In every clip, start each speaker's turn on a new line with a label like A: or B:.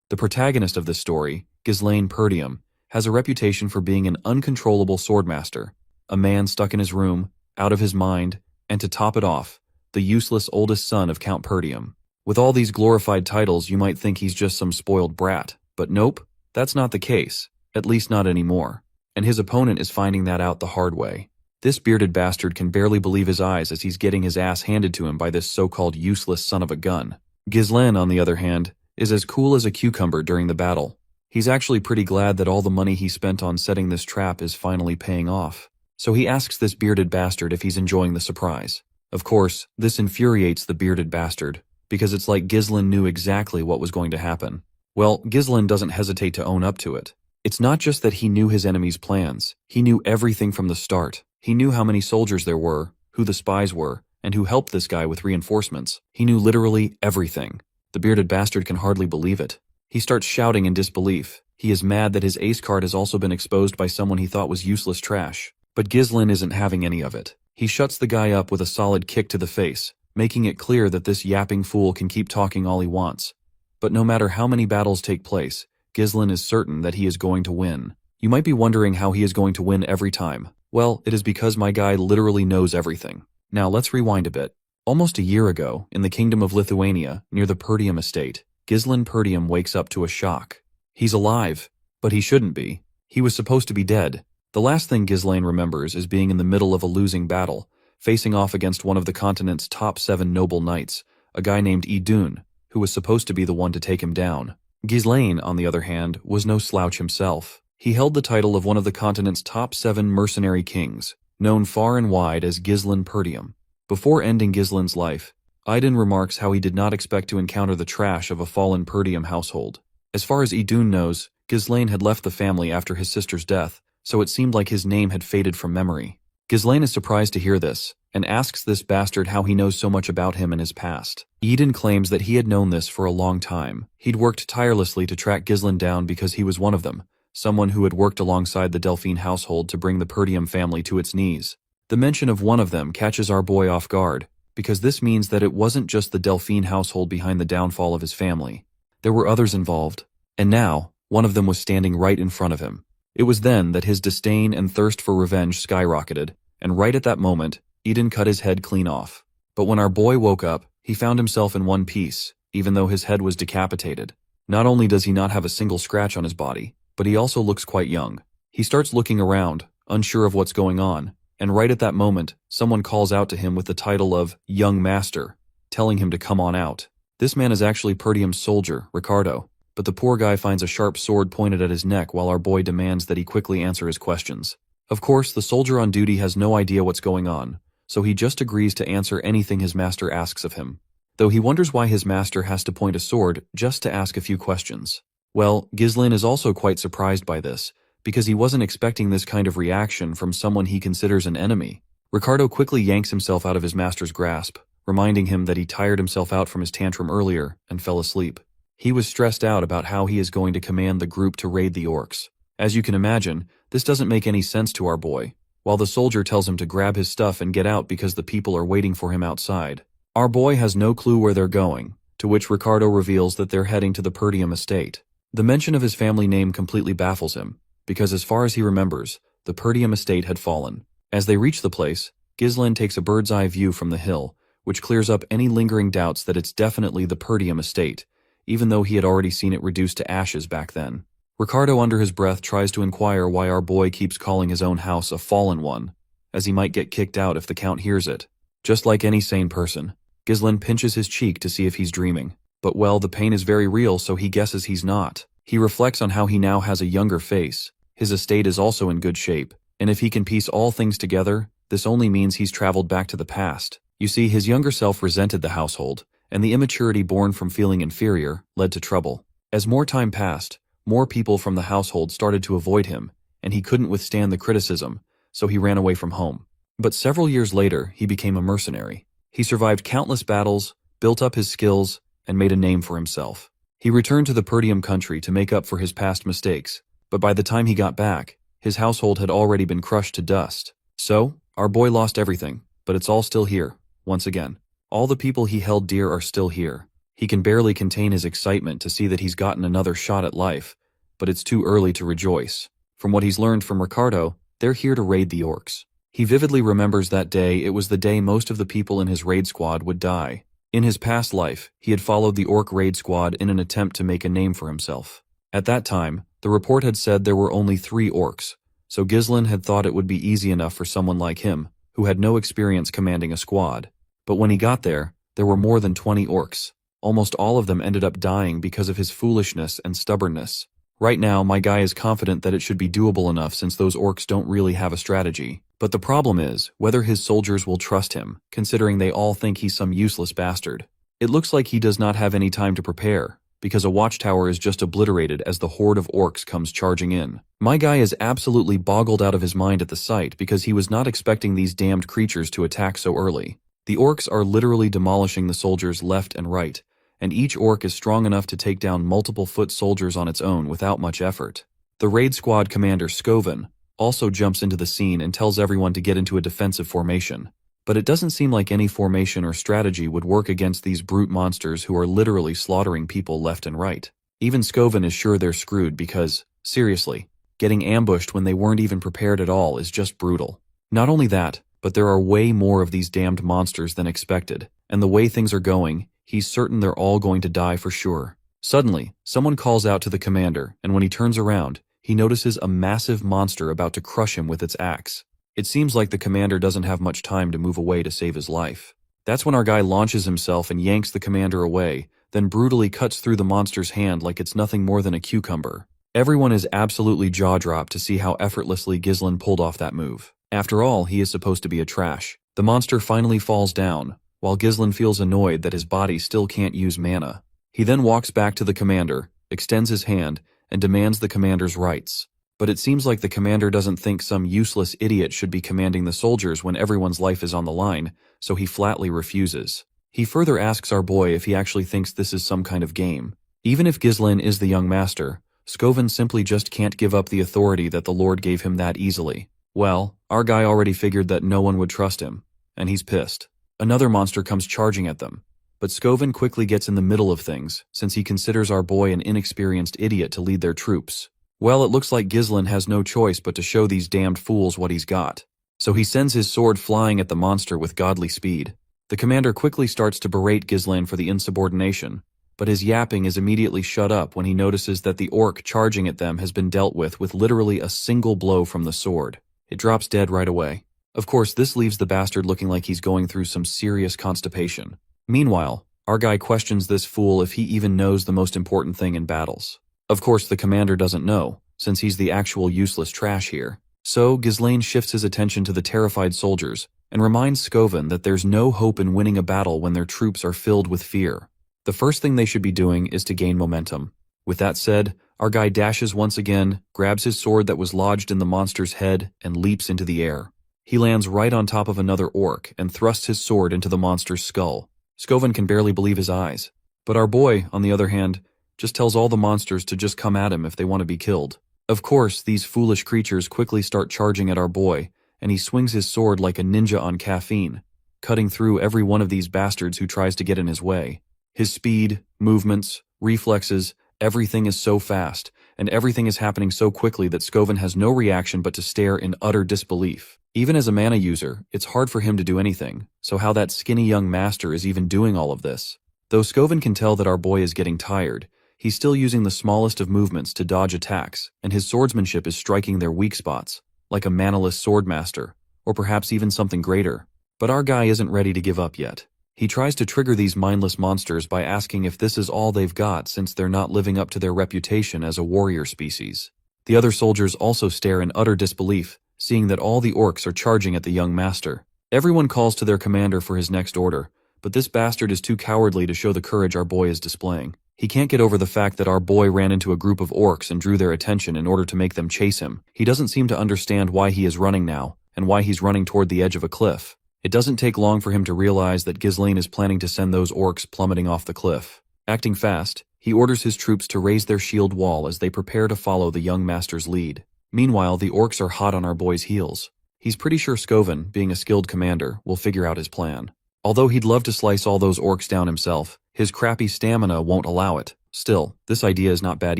A: The protagonist of this story, Ghislaine Perdium, has a reputation for being an uncontrollable swordmaster, a man stuck in his room, out of his mind, and to top it off, the useless oldest son of Count Perdium. With all these glorified titles, you might think he's just some spoiled brat, but nope, that's not the case, at least not anymore. And his opponent is finding that out the hard way. This bearded bastard can barely believe his eyes as he's getting his ass handed to him by this so-called useless son of a gun. Ghislaine, on the other hand, is as cool as a cucumber during the battle. He's actually pretty glad that all the money he spent on setting this trap is finally paying off. So he asks this bearded bastard if he's enjoying the surprise. Of course, this infuriates the bearded bastard, because it's like Ghislaine knew exactly what was going to happen. Well, Ghislaine doesn't hesitate to own up to it. It's not just that he knew his enemy's plans, he knew everything from the start. He knew how many soldiers there were, who the spies were, and who helped this guy with reinforcements. He knew literally everything. The bearded bastard can hardly believe it. He starts shouting in disbelief. He is mad that his ace card has also been exposed by someone he thought was useless trash. But Ghislaine isn't having any of it. He shuts the guy up with a solid kick to the face, making it clear that this yapping fool can keep talking all he wants. But no matter how many battles take place, Ghislaine is certain that he is going to win. You might be wondering how he is going to win every time. Well, it is because my guy literally knows everything. Now let's rewind a bit. Almost a year ago, in the kingdom of Lithuania, near the Perdium estate, Ghislaine Perdium wakes up to a shock. He's alive, but he shouldn't be. He was supposed to be dead. The last thing Ghislaine remembers is being in the middle of a losing battle, facing off against one of the continent's top 7 noble knights, a guy named Idun, who was supposed to be the one to take him down. Ghislaine, on the other hand, was no slouch himself. He held the title of one of the continent's top 7 mercenary kings, known far and wide as Ghislaine Perdium. Before ending Ghislaine's life, Idun remarks how he did not expect to encounter the trash of a fallen Perdium household. As far as Idun knows, Ghislaine had left the family after his sister's death, so it seemed like his name had faded from memory. Ghislaine is surprised to hear this, and asks this bastard how he knows so much about him and his past. Idun claims that he had known this for a long time. He'd worked tirelessly to track Ghislaine down because he was one of them, someone who had worked alongside the Delphine household to bring the Perdium family to its knees. The mention of one of them catches our boy off guard, because this means that it wasn't just the Delphine household behind the downfall of his family. There were others involved, and now, one of them was standing right in front of him. It was then that his disdain and thirst for revenge skyrocketed, and right at that moment, Idun cut his head clean off. But when our boy woke up, he found himself in one piece, even though his head was decapitated. Not only does he not have a single scratch on his body, but he also looks quite young. He starts looking around, unsure of what's going on, and right at that moment, someone calls out to him with the title of Young Master, telling him to come on out. This man is actually Perdium's soldier, Ricardo, but the poor guy finds a sharp sword pointed at his neck while our boy demands that he quickly answer his questions. Of course, the soldier on duty has no idea what's going on, so he just agrees to answer anything his master asks of him, though he wonders why his master has to point a sword just to ask a few questions. Well, Ghislaine is also quite surprised by this, because he wasn't expecting this kind of reaction from someone he considers an enemy. Ricardo quickly yanks himself out of his master's grasp, reminding him that he tired himself out from his tantrum earlier and fell asleep. He was stressed out about how he is going to command the group to raid the orcs. As you can imagine, this doesn't make any sense to our boy, while the soldier tells him to grab his stuff and get out because the people are waiting for him outside. Our boy has no clue where they're going, to which Ricardo reveals that they're heading to the Perdium estate. The mention of his family name completely baffles him, because as far as he remembers, the Perdium estate had fallen. As they reach the place, Ghislaine takes a bird's eye view from the hill, which clears up any lingering doubts that it's definitely the Perdium estate, even though he had already seen it reduced to ashes back then. Ricardo under his breath tries to inquire why our boy keeps calling his own house a fallen one, as he might get kicked out if the Count hears it. Just like any sane person, Ghislaine pinches his cheek to see if he's dreaming. But well, the pain is very real, so he guesses he's not. He reflects on how he now has a younger face. His estate is also in good shape, and if he can piece all things together, this only means he's traveled back to the past. You see, his younger self resented the household, and the immaturity born from feeling inferior led to trouble. As more time passed, more people from the household started to avoid him, and he couldn't withstand the criticism, so he ran away from home. But several years later, he became a mercenary. He survived countless battles, built up his skills, and made a name for himself. He returned to the Perdium country to make up for his past mistakes, but by the time he got back, his household had already been crushed to dust. So, our boy lost everything, but it's all still here, once again. All the people he held dear are still here. He can barely contain his excitement to see that he's gotten another shot at life, but it's too early to rejoice. From what he's learned from Ricardo, they're here to raid the orcs. He vividly remembers that day. It was the day most of the people in his raid squad would die. In his past life, he had followed the orc raid squad in an attempt to make a name for himself. At that time, the report had said there were only 3 orcs, so Ghislain had thought it would be easy enough for someone like him, who had no experience commanding a squad. But when he got there were more than 20 orcs. Almost all of them ended up dying because of his foolishness and stubbornness. Right now, my guy is confident that it should be doable enough since those orcs don't really have a strategy. But the problem is whether his soldiers will trust him, considering they all think he's some useless bastard. It looks like he does not have any time to prepare, because a watchtower is just obliterated as the horde of orcs comes charging in. My guy is absolutely boggled out of his mind at the sight because he was not expecting these damned creatures to attack so early. The orcs are literally demolishing the soldiers left and right, and each orc is strong enough to take down multiple foot soldiers on its own without much effort. The raid squad commander Scoven also jumps into the scene and tells everyone to get into a defensive formation. But it doesn't seem like any formation or strategy would work against these brute monsters who are literally slaughtering people left and right. Even Scoven is sure they're screwed because, seriously, getting ambushed when they weren't even prepared at all is just brutal. Not only that, but there are way more of these damned monsters than expected, and the way things are going, he's certain they're all going to die for sure. Suddenly, someone calls out to the commander, and when he turns around, he notices a massive monster about to crush him with its axe. It seems like the commander doesn't have much time to move away to save his life. That's when our guy launches himself and yanks the commander away, then brutally cuts through the monster's hand like it's nothing more than a cucumber. Everyone is absolutely jaw-dropped to see how effortlessly Ghislain pulled off that move. After all, he is supposed to be a trash. The monster finally falls down, while Ghislain feels annoyed that his body still can't use mana. He then walks back to the commander, extends his hand, and demands the commander's rights. But it seems like the commander doesn't think some useless idiot should be commanding the soldiers when everyone's life is on the line, so he flatly refuses. He further asks our boy if he actually thinks this is some kind of game. Even if Ghislain is the young master, Scoven simply just can't give up the authority that the Lord gave him that easily. Well, our guy already figured that no one would trust him, and he's pissed. Another monster comes charging at them, but Scoven quickly gets in the middle of things, since he considers our boy an inexperienced idiot to lead their troops. Well, it looks like Ghislain has no choice but to show these damned fools what he's got. So he sends his sword flying at the monster with godly speed. The commander quickly starts to berate Ghislain for the insubordination, but his yapping is immediately shut up when he notices that the orc charging at them has been dealt with literally a single blow from the sword. It drops dead right away. Of course, this leaves the bastard looking like he's going through some serious constipation. Meanwhile, our guy questions this fool if he even knows the most important thing in battles. Of course, the commander doesn't know, since he's the actual useless trash here. So, Ghislain shifts his attention to the terrified soldiers and reminds Scoven that there's no hope in winning a battle when their troops are filled with fear. The first thing they should be doing is to gain momentum. With that said, our guy dashes once again, grabs his sword that was lodged in the monster's head, and leaps into the air. He lands right on top of another orc and thrusts his sword into the monster's skull. Scoven can barely believe his eyes. But our boy, on the other hand, just tells all the monsters to just come at him if they want to be killed. Of course, these foolish creatures quickly start charging at our boy, and he swings his sword like a ninja on caffeine, cutting through every one of these bastards who tries to get in his way. His speed, movements, reflexes, everything is so fast, and everything is happening so quickly that Scoven has no reaction but to stare in utter disbelief. Even as a mana user, it's hard for him to do anything, so how that skinny young master is even doing all of this? Though Scoven can tell that our boy is getting tired, he's still using the smallest of movements to dodge attacks, and his swordsmanship is striking their weak spots, like a manaless swordmaster, or perhaps even something greater. But our guy isn't ready to give up yet. He tries to trigger these mindless monsters by asking if this is all they've got since they're not living up to their reputation as a warrior species. The other soldiers also stare in utter disbelief, seeing that all the orcs are charging at the young master. Everyone calls to their commander for his next order, but this bastard is too cowardly to show the courage our boy is displaying. He can't get over the fact that our boy ran into a group of orcs and drew their attention in order to make them chase him. He doesn't seem to understand why he is running now, and why he's running toward the edge of a cliff. It doesn't take long for him to realize that Ghislain is planning to send those orcs plummeting off the cliff. Acting fast, he orders his troops to raise their shield wall as they prepare to follow the young master's lead. Meanwhile, the orcs are hot on our boy's heels. He's pretty sure Scoven, being a skilled commander, will figure out his plan. Although he'd love to slice all those orcs down himself, his crappy stamina won't allow it. Still, this idea is not bad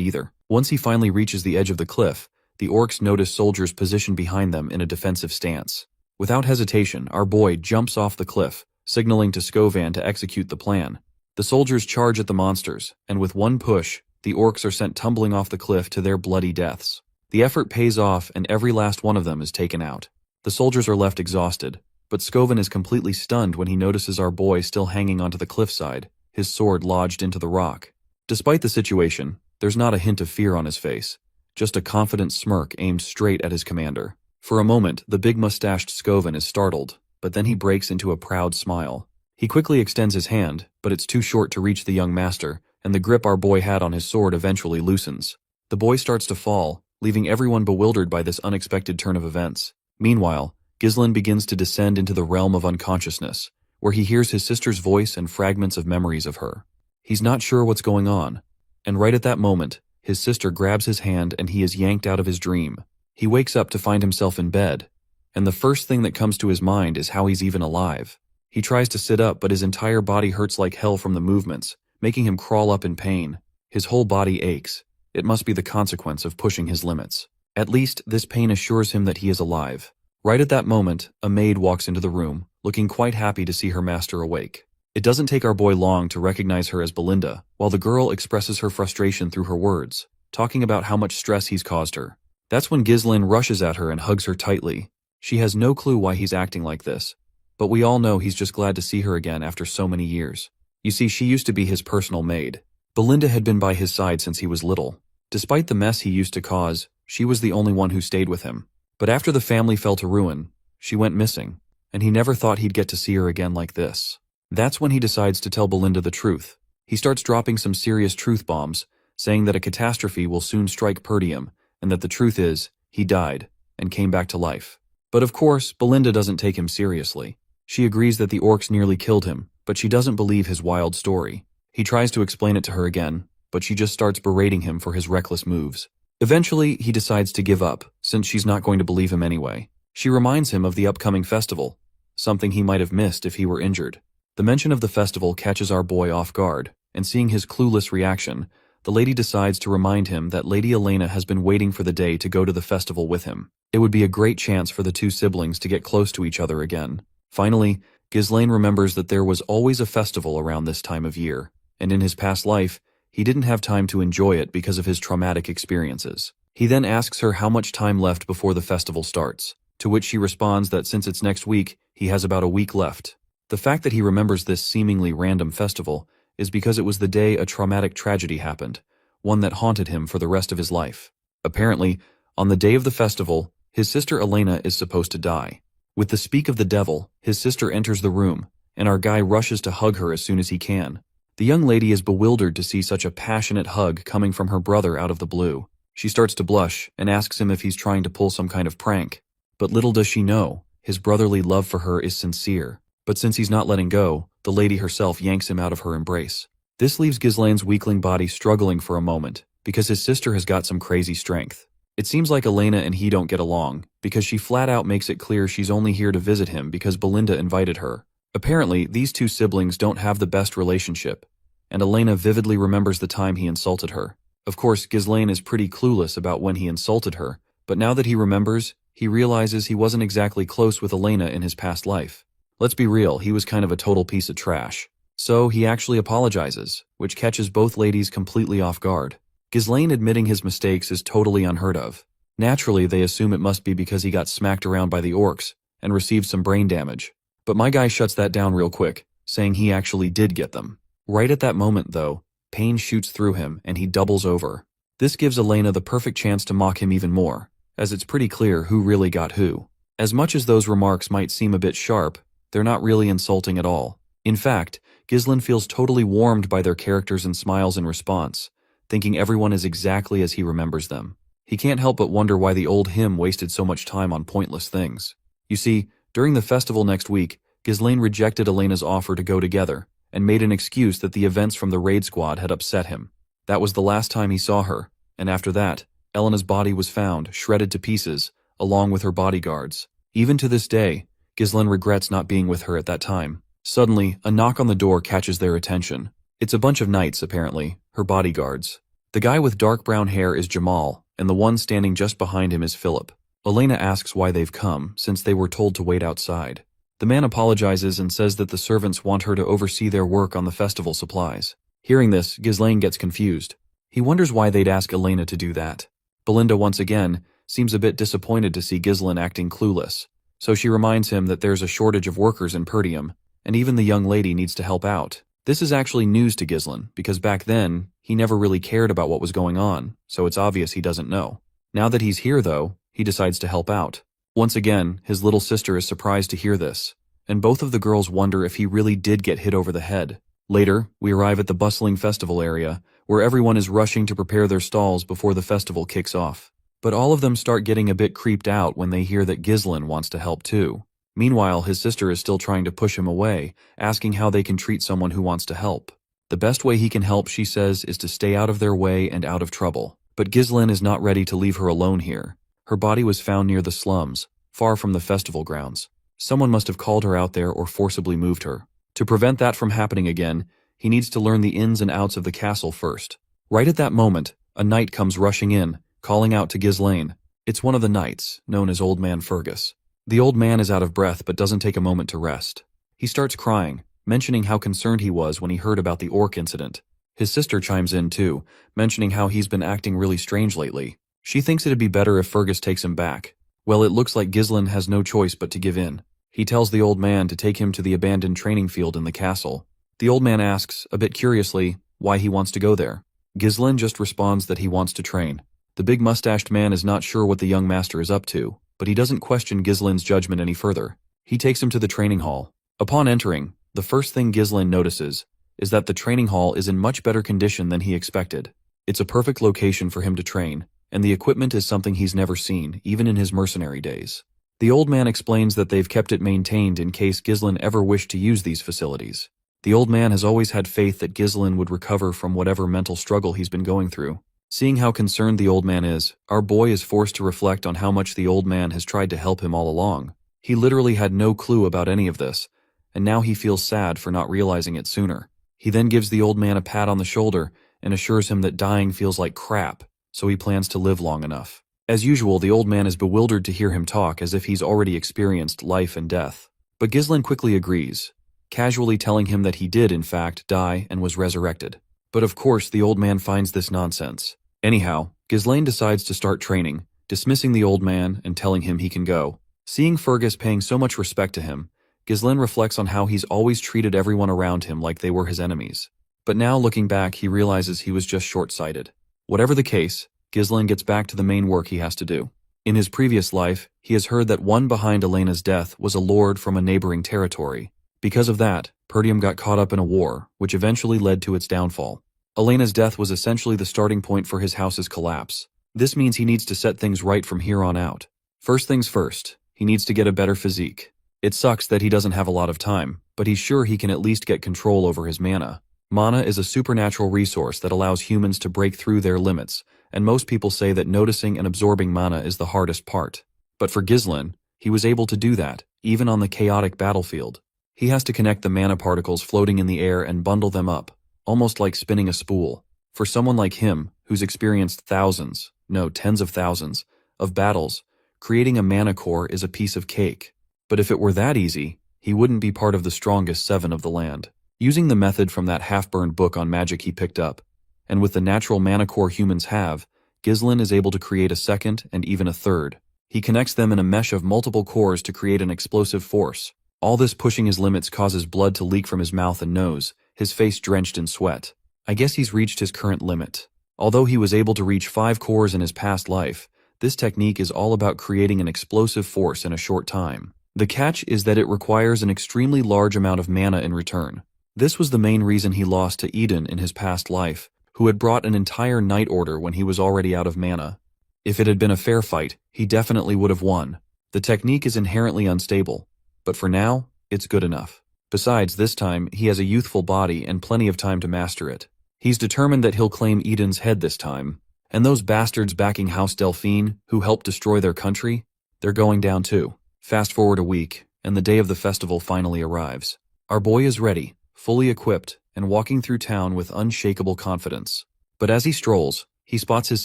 A: either. Once he finally reaches the edge of the cliff, the orcs notice soldiers positioned behind them in a defensive stance. Without hesitation, our boy jumps off the cliff, signaling to Skovan to execute the plan. The soldiers charge at the monsters, and with one push, the orcs are sent tumbling off the cliff to their bloody deaths. The effort pays off and every last one of them is taken out. The soldiers are left exhausted, but Skovan is completely stunned when he notices our boy still hanging onto the cliffside, his sword lodged into the rock. Despite the situation, there's not a hint of fear on his face, just a confident smirk aimed straight at his commander. For a moment, the big mustached Skovan is startled, but then he breaks into a proud smile. He quickly extends his hand, but it's too short to reach the young master, and the grip our boy had on his sword eventually loosens. The boy starts to fall, leaving everyone bewildered by this unexpected turn of events. Meanwhile, Ghislain begins to descend into the realm of unconsciousness, where he hears his sister's voice and fragments of memories of her. He's not sure what's going on, and right at that moment, his sister grabs his hand and he is yanked out of his dream. He wakes up to find himself in bed, and the first thing that comes to his mind is how he's even alive. He tries to sit up, but his entire body hurts like hell from the movements, making him crawl up in pain. His whole body aches. It must be the consequence of pushing his limits. At least, this pain assures him that he is alive. Right at that moment, a maid walks into the room, looking quite happy to see her master awake. It doesn't take our boy long to recognize her as Belinda, while the girl expresses her frustration through her words, talking about how much stress he's caused her. That's when Ghislain rushes at her and hugs her tightly. She has no clue why he's acting like this, but we all know he's just glad to see her again after so many years. You see, she used to be his personal maid. Belinda had been by his side since he was little. Despite the mess he used to cause, she was the only one who stayed with him. But after the family fell to ruin, she went missing, and he never thought he'd get to see her again like this. That's when he decides to tell Belinda the truth. He starts dropping some serious truth bombs, saying that a catastrophe will soon strike Perdium, and that the truth is, he died, and came back to life. But of course, Belinda doesn't take him seriously. She agrees that the orcs nearly killed him, but she doesn't believe his wild story. He tries to explain it to her again, but she just starts berating him for his reckless moves. Eventually, he decides to give up, since she's not going to believe him anyway. She reminds him of the upcoming festival, something he might have missed if he were injured. The mention of the festival catches our boy off guard, and seeing his clueless reaction, the lady decides to remind him that Lady Elena has been waiting for the day to go to the festival with him. It would be a great chance for the two siblings to get close to each other again. Finally, Ghislain remembers that there was always a festival around this time of year, and in his past life, he didn't have time to enjoy it because of his traumatic experiences. He then asks her how much time left before the festival starts, to which she responds that since it's next week, he has about a week left. The fact that he remembers this seemingly random festival is because it was the day a traumatic tragedy happened, one that haunted him for the rest of his life. Apparently, on the day of the festival, his sister Elena is supposed to die. With the speak of the devil, his sister enters the room, and our guy rushes to hug her as soon as he can. The young lady is bewildered to see such a passionate hug coming from her brother out of the blue. She starts to blush and asks him if he's trying to pull some kind of prank. But little does she know, his brotherly love for her is sincere. But since he's not letting go, the lady herself yanks him out of her embrace. This leaves Ghislain's weakling body struggling for a moment, because his sister has got some crazy strength. It seems like Elena and he don't get along, because she flat out makes it clear she's only here to visit him because Belinda invited her. Apparently, these two siblings don't have the best relationship, and Elena vividly remembers the time he insulted her. Of course, Ghislain is pretty clueless about when he insulted her, but now that he remembers, he realizes he wasn't exactly close with Elena in his past life. Let's be real, he was kind of a total piece of trash. So he actually apologizes, which catches both ladies completely off guard. Ghislain admitting his mistakes is totally unheard of. Naturally, they assume it must be because he got smacked around by the orcs and received some brain damage. But my guy shuts that down real quick, saying he actually did get them. Right at that moment, though, pain shoots through him and he doubles over. This gives Elena the perfect chance to mock him even more, as it's pretty clear who really got who. As much as those remarks might seem a bit sharp, they're not really insulting at all. In fact, Ghislain feels totally warmed by their characters and smiles in response, thinking everyone is exactly as he remembers them. He can't help but wonder why the old him wasted so much time on pointless things. You see, during the festival next week, Ghislain rejected Elena's offer to go together, and made an excuse that the events from the raid squad had upset him. That was the last time he saw her, and after that, Elena's body was found, shredded to pieces, along with her bodyguards. Even to this day, Ghislain regrets not being with her at that time. Suddenly, a knock on the door catches their attention. It's a bunch of knights, apparently, her bodyguards. The guy with dark brown hair is Jamal, and the one standing just behind him is Philip. Elena asks why they've come, since they were told to wait outside. The man apologizes and says that the servants want her to oversee their work on the festival supplies. Hearing this, Ghislaine gets confused. He wonders why they'd ask Elena to do that. Belinda, once again, seems a bit disappointed to see Ghislaine acting clueless, so she reminds him that there's a shortage of workers in Perdium, and even the young lady needs to help out. This is actually news to Ghislaine, because back then, he never really cared about what was going on, so it's obvious he doesn't know. Now that he's here, though, he decides to help out. Once again, his little sister is surprised to hear this, and both of the girls wonder if he really did get hit over the head. Later, we arrive at the bustling festival area, where everyone is rushing to prepare their stalls before the festival kicks off. But all of them start getting a bit creeped out when they hear that Ghislaine wants to help too. Meanwhile, his sister is still trying to push him away, asking how they can treat someone who wants to help. The best way he can help, she says, is to stay out of their way and out of trouble. But Ghislaine is not ready to leave her alone here. Her body was found near the slums, far from the festival grounds. Someone must have called her out there or forcibly moved her. To prevent that from happening again, he needs to learn the ins and outs of the castle first. Right at that moment, a knight comes rushing in, calling out to Ghislaine. It's one of the knights, known as Old Man Fergus. The old man is out of breath but doesn't take a moment to rest. He starts crying, mentioning how concerned he was when he heard about the orc incident. His sister chimes in too, mentioning how he's been acting really strange lately. She thinks it'd be better if Fergus takes him back. Well, it looks like Ghislaine has no choice but to give in. He tells the old man to take him to the abandoned training field in the castle. The old man asks, a bit curiously, why he wants to go there. Ghislaine just responds that he wants to train. The big mustached man is not sure what the young master is up to, but he doesn't question Ghislaine's judgment any further. He takes him to the training hall. Upon entering, the first thing Ghislaine notices is that the training hall is in much better condition than he expected. It's a perfect location for him to train, and the equipment is something he's never seen, even in his mercenary days. The old man explains that they've kept it maintained in case Ghislaine ever wished to use these facilities. The old man has always had faith that Ghislaine would recover from whatever mental struggle he's been going through. Seeing how concerned the old man is, our boy is forced to reflect on how much the old man has tried to help him all along. He literally had no clue about any of this, and now he feels sad for not realizing it sooner. He then gives the old man a pat on the shoulder and assures him that dying feels like crap, so he plans to live long enough. As usual, the old man is bewildered to hear him talk as if he's already experienced life and death. But Ghislaine quickly agrees, casually telling him that he did, in fact, die and was resurrected. But of course, the old man finds this nonsense. Anyhow, Ghislaine decides to start training, dismissing the old man and telling him he can go. Seeing Fergus paying so much respect to him, Ghislaine reflects on how he's always treated everyone around him like they were his enemies. But now, looking back, he realizes he was just short-sighted. Whatever the case, Ghislaine gets back to the main work he has to do. In his previous life, he has heard that one behind Elena's death was a lord from a neighboring territory. Because of that, Perdium got caught up in a war, which eventually led to its downfall. Elena's death was essentially the starting point for his house's collapse. This means he needs to set things right from here on out. First things first, he needs to get a better physique. It sucks that he doesn't have a lot of time, but he's sure he can at least get control over his mana. Mana is a supernatural resource that allows humans to break through their limits, and most people say that noticing and absorbing mana is the hardest part. But for Ghislaine, he was able to do that, even on the chaotic battlefield. He has to connect the mana particles floating in the air and bundle them up, almost like spinning a spool. For someone like him, who's experienced tens of thousands, of battles, creating a mana core is a piece of cake. But if it were that easy, he wouldn't be part of the strongest 7 of the land. Using the method from that half-burned book on magic he picked up, and with the natural mana core humans have, Ghislaine is able to create a second and even a third. He connects them in a mesh of multiple cores to create an explosive force. All this pushing his limits causes blood to leak from his mouth and nose, his face drenched in sweat. I guess he's reached his current limit. Although he was able to reach 5 cores in his past life, this technique is all about creating an explosive force in a short time. The catch is that it requires an extremely large amount of mana in return. This was the main reason he lost to Eden in his past life, who had brought an entire knight order when he was already out of mana. If it had been a fair fight, he definitely would have won. The technique is inherently unstable, but for now, it's good enough. Besides, this time, he has a youthful body and plenty of time to master it. He's determined that he'll claim Eden's head this time, and those bastards backing House Delphine, who helped destroy their country, they're going down too. Fast forward a week, and the day of the festival finally arrives. Our boy is ready, fully equipped, and walking through town with unshakable confidence. But as he strolls, he spots his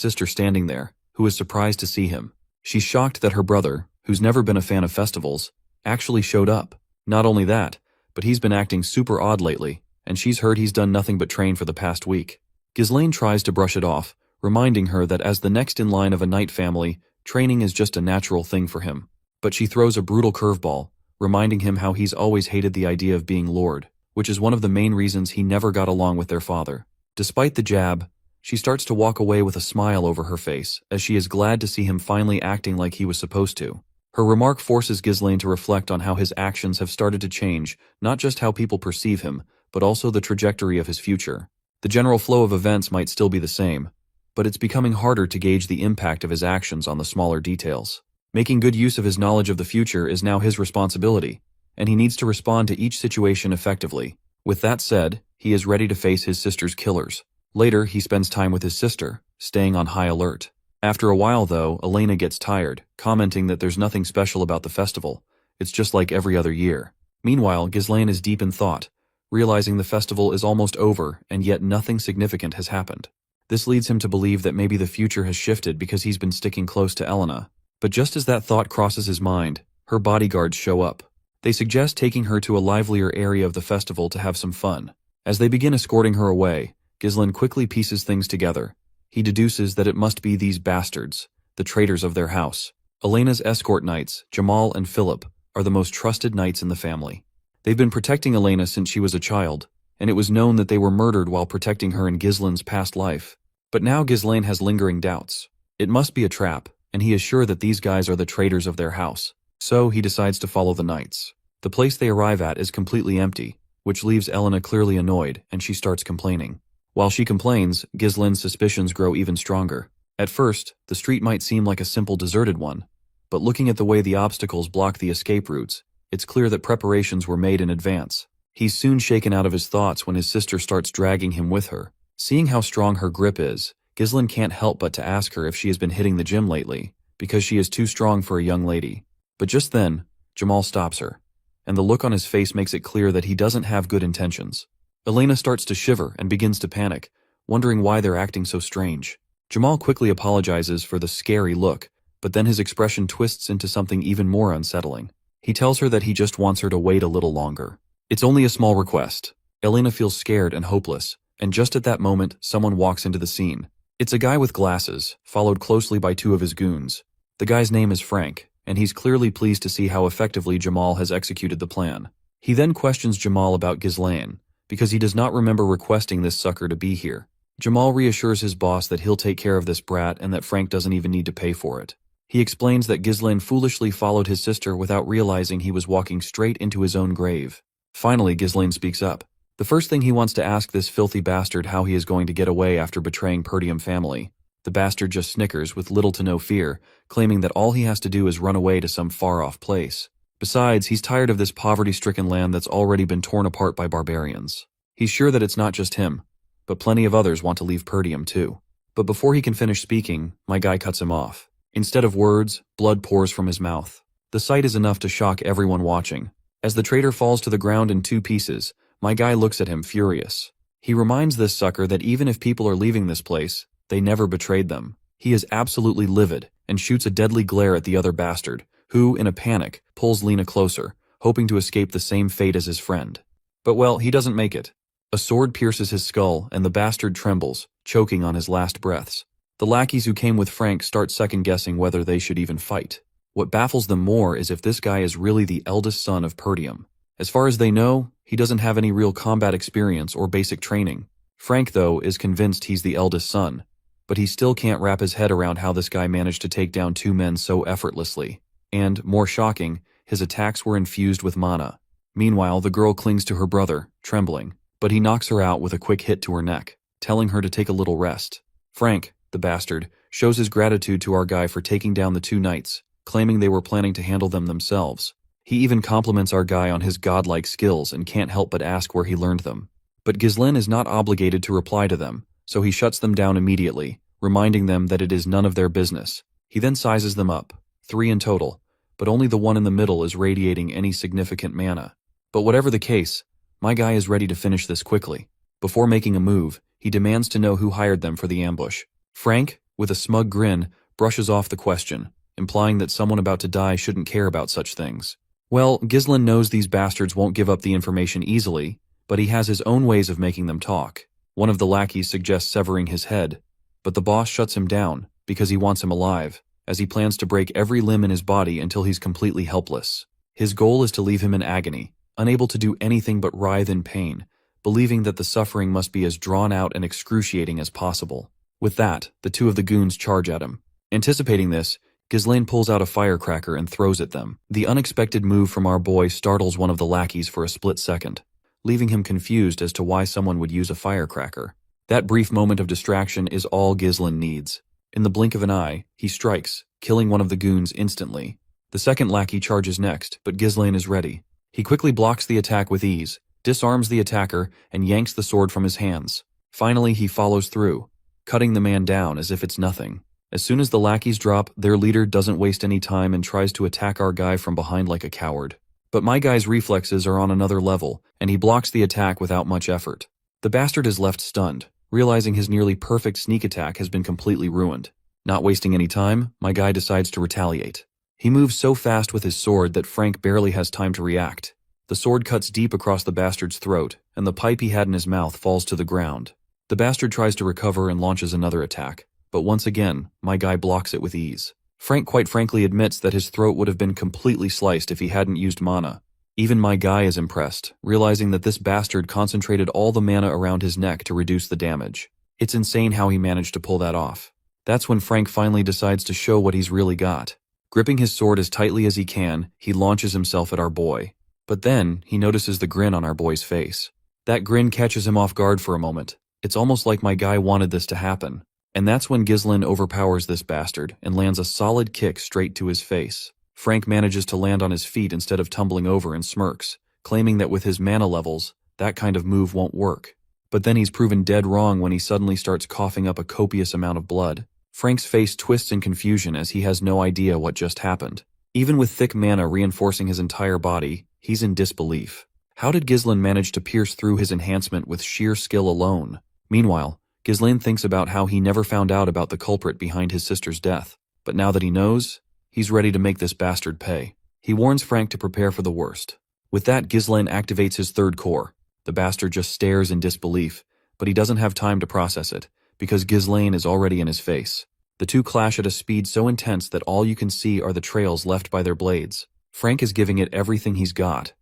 A: sister standing there, who is surprised to see him. She's shocked that her brother, who's never been a fan of festivals, actually showed up. Not only that, but he's been acting super odd lately, and she's heard he's done nothing but train for the past week. Ghislaine tries to brush it off, reminding her that as the next in line of a knight family, training is just a natural thing for him. But she throws a brutal curveball, reminding him how he's always hated the idea of being lord, which is one of the main reasons he never got along with their father. Despite the jab, she starts to walk away with a smile over her face, as she is glad to see him finally acting like he was supposed to. Her remark forces Ghislaine to reflect on how his actions have started to change, not just how people perceive him, but also the trajectory of his future. The general flow of events might still be the same, but it's becoming harder to gauge the impact of his actions on the smaller details. Making good use of his knowledge of the future is now his responsibility, and he needs to respond to each situation effectively. With that said, he is ready to face his sister's killers. Later, he spends time with his sister, staying on high alert. After a while, though, Elena gets tired, commenting that there's nothing special about the festival. It's just like every other year. Meanwhile, Ghislaine is deep in thought, realizing the festival is almost over and yet nothing significant has happened. This leads him to believe that maybe the future has shifted because he's been sticking close to Elena. But just as that thought crosses his mind, her bodyguards show up. They suggest taking her to a livelier area of the festival to have some fun. As they begin escorting her away, Ghislaine quickly pieces things together. He deduces that it must be these bastards, the traitors of their house. Elena's escort knights, Jamal and Philip, are the most trusted knights in the family. They've been protecting Elena since she was a child, and it was known that they were murdered while protecting her in Ghislaine's past life. But now Ghislaine has lingering doubts. It must be a trap, and he is sure that these guys are the traitors of their house. So he decides to follow the knights. The place they arrive at is completely empty, which leaves Elena clearly annoyed, and she starts complaining. While she complains, Ghislaine's suspicions grow even stronger. At first, the street might seem like a simple deserted one, but looking at the way the obstacles block the escape routes, it's clear that preparations were made in advance. He's soon shaken out of his thoughts when his sister starts dragging him with her. Seeing how strong her grip is, Ghislaine can't help but to ask her if she has been hitting the gym lately, because she is too strong for a young lady. But just then, Jamal stops her, and the look on his face makes it clear that he doesn't have good intentions. Elena starts to shiver and begins to panic, wondering why they're acting so strange. Jamal quickly apologizes for the scary look, but then his expression twists into something even more unsettling. He tells her that he just wants her to wait a little longer. It's only a small request. Elena feels scared and hopeless, and just at that moment, someone walks into the scene. It's a guy with glasses, followed closely by two of his goons. The guy's name is Frank, and he's clearly pleased to see how effectively Jamal has executed the plan. He then questions Jamal about Ghislaine, because he does not remember requesting this sucker to be here. Jamal reassures his boss that he'll take care of this brat and that Frank doesn't even need to pay for it. He explains that Ghislaine foolishly followed his sister without realizing he was walking straight into his own grave. Finally, Ghislaine speaks up. The first thing he wants to ask this filthy bastard how he is going to get away after betraying Perdium family. The bastard just snickers with little to no fear, claiming that all he has to do is run away to some far-off place. Besides, he's tired of this poverty-stricken land that's already been torn apart by barbarians. He's sure that it's not just him, but plenty of others want to leave Perdium too. But before he can finish speaking, my guy cuts him off. Instead of words, blood pours from his mouth. The sight is enough to shock everyone watching. As the traitor falls to the ground in two pieces, my guy looks at him furious. He reminds this sucker that even if people are leaving this place, they never betrayed them. He is absolutely livid and shoots a deadly glare at the other bastard, who, in a panic, pulls Lena closer, hoping to escape the same fate as his friend. But well, he doesn't make it. A sword pierces his skull and the bastard trembles, choking on his last breaths. The lackeys who came with Frank start second-guessing whether they should even fight. What baffles them more is if this guy is really the eldest son of Perdium. As far as they know, he doesn't have any real combat experience or basic training. Frank, though, is convinced he's the eldest son, but he still can't wrap his head around how this guy managed to take down two men so effortlessly. And, more shocking, his attacks were infused with mana. Meanwhile, the girl clings to her brother, trembling, but he knocks her out with a quick hit to her neck, telling her to take a little rest. Frank, the bastard, shows his gratitude to our guy for taking down the two knights, claiming they were planning to handle them themselves. He even compliments our guy on his godlike skills and can't help but ask where he learned them. But Ghislaine is not obligated to reply to them, so he shuts them down immediately, reminding them that it is none of their business. He then sizes them up, 3 in total, but only the one in the middle is radiating any significant mana. But whatever the case, My guy is ready to finish this quickly. Before making a move, he demands to know who hired them for the ambush. Frank, with a smug grin, brushes off the question, implying that someone about to die shouldn't care about such things. Well, Ghislain knows these bastards won't give up the information easily, but he has his own ways of making them talk. One of the lackeys suggests severing his head, but the boss shuts him down because he wants him alive, as he plans to break every limb in his body until he's completely helpless. His goal is to leave him in agony, unable to do anything but writhe in pain, believing that the suffering must be as drawn out and excruciating as possible. With that, the two of the goons charge at him. Anticipating this, Ghislain pulls out a firecracker and throws at them. The unexpected move from our boy startles one of the lackeys for a split second, leaving him confused as to why someone would use a firecracker. That brief moment of distraction is all Ghislain needs. In the blink of an eye, he strikes, killing one of the goons instantly. The second lackey charges next, but Ghislain is ready. He quickly blocks the attack with ease, disarms the attacker, and yanks the sword from his hands. Finally, he follows through, cutting the man down as if it's nothing. As soon as the lackeys drop, their leader doesn't waste any time and tries to attack our guy from behind like a coward. But my guy's reflexes are on another level, and he blocks the attack without much effort. The bastard is left stunned, realizing his nearly perfect sneak attack has been completely ruined. Not wasting any time, my guy decides to retaliate. He moves so fast with his sword that Frank barely has time to react. The sword cuts deep across the bastard's throat, and the pipe he had in his mouth falls to the ground. The bastard tries to recover and launches another attack, but once again, my guy blocks it with ease. Frank quite frankly admits that his throat would have been completely sliced if he hadn't used mana. Even my guy is impressed, realizing that this bastard concentrated all the mana around his neck to reduce the damage. It's insane how he managed to pull that off. That's when Frank finally decides to show what he's really got. Gripping his sword as tightly as he can, he launches himself at our boy. But then, he notices the grin on our boy's face. That grin catches him off guard for a moment. It's almost like my guy wanted this to happen. And that's when Ghislain overpowers this bastard and lands a solid kick straight to his face. Frank manages to land on his feet instead of tumbling over and smirks, claiming that with his mana levels, that kind of move won't work. But then he's proven dead wrong when he suddenly starts coughing up a copious amount of blood. Frank's face twists in confusion as he has no idea what just happened. Even with thick mana reinforcing his entire body, he's in disbelief. How did Ghislain manage to pierce through his enhancement with sheer skill alone? Meanwhile, Ghislain thinks about how he never found out about the culprit behind his sister's death. But now that he knows, he's ready to make this bastard pay. He warns Frank to prepare for the worst. With that, Ghislain activates his third core. The bastard just stares in disbelief, but he doesn't have time to process it, because Ghislain is already in his face. The two clash at a speed so intense that all you can see are the trails left by their blades. Frank is giving it everything he's got,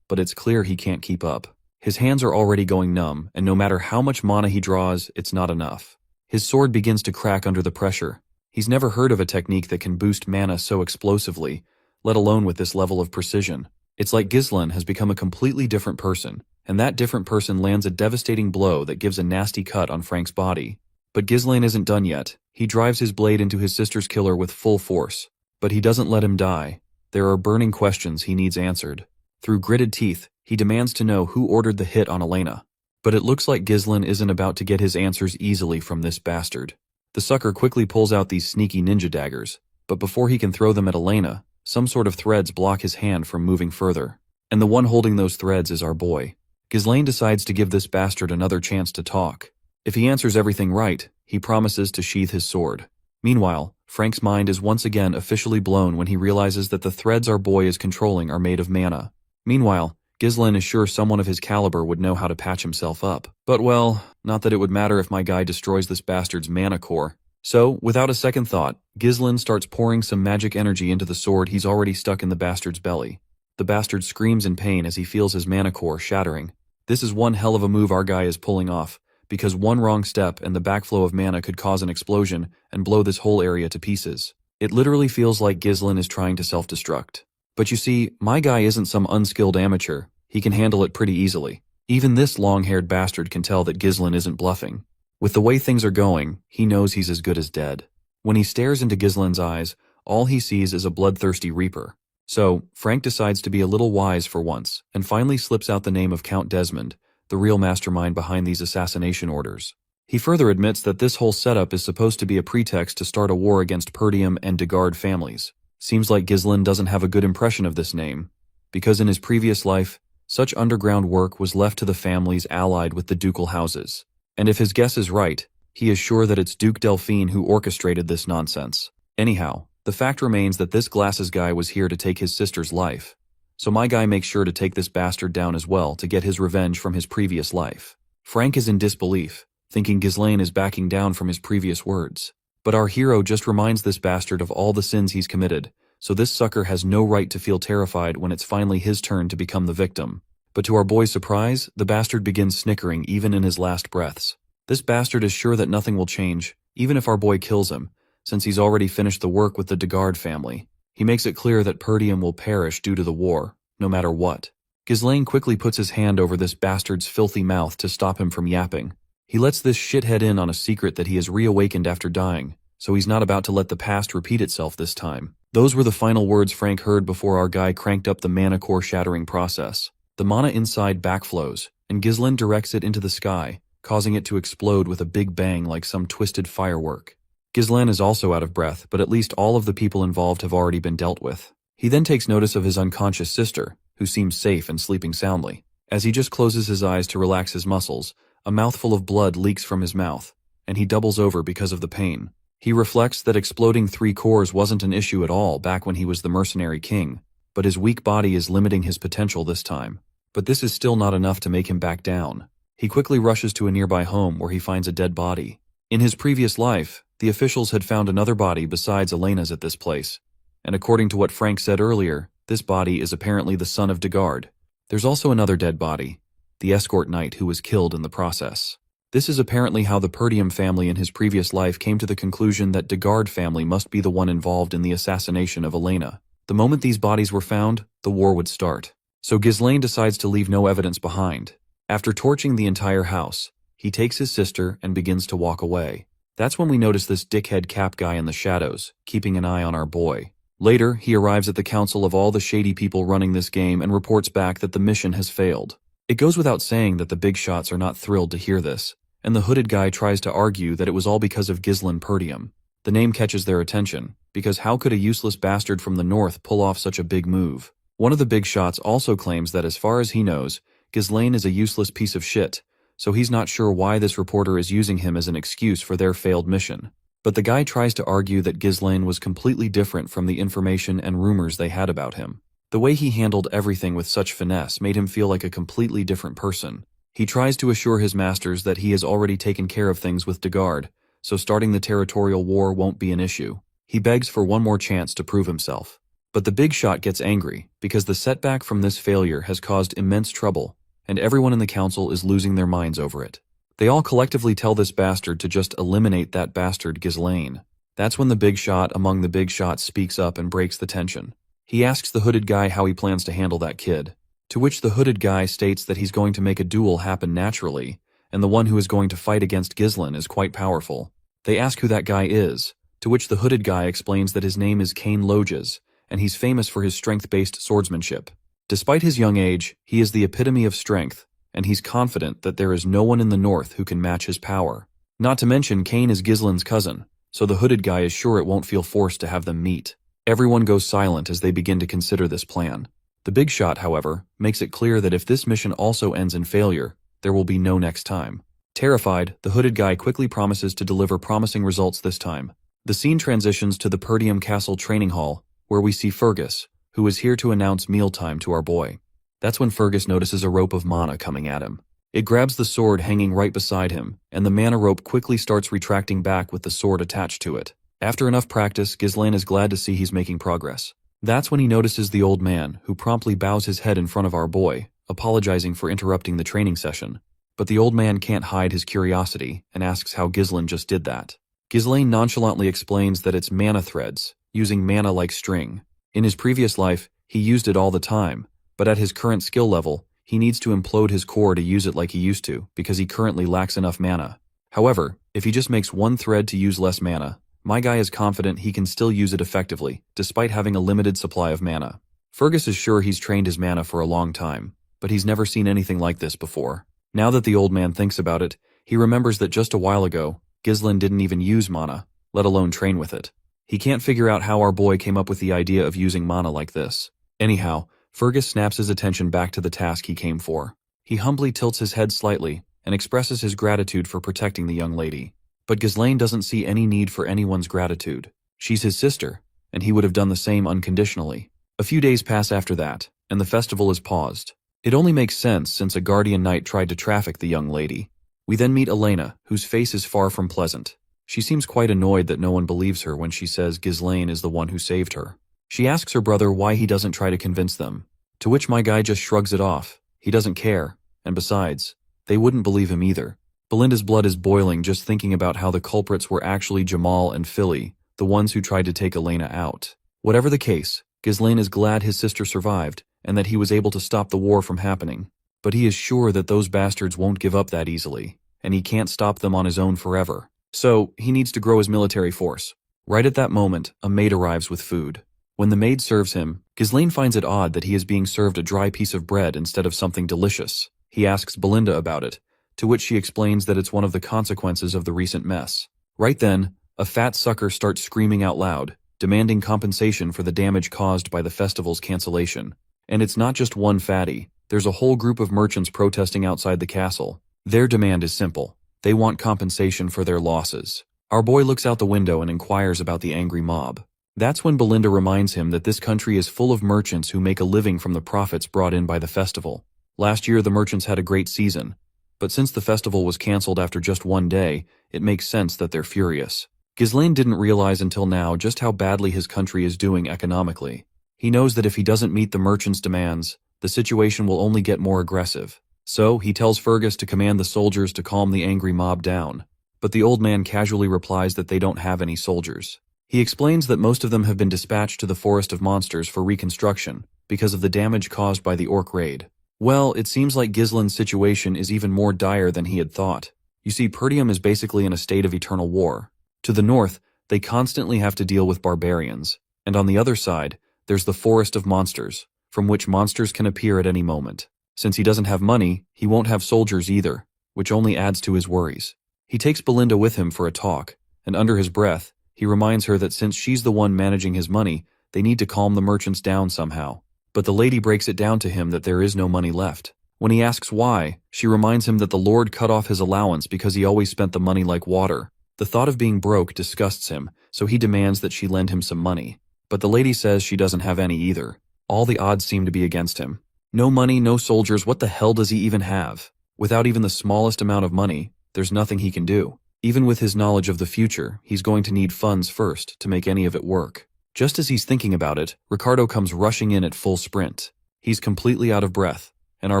A: but it's clear he can't keep up. His hands are already going numb, and no matter how much mana he draws, it's not enough. His sword begins to crack under the pressure. He's never heard of a technique that can boost mana so explosively, let alone with this level of precision. It's like Ghislain has become a completely different person, and that different person lands a devastating blow that gives a nasty cut on Frank's body. But Ghislain isn't done yet. He drives his blade into his sister's killer with full force, but he doesn't let him die. There are burning questions he needs answered. Through gritted teeth, he demands to know who ordered the hit on Elena. But it looks like Ghislain isn't about to get his answers easily from this bastard. The sucker quickly pulls out these sneaky ninja daggers, but before he can throw them at Elena, some sort of threads block his hand from moving further. And the one holding those threads is our boy. Ghislain decides to give this bastard another chance to talk. If he answers everything right, he promises to sheath his sword. Meanwhile, Frank's mind is once again officially blown when he realizes that the threads our boy is controlling are made of mana. Meanwhile, Ghislain is sure someone of his caliber would know how to patch himself up. But well, not that it would matter if my guy destroys this bastard's mana core. So, without a second thought, Ghislain starts pouring some magic energy into the sword he's already stuck in the bastard's belly. The bastard screams in pain as he feels his mana core shattering. This is one hell of a move our guy is pulling off, because one wrong step and the backflow of mana could cause an explosion and blow this whole area to pieces. It literally feels like Ghislain is trying to self-destruct. But you see, my guy isn't some unskilled amateur. He can handle it pretty easily. Even this long-haired bastard can tell that Ghislain isn't bluffing. With the way things are going, he knows he's as good as dead. When he stares into Ghislain's eyes, all he sees is a bloodthirsty reaper. So, Frank decides to be a little wise for once, and finally slips out the name of Count Desmond, the real mastermind behind these assassination orders. He further admits that this whole setup is supposed to be a pretext to start a war against Perdium and Degard families. Seems like Ghislain doesn't have a good impression of this name, because in his previous life, Such underground work was left to the families allied with the ducal houses. And if his guess is right, he is sure that it's Duke Delphine who orchestrated this nonsense. Anyhow, the fact remains that this glasses guy was here to take his sister's life. So my guy makes sure to take this bastard down as well to get his revenge from his previous life. Frank is in disbelief, thinking Ghislaine is backing down from his previous words. But our hero just reminds this bastard of all the sins he's committed, so this sucker has no right to feel terrified when it's finally his turn to become the victim. But to our boy's surprise, the bastard begins snickering even in his last breaths. This bastard is sure that nothing will change, even if our boy kills him, since he's already finished the work with the Degard family. He makes it clear that Perdium will perish due to the war, no matter what. Ghislaine quickly puts his hand over this bastard's filthy mouth to stop him from yapping. He lets this shithead in on a secret that he has reawakened after dying, so he's not about to let the past repeat itself this time. Those were the final words Frank heard before our guy cranked up the mana core shattering process. The mana inside backflows, and Ghislaine directs it into the sky, causing it to explode with a big bang like some twisted firework. Ghislaine is also out of breath, but at least all of the people involved have already been dealt with. He then takes notice of his unconscious sister, who seems safe and sleeping soundly. As he just closes his eyes to relax his muscles, a mouthful of blood leaks from his mouth, and he doubles over because of the pain. He reflects that exploding 3 cores wasn't an issue at all back when he was the Mercenary King, but his weak body is limiting his potential this time. But this is still not enough to make him back down. He quickly rushes to a nearby home where he finds a dead body. In his previous life, the officials had found another body besides Elena's at this place, and according to what Frank said earlier, this body is apparently the son of Degard. There's also another dead body, the escort knight who was killed in the process. This is apparently how the Perdium family in his previous life came to the conclusion that Degard family must be the one involved in the assassination of Elena. The moment these bodies were found, the war would start. So Ghislaine decides to leave no evidence behind. After torching the entire house, he takes his sister and begins to walk away. That's when we notice this dickhead cap guy in the shadows, keeping an eye on our boy. Later, he arrives at the council of all the shady people running this game and reports back that the mission has failed. It goes without saying that the big shots are not thrilled to hear this, and the hooded guy tries to argue that it was all because of Ghislaine Perdium. The name catches their attention, because how could a useless bastard from the north pull off such a big move? One of the big shots also claims that as far as he knows, Ghislaine is a useless piece of shit, so he's not sure why this reporter is using him as an excuse for their failed mission. But the guy tries to argue that Ghislaine was completely different from the information and rumors they had about him. The way he handled everything with such finesse made him feel like a completely different person. He tries to assure his masters that he has already taken care of things with Degard, so starting the territorial war won't be an issue. He begs for one more chance to prove himself. But the big shot gets angry, because the setback from this failure has caused immense trouble, and everyone in the council is losing their minds over it. They all collectively tell this bastard to just eliminate that bastard Ghislaine. That's when the big shot among the big shots speaks up and breaks the tension. He asks the hooded guy how he plans to handle that kid, to which the hooded guy states that he's going to make a duel happen naturally, and the one who is going to fight against Ghislaine is quite powerful. They ask who that guy is, to which the hooded guy explains that his name is Cain Loges, and he's famous for his strength-based swordsmanship. Despite his young age, he is the epitome of strength, and he's confident that there is no one in the north who can match his power. Not to mention Cain is Ghislaine's cousin, so the hooded guy is sure it won't feel forced to have them meet. Everyone goes silent as they begin to consider this plan. The big shot, however, makes it clear that if this mission also ends in failure, there will be no next time. Terrified, the hooded guy quickly promises to deliver promising results this time. The scene transitions to the Perdium Castle training hall, where we see Fergus, who is here to announce mealtime to our boy. That's when Fergus notices a rope of mana coming at him. It grabs the sword hanging right beside him, and the mana rope quickly starts retracting back with the sword attached to it. After enough practice, Ghislaine is glad to see he's making progress. That's when he notices the old man, who promptly bows his head in front of our boy, apologizing for interrupting the training session. But the old man can't hide his curiosity, and asks how Ghislaine just did that. Ghislaine nonchalantly explains that it's mana threads, using mana like string. In his previous life, he used it all the time, but at his current skill level, he needs to implode his core to use it like he used to, because he currently lacks enough mana. However, if he just makes one thread to use less mana, my guy is confident he can still use it effectively, despite having a limited supply of mana. Fergus is sure he's trained his mana for a long time, but he's never seen anything like this before. Now that the old man thinks about it, he remembers that just a while ago, Ghislaine didn't even use mana, let alone train with it. He can't figure out how our boy came up with the idea of using mana like this. Anyhow, Fergus snaps his attention back to the task he came for. He humbly tilts his head slightly and expresses his gratitude for protecting the young lady. But Ghislaine doesn't see any need for anyone's gratitude. She's his sister, and he would have done the same unconditionally. A few days pass after that, and the festival is paused. It only makes sense since a guardian knight tried to traffic the young lady. We then meet Elena, whose face is far from pleasant. She seems quite annoyed that no one believes her when she says Ghislaine is the one who saved her. She asks her brother why he doesn't try to convince them, to which my guy just shrugs it off. He doesn't care, and besides, they wouldn't believe him either. Belinda's blood is boiling just thinking about how the culprits were actually Jamal and Philly, the ones who tried to take Elena out. Whatever the case, Ghislaine is glad his sister survived, and that he was able to stop the war from happening. But he is sure that those bastards won't give up that easily, and he can't stop them on his own forever. So, he needs to grow his military force. Right at that moment, a maid arrives with food. When the maid serves him, Ghislaine finds it odd that he is being served a dry piece of bread instead of something delicious. He asks Belinda about it, to which she explains that it's one of the consequences of the recent mess. Right then, a fat sucker starts screaming out loud, demanding compensation for the damage caused by the festival's cancellation. And it's not just one fatty, there's a whole group of merchants protesting outside the castle. Their demand is simple. They want compensation for their losses. Our boy looks out the window and inquires about the angry mob. That's when Belinda reminds him that this country is full of merchants who make a living from the profits brought in by the festival. Last year the merchants had a great season, but since the festival was cancelled after just one day, it makes sense that they're furious. Ghislaine didn't realize until now just how badly his country is doing economically. He knows that if he doesn't meet the merchants' demands, the situation will only get more aggressive. So, he tells Fergus to command the soldiers to calm the angry mob down. But the old man casually replies that they don't have any soldiers. He explains that most of them have been dispatched to the Forest of Monsters for reconstruction, because of the damage caused by the orc raid. Well, it seems like Ghislaine's situation is even more dire than he had thought. You see, Perdium is basically in a state of eternal war. To the north, they constantly have to deal with barbarians, and on the other side, there's the Forest of Monsters, from which monsters can appear at any moment. Since he doesn't have money, he won't have soldiers either, which only adds to his worries. He takes Belinda with him for a talk, and under his breath, he reminds her that since she's the one managing his money, they need to calm the merchants down somehow. But the lady breaks it down to him that there is no money left. When he asks why, she reminds him that the Lord cut off his allowance because he always spent the money like water. The thought of being broke disgusts him, so he demands that she lend him some money. But the lady says she doesn't have any either. All the odds seem to be against him. No money, no soldiers, what the hell does he even have? Without even the smallest amount of money, there's nothing he can do. Even with his knowledge of the future, he's going to need funds first to make any of it work. Just as he's thinking about it, Ricardo comes rushing in at full sprint. He's completely out of breath, and our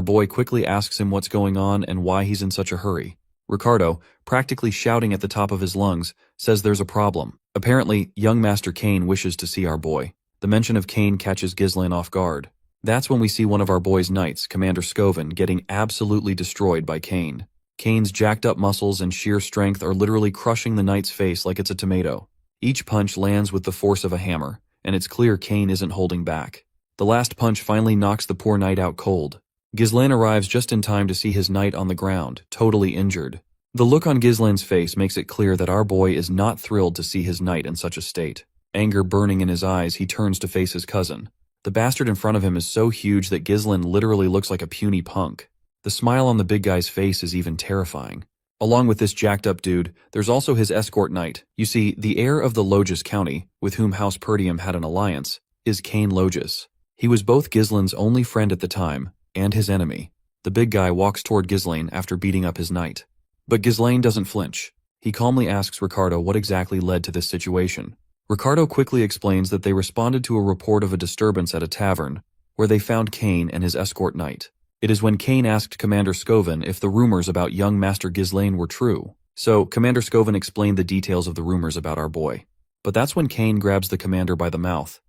A: boy quickly asks him what's going on and why he's in such a hurry. Ricardo, practically shouting at the top of his lungs, says there's a problem. Apparently, young Master Kane wishes to see our boy. The mention of Kane catches Ghislaine off guard. That's when we see one of our boy's knights, Commander Scoven, getting absolutely destroyed by Kane. Kane's jacked up muscles and sheer strength are literally crushing the knight's face like it's a tomato. Each punch lands with the force of a hammer, and it's clear Kane isn't holding back. The last punch finally knocks the poor knight out cold. Ghislaine arrives just in time to see his knight on the ground, totally injured. The look on Ghislaine's face makes it clear that our boy is not thrilled to see his knight in such a state. Anger burning in his eyes, he turns to face his cousin. The bastard in front of him is so huge that Ghislaine literally looks like a puny punk. The smile on the big guy's face is even terrifying. Along with this jacked up dude, there's also his escort knight. You see, the heir of the Logis County, with whom House Perdium had an alliance, is Kane Logis. He was both Ghislaine's only friend at the time, and his enemy. The big guy walks toward Ghislaine after beating up his knight. But Ghislaine doesn't flinch. He calmly asks Ricardo what exactly led to this situation. Ricardo quickly explains that they responded to a report of a disturbance at a tavern, where they found Kane and his escort knight. It is when Kane asked Commander Scoven if the rumors about young Master Ghislaine were true. So, Commander Scoven explained the details of the rumors about our boy. But that's when Kane grabs the commander by the mouth,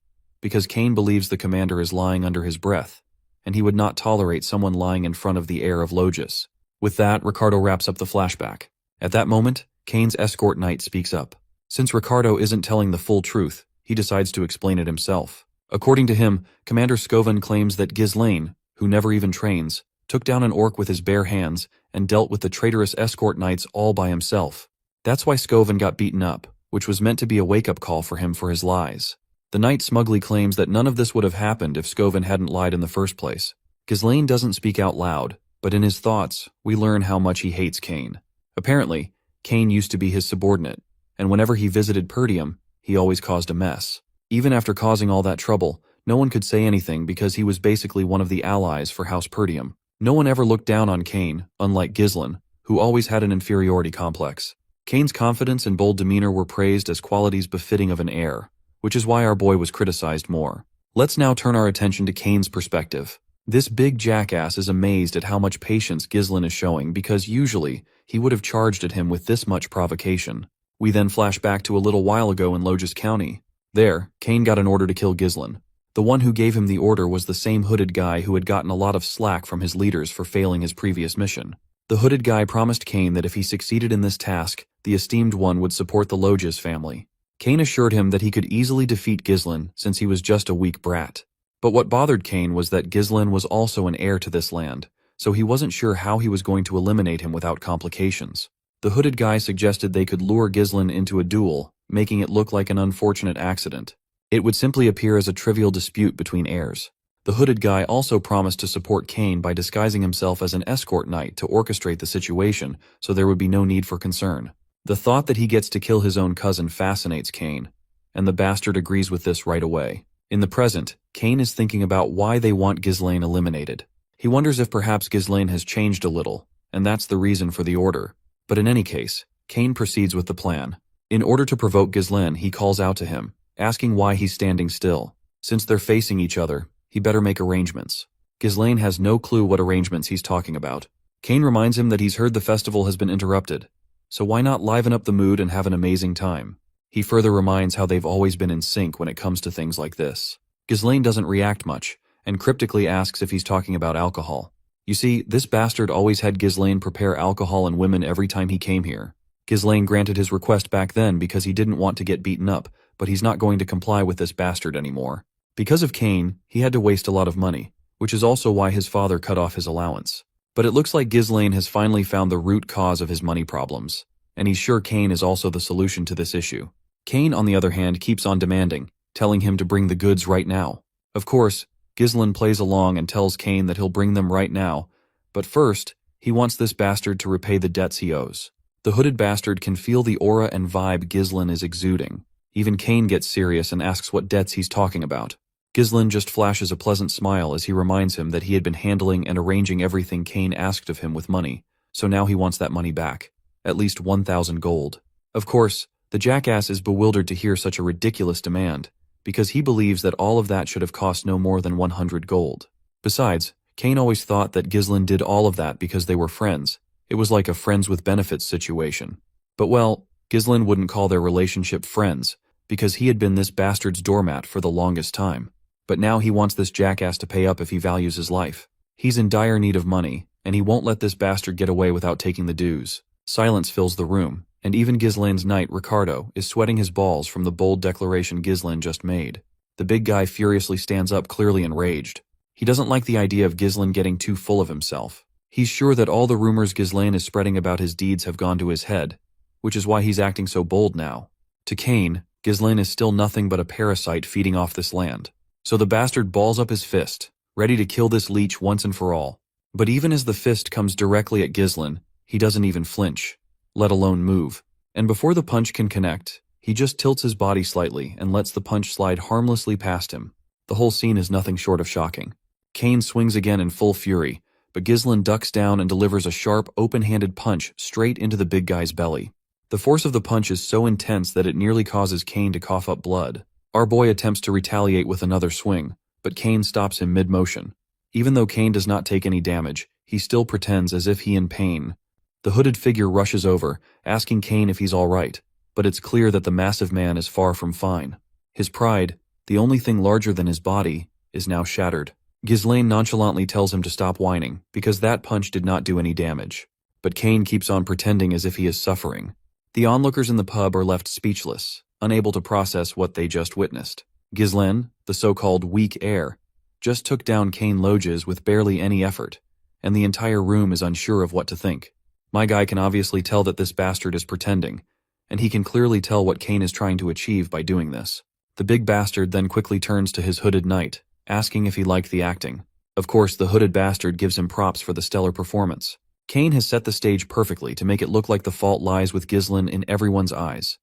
A: because Kane believes the commander is lying under his breath, and he would not tolerate someone lying in front of the heir of Logis. With that, Ricardo wraps up the flashback. At that moment, Kane's escort knight speaks up. Since Ricardo isn't telling the full truth, he decides to explain it himself. According to him, Commander Scoven claims that Ghislaine, who never even trains, took down an orc with his bare hands and dealt with the traitorous escort knights all by himself. That's why Scoven got beaten up, which was meant to be a wake-up call for him for his lies. The knight smugly claims that none of this would have happened if Scoven hadn't lied in the first place. Ghislaine doesn't speak out loud, but in his thoughts, we learn how much he hates Cain. Apparently, Cain used to be his subordinate, and whenever he visited Perdium, he always caused a mess. Even after causing all that trouble, no one could say anything because he was basically one of the allies for House Perdium. No one ever looked down on Cain, unlike Ghislaine, who always had an inferiority complex. Cain's confidence and bold demeanor were praised as qualities befitting of an heir, which is why our boy was criticized more. Let's now turn our attention to Cain's perspective. This big jackass is amazed at how much patience Ghislaine is showing because usually he would have charged at him with this much provocation. We then flash back to a little while ago in Logis County. There, Cain got an order to kill Ghislaine. The one who gave him the order was the same hooded guy who had gotten a lot of slack from his leaders for failing his previous mission. The hooded guy promised Cain that if he succeeded in this task, the esteemed one would support the Logis family. Cain assured him that he could easily defeat Ghislaine since he was just a weak brat. But what bothered Cain was that Ghislaine was also an heir to this land, so he wasn't sure how he was going to eliminate him without complications. The hooded guy suggested they could lure Ghislaine into a duel, making it look like an unfortunate accident. It would simply appear as a trivial dispute between heirs. The hooded guy also promised to support Cain by disguising himself as an escort knight to orchestrate the situation so there would be no need for concern. The thought that he gets to kill his own cousin fascinates Cain, and the bastard agrees with this right away. In the present, Cain is thinking about why they want Ghislaine eliminated. He wonders if perhaps Ghislaine has changed a little, and that's the reason for the order. But in any case, Cain proceeds with the plan. In order to provoke Ghislaine, he calls out to him, asking why he's standing still. Since they're facing each other, he better make arrangements. Ghislaine has no clue what arrangements he's talking about. Cain reminds him that he's heard the festival has been interrupted, so why not liven up the mood and have an amazing time? He further reminds how they've always been in sync when it comes to things like this. Ghislaine doesn't react much, and cryptically asks if he's talking about alcohol. You see, this bastard always had Ghislaine prepare alcohol and women every time he came here. Ghislaine granted his request back then because he didn't want to get beaten up, but he's not going to comply with this bastard anymore. Because of Cain, he had to waste a lot of money, which is also why his father cut off his allowance. But it looks like Ghislaine has finally found the root cause of his money problems, and he's sure Cain is also the solution to this issue. Cain, on the other hand, keeps on demanding, telling him to bring the goods right now. Of course, Ghislaine plays along and tells Cain that he'll bring them right now, but first, he wants this bastard to repay the debts he owes. The hooded bastard can feel the aura and vibe Ghislaine is exuding. Even Cain gets serious and asks what debts he's talking about. Ghislaine just flashes a pleasant smile as he reminds him that he had been handling and arranging everything Cain asked of him with money, so now he wants that money back. At least 1,000 gold. Of course, the jackass is bewildered to hear such a ridiculous demand, because he believes that all of that should have cost no more than 100 gold. Besides, Cain always thought that Ghislaine did all of that because they were friends. It was like a friends with benefits situation. But well, Ghislaine wouldn't call their relationship friends, because he had been this bastard's doormat for the longest time. But now he wants this jackass to pay up if he values his life. He's in dire need of money, and he won't let this bastard get away without taking the dues. Silence fills the room, and even Ghislaine's knight, Ricardo, is sweating his balls from the bold declaration Ghislaine just made. The big guy furiously stands up, clearly enraged. He doesn't like the idea of Ghislaine getting too full of himself. He's sure that all the rumors Ghislaine is spreading about his deeds have gone to his head, which is why he's acting so bold now. To Cain, Ghislaine is still nothing but a parasite feeding off this land. So the bastard balls up his fist, ready to kill this leech once and for all. But even as the fist comes directly at Ghislaine, he doesn't even flinch, let alone move. And before the punch can connect, he just tilts his body slightly and lets the punch slide harmlessly past him. The whole scene is nothing short of shocking. Cain swings again in full fury, but Ghislaine ducks down and delivers a sharp, open-handed punch straight into the big guy's belly. The force of the punch is so intense that it nearly causes Cain to cough up blood. Our boy attempts to retaliate with another swing, but Cain stops him mid-motion. Even though Cain does not take any damage, he still pretends as if he in pain. The hooded figure rushes over, asking Cain if he's all right, but it's clear that the massive man is far from fine. His pride, the only thing larger than his body, is now shattered. Ghislaine nonchalantly tells him to stop whining, because that punch did not do any damage. But Cain keeps on pretending as if he is suffering. The onlookers in the pub are left speechless, unable to process what they just witnessed. Ghislaine, the so-called weak heir, just took down Cain Logis with barely any effort, and the entire room is unsure of what to think. My guy can obviously tell that this bastard is pretending, and he can clearly tell what Cain is trying to achieve by doing this. The big bastard then quickly turns to his hooded knight, asking if he liked the acting. Of course, the hooded bastard gives him props for the stellar performance. Kane has set the stage perfectly to make it look like the fault lies with Ghislaine in everyone's eyes.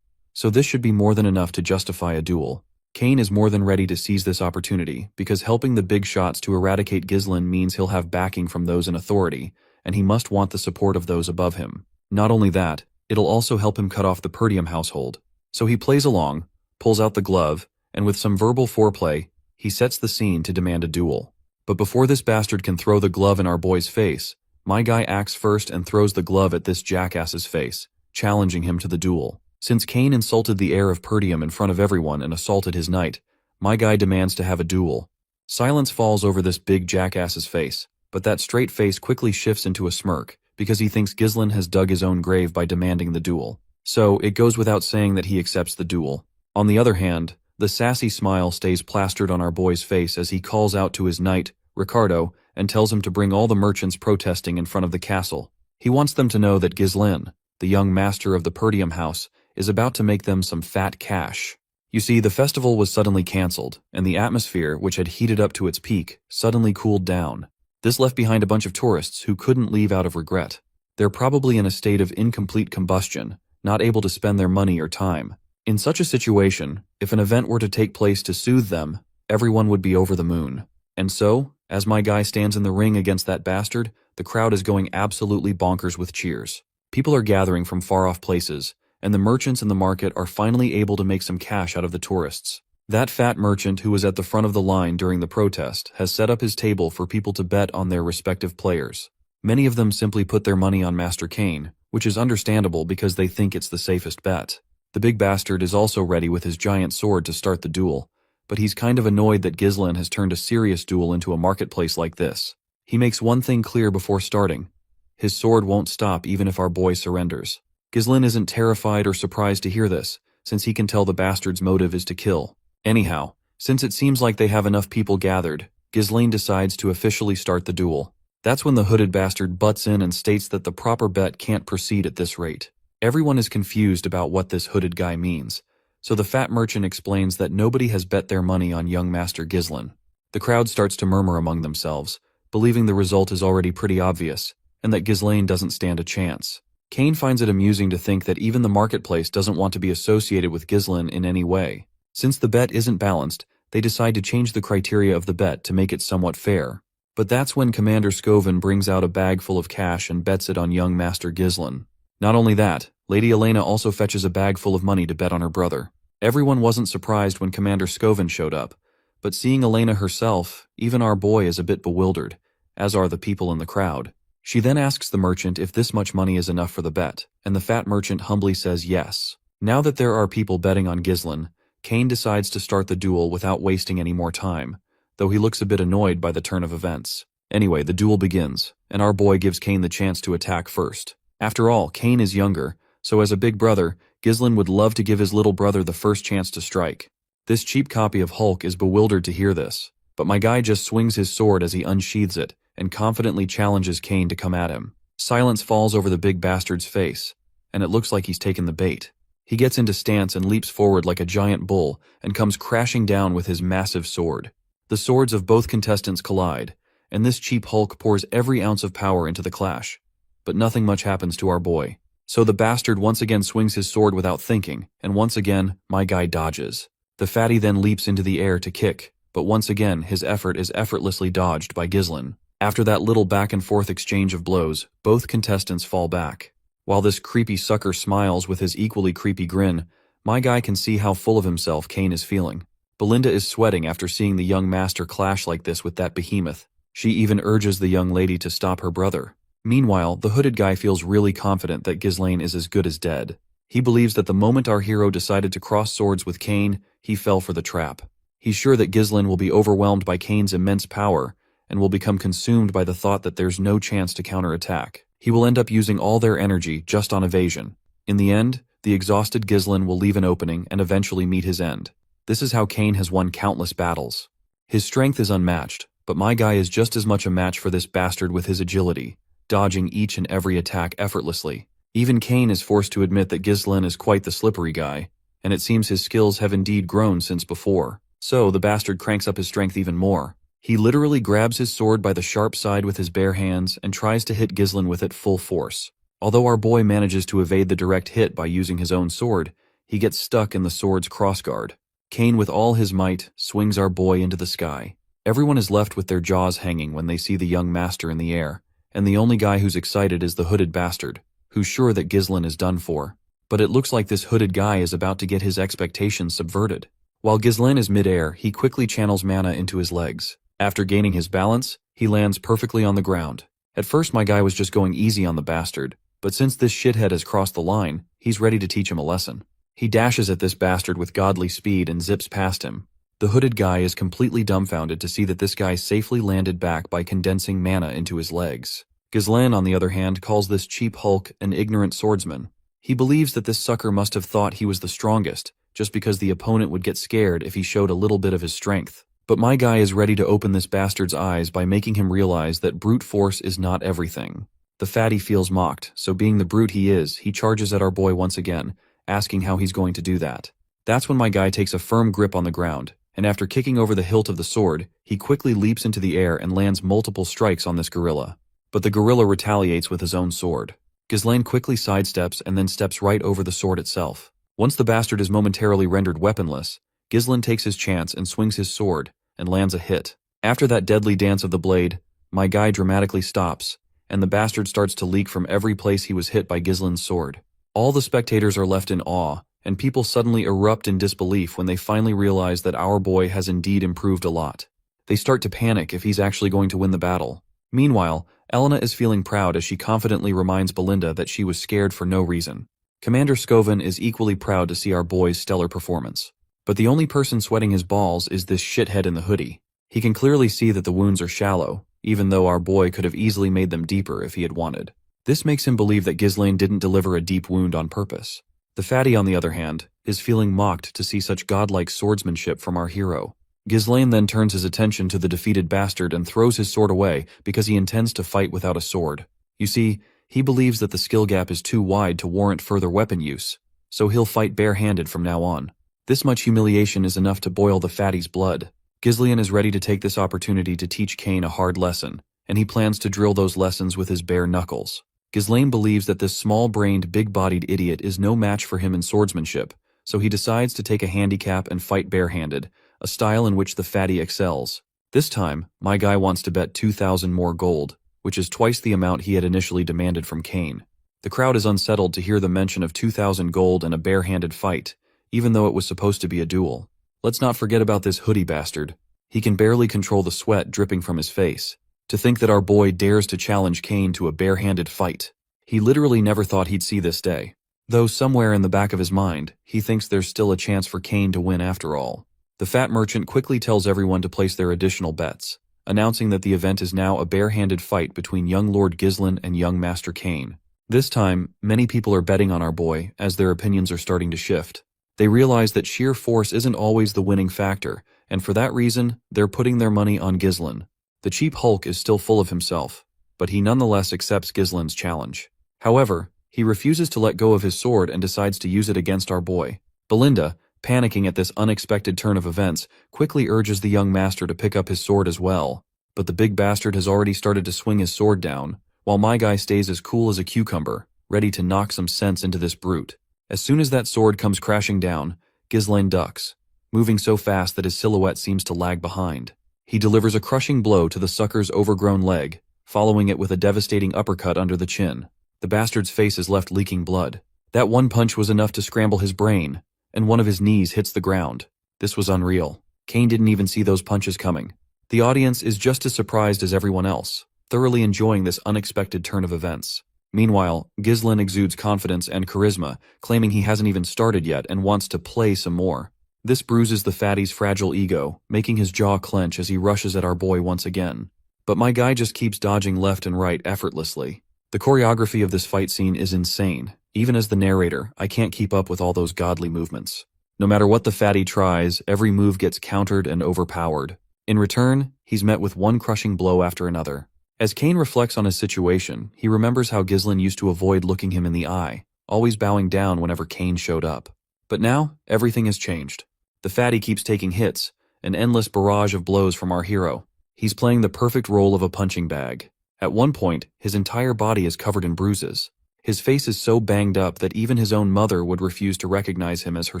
A: So this should be more than enough to justify a duel. Kane is more than ready to seize this opportunity, because helping the big shots to eradicate Ghislaine means he'll have backing from those in authority, and he must want the support of those above him. Not only that, it'll also help him cut off the Perdium household. So he plays along, pulls out the glove, and with some verbal foreplay, he sets the scene to demand a duel. But before this bastard can throw the glove in our boy's face, my guy acts first and throws the glove at this jackass's face, challenging him to the duel. Since Kane insulted the heir of Perdium in front of everyone and assaulted his knight, my guy demands to have a duel. Silence falls over this big jackass's face, but that straight face quickly shifts into a smirk, because he thinks Ghislaine has dug his own grave by demanding the duel. So, it goes without saying that he accepts the duel. On the other hand, the sassy smile stays plastered on our boy's face as he calls out to his knight, Ricardo, and tells him to bring all the merchants protesting in front of the castle. He wants them to know that Ghislaine, the young master of the Perdium house, is about to make them some fat cash. You see, the festival was suddenly cancelled, and the atmosphere, which had heated up to its peak, suddenly cooled down. This left behind a bunch of tourists who couldn't leave out of regret. They're probably in a state of incomplete combustion, not able to spend their money or time. In such a situation, if an event were to take place to soothe them, everyone would be over the moon. And so, as my guy stands in the ring against that bastard, the crowd is going absolutely bonkers with cheers. People are gathering from far-off places, and the merchants in the market are finally able to make some cash out of the tourists. That fat merchant who was at the front of the line during the protest has set up his table for people to bet on their respective players. Many of them simply put their money on Master Kane, which is understandable because they think it's the safest bet. The big bastard is also ready with his giant sword to start the duel, but he's kind of annoyed that Ghislaine has turned a serious duel into a marketplace like this. He makes one thing clear before starting. His sword won't stop even if our boy surrenders. Ghislaine isn't terrified or surprised to hear this, since he can tell the bastard's motive is to kill. Anyhow, since it seems like they have enough people gathered, Ghislaine decides to officially start the duel. That's when the hooded bastard butts in and states that the proper bet can't proceed at this rate. Everyone is confused about what this hooded guy means, so the fat merchant explains that nobody has bet their money on young Master Ghislaine. The crowd starts to murmur among themselves, believing the result is already pretty obvious, and that Ghislaine doesn't stand a chance. Kane finds it amusing to think that even the marketplace doesn't want to be associated with Ghislaine in any way. Since the bet isn't balanced, they decide to change the criteria of the bet to make it somewhat fair. But that's when Commander Scoven brings out a bag full of cash and bets it on young Master Ghislaine. Not only that, Lady Elena also fetches a bag full of money to bet on her brother. Everyone wasn't surprised when Commander Scoven showed up, but seeing Elena herself, even our boy is a bit bewildered, as are the people in the crowd. She then asks the merchant if this much money is enough for the bet, and the fat merchant humbly says yes. Now that there are people betting on Ghislaine, Kane decides to start the duel without wasting any more time, though he looks a bit annoyed by the turn of events. Anyway, the duel begins, and our boy gives Kane the chance to attack first. After all, Kane is younger, so as a big brother, Ghislaine would love to give his little brother the first chance to strike. This cheap copy of Hulk is bewildered to hear this, but my guy just swings his sword as he unsheathes it, and confidently challenges Kane to come at him. Silence falls over the big bastard's face, and it looks like he's taken the bait. He gets into stance and leaps forward like a giant bull, and comes crashing down with his massive sword. The swords of both contestants collide, and this cheap Hulk pours every ounce of power into the clash. But nothing much happens to our boy. So the bastard once again swings his sword without thinking, and once again, my guy dodges. The fatty then leaps into the air to kick, but once again his effort is effortlessly dodged by Ghislaine. After that little back and forth exchange of blows, both contestants fall back. While this creepy sucker smiles with his equally creepy grin, my guy can see how full of himself Kane is feeling. Belinda is sweating after seeing the young master clash like this with that behemoth. She even urges the young lady to stop her brother. Meanwhile, the hooded guy feels really confident that Ghislaine is as good as dead. He believes that the moment our hero decided to cross swords with Kane, he fell for the trap. He's sure that Ghislaine will be overwhelmed by Kane's immense power, and will become consumed by the thought that there's no chance to counterattack. He will end up using all their energy just on evasion. In the end, the exhausted Ghislaine will leave an opening and eventually meet his end. This is how Kane has won countless battles. His strength is unmatched, but my guy is just as much a match for this bastard with his agility, dodging each and every attack effortlessly. Even Kane is forced to admit that Ghislaine is quite the slippery guy, and it seems his skills have indeed grown since before. So the bastard cranks up his strength even more. He literally grabs his sword by the sharp side with his bare hands and tries to hit Ghislain with it full force. Although our boy manages to evade the direct hit by using his own sword, he gets stuck in the sword's crossguard. Cain, with all his might, swings our boy into the sky. Everyone is left with their jaws hanging when they see the young master in the air, and the only guy who's excited is the hooded bastard, who's sure that Ghislain is done for. But it looks like this hooded guy is about to get his expectations subverted. While Ghislain is mid-air, he quickly channels mana into his legs. After gaining his balance, he lands perfectly on the ground. At first my guy was just going easy on the bastard, but since this shithead has crossed the line, he's ready to teach him a lesson. He dashes at this bastard with godly speed and zips past him. The hooded guy is completely dumbfounded to see that this guy safely landed back by condensing mana into his legs. Ghislain, on the other hand, calls this cheap hulk an ignorant swordsman. He believes that this sucker must have thought he was the strongest, just because the opponent would get scared if he showed a little bit of his strength. But my guy is ready to open this bastard's eyes by making him realize that brute force is not everything. The fatty feels mocked, so being the brute he is, he charges at our boy once again, asking how he's going to do that. That's when my guy takes a firm grip on the ground, and after kicking over the hilt of the sword, he quickly leaps into the air and lands multiple strikes on this gorilla. But the gorilla retaliates with his own sword. Ghislain quickly sidesteps and then steps right over the sword itself. Once the bastard is momentarily rendered weaponless, Ghislain takes his chance and swings his sword, and lands a hit. After that deadly dance of the blade, my guy dramatically stops, and the bastard starts to leak from every place he was hit by Ghislain's sword. All the spectators are left in awe, and people suddenly erupt in disbelief when they finally realize that our boy has indeed improved a lot. They start to panic if he's actually going to win the battle. Meanwhile, Elena is feeling proud as she confidently reminds Belinda that she was scared for no reason. Commander Scoven is equally proud to see our boy's stellar performance. But the only person sweating his balls is this shithead in the hoodie. He can clearly see that the wounds are shallow, even though our boy could have easily made them deeper if he had wanted. This makes him believe that Ghislain didn't deliver a deep wound on purpose. The fatty, on the other hand, is feeling mocked to see such godlike swordsmanship from our hero. Ghislain then turns his attention to the defeated bastard and throws his sword away because he intends to fight without a sword. You see, he believes that the skill gap is too wide to warrant further weapon use, so he'll fight barehanded from now on. This much humiliation is enough to boil the fatty's blood. Ghislain is ready to take this opportunity to teach Cain a hard lesson, and he plans to drill those lessons with his bare knuckles. Ghislain believes that this small-brained, big-bodied idiot is no match for him in swordsmanship, so he decides to take a handicap and fight barehanded, a style in which the fatty excels. This time, my guy wants to bet 2,000 more gold, which is twice the amount he had initially demanded from Cain. The crowd is unsettled to hear the mention of 2,000 gold and a barehanded fight, even though it was supposed to be a duel. Let's not forget about this hoodie bastard. He can barely control the sweat dripping from his face. To think that our boy dares to challenge Cain to a barehanded fight. He literally never thought he'd see this day. Though somewhere in the back of his mind, he thinks there's still a chance for Cain to win after all. The fat merchant quickly tells everyone to place their additional bets, announcing that the event is now a barehanded fight between young Lord Ghislain and young Master Cain. This time, many people are betting on our boy, as their opinions are starting to shift. They realize that sheer force isn't always the winning factor, and for that reason, they're putting their money on Ghislain. The cheap hulk is still full of himself, but he nonetheless accepts Ghislain's challenge. However, he refuses to let go of his sword and decides to use it against our boy. Belinda, panicking at this unexpected turn of events, quickly urges the young master to pick up his sword as well. But the big bastard has already started to swing his sword down, while my guy stays as cool as a cucumber, ready to knock some sense into this brute. As soon as that sword comes crashing down, Ghislain ducks, moving so fast that his silhouette seems to lag behind. He delivers a crushing blow to the sucker's overgrown leg, following it with a devastating uppercut under the chin. The bastard's face is left leaking blood. That one punch was enough to scramble his brain, and one of his knees hits the ground. This was unreal. Cain didn't even see those punches coming. The audience is just as surprised as everyone else, thoroughly enjoying this unexpected turn of events. Meanwhile, Ghislain exudes confidence and charisma, claiming he hasn't even started yet and wants to play some more. This bruises the fatty's fragile ego, making his jaw clench as he rushes at our boy once again. But my guy just keeps dodging left and right effortlessly. The choreography of this fight scene is insane. Even as the narrator, I can't keep up with all those godly movements. No matter what the fatty tries, every move gets countered and overpowered. In return, he's met with one crushing blow after another. As Cain reflects on his situation, he remembers how Ghislain used to avoid looking him in the eye, always bowing down whenever Cain showed up. But now, everything has changed. The fatty keeps taking hits, an endless barrage of blows from our hero. He's playing the perfect role of a punching bag. At one point, his entire body is covered in bruises. His face is so banged up that even his own mother would refuse to recognize him as her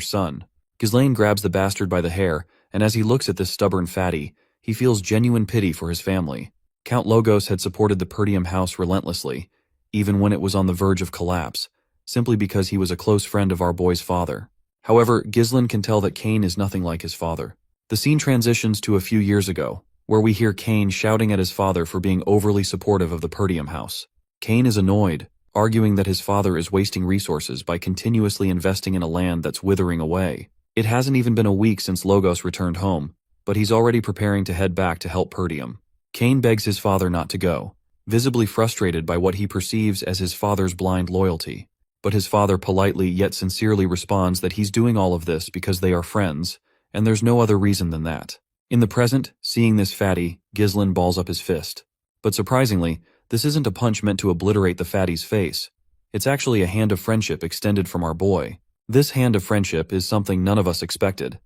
A: son. Ghislaine grabs the bastard by the hair, and as he looks at this stubborn fatty, he feels genuine pity for his family. Count Logos had supported the Perdium house relentlessly, even when it was on the verge of collapse, simply because he was a close friend of our boy's father. However, Ghislaine can tell that Cain is nothing like his father. The scene transitions to a few years ago, where we hear Cain shouting at his father for being overly supportive of the Perdium house. Cain is annoyed, arguing that his father is wasting resources by continuously investing in a land that's withering away. It hasn't even been a week since Logos returned home, but he's already preparing to head back to help Perdium. Cain begs his father not to go, visibly frustrated by what he perceives as his father's blind loyalty. But his father politely yet sincerely responds that he's doing all of this because they are friends, and there's no other reason than that. In the present, seeing this fatty, Ghislaine balls up his fist. But surprisingly, this isn't a punch meant to obliterate the fatty's face. It's actually a hand of friendship extended from our boy. This hand of friendship is something none of us expected.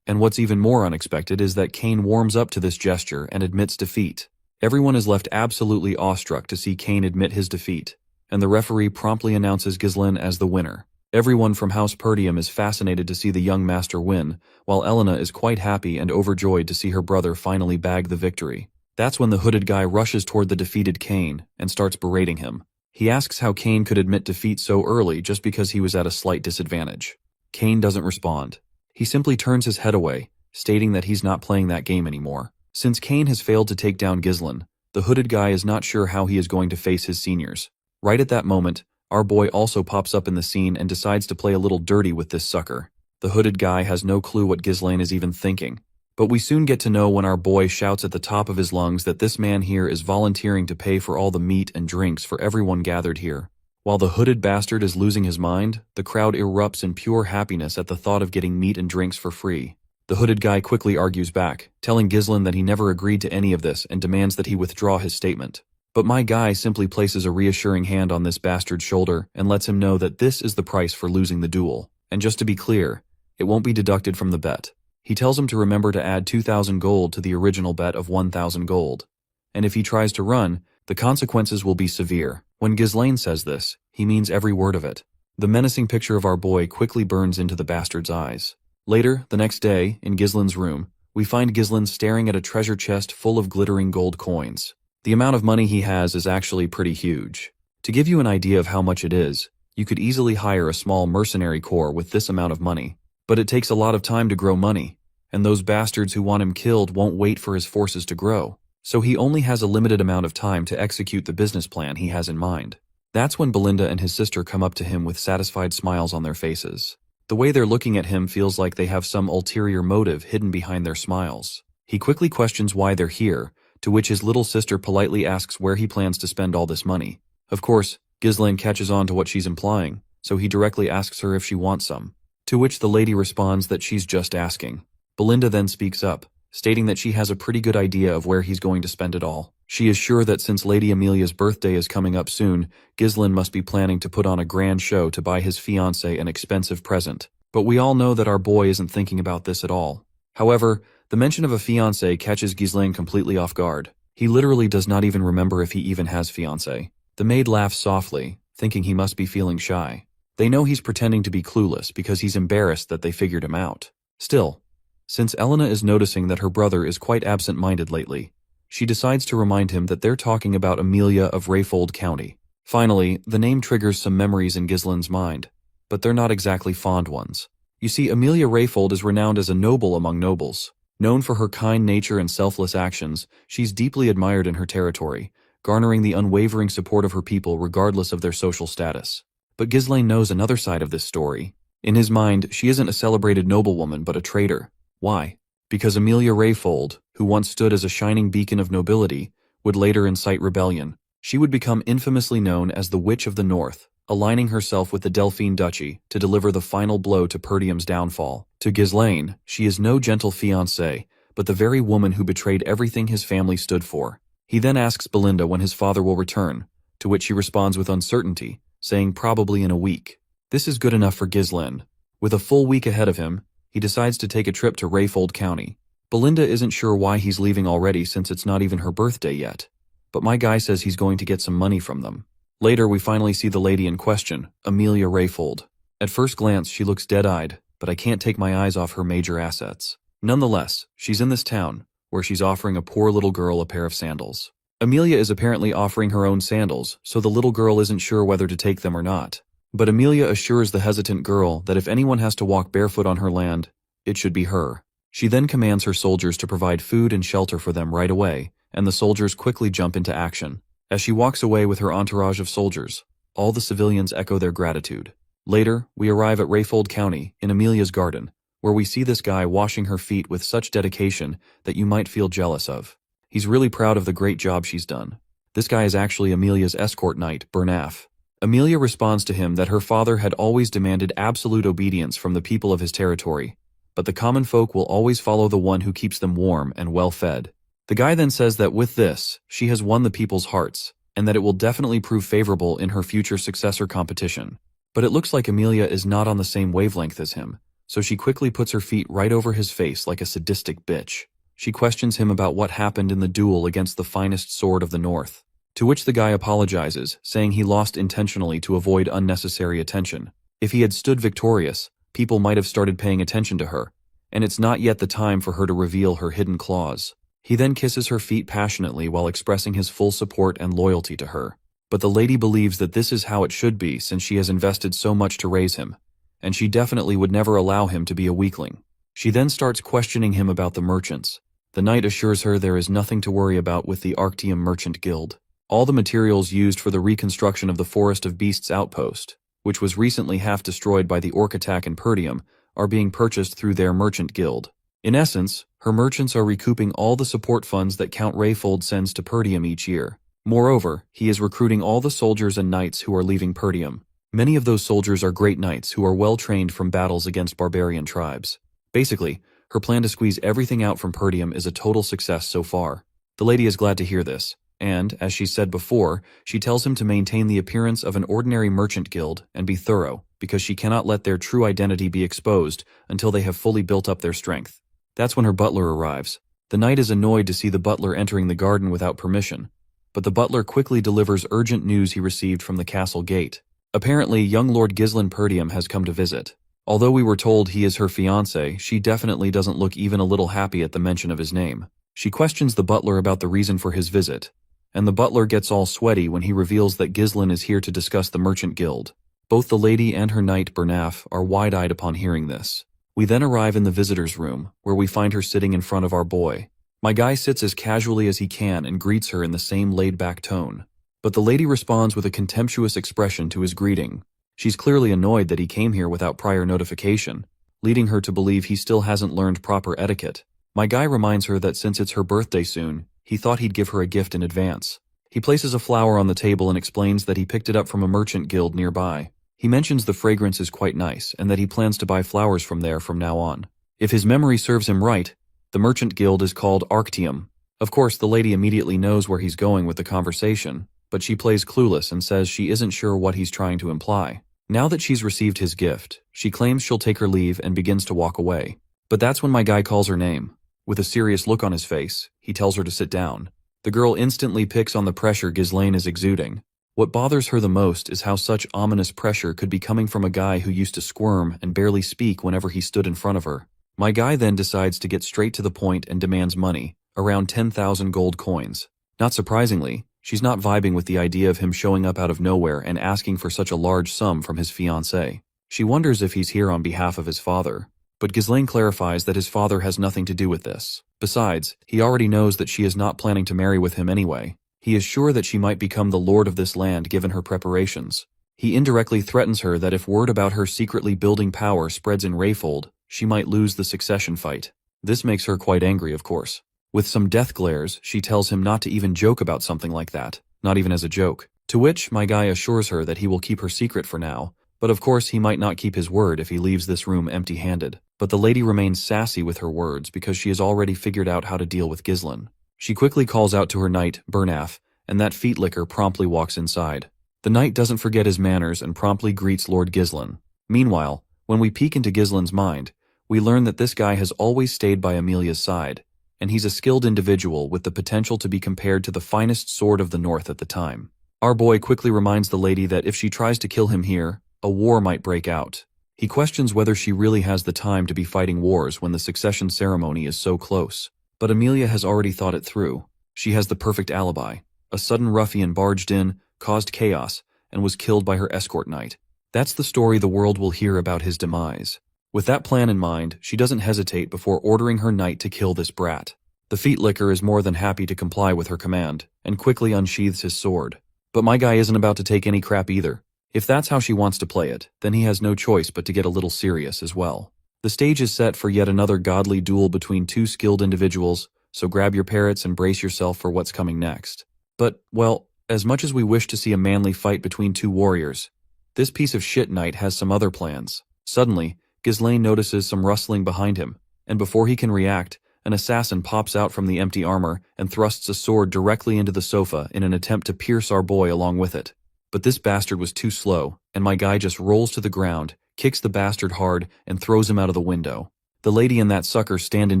A: And what's even more unexpected is that Cain warms up to this gesture and admits defeat. Everyone is left absolutely awestruck to see Cain admit his defeat, and the referee promptly announces Ghislaine as the winner. Everyone from House Perdium is fascinated to see the young master win, while Elena is quite happy and overjoyed to see her brother finally bag the victory. That's when the hooded guy rushes toward the defeated Cain and starts berating him. He asks how Cain could admit defeat so early just because he was at a slight disadvantage. Cain doesn't respond. He simply turns his head away, stating that he's not playing that game anymore. Since Cain has failed to take down Ghislaine, the hooded guy is not sure how he is going to face his seniors. Right at that moment, our boy also pops up in the scene and decides to play a little dirty with this sucker. The hooded guy has no clue what Ghislaine is even thinking. But we soon get to know when our boy shouts at the top of his lungs that this man here is volunteering to pay for all the meat and drinks for everyone gathered here. While the hooded bastard is losing his mind, the crowd erupts in pure happiness at the thought of getting meat and drinks for free. The hooded guy quickly argues back, telling Ghislaine that he never agreed to any of this and demands that he withdraw his statement. But my guy simply places a reassuring hand on this bastard's shoulder and lets him know that this is the price for losing the duel. And just to be clear, it won't be deducted from the bet. He tells him to remember to add 2,000 gold to the original bet of 1,000 gold. And if he tries to run, the consequences will be severe. When Ghislaine says this, he means every word of it. The menacing picture of our boy quickly burns into the bastard's eyes. Later, the next day, in Ghislaine's room, we find Ghislaine staring at a treasure chest full of glittering gold coins. The amount of money he has is actually pretty huge. To give you an idea of how much it is, you could easily hire a small mercenary corps with this amount of money. But it takes a lot of time to grow money, and those bastards who want him killed won't wait for his forces to grow. So he only has a limited amount of time to execute the business plan he has in mind. That's when Belinda and his sister come up to him with satisfied smiles on their faces. The way they're looking at him feels like they have some ulterior motive hidden behind their smiles. He quickly questions why they're here, to which his little sister politely asks where he plans to spend all this money. Of course, Ghislaine catches on to what she's implying, so he directly asks her if she wants some. To which the lady responds that she's just asking. Belinda then speaks up, stating that she has a pretty good idea of where he's going to spend it all. She is sure that since Lady Amelia's birthday is coming up soon, Ghislaine must be planning to put on a grand show to buy his fiancée an expensive present. But we all know that our boy isn't thinking about this at all. However, the mention of a fiancé catches Ghislaine completely off guard. He literally does not even remember if he even has fiancé. The maid laughs softly, thinking he must be feeling shy. They know he's pretending to be clueless because he's embarrassed that they figured him out. Still, since Elena is noticing that her brother is quite absent-minded lately, she decides to remind him that they're talking about Amelia of Rayfold County. Finally, the name triggers some memories in Ghislaine's mind, but they're not exactly fond ones. You see, Amelia Rayfold is renowned as a noble among nobles. Known for her kind nature and selfless actions, she's deeply admired in her territory, garnering the unwavering support of her people regardless of their social status. But Ghislaine knows another side of this story. In his mind, she isn't a celebrated noblewoman but a traitor. Why? Because Amelia Rayfold, who once stood as a shining beacon of nobility, would later incite rebellion. She would become infamously known as the Witch of the North, aligning herself with the Delphine Duchy to deliver the final blow to Perdium's downfall. To Ghislaine, she is no gentle fiancée, but the very woman who betrayed everything his family stood for. He then asks Belinda when his father will return, to which she responds with uncertainty, saying probably in a week. This is good enough for Ghislaine, With a full week ahead of him, he decides to take a trip to Rayfold County. Belinda isn't sure why he's leaving already since it's not even her birthday yet, but my guy says he's going to get some money from them. Later, we finally see the lady in question, Amelia Rayfold. At first glance, she looks dead-eyed, but I can't take my eyes off her major assets. Nonetheless, she's in this town, where she's offering a poor little girl a pair of sandals. Amelia is apparently offering her own sandals, so the little girl isn't sure whether to take them or not. But Amelia assures the hesitant girl that if anyone has to walk barefoot on her land, it should be her. She then commands her soldiers to provide food and shelter for them right away, and the soldiers quickly jump into action. As she walks away with her entourage of soldiers, all the civilians echo their gratitude. Later, we arrive at Rayfold County, in Amelia's garden, where we see this guy washing her feet with such dedication that you might feel jealous of. He's really proud of the great job she's done. This guy is actually Amelia's escort knight, Bernaf. Amelia responds to him that her father had always demanded absolute obedience from the people of his territory, but the common folk will always follow the one who keeps them warm and well-fed. The guy then says that with this, she has won the people's hearts, and that it will definitely prove favorable in her future successor competition. But it looks like Amelia is not on the same wavelength as him, so she quickly puts her feet right over his face like a sadistic bitch. She questions him about what happened in the duel against the finest sword of the North, to which the guy apologizes, saying he lost intentionally to avoid unnecessary attention. If he had stood victorious, people might have started paying attention to her, and it's not yet the time for her to reveal her hidden claws. He then kisses her feet passionately while expressing his full support and loyalty to her. But the lady believes that this is how it should be since she has invested so much to raise him, and she definitely would never allow him to be a weakling. She then starts questioning him about the merchants. The knight assures her there is nothing to worry about with the Arctium Merchant Guild. All the materials used for the reconstruction of the Forest of Beasts outpost, which was recently half destroyed by the orc attack in Perdium, are being purchased through their merchant guild. In essence, her merchants are recouping all the support funds that Count Rayfold sends to Perdium each year. Moreover, he is recruiting all the soldiers and knights who are leaving Perdium. Many of those soldiers are great knights who are well trained from battles against barbarian tribes. Basically, her plan to squeeze everything out from Perdium is a total success so far. The lady is glad to hear this, and, as she said before, she tells him to maintain the appearance of an ordinary merchant guild and be thorough, because she cannot let their true identity be exposed until they have fully built up their strength. That's when her butler arrives. The knight is annoyed to see the butler entering the garden without permission, but the butler quickly delivers urgent news he received from the castle gate. Apparently, young Lord Ghislain Perdium has come to visit. Although we were told he is her fiancé, she definitely doesn't look even a little happy at the mention of his name. She questions the butler about the reason for his visit, and the butler gets all sweaty when he reveals that Ghislain is here to discuss the merchant guild. Both the lady and her knight Bernaf are wide-eyed upon hearing this. We then arrive in the visitor's room, where we find her sitting in front of our boy. My guy sits as casually as he can and greets her in the same laid-back tone. But the lady responds with a contemptuous expression to his greeting. She's clearly annoyed that he came here without prior notification, leading her to believe he still hasn't learned proper etiquette. My guy reminds her that since it's her birthday soon, he thought he'd give her a gift in advance. He places a flower on the table and explains that he picked it up from a merchant guild nearby. He mentions the fragrance is quite nice and that he plans to buy flowers from there from now on. If his memory serves him right, the merchant guild is called Arctium. Of course, the lady immediately knows where he's going with the conversation, but she plays clueless and says she isn't sure what he's trying to imply. Now that she's received his gift, she claims she'll take her leave and begins to walk away. But that's when my guy calls her name. With a serious look on his face, he tells her to sit down. The girl instantly picks on the pressure Ghislain is exuding. What bothers her the most is how such ominous pressure could be coming from a guy who used to squirm and barely speak whenever he stood in front of her. My guy then decides to get straight to the point and demands money, around 10,000 gold coins. Not surprisingly, she's not vibing with the idea of him showing up out of nowhere and asking for such a large sum from his fiancée. She wonders if he's here on behalf of his father, but Ghislain clarifies that his father has nothing to do with this. Besides, he already knows that she is not planning to marry with him anyway. He is sure that she might become the lord of this land given her preparations. He indirectly threatens her that if word about her secretly building power spreads in Rayfold, she might lose the succession fight. This makes her quite angry, of course. With some death glares, she tells him not to even joke about something like that, not even as a joke. To which my guy assures her that he will keep her secret for now, but of course he might not keep his word if he leaves this room empty-handed. But the lady remains sassy with her words because she has already figured out how to deal with Ghislain. She quickly calls out to her knight, Bernaf, and that feet licker promptly walks inside. The knight doesn't forget his manners and promptly greets Lord Ghislain. Meanwhile, When we peek into Ghislaine's mind, we learn that this guy has always stayed by Amelia's side, and he's a skilled individual with the potential to be compared to the finest sword of the North at the time. Our boy quickly reminds the lady that if she tries to kill him here, a war might break out. He questions whether she really has the time to be fighting wars when the succession ceremony is so close. But Amelia has already thought it through. She has the perfect alibi. A sudden ruffian barged in, caused chaos, and was killed by her escort knight. That's the story the world will hear about his demise. With that plan in mind, she doesn't hesitate before ordering her knight to kill this brat. The feet licker is more than happy to comply with her command, and quickly unsheathes his sword. But my guy isn't about to take any crap either. If that's how she wants to play it, then he has no choice but to get a little serious as well. The stage is set for yet another godly duel between two skilled individuals, so grab your parrots and brace yourself for what's coming next. But, well, as much as we wish to see a manly fight between two warriors, this piece of shit knight has some other plans. Suddenly, Ghislaine notices some rustling behind him, and before he can react, an assassin pops out from the empty armor and thrusts a sword directly into the sofa in an attempt to pierce our boy along with it. But this bastard was too slow, and my guy just rolls to the ground, kicks the bastard hard, and throws him out of the window. The lady and that sucker stand in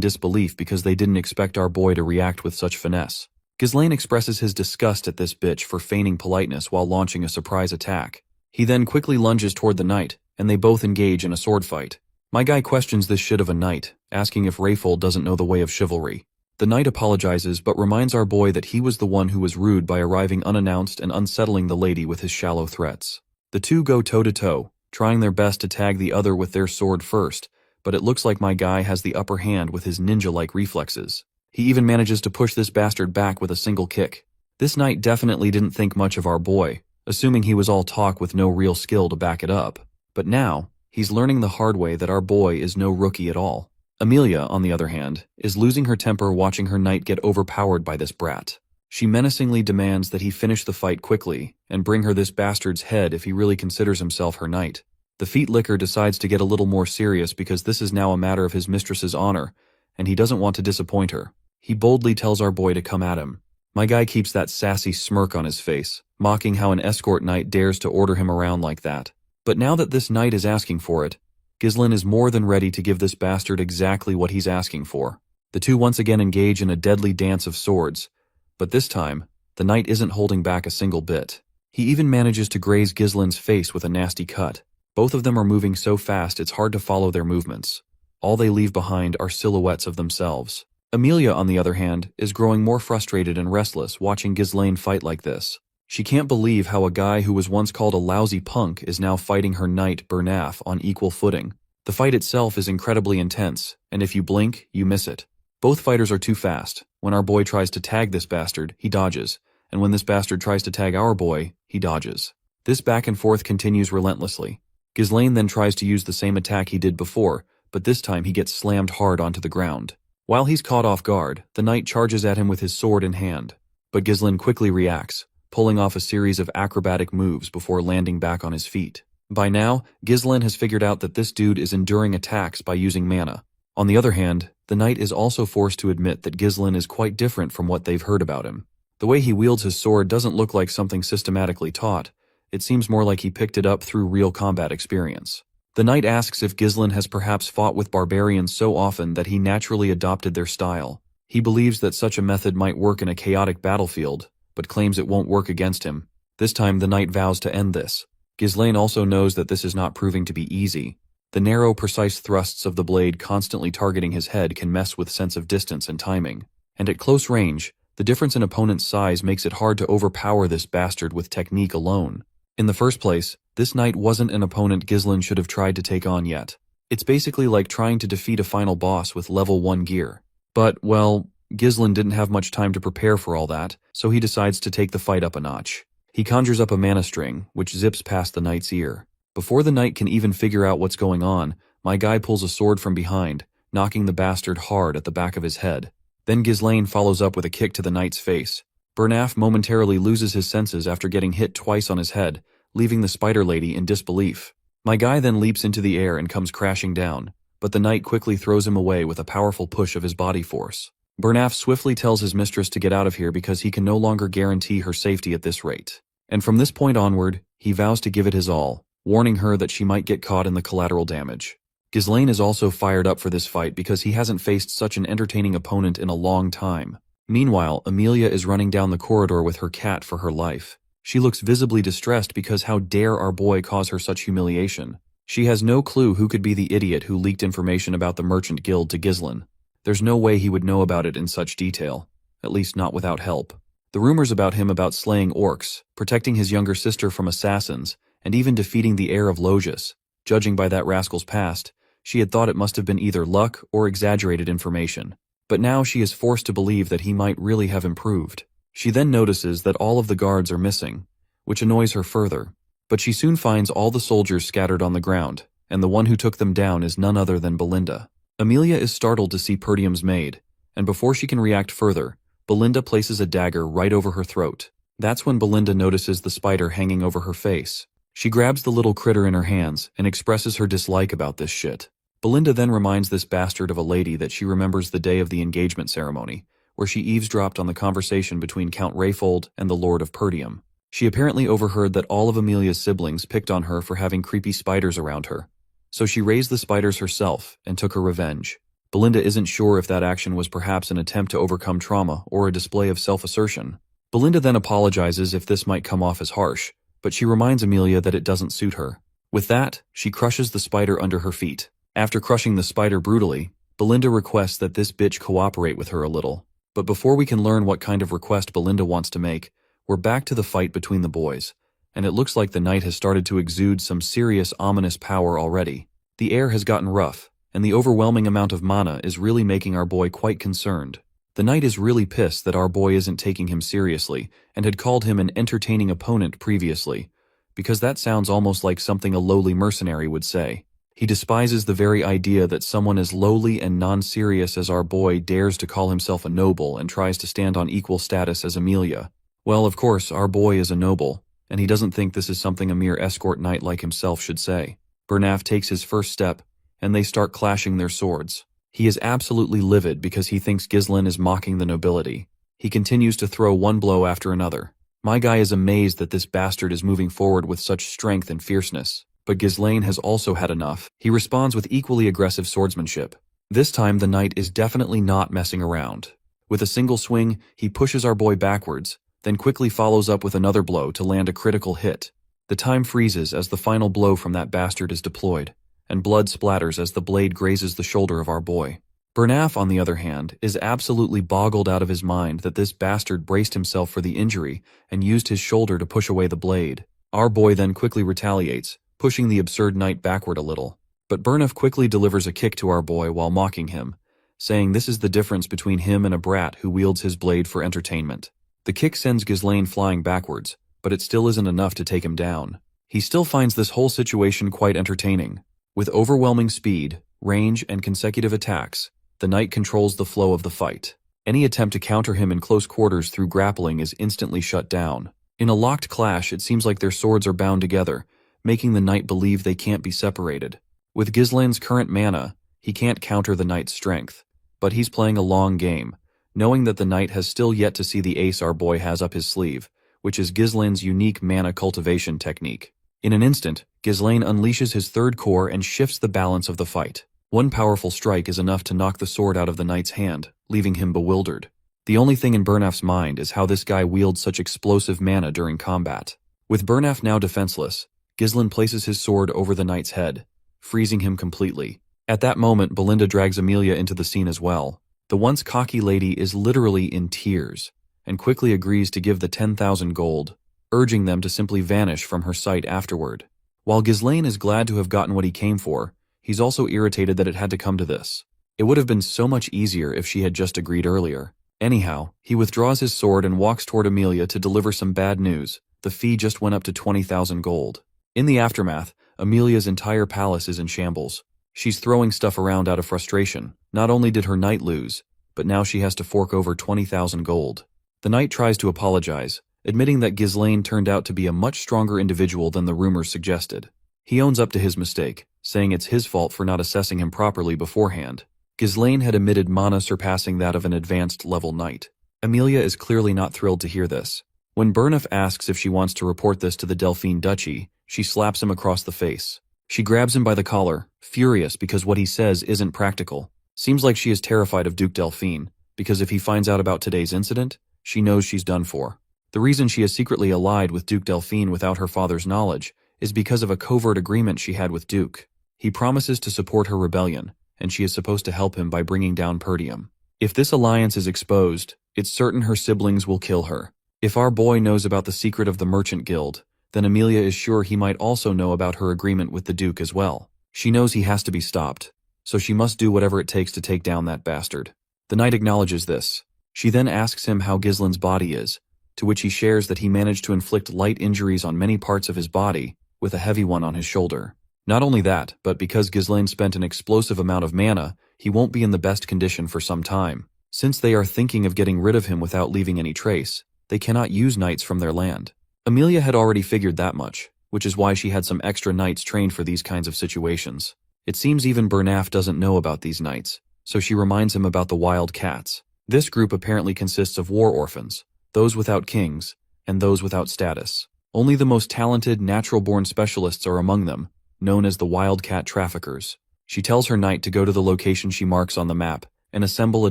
A: disbelief because they didn't expect our boy to react with such finesse. Ghislaine expresses his disgust at this bitch for feigning politeness while launching a surprise attack. He then quickly lunges toward the knight, and they both engage in a sword fight. My guy questions this shit of a knight, asking if Rayfold doesn't know the way of chivalry. The knight apologizes but reminds our boy that he was the one who was rude by arriving unannounced and unsettling the lady with his shallow threats. The two go toe-to-toe, trying their best to tag the other with their sword first, but it looks like my guy has the upper hand with his ninja-like reflexes. He even manages to push this bastard back with a single kick. This knight definitely didn't think much of our boy, assuming he was all talk with no real skill to back it up. But now, he's learning the hard way that our boy is no rookie at all. Amelia, on the other hand, is losing her temper watching her knight get overpowered by this brat. She menacingly demands that he finish the fight quickly and bring her this bastard's head if he really considers himself her knight. The feet licker decides to get a little more serious because this is now a matter of his mistress's honor, and he doesn't want to disappoint her. He boldly tells our boy to come at him. My guy keeps that sassy smirk on his face, mocking how an escort knight dares to order him around like that. But now that this knight is asking for it, Ghislaine is more than ready to give this bastard exactly what he's asking for. The two once again engage in a deadly dance of swords, but this time, the knight isn't holding back a single bit. He even manages to graze Ghislaine's face with a nasty cut. Both of them are moving so fast it's hard to follow their movements. All they leave behind are silhouettes of themselves. Amelia, on the other hand, is growing more frustrated and restless watching Ghislaine fight like this. She can't believe how a guy who was once called a lousy punk is now fighting her knight, Bernaf, on equal footing. The fight itself is incredibly intense, and if you blink, you miss it. Both fighters are too fast. When our boy tries to tag this bastard, he dodges, and when this bastard tries to tag our boy, he dodges. This back and forth continues relentlessly. Ghislaine then tries to use the same attack he did before, but this time he gets slammed hard onto the ground. While he's caught off guard, the knight charges at him with his sword in hand, but Ghislaine quickly reacts, pulling off a series of acrobatic moves before landing back on his feet. By now, Ghislaine has figured out that this dude is enduring attacks by using mana. On the other hand, the knight is also forced to admit that Ghislaine is quite different from what they've heard about him. The way he wields his sword doesn't look like something systematically taught. It seems more like he picked it up through real combat experience. The knight asks if Ghislaine has perhaps fought with barbarians so often that he naturally adopted their style. He believes that such a method might work in a chaotic battlefield, but claims it won't work against him. This time the knight vows to end this. Ghislaine also knows that this is not proving to be easy. The narrow, precise thrusts of the blade constantly targeting his head can mess with sense of distance and timing. And at close range, the difference in opponent's size makes it hard to overpower this bastard with technique alone. In the first place, this knight wasn't an opponent Ghislaine should have tried to take on yet. It's basically like trying to defeat a final boss with level 1 gear. But, well, Ghislaine didn't have much time to prepare for all that, so he decides to take the fight up a notch. He conjures up a mana string, which zips past the knight's ear. Before the knight can even figure out what's going on, my guy pulls a sword from behind, knocking the bastard hard at the back of his head. Then Ghislaine follows up with a kick to the knight's face. Bernaf momentarily loses his senses after getting hit twice on his head, leaving the spider lady in disbelief. My guy then leaps into the air and comes crashing down, but the knight quickly throws him away with a powerful push of his body force. Bernaf swiftly tells his mistress to get out of here because he can no longer guarantee her safety at this rate. And from this point onward, he vows to give it his all, warning her that she might get caught in the collateral damage. Ghislaine is also fired up for this fight because he hasn't faced such an entertaining opponent in a long time. Meanwhile, Amelia is running down the corridor with her cat for her life. She looks visibly distressed because how dare our boy cause her such humiliation. She has no clue who could be the idiot who leaked information about the Merchant Guild to Ghislaine. There's no way he would know about it in such detail, at least not without help. The rumors about him about slaying orcs, protecting his younger sister from assassins, and even defeating the heir of Logius, judging by that rascal's past, she had thought it must have been either luck or exaggerated information. But now she is forced to believe that he might really have improved. She then notices that all of the guards are missing, which annoys her further. But she soon finds all the soldiers scattered on the ground, and the one who took them down is none other than Belinda. Amelia is startled to see Perdium's maid, and before she can react further, Belinda places a dagger right over her throat. That's when Belinda notices the spider hanging over her face. She grabs the little critter in her hands and expresses her dislike about this shit. Belinda then reminds this bastard of a lady that she remembers the day of the engagement ceremony, where she eavesdropped on the conversation between Count Rayfold and the Lord of Perdium. She apparently overheard that all of Amelia's siblings picked on her for having creepy spiders around her, so she raised the spiders herself and took her revenge. Belinda isn't sure if that action was perhaps an attempt to overcome trauma or a display of self-assertion. Belinda then apologizes if this might come off as harsh, but she reminds Amelia that it doesn't suit her. With that, she crushes the spider under her feet. After crushing the spider brutally, Belinda requests that this bitch cooperate with her a little. But before we can learn what kind of request Belinda wants to make, we're back to the fight between the boys, and it looks like the knight has started to exude some serious ominous power already. The air has gotten rough, and the overwhelming amount of mana is really making our boy quite concerned. The knight is really pissed that our boy isn't taking him seriously and had called him an entertaining opponent previously, because that sounds almost like something a lowly mercenary would say. He despises the very idea that someone as lowly and non-serious as our boy dares to call himself a noble and tries to stand on equal status as Amelia. Well, of course, our boy is a noble, and he doesn't think this is something a mere escort knight like himself should say. Bernaf takes his first step, and they start clashing their swords. He is absolutely livid because he thinks Ghislaine is mocking the nobility. He continues to throw one blow after another. My guy is amazed that this bastard is moving forward with such strength and fierceness. But Ghislaine has also had enough. He responds with equally aggressive swordsmanship. This time the knight is definitely not messing around. With a single swing, he pushes our boy backwards, then quickly follows up with another blow to land a critical hit. The time freezes as the final blow from that bastard is deployed, and blood splatters as the blade grazes the shoulder of our boy. Bernaf, on the other hand, is absolutely boggled out of his mind that this bastard braced himself for the injury and used his shoulder to push away the blade. Our boy then quickly retaliates, pushing the absurd knight backward a little. But Bernaf quickly delivers a kick to our boy while mocking him, saying this is the difference between him and a brat who wields his blade for entertainment. The kick sends Ghislaine flying backwards, but it still isn't enough to take him down. He still finds this whole situation quite entertaining. With overwhelming speed, range, and consecutive attacks, the knight controls the flow of the fight. Any attempt to counter him in close quarters through grappling is instantly shut down. In a locked clash, it seems like their swords are bound together, making the knight believe they can't be separated. With Ghislaine's current mana, he can't counter the knight's strength, but he's playing a long game, knowing that the knight has still yet to see the ace our boy has up his sleeve, which is Ghislaine's unique mana cultivation technique. In an instant, Ghislaine unleashes his third core and shifts the balance of the fight. One powerful strike is enough to knock the sword out of the knight's hand, leaving him bewildered. The only thing in Bernaf's mind is how this guy wields such explosive mana during combat. With Bernaf now defenseless, Ghislaine places his sword over the knight's head, freezing him completely. At that moment, Belinda drags Amelia into the scene as well. The once cocky lady is literally in tears, and quickly agrees to give the 10,000 gold, urging them to simply vanish from her sight afterward. While Ghislaine is glad to have gotten what he came for, he's also irritated that it had to come to this. It would have been so much easier if she had just agreed earlier. Anyhow, he withdraws his sword and walks toward Amelia to deliver some bad news. The fee just went up to 20,000 gold. In the aftermath, Amelia's entire palace is in shambles. She's throwing stuff around out of frustration. Not only did her knight lose, but now she has to fork over 20,000 gold. The knight tries to apologize, admitting that Ghislaine turned out to be a much stronger individual than the rumors suggested. He owns up to his mistake, saying it's his fault for not assessing him properly beforehand. Ghislaine had emitted mana surpassing that of an advanced level knight. Amelia is clearly not thrilled to hear this. When Bernaf asks if she wants to report this to the Delphine Duchy, She slaps him across the face. She grabs him by the collar, furious because what he says isn't practical. Seems like she is terrified of Duke Delphine, because if he finds out about today's incident, she knows she's done for. The reason she is secretly allied with Duke Delphine without her father's knowledge is because of a covert agreement she had with Duke. He promises to support her rebellion, and she is supposed to help him by bringing down Perdium. If this alliance is exposed, it's certain her siblings will kill her. If our boy knows about the secret of the Merchant Guild, then Amelia is sure he might also know about her agreement with the Duke as well. She knows he has to be stopped, so she must do whatever it takes to take down that bastard. The knight acknowledges this. She then asks him how Ghislaine's body is, to which he shares that he managed to inflict light injuries on many parts of his body, with a heavy one on his shoulder. Not only that, but because Ghislaine spent an explosive amount of mana, he won't be in the best condition for some time. Since they are thinking of getting rid of him without leaving any trace, they cannot use knights from their land. Amelia had already figured that much, which is why she had some extra knights trained for these kinds of situations. It seems even Bernaf doesn't know about these knights, so she reminds him about the wild cats. This group apparently consists of war orphans, those without kings, and those without status. Only the most talented, natural-born specialists are among them, known as the wildcat traffickers. She tells her knight to go to the location she marks on the map and assemble a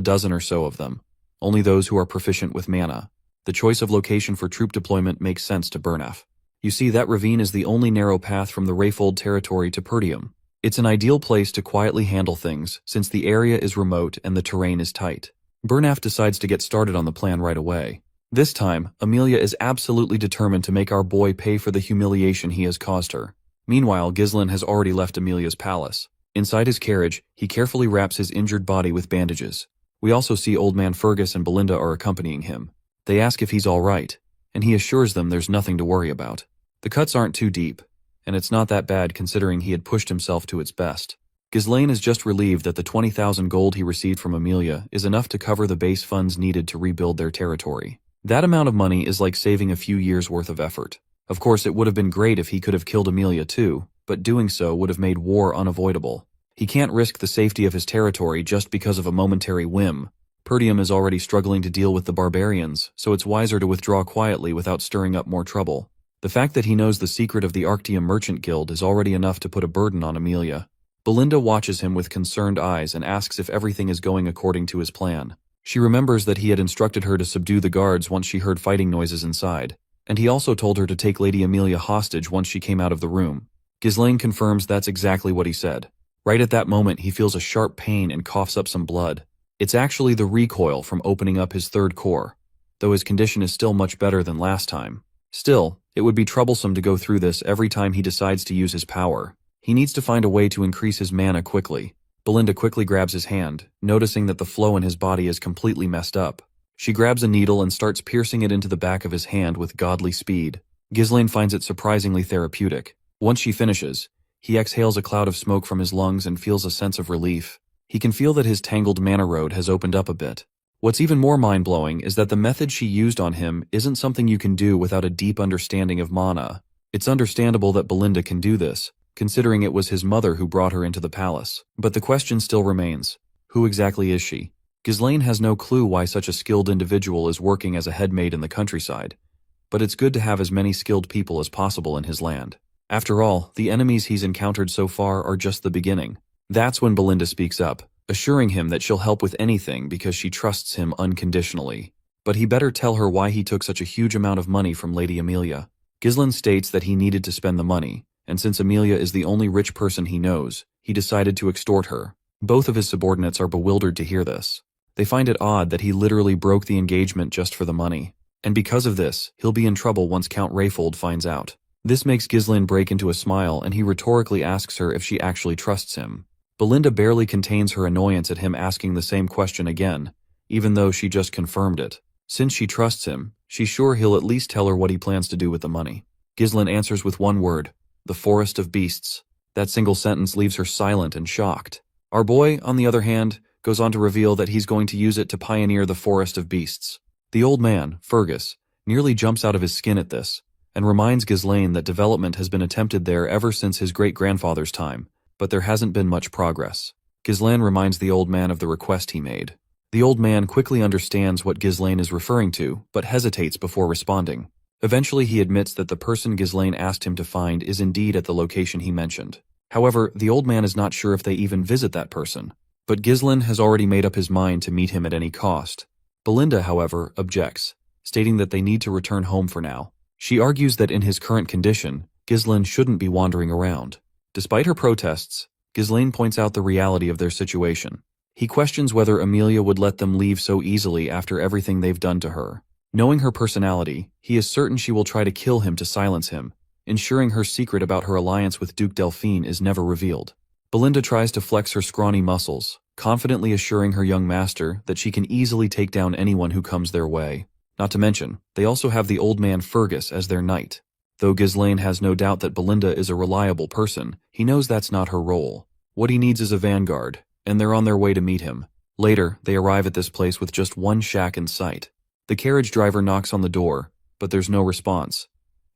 A: dozen or so of them, only those who are proficient with mana. The choice of location for troop deployment makes sense to Bernaf. You see, that ravine is the only narrow path from the Rayfold territory to Perdium. It's an ideal place to quietly handle things, since the area is remote and the terrain is tight. Bernaf decides to get started on the plan right away. This time, Amelia is absolutely determined to make our boy pay for the humiliation he has caused her. Meanwhile, Ghislaine has already left Amelia's palace. Inside his carriage, he carefully wraps his injured body with bandages. We also see Old Man Fergus and Belinda are accompanying him. They ask if he's all right, and he assures them there's nothing to worry about. The cuts aren't too deep, and it's not that bad considering he had pushed himself to its best. Ghislaine is just relieved that the 20,000 gold he received from Amelia is enough to cover the base funds needed to rebuild their territory. That amount of money is like saving a few years' worth of effort. Of course, it would have been great if he could have killed Amelia too, but doing so would have made war unavoidable. He can't risk the safety of his territory just because of a momentary whim. Perdium is already struggling to deal with the barbarians, so it's wiser to withdraw quietly without stirring up more trouble. The fact that he knows the secret of the Arctium Merchant Guild is already enough to put a burden on Amelia. Belinda watches him with concerned eyes and asks if everything is going according to his plan. She remembers that he had instructed her to subdue the guards once she heard fighting noises inside, and he also told her to take Lady Amelia hostage once she came out of the room. Ghislaine confirms that's exactly what he said. Right at that moment, he feels a sharp pain and coughs up some blood. It's actually the recoil from opening up his third core, though his condition is still much better than last time. Still, it would be troublesome to go through this every time he decides to use his power. He needs to find a way to increase his mana quickly. Belinda quickly grabs his hand, noticing that the flow in his body is completely messed up. She grabs a needle and starts piercing it into the back of his hand with godly speed. Ghislaine finds it surprisingly therapeutic. Once she finishes, he exhales a cloud of smoke from his lungs and feels a sense of relief. He can feel that his tangled mana road has opened up a bit. What's even more mind-blowing is that the method she used on him isn't something you can do without a deep understanding of mana. It's understandable that Belinda can do this, considering it was his mother who brought her into the palace. But the question still remains, who exactly is she? Ghislaine has no clue why such a skilled individual is working as a headmaid in the countryside, but it's good to have as many skilled people as possible in his land. After all, the enemies he's encountered so far are just the beginning. That's when Belinda speaks up, assuring him that she'll help with anything because she trusts him unconditionally. But he better tell her why he took such a huge amount of money from Lady Amelia. Ghislaine states that he needed to spend the money, and since Amelia is the only rich person he knows, he decided to extort her. Both of his subordinates are bewildered to hear this. They find it odd that he literally broke the engagement just for the money. And because of this, he'll be in trouble once Count Rayfold finds out. This makes Ghislaine break into a smile, and he rhetorically asks her if she actually trusts him. Belinda barely contains her annoyance at him asking the same question again, even though she just confirmed it. Since she trusts him, she's sure he'll at least tell her what he plans to do with the money. Ghislaine answers with one word: the Forest of Beasts. That single sentence leaves her silent and shocked. Our boy, on the other hand, goes on to reveal that he's going to use it to pioneer the Forest of Beasts. The old man, Fergus, nearly jumps out of his skin at this, and reminds Ghislaine that development has been attempted there ever since his great-grandfather's time, but there hasn't been much progress. Ghislaine reminds the old man of the request he made. The old man quickly understands what Ghislaine is referring to, but hesitates before responding. Eventually he admits that the person Ghislaine asked him to find is indeed at the location he mentioned. However, the old man is not sure if they even visit that person. But Ghislaine has already made up his mind to meet him at any cost. Belinda, however, objects, stating that they need to return home for now. She argues that in his current condition, Ghislaine shouldn't be wandering around. Despite her protests, Ghislaine points out the reality of their situation. He questions whether Amelia would let them leave so easily after everything they've done to her. Knowing her personality, he is certain she will try to kill him to silence him, ensuring her secret about her alliance with Duke Delphine is never revealed. Belinda tries to flex her scrawny muscles, confidently assuring her young master that she can easily take down anyone who comes their way. Not to mention, they also have the old man Fergus as their knight. Though Ghislaine has no doubt that Belinda is a reliable person, he knows that's not her role. What he needs is a vanguard, and they're on their way to meet him. Later, they arrive at this place with just one shack in sight. The carriage driver knocks on the door, but there's no response.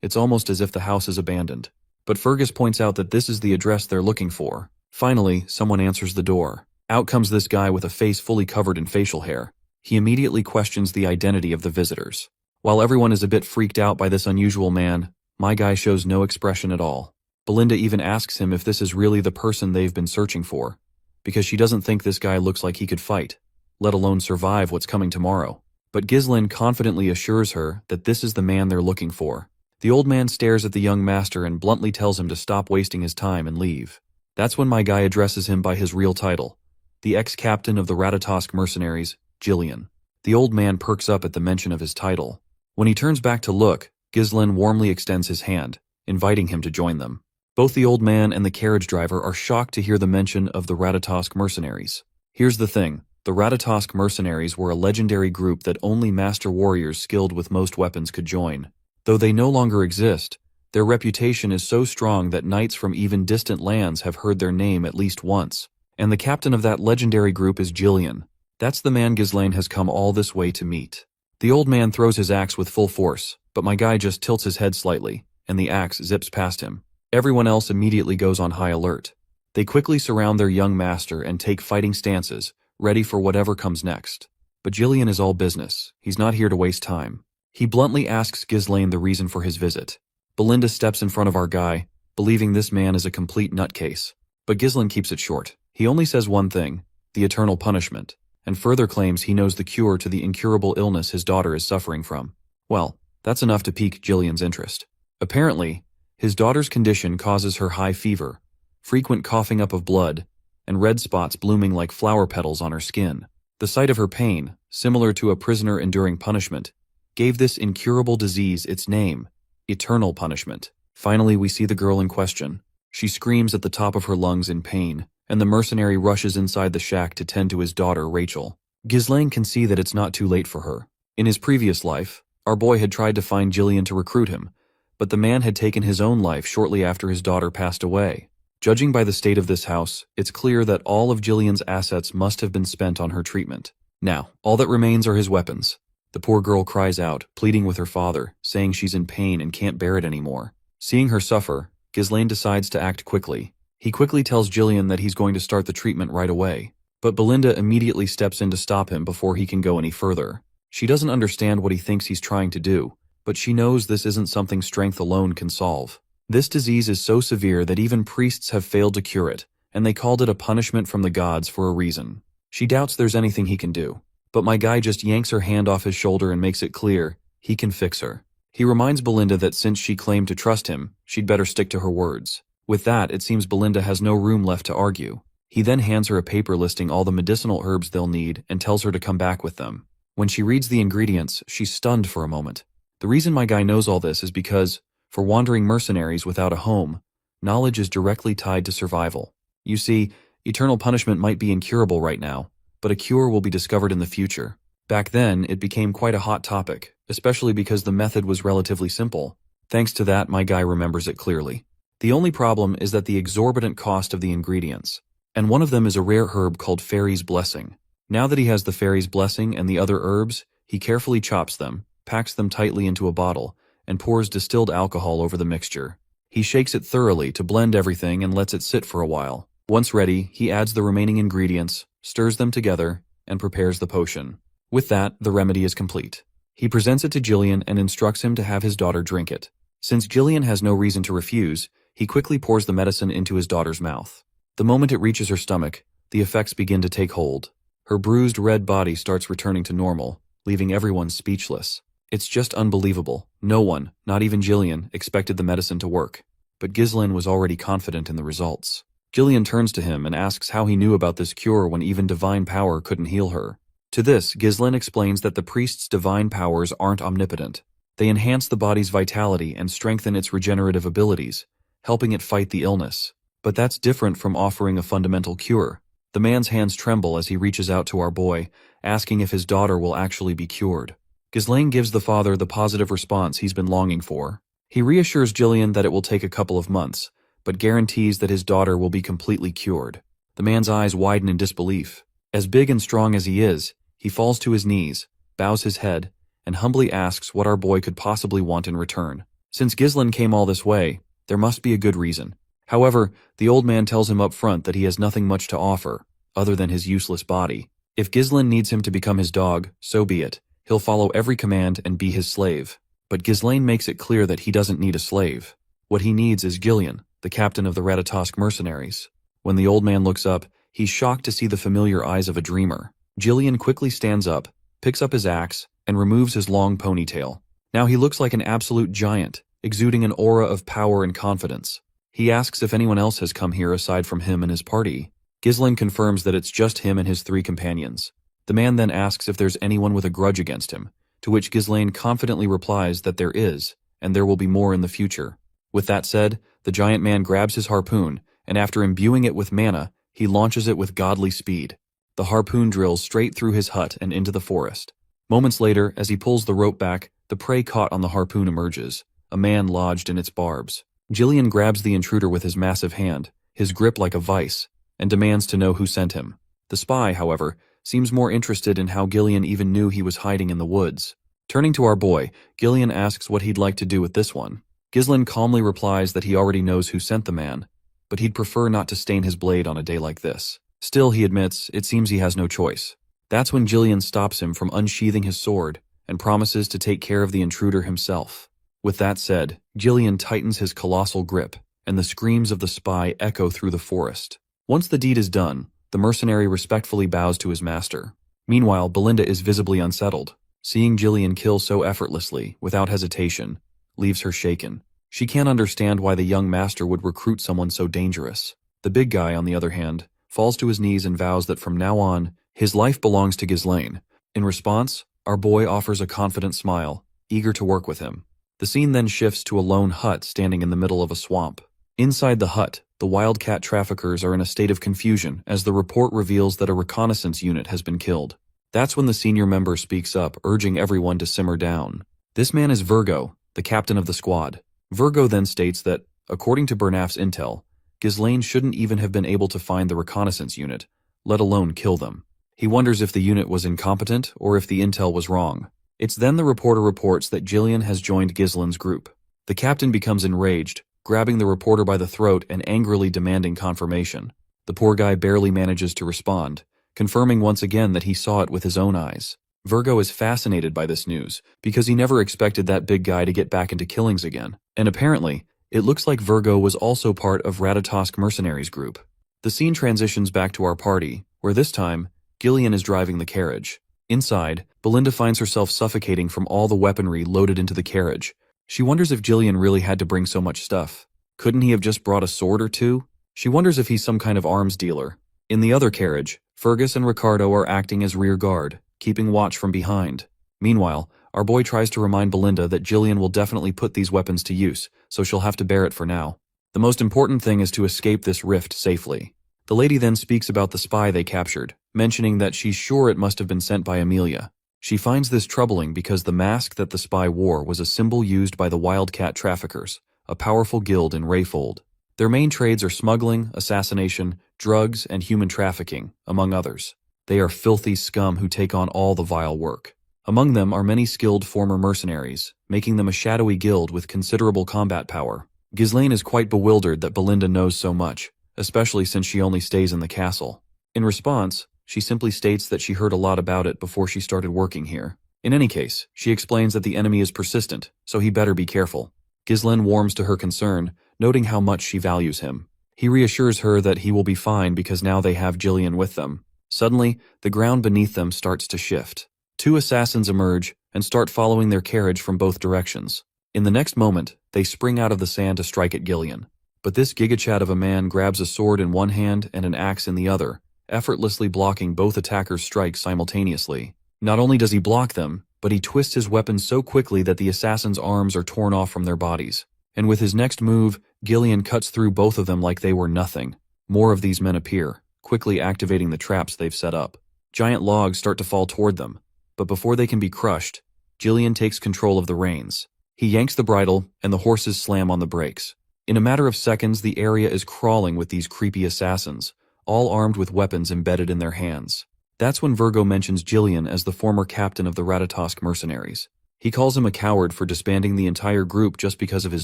A: It's almost as if the house is abandoned. But Fergus points out that this is the address they're looking for. Finally, someone answers the door. Out comes this guy with a face fully covered in facial hair. He immediately questions the identity of the visitors. While everyone is a bit freaked out by this unusual man, my guy shows no expression at all. Belinda even asks him if this is really the person they've been searching for, because she doesn't think this guy looks like he could fight, let alone survive what's coming tomorrow. But Ghislaine confidently assures her that this is the man they're looking for. The old man stares at the young master and bluntly tells him to stop wasting his time and leave. That's when my guy addresses him by his real title, the ex-captain of the Ratatosk mercenaries, Gillian. The old man perks up at the mention of his title. When he turns back to look, Ghislaine warmly extends his hand, inviting him to join them. Both the old man and the carriage driver are shocked to hear the mention of the Ratatosk mercenaries. Here's the thing. The Ratatosk mercenaries were a legendary group that only master warriors skilled with most weapons could join. Though they no longer exist, their reputation is so strong that knights from even distant lands have heard their name at least once. And the captain of that legendary group is Gillian. That's the man Ghislaine has come all this way to meet. The old man throws his axe with full force, but my guy just tilts his head slightly, and the axe zips past him. Everyone else immediately goes on high alert. They quickly surround their young master and take fighting stances, ready for whatever comes next. But Gillian is all business. He's not here to waste time. He bluntly asks Ghislaine the reason for his visit. Belinda steps in front of our guy, believing this man is a complete nutcase. But Ghislaine keeps it short. He only says one thing, the eternal punishment, and further claims he knows the cure to the incurable illness his daughter is suffering from. Well, that's enough to pique Gillian's interest. Apparently, his daughter's condition causes her high fever, frequent coughing up of blood, and red spots blooming like flower petals on her skin. The sight of her pain, similar to a prisoner enduring punishment, gave this incurable disease its name, eternal punishment. Finally, we see the girl in question. She screams at the top of her lungs in pain, and the mercenary rushes inside the shack to tend to his daughter, Rachel. Ghislaine can see that it's not too late for her. In his previous life, our boy had tried to find Gillian to recruit him, but the man had taken his own life shortly after his daughter passed away. Judging by the state of this house, it's clear that all of Gillian's assets must have been spent on her treatment. Now, all that remains are his weapons. The poor girl cries out, pleading with her father, saying she's in pain and can't bear it anymore. Seeing her suffer, Ghislaine decides to act quickly. He quickly tells Gillian that he's going to start the treatment right away, but Belinda immediately steps in to stop him before he can go any further. She doesn't understand what he thinks he's trying to do, but she knows this isn't something strength alone can solve. This disease is so severe that even priests have failed to cure it, and they called it a punishment from the gods for a reason. She doubts there's anything he can do, but my guy just yanks her hand off his shoulder and makes it clear he can fix her. He reminds Belinda that since she claimed to trust him, she'd better stick to her words. With that, it seems Belinda has no room left to argue. He then hands her a paper listing all the medicinal herbs they'll need and tells her to come back with them. When she reads the ingredients, she's stunned for a moment. The reason my guy knows all this is because, for wandering mercenaries without a home, knowledge is directly tied to survival. You see, eternal punishment might be incurable right now, but a cure will be discovered in the future. Back then, it became quite a hot topic, especially because the method was relatively simple. Thanks to that, my guy remembers it clearly. The only problem is that the exorbitant cost of the ingredients, and one of them is a rare herb called Fairy's Blessing. Now that he has the Fairy's Blessing and the other herbs, he carefully chops them, packs them tightly into a bottle, and pours distilled alcohol over the mixture. He shakes it thoroughly to blend everything and lets it sit for a while. Once ready, he adds the remaining ingredients, stirs them together, and prepares the potion. With that, the remedy is complete. He presents it to Jillian and instructs him to have his daughter drink it. Since Jillian has no reason to refuse, he quickly pours the medicine into his daughter's mouth. The moment it reaches her stomach, the effects begin to take hold. Her bruised red body starts returning to normal, leaving everyone speechless. It's just unbelievable. No one, not even Jillian, expected the medicine to work. But Ghislaine was already confident in the results. Jillian turns to him and asks how he knew about this cure when even divine power couldn't heal her. To this, Ghislaine explains that the priest's divine powers aren't omnipotent. They enhance the body's vitality and strengthen its regenerative abilities, helping it fight the illness. But that's different from offering a fundamental cure. The man's hands tremble as he reaches out to our boy, asking if his daughter will actually be cured. Ghislaine gives the father the positive response he's been longing for. He reassures Jillian that it will take a couple of months, but guarantees that his daughter will be completely cured. The man's eyes widen in disbelief. As big and strong as he is, he falls to his knees, bows his head, and humbly asks what our boy could possibly want in return. Since Ghislaine came all this way, there must be a good reason. However, the old man tells him up front that he has nothing much to offer, other than his useless body. If Ghislaine needs him to become his dog, so be it. He'll follow every command and be his slave. But Ghislaine makes it clear that he doesn't need a slave. What he needs is Gillian, the captain of the Regressed Mercenaries. When the old man looks up, he's shocked to see the familiar eyes of a dreamer. Gillian quickly stands up, picks up his axe, and removes his long ponytail. Now he looks like an absolute giant, exuding an aura of power and confidence. He asks if anyone else has come here aside from him and his party. Ghislaine confirms that it's just him and his 3 companions. The man then asks if there's anyone with a grudge against him, to which Ghislaine confidently replies that there is, and there will be more in the future. With that said, the giant man grabs his harpoon, and after imbuing it with mana, he launches it with godly speed. The harpoon drills straight through his hut and into the forest. Moments later, as he pulls the rope back, the prey caught on the harpoon emerges, a man lodged in its barbs. Jillian grabs the intruder with his massive hand, his grip like a vice, and demands to know who sent him. The spy, however, seems more interested in how Gillian even knew he was hiding in the woods. Turning to our boy, Gillian asks what he'd like to do with this one. Ghislaine calmly replies that he already knows who sent the man, but he'd prefer not to stain his blade on a day like this. Still, he admits, it seems he has no choice. That's when Gillian stops him from unsheathing his sword and promises to take care of the intruder himself. With that said, Gillian tightens his colossal grip, and the screams of the spy echo through the forest. Once the deed is done, the mercenary respectfully bows to his master. Meanwhile, Belinda is visibly unsettled. Seeing Gillian kill so effortlessly, without hesitation, leaves her shaken. She can't understand why the young master would recruit someone so dangerous. The big guy, on the other hand, falls to his knees and vows that from now on, his life belongs to Ghislaine. In response, our boy offers a confident smile, eager to work with him. The scene then shifts to a lone hut standing in the middle of a swamp. Inside the hut, the wildcat traffickers are in a state of confusion as the report reveals that a reconnaissance unit has been killed. That's when the senior member speaks up, urging everyone to simmer down. This man is Virgo, the captain of the squad. Virgo then states that, according to Bernaf's intel, Ghislaine shouldn't even have been able to find the reconnaissance unit, let alone kill them. He wonders if the unit was incompetent or if the intel was wrong. It's then the reporter reports that Jillian has joined Ghislaine's group. The captain becomes enraged, grabbing the reporter by the throat and angrily demanding confirmation. The poor guy barely manages to respond, confirming once again that he saw it with his own eyes. Virgo is fascinated by this news because he never expected that big guy to get back into killings again. And apparently, it looks like Virgo was also part of Regressed Mercenaries group. The scene transitions back to our party, where this time, Gillian is driving the carriage. Inside, Belinda finds herself suffocating from all the weaponry loaded into the carriage. She wonders if Gillian really had to bring so much stuff. Couldn't he have just brought a sword or two? She wonders if he's some kind of arms dealer. In the other carriage, Fergus and Ricardo are acting as rear guard, keeping watch from behind. Meanwhile, our boy tries to remind Belinda that Gillian will definitely put these weapons to use, so she'll have to bear it for now. The most important thing is to escape this rift safely. The lady then speaks about the spy they captured, mentioning that she's sure it must have been sent by Amelia. She finds this troubling because the mask that the spy wore was a symbol used by the Wildcat Traffickers, a powerful guild in Rayfold. Their main trades are smuggling, assassination, drugs, and human trafficking, among others. They are filthy scum who take on all the vile work. Among them are many skilled former mercenaries, making them a shadowy guild with considerable combat power. Ghislaine is quite bewildered that Belinda knows so much, especially since she only stays in the castle. In response, she simply states that she heard a lot about it before she started working here. In any case, she explains that the enemy is persistent, so he better be careful. Ghislaine warms to her concern, noting how much she values him. He reassures her that he will be fine because now they have Jillian with them. Suddenly, the ground beneath them starts to shift. Two assassins emerge and start following their carriage from both directions. In the next moment, they spring out of the sand to strike at Gillian. But this gigachad of a man grabs a sword in one hand and an axe in the other, effortlessly blocking both attackers' strikes simultaneously. Not only does he block them, but he twists his weapon so quickly that the assassins' arms are torn off from their bodies. And with his next move, Gillian cuts through both of them like they were nothing. More of these men appear, quickly activating the traps they've set up. Giant logs start to fall toward them, but before they can be crushed, Gillian takes control of the reins. He yanks the bridle, and the horses slam on the brakes. In a matter of seconds, the area is crawling with these creepy assassins, all armed with weapons embedded in their hands. That's when Virgo mentions Gillian as the former captain of the Ratatosk mercenaries. He calls him a coward for disbanding the entire group just because of his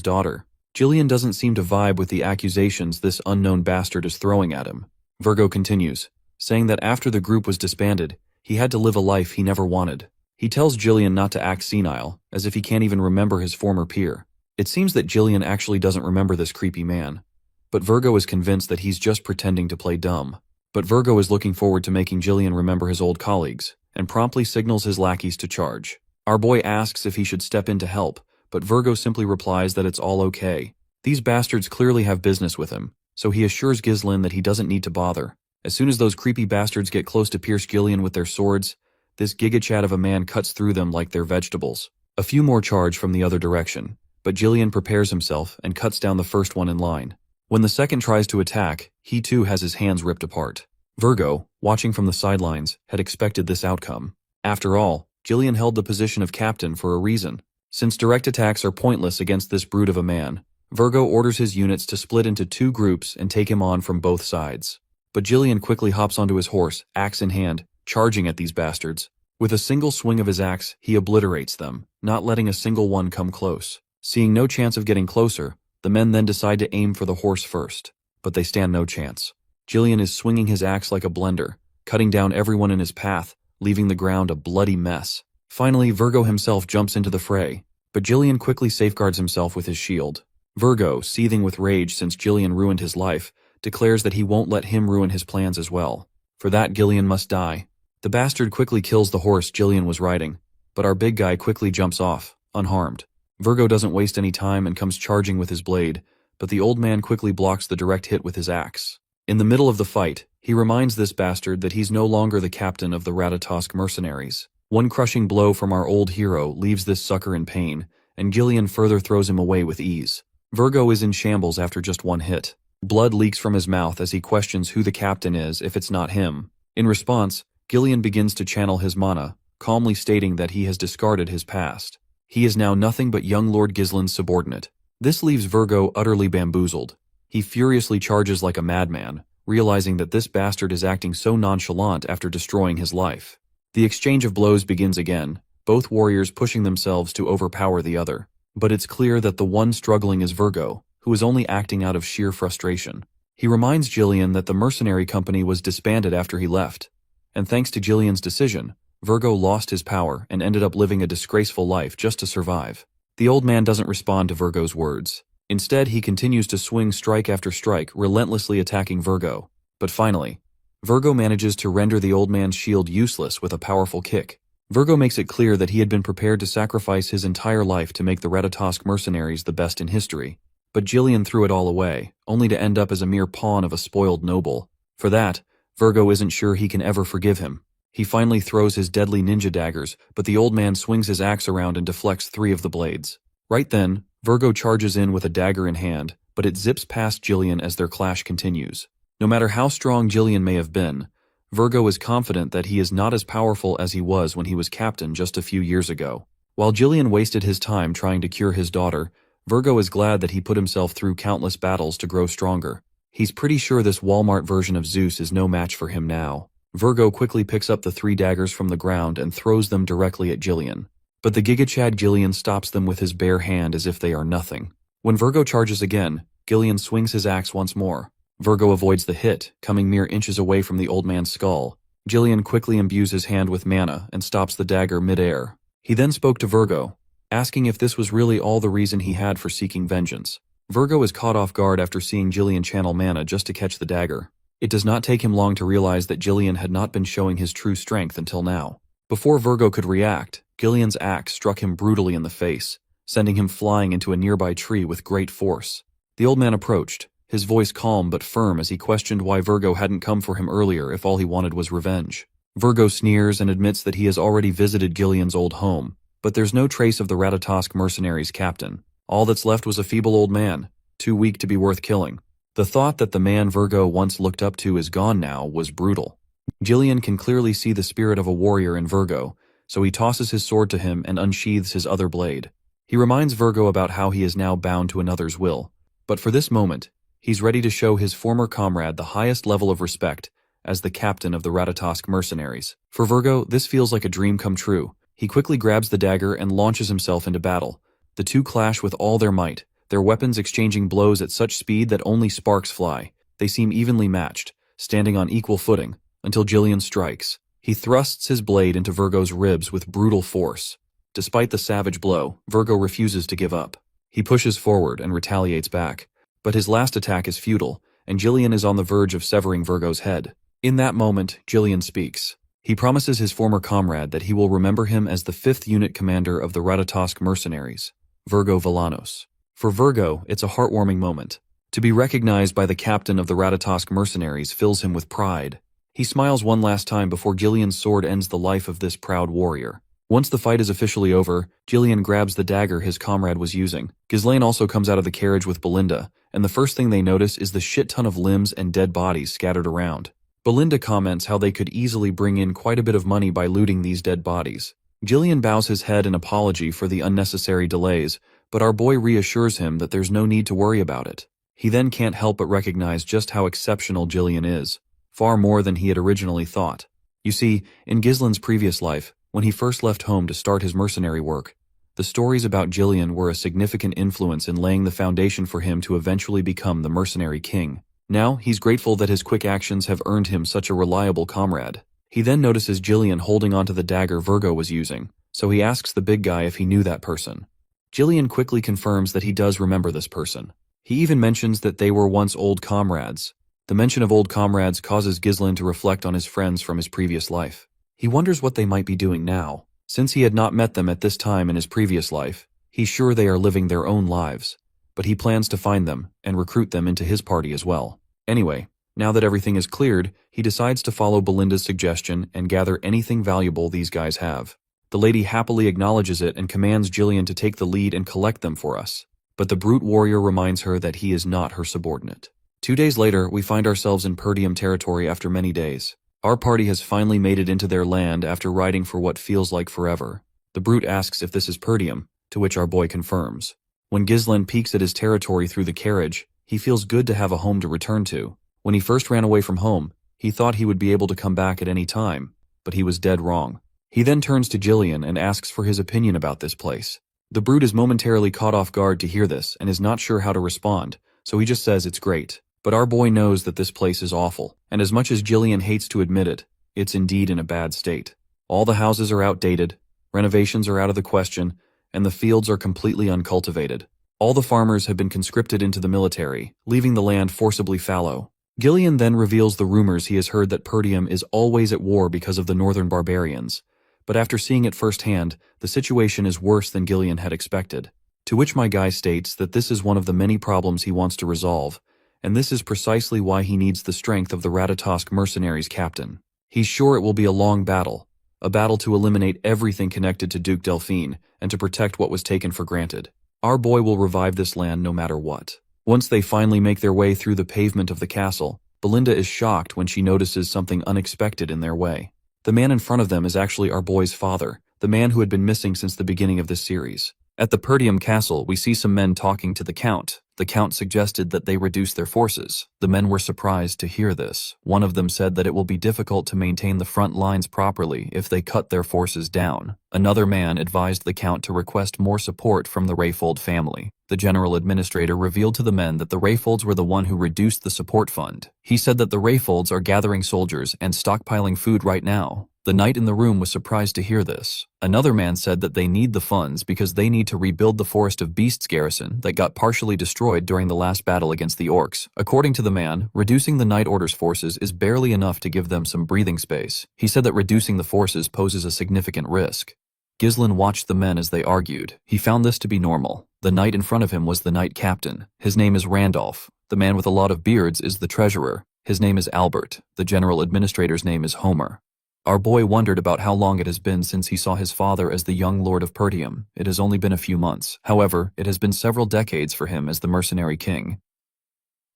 A: daughter. Gillian doesn't seem to vibe with the accusations this unknown bastard is throwing at him. Virgo continues, saying that after the group was disbanded, he had to live a life he never wanted. He tells Gillian not to act senile, as if he can't even remember his former peer. It seems that Gillian actually doesn't remember this creepy man. But Virgo is convinced that he's just pretending to play dumb. But Virgo is looking forward to making Gillian remember his old colleagues, and promptly signals his lackeys to charge. Our boy asks if he should step in to help, but Virgo simply replies that it's all okay. These bastards clearly have business with him, so he assures Ghislaine that he doesn't need to bother. As soon as those creepy bastards get close to pierce Gillian with their swords, this gigachad of a man cuts through them like they're vegetables. A few more charge from the other direction, but Gillian prepares himself and cuts down the first one in line. When the second tries to attack, he too has his hands ripped apart. Virgo, watching from the sidelines, had expected this outcome. After all, Gillian held the position of captain for a reason. Since direct attacks are pointless against this brute of a man, Virgo orders his units to split into two groups and take him on from both sides. But Gillian quickly hops onto his horse, axe in hand, charging at these bastards. With a single swing of his axe, he obliterates them, not letting a single one come close. Seeing no chance of getting closer, the men then decide to aim for the horse first. But they stand no chance. Gillian is swinging his axe like a blender, cutting down everyone in his path, leaving the ground a bloody mess. Finally, Virgo himself jumps into the fray, but Gillian quickly safeguards himself with his shield. Virgo, seething with rage since Gillian ruined his life, declares that he won't let him ruin his plans as well. For that, Gillian must die. The bastard quickly kills the horse Gillian was riding, but our big guy quickly jumps off, unharmed. Virgo doesn't waste any time and comes charging with his blade, but the old man quickly blocks the direct hit with his axe. In the middle of the fight, he reminds this bastard that he's no longer the captain of the Ratatosk mercenaries. One crushing blow from our old hero leaves this sucker in pain, and Gillian further throws him away with ease. Virgo is in shambles after just one hit. Blood leaks from his mouth as he questions who the captain is if it's not him. In response, Gillian begins to channel his mana, calmly stating that he has discarded his past. He is now nothing but young Lord Ghislaine's subordinate. This leaves Virgo utterly bamboozled. He furiously charges like a madman, realizing that this bastard is acting so nonchalant after destroying his life. The exchange of blows begins again, both warriors pushing themselves to overpower the other. But it's clear that the one struggling is Virgo, who is only acting out of sheer frustration. He reminds Gillian that the mercenary company was disbanded after he left, and thanks to Gillian's decision, Virgo lost his power and ended up living a disgraceful life just to survive. The old man doesn't respond to Virgo's words. Instead, he continues to swing strike after strike, relentlessly attacking Virgo. But finally, Virgo manages to render the old man's shield useless with a powerful kick. Virgo makes it clear that he had been prepared to sacrifice his entire life to make the Ratatosk mercenaries the best in history. But Gillian threw it all away, only to end up as a mere pawn of a spoiled noble. For that, Virgo isn't sure he can ever forgive him. He finally throws his deadly ninja daggers, but the old man swings his axe around and deflects 3 of the blades. Right then, Virgo charges in with a dagger in hand, but it zips past Gillian as their clash continues. No matter how strong Gillian may have been, Virgo is confident that he is not as powerful as he was when he was captain just a few years ago. While Gillian wasted his time trying to cure his daughter, Virgo is glad that he put himself through countless battles to grow stronger. He's pretty sure this Walmart version of Zeus is no match for him now. Virgo quickly picks up the 3 daggers from the ground and throws them directly at Gillian. But the gigachad Gillian stops them with his bare hand as if they are nothing. When Virgo charges again, Gillian swings his axe once more. Virgo avoids the hit, coming mere inches away from the old man's skull. Gillian quickly imbues his hand with mana and stops the dagger mid-air. He then spoke to Virgo, asking if this was really all the reason he had for seeking vengeance. Virgo is caught off guard after seeing Jillian channel mana just to catch the dagger. It does not take him long to realize that Jillian had not been showing his true strength until now. Before Virgo could react, Jillian's axe struck him brutally in the face, sending him flying into a nearby tree with great force. The old man approached, his voice calm but firm as he questioned why Virgo hadn't come for him earlier if all he wanted was revenge. Virgo sneers and admits that he has already visited Jillian's old home, but there's no trace of the Ratatosk mercenaries' captain. All that's left was a feeble old man, too weak to be worth killing. The thought that the man Virgo once looked up to is gone now was brutal. Jillian can clearly see the spirit of a warrior in Virgo, so he tosses his sword to him and unsheathes his other blade. He reminds Virgo about how he is now bound to another's will. But for this moment, he's ready to show his former comrade the highest level of respect as the captain of the Ratatosk mercenaries. For Virgo, this feels like a dream come true. He quickly grabs the dagger and launches himself into battle. The two clash with all their might, their weapons exchanging blows at such speed that only sparks fly. They seem evenly matched, standing on equal footing, until Jillian strikes. He thrusts his blade into Virgo's ribs with brutal force. Despite the savage blow, Virgo refuses to give up. He pushes forward and retaliates back. But his last attack is futile, and Jillian is on the verge of severing Virgo's head. In that moment, Jillian speaks. He promises his former comrade that he will remember him as the 5th unit commander of the Ratatosk mercenaries, Virgo Villanos. For Virgo, it's a heartwarming moment. To be recognized by the captain of the Ratatosk mercenaries fills him with pride. He smiles one last time before Jillian's sword ends the life of this proud warrior. Once the fight is officially over, Jillian grabs the dagger his comrade was using. Ghislaine also comes out of the carriage with Belinda, and the first thing they notice is the shit ton of limbs and dead bodies scattered around. Belinda comments how they could easily bring in quite a bit of money by looting these dead bodies. Jillian bows his head in apology for the unnecessary delays, but our boy reassures him that there's no need to worry about it. He then can't help but recognize just how exceptional Jillian is, far more than he had originally thought. You see, in Ghislaine's previous life, when he first left home to start his mercenary work, the stories about Jillian were a significant influence in laying the foundation for him to eventually become the mercenary king. Now, he's grateful that his quick actions have earned him such a reliable comrade. He then notices Jillian holding onto the dagger Virgo was using, so he asks the big guy if he knew that person. Jillian quickly confirms that he does remember this person. He even mentions that they were once old comrades. The mention of old comrades causes Ghislaine to reflect on his friends from his previous life. He wonders what they might be doing now. Since he had not met them at this time in his previous life, he's sure they are living their own lives. But he plans to find them and recruit them into his party as well. Anyway, now that everything is cleared, he decides to follow Belinda's suggestion and gather anything valuable these guys have. The lady happily acknowledges it and commands Jillian to take the lead and collect them for us. But the brute warrior reminds her that he is not her subordinate. 2 days later, we find ourselves in Perdium territory after many days. Our party has finally made it into their land after riding for what feels like forever. The brute asks if this is Perdium, to which our boy confirms. When Ghislaine peeks at his territory through the carriage, he feels good to have a home to return to. When he first ran away from home, he thought he would be able to come back at any time, but he was dead wrong. He then turns to Jillian and asks for his opinion about this place. The brute is momentarily caught off guard to hear this and is not sure how to respond, so he just says it's great. But our boy knows that this place is awful, and as much as Jillian hates to admit it, it's indeed in a bad state. All the houses are outdated, renovations are out of the question, and the fields are completely uncultivated. All the farmers have been conscripted into the military, leaving the land forcibly fallow. Gillian then reveals the rumors he has heard that Perdium is always at war because of the northern barbarians, but after seeing it firsthand, the situation is worse than Gillian had expected. To which my guy states that this is one of the many problems he wants to resolve, and this is precisely why he needs the strength of the Ratatosk mercenaries captain. He's sure it will be a long battle, a battle to eliminate everything connected to Duke Delphine and to protect what was taken for granted. Our boy will revive this land no matter what. Once they finally make their way through the pavement of the castle, Belinda is shocked when she notices something unexpected in their way. The man in front of them is actually our boy's father, the man who had been missing since the beginning of this series. At the Perdium castle, we see some men talking to the Count. The Count suggested that they reduce their forces. The men were surprised to hear this. One of them said that it will be difficult to maintain the front lines properly if they cut their forces down. Another man advised the Count to request more support from the Rayfold family. The general administrator revealed to the men that the Rayfolds were the one who reduced the support fund. He said that the Rayfolds are gathering soldiers and stockpiling food right now. The knight in the room was surprised to hear this. Another man said that they need the funds because they need to rebuild the Forest of Beasts garrison that got partially destroyed during the last battle against the orcs. According to the man, reducing the Night Order's forces is barely enough to give them some breathing space. He said that reducing the forces poses a significant risk. Ghislain watched the men as they argued. He found this to be normal. The knight in front of him was the knight captain. His name is Randolph. The man with a lot of beards is the treasurer. His name is Albert. The general administrator's name is Homer. Our boy wondered about how long it has been since he saw his father as the young Lord of Pertium. It has only been a few months. However, it has been several decades for him as the mercenary king.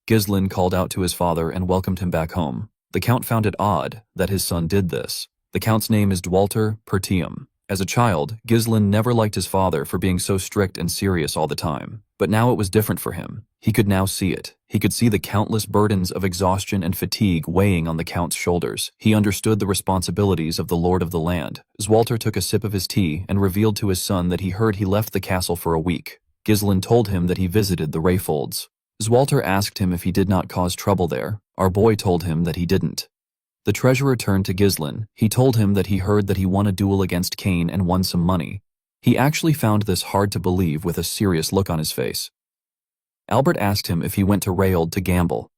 A: Ghislain called out to his father and welcomed him back home. The count found it odd that his son did this. The count's name is Walter Pertium. As a child, Ghislain never liked his father for being so strict and serious all the time. But now it was different for him. He could now see it. He could see the countless burdens of exhaustion and fatigue weighing on the count's shoulders. He understood the responsibilities of the lord of the land. As Walter took a sip of his tea and revealed to his son that he heard he left the castle for a week, Ghislain told him that he visited the Rayfolds. As Walter asked him if he did not cause trouble there, our boy told him that he didn't. The treasurer turned to Ghislain. He told him that he heard that he won a duel against Cain and won some money. He actually found this hard to believe with a serious look on his face. Albert asked him if he went to Rayold to gamble.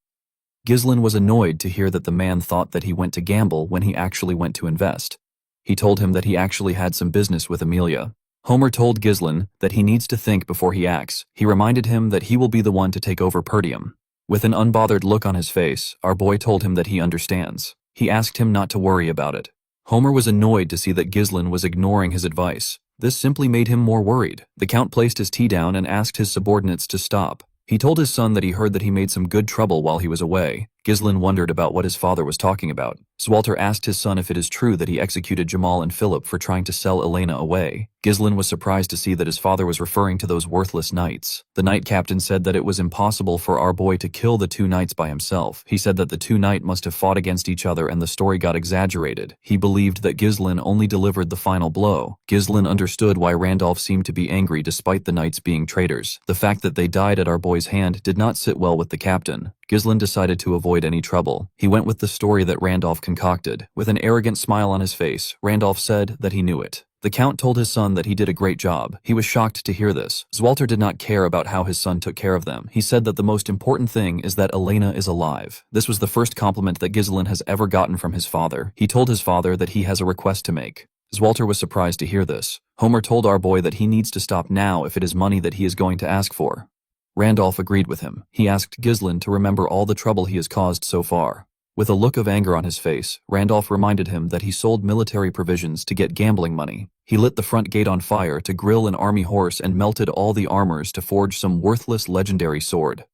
A: Ghislain was annoyed to hear that the man thought that he went to gamble when he actually went to invest. He told him that he actually had some business with Amelia. Homer told Ghislain that he needs to think before he acts. He reminded him that he will be the one to take over Pertium. With an unbothered look on his face, our boy told him that he understands. He asked him not to worry about it. Homer was annoyed to see that Ghislain was ignoring his advice. This simply made him more worried. The count placed his tea down and asked his subordinates to stop. He told his son that he heard that he made some good trouble while he was away. Ghislain wondered about what his father was talking about. So Walter asked his son if it is true that he executed Jamal and Philip for trying to sell Elena away. Ghislain was surprised to see that his father was referring to those worthless knights. The knight captain said that it was impossible for our boy to kill the two knights by himself. He said that the two knights must have fought against each other and the story got exaggerated. He believed that Ghislain only delivered the final blow. Ghislain understood why Randolph seemed to be angry despite the knights being traitors. The fact that they died at our boy's hand did not sit well with the captain. Ghislain decided to avoid any trouble. He went with the story that Randolph concocted. With an arrogant smile on his face, Randolph said that he knew it. The count told his son that he did a great job. He was shocked to hear this. Walter did not care about how his son took care of them. He said that the most important thing is that Elena is alive. This was the first compliment that Ghislain has ever gotten from his father. He told his father that he has a request to make. Walter was surprised to hear this. Homer told our boy that he needs to stop now if it is money that he is going to ask for. Randolph agreed with him. He asked Ghislain to remember all the trouble he has caused so far. With a look of anger on his face, Randolph reminded him that he sold military provisions to get gambling money. He lit the front gate on fire to grill an army horse and melted all the armors to forge some worthless legendary sword.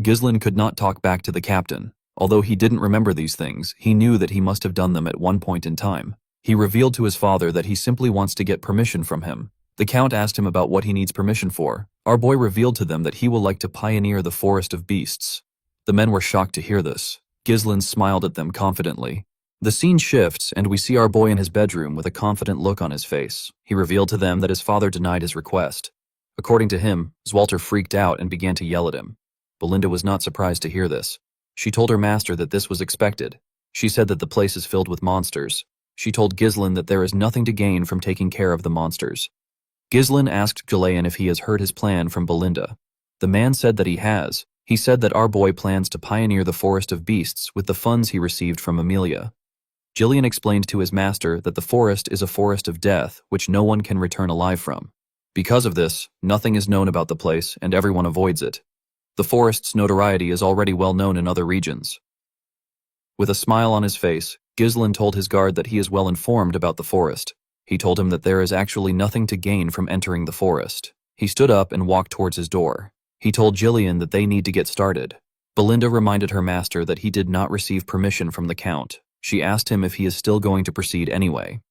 A: Ghislain could not talk back to the captain. Although he didn't remember these things, he knew that he must have done them at one point in time. He revealed to his father that he simply wants to get permission from him. The count asked him about what he needs permission for. Our boy revealed to them that he will like to pioneer the Forest of Beasts. The men were shocked to hear this. Ghislain smiled at them confidently. The scene shifts, and we see our boy in his bedroom with a confident look on his face. He revealed to them that his father denied his request. According to him, Walter freaked out and began to yell at him. Belinda was not surprised to hear this. She told her master that this was expected. She said that the place is filled with monsters. She told Ghislain that there is nothing to gain from taking care of the monsters. Ghislain asked Ghislain if he has heard his plan from Belinda. The man said that he has. He said that our boy plans to pioneer the Forest of Beasts with the funds he received from Amelia. Gillian explained to his master that the forest is a forest of death which no one can return alive from. Because of this, nothing is known about the place and everyone avoids it. The forest's notoriety is already well known in other regions. With a smile on his face, Ghislain told his guard that he is well informed about the forest. He told him that there is actually nothing to gain from entering the forest. He stood up and walked towards his door. He told Gillian that they need to get started. Belinda reminded her master that he did not receive permission from the count. She asked him if he is still going to proceed anyway.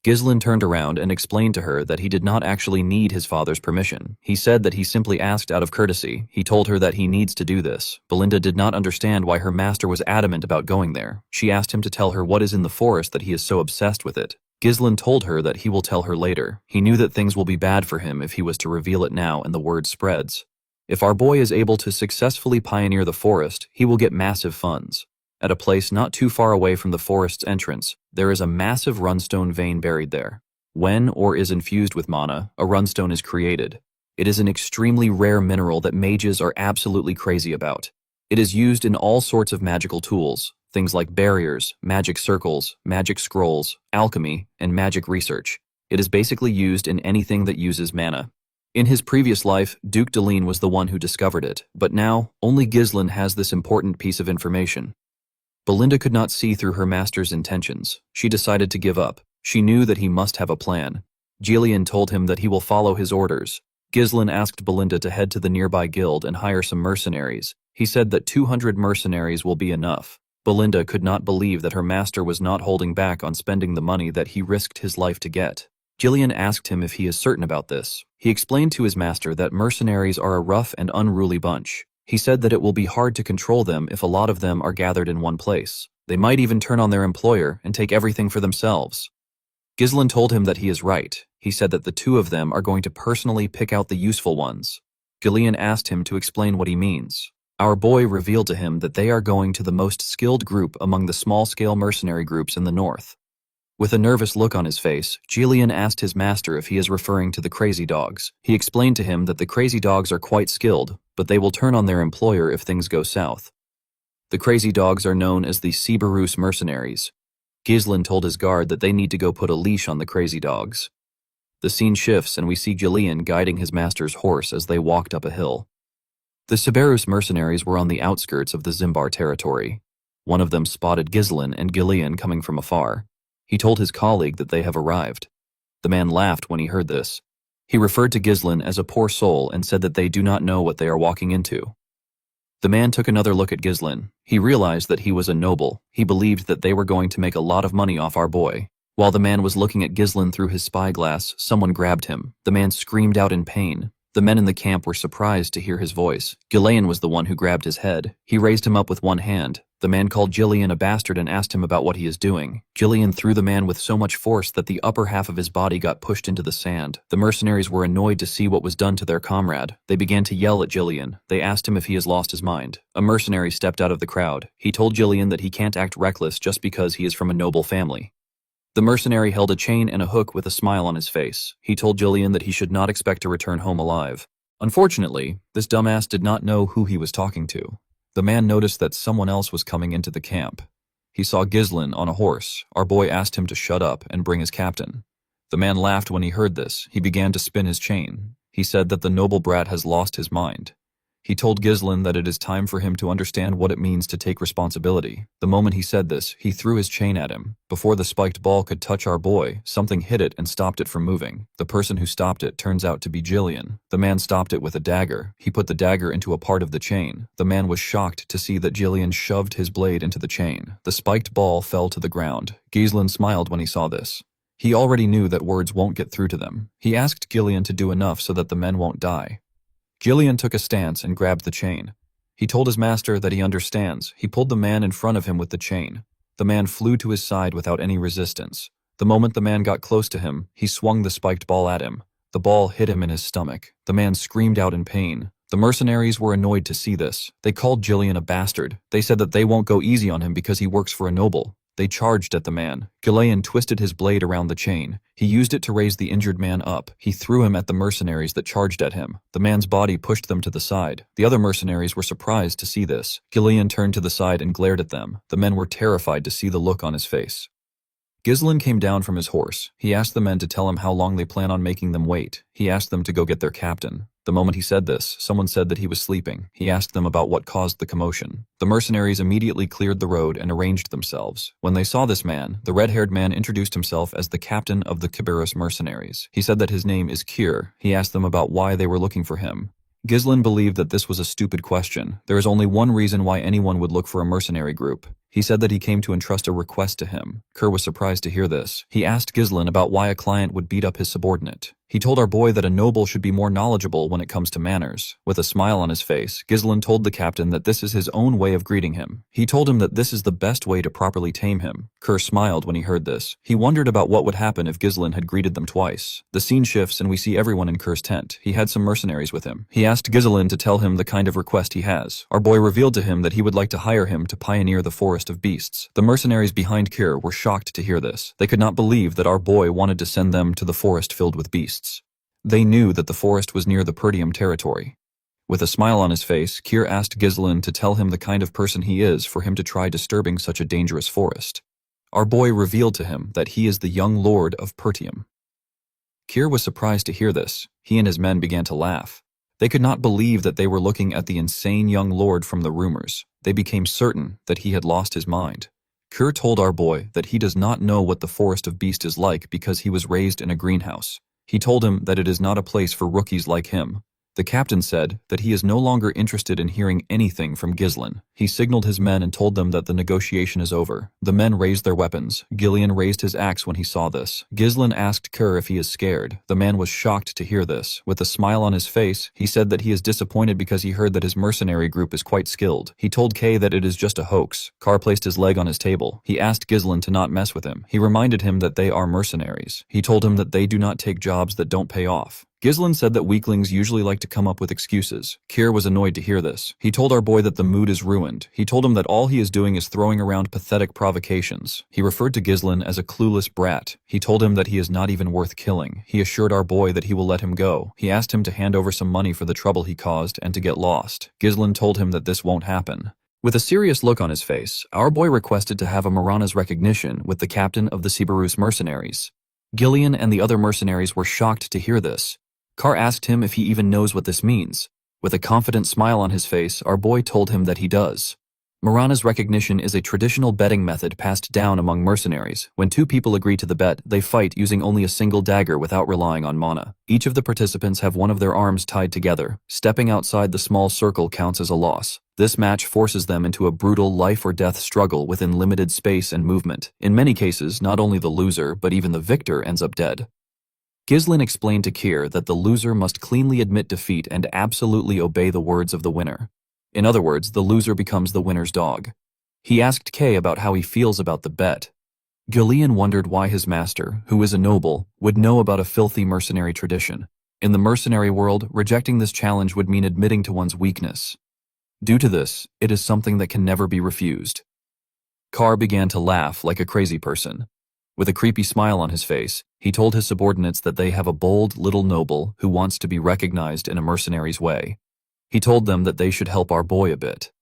A: Ghislain turned around and explained to her that he did not actually need his father's permission. He said that he simply asked out of courtesy. He told her that he needs to do this. Belinda did not understand why her master was adamant about going there. She asked him to tell her what is in the forest that he is so obsessed with it. Ghislain told her that he will tell her later. He knew that things will be bad for him if he was to reveal it now and the word spreads. If our boy is able to successfully pioneer the forest, he will get massive funds. At a place not too far away from the forest's entrance, there is a massive runestone vein buried there. When ore is infused with mana, a runestone is created. It is an extremely rare mineral that mages are absolutely crazy about. It is used in all sorts of magical tools, things like barriers, magic circles, magic scrolls, alchemy, and magic research. It is basically used in anything that uses mana. In his previous life, Duke Deline was the one who discovered it, but now, only Ghislain has this important piece of information. Belinda could not see through her master's intentions. She decided to give up. She knew that he must have a plan. Gillian told him that he will follow his orders. Ghislain asked Belinda to head to the nearby guild and hire some mercenaries. He said that 200 mercenaries will be enough. Belinda could not believe that her master was not holding back on spending the money that he risked his life to get. Gillian asked him if he is certain about this. He explained to his master that mercenaries are a rough and unruly bunch. He said that it will be hard to control them if a lot of them are gathered in one place. They might even turn on their employer and take everything for themselves. Ghislain told him that he is right. He said that the two of them are going to personally pick out the useful ones. Gillian asked him to explain what he means. Our boy revealed to him that they are going to the most skilled group among the small-scale mercenary groups in the north. With a nervous look on his face, Gillian asked his master if he is referring to the crazy dogs. He explained to him that the crazy dogs are quite skilled, but they will turn on their employer if things go south. The crazy dogs are known as the Cerberus mercenaries. Ghislain told his guard that they need to go put a leash on the crazy dogs. The scene shifts and we see Gillian guiding his master's horse as they walked up a hill. The Cerberus mercenaries were on the outskirts of the Zimbar territory. One of them spotted Ghislain and Gillian coming from afar. He told his colleague that they have arrived. The man laughed when he heard this. He referred to Ghislain as a poor soul and said that they do not know what they are walking into. The man took another look at Ghislain. He realized that he was a noble. He believed that they were going to make a lot of money off our boy. While the man was looking at Ghislain through his spyglass, someone grabbed him. The man screamed out in pain. The men in the camp were surprised to hear his voice. Ghislain was the one who grabbed his head. He raised him up with one hand. The man called Gillian a bastard and asked him about what he is doing. Gillian threw the man with so much force that the upper half of his body got pushed into the sand. The mercenaries were annoyed to see what was done to their comrade. They began to yell at Gillian. They asked him if he has lost his mind. A mercenary stepped out of the crowd. He told Gillian that he can't act reckless just because he is from a noble family. The mercenary held a chain and a hook with a smile on his face. He told Gillian that he should not expect to return home alive. Unfortunately, this dumbass did not know who he was talking to. The man noticed that someone else was coming into the camp. He saw Ghislain on a horse. Our boy asked him to shut up and bring his captain. The man laughed when he heard this. He began to spin his chain. He said that the noble brat has lost his mind. He told Ghislain that it is time for him to understand what it means to take responsibility. The moment he said this, he threw his chain at him. Before the spiked ball could touch our boy, something hit it and stopped it from moving. The person who stopped it turns out to be Gillian. The man stopped it with a dagger. He put the dagger into a part of the chain. The man was shocked to see that Gillian shoved his blade into the chain. The spiked ball fell to the ground. Ghislain smiled when he saw this. He already knew that words won't get through to them. He asked Gillian to do enough so that the men won't die. Gillian took a stance and grabbed the chain. He told his master that he understands. He pulled the man in front of him with the chain. The man flew to his side without any resistance. The moment the man got close to him, he swung the spiked ball at him. The ball hit him in his stomach. The man screamed out in pain. The mercenaries were annoyed to see this. They called Gillian a bastard. They said that they won't go easy on him because he works for a noble. They charged at the man. Ghislain twisted his blade around the chain. He used it to raise the injured man up. He threw him at the mercenaries that charged at him. The man's body pushed them to the side. The other mercenaries were surprised to see this. Ghislain turned to the side and glared at them. The men were terrified to see the look on his face. Ghislain came down from his horse. He asked the men to tell him how long they plan on making them wait. He asked them to go get their captain. The moment he said this, someone said that he was sleeping. He asked them about what caused the commotion. The mercenaries immediately cleared the road and arranged themselves. When they saw this man, the red-haired man introduced himself as the captain of the Cerberus mercenaries. He said that his name is Kier. He asked them about why they were looking for him. Ghislain believed that this was a stupid question. There is only one reason why anyone would look for a mercenary group. He said that he came to entrust a request to him. Kerr was surprised to hear this. He asked Ghislain about why a client would beat up his subordinate. He told our boy that a noble should be more knowledgeable when it comes to manners. With a smile on his face, Ghislain told the captain that this is his own way of greeting him. He told him that this is the best way to properly tame him. Kerr smiled when he heard this. He wondered about what would happen if Ghislain had greeted them twice. The scene shifts and we see everyone in Kerr's tent. He had some mercenaries with him. He asked Ghislain to tell him the kind of request he has. Our boy revealed to him that he would like to hire him to pioneer the forest of beasts. The mercenaries behind Kerr were shocked to hear this. They could not believe that our boy wanted to send them to the forest filled with beasts. They knew that the forest was near the Perdium territory. With a smile on his face, Keir asked Ghislain to tell him the kind of person he is for him to try disturbing such a dangerous forest. Our boy revealed to him that he is the young lord of Pertium. Keir was surprised to hear this. He and his men began to laugh. They could not believe that they were looking at the insane young lord from the rumors. They became certain that he had lost his mind. Keir told our boy that he does not know what the forest of beasts is like because he was raised in a greenhouse. He told him that it is not a place for rookies like him. The captain said that he is no longer interested in hearing anything from Ghislain. He signaled his men and told them that the negotiation is over. The men raised their weapons. Gillian raised his axe when he saw this. Ghislain asked Kerr if he is scared. The man was shocked to hear this. With a smile on his face, he said that he is disappointed because he heard that his mercenary group is quite skilled. He told Kay that it is just a hoax. Carr placed his leg on his table. He asked Ghislain to not mess with him. He reminded him that they are mercenaries. He told him that they do not take jobs that don't pay off. Ghislain said that weaklings usually like to come up with excuses. Keir was annoyed to hear this. He told our boy that the mood is ruined. He told him that all he is doing is throwing around pathetic provocations. He referred to Ghislain as a clueless brat. He told him that he is not even worth killing. He assured our boy that he will let him go. He asked him to hand over some money for the trouble he caused and to get lost. Ghislain told him that this won't happen. With a serious look on his face, our boy requested to have a Marana's recognition with the captain of the Siberus mercenaries. Gillian and the other mercenaries were shocked to hear this. Carr asked him if he even knows what this means. With a confident smile on his face, our boy told him that he does. Marana's recognition is a traditional betting method passed down among mercenaries. When two people agree to the bet, they fight using only a single dagger without relying on mana. Each of the participants have one of their arms tied together. Stepping outside the small circle counts as a loss. This match forces them into a brutal life-or-death struggle within limited space and movement. In many cases, not only the loser, but even the victor ends up dead. Ghislain explained to Keir that the loser must cleanly admit defeat and absolutely obey the words of the winner. In other words, the loser becomes the winner's dog. He asked Kay about how he feels about the bet. Gillian wondered why his master, who is a noble, would know about a filthy mercenary tradition. In the mercenary world, rejecting this challenge would mean admitting to one's weakness. Due to this, it is something that can never be refused. Carr began to laugh like a crazy person. With a creepy smile on his face, he told his subordinates that they have a bold little noble who wants to be recognized in a mercenary's way. He told them that they should help our boy a bit.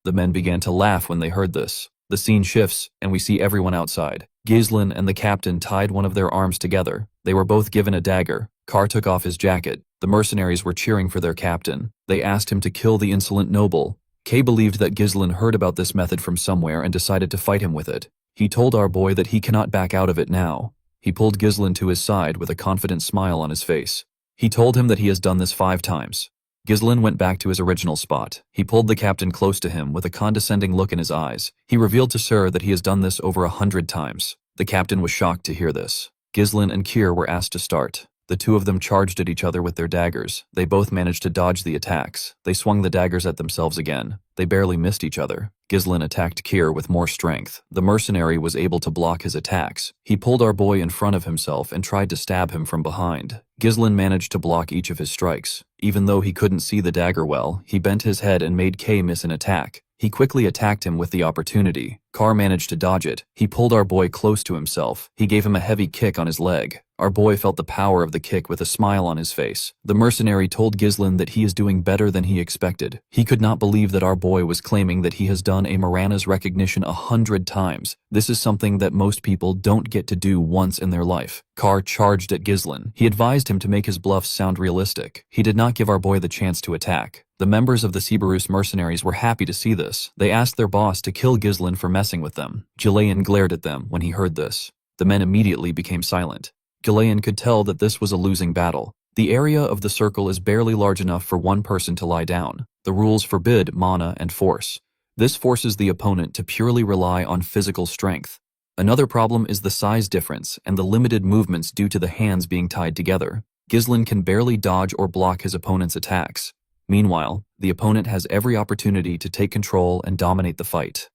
A: The men began to laugh when they heard this. The scene shifts, and we see everyone outside. Ghislain and the captain tied one of their arms together. They were both given a dagger. Carr took off his jacket. The mercenaries were cheering for their captain. They asked him to kill the insolent noble. Kay believed that Ghislain heard about this method from somewhere and decided to fight him with it. He told our boy that he cannot back out of it now. He pulled Ghislain to his side with a confident smile on his face. He told him that he has done this 5 times. Ghislain went back to his original spot. He pulled the captain close to him with a condescending look in his eyes. He revealed to Sir that he has done this over 100 times. The captain was shocked to hear this. Ghislain and Keir were asked to start. The two of them charged at each other with their daggers. They both managed to dodge the attacks. They swung the daggers at themselves again. They barely missed each other. Ghislain attacked Keir with more strength. The mercenary was able to block his attacks. He pulled our boy in front of himself and tried to stab him from behind. Ghislain managed to block each of his strikes. Even though he couldn't see the dagger well, he bent his head and made Kay miss an attack. He quickly attacked him with the opportunity. Carr managed to dodge it. He pulled our boy close to himself. He gave him a heavy kick on his leg. Our boy felt the power of the kick with a smile on his face. The mercenary told Ghislain that he is doing better than he expected. He could not believe that our boy was claiming that he has done a Marana's recognition 100 times. This is something that most people don't get to do once in their life. Carr charged at Ghislain. He advised him to make his bluffs sound realistic. He did not give our boy the chance to attack. The members of the Siberus mercenaries were happy to see this. They asked their boss to kill Ghislain for messing with them. Gillian glared at them when he heard this. The men immediately became silent. Gillian could tell that this was a losing battle. The area of the circle is barely large enough for one person to lie down. The rules forbid mana and force. This forces the opponent to purely rely on physical strength. Another problem is the size difference and the limited movements due to the hands being tied together. Ghislain can barely dodge or block his opponent's attacks. Meanwhile, the opponent has every opportunity to take control and dominate the fight.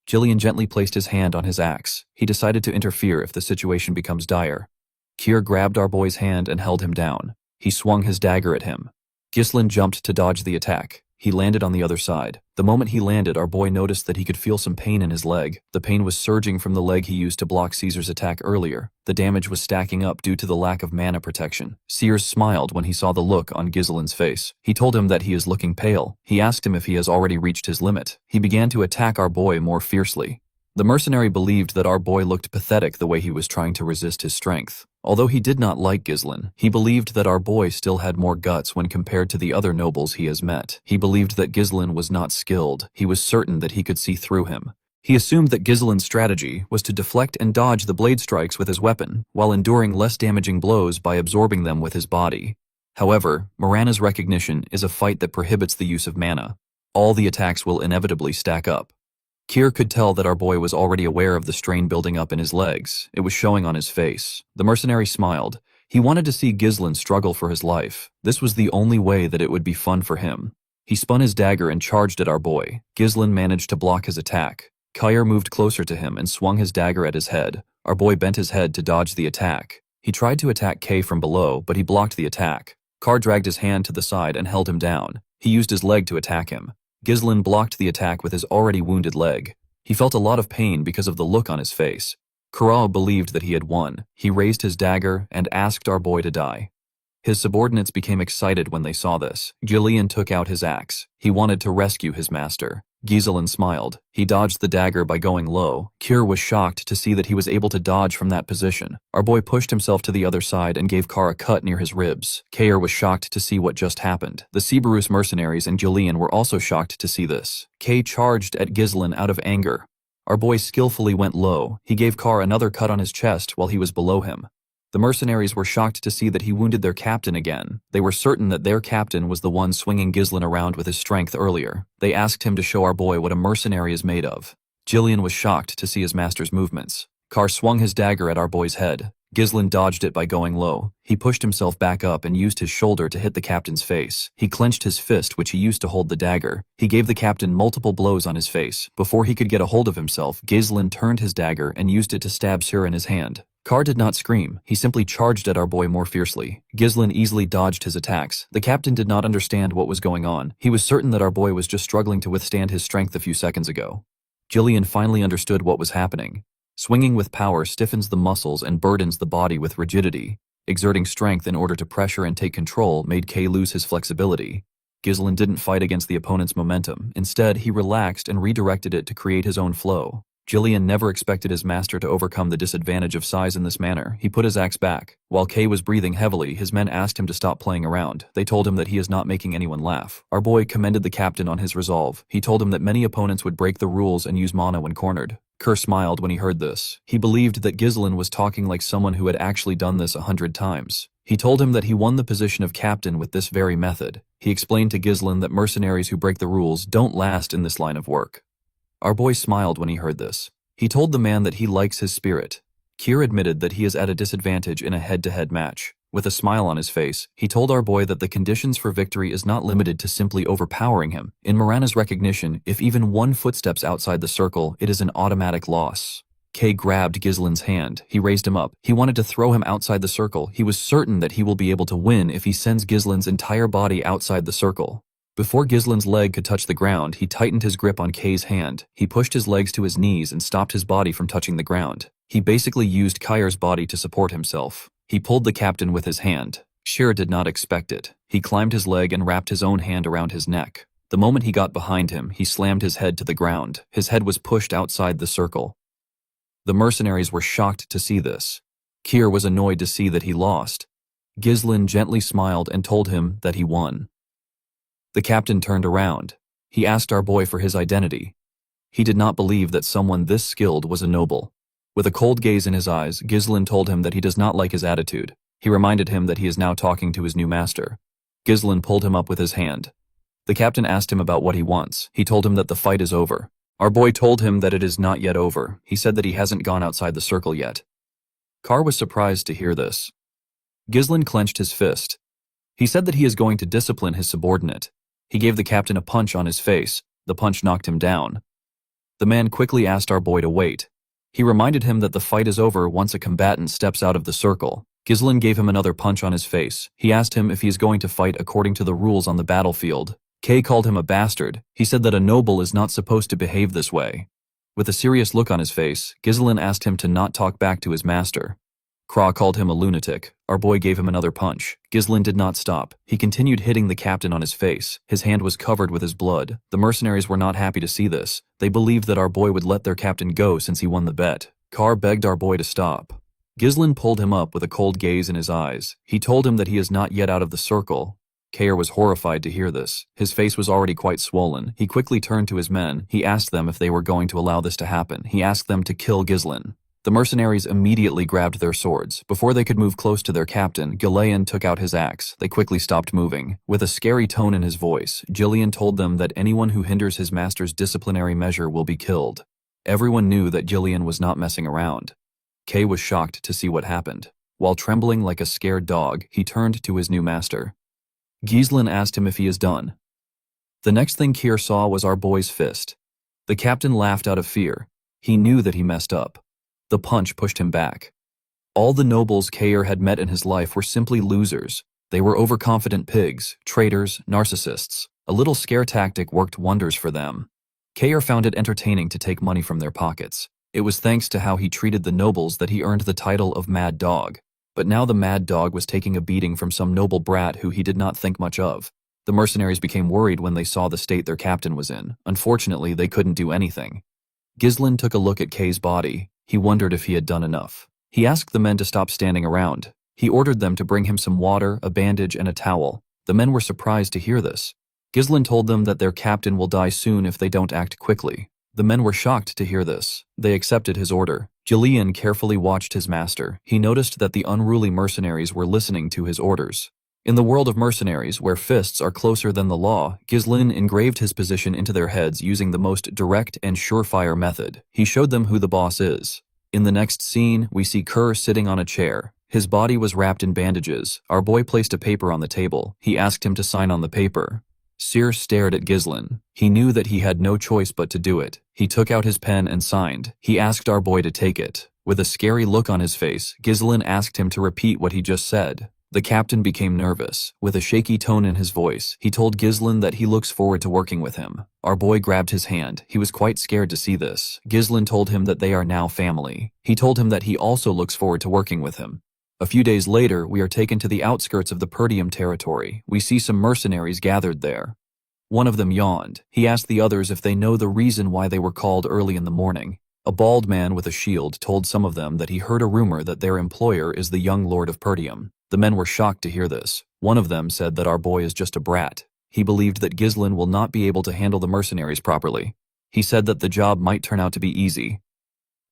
A: Jillian gently placed his hand on his axe. He decided to interfere if the situation becomes dire. Keir grabbed our boy's hand and held him down. He swung his dagger at him. Ghislain jumped to dodge the attack. He landed on the other side. The moment he landed, our boy noticed that he could feel some pain in his leg. The pain was surging from the leg he used to block Caesar's attack earlier. The damage was stacking up due to the lack of mana protection. Sears smiled when he saw the look on Ghislain's face. He told him that he is looking pale. He asked him if he has already reached his limit. He began to attack our boy more fiercely. The mercenary believed that our boy looked pathetic the way he was trying to resist his strength. Although he did not like Ghislain, he believed that our boy still had more guts when compared to the other nobles he has met. He believed that Ghislain was not skilled. He was certain that he could see through him. He assumed that Ghislain's strategy was to deflect and dodge the blade strikes with his weapon, while enduring less damaging blows by absorbing them with his body. However, Morana's recognition is a fight that prohibits the use of mana. All the attacks will inevitably stack up. Keir could tell that our boy was already aware of the strain building up in his legs. It was showing on his face. The mercenary smiled. He wanted to see Ghislain struggle for his life. This was the only way that it would be fun for him. He spun his dagger and charged at our boy. Ghislain managed to block his attack. Keir moved closer to him and swung his dagger at his head. Our boy bent his head to dodge the attack. He tried to attack Kay from below, but he blocked the attack. Keir dragged his hand to the side and held him down. He used his leg to attack him. Ghislain blocked the attack with his already wounded leg. He felt a lot of pain because of the look on his face. Corral believed that he had won. He raised his dagger and asked our boy to die. His subordinates became excited when they saw this. Jillian took out his axe. He wanted to rescue his master. Ghislain smiled. He dodged the dagger by going low. Keir was shocked to see that he was able to dodge from that position. Our boy pushed himself to the other side and gave Keir a cut near his ribs. Keir was shocked to see what just happened. The Cerberus mercenaries and Jillian were also shocked to see this. Kay charged at Ghislain out of anger. Our boy skillfully went low. He gave Keir another cut on his chest while he was below him. The mercenaries were shocked to see that he wounded their captain again. They were certain that their captain was the one swinging Ghislain around with his strength earlier. They asked him to show our boy what a mercenary is made of. Jillian was shocked to see his master's movements. Keir swung his dagger at our boy's head. Ghislain dodged it by going low. He pushed himself back up and used his shoulder to hit the captain's face. He clenched his fist, which he used to hold the dagger. He gave the captain multiple blows on his face. Before he could get a hold of himself, Ghislain turned his dagger and used it to stab Sir in his hand. Keir did not scream. He simply charged at our boy more fiercely. Ghislain easily dodged his attacks. The captain did not understand what was going on. He was certain that our boy was just struggling to withstand his strength a few seconds ago. Jillian finally understood what was happening. Swinging with power stiffens the muscles and burdens the body with rigidity. Exerting strength in order to pressure and take control made Kay lose his flexibility. Ghislain didn't fight against the opponent's momentum. Instead, he relaxed and redirected it to create his own flow. Jillian never expected his master to overcome the disadvantage of size in this manner. He put his axe back. While Kay was breathing heavily, his men asked him to stop playing around. They told him that he is not making anyone laugh. Our boy commended the captain on his resolve. He told him that many opponents would break the rules and use mana when cornered. Keir smiled when he heard this. He believed that Ghislain was talking like someone who had actually done this 100 times. He told him that he won the position of captain with this very method. He explained to Ghislain that mercenaries who break the rules don't last in this line of work. Our boy smiled when he heard this. He told the man that he likes his spirit. Keir admitted that he is at a disadvantage in a head-to-head match. With a smile on his face, he told our boy that the conditions for victory is not limited to simply overpowering him. In Morana's recognition, if even one footsteps outside the circle, it is an automatic loss. Kay grabbed Ghislain's hand. He raised him up. He wanted to throw him outside the circle. He was certain that he will be able to win if he sends Ghislain's entire body outside the circle. Before Ghislain's leg could touch the ground, he tightened his grip on Kay's hand. He pushed his legs to his knees and stopped his body from touching the ground. He basically used Keir's body to support himself. He pulled the captain with his hand. Keir did not expect it. He climbed his leg and wrapped his own hand around his neck. The moment he got behind him, he slammed his head to the ground. His head was pushed outside the circle. The mercenaries were shocked to see this. Keir was annoyed to see that he lost. Ghislain gently smiled and told him that he won. The captain turned around. He asked our boy for his identity. He did not believe that someone this skilled was a noble. With a cold gaze in his eyes, Ghislain told him that he does not like his attitude. He reminded him that he is now talking to his new master. Ghislain pulled him up with his hand. The captain asked him about what he wants. He told him that the fight is over. Our boy told him that it is not yet over. He said that he hasn't gone outside the circle yet. Keir was surprised to hear this. Ghislain clenched his fist. He said that he is going to discipline his subordinate. He gave the captain a punch on his face. The punch knocked him down. The man quickly asked our boy to wait. He reminded him that the fight is over once a combatant steps out of the circle. Ghislain gave him another punch on his face. He asked him if he is going to fight according to the rules on the battlefield. Kay called him a bastard. He said that a noble is not supposed to behave this way. With a serious look on his face, Ghislain asked him to not talk back to his master. Craw called him a lunatic. Our boy gave him another punch. Ghislain did not stop. He continued hitting the captain on his face. His hand was covered with his blood. The mercenaries were not happy to see this. They believed that our boy would let their captain go since he won the bet. Carr begged our boy to stop. Ghislain pulled him up with a cold gaze in his eyes. He told him that he is not yet out of the circle. Kayer was horrified to hear this. His face was already quite swollen. He quickly turned to his men. He asked them if they were going to allow this to happen. He asked them to kill Ghislain. The mercenaries immediately grabbed their swords. Before they could move close to their captain, Ghislain took out his axe. They quickly stopped moving. With a scary tone in his voice, Ghislain told them that anyone who hinders his master's disciplinary measure will be killed. Everyone knew that Ghislain was not messing around. Kay was shocked to see what happened. While trembling like a scared dog, he turned to his new master. Ghislain asked him if he is done. The next thing Keir saw was our boy's fist. The captain laughed out of fear. He knew that he messed up. The punch pushed him back. All the nobles Kayer had met in his life were simply losers. They were overconfident pigs, traitors, narcissists. A little scare tactic worked wonders for them. Kayer found it entertaining to take money from their pockets. It was thanks to how he treated the nobles that he earned the title of Mad Dog. But now the Mad Dog was taking a beating from some noble brat who he did not think much of. The mercenaries became worried when they saw the state their captain was in. Unfortunately, they couldn't do anything. Ghislain took a look at Kay's body. He wondered if he had done enough. He asked the men to stop standing around. He ordered them to bring him some water, a bandage, and a towel. The men were surprised to hear this. Ghislain told them that their captain will die soon if they don't act quickly. The men were shocked to hear this. They accepted his order. Ghislain carefully watched his master. He noticed that the unruly mercenaries were listening to his orders. In the world of mercenaries, where fists are closer than the law, Ghislain engraved his position into their heads using the most direct and surefire method. He showed them who the boss is. In the next scene, we see Kerr sitting on a chair. His body was wrapped in bandages. Our boy placed a paper on the table. He asked him to sign on the paper. Cyr stared at Ghislain. He knew that he had no choice but to do it. He took out his pen and signed. He asked our boy to take it. With a scary look on his face, Ghislain asked him to repeat what he just said. The captain became nervous. With a shaky tone in his voice, he told Ghislain that he looks forward to working with him. Our boy grabbed his hand. He was quite scared to see this. Ghislain told him that they are now family. He told him that he also looks forward to working with him. A few days later, we are taken to the outskirts of the Perdium territory. We see some mercenaries gathered there. One of them yawned. He asked the others if they know the reason why they were called early in the morning. A bald man with a shield told some of them that he heard a rumor that their employer is the young lord of Perdium. The men were shocked to hear this. One of them said that our boy is just a brat. He believed that Ghislain will not be able to handle the mercenaries properly. He said that the job might turn out to be easy.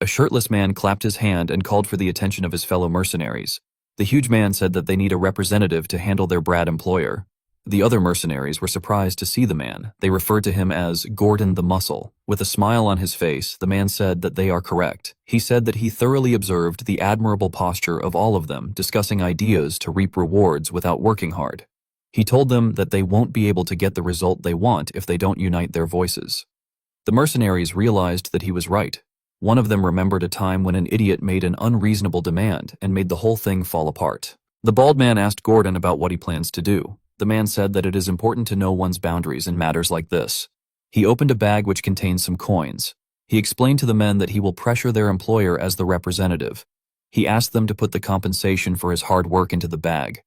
A: A shirtless man clapped his hand and called for the attention of his fellow mercenaries. The huge man said that they need a representative to handle their brat employer. The other mercenaries were surprised to see the man. They referred to him as Gordon the Muscle. With a smile on his face, the man said that they are correct. He said that he thoroughly observed the admirable posture of all of them, discussing ideas to reap rewards without working hard. He told them that they won't be able to get the result they want if they don't unite their voices. The mercenaries realized that he was right. One of them remembered a time when an idiot made an unreasonable demand and made the whole thing fall apart. The bald man asked Gordon about what he plans to do. The man said that it is important to know one's boundaries in matters like this. He opened a bag which contained some coins. He explained to the men that he will pressure their employer as the representative. He asked them to put the compensation for his hard work into the bag.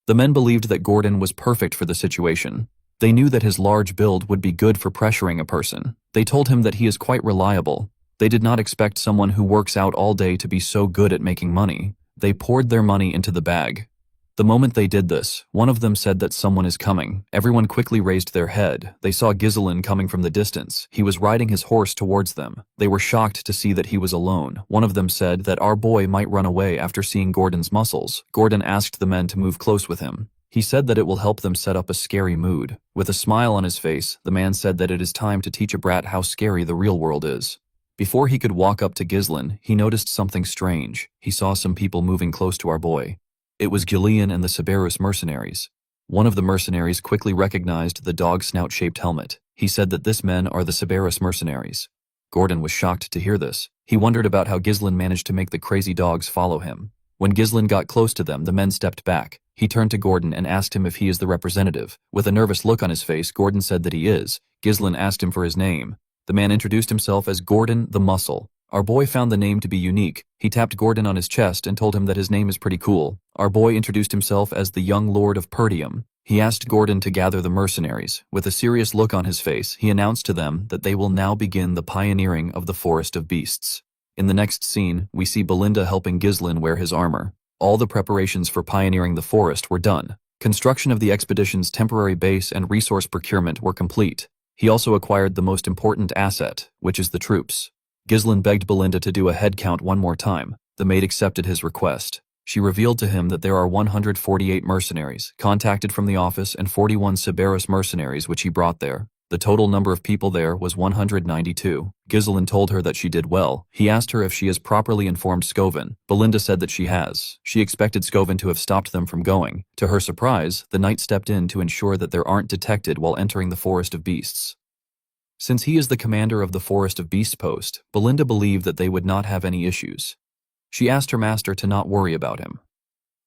A: The men believed that Gordon was perfect for the situation. They knew that his large build would be good for pressuring a person. They told him that he is quite reliable. They did not expect someone who works out all day to be so good at making money. They poured their money into the bag. The moment they did this, one of them said that someone is coming. Everyone quickly raised their head. They saw Ghislain coming from the distance. He was riding his horse towards them. They were shocked to see that he was alone. One of them said that our boy might run away after seeing Gordon's muscles. Gordon asked the men to move close with him. He said that it will help them set up a scary mood. With a smile on his face, the man said that it is time to teach a brat how scary the real world is. Before he could walk up to Ghislain, he noticed something strange. He saw some people moving close to our boy. It was Gillian and the Cerberus mercenaries. One of the mercenaries quickly recognized the dog snout-shaped helmet. He said that this men are the Cerberus mercenaries. Gordon was shocked to hear this. He wondered about how Ghislain managed to make the crazy dogs follow him. When Ghislain got close to them, the men stepped back. He turned to Gordon and asked him if he is the representative. With a nervous look on his face, Gordon said that he is. Ghislain asked him for his name. The man introduced himself as Gordon the Muscle. Our boy found the name to be unique. He tapped Gordon on his chest and told him that his name is pretty cool. Our boy introduced himself as the young Lord of Perdium. He asked Gordon to gather the mercenaries. With a serious look on his face, he announced to them that they will now begin the pioneering of the Forest of Beasts. In the next scene, we see Belinda helping Ghislain wear his armor. All the preparations for pioneering the forest were done. Construction of the expedition's temporary base and resource procurement were complete. He also acquired the most important asset, which is the troops. Ghislain begged Belinda to do a head count one more time. The maid accepted his request. She revealed to him that there are 148 mercenaries contacted from the office and 41 Cerberus mercenaries which he brought there. The total number of people there was 192. Ghislain told her that she did well. He asked her if she has properly informed Scovin. Belinda said that she has. She expected Scovin to have stopped them from going. To her surprise, the knight stepped in to ensure that they aren't detected while entering the Forest of Beasts. Since he is the commander of the Forest of Beasts post, Belinda believed that they would not have any issues. She asked her master to not worry about him.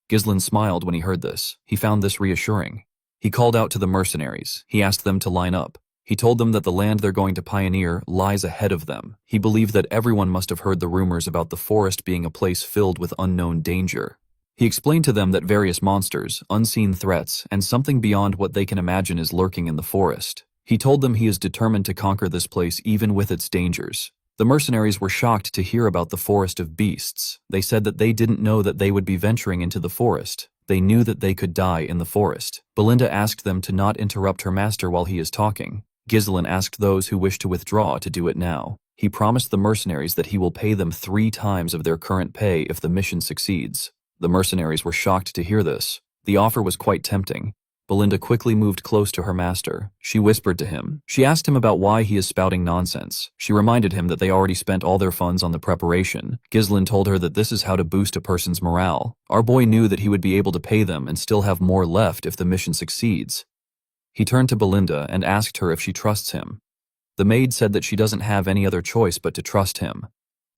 A: Ghislain smiled when he heard this. He found this reassuring. He called out to the mercenaries. He asked them to line up. He told them that the land they're going to pioneer lies ahead of them. He believed that everyone must have heard the rumors about the forest being a place filled with unknown danger. He explained to them that various monsters, unseen threats, and something beyond what they can imagine is lurking in the forest. He told them he is determined to conquer this place even with its dangers. The mercenaries were shocked to hear about the Forest of Beasts. They said that they didn't know that they would be venturing into the forest. They knew that they could die in the forest. Belinda asked them to not interrupt her master while he is talking. Ghislain asked those who wish to withdraw to do it now. He promised the mercenaries that he will pay them 3 times of their current pay if the mission succeeds. The mercenaries were shocked to hear this. The offer was quite tempting. Belinda quickly moved close to her master. She whispered to him. She asked him about why he is spouting nonsense. She reminded him that they already spent all their funds on the preparation. Ghislain told her that this is how to boost a person's morale. Our boy knew that he would be able to pay them and still have more left if the mission succeeds. He turned to Belinda and asked her if she trusts him. The maid said that she doesn't have any other choice but to trust him.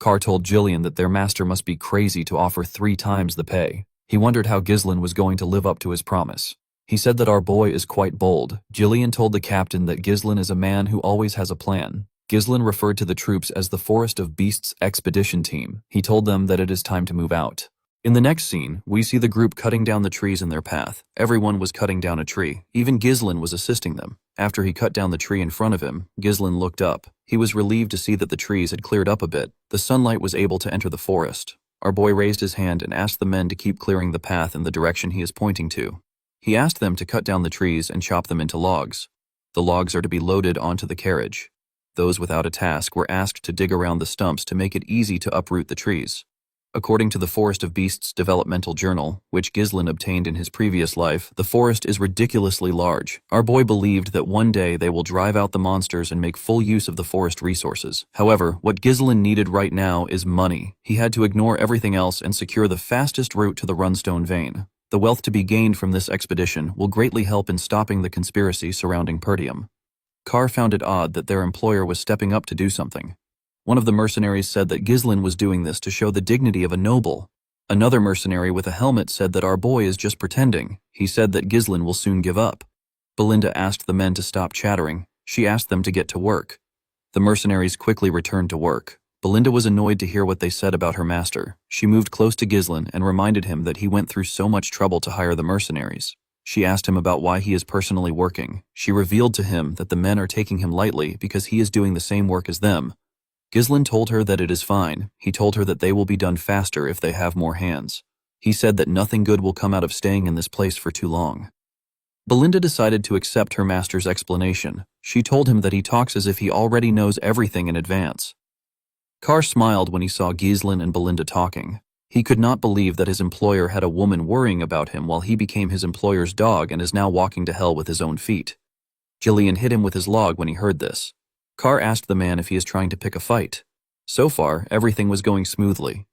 A: Carr told Gillian that their master must be crazy to offer 3 times the pay. He wondered how Ghislain was going to live up to his promise. He said that our boy is quite bold. Gillian told the captain that Ghislain is a man who always has a plan. Ghislain referred to the troops as the Forest of Beasts expedition team. He told them that it is time to move out. In the next scene, we see the group cutting down the trees in their path. Everyone was cutting down a tree. Even Ghislain was assisting them. After he cut down the tree in front of him, Ghislain looked up. He was relieved to see that the trees had cleared up a bit. The sunlight was able to enter the forest. Our boy raised his hand and asked the men to keep clearing the path in the direction he is pointing to. He asked them to cut down the trees and chop them into logs. The logs are to be loaded onto the carriage. Those without a task were asked to dig around the stumps to make it easy to uproot the trees. According to the Forest of Beasts developmental journal, which Ghislain obtained in his previous life, the forest is ridiculously large. Our boy believed that one day they will drive out the monsters and make full use of the forest resources. However, what Ghislain needed right now is money. He had to ignore everything else and secure the fastest route to the Runestone Vein. The wealth to be gained from this expedition will greatly help in stopping the conspiracy surrounding Perdium. Carr found it odd that their employer was stepping up to do something. One of the mercenaries said that Ghislain was doing this to show the dignity of a noble. Another mercenary with a helmet said that our boy is just pretending. He said that Ghislain will soon give up. Belinda asked the men to stop chattering. She asked them to get to work. The mercenaries quickly returned to work. Belinda was annoyed to hear what they said about her master. She moved close to Ghislain and reminded him that he went through so much trouble to hire the mercenaries. She asked him about why he is personally working. She revealed to him that the men are taking him lightly because he is doing the same work as them. Ghislain told her that it is fine. He told her that they will be done faster if they have more hands. He said that nothing good will come out of staying in this place for too long. Belinda decided to accept her master's explanation. She told him that he talks as if he already knows everything in advance. Carr smiled when he saw Ghislain and Belinda talking. He could not believe that his employer had a woman worrying about him while he became his employer's dog and is now walking to hell with his own feet. Gillian hit him with his log when he heard this. Carr asked the man if he is trying to pick a fight. So far, everything was going smoothly.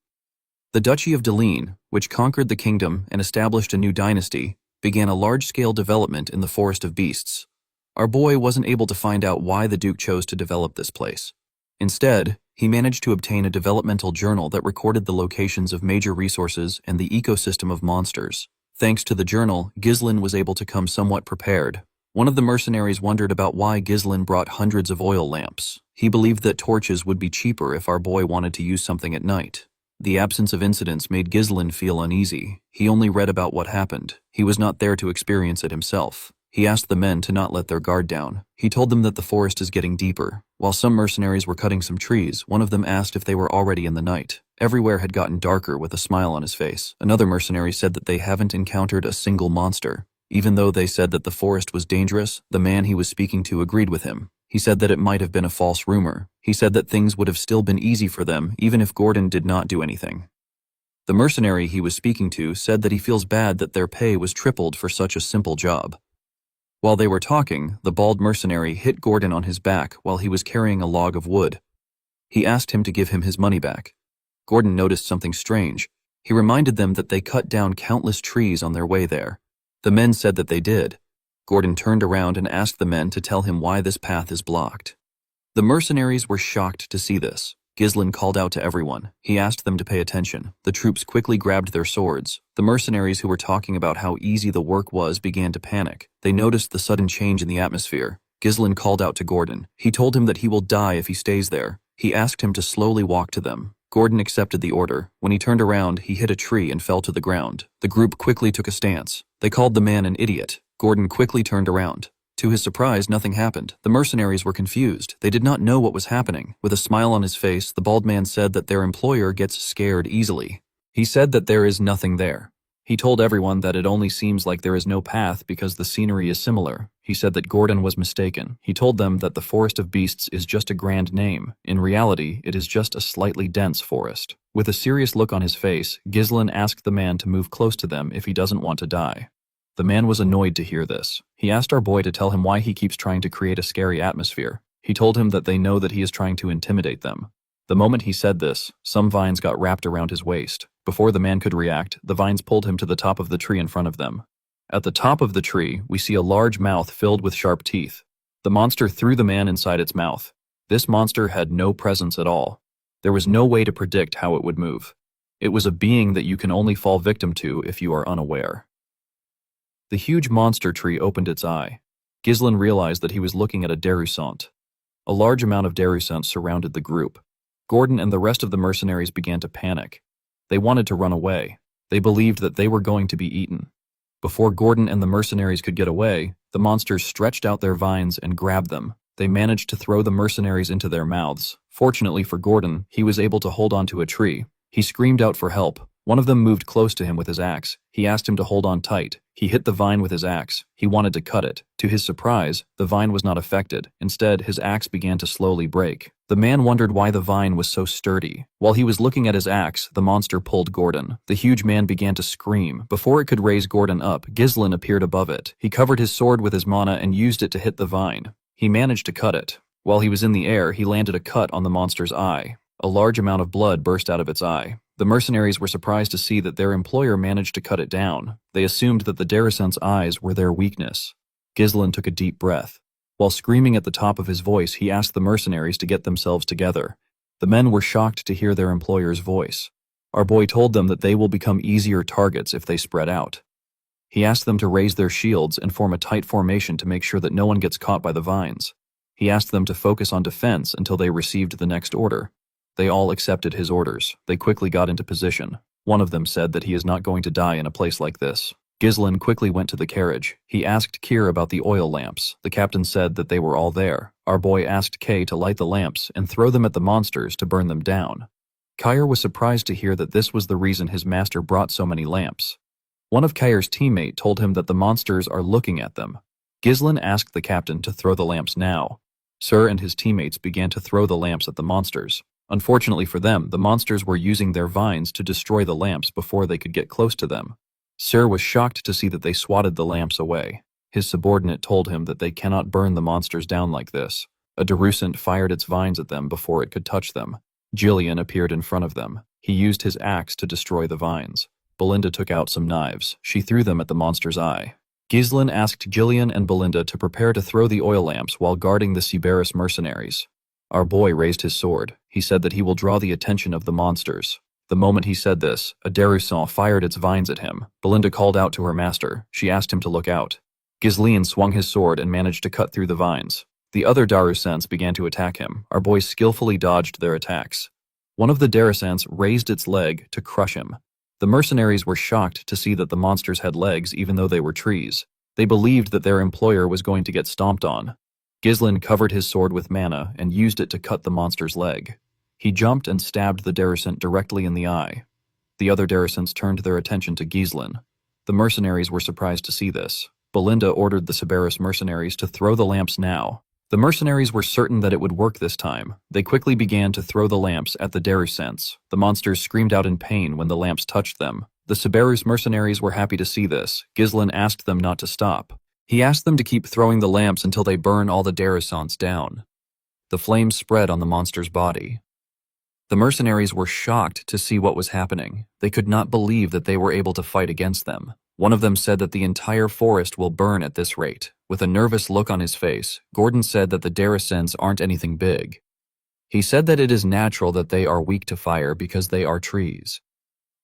A: The Duchy of Deline, which conquered the kingdom and established a new dynasty, began a large-scale development in the Forest of Beasts. Our boy wasn't able to find out why the Duke chose to develop this place. Instead, he managed to obtain a developmental journal that recorded the locations of major resources and the ecosystem of monsters. Thanks to the journal, Ghislain was able to come somewhat prepared. One of the mercenaries wondered about why Ghislain brought hundreds of oil lamps. He believed that torches would be cheaper if our boy wanted to use something at night. The absence of incidents made Ghislain feel uneasy. He only read about what happened. He was not there to experience it himself. He asked the men to not let their guard down. He told them that the forest is getting deeper. While some mercenaries were cutting some trees, one of them asked if they were already in the night. Everywhere had gotten darker with a smile on his face. Another mercenary said that they haven't encountered a single monster. Even though they said that the forest was dangerous, the man he was speaking to agreed with him. He said that it might have been a false rumor. He said that things would have still been easy for them even if Gordon did not do anything. The mercenary he was speaking to said that he feels bad that their pay was tripled for such a simple job. While they were talking, the bald mercenary hit Gordon on his back while he was carrying a log of wood. He asked him to give him his money back. Gordon noticed something strange. He reminded them that they cut down countless trees on their way there. The men said that they did. Gordon turned around and asked the men to tell him why this path is blocked. The mercenaries were shocked to see this. Ghislain called out to everyone. He asked them to pay attention. The troops quickly grabbed their swords. The mercenaries who were talking about how easy the work was began to panic. They noticed the sudden change in the atmosphere. Ghislain called out to Gordon. He told him that he will die if he stays there. He asked him to slowly walk to them. Gordon accepted the order. When he turned around, he hit a tree and fell to the ground. The group quickly took a stance. They called the man an idiot. Gordon quickly turned around. To his surprise, nothing happened. The mercenaries were confused. They did not know what was happening. With a smile on his face, the bald man said that their employer gets scared easily. He said that there is nothing there. He told everyone that it only seems like there is no path because the scenery is similar. He said that Gordon was mistaken. He told them that the Forest of Beasts is just a grand name. In reality, it is just a slightly dense forest. With a serious look on his face, Ghislain asked the man to move close to them if he doesn't want to die. The man was annoyed to hear this. He asked our boy to tell him why he keeps trying to create a scary atmosphere. He told him that they know that he is trying to intimidate them. The moment he said this, some vines got wrapped around his waist. Before the man could react, the vines pulled him to the top of the tree in front of them. At the top of the tree, we see a large mouth filled with sharp teeth. The monster threw the man inside its mouth. This monster had no presence at all. There was no way to predict how it would move. It was a being that you can only fall victim to if you are unaware. The huge monster tree opened its eye. Ghislain realized that he was looking at a Derusant. A large amount of Derusants surrounded the group. Gordon and the rest of the mercenaries began to panic. They wanted to run away. They believed that they were going to be eaten. Before Gordon and the mercenaries could get away, the monsters stretched out their vines and grabbed them. They managed to throw the mercenaries into their mouths. Fortunately for Gordon, he was able to hold onto a tree. He screamed out for help. One of them moved close to him with his axe. He asked him to hold on tight. He hit the vine with his axe. He wanted to cut it. To his surprise, the vine was not affected. Instead, his axe began to slowly break. The man wondered why the vine was so sturdy. While he was looking at his axe, the monster pulled Gordon. The huge man began to scream. Before it could raise Gordon up, Ghislain appeared above it. He covered his sword with his mana and used it to hit the vine. He managed to cut it. While he was in the air, he landed a cut on the monster's eye. A large amount of blood burst out of its eye. The mercenaries were surprised to see that their employer managed to cut it down. They assumed that the Derusant's eyes were their weakness. Ghislain took a deep breath. While screaming at the top of his voice, he asked the mercenaries to get themselves together. The men were shocked to hear their employer's voice. Our boy told them that they will become easier targets if they spread out. He asked them to raise their shields and form a tight formation to make sure that no one gets caught by the vines. He asked them to focus on defense until they received the next order. They all accepted his orders. They quickly got into position. One of them said that he is not going to die in a place like this. Ghislain quickly went to the carriage. He asked Keir about the oil lamps. The captain said that they were all there. Our boy asked Kay to light the lamps and throw them at the monsters to burn them down. Keir was surprised to hear that this was the reason his master brought so many lamps. One of Keir's teammates told him that the monsters are looking at them. Ghislain asked the captain to throw the lamps now. Sir and his teammates began to throw the lamps at the monsters. Unfortunately for them, the monsters were using their vines to destroy the lamps before they could get close to them. Sir was shocked to see that they swatted the lamps away. His subordinate told him that they cannot burn the monsters down like this. A Derusant fired its vines at them before it could touch them. Jillian appeared in front of them. He used his axe to destroy the vines. Belinda took out some knives. She threw them at the monster's eye. Ghislaine asked Jillian and Belinda to prepare to throw the oil lamps while guarding the Cerberus mercenaries. Our boy raised his sword. He said that he will draw the attention of the monsters. The moment he said this, a Derusant fired its vines at him. Belinda called out to her master. She asked him to look out. Ghislaine swung his sword and managed to cut through the vines. The other Darusants began to attack him. Our boy skillfully dodged their attacks. One of the Darusants raised its leg to crush him. The mercenaries were shocked to see that the monsters had legs even though they were trees. They believed that their employer was going to get stomped on. Ghislaine covered his sword with mana and used it to cut the monster's leg. He jumped and stabbed the Darusant directly in the eye. The other Darusants turned their attention to Ghislaine. The mercenaries were surprised to see this. Belinda ordered the Cerberus mercenaries to throw the lamps now. The mercenaries were certain that it would work this time. They quickly began to throw the lamps at the Darusants. The monsters screamed out in pain when the lamps touched them. The Cerberus mercenaries were happy to see this. Ghislaine asked them not to stop. He asked them to keep throwing the lamps until they burn all the Darusants down. The flames spread on the monster's body. The mercenaries were shocked to see what was happening. They could not believe that they were able to fight against them. One of them said that the entire forest will burn at this rate. With a nervous look on his face, Gordon said that the Darusants aren't anything big. He said that it is natural that they are weak to fire because they are trees.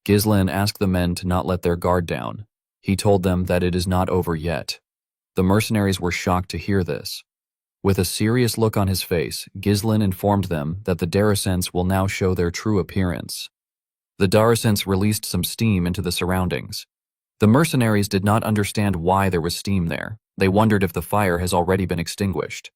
A: Ghislaine asked the men to not let their guard down. He told them that it is not over yet. The mercenaries were shocked to hear this. With a serious look on his face, Ghislaine informed them that the Darusants will now show their true appearance. The Darusants released some steam into the surroundings. The mercenaries did not understand why there was steam there. They wondered if the fire has already been extinguished.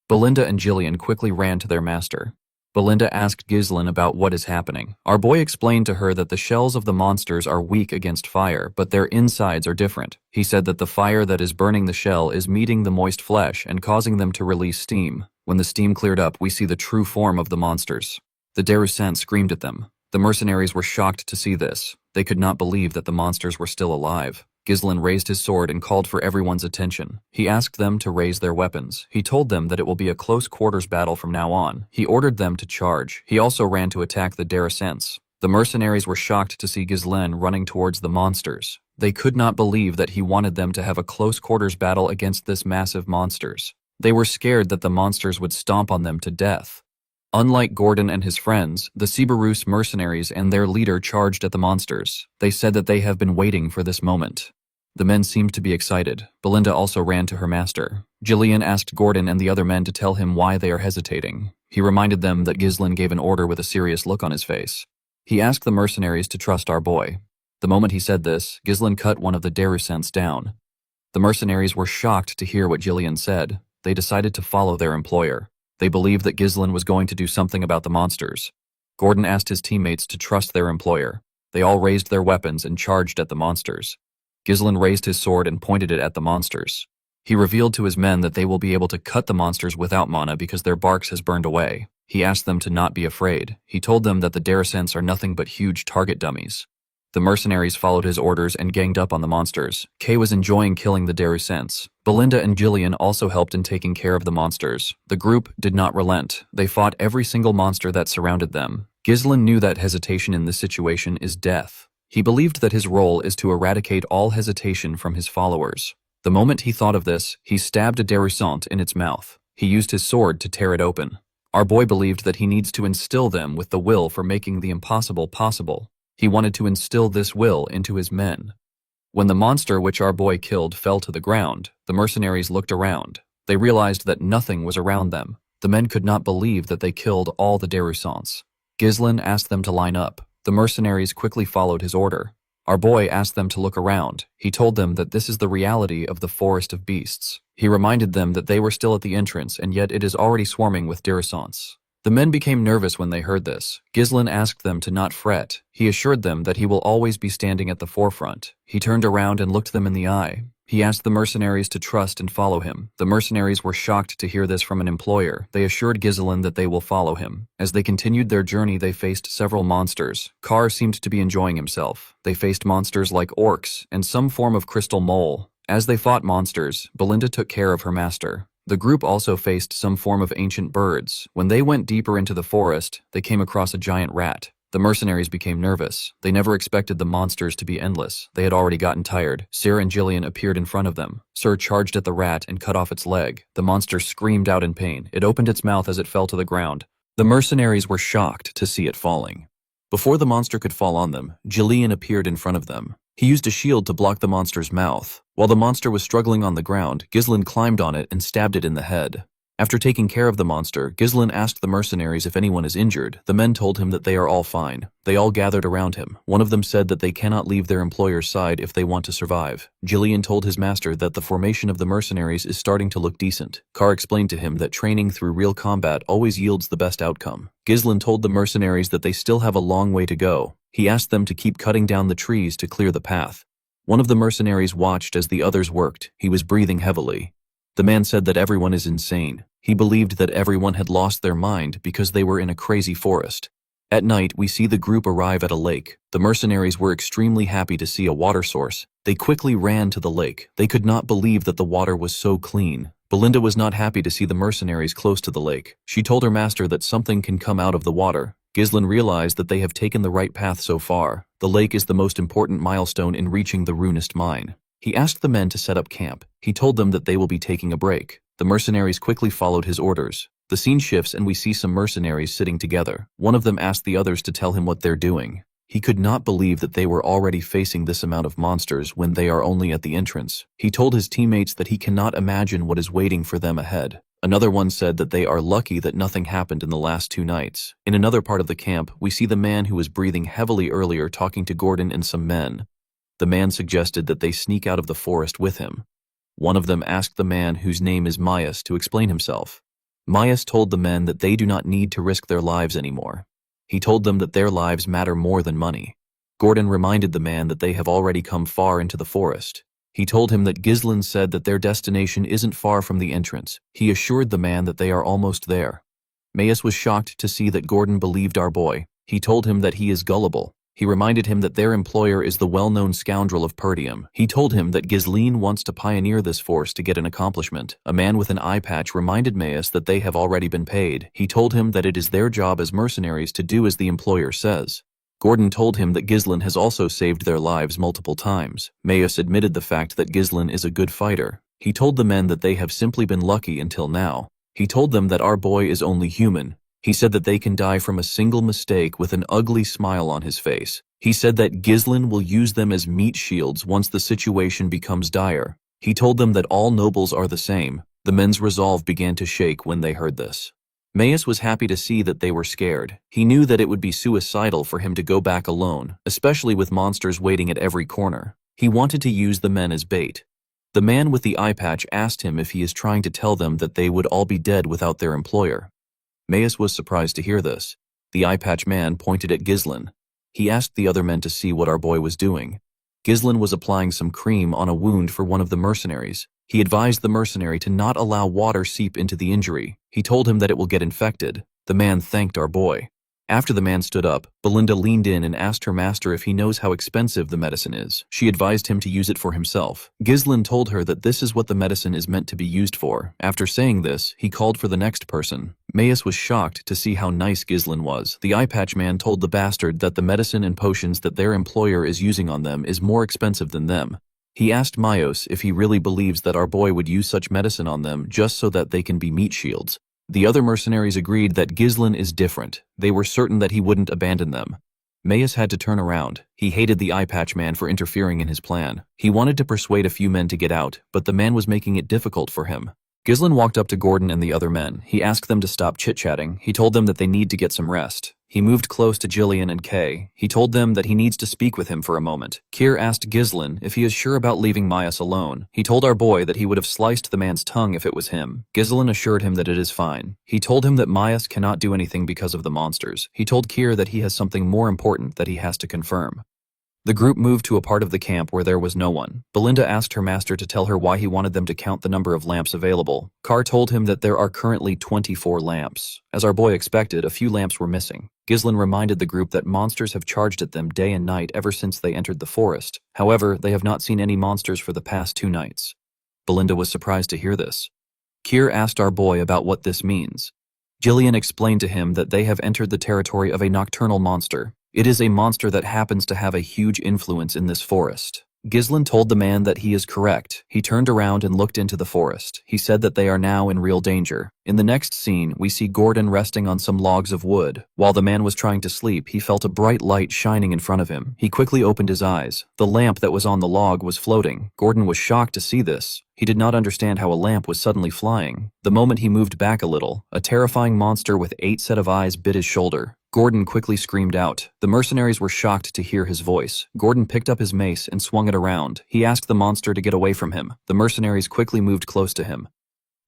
A: Belinda and Jillian quickly ran to their master. Belinda asked Ghislaine about what is happening. Our boy explained to her that the shells of the monsters are weak against fire, but their insides are different. He said that the fire that is burning the shell is meeting the moist flesh and causing them to release steam. When the steam cleared up, we see the true form of the monsters. The Darusants screamed at them. The mercenaries were shocked to see this. They could not believe that the monsters were still alive. Ghislaine raised his sword and called for everyone's attention. He asked them to raise their weapons. He told them that it will be a close quarters battle from now on. He ordered them to charge. He also ran to attack the Darusants. The mercenaries were shocked to see Ghislaine running towards the monsters. They could not believe that he wanted them to have a close quarters battle against this massive monsters. They were scared that the monsters would stomp on them to death. Unlike Gordon and his friends, the Cerberus mercenaries and their leader charged at the monsters. They said that they have been waiting for this moment. The men seemed to be excited. Belinda also ran to her master. Jillian asked Gordon and the other men to tell him why they are hesitating. He reminded them that Ghislaine gave an order with a serious look on his face. He asked the mercenaries to trust our boy. The moment he said this, Ghislaine cut one of the Darusants down. The mercenaries were shocked to hear what Jillian said. They decided to follow their employer. They believed that Ghislaine was going to do something about the monsters. Gordon asked his teammates to trust their employer. They all raised their weapons and charged at the monsters. Ghislaine raised his sword and pointed it at the monsters. He revealed to his men that they will be able to cut the monsters without mana because their barks has burned away. He asked them to not be afraid. He told them that the Darusants are nothing but huge target dummies. The mercenaries followed his orders and ganged up on the monsters. Kay was enjoying killing the Darusants. Belinda and Jillian also helped in taking care of the monsters. The group did not relent. They fought every single monster that surrounded them. Ghislaine knew that hesitation in this situation is death. He believed that his role is to eradicate all hesitation from his followers. The moment he thought of this, he stabbed a Darusant in its mouth. He used his sword to tear it open. Our boy believed that he needs to instill them with the will for making the impossible possible. He wanted to instill this will into his men. When the monster which our boy killed fell to the ground, the mercenaries looked around. They realized that nothing was around them. The men could not believe that they killed all the Darusants. Ghislaine asked them to line up. The mercenaries quickly followed his order. Our boy asked them to look around. He told them that this is the reality of the forest of beasts. He reminded them that they were still at the entrance and yet it is already swarming with Darusants. The men became nervous when they heard this. Ghislaine asked them to not fret. He assured them that he will always be standing at the forefront. He turned around and looked them in the eye. He asked the mercenaries to trust and follow him. The mercenaries were shocked to hear this from an employer. They assured Ghislaine that they will follow him. As they continued their journey, they faced several monsters. Carr seemed to be enjoying himself. They faced monsters like orcs and some form of crystal mole. As they fought monsters, Belinda took care of her master. The group also faced some form of ancient birds. When they went deeper into the forest, they came across a giant rat. The mercenaries became nervous. They never expected the monsters to be endless. They had already gotten tired. Sir and Jillian appeared in front of them. Sir charged at the rat and cut off its leg. The monster screamed out in pain. It opened its mouth as it fell to the ground. The mercenaries were shocked to see it falling. Before the monster could fall on them, Jillian appeared in front of them. He used a shield to block the monster's mouth. While the monster was struggling on the ground, Ghislaine climbed on it and stabbed it in the head. After taking care of the monster, Ghislaine asked the mercenaries if anyone is injured. The men told him that they are all fine. They all gathered around him. One of them said that they cannot leave their employer's side if they want to survive. Jillian told his master that the formation of the mercenaries is starting to look decent. Carr explained to him that training through real combat always yields the best outcome. Ghislaine told the mercenaries that they still have a long way to go. He asked them to keep cutting down the trees to clear the path. One of the mercenaries watched as the others worked. He was breathing heavily. The man said that everyone is insane. He believed that everyone had lost their mind because they were in a crazy forest. At night, we see the group arrive at a lake. The mercenaries were extremely happy to see a water source. They quickly ran to the lake. They could not believe that the water was so clean. Belinda was not happy to see the mercenaries close to the lake. She told her master that something can come out of the water. Ghislaine realized that they have taken the right path so far. The lake is the most important milestone in reaching the Runest mine. He asked the men to set up camp. He told them that they will be taking a break. The mercenaries quickly followed his orders. The scene shifts and we see some mercenaries sitting together. One of them asked the others to tell him what they're doing. He could not believe that they were already facing this amount of monsters when they are only at the entrance. He told his teammates that he cannot imagine what is waiting for them ahead. Another one said that they are lucky that nothing happened in the last 2 nights. In another part of the camp, we see the man who was breathing heavily earlier talking to Gordon and some men. The man suggested that they sneak out of the forest with him. One of them asked the man whose name is Myas to explain himself. Myas told the men that they do not need to risk their lives anymore. He told them that their lives matter more than money. Gordon reminded the man that they have already come far into the forest. He told him that Ghislaine said that their destination isn't far from the entrance. He assured the man that they are almost there. Myas was shocked to see that Gordon believed our boy. He told him that he is gullible. He reminded him that their employer is the well-known scoundrel of Perdium. He told him that Ghislaine wants to pioneer this force to get an accomplishment. A man with an eye patch reminded Myas that they have already been paid. He told him that it is their job as mercenaries to do as the employer says. Gordon told him that Ghislaine has also saved their lives multiple times. Myas admitted the fact that Ghislaine is a good fighter. He told the men that they have simply been lucky until now. He told them that our boy is only human. He said that they can die from a single mistake with an ugly smile on his face. He said that Ghislaine will use them as meat shields once the situation becomes dire. He told them that all nobles are the same. The men's resolve began to shake when they heard this. Myas was happy to see that they were scared. He knew that it would be suicidal for him to go back alone, especially with monsters waiting at every corner. He wanted to use the men as bait. The man with the eye patch asked him if he is trying to tell them that they would all be dead without their employer. Myas was surprised to hear this. The eye-patch man pointed at Ghislaine. He asked the other men to see what our boy was doing. Ghislaine was applying some cream on a wound for one of the mercenaries. He advised the mercenary to not allow water seep into the injury. He told him that it will get infected. The man thanked our boy. After the man stood up, Belinda leaned in and asked her master if he knows how expensive the medicine is. She advised him to use it for himself. Ghislaine told her that this is what the medicine is meant to be used for. After saying this, he called for the next person. Myas was shocked to see how nice Ghislaine was. The eye-patch man told the bastard that the medicine and potions that their employer is using on them is more expensive than them. He asked Myos if he really believes that our boy would use such medicine on them just so that they can be meat shields. The other mercenaries agreed that Ghislaine is different. They were certain that he wouldn't abandon them. Myas had to turn around. He hated the eye-patch man for interfering in his plan. He wanted to persuade a few men to get out, but the man was making it difficult for him. Ghislaine walked up to Gordon and the other men. He asked them to stop chit-chatting. He told them that they need to get some rest. He moved close to Jillian and Kay. He told them that he needs to speak with him for a moment. Keir asked Ghislaine if he is sure about leaving Myas alone. He told our boy that he would have sliced the man's tongue if it was him. Ghislaine assured him that it is fine. He told him that Myas cannot do anything because of the monsters. He told Keir that he has something more important that he has to confirm. The group moved to a part of the camp where there was no one. Belinda asked her master to tell her why he wanted them to count the number of lamps available. Carr told him that there are currently 24 lamps. As our boy expected, a few lamps were missing. Ghislaine reminded the group that monsters have charged at them day and night ever since they entered the forest. However, they have not seen any monsters for the past 2 nights. Belinda was surprised to hear this. Keir asked our boy about what this means. Jillian explained to him that they have entered the territory of a nocturnal monster. It is a monster that happens to have a huge influence in this forest. Ghislain told the man that he is correct. He turned around and looked into the forest. He said that they are now in real danger. In the next scene, we see Gordon resting on some logs of wood. While the man was trying to sleep, he felt a bright light shining in front of him. He quickly opened his eyes. The lamp that was on the log was floating. Gordon was shocked to see this. He did not understand how a lamp was suddenly flying. The moment he moved back a little, a terrifying monster with 8 sets of eyes bit his shoulder. Gordon quickly screamed out. The mercenaries were shocked to hear his voice. Gordon picked up his mace and swung it around. He asked the monster to get away from him. The mercenaries quickly moved close to him.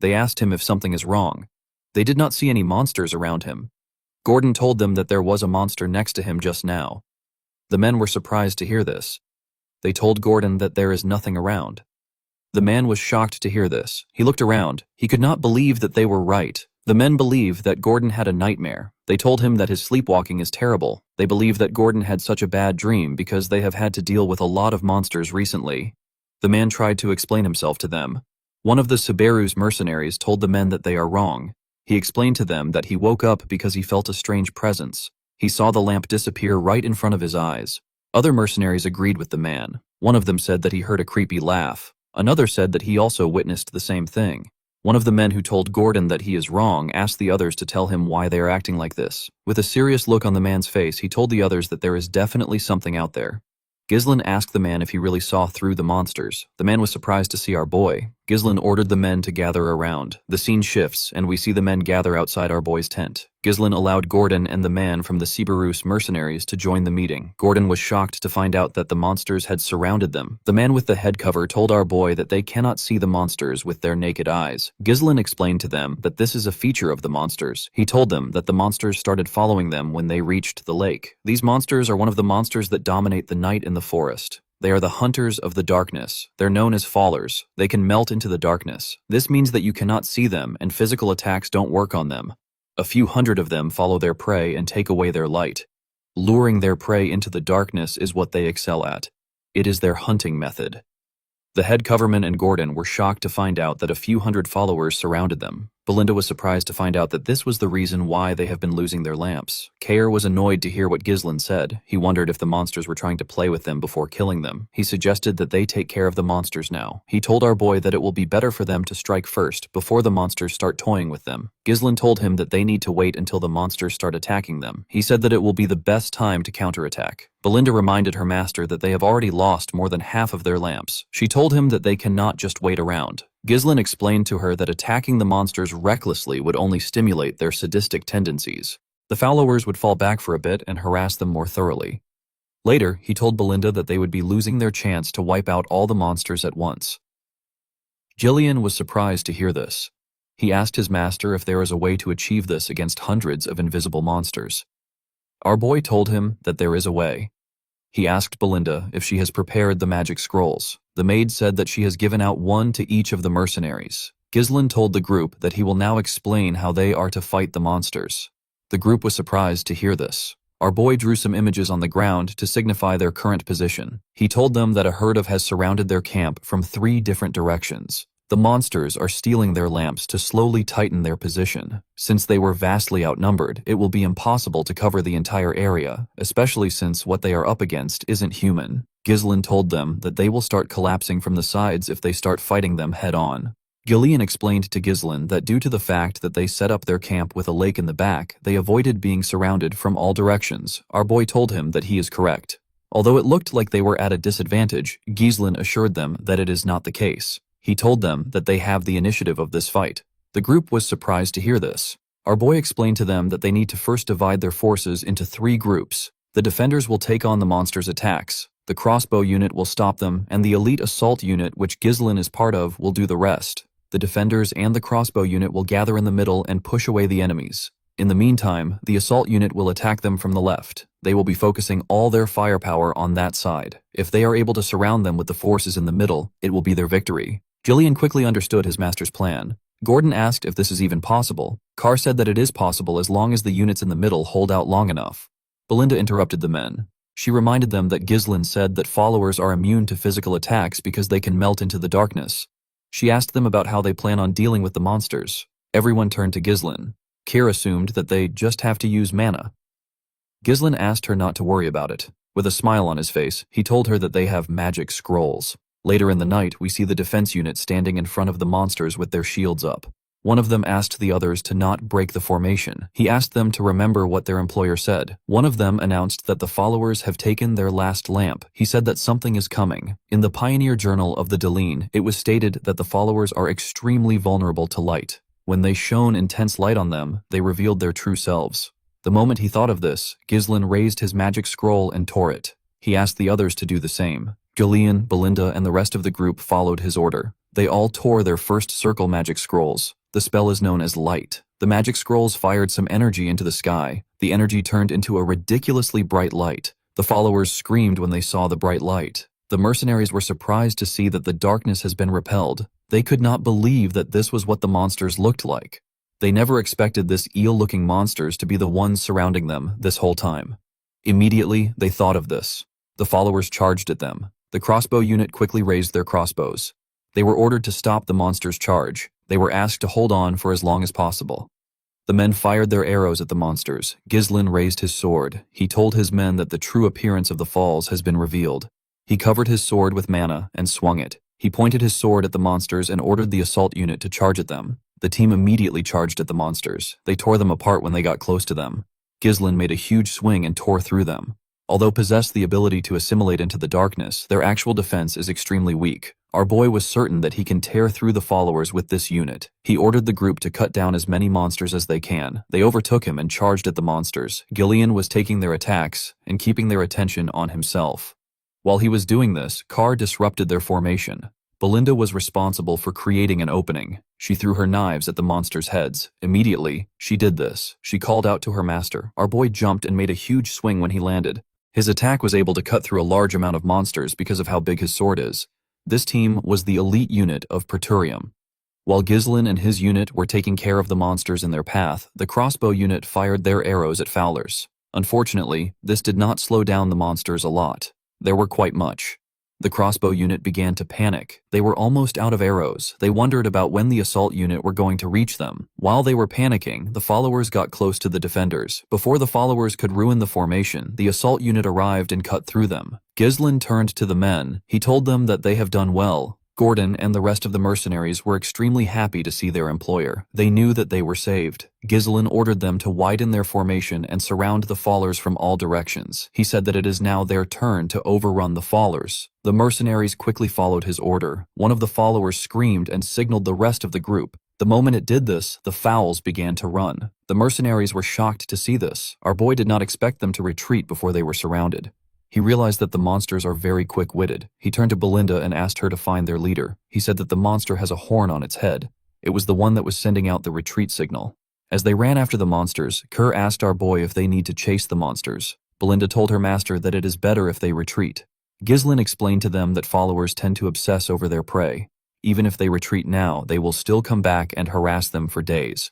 A: They asked him if something is wrong. They did not see any monsters around him. Gordon told them that there was a monster next to him just now. The men were surprised to hear this. They told Gordon that there is nothing around. The man was shocked to hear this. He looked around. He could not believe that they were right. The men believed that Gordon had a nightmare. They told him that his sleepwalking is terrible. They believe that Gordon had such a bad dream because they have had to deal with a lot of monsters recently. The man tried to explain himself to them. One of the Subaru's mercenaries told the men that they are wrong. He explained to them that he woke up because he felt a strange presence. He saw the lamp disappear right in front of his eyes. Other mercenaries agreed with the man. One of them said that he heard a creepy laugh. Another said that he also witnessed the same thing. One of the men who told Gordon that he is wrong asked the others to tell him why they are acting like this. With a serious look on the man's face, he told the others that there is definitely something out there. Ghislain asked the man if he really saw through the monsters. The man was surprised to see our boy. Ghislain ordered the men to gather around. The scene shifts, and we see the men gather outside our boy's tent. Ghislain allowed Gordon and the man from the Subaru's mercenaries to join the meeting. Gordon was shocked to find out that the monsters had surrounded them. The man with the head cover told our boy that they cannot see the monsters with their naked eyes. Ghislain explained to them that this is a feature of the monsters. He told them that the monsters started following them when they reached the lake. These monsters are one of the monsters that dominate the night in the forest. They are the hunters of the darkness. They're known as fallers. They can melt into the darkness. This means that you cannot see them and physical attacks don't work on them. A few hundred of them follow their prey and take away their light. Luring their prey into the darkness is what they excel at. It is their hunting method. The head coverman and Gordon were shocked to find out that a few hundred followers surrounded them. Belinda was surprised to find out that this was the reason why they have been losing their lamps. Kair was annoyed to hear what Ghislain said. He wondered if the monsters were trying to play with them before killing them. He suggested that they take care of the monsters now. He told our boy that it will be better for them to strike first, before the monsters start toying with them. Ghislain told him that they need to wait until the monsters start attacking them. He said that it will be the best time to counterattack. Belinda reminded her master that they have already lost more than half of their lamps. She told him that they cannot just wait around. Ghislain explained to her that attacking the monsters recklessly would only stimulate their sadistic tendencies. The followers would fall back for a bit and harass them more thoroughly. Later, he told Belinda that they would be losing their chance to wipe out all the monsters at once. Gillian was surprised to hear this. He asked his master if there is a way to achieve this against hundreds of invisible monsters. Our boy told him that there is a way. He asked Belinda if she has prepared the magic scrolls. The maid said that she has given out one to each of the mercenaries. Ghislain told the group that he will now explain how they are to fight the monsters. The group was surprised to hear this. Our boy drew some images on the ground to signify their current position. He told them that a herd has surrounded their camp from 3 different directions. The monsters are stealing their lamps to slowly tighten their position. Since they were vastly outnumbered, it will be impossible to cover the entire area, especially since what they are up against isn't human. Ghislain told them that they will start collapsing from the sides if they start fighting them head-on. Gillian explained to Ghislain that due to the fact that they set up their camp with a lake in the back, they avoided being surrounded from all directions. Our boy told him that he is correct. Although it looked like they were at a disadvantage, Ghislain assured them that it is not the case. He told them that they have the initiative of this fight. The group was surprised to hear this. Our boy explained to them that they need to first divide their forces into 3 groups. The defenders will take on the monsters' attacks. The crossbow unit will stop them, and the elite assault unit, which Ghislain is part of, will do the rest. The defenders and the crossbow unit will gather in the middle and push away the enemies. In the meantime, the assault unit will attack them from the left. They will be focusing all their firepower on that side. If they are able to surround them with the forces in the middle, it will be their victory. Gillian quickly understood his master's plan. Gordon asked if this is even possible. Carr said that it is possible as long as the units in the middle hold out long enough. Belinda interrupted the men. She reminded them that Ghislain said that followers are immune to physical attacks because they can melt into the darkness. She asked them about how they plan on dealing with the monsters. Everyone turned to Ghislain. Kair assumed that they just have to use mana. Ghislaine asked her not to worry about it. With a smile on his face, he told her that they have magic scrolls. Later in the night, we see the defense unit standing in front of the monsters with their shields up. One of them asked the others to not break the formation. He asked them to remember what their employer said. One of them announced that the followers have taken their last lamp. He said that something is coming. In the Pioneer Journal of the Deline, it was stated that the followers are extremely vulnerable to light. When they shone intense light on them, they revealed their true selves. The moment he thought of this, Ghislaine raised his magic scroll and tore it. He asked the others to do the same. Julian, Belinda, and the rest of the group followed his order. They all tore their first circle magic scrolls. The spell is known as Light. The magic scrolls fired some energy into the sky. The energy turned into a ridiculously bright light. The followers screamed when they saw the bright light. The mercenaries were surprised to see that the darkness has been repelled. They could not believe that this was what the monsters looked like. They never expected this eel-looking monsters to be the ones surrounding them this whole time. Immediately, they thought of this. The followers charged at them. The crossbow unit quickly raised their crossbows. They were ordered to stop the monsters' charge. They were asked to hold on for as long as possible. The men fired their arrows at the monsters. Ghislaine raised his sword. He told his men that the true appearance of the falls has been revealed. He covered his sword with mana and swung it. He pointed his sword at the monsters and ordered the assault unit to charge at them. The team immediately charged at the monsters. They tore them apart when they got close to them. Ghislaine made a huge swing and tore through them. Although possessed the ability to assimilate into the darkness, their actual defense is extremely weak. Our boy was certain that he can tear through the followers with this unit. He ordered the group to cut down as many monsters as they can. They overtook him and charged at the monsters. Gillian was taking their attacks and keeping their attention on himself. While he was doing this, Carr disrupted their formation. Belinda was responsible for creating an opening. She threw her knives at the monsters' heads. Immediately, she did this. She called out to her master. Our boy jumped and made a huge swing when he landed. His attack was able to cut through a large amount of monsters because of how big his sword is. This team was the elite unit of Praetorium. While Ghislaine and his unit were taking care of the monsters in their path, the crossbow unit fired their arrows at Fowlers. Unfortunately, this did not slow down the monsters a lot. There were quite much. The crossbow unit began to panic. They were almost out of arrows. They wondered about when the assault unit were going to reach them. While they were panicking, the followers got close to the defenders. Before the followers could ruin the formation, the assault unit arrived and cut through them. Ghislaine turned to the men. He told them that they have done well. Gordon and the rest of the mercenaries were extremely happy to see their employer. They knew that they were saved. Ghislaine ordered them to widen their formation and surround the fallers from all directions. He said that it is now their turn to overrun the fallers. The mercenaries quickly followed his order. One of the followers screamed and signaled the rest of the group. The moment it did this, the fowls began to run. The mercenaries were shocked to see this. Our boy did not expect them to retreat before they were surrounded. He realized that the monsters are very quick-witted. He turned to Belinda and asked her to find their leader. He said that the monster has a horn on its head. It was the one that was sending out the retreat signal. As they ran after the monsters, Kerr asked our boy if they need to chase the monsters. Belinda told her master that it is better if they retreat. Ghislaine explained to them that followers tend to obsess over their prey. Even if they retreat now, they will still come back and harass them for days.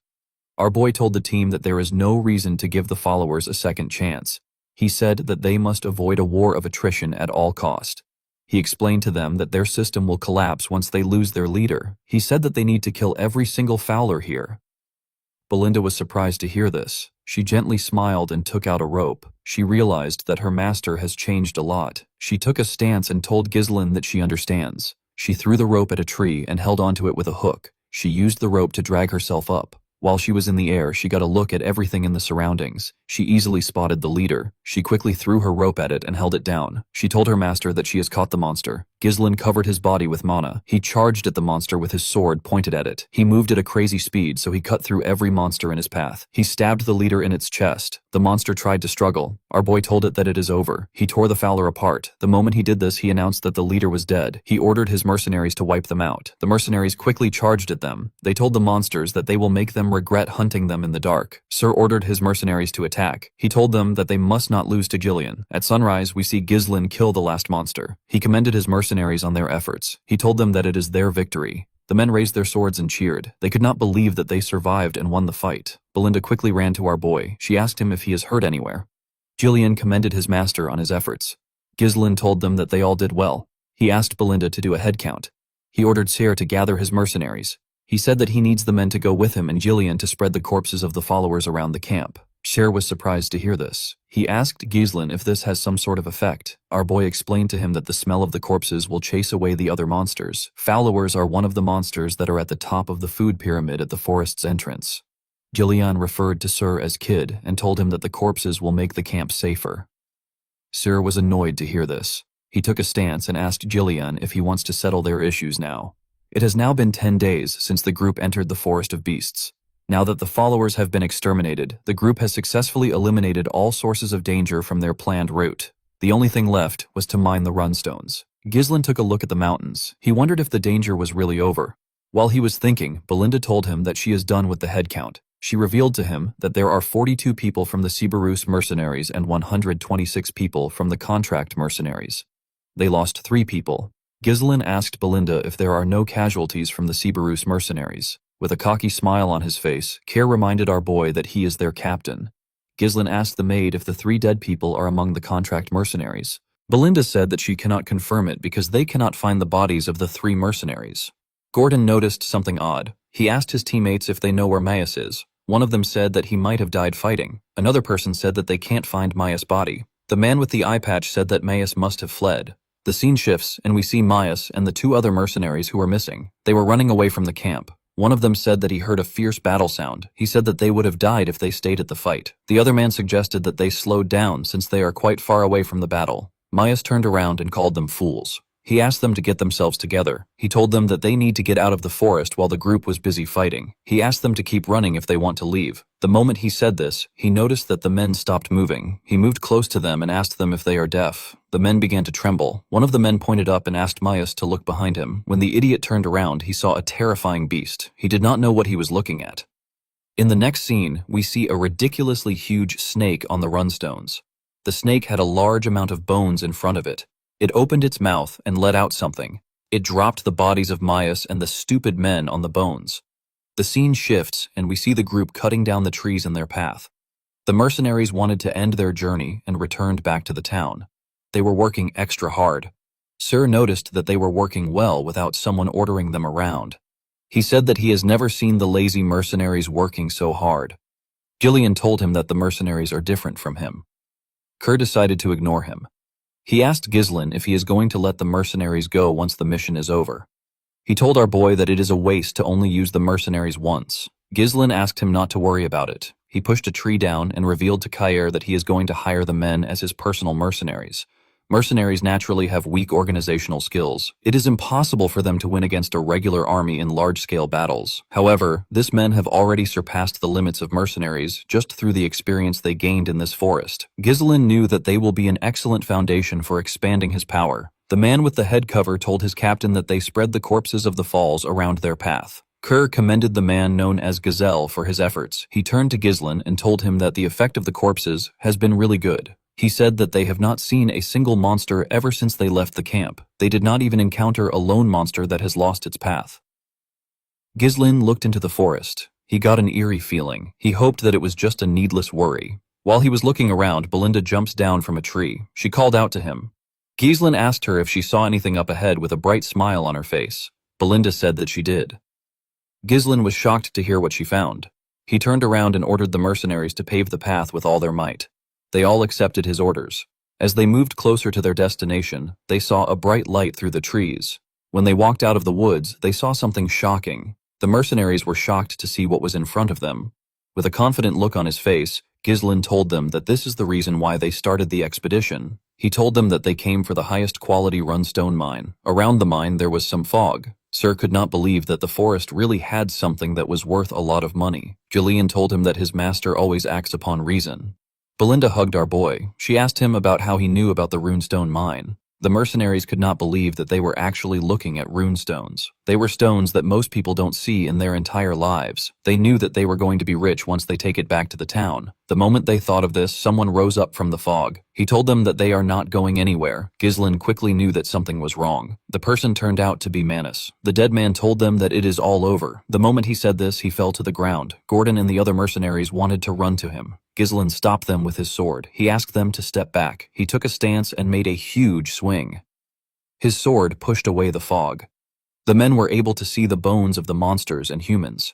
A: Our boy told the team that there is no reason to give the followers a second chance. He said that they must avoid a war of attrition at all cost. He explained to them that their system will collapse once they lose their leader. He said that they need to kill every single fowler here. Belinda was surprised to hear this. She gently smiled and took out a rope. She realized that her master has changed a lot. She took a stance and told Ghislaine that she understands. She threw the rope at a tree and held onto it with a hook. She used the rope to drag herself up. While she was in the air, she got a look at everything in the surroundings. She easily spotted the leader. She quickly threw her rope at it and held it down. She told her master that she has caught the monster. Ghislaine covered his body with mana. He charged at the monster with his sword pointed at it. He moved at a crazy speed, so he cut through every monster in his path. He stabbed the leader in its chest. The monster tried to struggle. Our boy told it that it is over. He tore the fowler apart. The moment he did this, he announced that the leader was dead. He ordered his mercenaries to wipe them out. The mercenaries quickly charged at them. They told the monsters that they will make them regret hunting them in the dark. Sir ordered his mercenaries to attack. He told them that they must not lose to Gillian. At sunrise, we see Ghislaine kill the last monster. He commended his mercenaries on their efforts. He told them that it is their victory. The men raised their swords and cheered. They could not believe that they survived and won the fight. Belinda quickly ran to our boy. She asked him if he is hurt anywhere. Gillian commended his master on his efforts. Ghislaine told them that they all did well. He asked Belinda to do a head count. He ordered Cyr to gather his mercenaries. He said that he needs the men to go with him and Gillian to spread the corpses of the followers around the camp. Cher was surprised to hear this. He asked Ghislain if this has some sort of effect. Our boy explained to him that the smell of the corpses will chase away the other monsters. Followers are one of the monsters that are at the top of the food pyramid at the forest's entrance. Gillian referred to Sir as Kid and told him that the corpses will make the camp safer. Sir was annoyed to hear this. He took a stance and asked Gillian if he wants to settle their issues now. It has now been 10 days since the group entered the Forest of Beasts. Now that the followers have been exterminated, the group has successfully eliminated all sources of danger from their planned route. The only thing left was to mine the runstones. Ghislain took a look at the mountains. He wondered if the danger was really over. While he was thinking, Belinda told him that she is done with the head count. She revealed to him that there are 42 people from the Cerberus mercenaries and 126 people from the contract mercenaries. They lost 3 people. Ghislain asked Belinda if there are no casualties from the Cerberus mercenaries. With a cocky smile on his face, Care reminded our boy that he is their captain. Ghislain asked the maid if the 3 dead people are among the contract mercenaries. Belinda said that she cannot confirm it because they cannot find the bodies of the 3 mercenaries. Gordon noticed something odd. He asked his teammates if they know where Maius is. One of them said that he might have died fighting. Another person said that they can't find Maius' body. The man with the eye patch said that Maius must have fled. The scene shifts, and we see Maius and the 2 other mercenaries who are missing. They were running away from the camp. One of them said that he heard a fierce battle sound. He said that they would have died if they stayed at the fight. The other man suggested that they slowed down since they are quite far away from the battle. Maius turned around and called them fools. He asked them to get themselves together. He told them that they need to get out of the forest while the group was busy fighting. He asked them to keep running if they want to leave. The moment he said this, he noticed that the men stopped moving. He moved close to them and asked them if they are deaf. The men began to tremble. One of the men pointed up and asked Maius to look behind him. When the idiot turned around, he saw a terrifying beast. He did not know what he was looking at. In the next scene, we see a ridiculously huge snake on the runstones. The snake had a large amount of bones in front of it. It opened its mouth and let out something. It dropped the bodies of Maius and the stupid men on the bones. The scene shifts, and we see the group cutting down the trees in their path. The mercenaries wanted to end their journey and returned back to the town. They were working extra hard. Sir noticed that they were working well without someone ordering them around. He said that he has never seen the lazy mercenaries working so hard. Gillian told him that the mercenaries are different from him. Kerr decided to ignore him. He asked Ghislain if he is going to let the mercenaries go once the mission is over. He told our boy that it is a waste to only use the mercenaries once. Ghislain asked him not to worry about it. He pushed a tree down and revealed to Kair that he is going to hire the men as his personal mercenaries. Mercenaries naturally have weak organizational skills. It is impossible for them to win against a regular army in large-scale battles. However, these men have already surpassed the limits of mercenaries just through the experience they gained in this forest. Ghislain knew that they will be an excellent foundation for expanding his power. The man with the head cover told his captain that they spread the corpses of the falls around their path. Kerr commended the man known as Gazelle for his efforts. He turned to Ghislain and told him that the effect of the corpses has been really good. He said that they have not seen a single monster ever since they left the camp. They did not even encounter a lone monster that has lost its path. Ghislain looked into the forest. He got an eerie feeling. He hoped that it was just a needless worry. While he was looking around, Belinda jumped down from a tree. She called out to him. Ghislain asked her if she saw anything up ahead with a bright smile on her face. Belinda said that she did. Ghislain was shocked to hear what she found. He turned around and ordered the mercenaries to pave the path with all their might. They all accepted his orders. As they moved closer to their destination, they saw a bright light through the trees. When they walked out of the woods, they saw something shocking. The mercenaries were shocked to see what was in front of them. With a confident look on his face, Ghislain told them that this is the reason why they started the expedition. He told them that they came for the highest quality runstone mine. Around the mine there was some fog. Sir could not believe that the forest really had something that was worth a lot of money. Gillian told him that his master always acts upon reason. Belinda hugged our boy. She asked him about how he knew about the runestone mine. The mercenaries could not believe that they were actually looking at runestones. They were stones that most people don't see in their entire lives. They knew that they were going to be rich once they take it back to the town. The moment they thought of this, someone rose up from the fog. He told them that they are not going anywhere. Ghislain quickly knew that something was wrong. The person turned out to be Manus. The dead man told them that it is all over. The moment he said this, he fell to the ground. Gordon and the other mercenaries wanted to run to him. Ghislain stopped them with his sword. He asked them to step back. He took a stance and made a huge swing. His sword pushed away the fog. The men were able to see the bones of the monsters and humans.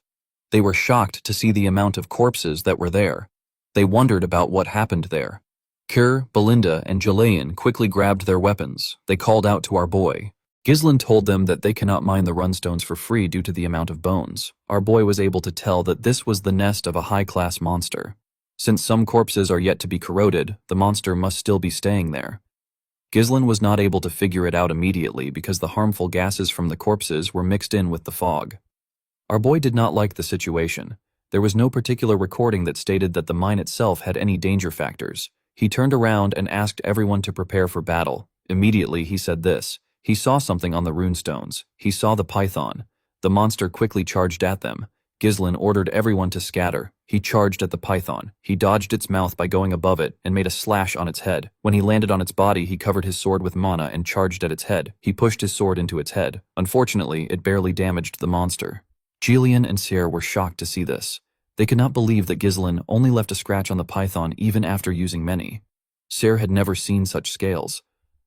A: They were shocked to see the amount of corpses that were there. They wondered about what happened there. Kir, Belinda, and Jalayan quickly grabbed their weapons. They called out to our boy. Ghislaine told them that they cannot mine the runstones for free due to the amount of bones. Our boy was able to tell that this was the nest of a high-class monster. Since some corpses are yet to be corroded, the monster must still be staying there. Ghislaine was not able to figure it out immediately because the harmful gases from the corpses were mixed in with the fog. Our boy did not like the situation. There was no particular recording that stated that the mine itself had any danger factors. He turned around and asked everyone to prepare for battle. Immediately he said this. He saw something on the runestones. He saw the python. The monster quickly charged at them. Ghislaine ordered everyone to scatter. He charged at the python. He dodged its mouth by going above it and made a slash on its head. When he landed on its body, he covered his sword with mana and charged at its head. He pushed his sword into its head. Unfortunately, it barely damaged the monster. Jillian and Sarah were shocked to see this. They could not believe that Ghislaine only left a scratch on the python even after using many. Sarah had never seen such scales.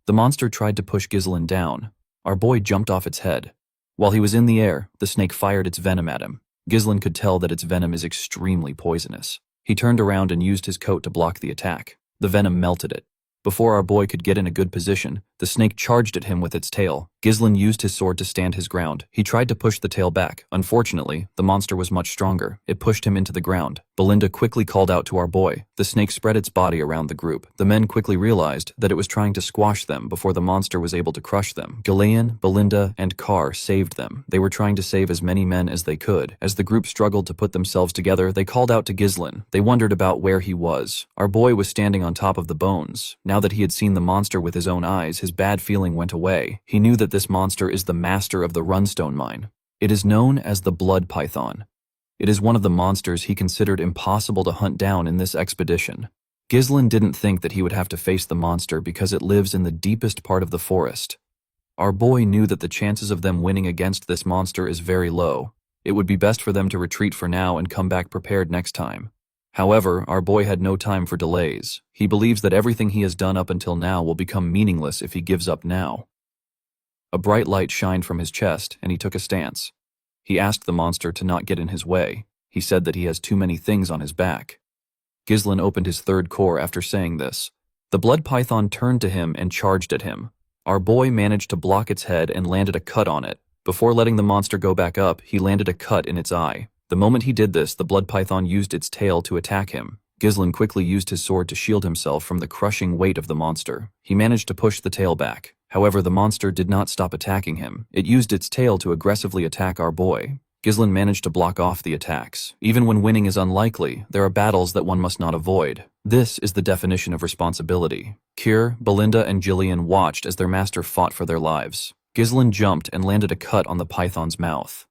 A: The monster tried to push Ghislaine down. Our boy jumped off its head. While he was in the air, the snake fired its venom at him. Ghislaine could tell that its venom is extremely poisonous. He turned around and used his coat to block the attack. The venom melted it. Before our boy could get in a good position, the snake charged at him with its tail. Ghislaine used his sword to stand his ground. He tried to push the tail back. Unfortunately, the monster was much stronger. It pushed him into the ground. Belinda quickly called out to our boy. The snake spread its body around the group. The men quickly realized that it was trying to squash them before the monster was able to crush them. Ghislaine, Belinda, and Carr saved them. They were trying to save as many men as they could. As the group struggled to put themselves together, they called out to Ghislaine. They wondered about where he was. Our boy was standing on top of the bones. Now that he had seen the monster with his own eyes, his bad feeling went away. He knew that this monster is the master of the runstone mine. It is known as the blood python. It is one of the monsters he considered impossible to hunt down in this expedition. Ghislaine didn't think that he would have to face the monster because it lives in the deepest part of the forest. Our boy knew that the chances of them winning against this monster is very low. It would be best for them to retreat for now and come back prepared next time. However, our boy had no time for delays. He believes that everything he has done up until now will become meaningless if he gives up now. A bright light shined from his chest, and he took a stance. He asked the monster to not get in his way. He said that he has too many things on his back. Ghislaine opened his third core after saying this. The blood python turned to him and charged at him. Our boy managed to block its head and landed a cut on it. Before letting the monster go back up, he landed a cut in its eye. The moment he did this, the blood python used its tail to attack him. Ghislaine quickly used his sword to shield himself from the crushing weight of the monster. He managed to push the tail back. However, the monster did not stop attacking him. It used its tail to aggressively attack our boy. Ghislaine managed to block off the attacks. Even when winning is unlikely, there are battles that one must not avoid. This is the definition of responsibility. Kir, Belinda, and Jillian watched as their master fought for their lives. Ghislaine jumped and landed a cut on the python's mouth.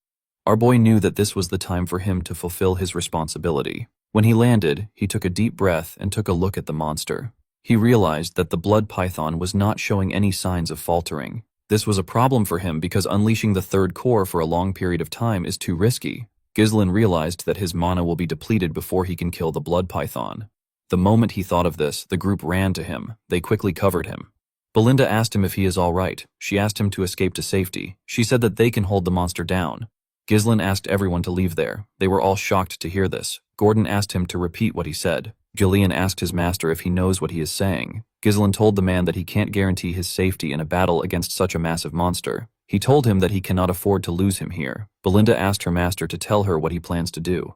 A: Our boy knew that this was the time for him to fulfill his responsibility. When he landed, he took a deep breath and took a look at the monster. He realized that the blood python was not showing any signs of faltering. This was a problem for him because unleashing the third core for a long period of time is too risky. Ghislaine realized that his mana will be depleted before he can kill the blood python. The moment he thought of this, the group ran to him. They quickly covered him. Belinda asked him if he is all right. She asked him to escape to safety. She said that they can hold the monster down. Ghislaine asked everyone to leave there. They were all shocked to hear this. Gordon asked him to repeat what he said. Jillian asked his master if he knows what he is saying. Ghislaine told the man that he can't guarantee his safety in a battle against such a massive monster. He told him that he cannot afford to lose him here. Belinda asked her master to tell her what he plans to do.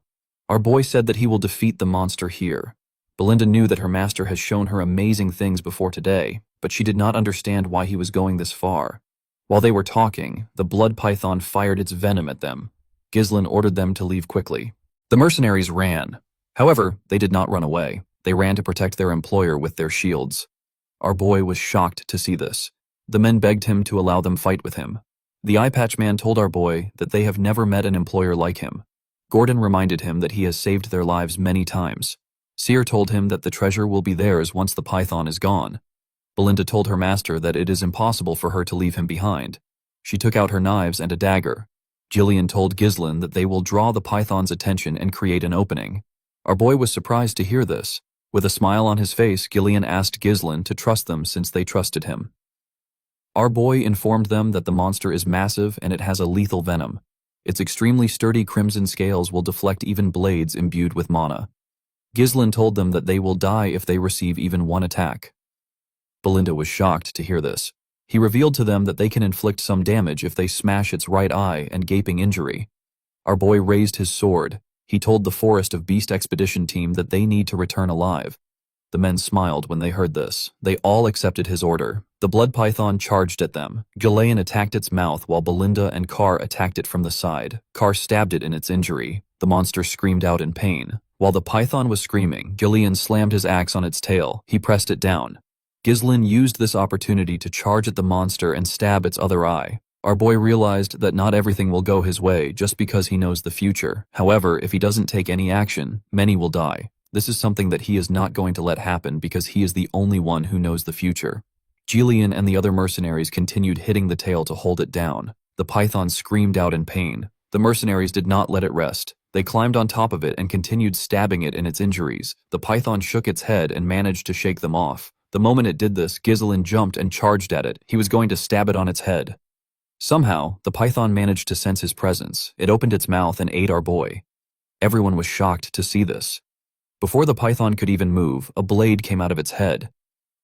A: Our boy said that he will defeat the monster here. Belinda knew that her master has shown her amazing things before today, but she did not understand why he was going this far. While they were talking, the blood python fired its venom at them. Ghislaine ordered them to leave quickly. The mercenaries ran. However, they did not run away. They ran to protect their employer with their shields. Our boy was shocked to see this. The men begged him to allow them fight with him. The eye patch man told our boy that they have never met an employer like him. Gordon reminded him that he has saved their lives many times. Seer told him that the treasure will be theirs once the python is gone. Belinda told her master that it is impossible for her to leave him behind. She took out her knives and a dagger. Jillian told Ghislaine that they will draw the python's attention and create an opening. Our boy was surprised to hear this. With a smile on his face, Gillian asked Ghislaine to trust them since they trusted him. Our boy informed them that the monster is massive and it has a lethal venom. Its extremely sturdy crimson scales will deflect even blades imbued with mana. Ghislaine told them that they will die if they receive even one attack. Belinda was shocked to hear this. He revealed to them that they can inflict some damage if they smash its right eye and gaping injury. Our boy raised his sword. He told the Forest of Beast expedition team that they need to return alive. The men smiled when they heard this. They all accepted his order. The blood python charged at them. Ghislaine attacked its mouth while Belinda and Carr attacked it from the side. Carr stabbed it in its injury. The monster screamed out in pain. While the python was screaming, Ghislaine slammed his axe on its tail. He pressed it down. Ghislaine used this opportunity to charge at the monster and stab its other eye. Our boy realized that not everything will go his way just because he knows the future. However, if he doesn't take any action, many will die. This is something that he is not going to let happen because he is the only one who knows the future. Ghislaine and the other mercenaries continued hitting the tail to hold it down. The python screamed out in pain. The mercenaries did not let it rest. They climbed on top of it and continued stabbing it in its injuries. The python shook its head and managed to shake them off. The moment it did this, Ghislaine jumped and charged at it. He was going to stab it on its head. Somehow, the python managed to sense his presence. It opened its mouth and ate our boy. Everyone was shocked to see this. Before the python could even move, a blade came out of its head.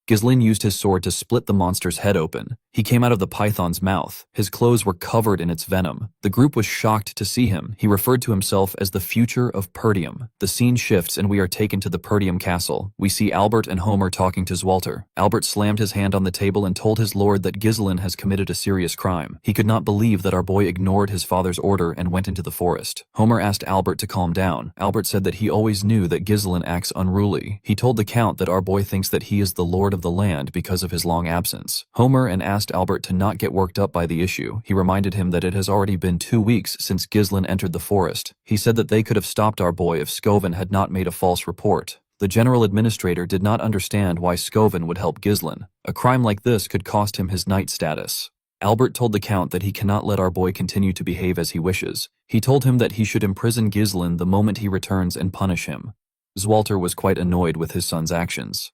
A: Ghislaine used his sword to split the monster's head open. He came out of the python's mouth. His clothes were covered in its venom. The group was shocked to see him. He referred to himself as the future of Perdium. The scene shifts and we are taken to the Perdium castle. We see Albert and Homer talking to Zwalter. Albert slammed his hand on the table and told his lord that Ghislaine has committed a serious crime. He could not believe that our boy ignored his father's order and went into the forest. Homer asked Albert to calm down. Albert said that he always knew that Ghislaine acts unruly. He told the count that our boy thinks that he is the lord of the land because of his long absence. Homer asked Albert to not get worked up by the issue. He reminded him that it has already been 2 weeks since Ghislaine entered the forest. He said that they could have stopped our boy if Scoven had not made a false report. The general administrator did not understand why Scoven would help Ghislaine. A crime like this could cost him his knight status. Albert told the count that he cannot let our boy continue to behave as he wishes. He told him that he should imprison Ghislaine the moment he returns and punish him. Zwalter was quite annoyed with his son's actions.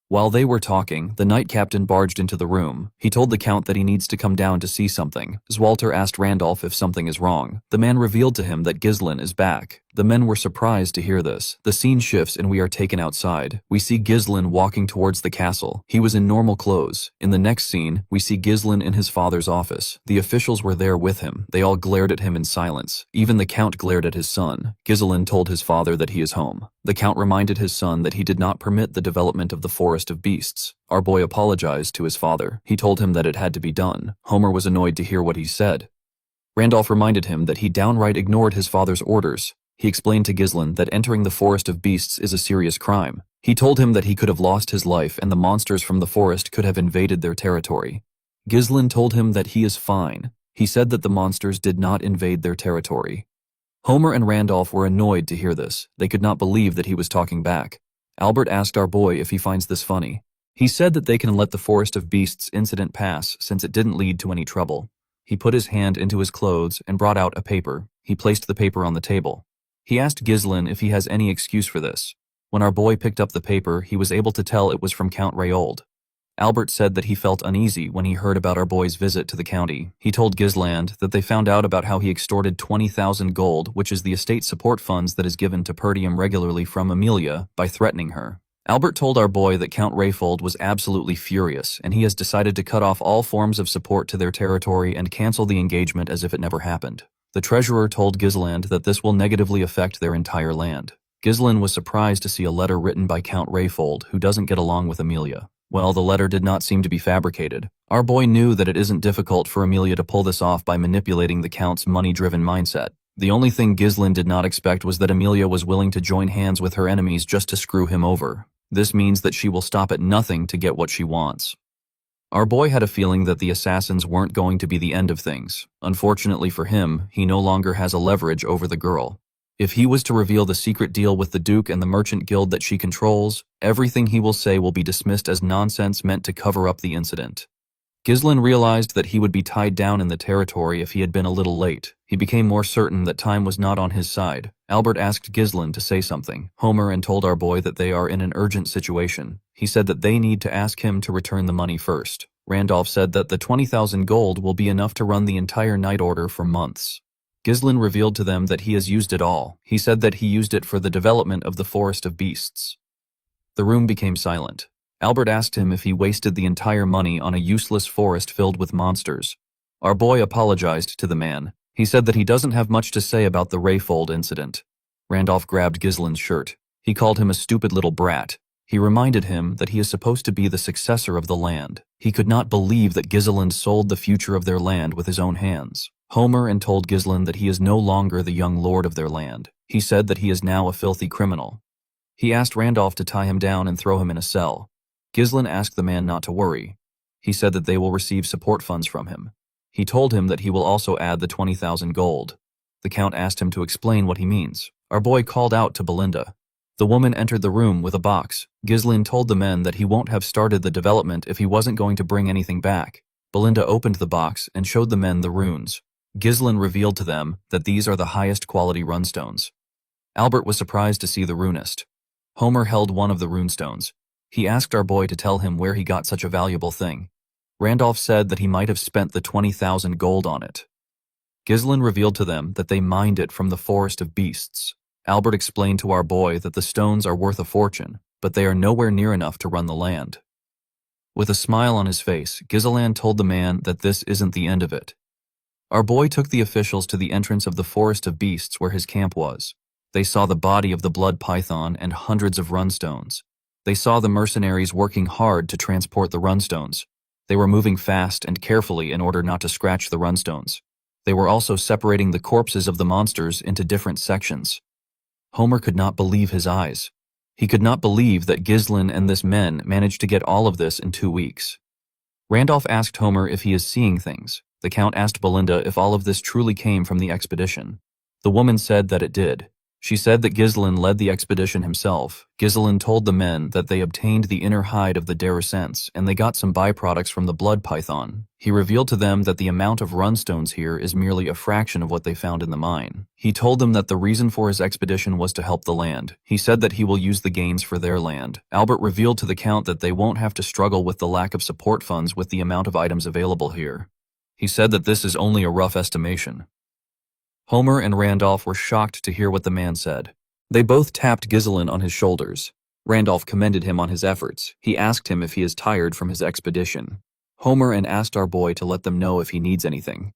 A: While they were talking, the knight captain barged into the room. He told the count that he needs to come down to see something. Zwalter asked Randolph if something is wrong. The man revealed to him that Ghislaine is back. The men were surprised to hear this. The scene shifts and we are taken outside. We see Ghislaine walking towards the castle. He was in normal clothes. In the next scene, we see Ghislaine in his father's office. The officials were there with him. They all glared at him in silence. Even the count glared at his son. Ghislaine told his father that he is home. The count reminded his son that he did not permit the development of the Forest of Beasts. Our boy apologized to his father. He told him that it had to be done. Homer was annoyed to hear what he said. Randolph reminded him that he downright ignored his father's orders. He explained to Ghislaine that entering the Forest of Beasts is a serious crime. He told him that he could have lost his life and the monsters from the forest could have invaded their territory. Ghislaine told him that he is fine. He said that the monsters did not invade their territory. Homer and Randolph were annoyed to hear this. They could not believe that he was talking back. Albert asked our boy if he finds this funny. He said that they can let the Forest of Beasts incident pass since it didn't lead to any trouble. He put his hand into his clothes and brought out a paper. He placed the paper on the table. He asked Ghislaine if he has any excuse for this. When our boy picked up the paper, he was able to tell it was from Count Rayold. Albert said that he felt uneasy when he heard about our boy's visit to the county. He told Ghislaine that they found out about how he extorted 20,000 gold, which is the estate support funds that is given to Perdium regularly from Amelia, by threatening her. Albert told our boy that Count Rayfold was absolutely furious, and he has decided to cut off all forms of support to their territory and cancel the engagement as if it never happened. The treasurer told Ghislaine that this will negatively affect their entire land. Ghislaine was surprised to see a letter written by Count Rayfold, who doesn't get along with Amelia. Well, the letter did not seem to be fabricated. Our boy knew that it isn't difficult for Amelia to pull this off by manipulating the Count's money-driven mindset. The only thing Ghislaine did not expect was that Amelia was willing to join hands with her enemies just to screw him over. This means that she will stop at nothing to get what she wants. Our boy had a feeling that the assassins weren't going to be the end of things. Unfortunately for him, he no longer has a leverage over the girl. If he was to reveal the secret deal with the Duke and the merchant guild that she controls, everything he will say will be dismissed as nonsense meant to cover up the incident. Ghislaine realized that he would be tied down in the territory if he had been a little late. He became more certain that time was not on his side. Albert asked Ghislaine to say something. Homer told our boy that they are in an urgent situation. He said that they need to ask him to return the money first. Randolph said that the 20,000 gold will be enough to run the entire night order for months. Ghislain revealed to them that he has used it all. He said that he used it for the development of the Forest of Beasts. The room became silent. Albert asked him if he wasted the entire money on a useless forest filled with monsters. Our boy apologized to the man. He said that he doesn't have much to say about the Rayfold incident. Randolph grabbed Ghislain's shirt. He called him a stupid little brat. He reminded him that he is supposed to be the successor of the land. He could not believe that Ghislain sold the future of their land with his own hands. Homer and told Ghislain that he is no longer the young lord of their land. He said that he is now a filthy criminal. He asked Randolph to tie him down and throw him in a cell. Ghislain asked the man not to worry. He said that they will receive support funds from him. He told him that he will also add the 20,000 gold. The Count asked him to explain what he means. Our boy called out to Belinda. The woman entered the room with a box. Ghislain told the men that he won't have started the development if he wasn't going to bring anything back. Belinda opened the box and showed the men the runes. Ghislain revealed to them that these are the highest quality runstones. Albert was surprised to see the runist. Homer held one of the runestones. He asked our boy to tell him where he got such a valuable thing. Randolph said that he might have spent the 20,000 gold on it. Ghislain revealed to them that they mined it from the Forest of Beasts. Albert explained to our boy that the stones are worth a fortune, but they are nowhere near enough to run the land. With a smile on his face, Ghislain told the man that this isn't the end of it. Our boy took the officials to the entrance of the Forest of Beasts where his camp was. They saw the body of the blood python and hundreds of runstones. They saw the mercenaries working hard to transport the runstones. They were moving fast and carefully in order not to scratch the runstones. They were also separating the corpses of the monsters into different sections. Homer could not believe his eyes. He could not believe that Ghislain and this men managed to get all of this in 2 weeks. Randolph asked Homer if he is seeing things. The Count asked Belinda if all of this truly came from the expedition. The woman said that it did. She said that Ghislain led the expedition himself. Ghislain told the men that they obtained the inner hide of the Darusents and they got some byproducts from the blood python. He revealed to them that the amount of runstones here is merely a fraction of what they found in the mine. He told them that the reason for his expedition was to help the land. He said that he will use the gains for their land. Albert revealed to the Count that they won't have to struggle with the lack of support funds with the amount of items available here. He said that this is only a rough estimation. Homer and Randolph were shocked to hear what the man said. They both tapped Ghislain on his shoulders. Randolph commended him on his efforts. He asked him if he is tired from his expedition. Homer and asked our boy to let them know if he needs anything.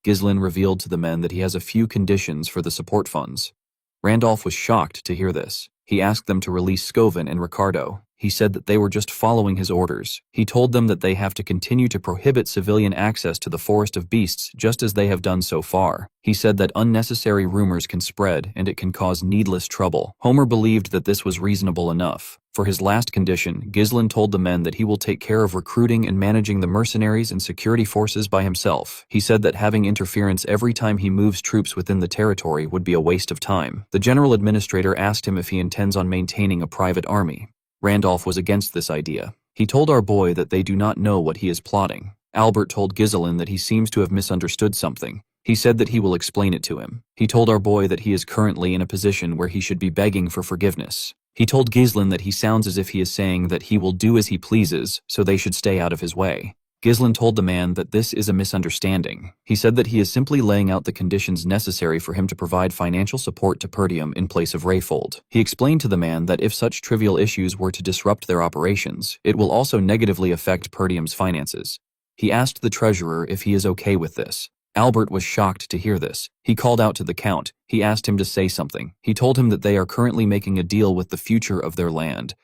A: Ghislain revealed to the men that he has a few conditions for the support funds. Randolph was shocked to hear this. He asked them to release Scovin and Ricardo. He said that they were just following his orders. He told them that they have to continue to prohibit civilian access to the Forest of Beasts just as they have done so far. He said that unnecessary rumors can spread and it can cause needless trouble. Homer believed that this was reasonable enough. For his last condition, Ghislain told the men that he will take care of recruiting and managing the mercenaries and security forces by himself. He said that having interference every time he moves troops within the territory would be a waste of time. The general administrator asked him if he intends on maintaining a private army. Randolph was against this idea. He told our boy that they do not know what he is plotting. Albert told Ghislain that he seems to have misunderstood something. He said that he will explain it to him. He told our boy that he is currently in a position where he should be begging for forgiveness. He told Ghislain that he sounds as if he is saying that he will do as he pleases, so they should stay out of his way. Ghislain told the man that this is a misunderstanding. He said that he is simply laying out the conditions necessary for him to provide financial support to Perdium in place of Rayfold. He explained to the man that if such trivial issues were to disrupt their operations, it will also negatively affect Perdium's finances. He asked the treasurer if he is okay with this. Albert was shocked to hear this. He called out to the Count. He asked him to say something. He told him that they are currently making a deal with the future of their land.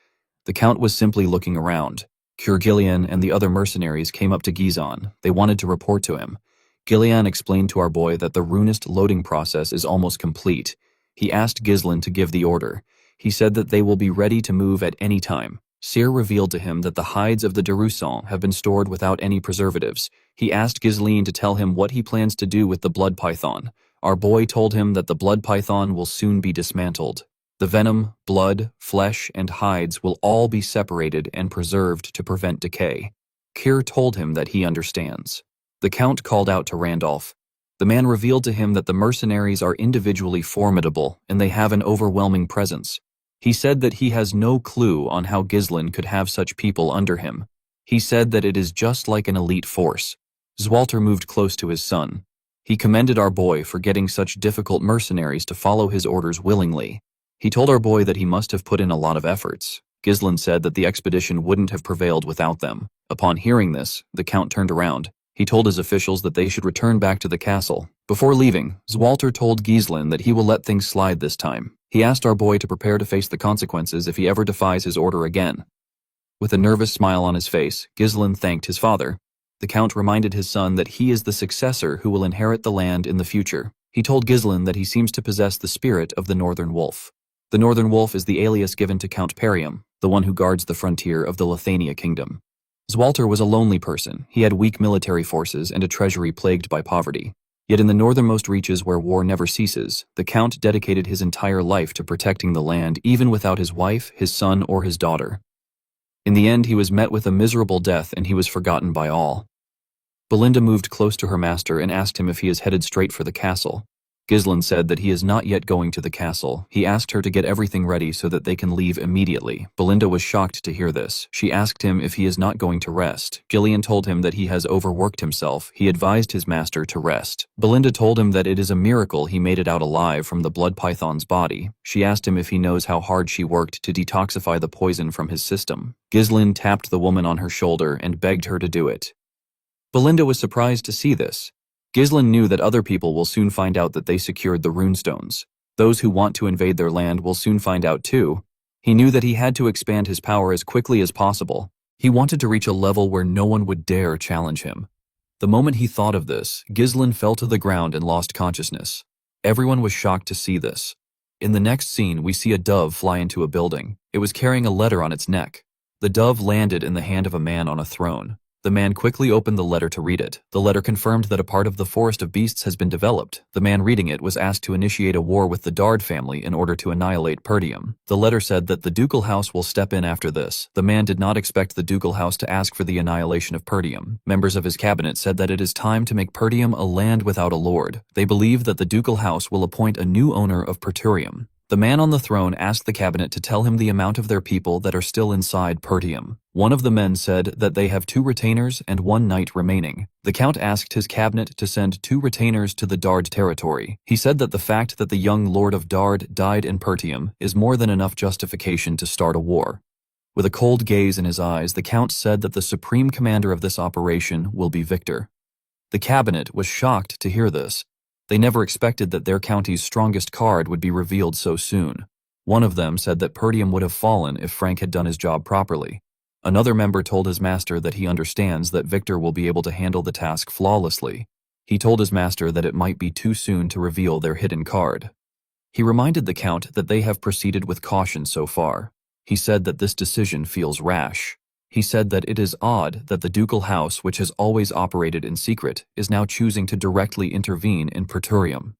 A: The Count was simply looking around. Gillian and the other mercenaries came up to Gizon. They wanted to report to him. Gillian explained to our boy that the runist loading process is almost complete. He asked Ghislain to give the order. He said that they will be ready to move at any time. Cyr revealed to him that the hides of the Darusants have been stored without any preservatives. He asked Ghislain to tell him what he plans to do with the blood python. Our boy told him that the blood python will soon be dismantled. The venom, blood, flesh, and hides will all be separated and preserved to prevent decay. Cyr told him that he understands. The Count called out to Randolph. The man revealed to him that the mercenaries are individually formidable and they have an overwhelming presence. He said that he has no clue on how Ghislain could have such people under him. He said that it is just like an elite force. Zwalter moved close to his son. He commended our boy for getting such difficult mercenaries to follow his orders willingly. He told our boy that he must have put in a lot of efforts. Ghislain said that the expedition wouldn't have prevailed without them. Upon hearing this, the Count turned around. He told his officials that they should return back to the castle. Before leaving, Zwalter told Ghislain that he will let things slide this time. He asked our boy to prepare to face the consequences if he ever defies his order again. With a nervous smile on his face, Ghislain thanked his father. The Count reminded his son that he is the successor who will inherit the land in the future. He told Ghislain that he seems to possess the spirit of the Northern Wolf. The Northern Wolf is the alias given to Count Perium, the one who guards the frontier of the Lithania kingdom. Zwalter was a lonely person. He had weak military forces and a treasury plagued by poverty. Yet in the northernmost reaches where war never ceases, the Count dedicated his entire life to protecting the land even without his wife, his son, or his daughter. In the end, he was met with a miserable death and he was forgotten by all. Belinda moved close to her master and asked him if he is headed straight for the castle. Ghislain said that he is not yet going to the castle. He asked her to get everything ready so that they can leave immediately. Belinda was shocked to hear this. She asked him if he is not going to rest. Gillian told him that he has overworked himself. He advised his master to rest. Belinda told him that it is a miracle he made it out alive from the blood python's body. She asked him if he knows how hard she worked to detoxify the poison from his system. Ghislain tapped the woman on her shoulder and begged her to do it. Belinda was surprised to see this. Ghislain knew that other people will soon find out that they secured the runestones. Those who want to invade their land will soon find out too. He knew that he had to expand his power as quickly as possible. He wanted to reach a level where no one would dare challenge him. The moment he thought of this, Ghislain fell to the ground and lost consciousness. Everyone was shocked to see this. In the next scene, we see a dove fly into a building. It was carrying a letter on its neck. The dove landed in the hand of a man on a throne. The man quickly opened the letter to read it. The letter confirmed that a part of the Forest of Beasts has been developed. The man reading it was asked to initiate a war with the Dard family in order to annihilate Perdium. The letter said that the ducal house will step in after this. The man did not expect the ducal house to ask for the annihilation of Perdium. Members of his cabinet said that it is time to make Perdium a land without a lord. They believe that the ducal house will appoint a new owner of Perturium. The man on the throne asked the cabinet to tell him the amount of their people that are still inside Pertium. One of the men said that they have 2 retainers and 1 knight remaining. The Count asked his cabinet to send 2 retainers to the Dard territory. He said that the fact that the young Lord of Dard died in Pertium is more than enough justification to start a war. With a cold gaze in his eyes, the Count said that the supreme commander of this operation will be Victor. The cabinet was shocked to hear this. They never expected that their county's strongest card would be revealed so soon. One of them said that Perdium would have fallen if Frank had done his job properly. Another member told his master that he understands that Victor will be able to handle the task flawlessly. He told his master that it might be too soon to reveal their hidden card. He reminded the Count that they have proceeded with caution so far. He said that this decision feels rash. He said that it is odd that the ducal house, which has always operated in secret, is now choosing to directly intervene in Perturium.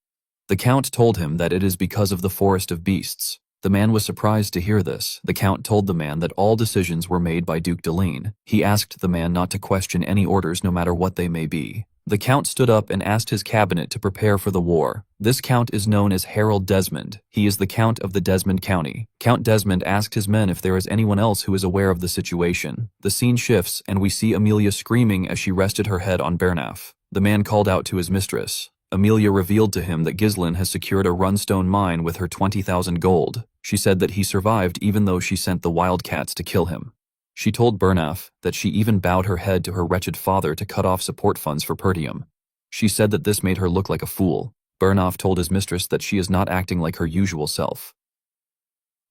A: The Count told him that it is because of the Forest of Beasts. The man was surprised to hear this. The Count told the man that all decisions were made by Duke Delane. He asked the man not to question any orders no matter what they may be. The Count stood up and asked his cabinet to prepare for the war. This Count is known as Harold Desmond. He is the Count of the Desmond County. Count Desmond asked his men if there is anyone else who is aware of the situation. The scene shifts and we see Amelia screaming as she rested her head on Bernaf. The man called out to his mistress. Amelia revealed to him that Ghislain has secured a runestone mine with her 20,000 gold. She said that he survived even though she sent the wildcats to kill him. She told Bernaf that she even bowed her head to her wretched father to cut off support funds for Pertium. She said that this made her look like a fool. Bernaf told his mistress that she is not acting like her usual self.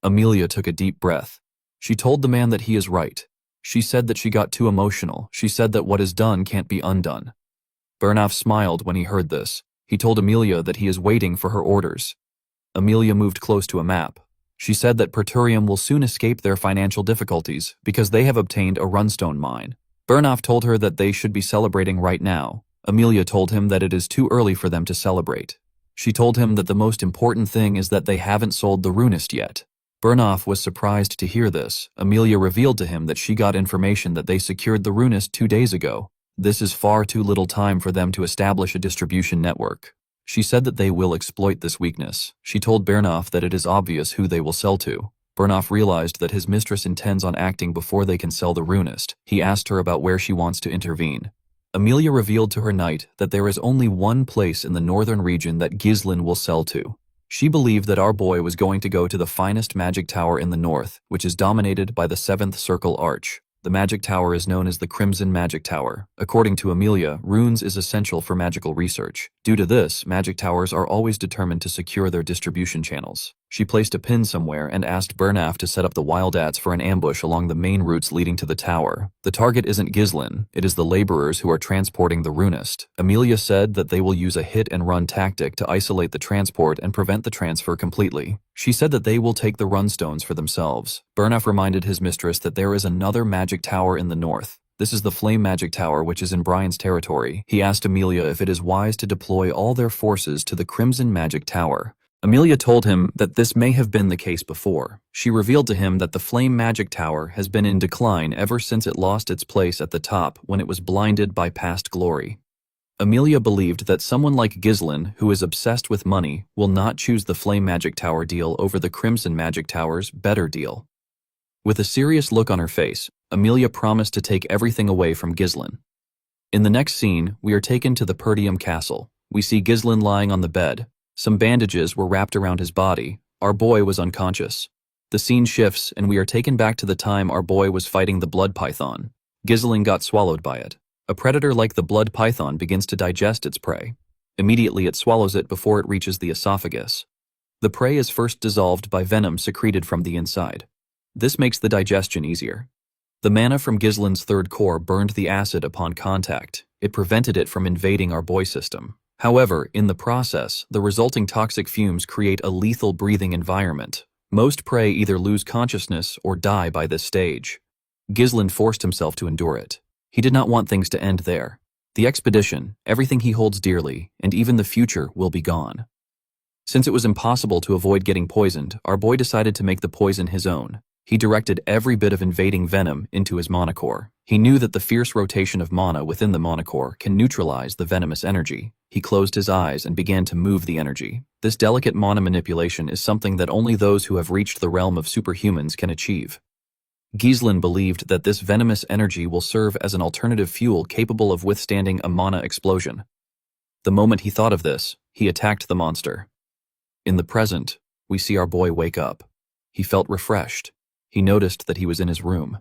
A: Amelia took a deep breath. She told the man that he is right. She said that she got too emotional. She said that what is done can't be undone. Bernaf smiled when he heard this. He told Amelia that he is waiting for her orders. Amelia moved close to a map. She said that Perturium will soon escape their financial difficulties because they have obtained a runestone mine. Bernaf told her that they should be celebrating right now. Amelia told him that it is too early for them to celebrate. She told him that the most important thing is that they haven't sold the runist yet. Bernaf was surprised to hear this. Amelia revealed to him that she got information that they secured the runist 2 days ago. This is far too little time for them to establish a distribution network. She said that they will exploit this weakness. She told Bernaf that it is obvious who they will sell to. Bernaf realized that his mistress intends on acting before they can sell the runist. He asked her about where she wants to intervene. Amelia revealed to her knight that there is only one place in the northern region that Ghislain will sell to. She believed that our boy was going to go to the finest magic tower in the north, which is dominated by the seventh circle arch. The magic tower is known as the Crimson Magic Tower. According to Amelia, runes is essential for magical research. Due to this, magic towers are always determined to secure their distribution channels. She placed a pin somewhere and asked Bernaf to set up the Wildats for an ambush along the main routes leading to the tower. The target isn't Ghislain, it is the laborers who are transporting the runist. Amelia said that they will use a hit-and-run tactic to isolate the transport and prevent the transfer completely. She said that they will take the runstones for themselves. Bernaf reminded his mistress that there is another magic tower in the north. This is the Flame Magic Tower, which is in Brian's territory. He asked Amelia if it is wise to deploy all their forces to the Crimson Magic Tower. Amelia told him that this may have been the case before. She revealed to him that the Flame Magic Tower has been in decline ever since it lost its place at the top when it was blinded by past glory. Amelia believed that someone like Ghislain, who is obsessed with money, will not choose the Flame Magic Tower deal over the Crimson Magic Tower's better deal. With a serious look on her face, Amelia promised to take everything away from Ghislain. In the next scene, we are taken to the Perdium Castle. We see Ghislain lying on the bed. Some bandages were wrapped around his body. Our boy was unconscious. The scene shifts and we are taken back to the time our boy was fighting the blood python. Ghislain got swallowed by it. A predator like the blood python begins to digest its prey. Immediately it swallows it before it reaches the esophagus. The prey is first dissolved by venom secreted from the inside. This makes the digestion easier. The mana from Ghislain's third core burned the acid upon contact. It prevented it from invading our boy system. However, in the process, the resulting toxic fumes create a lethal breathing environment. Most prey either lose consciousness or die by this stage. Ghislain forced himself to endure it. He did not want things to end there. The expedition, everything he holds dearly, and even the future will be gone. Since it was impossible to avoid getting poisoned, our boy decided to make the poison his own. He directed every bit of invading venom into his mana core. He knew that the fierce rotation of mana within the mana core can neutralize the venomous energy. He closed his eyes and began to move the energy. This delicate mana manipulation is something that only those who have reached the realm of superhumans can achieve. Ghislain believed that this venomous energy will serve as an alternative fuel capable of withstanding a mana explosion. The moment he thought of this, he attacked the monster. In the present, we see our boy wake up. He felt refreshed. He noticed that he was in his room.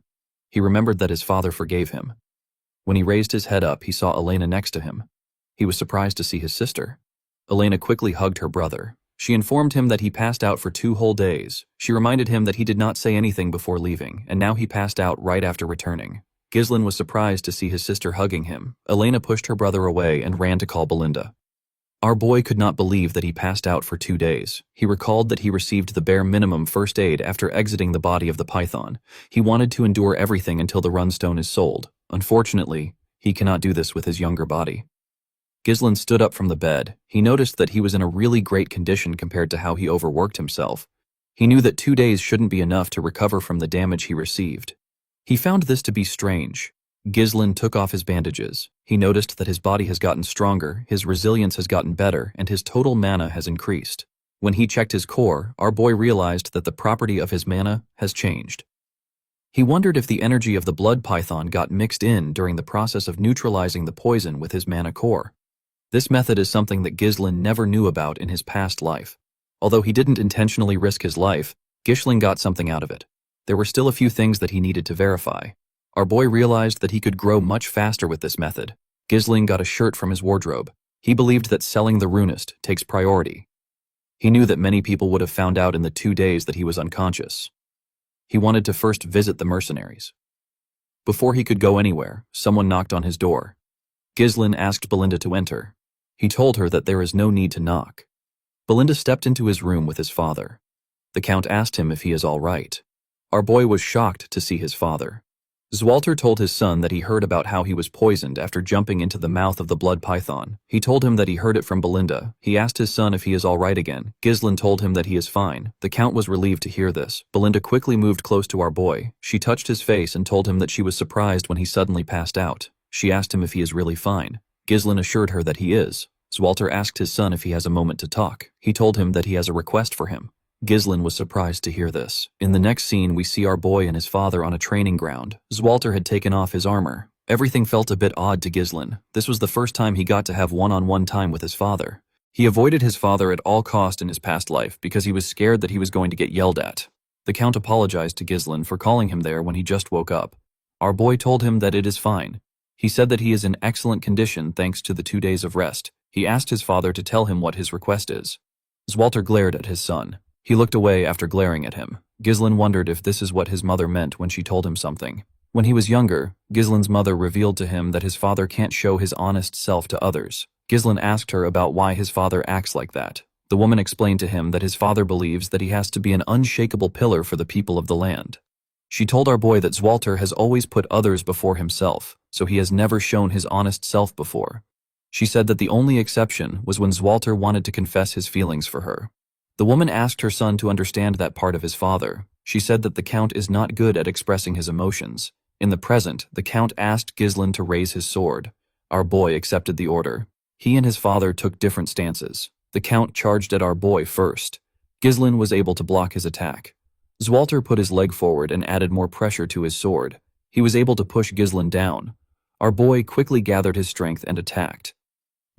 A: He remembered that his father forgave him. When he raised his head up, he saw Elena next to him. He was surprised to see his sister. Elena quickly hugged her brother. She informed him that he passed out for 2 whole days. She reminded him that he did not say anything before leaving, and now he passed out right after returning. Ghislain was surprised to see his sister hugging him. Elena pushed her brother away and ran to call Belinda. Our boy could not believe that he passed out for 2 days. He recalled that he received the bare minimum first aid after exiting the body of the python. He wanted to endure everything until the runstone is sold. Unfortunately, he cannot do this with his younger body. Ghislain stood up from the bed. He noticed that he was in a really great condition compared to how he overworked himself. He knew that 2 days shouldn't be enough to recover from the damage he received. He found this to be strange. Ghislain took off his bandages. He noticed that his body has gotten stronger, his resilience has gotten better, and his total mana has increased. When he checked his core, our boy realized that the property of his mana has changed. He wondered if the energy of the blood python got mixed in during the process of neutralizing the poison with his mana core. This method is something that Ghislain never knew about in his past life. Although he didn't intentionally risk his life, Ghislain got something out of it. There were still a few things that he needed to verify. Our boy realized that he could grow much faster with this method. Ghislain got a shirt from his wardrobe. He believed that selling the runist takes priority. He knew that many people would have found out in the 2 days that he was unconscious. He wanted to first visit the mercenaries. Before he could go anywhere, someone knocked on his door. Ghislain asked Belinda to enter. He told her that there is no need to knock. Belinda stepped into his room with his father. The Count asked him if he is all right. Our boy was shocked to see his father. Zwalter told his son that he heard about how he was poisoned after jumping into the mouth of the blood python. He told him that he heard it from Belinda. He asked his son if he is all right again. Ghislain told him that he is fine. The Count was relieved to hear this. Belinda quickly moved close to our boy. She touched his face and told him that she was surprised when he suddenly passed out. She asked him if he is really fine. Ghislain assured her that he is. Zwalter asked his son if he has a moment to talk. He told him that he has a request for him. Ghislain was surprised to hear this. In the next scene, we see our boy and his father on a training ground. Zwalter had taken off his armor. Everything felt a bit odd to Ghislain. This was the first time he got to have one-on-one time with his father. He avoided his father at all cost in his past life because he was scared that he was going to get yelled at. The Count apologized to Ghislain for calling him there when he just woke up. Our boy told him that it is fine. He said that he is in excellent condition thanks to the 2 days of rest. He asked his father to tell him what his request is. Zwalter glared at his son. He looked away after glaring at him. Ghislain wondered if this is what his mother meant when she told him something. When he was younger, Ghislain's mother revealed to him that his father can't show his honest self to others. Ghislain asked her about why his father acts like that. The woman explained to him that his father believes that he has to be an unshakable pillar for the people of the land. She told our boy that Zwalter has always put others before himself, so he has never shown his honest self before. She said that the only exception was when Zwalter wanted to confess his feelings for her. The woman asked her son to understand that part of his father. She said that the Count is not good at expressing his emotions. In the present, the Count asked Ghislain to raise his sword. Our boy accepted the order. He and his father took different stances. The Count charged at our boy first. Ghislain was able to block his attack. Zwalter put his leg forward and added more pressure to his sword. He was able to push Ghislain down. Our boy quickly gathered his strength and attacked.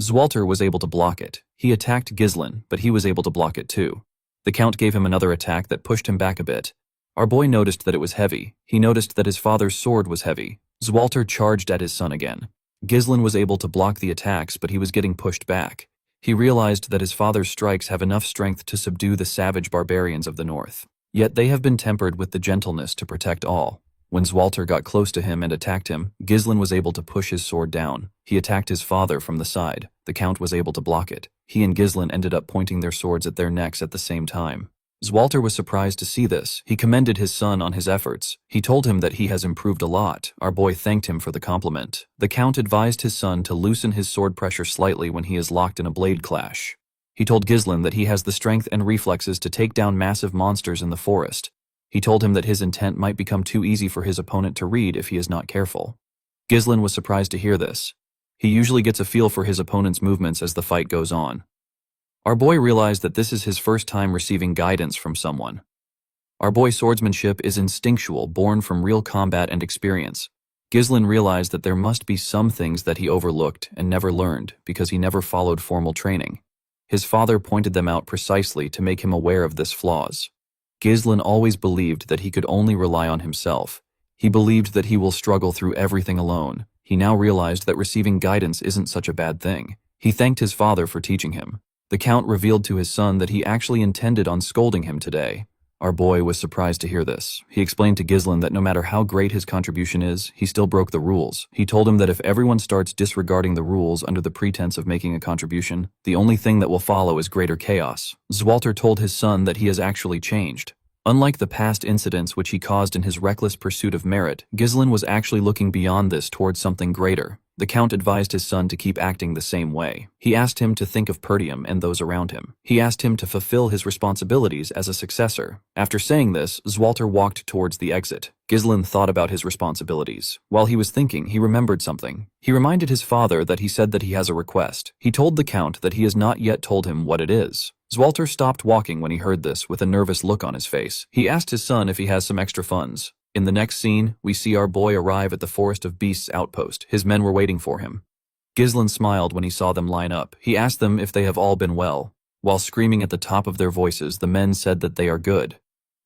A: Zwalter was able to block it. He attacked Ghislain, but he was able to block it too. The Count gave him another attack that pushed him back a bit. Our boy noticed that it was heavy. He noticed that his father's sword was heavy. Zwalter charged at his son again. Ghislain was able to block the attacks, but he was getting pushed back. He realized that his father's strikes have enough strength to subdue the savage barbarians of the north. Yet they have been tempered with the gentleness to protect all. When Zwalter got close to him and attacked him, Ghislain was able to push his sword down. He attacked his father from the side. The Count was able to block it. He and Ghislain ended up pointing their swords at their necks at the same time. Zwalter was surprised to see this. He commended his son on his efforts. He told him that he has improved a lot. Our boy thanked him for the compliment. The Count advised his son to loosen his sword pressure slightly when he is locked in a blade clash. He told Ghislain that he has the strength and reflexes to take down massive monsters in the forest. He told him that his intent might become too easy for his opponent to read if he is not careful. Ghislain was surprised to hear this. He usually gets a feel for his opponent's movements as the fight goes on. Our boy realized that this is his first time receiving guidance from someone. Our boy's swordsmanship is instinctual, born from real combat and experience. Ghislain realized that there must be some things that he overlooked and never learned because he never followed formal training. His father pointed them out precisely to make him aware of this flaws. Ghislain always believed that he could only rely on himself. He believed that he will struggle through everything alone. He now realized that receiving guidance isn't such a bad thing. He thanked his father for teaching him. The Count revealed to his son that he actually intended on scolding him today. Our boy was surprised to hear this. He explained to Ghislain that no matter how great his contribution is, he still broke the rules. He told him that if everyone starts disregarding the rules under the pretense of making a contribution, the only thing that will follow is greater chaos. Zwalter told his son that he has actually changed. Unlike the past incidents which he caused in his reckless pursuit of merit, Ghislain was actually looking beyond this towards something greater. The Count advised his son to keep acting the same way. He asked him to think of Pertium and those around him. He asked him to fulfill his responsibilities as a successor. After saying this, Zwalter walked towards the exit. Ghislain thought about his responsibilities. While he was thinking, he remembered something. He reminded his father that he said that he has a request. He told the Count that he has not yet told him what it is. Zwalter stopped walking when he heard this with a nervous look on his face. He asked his son if he has some extra funds. In the next scene, we see our boy arrive at the Forest of Beasts outpost. His men were waiting for him. Ghislain smiled when he saw them line up. He asked them if they have all been well. While screaming at the top of their voices, the men said that they are good.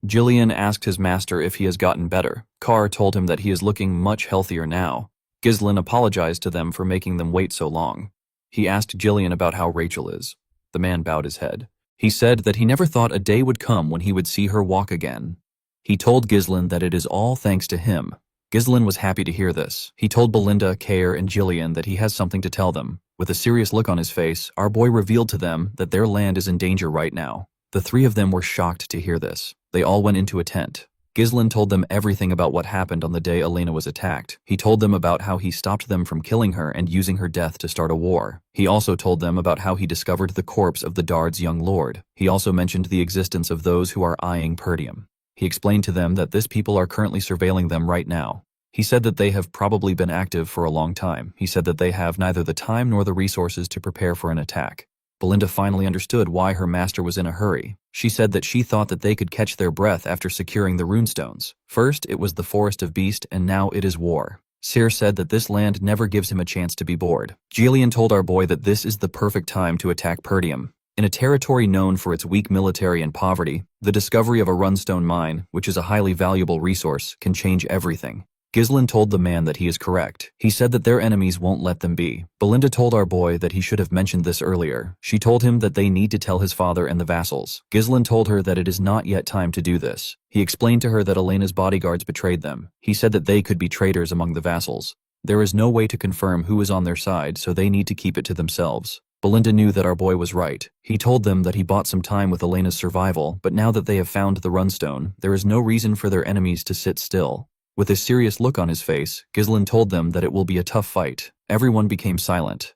A: Gillian asked his master if he has gotten better. Carr told him that he is looking much healthier now. Ghislain apologized to them for making them wait so long. He asked Gillian about how Rachel is. The man bowed his head. He said that he never thought a day would come when he would see her walk again. He told Ghislain that it is all thanks to him. Ghislain was happy to hear this. He told Belinda, Care, and Gillian that he has something to tell them. With a serious look on his face, our boy revealed to them that their land is in danger right now. The three of them were shocked to hear this. They all went into a tent. Ghislain told them everything about what happened on the day Elena was attacked. He told them about how he stopped them from killing her and using her death to start a war. He also told them about how he discovered the corpse of the Dard's young lord. He also mentioned the existence of those who are eyeing Pertium. He explained to them that this people are currently surveilling them right now. He said that they have probably been active for a long time. He said that they have neither the time nor the resources to prepare for an attack. Belinda finally understood why her master was in a hurry. She said that she thought that they could catch their breath after securing the runestones. First, it was the Forest of Beast, and now it is war. Cyr said that this land never gives him a chance to be bored. Gillian told our boy that this is the perfect time to attack Perdium. In a territory known for its weak military and poverty, the discovery of a runestone mine, which is a highly valuable resource, can change everything. Ghislain told the man that he is correct. He said that their enemies won't let them be. Belinda told our boy that he should have mentioned this earlier. She told him that they need to tell his father and the vassals. Ghislain told her that it is not yet time to do this. He explained to her that Elena's bodyguards betrayed them. He said that they could be traitors among the vassals. There is no way to confirm who is on their side, so they need to keep it to themselves. Belinda knew that our boy was right. He told them that he bought some time with Elena's survival, but now that they have found the runestone, there is no reason for their enemies to sit still. With a serious look on his face, Ghislain told them that it will be a tough fight. Everyone became silent.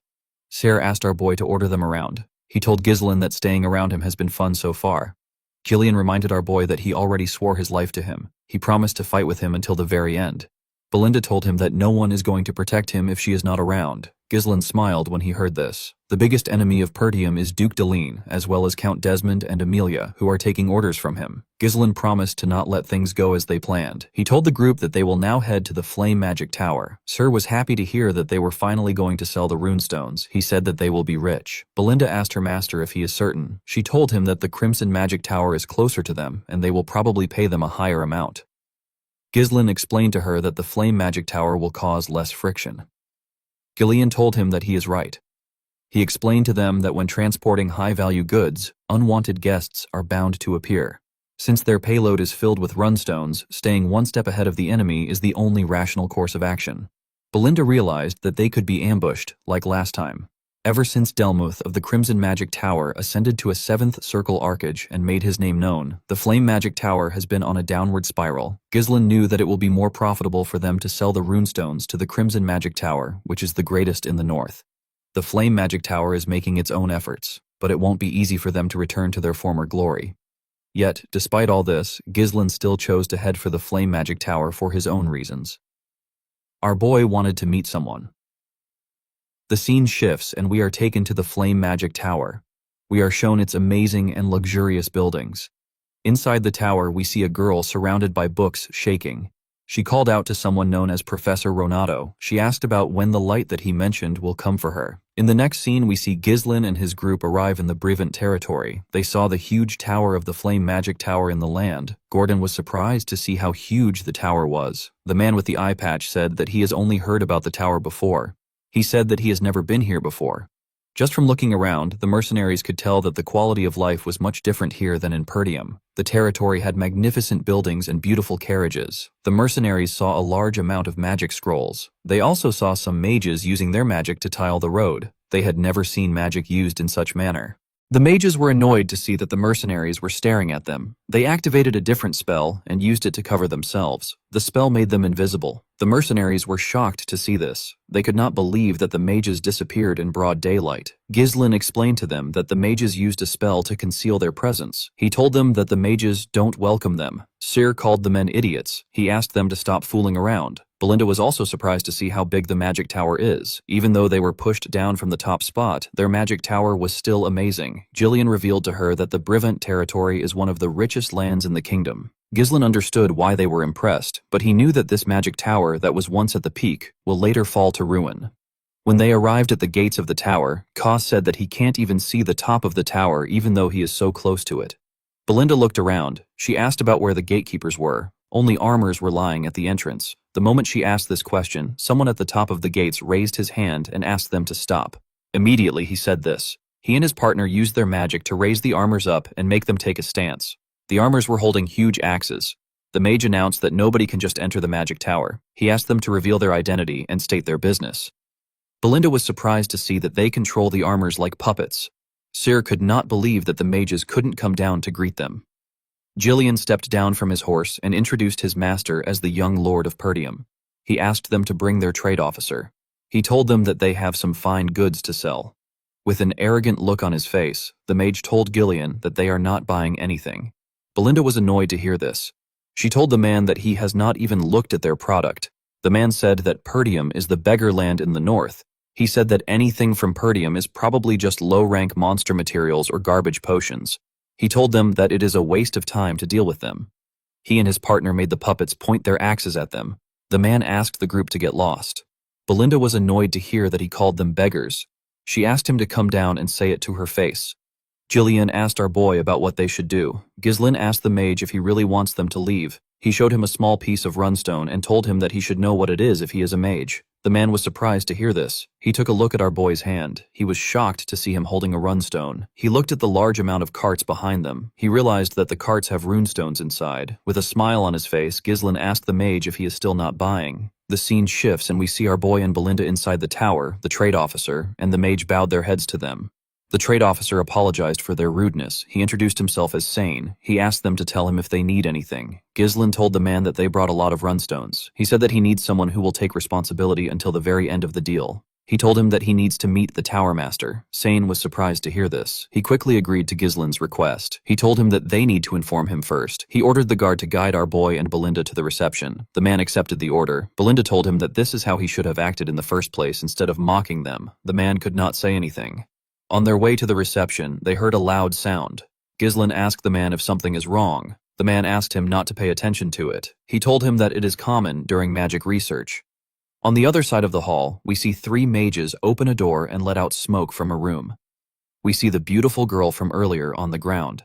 A: Cyr asked our boy to order them around. He told Ghislain that staying around him has been fun so far. Gillian reminded our boy that he already swore his life to him. He promised to fight with him until the very end. Belinda told him that no one is going to protect him if she is not around. Ghislain smiled when he heard this. The biggest enemy of Perdium is Duke Deline, as well as Count Desmond and Amelia, who are taking orders from him. Ghislain promised to not let things go as they planned. He told the group that they will now head to the Flame Magic Tower. Cyr was happy to hear that they were finally going to sell the runestones. He said that they will be rich. Belinda asked her master if he is certain. She told him that the Crimson Magic Tower is closer to them, and they will probably pay them a higher amount. Ghislain explained to her that the Flame Magic Tower will cause less friction. Gillian told him that he is right. He explained to them that when transporting high-value goods, unwanted guests are bound to appear. Since their payload is filled with runstones, staying one step ahead of the enemy is the only rational course of action. Belinda realized that they could be ambushed, like last time. Ever since Delmuth of the Crimson Magic Tower ascended to a 7th circle arcage and made his name known, the Flame Magic Tower has been on a downward spiral. Ghislain knew that it will be more profitable for them to sell the runestones to the Crimson Magic Tower, which is the greatest in the north. The Flame Magic Tower is making its own efforts, but it won't be easy for them to return to their former glory. Yet, despite all this, Ghislain still chose to head for the Flame Magic Tower for his own reasons. Our boy wanted to meet someone. The scene shifts and we are taken to the Flame Magic Tower. We are shown its amazing and luxurious buildings. Inside the tower, we see a girl surrounded by books shaking. She called out to someone known as Professor Ronato. She asked about when the light that he mentioned will come for her. In the next scene, we see Ghislain and his group arrive in the Brevant territory. They saw the huge tower of the Flame Magic Tower in the land. Gordon was surprised to see how huge the tower was. The man with the eye patch said that he has only heard about the tower before. He said that he has never been here before. Just from looking around, the mercenaries could tell that the quality of life was much different here than in Perdium. The territory had magnificent buildings and beautiful carriages. The mercenaries saw a large amount of magic scrolls. They also saw some mages using their magic to tile the road. They had never seen magic used in such manner. The mages were annoyed to see that the mercenaries were staring at them. They activated a different spell and used it to cover themselves. The spell made them invisible. The mercenaries were shocked to see this. They could not believe that the mages disappeared in broad daylight. Ghislain explained to them that the mages used a spell to conceal their presence. He told them that the mages don't welcome them. Cyr called the men idiots. He asked them to stop fooling around. Belinda was also surprised to see how big the magic tower is. Even though they were pushed down from the top spot, their magic tower was still amazing. Gillian revealed to her that the Brevant territory is one of the richest lands in the kingdom. Ghislain understood why they were impressed, but he knew that this magic tower that was once at the peak will later fall to ruin. When they arrived at the gates of the tower, Kos said that he can't even see the top of the tower even though he is so close to it. Belinda looked around. She asked about where the gatekeepers were. Only armors were lying at the entrance. The moment she asked this question, someone at the top of the gates raised his hand and asked them to stop. Immediately he said this. He and his partner used their magic to raise the armors up and make them take a stance. The armors were holding huge axes. The mage announced that nobody can just enter the magic tower. He asked them to reveal their identity and state their business. Belinda was surprised to see that they control the armors like puppets. Cyr could not believe that the mages couldn't come down to greet them. Gillian stepped down from his horse and introduced his master as the young lord of Perdium. He asked them to bring their trade officer. He told them that they have some fine goods to sell. With an arrogant look on his face, the mage told Gillian that they are not buying anything. Belinda was annoyed to hear this. She told the man that he has not even looked at their product. The man said that Perdium is the beggar land in the north. He said that anything from Perdium is probably just low-rank monster materials or garbage potions. He told them that it is a waste of time to deal with them. He and his partner made the puppets point their axes at them. The man asked the group to get lost. Belinda was annoyed to hear that he called them beggars. She asked him to come down and say it to her face. Jillian asked our boy about what they should do. Ghislaine asked the mage if he really wants them to leave. He showed him a small piece of runestone and told him that he should know what it is if he is a mage. The man was surprised to hear this. He took a look at our boy's hand. He was shocked to see him holding a runestone. He looked at the large amount of carts behind them. He realized that the carts have runestones inside. With a smile on his face, Ghislaine asked the mage if he is still not buying. The scene shifts and we see our boy and Belinda inside the tower, the trade officer, and the mage bowed their heads to them. The trade officer apologized for their rudeness. He introduced himself as Sane. He asked them to tell him if they need anything. Ghislaine told the man that they brought a lot of runstones. He said that he needs someone who will take responsibility until the very end of the deal. He told him that he needs to meet the Tower Master. Sane was surprised to hear this. He quickly agreed to Ghislaine's request. He told him that they need to inform him first. He ordered the guard to guide our boy and Belinda to the reception. The man accepted the order. Belinda told him that this is how he should have acted in the first place instead of mocking them. The man could not say anything. On their way to the reception, they heard a loud sound. Ghislaine asked the man if something is wrong. The man asked him not to pay attention to it. He told him that it is common during magic research. On the other side of the hall, we see 3 mages open a door and let out smoke from a room. We see the beautiful girl from earlier on the ground.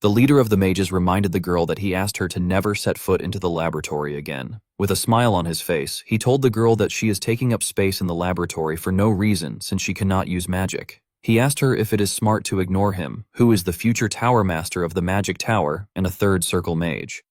A: The leader of the mages reminded the girl that he asked her to never set foot into the laboratory again. With a smile on his face, he told the girl that she is taking up space in the laboratory for no reason since she cannot use magic. He asked her if it is smart to ignore him, who is the future Tower Master of the Magic Tower and a third circle mage.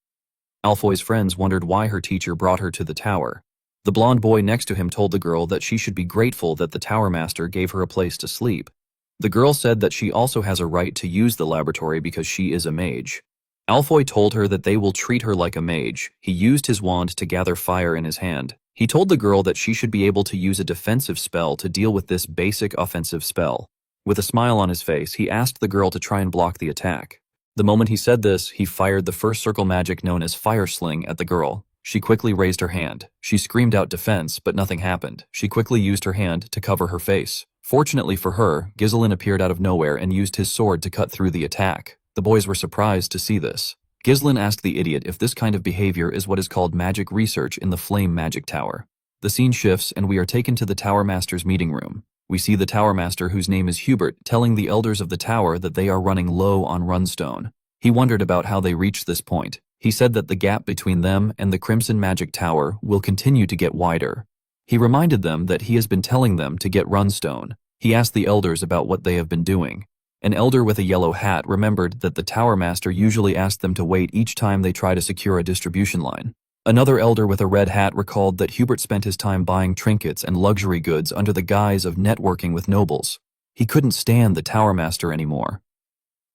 A: Alfoy's friends wondered why her teacher brought her to the tower. The blonde boy next to him told the girl that she should be grateful that the Tower Master gave her a place to sleep. The girl said that she also has a right to use the laboratory because she is a mage. Alfoy told her that they will treat her like a mage. He used his wand to gather fire in his hand. He told the girl that she should be able to use a defensive spell to deal with this basic offensive spell. With a smile on his face, he asked the girl to try and block the attack. The moment he said this, he fired the first circle magic known as Fire Sling at the girl. She quickly raised her hand. She screamed out defense, but nothing happened. She quickly used her hand to cover her face. Fortunately for her, Ghislaine appeared out of nowhere and used his sword to cut through the attack. The boys were surprised to see this. Ghislaine asked the idiot if this kind of behavior is what is called magic research in the Flame Magic Tower. The scene shifts and we are taken to the Tower Master's meeting room. We see the Tower Master, whose name is Hubert, telling the elders of the tower that they are running low on runestone. He wondered about how they reached this point. He said that the gap between them and the Crimson Magic Tower will continue to get wider. He reminded them that he has been telling them to get runestone. He asked the elders about what they have been doing. An elder with a yellow hat remembered that the Tower Master usually asked them to wait each time they try to secure a distribution line. Another elder with a red hat recalled that Hubert spent his time buying trinkets and luxury goods under the guise of networking with nobles. He couldn't stand the Tower Master anymore.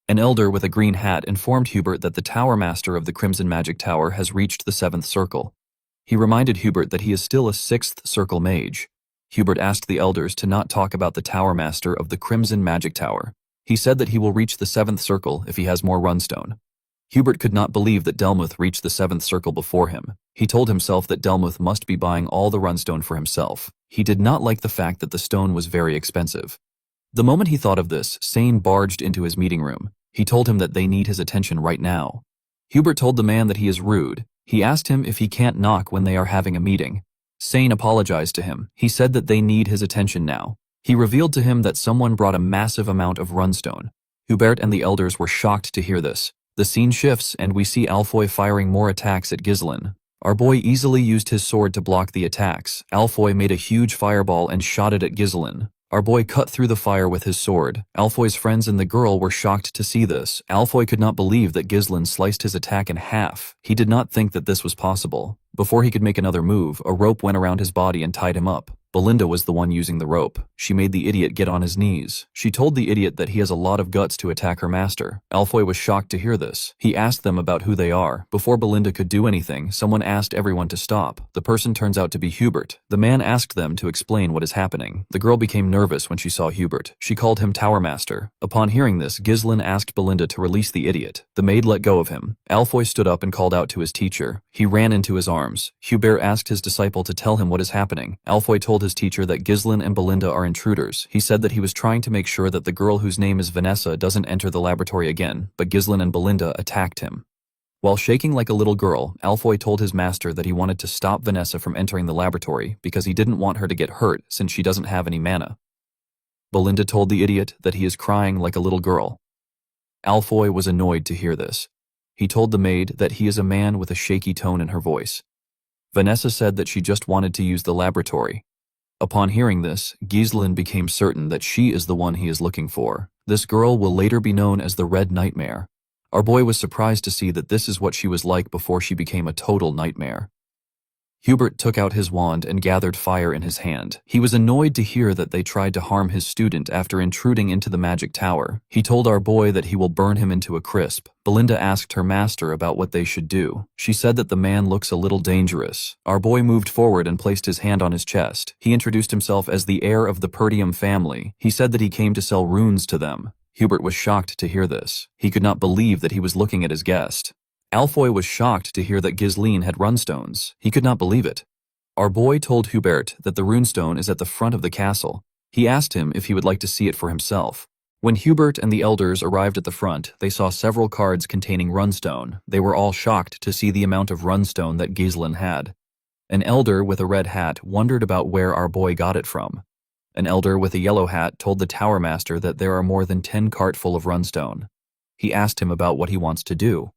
A: An elder with a green hat informed Hubert that the Tower Master of the Crimson Magic Tower has reached the 7th circle. He reminded Hubert that he is still a 6th circle mage. Hubert asked the elders to not talk about the Tower Master of the Crimson Magic Tower. He said that he will reach the 7th circle if he has more runestone. Hubert could not believe that Delmuth reached the 7th circle before him. He told himself that Delmuth must be buying all the runestone for himself. He did not like the fact that the stone was very expensive. The moment he thought of this, Sane barged into his meeting room. He told him that they need his attention right now. Hubert told the man that he is rude. He asked him if he can't knock when they are having a meeting. Sane apologized to him. He said that they need his attention now. He revealed to him that someone brought a massive amount of runestone. Hubert and the elders were shocked to hear this. The scene shifts and we see Alfoy firing more attacks at Ghislaine. Our boy easily used his sword to block the attacks. Alfoy made a huge fireball and shot it at Ghislaine. Our boy cut through the fire with his sword. Alfoy's friends and the girl were shocked to see this. Alfoy could not believe that Ghislaine sliced his attack in half. He did not think that this was possible. Before he could make another move, a rope went around his body and tied him up. Belinda was the one using the rope. She made the idiot get on his knees. She told the idiot that he has a lot of guts to attack her master. Alfoy was shocked to hear this. He asked them about who they are. Before Belinda could do anything, someone asked everyone to stop. The person turns out to be Hubert. The man asked them to explain what is happening. The girl became nervous when she saw Hubert. She called him Tower Master. Upon hearing this, Ghislaine asked Belinda to release the idiot. The maid let go of him. Alfoy stood up and called out to his teacher. He ran into his arms. Hubert asked his disciple to tell him what is happening. Alfoy told his teacher that Ghislaine and Belinda are intruders. He said that he was trying to make sure that the girl whose name is Vanessa doesn't enter the laboratory again, but Ghislaine and Belinda attacked him. While shaking like a little girl, Alfoy told his master that he wanted to stop Vanessa from entering the laboratory because he didn't want her to get hurt since she doesn't have any mana. Belinda told the idiot that he is crying like a little girl. Alfoy was annoyed to hear this. He told the maid that he is a man with a shaky tone in her voice. Vanessa said that she just wanted to use the laboratory. Upon hearing this, Ghislain became certain that she is the one he is looking for. This girl will later be known as the Red Nightmare. Our boy was surprised to see that this is what she was like before she became a total nightmare. Hubert took out his wand and gathered fire in his hand. He was annoyed to hear that they tried to harm his student after intruding into the magic tower. He told our boy that he will burn him into a crisp. Belinda asked her master about what they should do. She said that the man looks a little dangerous. Our boy moved forward and placed his hand on his chest. He introduced himself as the heir of the Perdium family. He said that he came to sell runes to them. Hubert was shocked to hear this. He could not believe that he was looking at his guest. Alfoy was shocked to hear that Ghislain had runstones. He could not believe it. Our boy told Hubert that the runestone is at the front of the castle. He asked him if he would like to see it for himself. When Hubert and the elders arrived at the front, they saw several cards containing runestone. They were all shocked to see the amount of runestone that Ghislain had. An elder with a red hat wondered about where our boy got it from. An elder with a yellow hat told the tower master that there are more than 10 carts full of runestone. He asked him about what he wants to do.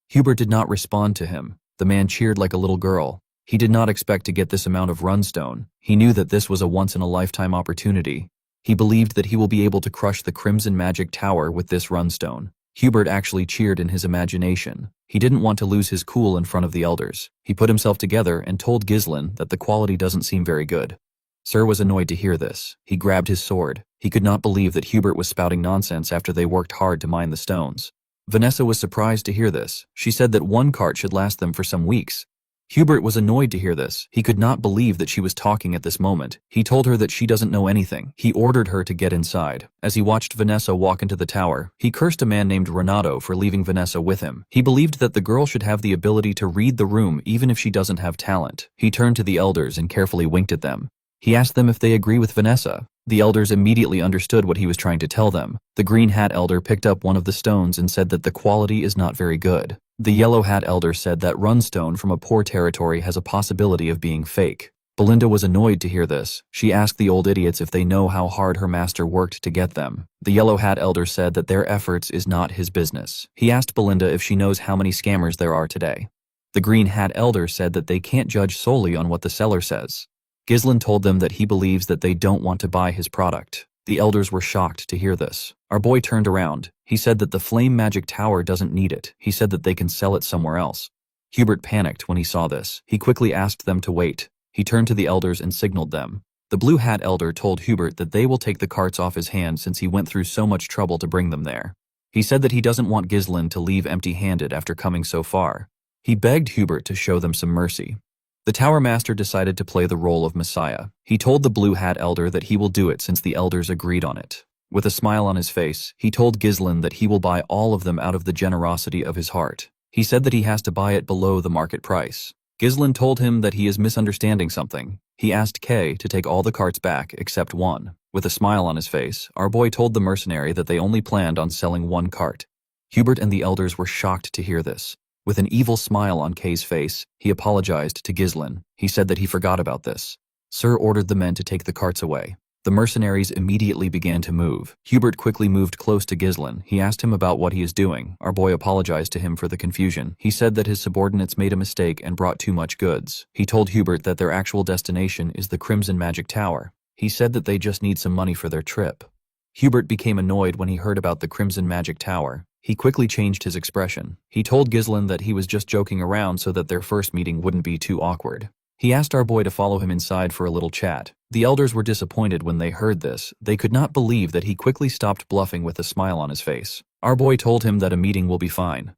A: Hubert did not respond to him. The man cheered like a little girl. He did not expect to get this amount of runestone. He knew that this was a once-in-a-lifetime opportunity. He believed that he will be able to crush the Crimson Magic Tower with this runestone. Hubert actually cheered in his imagination. He didn't want to lose his cool in front of the elders. He put himself together and told Ghislain that the quality doesn't seem very good. Sir was annoyed to hear this. He grabbed his sword. He could not believe that Hubert was spouting nonsense after they worked hard to mine the stones. Vanessa was surprised to hear this. She said that one cart should last them for some weeks. Hubert was annoyed to hear this. He could not believe that she was talking at this moment. He told her that she doesn't know anything. He ordered her to get inside. As he watched Vanessa walk into the tower, he cursed a man named Renato for leaving Vanessa with him. He believed that the girl should have the ability to read the room even if she doesn't have talent. He turned to the elders and carefully winked at them. He asked them if they agree with Vanessa. The elders immediately understood what he was trying to tell them. The green hat elder picked up one of the stones and said that the quality is not very good. The yellow hat elder said that runestone from a poor territory has a possibility of being fake. Belinda was annoyed to hear this. She asked the old idiots if they know how hard her master worked to get them. The yellow hat elder said that their efforts is not his business. He asked Belinda if she knows how many scammers there are today. The green hat elder said that they can't judge solely on what the seller says. Ghislain told them that he believes that they don't want to buy his product. The elders were shocked to hear this. Our boy turned around. He said that the Flame Magic Tower doesn't need it. He said that they can sell it somewhere else. Hubert panicked when he saw this. He quickly asked them to wait. He turned to the elders and signaled them. The blue hat elder told Hubert that they will take the carts off his hand since he went through so much trouble to bring them there. He said that he doesn't want Ghislain to leave empty-handed after coming so far. He begged Hubert to show them some mercy. The Tower Master decided to play the role of Messiah. He told the Blue Hat Elder that he will do it since the elders agreed on it. With a smile on his face, he told Ghislain that he will buy all of them out of the generosity of his heart. He said that he has to buy it below the market price. Ghislain told him that he is misunderstanding something. He asked Kay to take all the carts back except one. With a smile on his face, our boy told the mercenary that they only planned on selling one cart. Hubert and the elders were shocked to hear this. With an evil smile on Kay's face, he apologized to Ghislain. He said that he forgot about this. Sir ordered the men to take the carts away. The mercenaries immediately began to move. Hubert quickly moved close to Ghislain. He asked him about what he is doing. Our boy apologized to him for the confusion. He said that his subordinates made a mistake and brought too much goods. He told Hubert that their actual destination is the Crimson Magic Tower. He said that they just need some money for their trip. Hubert became annoyed when he heard about the Crimson Magic Tower. He quickly changed his expression. He told Ghislain that he was just joking around so that their first meeting wouldn't be too awkward. He asked our boy to follow him inside for a little chat. The elders were disappointed when they heard this. They could not believe that he quickly stopped bluffing with a smile on his face. Our boy told him that a meeting will be fine.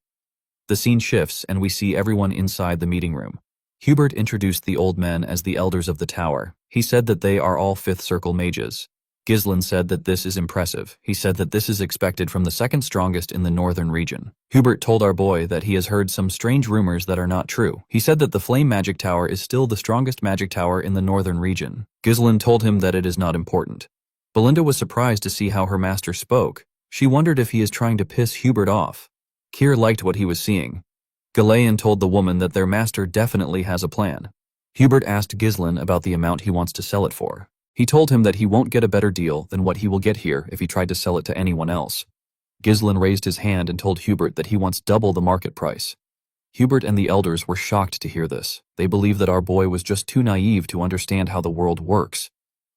A: The scene shifts and we see everyone inside the meeting room. Hubert introduced the old men as the elders of the tower. He said that they are all fifth circle mages. Ghislain said that this is impressive. He said that this is expected from the second strongest in the northern region. Hubert told our boy that he has heard some strange rumors that are not true. He said that the Flame Magic Tower is still the strongest magic tower in the northern region. Ghislain told him that it is not important. Belinda was surprised to see how her master spoke. She wondered if he is trying to piss Hubert off. Keir liked what he was seeing. Ghislaine told the woman that their master definitely has a plan. Hubert asked Ghislaine about the amount he wants to sell it for. He told him that he won't get a better deal than what he will get here if he tried to sell it to anyone else. Ghislaine raised his hand and told Hubert that he wants double the market price. Hubert and the elders were shocked to hear this. They believed that our boy was just too naive to understand how the world works.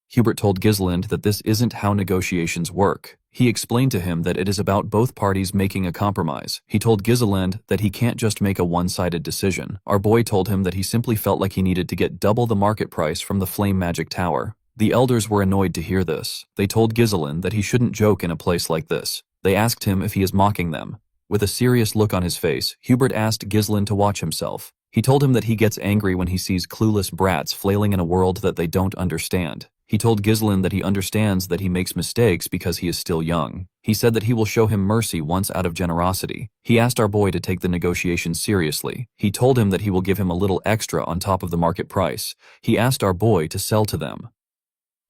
A: Hubert told Ghislaine that this isn't how negotiations work. He explained to him that it is about both parties making a compromise. He told Ghislaine that he can't just make a one-sided decision. Our boy told him that he simply felt like he needed to get double the market price from the Flame Magic Tower. The elders were annoyed to hear this. They told Ghislaine that he shouldn't joke in a place like this. They asked him if he is mocking them. With a serious look on his face, Hubert asked Ghislaine to watch himself. He told him that he gets angry when he sees clueless brats flailing in a world that they don't understand. He told Ghislaine that he understands that he makes mistakes because he is still young. He said that he will show him mercy once out of generosity. He asked our boy to take the negotiations seriously. He told him that he will give him a little extra on top of the market price. He asked our boy to sell to them.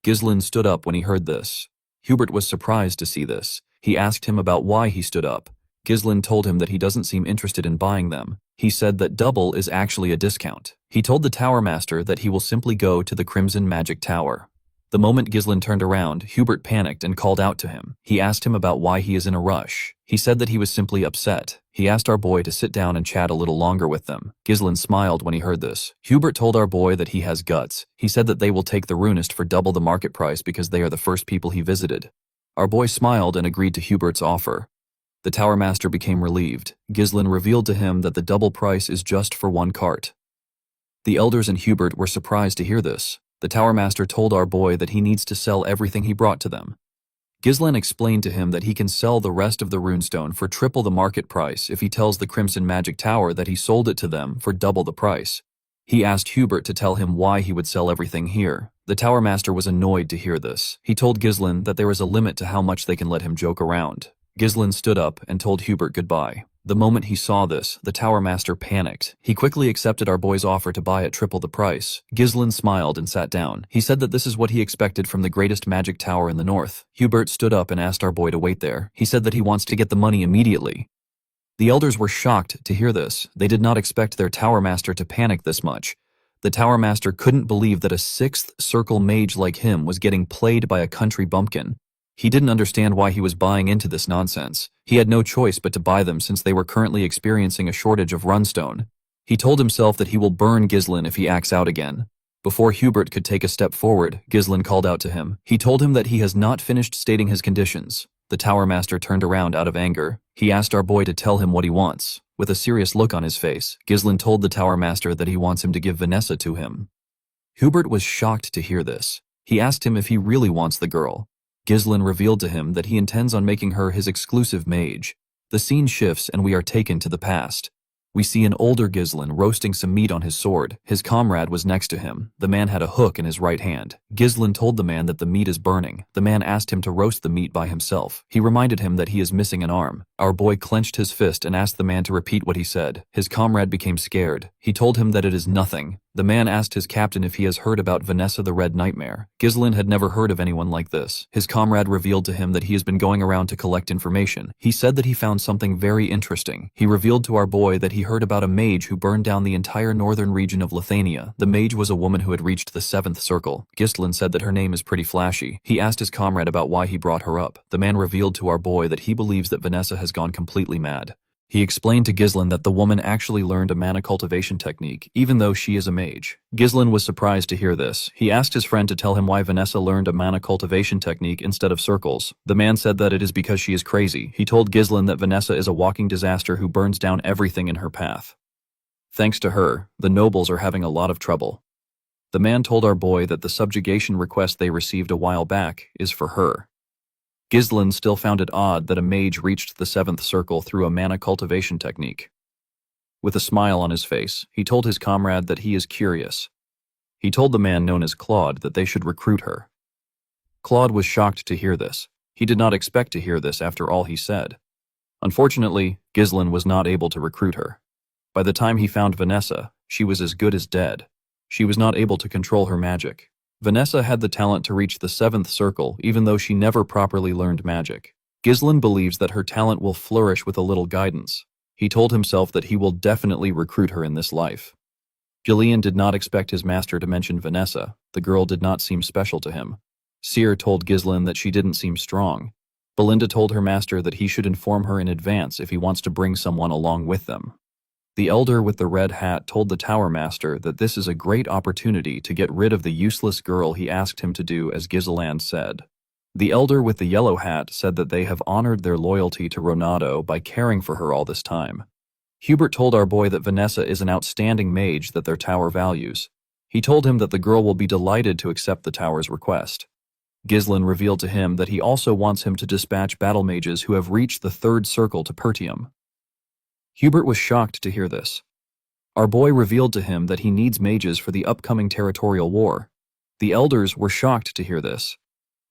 A: Ghislaine stood up when he heard this. Hubert was surprised to see this. He asked him about why he stood up. Ghislaine told him that he doesn't seem interested in buying them. He said that double is actually a discount. He told the Tower Master that he will simply go to the Crimson Magic Tower. The moment Ghislaine turned around, Hubert panicked and called out to him. He asked him about why he is in a rush. He said that he was simply upset. He asked our boy to sit down and chat a little longer with them. Ghislaine smiled when he heard this. Hubert told our boy that he has guts. He said that they will take the runist for double the market price because they are the first people he visited. Our boy smiled and agreed to Hubert's offer. The Tower Master became relieved. Ghislaine revealed to him that the double price is just for one cart. The elders and Hubert were surprised to hear this. The Tower Master told our boy that he needs to sell everything he brought to them. Ghislaine explained to him that he can sell the rest of the runestone for triple the market price if he tells the Crimson Magic Tower that he sold it to them for double the price. He asked Hubert to tell him why he would sell everything here. The Tower Master was annoyed to hear this. He told Ghislaine that there is a limit to how much they can let him joke around. Ghislaine stood up and told Hubert goodbye. The moment he saw this, the Tower Master panicked. He quickly accepted our boy's offer to buy at triple the price. Ghislaine smiled and sat down. He said that this is what he expected from the greatest magic tower in the north. Hubert stood up and asked our boy to wait there. He said that he wants to get the money immediately. The elders were shocked to hear this. They did not expect their Tower Master to panic this much. The Tower Master couldn't believe that a sixth circle mage like him was getting played by a country bumpkin. He didn't understand why he was buying into this nonsense. He had no choice but to buy them since they were currently experiencing a shortage of runestone. He told himself that he will burn Ghislaine if he acts out again. Before Hubert could take a step forward, Ghislaine called out to him. He told him that he has not finished stating his conditions. The Tower Master turned around out of anger. He asked our boy to tell him what he wants. With a serious look on his face, Ghislaine told the Tower Master that he wants him to give Vanessa to him. Hubert was shocked to hear this. He asked him if he really wants the girl. Ghislaine revealed to him that he intends on making her his exclusive mage. The scene shifts and we are taken to the past. We see an older Ghislaine roasting some meat on his sword. His comrade was next to him. The man had a hook in his right hand. Ghislaine told the man that the meat is burning. The man asked him to roast the meat by himself. He reminded him that he is missing an arm. Our boy clenched his fist and asked the man to repeat what he said. His comrade became scared. He told him that it is nothing. The man asked his captain if he has heard about Vanessa the Red Nightmare. Ghislaine had never heard of anyone like this. His comrade revealed to him that he has been going around to collect information. He said that he found something very interesting. He revealed to our boy that he heard about a mage who burned down the entire northern region of Lithuania. The mage was a woman who had reached the 7th circle. Ghislaine said that her name is pretty flashy. He asked his comrade about why he brought her up. The man revealed to our boy that he believes that Vanessa has gone completely mad. He explained to Ghislaine that the woman actually learned a mana cultivation technique, even though she is a mage. Ghislaine was surprised to hear this. He asked his friend to tell him why Vanessa learned a mana cultivation technique instead of circles. The man said that it is because she is crazy. He told Ghislaine that Vanessa is a walking disaster who burns down everything in her path. Thanks to her, the nobles are having a lot of trouble. The man told our boy that the subjugation request they received a while back is for her. Ghislaine still found it odd that a mage reached the 7th circle through a mana cultivation technique. With a smile on his face, he told his comrade that he is curious. He told the man known as Claude that they should recruit her. Claude was shocked to hear this. He did not expect to hear this after all he said. Unfortunately, Ghislaine was not able to recruit her. By the time he found Vanessa, she was as good as dead. She was not able to control her magic. Vanessa had the talent to reach the 7th circle even though she never properly learned magic. Ghislaine believes that her talent will flourish with a little guidance. He told himself that he will definitely recruit her in this life. Gillian did not expect his master to mention Vanessa. The girl did not seem special to him. Seer told Ghislaine that she didn't seem strong. Belinda told her master that he should inform her in advance if he wants to bring someone along with them. The elder with the red hat told the tower master that this is a great opportunity to get rid of the useless girl he asked him to do as Ghislaine said. The elder with the yellow hat said that they have honored their loyalty to Ronaldo by caring for her all this time. Hubert told our boy that Vanessa is an outstanding mage that their tower values. He told him that the girl will be delighted to accept the tower's request. Ghislaine revealed to him that he also wants him to dispatch battle mages who have reached the third circle to Pertium. Hubert was shocked to hear this. Our boy revealed to him that he needs mages for the upcoming territorial war. The elders were shocked to hear this.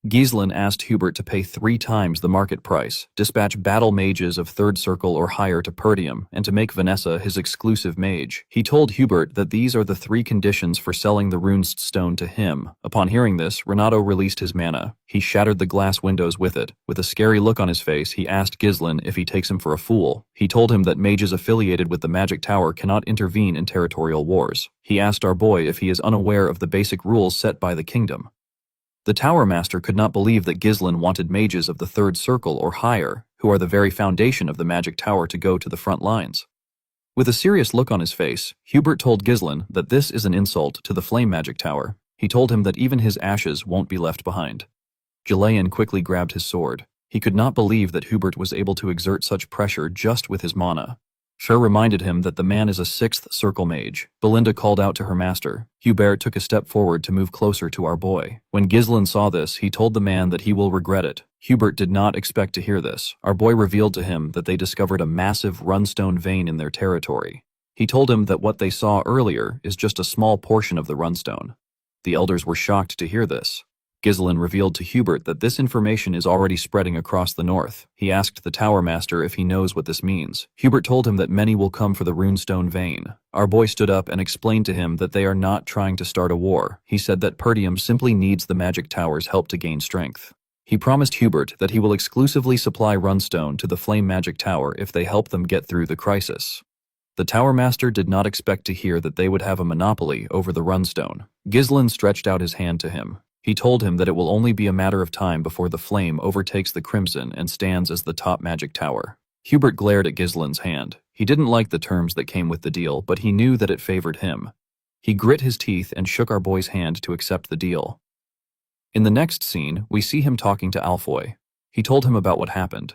A: Ghislaine asked Hubert to pay 3 times the market price, dispatch battle mages of third circle or higher to Pertium, and to make Vanessa his exclusive mage. He told Hubert that these are the 3 conditions for selling the runed stone to him. Upon hearing this, Renato released his mana. He shattered the glass windows with it. With a scary look on his face, he asked Ghislaine if he takes him for a fool. He told him that mages affiliated with the Magic Tower cannot intervene in territorial wars. He asked our boy if he is unaware of the basic rules set by the kingdom. The Tower Master could not believe that Ghislaine wanted mages of the third circle or higher, who are the very foundation of the Magic Tower, to go to the front lines. With a serious look on his face, Hubert told Ghislaine that this is an insult to the Flame Magic Tower. He told him that even his ashes won't be left behind. Ghislaine quickly grabbed his sword. He could not believe that Hubert was able to exert such pressure just with his mana. Cher reminded him that the man is a 6th circle mage. Belinda called out to her master. Hubert took a step forward to move closer to our boy. When Ghislaine saw this, he told the man that he will regret it. Hubert did not expect to hear this. Our boy revealed to him that they discovered a massive runestone vein in their territory. He told him that what they saw earlier is just a small portion of the runestone. The elders were shocked to hear this. Ghislaine revealed to Hubert that this information is already spreading across the north. He asked the Tower Master if he knows what this means. Hubert told him that many will come for the runestone vein. Our boy stood up and explained to him that they are not trying to start a war. He said that Pertium simply needs the Magic Tower's help to gain strength. He promised Hubert that he will exclusively supply runestone to the Flame Magic Tower if they help them get through the crisis. The Tower Master did not expect to hear that they would have a monopoly over the runestone. Ghislaine stretched out his hand to him. He told him that it will only be a matter of time before the flame overtakes the crimson and stands as the top magic tower. Hubert glared at Ghislaine's hand. He didn't like the terms that came with the deal, but he knew that it favored him. He grit his teeth and shook our boy's hand to accept the deal. In the next scene, we see him talking to Alfoy. He told him about what happened.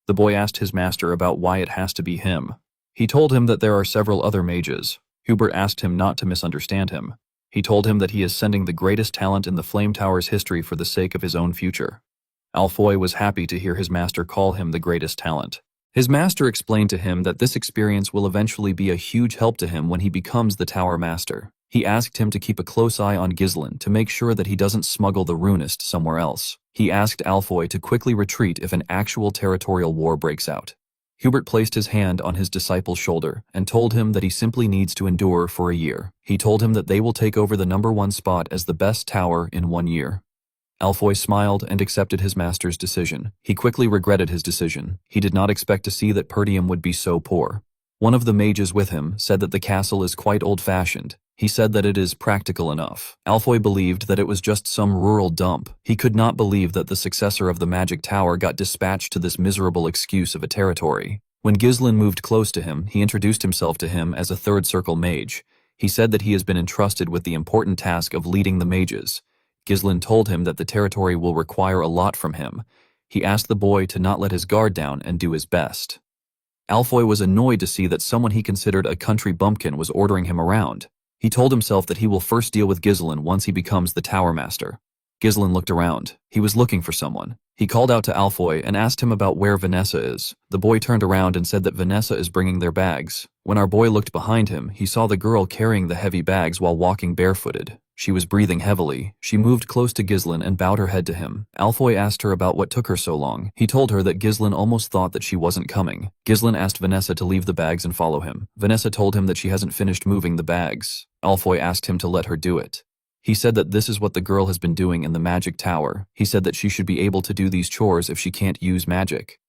A: The boy asked his master about why it has to be him. He told him that there are several other mages. Hubert asked him not to misunderstand him. He told him that he is sending the greatest talent in the Flame Tower's history for the sake of his own future. Alfoy was happy to hear his master call him the greatest talent. His master explained to him that this experience will eventually be a huge help to him when he becomes the Tower Master. He asked him to keep a close eye on Ghislaine to make sure that he doesn't smuggle the runist somewhere else. He asked Alfoy to quickly retreat if an actual territorial war breaks out. Hubert placed his hand on his disciple's shoulder and told him that he simply needs to endure for a year. He told him that they will take over the #1 spot as the best tower in 1 year. Alfoy smiled and accepted his master's decision. He quickly regretted his decision. He did not expect to see that Pertium would be so poor. One of the mages with him said that the castle is quite old-fashioned. He said that it is practical enough. Alfoy believed that it was just some rural dump. He could not believe that the successor of the Magic Tower got dispatched to this miserable excuse of a territory. When Ghislaine moved close to him, he introduced himself to him as a third circle mage. He said that he has been entrusted with the important task of leading the mages. Ghislaine told him that the territory will require a lot from him. He asked the boy to not let his guard down and do his best. Alfoy was annoyed to see that someone he considered a country bumpkin was ordering him around. He told himself that he will first deal with Ghislaine once he becomes the Tower Master. Ghislaine looked around. He was looking for someone. He called out to Alfoy and asked him about where Vanessa is. The boy turned around and said that Vanessa is bringing their bags. When our boy looked behind him, he saw the girl carrying the heavy bags while walking barefooted. She was breathing heavily. She moved close to Ghislaine and bowed her head to him. Alfoy asked her about what took her so long. He told her that Ghislaine almost thought that she wasn't coming. Ghislaine asked Vanessa to leave the bags and follow him. Vanessa told him that she hasn't finished moving the bags. Alfoy asked him to let her do it. He said that this is what the girl has been doing in the Magic Tower. He said that she should be able to do these chores if she can't use magic.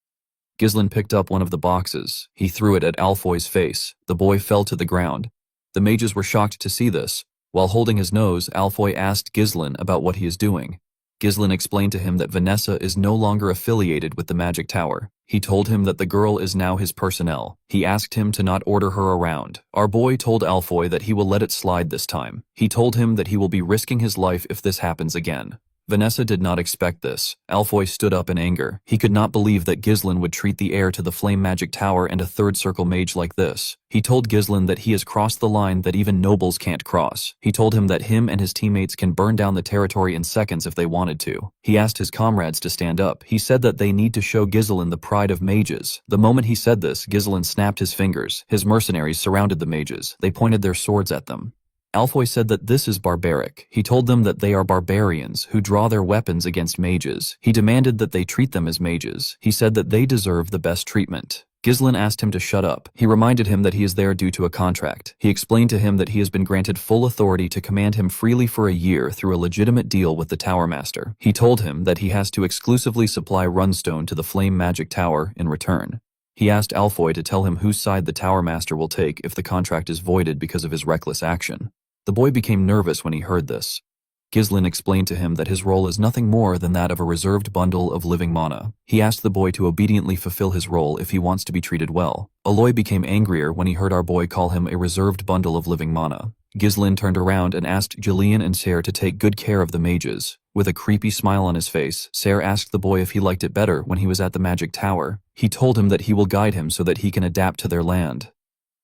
A: Ghislain picked up one of the boxes. He threw it at Alfoy's face. The boy fell to the ground. The mages were shocked to see this. While holding his nose, Alfoy asked Ghislain about what he is doing. Ghislain explained to him that Vanessa is no longer affiliated with the magic tower. He told him that the girl is now his personnel. He asked him to not order her around. Our boy told Alfoy that he will let it slide this time. He told him that he will be risking his life if this happens again. Vanessa did not expect this. Alfoy stood up in anger. He could not believe that Ghislain would treat the heir to the flame magic tower and a third circle mage like this. He told Ghislain that he has crossed the line that even nobles can't cross. He told him that him and his teammates can burn down the territory in seconds if they wanted to. He asked his comrades to stand up. He said that they need to show Ghislain the pride of mages. The moment he said this, Ghislain snapped his fingers. His mercenaries surrounded the mages. They pointed their swords at them. Alfoy said that this is barbaric. He told them that they are barbarians who draw their weapons against mages. He demanded that they treat them as mages. He said that they deserve the best treatment. Ghislain asked him to shut up. He reminded him that he is there due to a contract. He explained to him that he has been granted full authority to command him freely for a year through a legitimate deal with the Tower Master. He told him that he has to exclusively supply runestone to the Flame Magic Tower in return. He asked Alfoy to tell him whose side the Tower Master will take if the contract is voided because of his reckless action. The boy became nervous when he heard this. Ghislain explained to him that his role is nothing more than that of a reserved bundle of living mana. He asked the boy to obediently fulfill his role if he wants to be treated well. Aloy became angrier when he heard our boy call him a reserved bundle of living mana. Ghislain turned around and asked Julian and Serre to take good care of the mages. With a creepy smile on his face, Serre asked the boy if he liked it better when he was at the magic tower. He told him that he will guide him so that he can adapt to their land.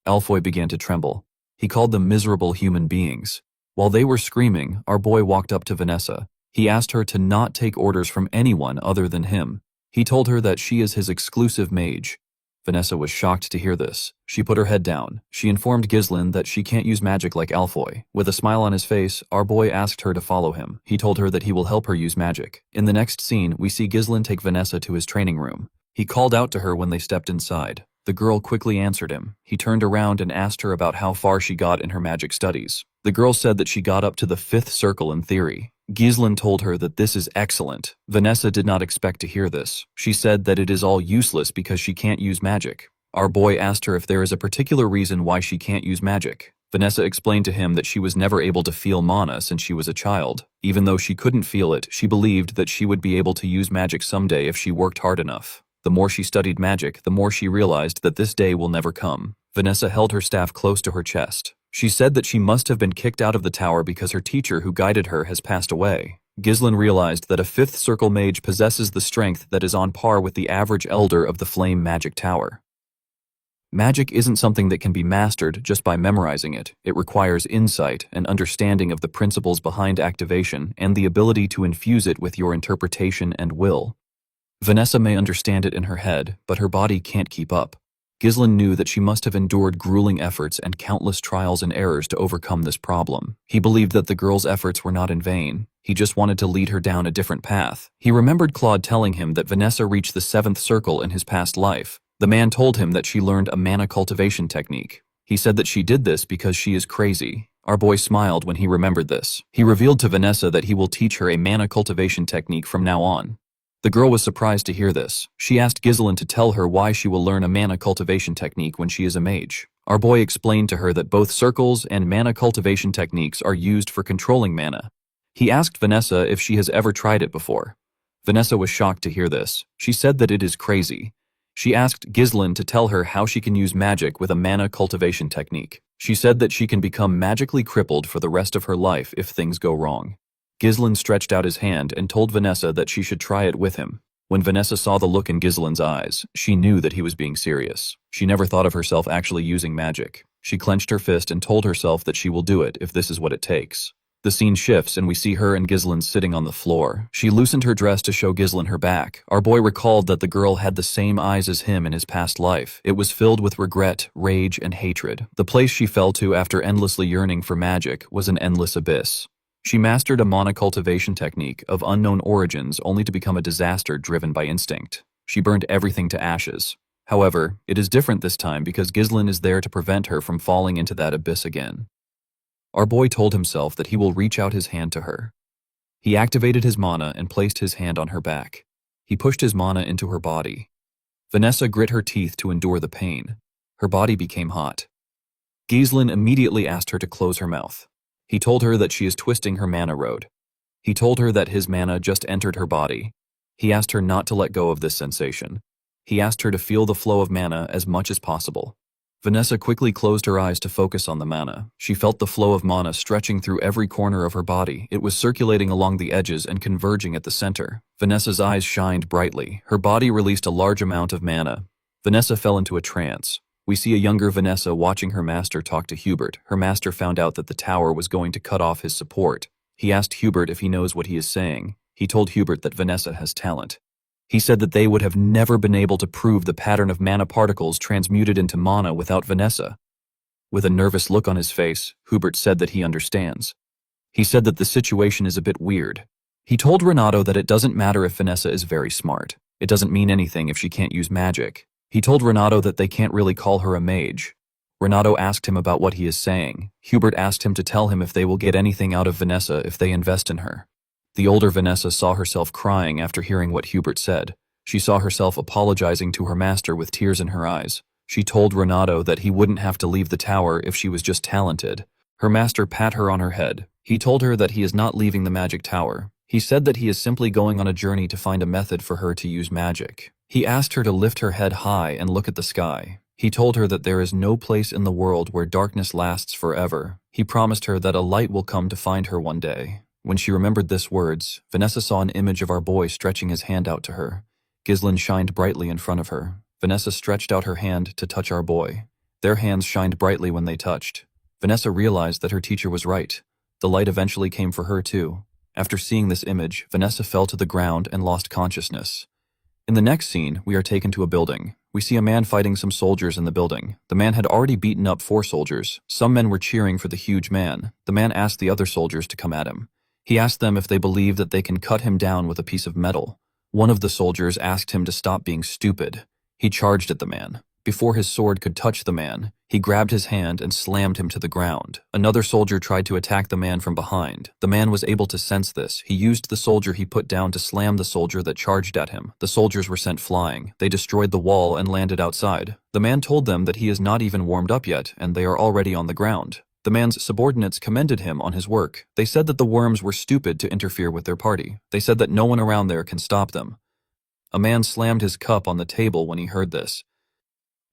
A: Alfoy began to tremble. He called them miserable human beings. While they were screaming, our boy walked up to Vanessa. He asked her to not take orders from anyone other than him. He told her that she is his exclusive mage. Vanessa was shocked to hear this. She put her head down. She informed Ghislain that she can't use magic like Alfoy. With a smile on his face, our boy asked her to follow him. He told her that he will help her use magic. In the next scene, we see Ghislain take Vanessa to his training room. He called out to her when they stepped inside. The girl quickly answered him. He turned around and asked her about how far she got in her magic studies. The girl said that she got up to the 5th circle in theory. Ghislain told her that this is excellent. Vanessa did not expect to hear this. She said that it is all useless because she can't use magic. Our boy asked her if there is a particular reason why she can't use magic. Vanessa explained to him that she was never able to feel mana since she was a child. Even though she couldn't feel it, she believed that she would be able to use magic someday if she worked hard enough. The more she studied magic, the more she realized that this day will never come. Vanessa held her staff close to her chest. She said that she must have been kicked out of the tower because her teacher who guided her has passed away. Ghislain realized that a 5th circle mage possesses the strength that is on par with the average elder of the Flame Magic Tower. Magic isn't something that can be mastered just by memorizing it. It requires insight and understanding of the principles behind activation and the ability to infuse it with your interpretation and will. Vanessa may understand it in her head, but her body can't keep up. Ghislain knew that she must have endured grueling efforts and countless trials and errors to overcome this problem. He believed that the girl's efforts were not in vain. He just wanted to lead her down a different path. He remembered Claude telling him that Vanessa reached the 7th circle in his past life. The man told him that she learned a mana cultivation technique. He said that she did this because she is crazy. Our boy smiled when he remembered this. He revealed to Vanessa that he will teach her a mana cultivation technique from now on. The girl was surprised to hear this. She asked Ghislain to tell her why she will learn a mana cultivation technique when she is a mage. Our boy explained to her that both circles and mana cultivation techniques are used for controlling mana. He asked Vanessa if she has ever tried it before. Vanessa was shocked to hear this. She said that it is crazy. She asked Ghislain to tell her how she can use magic with a mana cultivation technique. She said that she can become magically crippled for the rest of her life if things go wrong. Ghislain stretched out his hand and told Vanessa that she should try it with him. When Vanessa saw the look in Ghislain's eyes, she knew that he was being serious. She never thought of herself actually using magic. She clenched her fist and told herself that she will do it if this is what it takes. The scene shifts and we see her and Ghislain sitting on the floor. She loosened her dress to show Ghislain her back. Our boy recalled that the girl had the same eyes as him in his past life. It was filled with regret, rage, and hatred. The place she fell to after endlessly yearning for magic was an endless abyss. She mastered a mana cultivation technique of unknown origins only to become a disaster driven by instinct. She burned everything to ashes. However, it is different this time because Ghislain is there to prevent her from falling into that abyss again. Our boy told himself that he will reach out his hand to her. He activated his mana and placed his hand on her back. He pushed his mana into her body. Vanessa grit her teeth to endure the pain. Her body became hot. Ghislain immediately asked her to close her mouth. He told her that she is twisting her mana road. He told her that his mana just entered her body. He asked her not to let go of this sensation. He asked her to feel the flow of mana as much as possible. Vanessa quickly closed her eyes to focus on the mana. She felt the flow of mana stretching through every corner of her body. It was circulating along the edges and converging at the center. Vanessa's eyes shined brightly. Her body released a large amount of mana. Vanessa fell into a trance. We see a younger Vanessa watching her master talk to Hubert. Her master found out that the tower was going to cut off his support. He asked Hubert if he knows what he is saying. He told Hubert that Vanessa has talent. He said that they would have never been able to prove the pattern of mana particles transmuted into mana without Vanessa. With a nervous look on his face, Hubert said that he understands. He said that the situation is a bit weird. He told Renato that it doesn't matter if Vanessa is very smart. It doesn't mean anything if she can't use magic. He told Renato that they can't really call her a mage. Renato asked him about what he is saying. Hubert asked him to tell him if they will get anything out of Vanessa if they invest in her. The older Vanessa saw herself crying after hearing what Hubert said. She saw herself apologizing to her master with tears in her eyes. She told Renato that he wouldn't have to leave the tower if she was just talented. Her master pat her on her head. He told her that he is not leaving the magic tower. He said that he is simply going on a journey to find a method for her to use magic. He asked her to lift her head high and look at the sky. He told her that there is no place in the world where darkness lasts forever. He promised her that a light will come to find her one day. When she remembered this words, Vanessa saw an image of our boy stretching his hand out to her. Ghislain shined brightly in front of her. Vanessa stretched out her hand to touch our boy. Their hands shined brightly when they touched. Vanessa realized that her teacher was right. The light eventually came for her too. After seeing this image, Vanessa fell to the ground and lost consciousness. In the next scene, we are taken to a building. We see a man fighting some soldiers in the building. The man had already beaten up 4 soldiers. Some men were cheering for the huge man. The man asked the other soldiers to come at him. He asked them if they believe that they can cut him down with a piece of metal. One of the soldiers asked him to stop being stupid. He charged at the man. Before his sword could touch the man, he grabbed his hand and slammed him to the ground. Another soldier tried to attack the man from behind. The man was able to sense this. He used the soldier he put down to slam the soldier that charged at him. The soldiers were sent flying. They destroyed the wall and landed outside. The man told them that he is not even warmed up yet, and they are already on the ground. The man's subordinates commended him on his work. They said that the worms were stupid to interfere with their party. They said that no one around there can stop them. A man slammed his cup on the table when he heard this.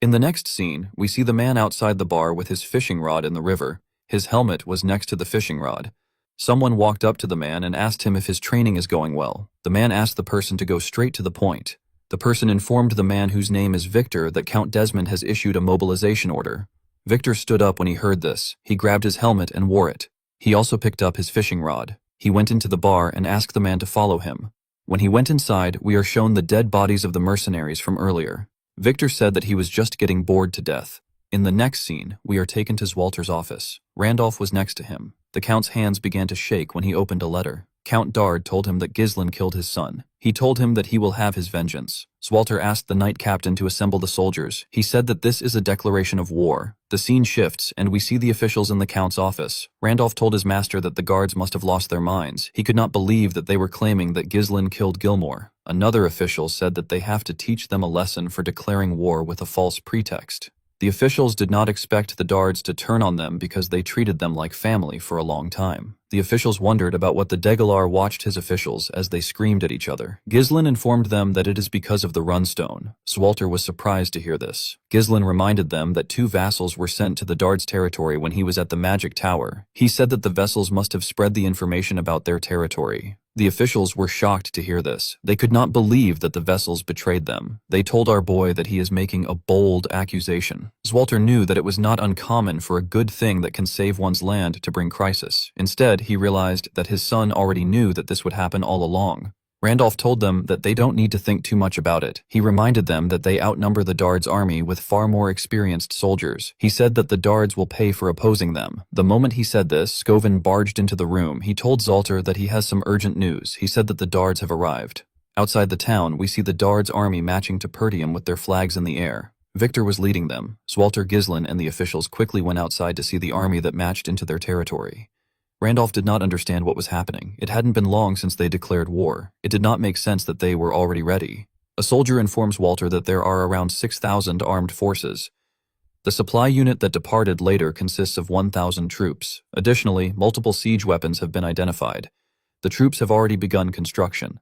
A: In the next scene, we see the man outside the bar with his fishing rod in the river. His helmet was next to the fishing rod. Someone walked up to the man and asked him if his training is going well. The man asked the person to go straight to the point. The person informed the man, whose name is Victor, that Count Desmond has issued a mobilization order. Victor stood up when he heard this. He grabbed his helmet and wore it. He also picked up his fishing rod. He went into the bar and asked the man to follow him. When he went inside, we are shown the dead bodies of the mercenaries from earlier. Victor said that he was just getting bored to death. In the next scene, we are taken to Zwalter's office. Randolph was next to him. The Count's hands began to shake when he opened a letter. Count Dard told him that Ghislain killed his son. He told him that he will have his vengeance. Zwalter asked the knight captain to assemble the soldiers. He said that this is a declaration of war. The scene shifts, and we see the officials in the Count's office. Randolph told his master that the guards must have lost their minds. He could not believe that they were claiming that Ghislain killed Gilmore. Another official said that they have to teach them a lesson for declaring war with a false pretext. The officials did not expect the Dards to turn on them because they treated them like family for a long time. The officials wondered about what the Degalar watched his officials as they screamed at each other. Ghislain informed them that it is because of the runestone. Zwalter was surprised to hear this. Ghislain reminded them that 2 vassals were sent to the Dards' territory when he was at the magic tower. He said that the vessels must have spread the information about their territory. The officials were shocked to hear this. They could not believe that the vessels betrayed them. They told our boy that he is making a bold accusation. Zwalter knew that it was not uncommon for a good thing that can save one's land to bring crisis. Instead, he realized that his son already knew that this would happen all along. Randolph told them that they don't need to think too much about it. He reminded them that they outnumber the Dards' army with far more experienced soldiers. He said that the Dards will pay for opposing them. The moment he said this, Scoven barged into the room. He told Zwalter that he has some urgent news. He said that the Dards have arrived. Outside the town, we see the Dards' army marching to Pertium with their flags in the air. Victor was leading them. Zwalter, Ghislain, and the officials quickly went outside to see the army that marched into their territory. Randolph did not understand what was happening. It hadn't been long since they declared war. It did not make sense that they were already ready. A A soldier informs Walter that there are around 6,000 armed forces. The supply unit that departed later consists of 1,000 troops. Additionally, multiple siege weapons have been identified. The troops have already begun construction.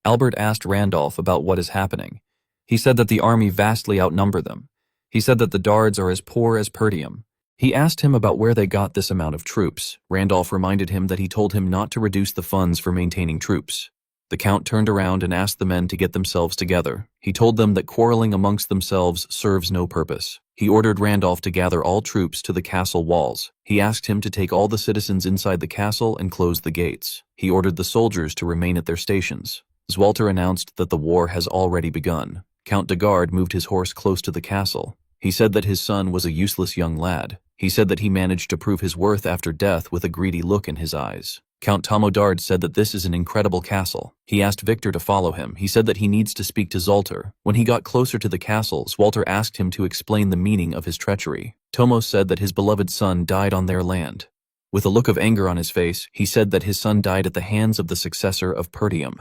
A: Albert asked Randolph about what is happening. He said that the army vastly outnumber them. He said that the Dards are as poor as Pertium. He asked him about where they got this amount of troops. Randolph reminded him that he told him not to reduce the funds for maintaining troops. The Count turned around and asked the men to get themselves together. He told them that quarreling amongst themselves serves no purpose. He ordered Randolph to gather all troops to the castle walls. He asked him to take all the citizens inside the castle and close the gates. He ordered the soldiers to remain at their stations. Walter announced that the war has already begun. Count de Garde moved his horse close to the castle. He said that his son was a useless young lad. He said that he managed to prove his worth after death with a greedy look in his eyes. Count Tomodard said that this is an incredible castle. He asked Victor to follow him. He said that he needs to speak to Zoltar. When he got closer to the castle, Walter asked him to explain the meaning of his treachery. Tomos said that his beloved son died on their land. With a look of anger on his face, he said that his son died at the hands of the successor of Pertium.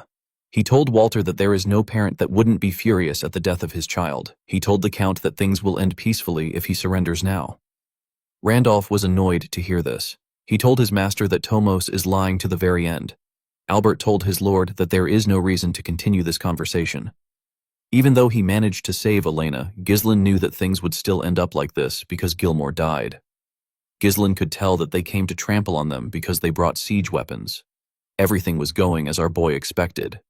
A: He told Walter that there is no parent that wouldn't be furious at the death of his child. He told the Count that things will end peacefully if he surrenders now. Randolph was annoyed to hear this. He told his master that Tomos is lying to the very end. Albert told his lord that there is no reason to continue this conversation. Even though he managed to save Elena, Ghislain knew that things would still end up like this because Gilmore died. Ghislain could tell that they came to trample on them because they brought siege weapons. Everything was going as our boy expected.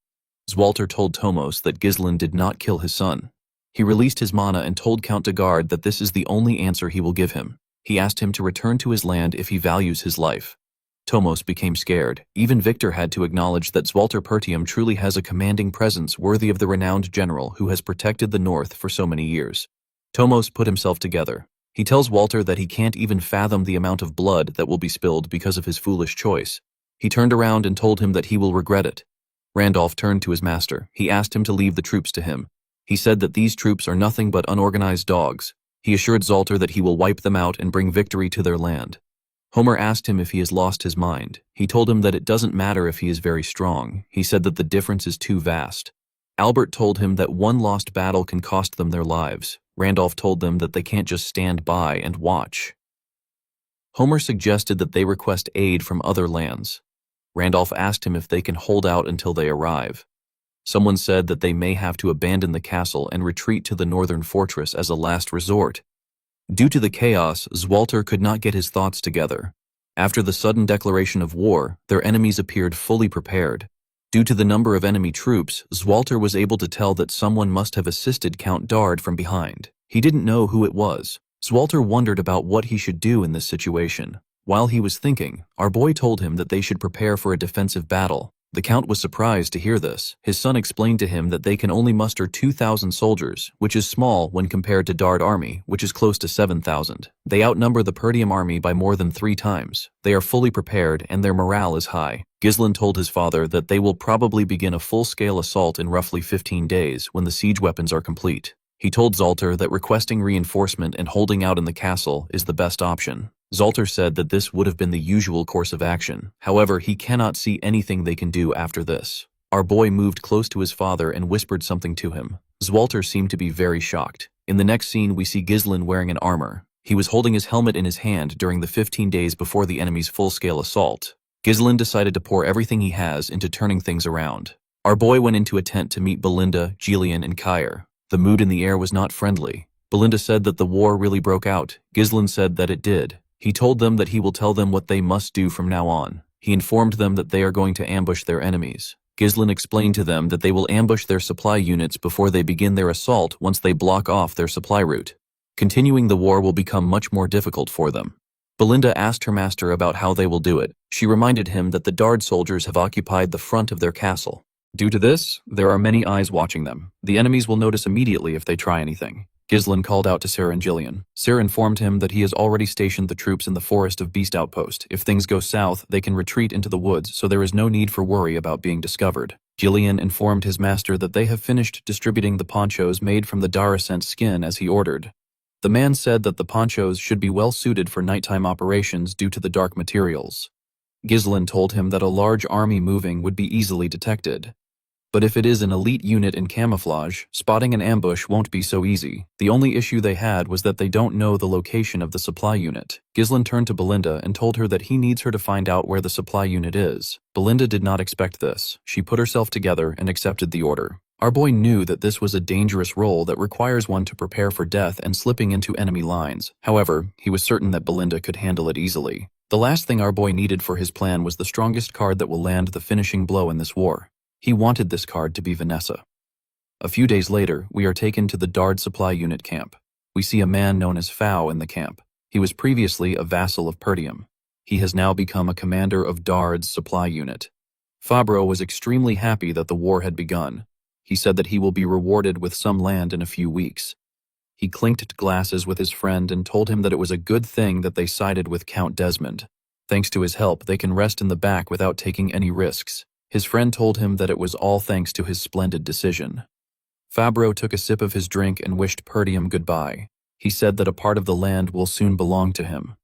A: Walter told Tomos that Ghislain did not kill his son. He released his mana and told Count de Garde that this is the only answer he will give him. He asked him to return to his land if he values his life. Tomos became scared. Even Victor had to acknowledge that Walter Pertium truly has a commanding presence worthy of the renowned general who has protected the North for so many years. Tomos put himself together. He tells Walter that he can't even fathom the amount of blood that will be spilled because of his foolish choice. He turned around and told him that he will regret it. Randolph turned to his master. He asked him to leave the troops to him. He said that these troops are nothing but unorganized dogs. He assured Zoltar that he will wipe them out and bring victory to their land. Homer asked him if he has lost his mind. He told him that it doesn't matter if he is very strong. He said that the difference is too vast. Albert told him that one lost battle can cost them their lives. Randolph told them that they can't just stand by and watch. Homer suggested that they request aid from other lands. Randolph asked him if they can hold out until they arrive. Someone said that they may have to abandon the castle and retreat to the northern fortress as a last resort. Due to the chaos, Walter could not get his thoughts together. After the sudden declaration of war, their enemies appeared fully prepared. Due to the number of enemy troops, Walter was able to tell that someone must have assisted Count Dard from behind. He didn't know who it was. Walter wondered about what he should do in this situation. While he was thinking, our boy told him that they should prepare for a defensive battle. The Count was surprised to hear this. His son explained to him that they can only muster 2,000 soldiers, which is small when compared to Dard army, which is close to 7,000. They outnumber the Pertium army by more than 3 times. They are fully prepared and their morale is high. Ghislain told his father that they will probably begin a full-scale assault in roughly 15 days when the siege weapons are complete. He told Zoltar that requesting reinforcement and holding out in the castle is the best option. Zoltar said that this would have been the usual course of action. However, he cannot see anything they can do after this. Our boy moved close to his father and whispered something to him. Zoltar seemed to be very shocked. In the next scene, we see Ghislain wearing an armor. He was holding his helmet in his hand during the 15 days before the enemy's full-scale assault. Ghislain decided to pour everything he has into turning things around. Our boy went into a tent to meet Belinda, Julian, and Kair. The mood in the air was not friendly. Belinda said that the war really broke out. Ghislain said that it did. He told them that he will tell them what they must do from now on. He informed them that they are going to ambush their enemies. Ghislain explained to them that they will ambush their supply units before they begin their assault once they block off their supply route. Continuing the war will become much more difficult for them. Belinda asked her master about how they will do it. She reminded him that the Dard soldiers have occupied the front of their castle. Due to this, there are many eyes watching them. The enemies will notice immediately if they try anything. Ghislain called out to Sarah and Gillian. Sarah informed him that he has already stationed the troops in the forest of Beast Outpost. If things go south, they can retreat into the woods, so there is no need for worry about being discovered. Gillian informed his master that they have finished distributing the ponchos made from the Daracent skin as he ordered. The man said that the ponchos should be well suited for nighttime operations due to the dark materials. Ghislain told him that a large army moving would be easily detected. But if it is an elite unit in camouflage, spotting an ambush won't be so easy. The only issue they had was that they don't know the location of the supply unit. Ghislaine turned to Belinda and told her that he needs her to find out where the supply unit is. Belinda did not expect this. She put herself together and accepted the order. Our boy knew that this was a dangerous role that requires one to prepare for death and slipping into enemy lines. However, he was certain that Belinda could handle it easily. The last thing our boy needed for his plan was the strongest card that will land the finishing blow in this war. He wanted this card to be Vanessa. A few days later, we are taken to the Dard supply unit camp. We see a man known as Fao in the camp. He was previously a vassal of Perdium. He has now become a commander of Dard's supply unit. Fabro was extremely happy that the war had begun. He said that he will be rewarded with some land in a few weeks. He clinked glasses with his friend and told him that it was a good thing that they sided with Count Desmond. Thanks to his help, they can rest in the back without taking any risks. His friend told him that it was all thanks to his splendid decision. Fabro took a sip of his drink and wished Perdium goodbye. He said that a part of the land will soon belong to him.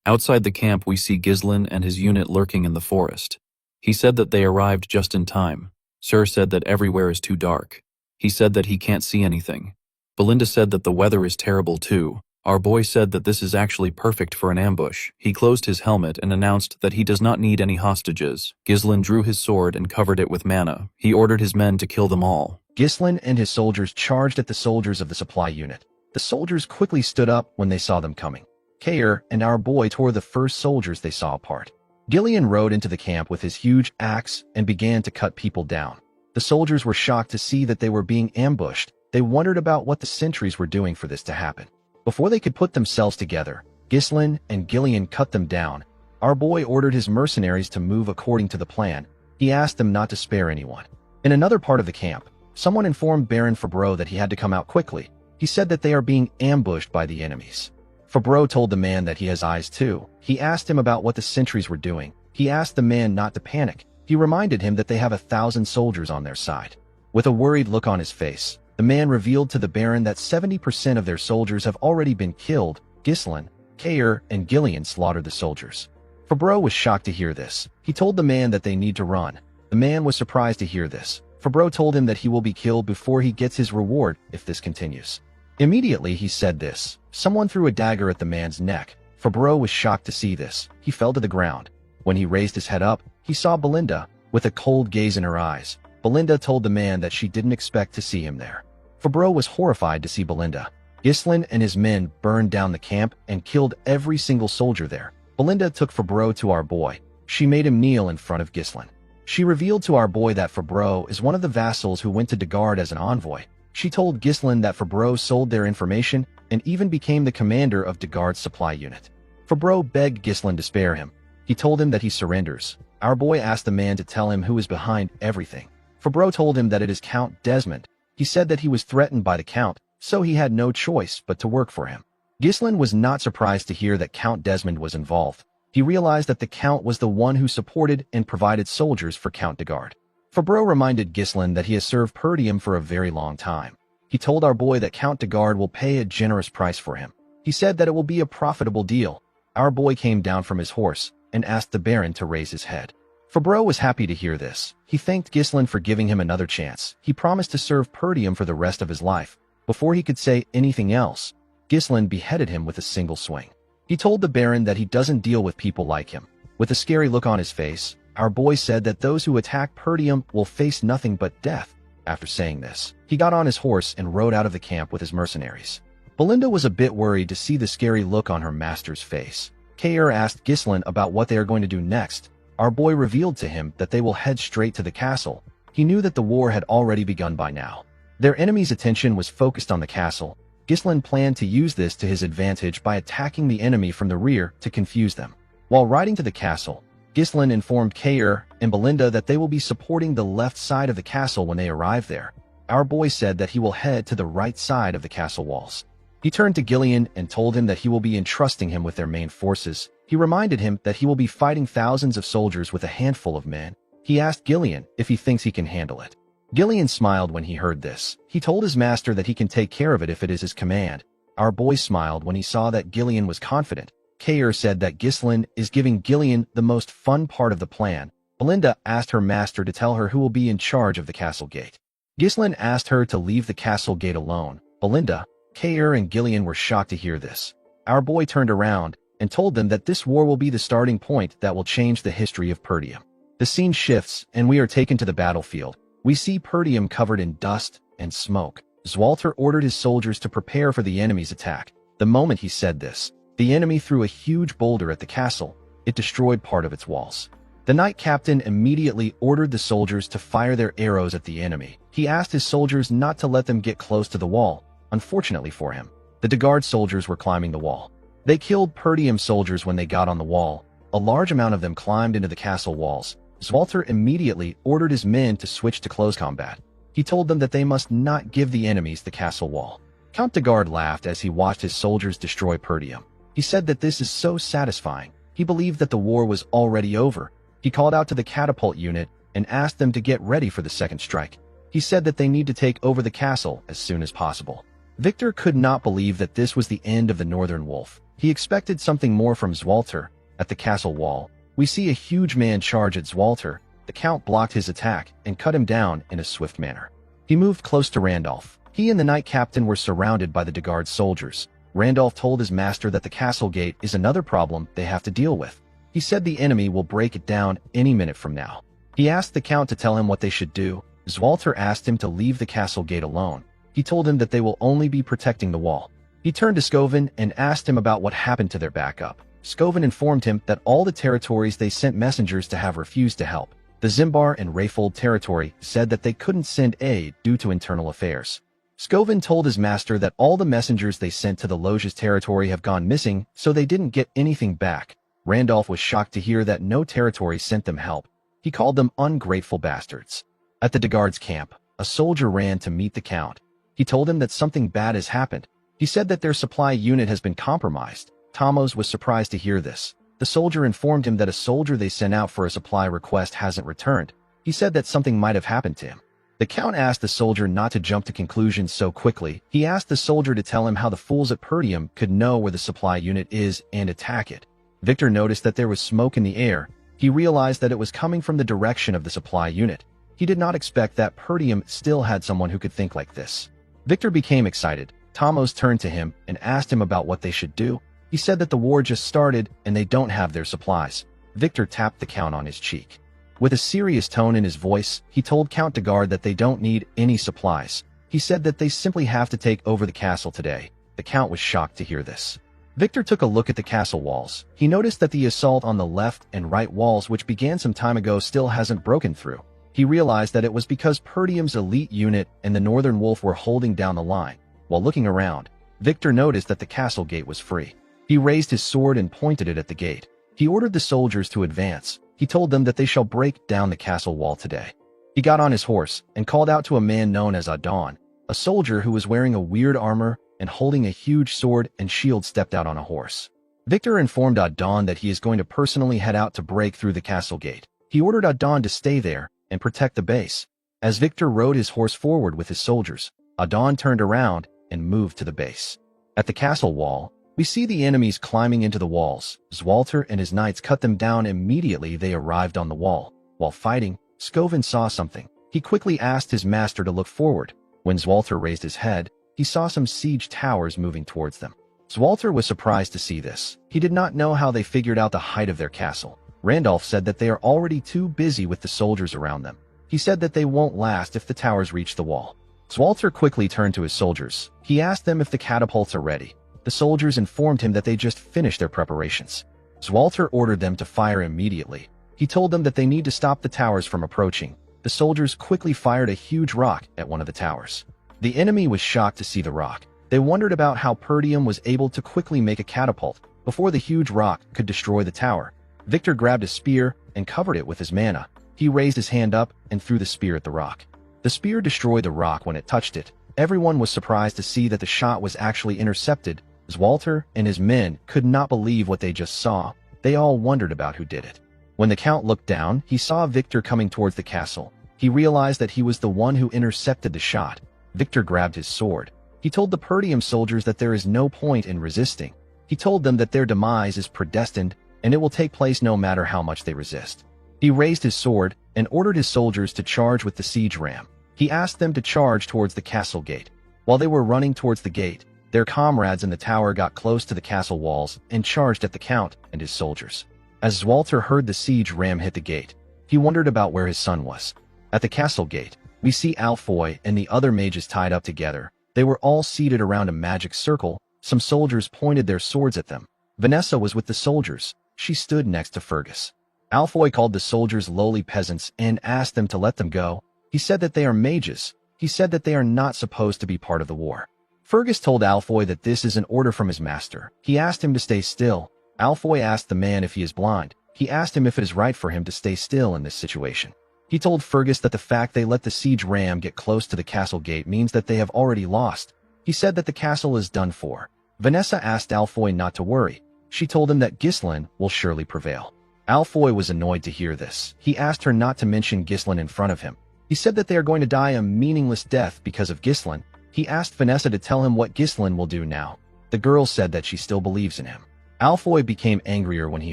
A: Outside the camp, we see Ghislaine and his unit lurking in the forest. He said that they arrived just in time. Sir said that everywhere is too dark. He said that he can't see anything. Belinda said that the weather is terrible too. Our boy said that this is actually perfect for an ambush. He closed his helmet and announced that he does not need any hostages. Ghislaine drew his sword and covered it with mana. He ordered his men to kill them all.
B: Ghislaine and his soldiers charged at the soldiers of the supply unit. The soldiers quickly stood up when they saw them coming. Kair and our boy tore the first soldiers they saw apart. Gillian rode into the camp with his huge axe and began to cut people down. The soldiers were shocked to see that they were being ambushed. They wondered about what the sentries were doing for this to happen. Before they could put themselves together, Ghislaine and Gillian cut them down. Our boy ordered his mercenaries to move according to the plan. He asked them not to spare anyone. In another part of the camp, someone informed Baron Fabreau that he had to come out quickly. He said that they are being ambushed by the enemies. Fabreau told the man that he has eyes too. He asked him about what the sentries were doing. He asked the man not to panic. He reminded him that they have 1,000 soldiers on their side. With a worried look on his face, the man revealed to the Baron that 70% of their soldiers have already been killed. Ghislaine, Kair, and Gillian slaughtered the soldiers. Fabreau was shocked to hear this. He told the man that they need to run. The man was surprised to hear this. Fabreau told him that he will be killed before he gets his reward if this continues. Immediately he said this. Someone threw a dagger at the man's neck. Fabreau was shocked to see this. He fell to the ground. When he raised his head up, he saw Belinda, with a cold gaze in her eyes. Belinda told the man that she didn't expect to see him there. Fabreau was horrified to see Belinda. Ghislaine and his men burned down the camp and killed every single soldier there. Belinda took Fabreau to our boy. She made him kneel in front of Ghislaine. She revealed to our boy that Fabreau is one of the vassals who went to Dagard as an envoy. She told Ghislaine that Fabreau sold their information and even became the commander of Dagard's supply unit. Fabreau begged Ghislaine to spare him. He told him that he surrenders. Our boy asked the man to tell him who is behind everything. Fabreau told him that it is Count Desmond. He said that he was threatened by the Count, so he had no choice but to work for him. Ghislaine was not surprised to hear that Count Desmond was involved. He realized that the Count was the one who supported and provided soldiers for Count Dagard. Fabreau reminded Ghislaine that he has served Perdium for a very long time. He told our boy that Count Dagard will pay a generous price for him. He said that it will be a profitable deal. Our boy came down from his horse and asked the Baron to raise his head. Fabreau was happy to hear this. He thanked Ghislaine for giving him another chance. He promised to serve Perdium for the rest of his life. Before he could say anything else, Ghislaine beheaded him with a single swing. He told the Baron that he doesn't deal with people like him. With a scary look on his face, our boy said that those who attack Perdium will face nothing but death. After saying this, he got on his horse and rode out of the camp with his mercenaries. Belinda was a bit worried to see the scary look on her master's face. Kair asked Ghislaine about what they are going to do next. Our boy revealed to him that they will head straight to the castle. He knew that the war had already begun by now. Their enemy's attention was focused on the castle. Ghislaine planned to use this to his advantage by attacking the enemy from the rear to confuse them. While riding to the castle, Ghislaine informed Kair and Belinda that they will be supporting the left side of the castle when they arrive there. Our boy said that he will head to the right side of the castle walls. He turned to Gillian and told him that he will be entrusting him with their main forces. He reminded him that he will be fighting thousands of soldiers with a handful of men. He asked Gillian if he thinks he can handle it. Gillian smiled when he heard this. He told his master that he can take care of it if it is his command. Our boy smiled when he saw that Gillian was confident. Kair said that Ghislaine is giving Gillian the most fun part of the plan. Belinda asked her master to tell her who will be in charge of the castle gate. Ghislaine asked her to leave the castle gate alone. Belinda, Kair, and Gillian were shocked to hear this. Our boy turned around and told them that this war will be the starting point that will change the history of Perdium. The scene shifts, and we are taken to the battlefield. We see Perdium covered in dust and smoke. Zwalter ordered his soldiers to prepare for the enemy's attack. The moment he said this, the enemy threw a huge boulder at the castle. It destroyed part of its walls. The knight captain immediately ordered the soldiers to fire their arrows at the enemy. He asked his soldiers not to let them get close to the wall. Unfortunately for him, the Degard soldiers were climbing the wall. They killed Perdium soldiers when they got on the wall. A large amount of them climbed into the castle walls. Zwalter immediately ordered his men to switch to close combat. He told them that they must not give the enemies the castle wall. Count Degard laughed as he watched his soldiers destroy Perdium. He said that this is so satisfying. He believed that the war was already over. He called out to the catapult unit and asked them to get ready for the second strike. He said that they need to take over the castle as soon as possible. Victor could not believe that this was the end of the Northern Wolf. He expected something more from Zwalter. At the castle wall, we see a huge man charge at Zwalter. The Count blocked his attack and cut him down in a swift manner. He moved close to Randolph. He and the knight captain were surrounded by the Degard soldiers. Randolph told his master that the castle gate is another problem they have to deal with. He said the enemy will break it down any minute from now. He asked the Count to tell him what they should do. Zwalter asked him to leave the castle gate alone. He told him that they will only be protecting the wall. He turned to Scovin and asked him about what happened to their backup. Scovin informed him that all the territories they sent messengers to have refused to help. The Zimbar and Rayfold territory said that they couldn't send aid due to internal affairs. Scovin told his master that all the messengers they sent to the Loges territory have gone missing, so they didn't get anything back. Randolph was shocked to hear that no territory sent them help. He called them ungrateful bastards. At the Degard's camp, a soldier ran to meet the Count. He told him that something bad has happened. He said that their supply unit has been compromised. Tomos was surprised to hear this. The soldier informed him that a soldier they sent out for a supply request hasn't returned. He said that something might have happened to him. The Count asked the soldier not to jump to conclusions so quickly. He asked the soldier to tell him how the fools at Perdium could know where the supply unit is and attack it. Victor noticed that there was smoke in the air. He realized that it was coming from the direction of the supply unit. He did not expect that Perdium still had someone who could think like this. Victor became excited. Tomos turned to him and asked him about what they should do. He said that the war just started and they don't have their supplies. Victor tapped the Count on his cheek. With a serious tone in his voice, he told Count Degard that they don't need any supplies. He said that they simply have to take over the castle today. The Count was shocked to hear this. Victor took a look at the castle walls. He noticed that the assault on the left and right walls, which began some time ago, still hasn't broken through. He realized that it was because Perdium's elite unit and the Northern Wolf were holding down the line. While looking around, Victor noticed that the castle gate was free. He raised his sword and pointed it at the gate. He ordered the soldiers to advance. He told them that they shall break down the castle wall today. He got on his horse and called out to a man known as Adon. A soldier who was wearing a weird armor and holding a huge sword and shield stepped out on a horse. Victor informed Adon that he is going to personally head out to break through the castle gate. He ordered Adon to stay there and protect the base. As Victor rode his horse forward with his soldiers, Adon turned around and moved to the base. At the castle wall, we see the enemies climbing into the walls. Zwalter and his knights cut them down immediately they arrived on the wall. While fighting, Scovin saw something. He quickly asked his master to look forward. When Zwalter raised his head, he saw some siege towers moving towards them. Zwalter was surprised to see this. He did not know how they figured out the height of their castle. Randolph said that they are already too busy with the soldiers around them. He said that they won't last if the towers reach the wall. Zwalter quickly turned to his soldiers. He asked them if the catapults are ready. The soldiers informed him that they just finished their preparations. Zwalter ordered them to fire immediately. He told them that they need to stop the towers from approaching. The soldiers quickly fired a huge rock at one of the towers. The enemy was shocked to see the rock. They wondered about how Perdium was able to quickly make a catapult before the huge rock could destroy the tower. Victor grabbed a spear and covered it with his mana. He raised his hand up and threw the spear at the rock. The spear destroyed the rock when it touched it. Everyone was surprised to see that the shot was actually intercepted. Zwalter and his men could not believe what they just saw. They all wondered about who did it. When the Count looked down, he saw Victor coming towards the castle. He realized that he was the one who intercepted the shot. Victor grabbed his sword. He told the Perdium soldiers that there is no point in resisting. He told them that their demise is predestined and it will take place no matter how much they resist. He raised his sword and ordered his soldiers to charge with the siege ram. He asked them to charge towards the castle gate. While they were running towards the gate, their comrades in the tower got close to the castle walls and charged at the count and his soldiers. As Walter heard the siege ram hit the gate, he wondered about where his son was. At the castle gate, we see Alfoy and the other mages tied up together. They were all seated around a magic circle. Some soldiers pointed their swords at them. Vanessa was with the soldiers. She stood next to Fergus. Alfoy called the soldiers lowly peasants and asked them to let them go. He said that they are mages. He said that they are not supposed to be part of the war. Fergus told Alfoy that this is an order from his master. He asked him to stay still. Alfoy asked the man if he is blind. He asked him if it is right for him to stay still in this situation. He told Fergus that the fact they let the siege ram get close to the castle gate means that they have already lost. He said that the castle is done for. Vanessa asked Alfoy not to worry. She told him that Ghislain will surely prevail. Alfoy was annoyed to hear this. He asked her not to mention Ghislain in front of him. He said that they are going to die a meaningless death because of Ghislain. He asked Vanessa to tell him what Ghislain will do now. The girl said that she still believes in him. Alfoy became angrier when he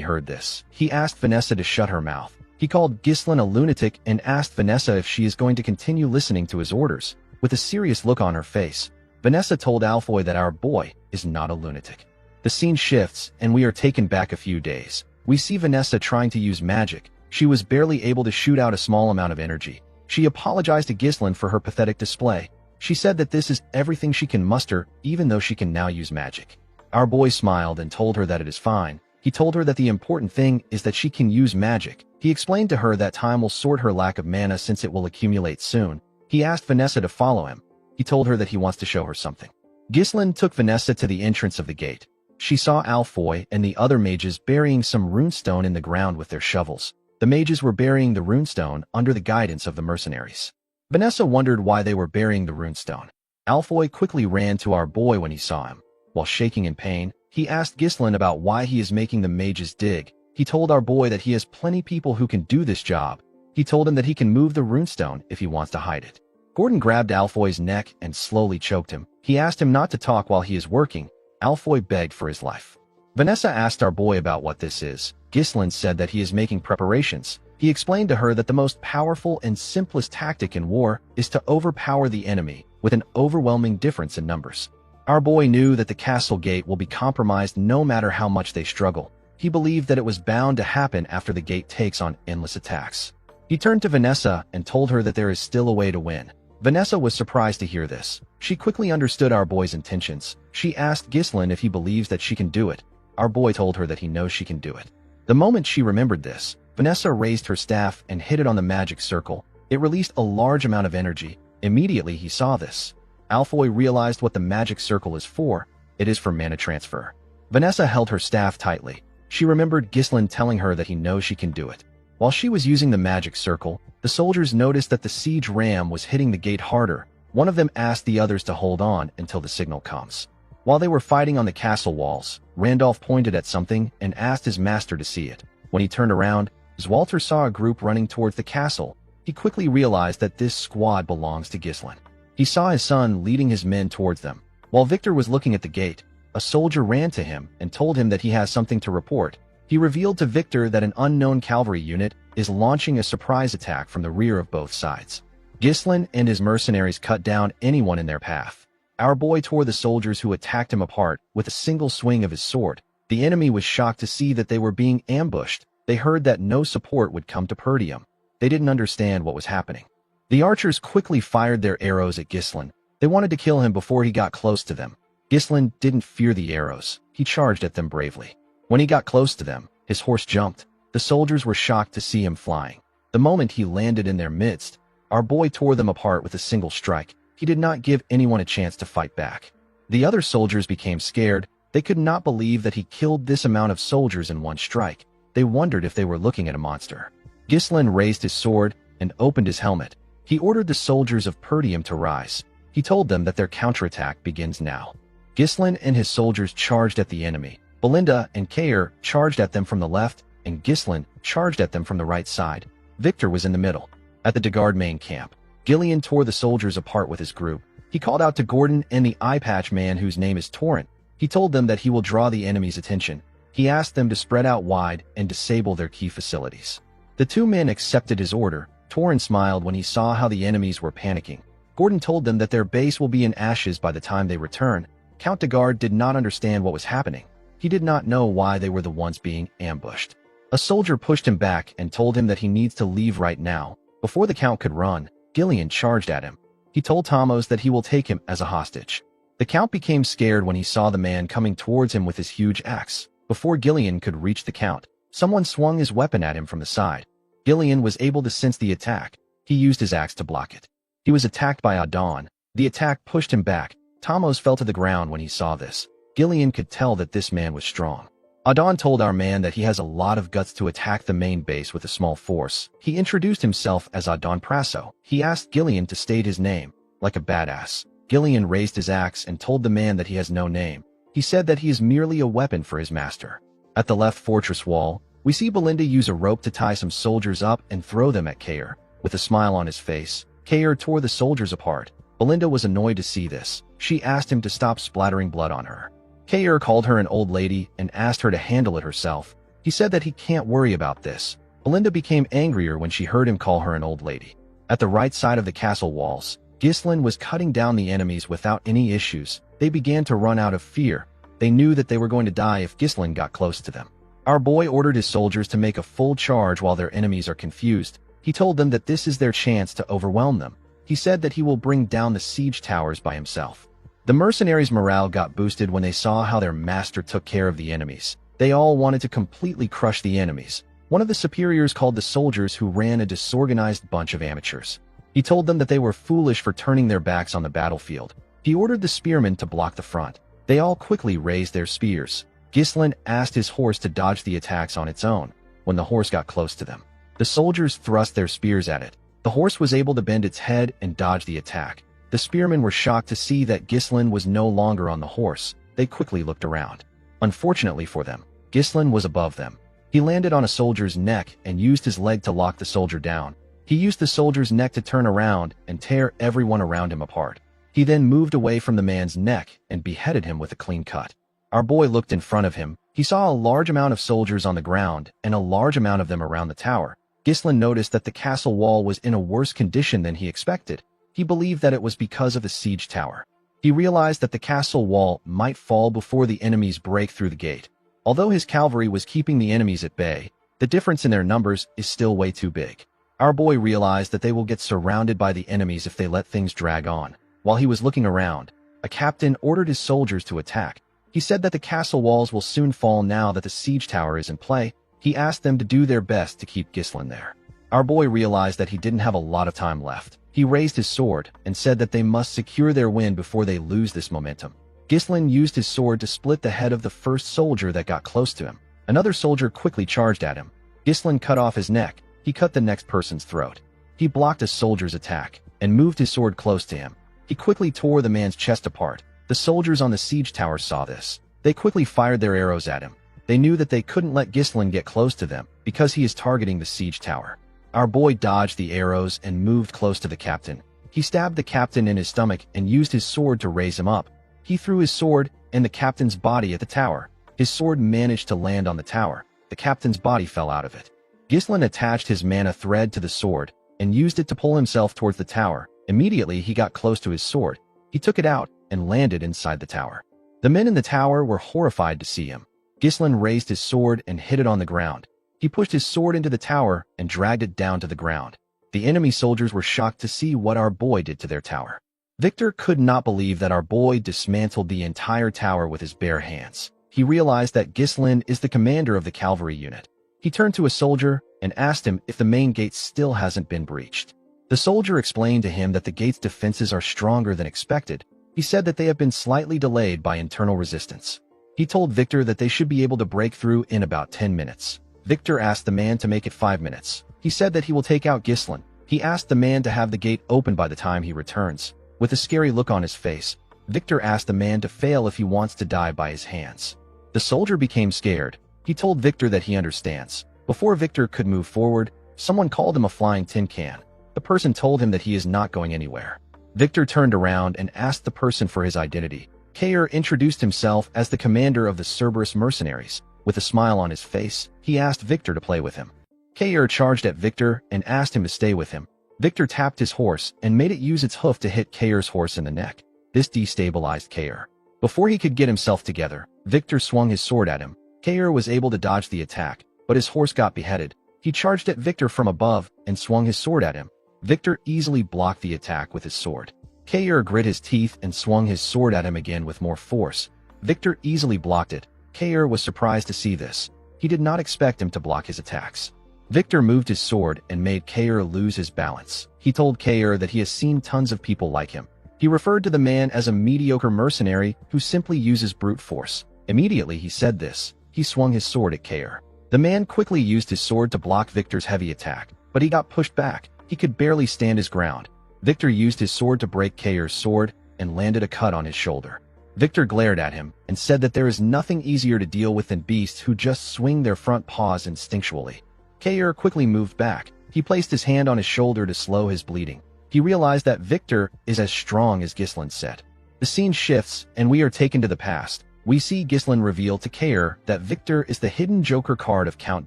B: heard this. He asked Vanessa to shut her mouth. He called Ghislain a lunatic and asked Vanessa if she is going to continue listening to his orders. With a serious look on her face, Vanessa told Alfoy that our boy is not a lunatic. The scene shifts, and we are taken back a few days. We see Vanessa trying to use magic. She was barely able to shoot out a small amount of energy. She apologized to Ghislain for her pathetic display. She said that this is everything she can muster, even though she can now use magic. Our boy smiled and told her that it is fine. He told her that the important thing is that she can use magic. He explained to her that time will sort her lack of mana since it will accumulate soon. He asked Vanessa to follow him. He told her that he wants to show her something. Ghislain took Vanessa to the entrance of the gate. She saw Alfoy and the other mages burying some runestone in the ground with their shovels. The mages were burying the runestone under the guidance of the mercenaries. Vanessa wondered why they were burying the runestone. Alfoy quickly ran to our boy when he saw him. While shaking in pain, he asked Ghislain about why he is making the mages dig. He told our boy that he has plenty people who can do this job. He told him that he can move the runestone if he wants to hide it. Gordon grabbed Alfoy's neck and slowly choked him. He asked him not to talk while he is working. Alfoy begged for his life. Vanessa asked our boy about what this is. Ghislain said that he is making preparations. He explained to her that the most powerful and simplest tactic in war is to overpower the enemy with an overwhelming difference in numbers. Our boy knew that the castle gate will be compromised no matter how much they struggle. He believed that it was bound to happen after the gate takes on endless attacks. He turned to Vanessa and told her that there is still a way to win. Vanessa was surprised to hear this. She quickly understood our boy's intentions. She asked Ghislain if he believes that she can do it. Our boy told her that he knows she can do it. The moment she remembered this, Vanessa raised her staff and hit it on the magic circle. It released a large amount of energy. Immediately he saw this. Alfoy realized what the magic circle is for. It is for mana transfer. Vanessa held her staff tightly. She remembered Ghislain telling her that he knows she can do it. While she was using the magic circle, the soldiers noticed that the siege ram was hitting the gate harder. One of them asked the others to hold on until the signal comes. While they were fighting on the castle walls, Randolph pointed at something and asked his master to see it. When he turned around, Walter saw a group running towards the castle. He quickly realized that this squad belongs to Ghislain. He saw his son leading his men towards them. While Victor was looking at the gate, a soldier ran to him and told him that he has something to report. He revealed to Victor that an unknown cavalry unit is launching a surprise attack from the rear of both sides. Ghislain and his mercenaries cut down anyone in their path. Our boy tore the soldiers who attacked him apart with a single swing of his sword. The enemy was shocked to see that they were being ambushed. They heard that no support would come to Perdium. They didn't understand what was happening. The archers quickly fired their arrows at Ghislain. They wanted to kill him before he got close to them. Ghislain didn't fear the arrows. He charged at them bravely. When he got close to them, his horse jumped. The soldiers were shocked to see him flying. The moment he landed in their midst, our boy tore them apart with a single strike. He did not give anyone a chance to fight back. The other soldiers became scared. They could not believe that he killed this amount of soldiers in one strike. They wondered if they were looking at a monster. Ghislain raised his sword and opened his helmet. He ordered the soldiers of Perdium to rise. He told them that their counterattack begins now. Ghislain and his soldiers charged at the enemy. Belinda and Kair charged at them from the left, and Ghislain charged at them from the right side. Victor was in the middle. At the Degard main camp, Gillian tore the soldiers apart with his group. He called out to Gordon and the eye patch man whose name is Torrent. He told them that he will draw the enemy's attention. He asked them to spread out wide and disable their key facilities. The two men accepted his order. Torrin smiled when he saw how the enemies were panicking. Gordon told them that their base will be in ashes by the time they return. Count de Garde did not understand what was happening. He did not know why they were the ones being ambushed. A soldier pushed him back and told him that he needs to leave right now. Before the Count could run, Gillian charged at him. He told Thomas that he will take him as a hostage. The Count became scared when he saw the man coming towards him with his huge axe. Before Gillian could reach the Count, someone swung his weapon at him from the side. Gillian was able to sense the attack. He used his axe to block it. He was attacked by Adon. The attack pushed him back. Thomas fell to the ground when he saw this. Gillian could tell that this man was strong. Adon told our man that he has a lot of guts to attack the main base with a small force. He introduced himself as Adon Prasso. He asked Gillian to state his name, like a badass. Gillian raised his axe and told the man that he has no name. He said that he is merely a weapon for his master. At the left fortress wall, we see Belinda use a rope to tie some soldiers up and throw them at Kair. With a smile on his face, Kair tore the soldiers apart. Belinda was annoyed to see this. She asked him to stop splattering blood on her. Kair called her an old lady and asked her to handle it herself. He said that he can't worry about this. Belinda became angrier when she heard him call her an old lady. At the right side of the castle walls, Ghislain was cutting down the enemies without any issues. They began to run out of fear. They knew that they were going to die if Ghislain got close to them. Our boy ordered his soldiers to make a full charge while their enemies are confused. He told them that this is their chance to overwhelm them. He said that he will bring down the siege towers by himself. The mercenaries' morale got boosted when they saw how their master took care of the enemies. They all wanted to completely crush the enemies. One of the superiors called the soldiers who ran a disorganized bunch of amateurs. He told them that they were foolish for turning their backs on the battlefield. He ordered the spearmen to block the front. They all quickly raised their spears. Ghislain asked his horse to dodge the attacks on its own. When the horse got close to them, the soldiers thrust their spears at it. The horse was able to bend its head and dodge the attack. The spearmen were shocked to see that Ghislain was no longer on the horse. They quickly looked around. Unfortunately for them, Ghislain was above them. He landed on a soldier's neck and used his leg to lock the soldier down. He used the soldier's neck to turn around and tear everyone around him apart. He then moved away from the man's neck and beheaded him with a clean cut. Our boy looked in front of him. He saw a large amount of soldiers on the ground and a large amount of them around the tower. Ghislain noticed that the castle wall was in a worse condition than he expected. He believed that it was because of the siege tower. He realized that the castle wall might fall before the enemies break through the gate. Although his cavalry was keeping the enemies at bay, the difference in their numbers is still way too big. Our boy realized that they will get surrounded by the enemies if they let things drag on. While he was looking around, a captain ordered his soldiers to attack. He said that the castle walls will soon fall now that the siege tower is in play. He asked them to do their best to keep Ghislain there. Our boy realized that he didn't have a lot of time left. He raised his sword and said that they must secure their win before they lose this momentum. Ghislain used his sword to split the head of the first soldier that got close to him. Another soldier quickly charged at him. Ghislain cut off his neck. He cut the next person's throat. He blocked a soldier's attack and moved his sword close to him. He quickly tore the man's chest apart. The soldiers on the siege tower saw this. They quickly fired their arrows at him. They knew that they couldn't let Ghislain get close to them because he is targeting the siege tower. Our boy dodged the arrows and moved close to the captain. He stabbed the captain in his stomach and used his sword to raise him up. He threw his sword and the captain's body at the tower. His sword managed to land on the tower. The captain's body fell out of it. Ghislain attached his mana thread to the sword and used it to pull himself towards the tower. Immediately, he got close to his sword. He took it out and landed inside the tower. The men in the tower were horrified to see him. Ghislain raised his sword and hit it on the ground. He pushed his sword into the tower and dragged it down to the ground. The enemy soldiers were shocked to see what our boy did to their tower. Victor could not believe that our boy dismantled the entire tower with his bare hands. He realized that Ghislain is the commander of the cavalry unit. He turned to a soldier and asked him if the main gate still hasn't been breached. The soldier explained to him that the gate's defenses are stronger than expected. He said that they have been slightly delayed by internal resistance. He told Victor that they should be able to break through in about 10 minutes. Victor asked the man to make it 5 minutes. He said that he will take out Ghislain. He asked the man to have the gate open by the time he returns. With a scary look on his face, Victor asked the man to fail if he wants to die by his hands. The soldier became scared. He told Victor that he understands. Before Victor could move forward, someone called him a flying tin can. The person told him that he is not going anywhere. Victor turned around and asked the person for his identity. Kair introduced himself as the commander of the Cerberus mercenaries. With a smile on his face, he asked Victor to play with him. Kair charged at Victor and asked him to stay with him. Victor tapped his horse and made it use its hoof to hit Kair's horse in the neck. This destabilized Kair. Before he could get himself together, Victor swung his sword at him. Kair was able to dodge the attack, but his horse got beheaded. He charged at Victor from above and swung his sword at him. Victor easily blocked the attack with his sword. Kair grit his teeth and swung his sword at him again with more force. Victor easily blocked it. Kair was surprised to see this. He did not expect him to block his attacks. Victor moved his sword and made Kair lose his balance. He told Kair that he has seen tons of people like him. He referred to the man as a mediocre mercenary who simply uses brute force. Immediately he said this, he swung his sword at Kair. The man quickly used his sword to block Victor's heavy attack, but he got pushed back. He could barely stand his ground. Victor used his sword to break Kair's sword and landed a cut on his shoulder. Victor glared at him and said that there is nothing easier to deal with than beasts who just swing their front paws instinctually. Kair quickly moved back. He placed his hand on his shoulder to slow his bleeding. He realized that Victor is as strong as Ghislain said. The scene shifts and we are taken to the past. We see Ghislain reveal to Kair that Victor is the hidden Joker card of Count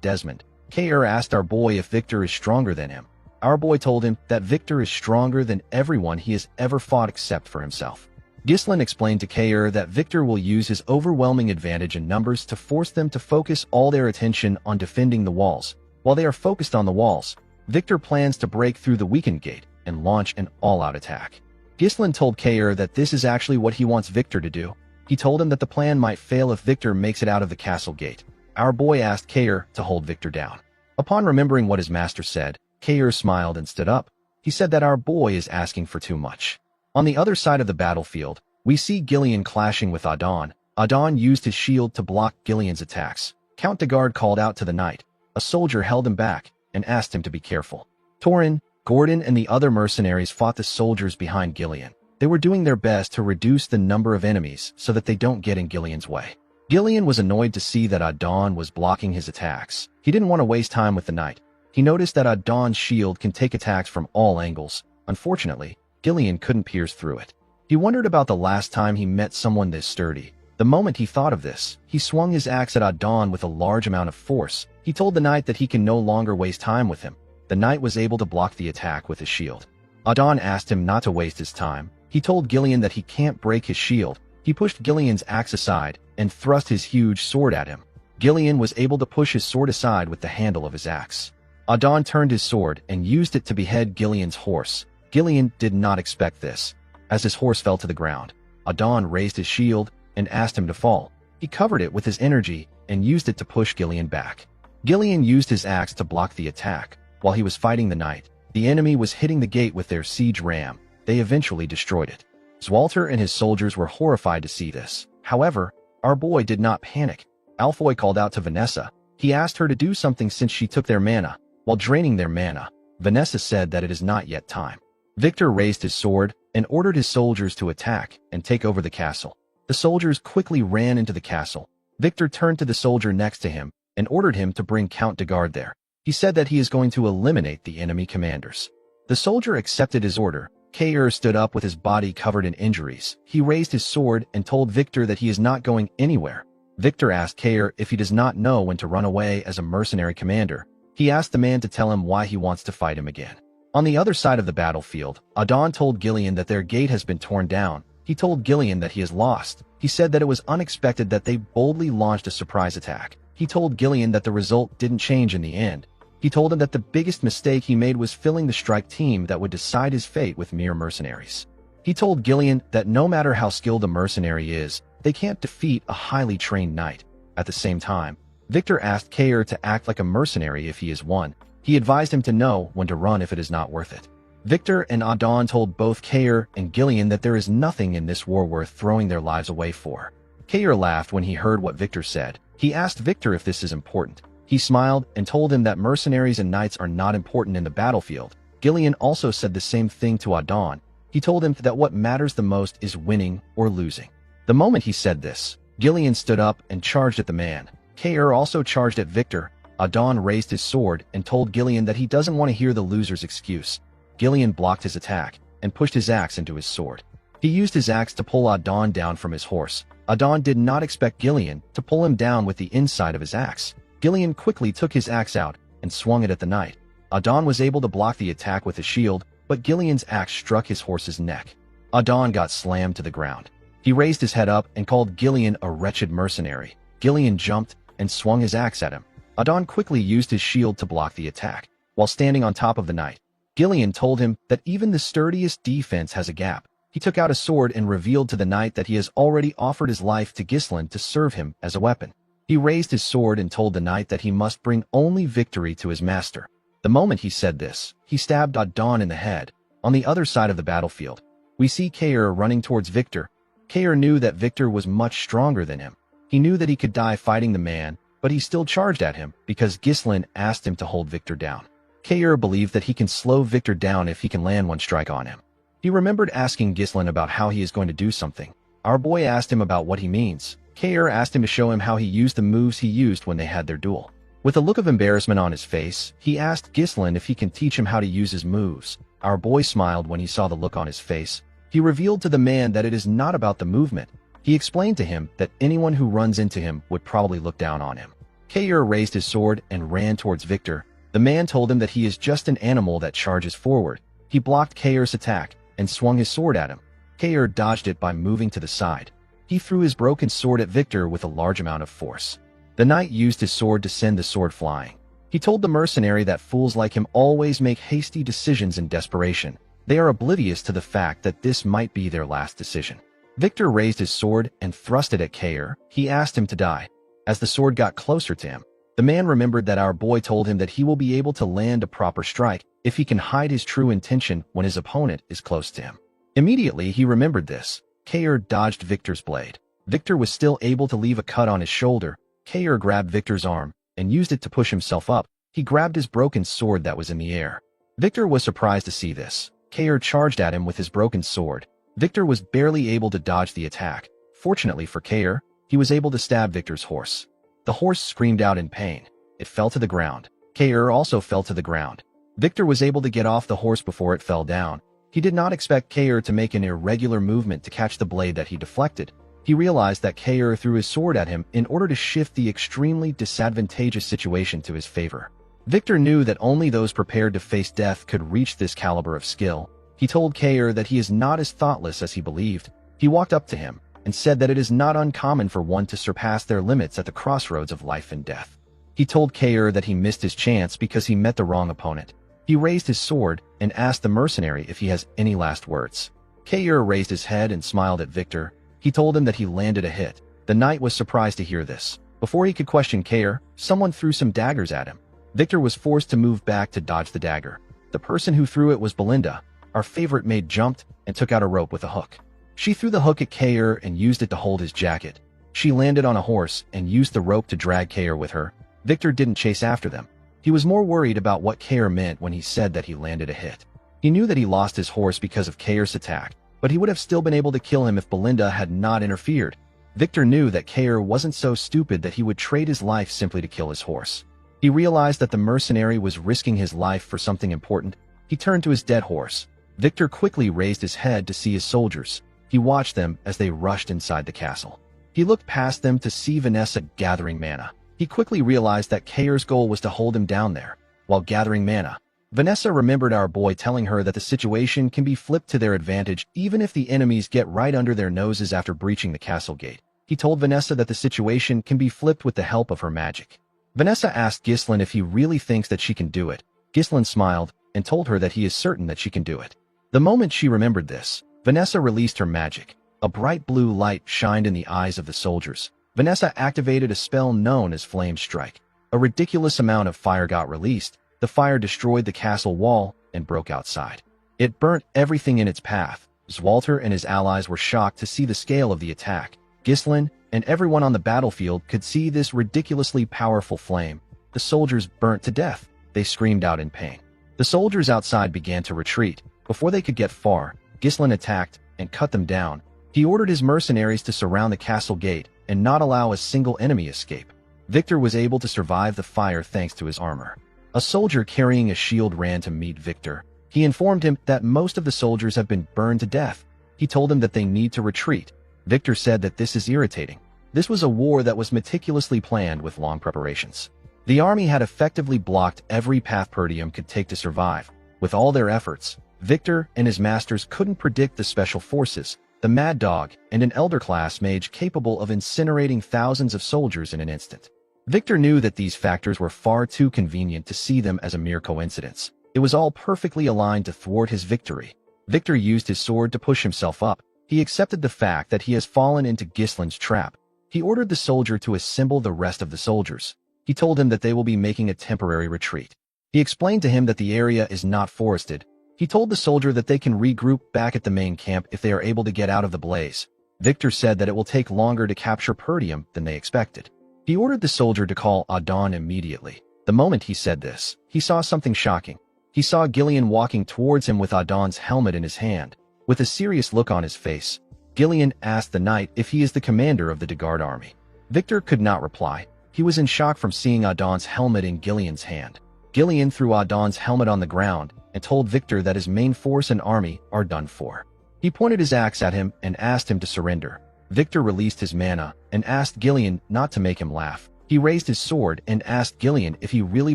B: Desmond. Kair asked our boy if Victor is stronger than him. Our boy told him that Victor is stronger than everyone he has ever fought except for himself. Ghislain explained to Kair that Victor will use his overwhelming advantage in numbers to force them to focus all their attention on defending the walls. While they are focused on the walls, Victor plans to break through the weakened gate and launch an all-out attack. Ghislain told Kair that this is actually what he wants Victor to do. He told him that the plan might fail if Victor makes it out of the castle gate. Our boy asked Kair to hold Victor down. Upon remembering what his master said, Kair smiled and stood up. He said that our boy is asking for too much. On the other side of the battlefield, we see Gillian clashing with Adon. Adon used his shield to block Gillian's attacks. Count de Garde called out to the knight. A soldier held him back and asked him to be careful. Torin, Gordon, and the other mercenaries fought the soldiers behind Gillian. They were doing their best to reduce the number of enemies so that they don't get in Gillian's way. Gillian was annoyed to see that Adon was blocking his attacks. He didn't want to waste time with the knight. He noticed that Adon's shield can take attacks from all angles. Unfortunately, Gillian couldn't pierce through it. He wondered about the last time he met someone this sturdy. The moment he thought of this, he swung his axe at Adon with a large amount of force. He told the knight that he can no longer waste time with him. The knight was able to block the attack with his shield. Adon asked him not to waste his time. He told Gillian that he can't break his shield. He pushed Gillian's axe aside and thrust his huge sword at him. Gillian was able to push his sword aside with the handle of his axe. Adon turned his sword and used it to behead Gillian's horse. Gillian did not expect this. As his horse fell to the ground, Adon raised his shield and asked him to fall. He covered it with his energy and used it to push Gillian back. Gillian used his axe to block the attack. While he was fighting the knight, the enemy was hitting the gate with their siege ram. They eventually destroyed it. Zwalter and his soldiers were horrified to see this. However, our boy did not panic. Alfoy called out to Vanessa. He asked her to do something since she took their mana. While draining their mana, Vanessa said that it is not yet time. Victor raised his sword and ordered his soldiers to attack and take over the castle. The soldiers quickly ran into the castle. Victor turned to the soldier next to him and ordered him to bring Count de Garde there. He said that he is going to eliminate the enemy commanders. The soldier accepted his order. Kair stood up with his body covered in injuries. He raised his sword and told Victor that he is not going anywhere. Victor asked Kair if he does not know when to run away as a mercenary commander. He asked the man to tell him why he wants to fight him again. On the other side of the battlefield, Adon told Gillian that their gate has been torn down. He told Gillian that he is lost. He said that it was unexpected that they boldly launched a surprise attack. He told Gillian that the result didn't change in the end. He told him that the biggest mistake he made was filling the strike team that would decide his fate with mere mercenaries. He told Gillian that no matter how skilled a mercenary is, they can't defeat a highly trained knight. At the same time, Victor asked Kair to act like a mercenary if he is one. He advised him to know when to run if it is not worth it. Victor and Adon told both Kair and Gillian that there is nothing in this war worth throwing their lives away for. Kair laughed when he heard what Victor said. He asked Victor if this is important. He smiled and told him that mercenaries and knights are not important in the battlefield. Gillian also said the same thing to Adon. He told him that what matters the most is winning or losing. The moment he said this, Gillian stood up and charged at the man. Kair also charged at Victor. Adon raised his sword and told Gillian that he doesn't want to hear the loser's excuse. Gillian blocked his attack and pushed his axe into his sword. He used his axe to pull Adon down from his horse. Adon did not expect Gillian to pull him down with the inside of his axe. Gillian quickly took his axe out and swung it at the knight. Adon was able to block the attack with his shield, but Gillian's axe struck his horse's neck. Adon got slammed to the ground. He raised his head up and called Gillian a wretched mercenary. Gillian jumped and swung his axe at him. Adon quickly used his shield to block the attack. While standing on top of the knight, Gillian told him that even the sturdiest defense has a gap. He took out a sword and revealed to the knight that he has already offered his life to Ghislain to serve him as a weapon. He raised his sword and told the knight that he must bring only victory to his master. The moment he said this, he stabbed Adon in the head. On the other side of the battlefield, we see Kair running towards Victor. Kair knew that Victor was much stronger than him. He knew that he could die fighting the man, but he still charged at him because Ghislain asked him to hold Victor down. Kair believed that he can slow Victor down if he can land one strike on him. He remembered asking Ghislain about how he is going to do something. Our boy asked him about what he means. Kair asked him to show him how he used the moves he used when they had their duel. With a look of embarrassment on his face, he asked Ghislain if he can teach him how to use his moves. Our boy smiled when he saw the look on his face. He revealed to the man that it is not about the movement. He explained to him that anyone who runs into him would probably look down on him. Kair raised his sword and ran towards Victor. The man told him that he is just an animal that charges forward. He blocked Kair's attack and swung his sword at him. Kair dodged it by moving to the side. He threw his broken sword at Victor with a large amount of force. The knight used his sword to send the sword flying. He told the mercenary that fools like him always make hasty decisions in desperation. They are oblivious to the fact that this might be their last decision. Victor raised his sword and thrust it at Kair. He asked him to die. As the sword got closer to him, the man remembered that our boy told him that he will be able to land a proper strike if he can hide his true intention when his opponent is close to him. Immediately, he remembered this. Kair dodged Victor's blade. Victor was still able to leave a cut on his shoulder. Kair grabbed Victor's arm and used it to push himself up. He grabbed his broken sword that was in the air. Victor was surprised to see this. Kair charged at him with his broken sword. Victor was barely able to dodge the attack. Fortunately for Kair, he was able to stab Victor's horse. The horse screamed out in pain. It fell to the ground. Kair also fell to the ground. Victor was able to get off the horse before it fell down. He did not expect Kair to make an irregular movement to catch the blade that he deflected. He realized that Kair threw his sword at him in order to shift the extremely disadvantageous situation to his favor. Victor knew that only those prepared to face death could reach this caliber of skill. He told Kair that he is not as thoughtless as he believed. He walked up to him and said that it is not uncommon for one to surpass their limits at the crossroads of life and death. He told Kair that he missed his chance because he met the wrong opponent. He raised his sword and asked the mercenary if he has any last words. Kair raised his head and smiled at Victor. He told him that he landed a hit. The knight was surprised to hear this. Before he could question Kair, someone threw some daggers at him. Victor was forced to move back to dodge the dagger. The person who threw it was Belinda. Our favorite maid jumped and took out a rope with a hook. She threw the hook at Kair and used it to hold his jacket. She landed on a horse and used the rope to drag Kair with her. Victor didn't chase after them. He was more worried about what Kair meant when he said that he landed a hit. He knew that he lost his horse because of Kair's attack, but he would have still been able to kill him if Belinda had not interfered. Victor knew that Kair wasn't so stupid that he would trade his life simply to kill his horse. He realized that the mercenary was risking his life for something important. He turned to his dead horse. Victor quickly raised his head to see his soldiers. He watched them as they rushed inside the castle. He looked past them to see Vanessa gathering mana. He quickly realized that Kair's goal was to hold him down there. While gathering mana, Vanessa remembered our boy telling her that the situation can be flipped to their advantage even if the enemies get right under their noses after breaching the castle gate. He told Vanessa that the situation can be flipped with the help of her magic. Vanessa asked Ghislain if he really thinks that she can do it. Ghislain smiled and told her that he is certain that she can do it. The moment she remembered this, Vanessa released her magic. A bright blue light shined in the eyes of the soldiers. Vanessa activated a spell known as Flame Strike. A ridiculous amount of fire got released. The fire destroyed the castle wall and broke outside. It burnt everything in its path. Zwalter and his allies were shocked to see the scale of the attack. Ghislain and everyone on the battlefield could see this ridiculously powerful flame. The soldiers burnt to death. They screamed out in pain. The soldiers outside began to retreat. Before they could get far, Ghislain attacked and cut them down. He ordered his mercenaries to surround the castle gate and not allow a single enemy escape. Victor was able to survive the fire thanks to his armor. A soldier carrying a shield ran to meet Victor. He informed him that most of the soldiers have been burned to death. He told them that they need to retreat. Victor said that this is irritating. This was a war that was meticulously planned with long preparations. The army had effectively blocked every path Perdium could take to survive. With all their efforts, Victor and his masters couldn't predict the special forces, the Mad Dog, and an Elder Class mage capable of incinerating thousands of soldiers in an instant. Victor knew that these factors were far too convenient to see them as a mere coincidence. It was all perfectly aligned to thwart his victory. Victor used his sword to push himself up. He accepted the fact that he has fallen into Gislin's trap. He ordered the soldier to assemble the rest of the soldiers. He told him that they will be making a temporary retreat. He explained to him that the area is not forested. He told the soldier that they can regroup back at the main camp if they are able to get out of the blaze. Victor said that it will take longer to capture Perdium than they expected. He ordered the soldier to call Adon immediately. The moment he said this, he saw something shocking. He saw Gillian walking towards him with Adon's helmet in his hand. With a serious look on his face, Gillian asked the knight if he is the commander of the Degard army. Victor could not reply. He was in shock from seeing Adon's helmet in Gillian's hand. Gillian threw Adon's helmet on the ground and told Victor that his main force and army are done for. He pointed his axe at him and asked him to surrender. Victor released his mana and asked Gillian not to make him laugh. He raised his sword and asked Gillian if he really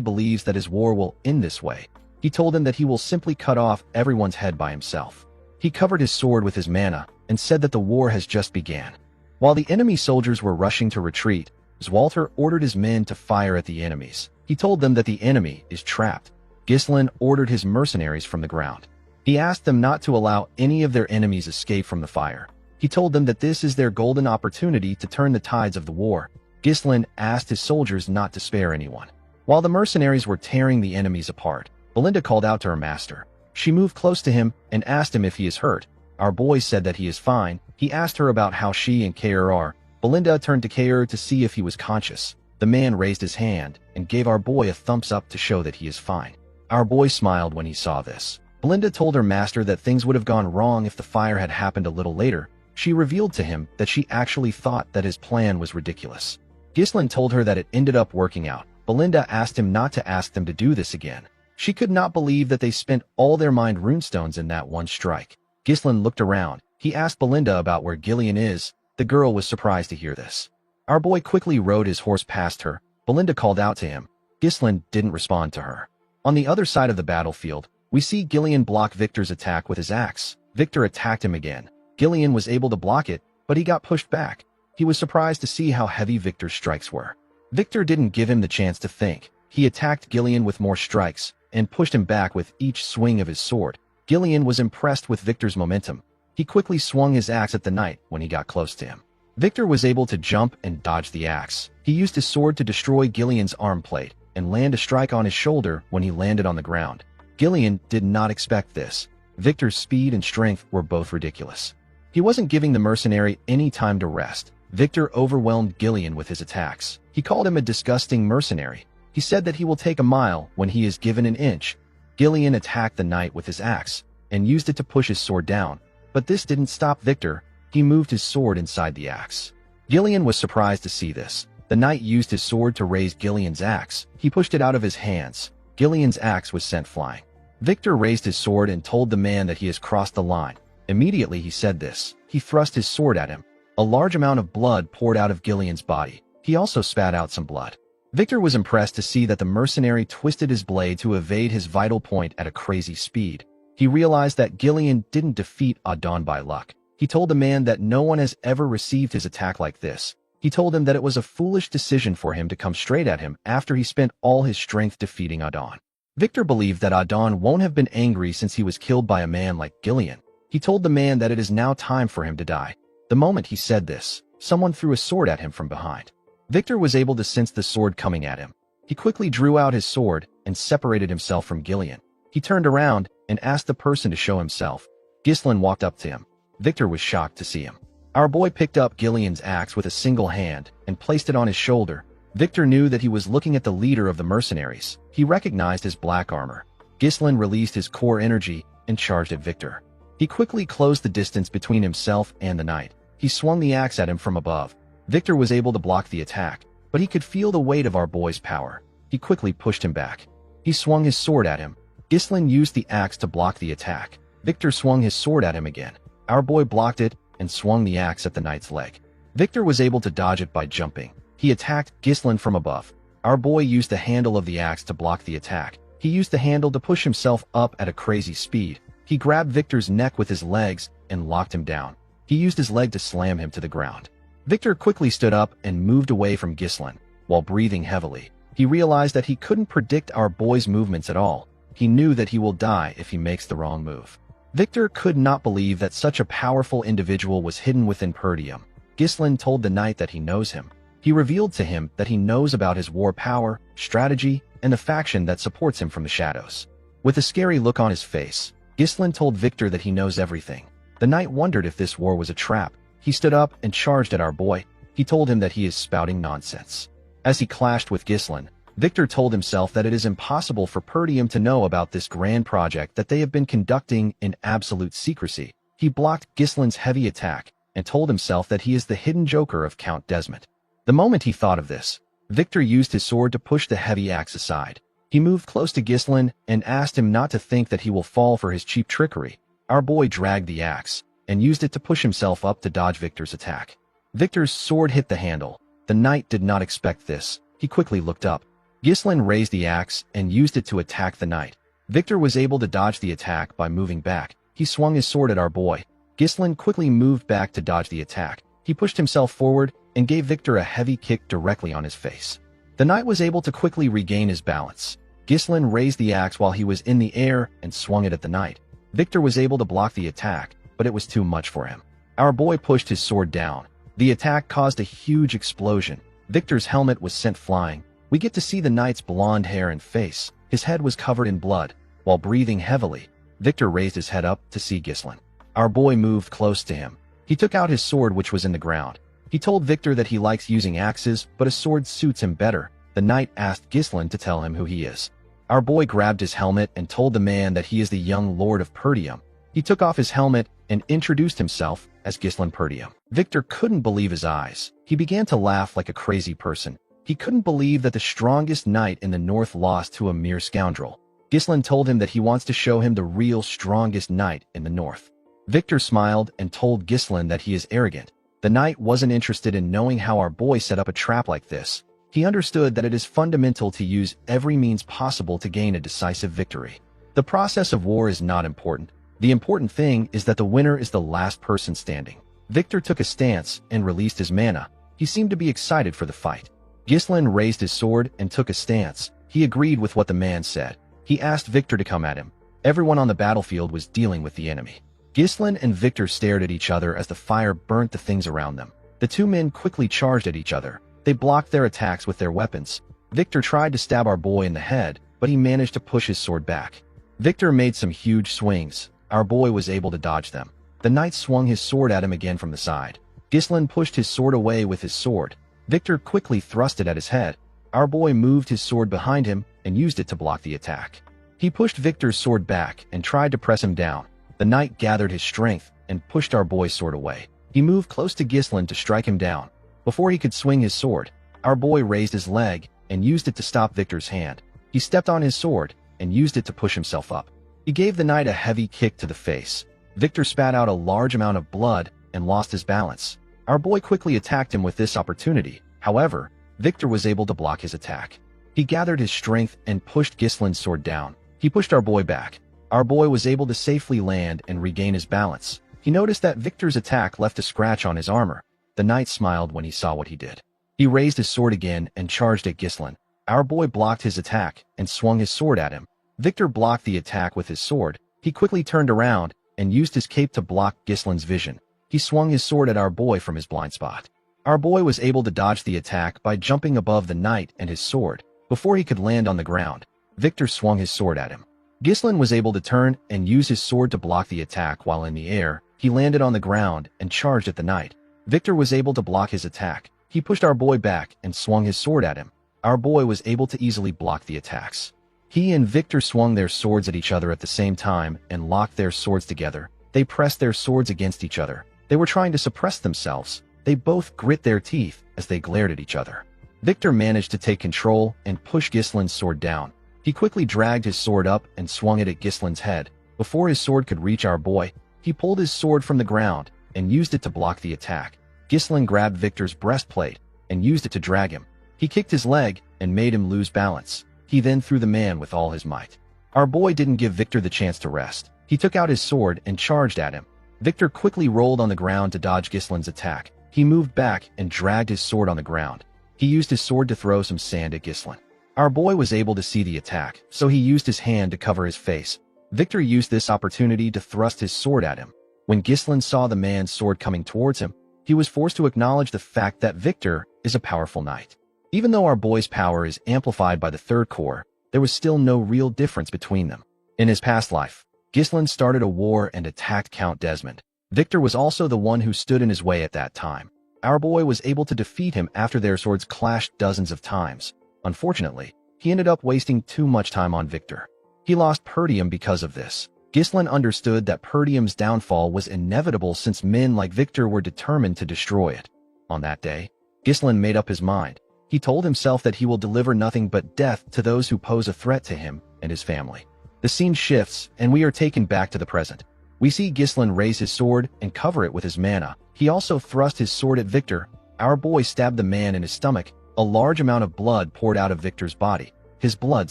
B: believes that his war will end this way. He told him that he will simply cut off everyone's head by himself. He covered his sword with his mana and said that the war has just began. While the enemy soldiers were rushing to retreat, Zwalter ordered his men to fire at the enemies. He told them that the enemy is trapped. Gislin ordered his mercenaries from the ground. He asked them not to allow any of their enemies escape from the fire. He told them that this is their golden opportunity to turn the tides of the war. Gislin asked his soldiers not to spare anyone. While the mercenaries were tearing the enemies apart, Belinda called out to her master. She moved close to him and asked him if he is hurt. Our boy said that he is fine. He asked her about how she and Kair are. Belinda turned to Kair to see if he was conscious. The man raised his hand and gave our boy a thumbs up to show that he is fine. Our boy smiled when he saw this. Belinda told her master that things would have gone wrong if the fire had happened a little later. She revealed to him that she actually thought that his plan was ridiculous. Gislin told her that it ended up working out. Belinda asked him not to ask them to do this again. She could not believe that they spent all their mind runestones in that one strike. Gislin looked around. He asked Belinda about where Gillian is. The girl was surprised to hear this. Our boy quickly rode his horse past her. Belinda called out to him. Gislin didn't respond to her. On the other side of the battlefield, we see Gillian block Victor's attack with his axe. Victor attacked him again. Gillian was able to block it, but he got pushed back. He was surprised to see how heavy Victor's strikes were. Victor didn't give him the chance to think. He attacked Gillian with more strikes and pushed him back with each swing of his sword. Gillian was impressed with Victor's momentum. He quickly swung his axe at the knight when he got close to him. Victor was able to jump and dodge the axe. He used his sword to destroy Gillian's arm plate and land a strike on his shoulder when he landed on the ground. Gillian did not expect this. Victor's speed and strength were both ridiculous. He wasn't giving the mercenary any time to rest. Victor overwhelmed Gillian with his attacks. He called him a disgusting mercenary. He said that he will take a mile when he is given an inch. Gillian attacked the knight with his axe and used it to push his sword down. But this didn't stop Victor. He moved his sword inside the axe. Gillian was surprised to see this. The knight used his sword to raise Gillian's axe. He pushed it out of his hands. Gillian's axe was sent flying. Victor raised his sword and told the man that he has crossed the line. Immediately he said this. He thrust his sword at him. A large amount of blood poured out of Gillian's body. He also spat out some blood. Victor was impressed to see that the mercenary twisted his blade to evade his vital point at a crazy speed. He realized that Gillian didn't defeat Adon by luck. He told the man that no one has ever received his attack like this. He told him that it was a foolish decision for him to come straight at him after he spent all his strength defeating Adon. Victor believed that Adon won't have been angry since he was killed by a man like Gillian. He told the man that it is now time for him to die. The moment he said this, someone threw a sword at him from behind. Victor was able to sense the sword coming at him. He quickly drew out his sword and separated himself from Gillian. He turned around and asked the person to show himself. Gislin walked up to him. Victor was shocked to see him. Our boy picked up Gillian's axe with a single hand and placed it on his shoulder. Victor knew that he was looking at the leader of the mercenaries. He recognized his black armor. Gislin released his core energy and charged at Victor. He quickly closed the distance between himself and the knight. He swung the axe at him from above. Victor was able to block the attack, but he could feel the weight of our boy's power. He quickly pushed him back. He swung his sword at him. Gislin used the axe to block the attack. Victor swung his sword at him again. Our boy blocked it and swung the axe at the knight's leg. Victor was able to dodge it by jumping. He attacked Gislin from above. Our boy used the handle of the axe to block the attack. He used the handle to push himself up at a crazy speed. He grabbed Victor's neck with his legs and locked him down. He used his leg to slam him to the ground. Victor quickly stood up and moved away from Ghislain, while breathing heavily. He realized that he couldn't predict our boy's movements at all. He knew that he will die if he makes the wrong move. Victor could not believe that such a powerful individual was hidden within Perdium. Ghislain told the knight that he knows him. He revealed to him that he knows about his war power, strategy, and the faction that supports him from the shadows. With a scary look on his face, Ghislain told Victor that he knows everything. The knight wondered if this war was a trap. He stood up and charged at our boy. He told him that he is spouting nonsense. As he clashed with Ghislain, Victor told himself that it is impossible for Perdium to know about this grand project that they have been conducting in absolute secrecy. He blocked Ghislain's heavy attack and told himself that he is the hidden joker of Count Desmond. The moment he thought of this, Victor used his sword to push the heavy axe aside. He moved close to Ghislain and asked him not to think that he will fall for his cheap trickery. Our boy dragged the axe and used it to push himself up to dodge Victor's attack. Victor's sword hit the handle. The knight did not expect this. He quickly looked up. Ghislain raised the axe and used it to attack the knight. Victor was able to dodge the attack by moving back. He swung his sword at our boy. Ghislain quickly moved back to dodge the attack. He pushed himself forward and gave Victor a heavy kick directly on his face. The knight was able to quickly regain his balance. Ghislain raised the axe while he was in the air and swung it at the knight. Victor was able to block the attack, but it was too much for him. Our boy pushed his sword down. The attack caused a huge explosion. Victor's helmet was sent flying. We get to see the knight's blonde hair and face. His head was covered in blood. While breathing heavily, Victor raised his head up to see Ghislain. Our boy moved close to him. He took out his sword, which was in the ground. He told Victor that he likes using axes, but a sword suits him better. The knight asked Ghislain to tell him who he is. Our boy grabbed his helmet and told the man that he is the young lord of Perdium. He took off his helmet and introduced himself as Ghislain Perdium. Victor couldn't believe his eyes. He began to laugh like a crazy person. He couldn't believe that the strongest knight in the north lost to a mere scoundrel. Ghislain told him that he wants to show him the real strongest knight in the north. Victor smiled and told Ghislain that he is arrogant. The knight wasn't interested in knowing how our boy set up a trap like this. He understood that it is fundamental to use every means possible to gain a decisive victory. The process of war is not important. The important thing is that the winner is the last person standing. Victor took a stance and released his mana. He seemed to be excited for the fight. Ghislain raised his sword and took a stance. He agreed with what the man said. He asked Victor to come at him. Everyone on the battlefield was dealing with the enemy. Ghislain and Victor stared at each other as the fire burnt the things around them. The two men quickly charged at each other. They blocked their attacks with their weapons. Victor tried to stab our boy in the head, but he managed to push his sword back. Victor made some huge swings. Our boy was able to dodge them. The knight swung his sword at him again from the side. Ghislain pushed his sword away with his sword. Victor quickly thrust it at his head. Our boy moved his sword behind him and used it to block the attack. He pushed Victor's sword back and tried to press him down. The knight gathered his strength and pushed our boy's sword away. He moved close to Ghislain to strike him down. Before he could swing his sword, our boy raised his leg and used it to stop Victor's hand. He stepped on his sword and used it to push himself up. He gave the knight a heavy kick to the face. Victor spat out a large amount of blood and lost his balance. Our boy quickly attacked him with this opportunity. However, Victor was able to block his attack. He gathered his strength and pushed Ghislain's sword down. He pushed our boy back. Our boy was able to safely land and regain his balance. He noticed that Victor's attack left a scratch on his armor. The knight smiled when he saw what he did. He raised his sword again and charged at Ghislain. Our boy blocked his attack and swung his sword at him. Victor blocked the attack with his sword. He quickly turned around and used his cape to block Ghislain's vision. He swung his sword at our boy from his blind spot. Our boy was able to dodge the attack by jumping above the knight and his sword. Before he could land on the ground, Victor swung his sword at him. Ghislain was able to turn and use his sword to block the attack while in the air. He landed on the ground and charged at the knight. Victor was able to block his attack. He pushed our boy back and swung his sword at him. Our boy was able to easily block the attacks. He and Victor swung their swords at each other at the same time and locked their swords together. They pressed their swords against each other. They were trying to suppress themselves. They both grit their teeth as they glared at each other. Victor managed to take control and push Ghislain's sword down. He quickly dragged his sword up and swung it at Ghislain's head. Before his sword could reach our boy, he pulled his sword from the ground and used it to block the attack. Ghislain grabbed Victor's breastplate and used it to drag him. He kicked his leg and made him lose balance. He then threw the man with all his might. Our boy didn't give Victor the chance to rest. He took out his sword and charged at him. Victor quickly rolled on the ground to dodge Gislin's attack. He moved back and dragged his sword on the ground. He used his sword to throw some sand at Gislin. Our boy was able to see the attack, so he used his hand to cover his face. Victor used this opportunity to thrust his sword at him. When Gislin saw the man's sword coming towards him, he was forced to acknowledge the fact that Victor is a powerful knight. Even though our boy's power is amplified by the third core, there was still no real difference between them. In his past life, Gislin started a war and attacked Count Desmond. Victor was also the one who stood in his way at that time. Our boy was able to defeat him after their swords clashed dozens of times. Unfortunately, he ended up wasting too much time on Victor. He lost Perdium because of this. Gislin understood that Perdium's downfall was inevitable since men like Victor were determined to destroy it. On that day, Gislin made up his mind. He told himself that he will deliver nothing but death to those who pose a threat to him and his family. The scene shifts, and we are taken back to the present. We see Gislin raise his sword and cover it with his mana. He also thrust his sword at Victor. Our boy stabbed the man in his stomach. A large amount of blood poured out of Victor's body. His blood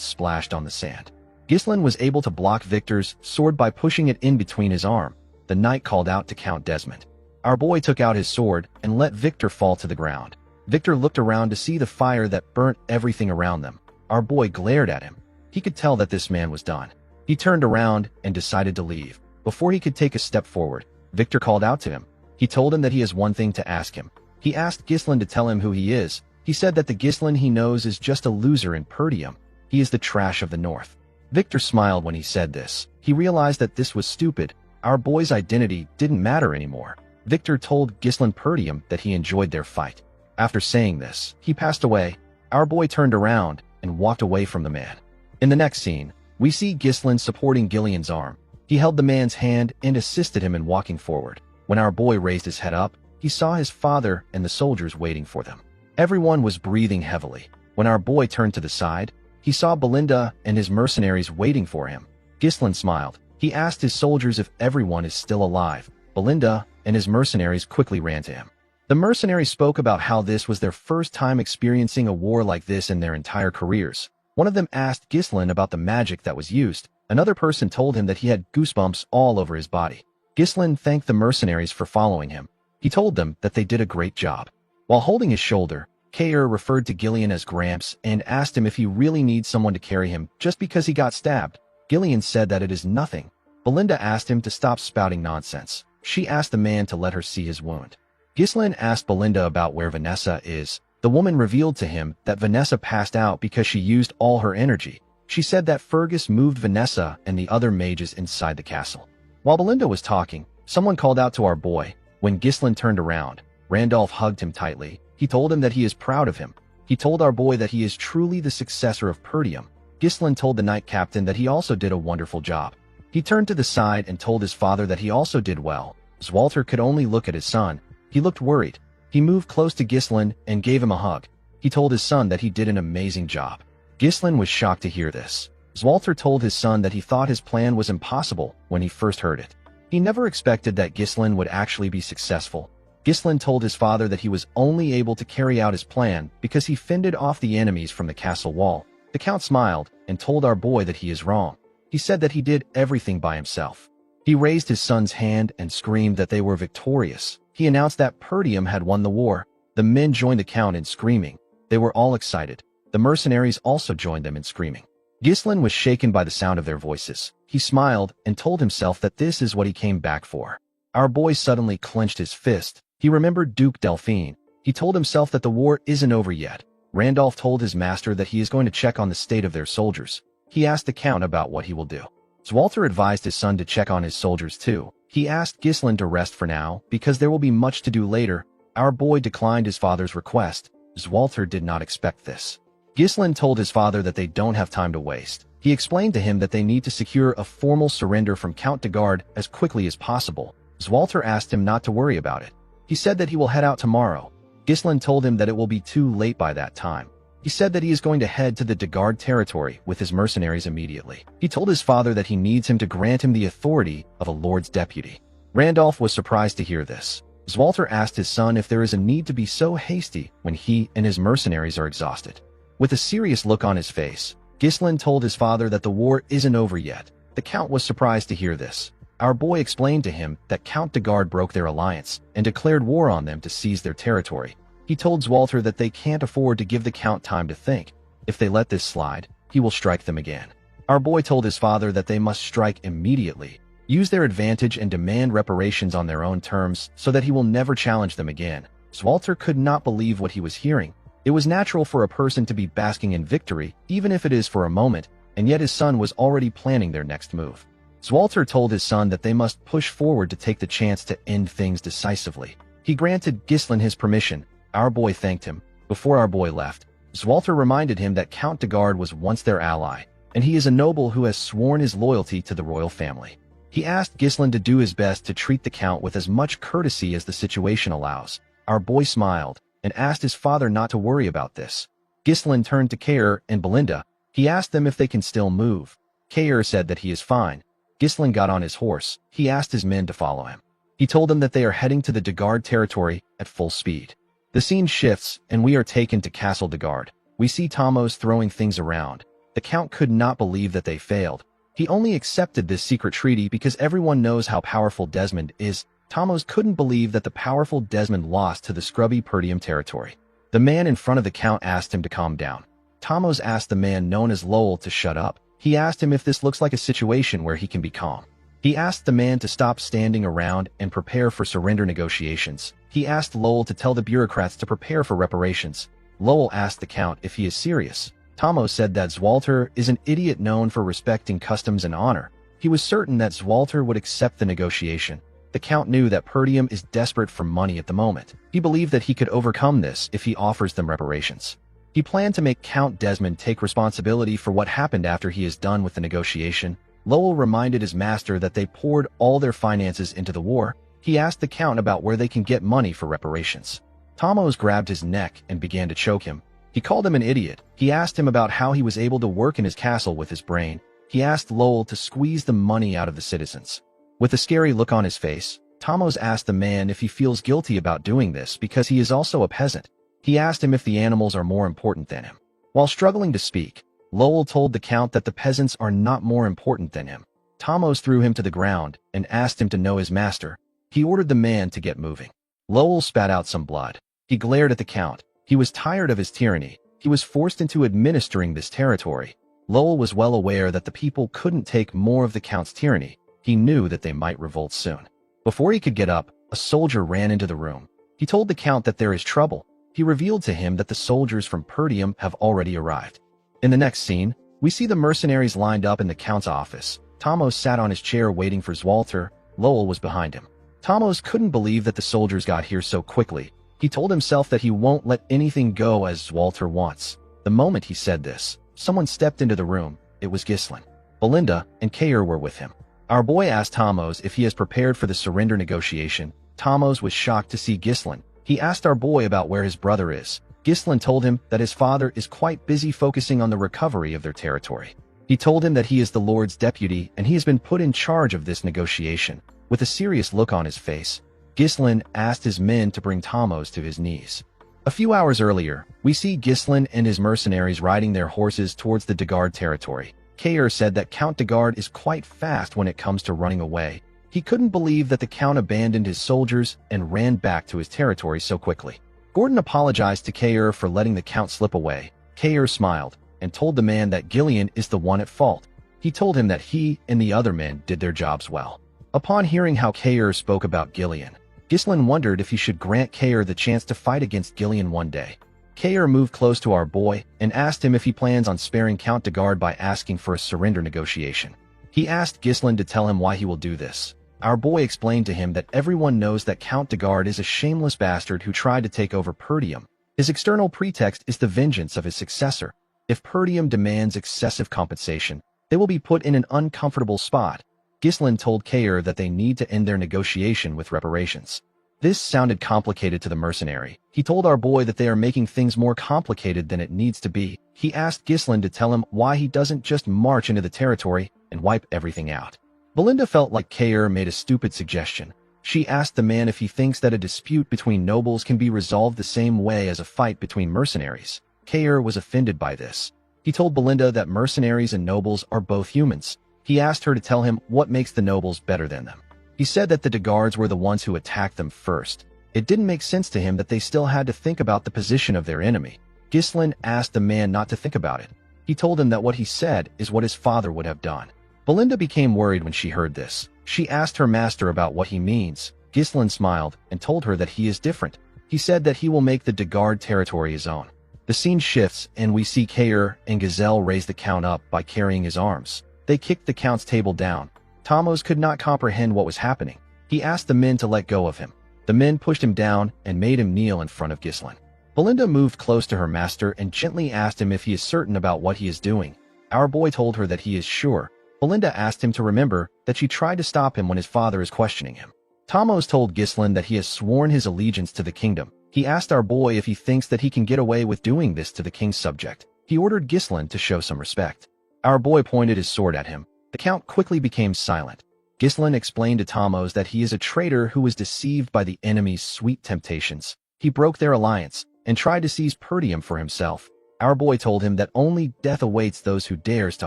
B: splashed on the sand. Gislin was able to block Victor's sword by pushing it in between his arm. The knight called out to Count Desmond. Our boy took out his sword and let Victor fall to the ground. Victor looked around to see the fire that burnt everything around them. Our boy glared at him. He could tell that this man was done. He turned around and decided to leave. Before he could take a step forward, Victor called out to him. He told him that he has one thing to ask him. He asked Gislin to tell him who he is. He said that the Gislin he knows is just a loser in Perdium. He is the trash of the North. Victor smiled when he said this. He realized that this was stupid. Our boy's identity didn't matter anymore. Victor told Gislin Perdium that he enjoyed their fight. After saying this, he passed away. Our boy turned around and walked away from the man. In the next scene, we see Gislin supporting Gillian's arm. He held the man's hand and assisted him in walking forward. When our boy raised his head up, he saw his father and the soldiers waiting for them. Everyone was breathing heavily. When our boy turned to the side, he saw Belinda and his mercenaries waiting for him. Gislin smiled. He asked his soldiers if everyone is still alive. Belinda and his mercenaries quickly ran to him. The mercenaries spoke about how this was their first time experiencing a war like this in their entire careers. One of them asked Gislin about the magic that was used. Another person told him that he had goosebumps all over his body. Gislin thanked the mercenaries for following him. He told them that they did a great job. While holding his shoulder, Kair referred to Gillian as Gramps and asked him if he really needs someone to carry him just because he got stabbed. Gillian said that it is nothing. Belinda asked him to stop spouting nonsense. She asked the man to let her see his wound. Gislin asked Belinda about where Vanessa is. The woman revealed to him that Vanessa passed out because she used all her energy. She said that Fergus moved Vanessa and the other mages inside the castle. While Belinda was talking, someone called out to our boy. When Gislin turned around, Randolph hugged him tightly. He told him that he is proud of him. He told our boy that he is truly the successor of Perdium. Gislin told the knight captain that he also did a wonderful job. He turned to the side and told his father that he also did well. Zwalter could only look at his son. He looked worried. He moved close to Gislin and gave him a hug. He told his son that he did an amazing job. Gislin was shocked to hear this. Zwalter told his son that he thought his plan was impossible when he first heard it. He never expected that Gislin would actually be successful. Gislin told his father that he was only able to carry out his plan because he fended off the enemies from the castle wall. The count smiled and told our boy that he is wrong. He said that he did everything by himself. He raised his son's hand and screamed that they were victorious. He announced that Perdium had won the war. The men joined the count in screaming. They were all excited. The mercenaries also joined them in screaming. Gislin was shaken by the sound of their voices. He smiled and told himself that this is what he came back for. Our boy suddenly clenched his fist. He remembered Duke Delphine. He told himself that the war isn't over yet. Randolph told his master that he is going to check on the state of their soldiers. He asked the count about what he will do. Zwalter advised his son to check on his soldiers too. He asked Gislin to rest for now because there will be much to do later. Our boy declined his father's request. Zwalter did not expect this. Gislin told his father that they don't have time to waste. He explained to him that they need to secure a formal surrender from Count de Garde as quickly as possible. Zwalter asked him not to worry about it. He said that he will head out tomorrow. Gislin told him that it will be too late by that time. He said that he is going to head to the de Garde territory with his mercenaries immediately. He told his father that he needs him to grant him the authority of a lord's deputy. Randolph was surprised to hear this. Zwalter asked his son if there is a need to be so hasty when he and his mercenaries are exhausted. With a serious look on his face, Ghislain told his father that the war isn't over yet. The Count was surprised to hear this. Our boy explained to him that Count de Garde broke their alliance and declared war on them to seize their territory. He told Zwalter that they can't afford to give the Count time to think. If they let this slide, he will strike them again. Our boy told his father that they must strike immediately, use their advantage and demand reparations on their own terms so that he will never challenge them again. Zwalter could not believe what he was hearing. It was natural for a person to be basking in victory, even if it is for a moment, and yet his son was already planning their next move. Zwalter told his son that they must push forward to take the chance to end things decisively. He granted Ghislain his permission. Our boy thanked him. Before our boy left, Zwalter reminded him that Count de Garde was once their ally, and he is a noble who has sworn his loyalty to the royal family. He asked Ghislain to do his best to treat the Count with as much courtesy as the situation allows. Our boy smiled and asked his father not to worry about this. Ghislain turned to Caer and Belinda. He asked them if they can still move. Caer said that he is fine. Ghislain got on his horse. He asked his men to follow him. He told them that they are heading to the de Garde territory at full speed. The scene shifts, and we are taken to Castle de Garde. We see Thamos throwing things around. The Count could not believe that they failed. He only accepted this secret treaty because everyone knows how powerful Desmond is. Thamos couldn't believe that the powerful Desmond lost to the scrubby Perdium territory. The man in front of the Count asked him to calm down. Thamos asked the man known as Lowell to shut up. He asked him if this looks like a situation where he can be calm. He asked the man to stop standing around and prepare for surrender negotiations. He asked Lowell to tell the bureaucrats to prepare for reparations. Lowell asked the Count if he is serious. Thamos said that Zwalter is an idiot known for respecting customs and honor. He was certain that Zwalter would accept the negotiation. The Count knew that Perdium is desperate for money at the moment. He believed that he could overcome this if he offers them reparations. He planned to make Count Desmond take responsibility for what happened after he is done with the negotiation. Lowell reminded his master that they poured all their finances into the war. He asked the Count about where they can get money for reparations. Thamos grabbed his neck and began to choke him. He called him an idiot. He asked him about how he was able to work in his castle with his brain. He asked Lowell to squeeze the money out of the citizens. With a scary look on his face, Thamos asked the man if he feels guilty about doing this because he is also a peasant. He asked him if the animals are more important than him. While struggling to speak, Lowell told the Count that the peasants are not more important than him. Thamos threw him to the ground and asked him to know his master. He ordered the man to get moving. Lowell spat out some blood. He glared at the Count. He was tired of his tyranny. He was forced into administering this territory. Lowell was well aware that the people couldn't take more of the Count's tyranny. He knew that they might revolt soon. Before he could get up, a soldier ran into the room. He told the Count that there is trouble. He revealed to him that the soldiers from Perdium have already arrived. In the next scene, we see the mercenaries lined up in the Count's office. Thamos sat on his chair waiting for Zwalter. Lowell was behind him. Thamos couldn't believe that the soldiers got here so quickly. He told himself that he won't let anything go as Zwalter wants. The moment he said this, someone stepped into the room. It was Ghislain. Belinda and Caer were with him. Our boy asked Thamos if he is prepared for the surrender negotiation. Thamos was shocked to see Ghislain. He asked our boy about where his brother is. Ghislain told him that his father is quite busy focusing on the recovery of their territory. He told him that he is the Lord's deputy and he has been put in charge of this negotiation. With a serious look on his face, Ghislain asked his men to bring Thamos to his knees. A few hours earlier, we see Ghislain and his mercenaries riding their horses towards the de Garde territory. Caer said that Count de Garde is quite fast when it comes to running away. He couldn't believe that the Count abandoned his soldiers and ran back to his territory so quickly. Gordon apologized to Caer for letting the Count slip away. Caer smiled and told the man that Gillian is the one at fault. He told him that he and the other men did their jobs well. Upon hearing how Caer spoke about Gillian, Ghislain wondered if he should grant Caer the chance to fight against Gillian one day. Caer moved close to our boy and asked him if he plans on sparing Count de Garde by asking for a surrender negotiation. He asked Ghislain to tell him why he will do this. Our boy explained to him that everyone knows that Count de Garde is a shameless bastard who tried to take over Perdium. His external pretext is the vengeance of his successor. If Perdium demands excessive compensation, they will be put in an uncomfortable spot. Ghislain told Caer that they need to end their negotiation with reparations. This sounded complicated to the mercenary. He told our boy that they are making things more complicated than it needs to be. He asked Ghislain to tell him why he doesn't just march into the territory and wipe everything out. Belinda felt like Caer made a stupid suggestion. She asked the man if he thinks that a dispute between nobles can be resolved the same way as a fight between mercenaries. Kair was offended by this. He told Belinda that mercenaries and nobles are both humans. He asked her to tell him what makes the nobles better than them. He said that the Degards were the ones who attacked them first. It didn't make sense to him that they still had to think about the position of their enemy. Ghislain asked the man not to think about it. He told him that what he said is what his father would have done. Belinda became worried when she heard this. She asked her master about what he means. Ghislain smiled and told her that he is different. He said that he will make the Degard territory his own. The scene shifts and we see Kair and Gazelle raise the Count up by carrying his arms. They kicked the Count's table down. Tamos could not comprehend what was happening. He asked the men to let go of him. The men pushed him down and made him kneel in front of Ghislain. Belinda moved close to her master and gently asked him if he is certain about what he is doing. Our boy told her that he is sure. Belinda asked him to remember that she tried to stop him when his father is questioning him. Tamos told Ghislain that he has sworn his allegiance to the kingdom. He asked our boy if he thinks that he can get away with doing this to the king's subject. He ordered Ghislain to show some respect. Our boy pointed his sword at him. The Count quickly became silent. Ghislain explained to Tamos that he is a traitor who was deceived by the enemy's sweet temptations. He broke their alliance and tried to seize Perdium for himself. Our boy told him that only death awaits those who dares to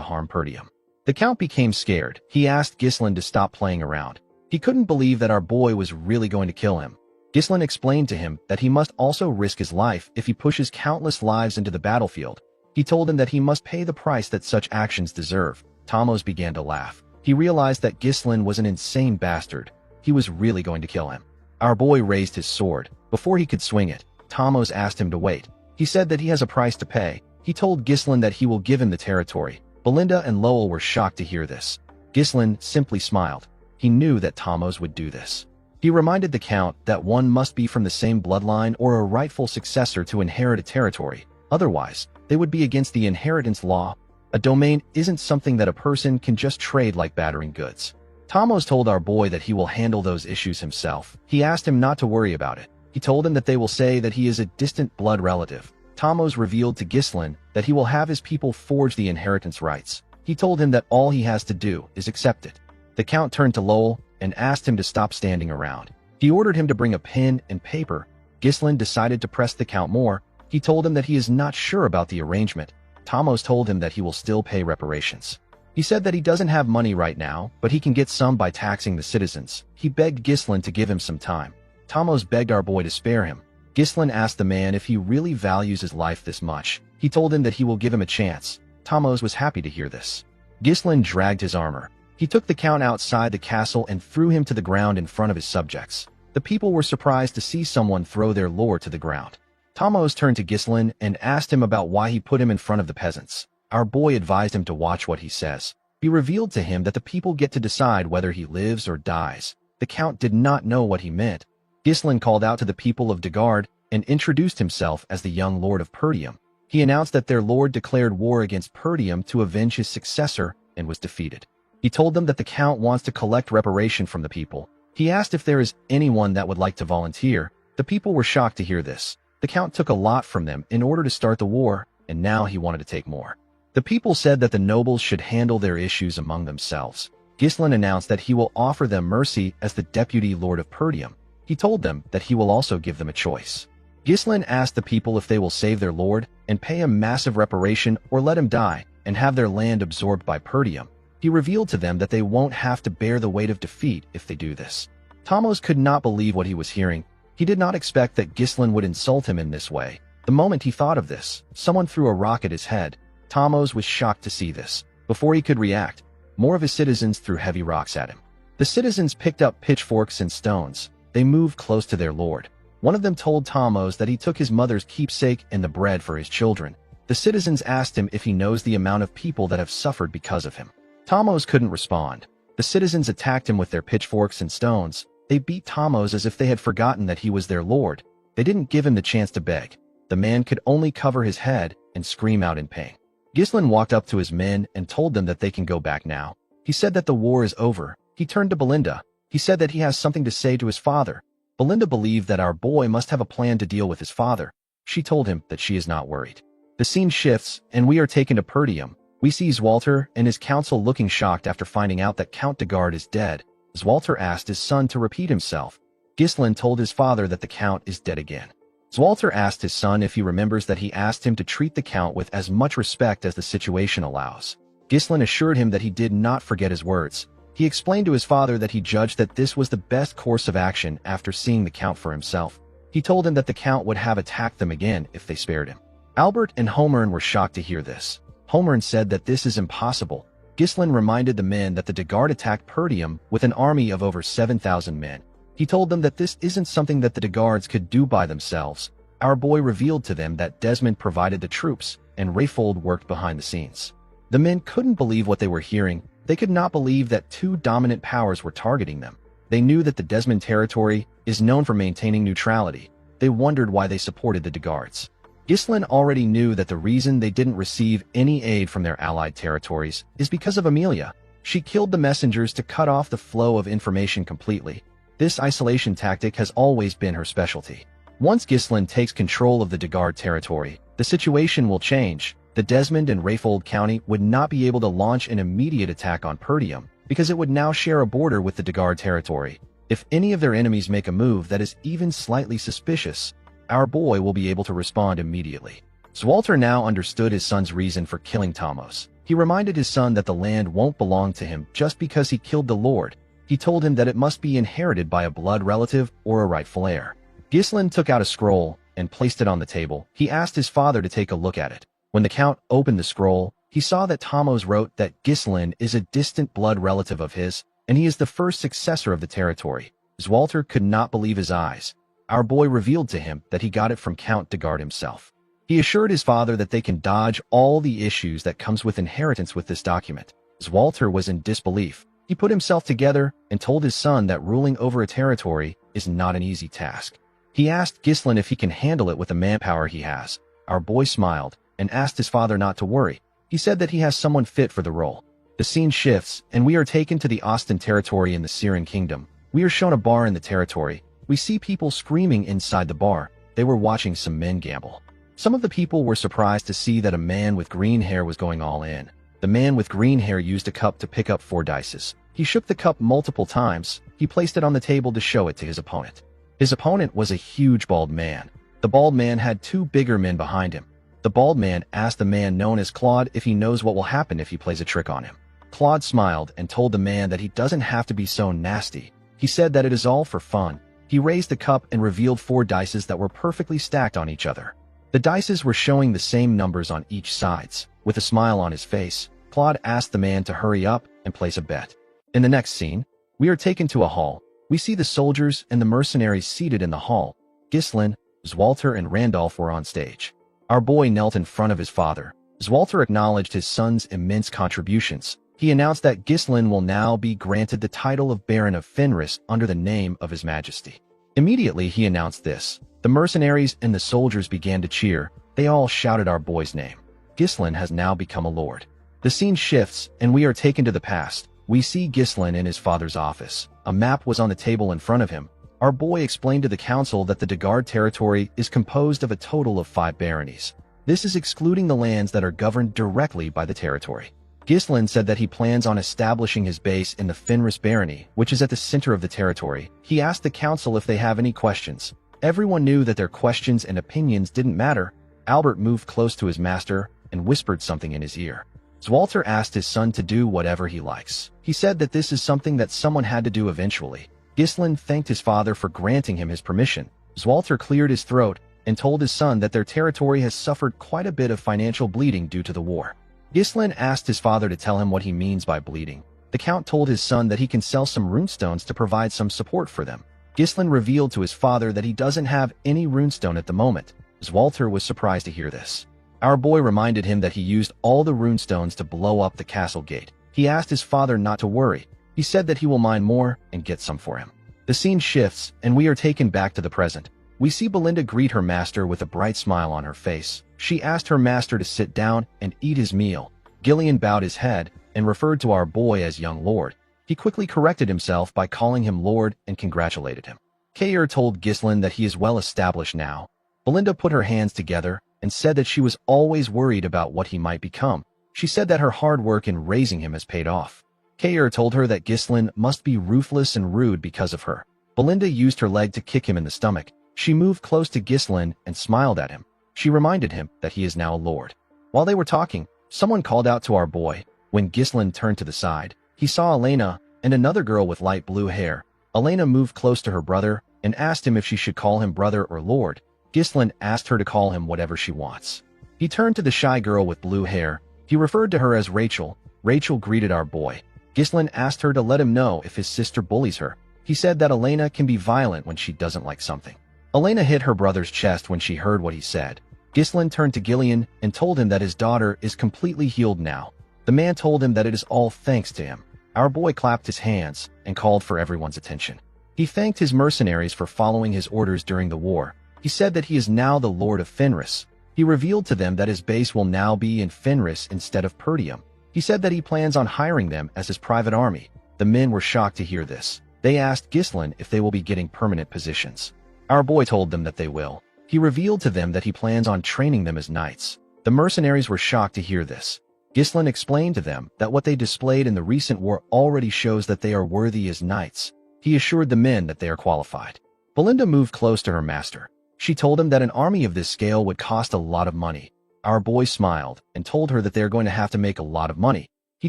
B: harm Perdium. The Count became scared. He asked Ghislain to stop playing around. He couldn't believe that our boy was really going to kill him. Ghislain explained to him that he must also risk his life if he pushes countless lives into the battlefield. He told him that he must pay the price that such actions deserve. Tamos began to laugh. He realized that Ghislain was an insane bastard. He was really going to kill him. Our boy raised his sword. Before he could swing it, Tamos asked him to wait. He said that he has a price to pay. He told Ghislain that he will give him the territory. Belinda and Lowell were shocked to hear this. Ghislain simply smiled. He knew that Tamos would do this. He reminded the Count that one must be from the same bloodline or a rightful successor to inherit a territory. Otherwise, they would be against the inheritance law. A domain isn't something that a person can just trade like battering goods. Tamos told our boy that he will handle those issues himself. He asked him not to worry about it. He told him that they will say that he is a distant blood relative. Tamos revealed to Ghislain that he will have his people forge the inheritance rights. He told him that all he has to do is accept it. The Count turned to Lowell and asked him to stop standing around. He ordered him to bring a pen and paper. Ghislain decided to press the Count more. He told him that he is not sure about the arrangement. Tamos told him that he will still pay reparations. He said that he doesn't have money right now, but he can get some by taxing the citizens. He begged Ghislain to give him some time. Tamos begged our boy to spare him. Ghislain asked the man if he really values his life this much. He told him that he will give him a chance. Tamos was happy to hear this. Ghislain dragged his armor. He took the Count outside the castle and threw him to the ground in front of his subjects. The people were surprised to see someone throw their lord to the ground. Tamos turned to Ghislain and asked him about why he put him in front of the peasants. Our boy advised him to watch what he says. He revealed to him that the people get to decide whether he lives or dies. The Count did not know what he meant. Ghislain called out to the people of Degard and introduced himself as the young lord of Perdium. He announced that their lord declared war against Perdium to avenge his successor and was defeated. He told them that the Count wants to collect reparation from the people. He asked if there is anyone that would like to volunteer. The people were shocked to hear this. The Count took a lot from them in order to start the war, and now he wanted to take more. The people said that the nobles should handle their issues among themselves. Ghislain announced that he will offer them mercy as the deputy lord of Perdium. He told them that he will also give them a choice. Ghislain asked the people if they will save their lord and pay a massive reparation or let him die and have their land absorbed by Perdium. He revealed to them that they won't have to bear the weight of defeat if they do this. Tamos could not believe what he was hearing. He did not expect that Ghislain would insult him in this way. The moment he thought of this, someone threw a rock at his head. Tamos was shocked to see this. Before he could react, more of his citizens threw heavy rocks at him. The citizens picked up pitchforks and stones. They moved close to their lord. One of them told Tamos that he took his mother's keepsake and the bread for his children. The citizens asked him if he knows the amount of people that have suffered because of him. Tamos couldn't respond. The citizens attacked him with their pitchforks and stones. They beat Tamos as if they had forgotten that he was their lord. They didn't give him the chance to beg. The man could only cover his head and scream out in pain. Ghislain walked up to his men and told them that they can go back now. He said that the war is over. He turned to Belinda. He said that he has something to say to his father. Belinda believed that our boy must have a plan to deal with his father. She told him that she is not worried. The scene shifts, and we are taken to Perdium. We see Zwalter and his council looking shocked after finding out that Count Degard is dead. Zwalter asked his son to repeat himself. Ghislain told his father that the Count is dead again. Zwalter asked his son if he remembers that he asked him to treat the Count with as much respect as the situation allows. Ghislain assured him that he did not forget his words. He explained to his father that he judged that this was the best course of action after seeing the Count for himself. He told him that the Count would have attacked them again if they spared him. Albert and Homern were shocked to hear this. Homern said that this is impossible. Ghislain reminded the men that the Degard attacked Perdium with an army of over 7,000 men. He told them that this isn't something that the Degards could do by themselves. Our boy revealed to them that Desmond provided the troops, and Rayfold worked behind the scenes. The men couldn't believe what they were hearing. They could not believe that two dominant powers were targeting them. They knew that the Desmond territory is known for maintaining neutrality. They wondered why they supported the Degards. Ghislain already knew that the reason they didn't receive any aid from their allied territories is because of Amelia. She killed the messengers to cut off the flow of information completely. This isolation tactic has always been her specialty. Once Ghislain takes control of the Degard territory, the situation will change. The Desmond and Rayfold County would not be able to launch an immediate attack on Perdium, because it would now share a border with the Degard territory. If any of their enemies make a move that is even slightly suspicious, our boy will be able to respond immediately. Zwalter now understood his son's reason for killing Tomos. He reminded his son that the land won't belong to him just because he killed the Lord. He told him that it must be inherited by a blood relative or a rightful heir. Ghislain took out a scroll and placed it on the table. He asked his father to take a look at it. When the Count opened the scroll, he saw that Tomos wrote that Ghislain is a distant blood relative of his, and he is the first successor of the territory. Zwalter could not believe his eyes. Our boy revealed to him that he got it from Count Degard himself. He assured his father that they can dodge all the issues that comes with inheritance with this document. Zwalter was in disbelief. He put himself together and told his son that ruling over a territory is not an easy task. He asked Ghislain if he can handle it with the manpower he has. Our boy smiled and asked his father not to worry. He said that he has someone fit for the role. The scene shifts, and we are taken to the Austin territory in the Syrian kingdom. We are shown a bar in the territory. We see people screaming inside the bar. They were watching some men gamble. Some of the people were surprised to see that a man with green hair was going all in. The man with green hair used a cup to pick up 4 dices. He shook the cup multiple times. He placed it on the table to show it to his opponent. His opponent was a huge bald man. The bald man had 2 bigger men behind him. The bald man asked the man known as Claude if he knows what will happen if he plays a trick on him. Claude smiled and told the man that he doesn't have to be so nasty. He said that it is all for fun. He raised the cup and revealed 4 dices that were perfectly stacked on each other. The dices were showing the same numbers on each sides. With a smile on his face, Claude asked the man to hurry up and place a bet. In the next scene, we are taken to a hall. We see the soldiers and the mercenaries seated in the hall. Ghislain, Zwalter, and Randolph were on stage. Our boy knelt in front of his father. Zwalter acknowledged his son's immense contributions. He announced that Ghislain will now be granted the title of Baron of Fenris under the name of His Majesty. Immediately he announced this. The mercenaries and the soldiers began to cheer. They all shouted our boy's name. Ghislain has now become a lord. The scene shifts, and we are taken to the past. We see Ghislain in his father's office. A map was on the table in front of him. Our boy explained to the council that the Degard territory is composed of a total of 5 baronies. This is excluding the lands that are governed directly by the territory. Ghislain said that he plans on establishing his base in the Fenris barony, which is at the center of the territory. He asked the council if they have any questions. Everyone knew that their questions and opinions didn't matter. Albert moved close to his master and whispered something in his ear. Zwalter asked his son to do whatever he likes. He said that this is something that someone had to do eventually. Ghislain thanked his father for granting him his permission. Zwalter cleared his throat and told his son that their territory has suffered quite a bit of financial bleeding due to the war. Ghislain asked his father to tell him what he means by bleeding. The Count told his son that he can sell some runestones to provide some support for them. Ghislain revealed to his father that he doesn't have any runestone at the moment. Zwalter was surprised to hear this. Our boy reminded him that he used all the runestones to blow up the castle gate. He asked his father not to worry. He said that he will mine more and get some for him. The scene shifts, and we are taken back to the present. We see Belinda greet her master with a bright smile on her face. She asked her master to sit down and eat his meal. Gillian bowed his head and referred to our boy as young lord. He quickly corrected himself by calling him lord and congratulated him. Kair told Ghislain that he is well established now. Belinda put her hands together and said that she was always worried about what he might become. She said that her hard work in raising him has paid off. Kair told her that Ghislain must be ruthless and rude because of her. Belinda used her leg to kick him in the stomach. She moved close to Ghislain and smiled at him. She reminded him that he is now a lord. While they were talking, someone called out to our boy. When Ghislain turned to the side, he saw Elena and another girl with light blue hair. Elena moved close to her brother and asked him if she should call him brother or lord. Ghislain asked her to call him whatever she wants. He turned to the shy girl with blue hair. He referred to her as Rachel. Rachel greeted our boy. Ghislain asked her to let him know if his sister bullies her. He said that Elena can be violent when she doesn't like something. Elena hit her brother's chest when she heard what he said. Ghislain turned to Gillian and told him that his daughter is completely healed now. The man told him that it is all thanks to him. Our boy clapped his hands and called for everyone's attention. He thanked his mercenaries for following his orders during the war. He said that he is now the Lord of Fenris. He revealed to them that his base will now be in Fenris instead of Perdium. He said that he plans on hiring them as his private army. The men were shocked to hear this. They asked Ghislain if they will be getting permanent positions. Our boy told them that they will. He revealed to them that he plans on training them as knights. The mercenaries were shocked to hear this. Ghislain explained to them that what they displayed in the recent war already shows that they are worthy as knights. He assured the men that they are qualified. Belinda moved close to her master. She told him that an army of this scale would cost a lot of money. Our boy smiled and told her that they are going to have to make a lot of money. He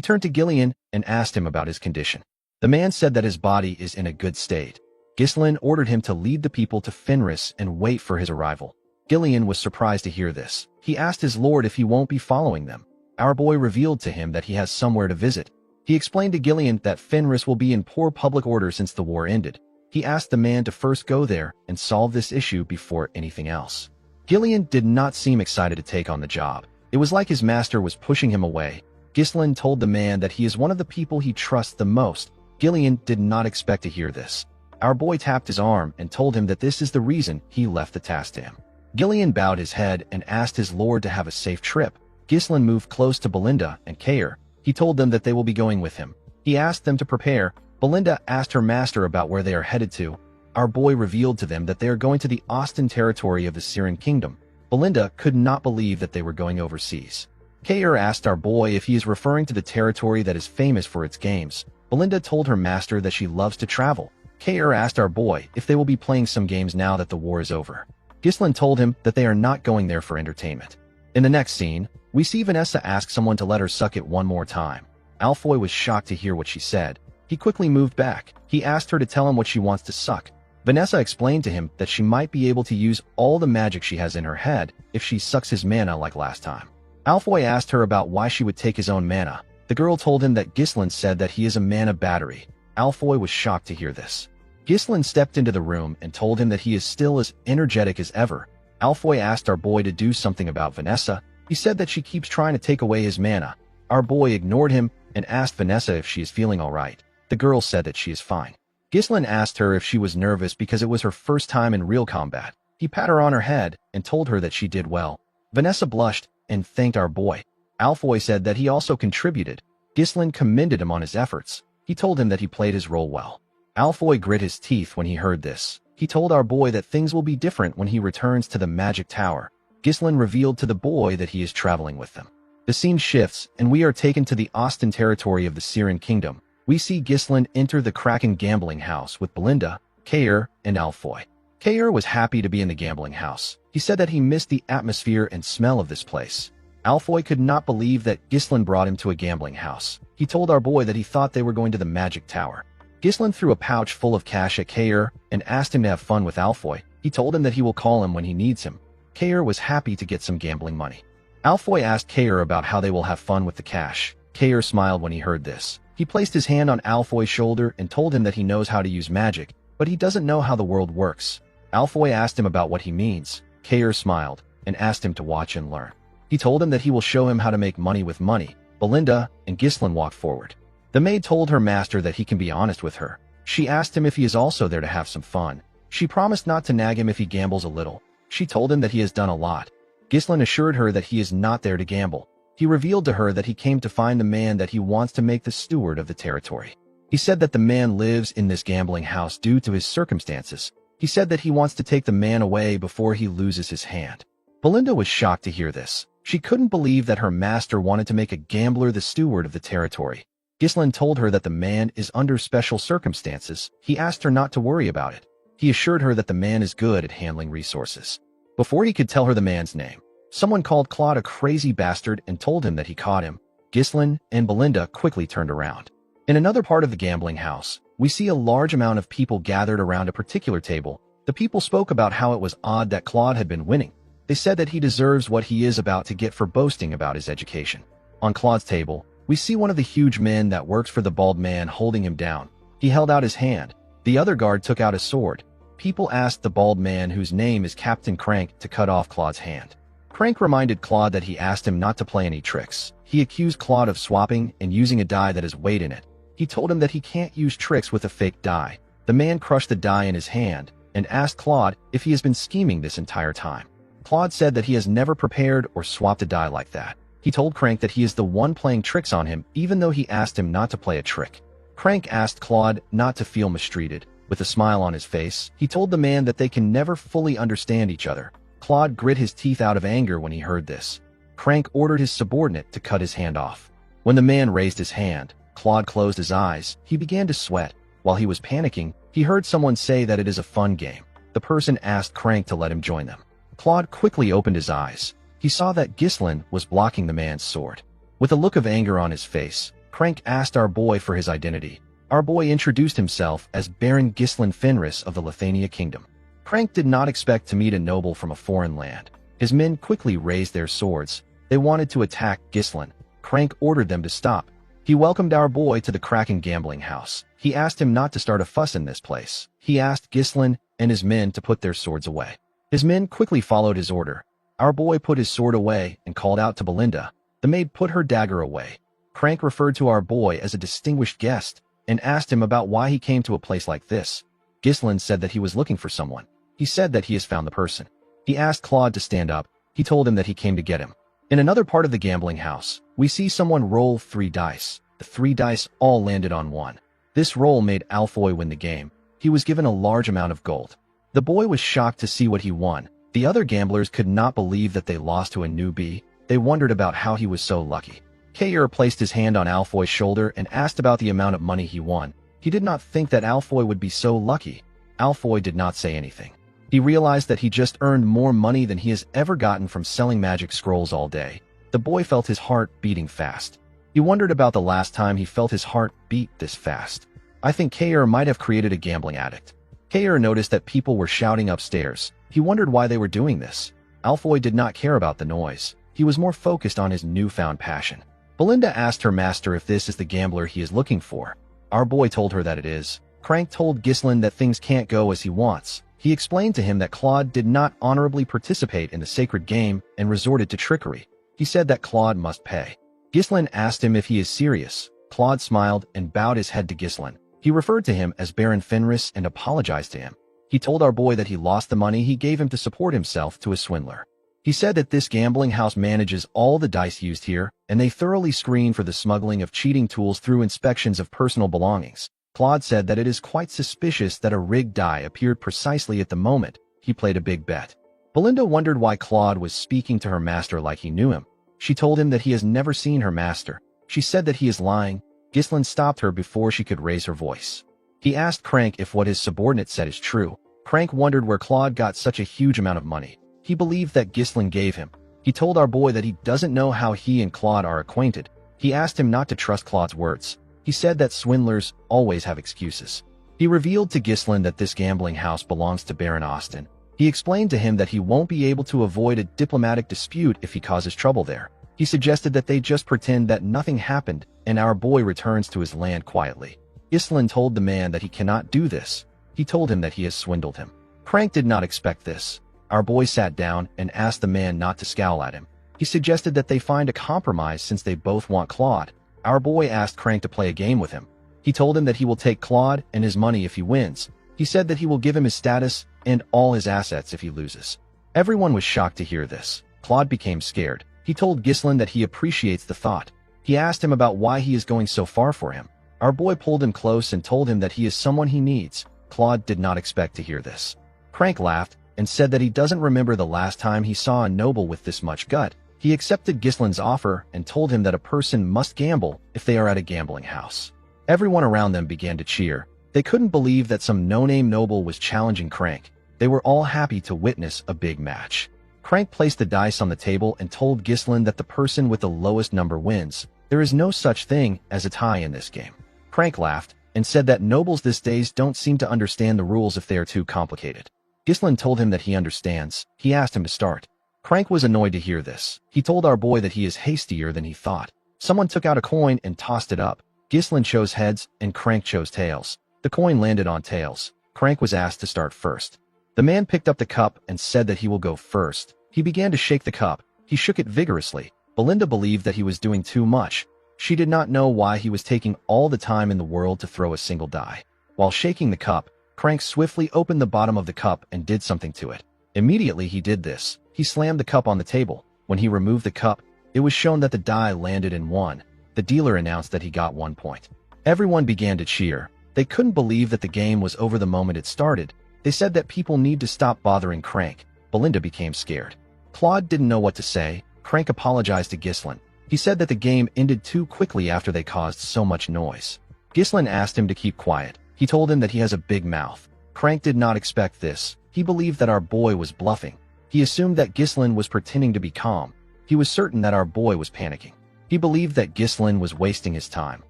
B: turned to Gillian and asked him about his condition. The man said that his body is in a good state. Ghislain ordered him to lead the people to Fenris and wait for his arrival. Gillian was surprised to hear this. He asked his lord if he won't be following them. Our boy revealed to him that he has somewhere to visit. He explained to Gillian that Fenris will be in poor public order since the war ended. He asked the man to first go there and solve this issue before anything else. Gillian did not seem excited to take on the job. It was like his master was pushing him away. Ghislain told the man that he is one of the people he trusts the most. Gillian did not expect to hear this. Our boy tapped his arm and told him that this is the reason he left the task to him. Gillian bowed his head and asked his lord to have a safe trip. Ghislain moved close to Belinda and Kair. He told them that they will be going with him. He asked them to prepare. Belinda asked her master about where they are headed to. Our boy revealed to them that they are going to the Austin territory of the Syrian kingdom. Belinda could not believe that they were going overseas. Kair asked our boy if he is referring to the territory that is famous for its games. Belinda told her master that she loves to travel. Kair asked our boy if they will be playing some games now that the war is over. Ghislain told him that they are not going there for entertainment. In the next scene, we see Vanessa ask someone to let her suck it one more time. Alfoy was shocked to hear what she said. He quickly moved back. He asked her to tell him what she wants to suck. Vanessa explained to him that she might be able to use all the magic she has in her head if she sucks his mana like last time. Alfoy asked her about why she would take his own mana. The girl told him that Ghislain said that he is a mana battery. Alfoy was shocked to hear this. Ghislain stepped into the room and told him that he is still as energetic as ever. Alfoy asked our boy to do something about Vanessa. He said that she keeps trying to take away his mana. Our boy ignored him and asked Vanessa if she is feeling alright. The girl said that she is fine. Ghislain asked her if she was nervous because it was her first time in real combat. He pat her on her head and told her that she did well. Vanessa blushed and thanked our boy. Alfoy said that he also contributed. Ghislain commended him on his efforts. He told him that he played his role well. Alfoy grit his teeth when he heard this. He told our boy that things will be different when he returns to the magic tower. Ghislain revealed to the boy that he is traveling with them. The scene shifts and we are taken to the Austin territory of the Syrian kingdom. We see Ghislain enter the Kraken gambling house with Belinda, Kair, and Alfoy. Kair was happy to be in the gambling house. He said that he missed the atmosphere and smell of this place. Alfoy could not believe that Ghislain brought him to a gambling house. He told our boy that he thought they were going to the magic tower. Ghislain threw a pouch full of cash at Kair and asked him to have fun with Alfoy. He told him that he will call him when he needs him. Kair was happy to get some gambling money. Alfoy asked Kair about how they will have fun with the cash. Kair smiled when he heard this. He placed his hand on Alfoy's shoulder and told him that he knows how to use magic, but he doesn't know how the world works. Alfoy asked him about what he means. Kair smiled and asked him to watch and learn. He told him that he will show him how to make money with money. Belinda and Ghislain walked forward. The maid told her master that he can be honest with her. She asked him if he is also there to have some fun. She promised not to nag him if he gambles a little. She told him that he has done a lot. Ghislain assured her that he is not there to gamble. He revealed to her that he came to find the man that he wants to make the steward of the territory. He said that the man lives in this gambling house due to his circumstances. He said that he wants to take the man away before he loses his hand. Belinda was shocked to hear this. She couldn't believe that her master wanted to make a gambler the steward of the territory. Ghislain told her that the man is under special circumstances. He asked her not to worry about it. He assured her that the man is good at handling resources. Before he could tell her the man's name, someone called Claude a crazy bastard and told him that he caught him. Ghislaine and Belinda quickly turned around. In another part of the gambling house, we see a large amount of people gathered around a particular table. The people spoke about how it was odd that Claude had been winning. They said that he deserves what he is about to get for boasting about his education. On Claude's table, we see one of the huge men that works for the bald man holding him down. He held out his hand. The other guard took out a sword. People asked the bald man, whose name is Captain Crank, to cut off Claude's hand. Crank reminded Claude that he asked him not to play any tricks. He accused Claude of swapping and using a die that has weight in it. He told him that he can't use tricks with a fake die. The man crushed the die in his hand and asked Claude if he has been scheming this entire time. Claude said that he has never prepared or swapped a die like that. He told Crank that he is the one playing tricks on him, even though he asked him not to play a trick. Crank asked Claude not to feel mistreated. With a smile on his face, he told the man that they can never fully understand each other. Claude grit his teeth out of anger when he heard this. Crank ordered his subordinate to cut his hand off. When the man raised his hand, Claude closed his eyes. He began to sweat. While he was panicking, he heard someone say that it is a fun game. The person asked Crank to let him join them. Claude quickly opened his eyes. He saw that Ghislaine was blocking the man's sword. With a look of anger on his face, Crank asked our boy for his identity. Our boy introduced himself as Baron Ghislaine Fenris of the Lithania Kingdom. Crank did not expect to meet a noble from a foreign land. His men quickly raised their swords. They wanted to attack Ghislaine. Crank ordered them to stop. He welcomed our boy to the Kraken gambling house. He asked him not to start a fuss in this place. He asked Ghislaine and his men to put their swords away. His men quickly followed his order. Our boy put his sword away and called out to Belinda. The maid put her dagger away. Crank referred to our boy as a distinguished guest and asked him about why he came to a place like this. Ghislaine said that he was looking for someone. He said that he has found the person. He asked Claude to stand up. He told him that he came to get him. In another part of the gambling house, we see someone roll 3 dice. The 3 dice all landed on 1. This roll made Alfoy win the game. He was given a large amount of gold. The boy was shocked to see what he won. The other gamblers could not believe that they lost to a newbie. They wondered about how he was so lucky. Kayer placed his hand on Alfoy's shoulder and asked about the amount of money he won. He did not think that Alfoy would be so lucky. Alfoy did not say anything. He realized that he just earned more money than he has ever gotten from selling magic scrolls all day. The boy felt his heart beating fast. He wondered about the last time he felt his heart beat this fast. I think Kayer might have created a gambling addict. Kayer noticed that people were shouting upstairs. He wondered why they were doing this. Alfoy did not care about the noise. He was more focused on his newfound passion. Belinda asked her master if this is the gambler he is looking for. Our boy told her that it is. Crank told Ghislaine that things can't go as he wants. He explained to him that Claude did not honorably participate in the sacred game and resorted to trickery. He said that Claude must pay. Ghislaine asked him if he is serious. Claude smiled and bowed his head to Ghislaine. He referred to him as Baron Fenris and apologized to him. He told our boy that he lost the money he gave him to support himself to a swindler. He said that this gambling house manages all the dice used here, and they thoroughly screen for the smuggling of cheating tools through inspections of personal belongings. Claude said that it is quite suspicious that a rigged die appeared precisely at the moment he played a big bet. Belinda wondered why Claude was speaking to her master like he knew him. She told him that he has never seen her master. She said that he is lying. Ghislaine stopped her before she could raise her voice. He asked Crank if what his subordinate said is true. Crank wondered where Claude got such a huge amount of money. He believed that Ghislaine gave him. He told our boy that he doesn't know how he and Claude are acquainted. He asked him not to trust Claude's words. He said that swindlers always have excuses. He revealed to Ghislaine that this gambling house belongs to Baron Austin. He explained to him that he won't be able to avoid a diplomatic dispute if he causes trouble there. He suggested that they just pretend that nothing happened and our boy returns to his land quietly. Ghislaine told the man that he cannot do this. He told him that he has swindled him. Crank did not expect this. Our boy sat down and asked the man not to scowl at him. He suggested that they find a compromise since they both want Claude. Our boy asked Crank to play a game with him. He told him that he will take Claude and his money if he wins. He said that he will give him his status and all his assets if he loses. Everyone was shocked to hear this. Claude became scared. He told Ghislaine that he appreciates the thought. He asked him about why he is going so far for him. Our boy pulled him close and told him that he is someone he needs. Claude did not expect to hear this. Crank laughed and said that he doesn't remember the last time he saw a noble with this much gut. He accepted Ghislaine's offer and told him that a person must gamble if they are at a gambling house. Everyone around them began to cheer. They couldn't believe that some no-name noble was challenging Crank. They were all happy to witness a big match. Crank placed the dice on the table and told Ghislaine that the person with the lowest number wins. There is no such thing as a tie in this game. Crank laughed and said that nobles these days don't seem to understand the rules if they are too complicated. Ghislaine told him that he understands. He asked him to start. Crank was annoyed to hear this. He told our boy that he is hastier than he thought. Someone took out a coin and tossed it up. Ghislaine chose heads and Crank chose tails. The coin landed on tails. Crank was asked to start first. The man picked up the cup and said that he will go first. He began to shake the cup. He shook it vigorously. Belinda believed that he was doing too much. She did not know why he was taking all the time in the world to throw a single die. While shaking the cup, Crank swiftly opened the bottom of the cup and did something to it. Immediately he did this. He slammed the cup on the table. When he removed the cup, it was shown that the die landed in 1. The dealer announced that he got 1 point. Everyone began to cheer. They couldn't believe that the game was over the moment it started. They said that people need to stop bothering Crank. Belinda became scared. Claude didn't know what to say. Crank apologized to Ghislaine. He said that the game ended too quickly after they caused so much noise. Ghislaine asked him to keep quiet. He told him that he has a big mouth. Crank did not expect this. He believed that our boy was bluffing. He assumed that Ghislaine was pretending to be calm. He was certain that our boy was panicking. He believed that Ghislaine was wasting his time.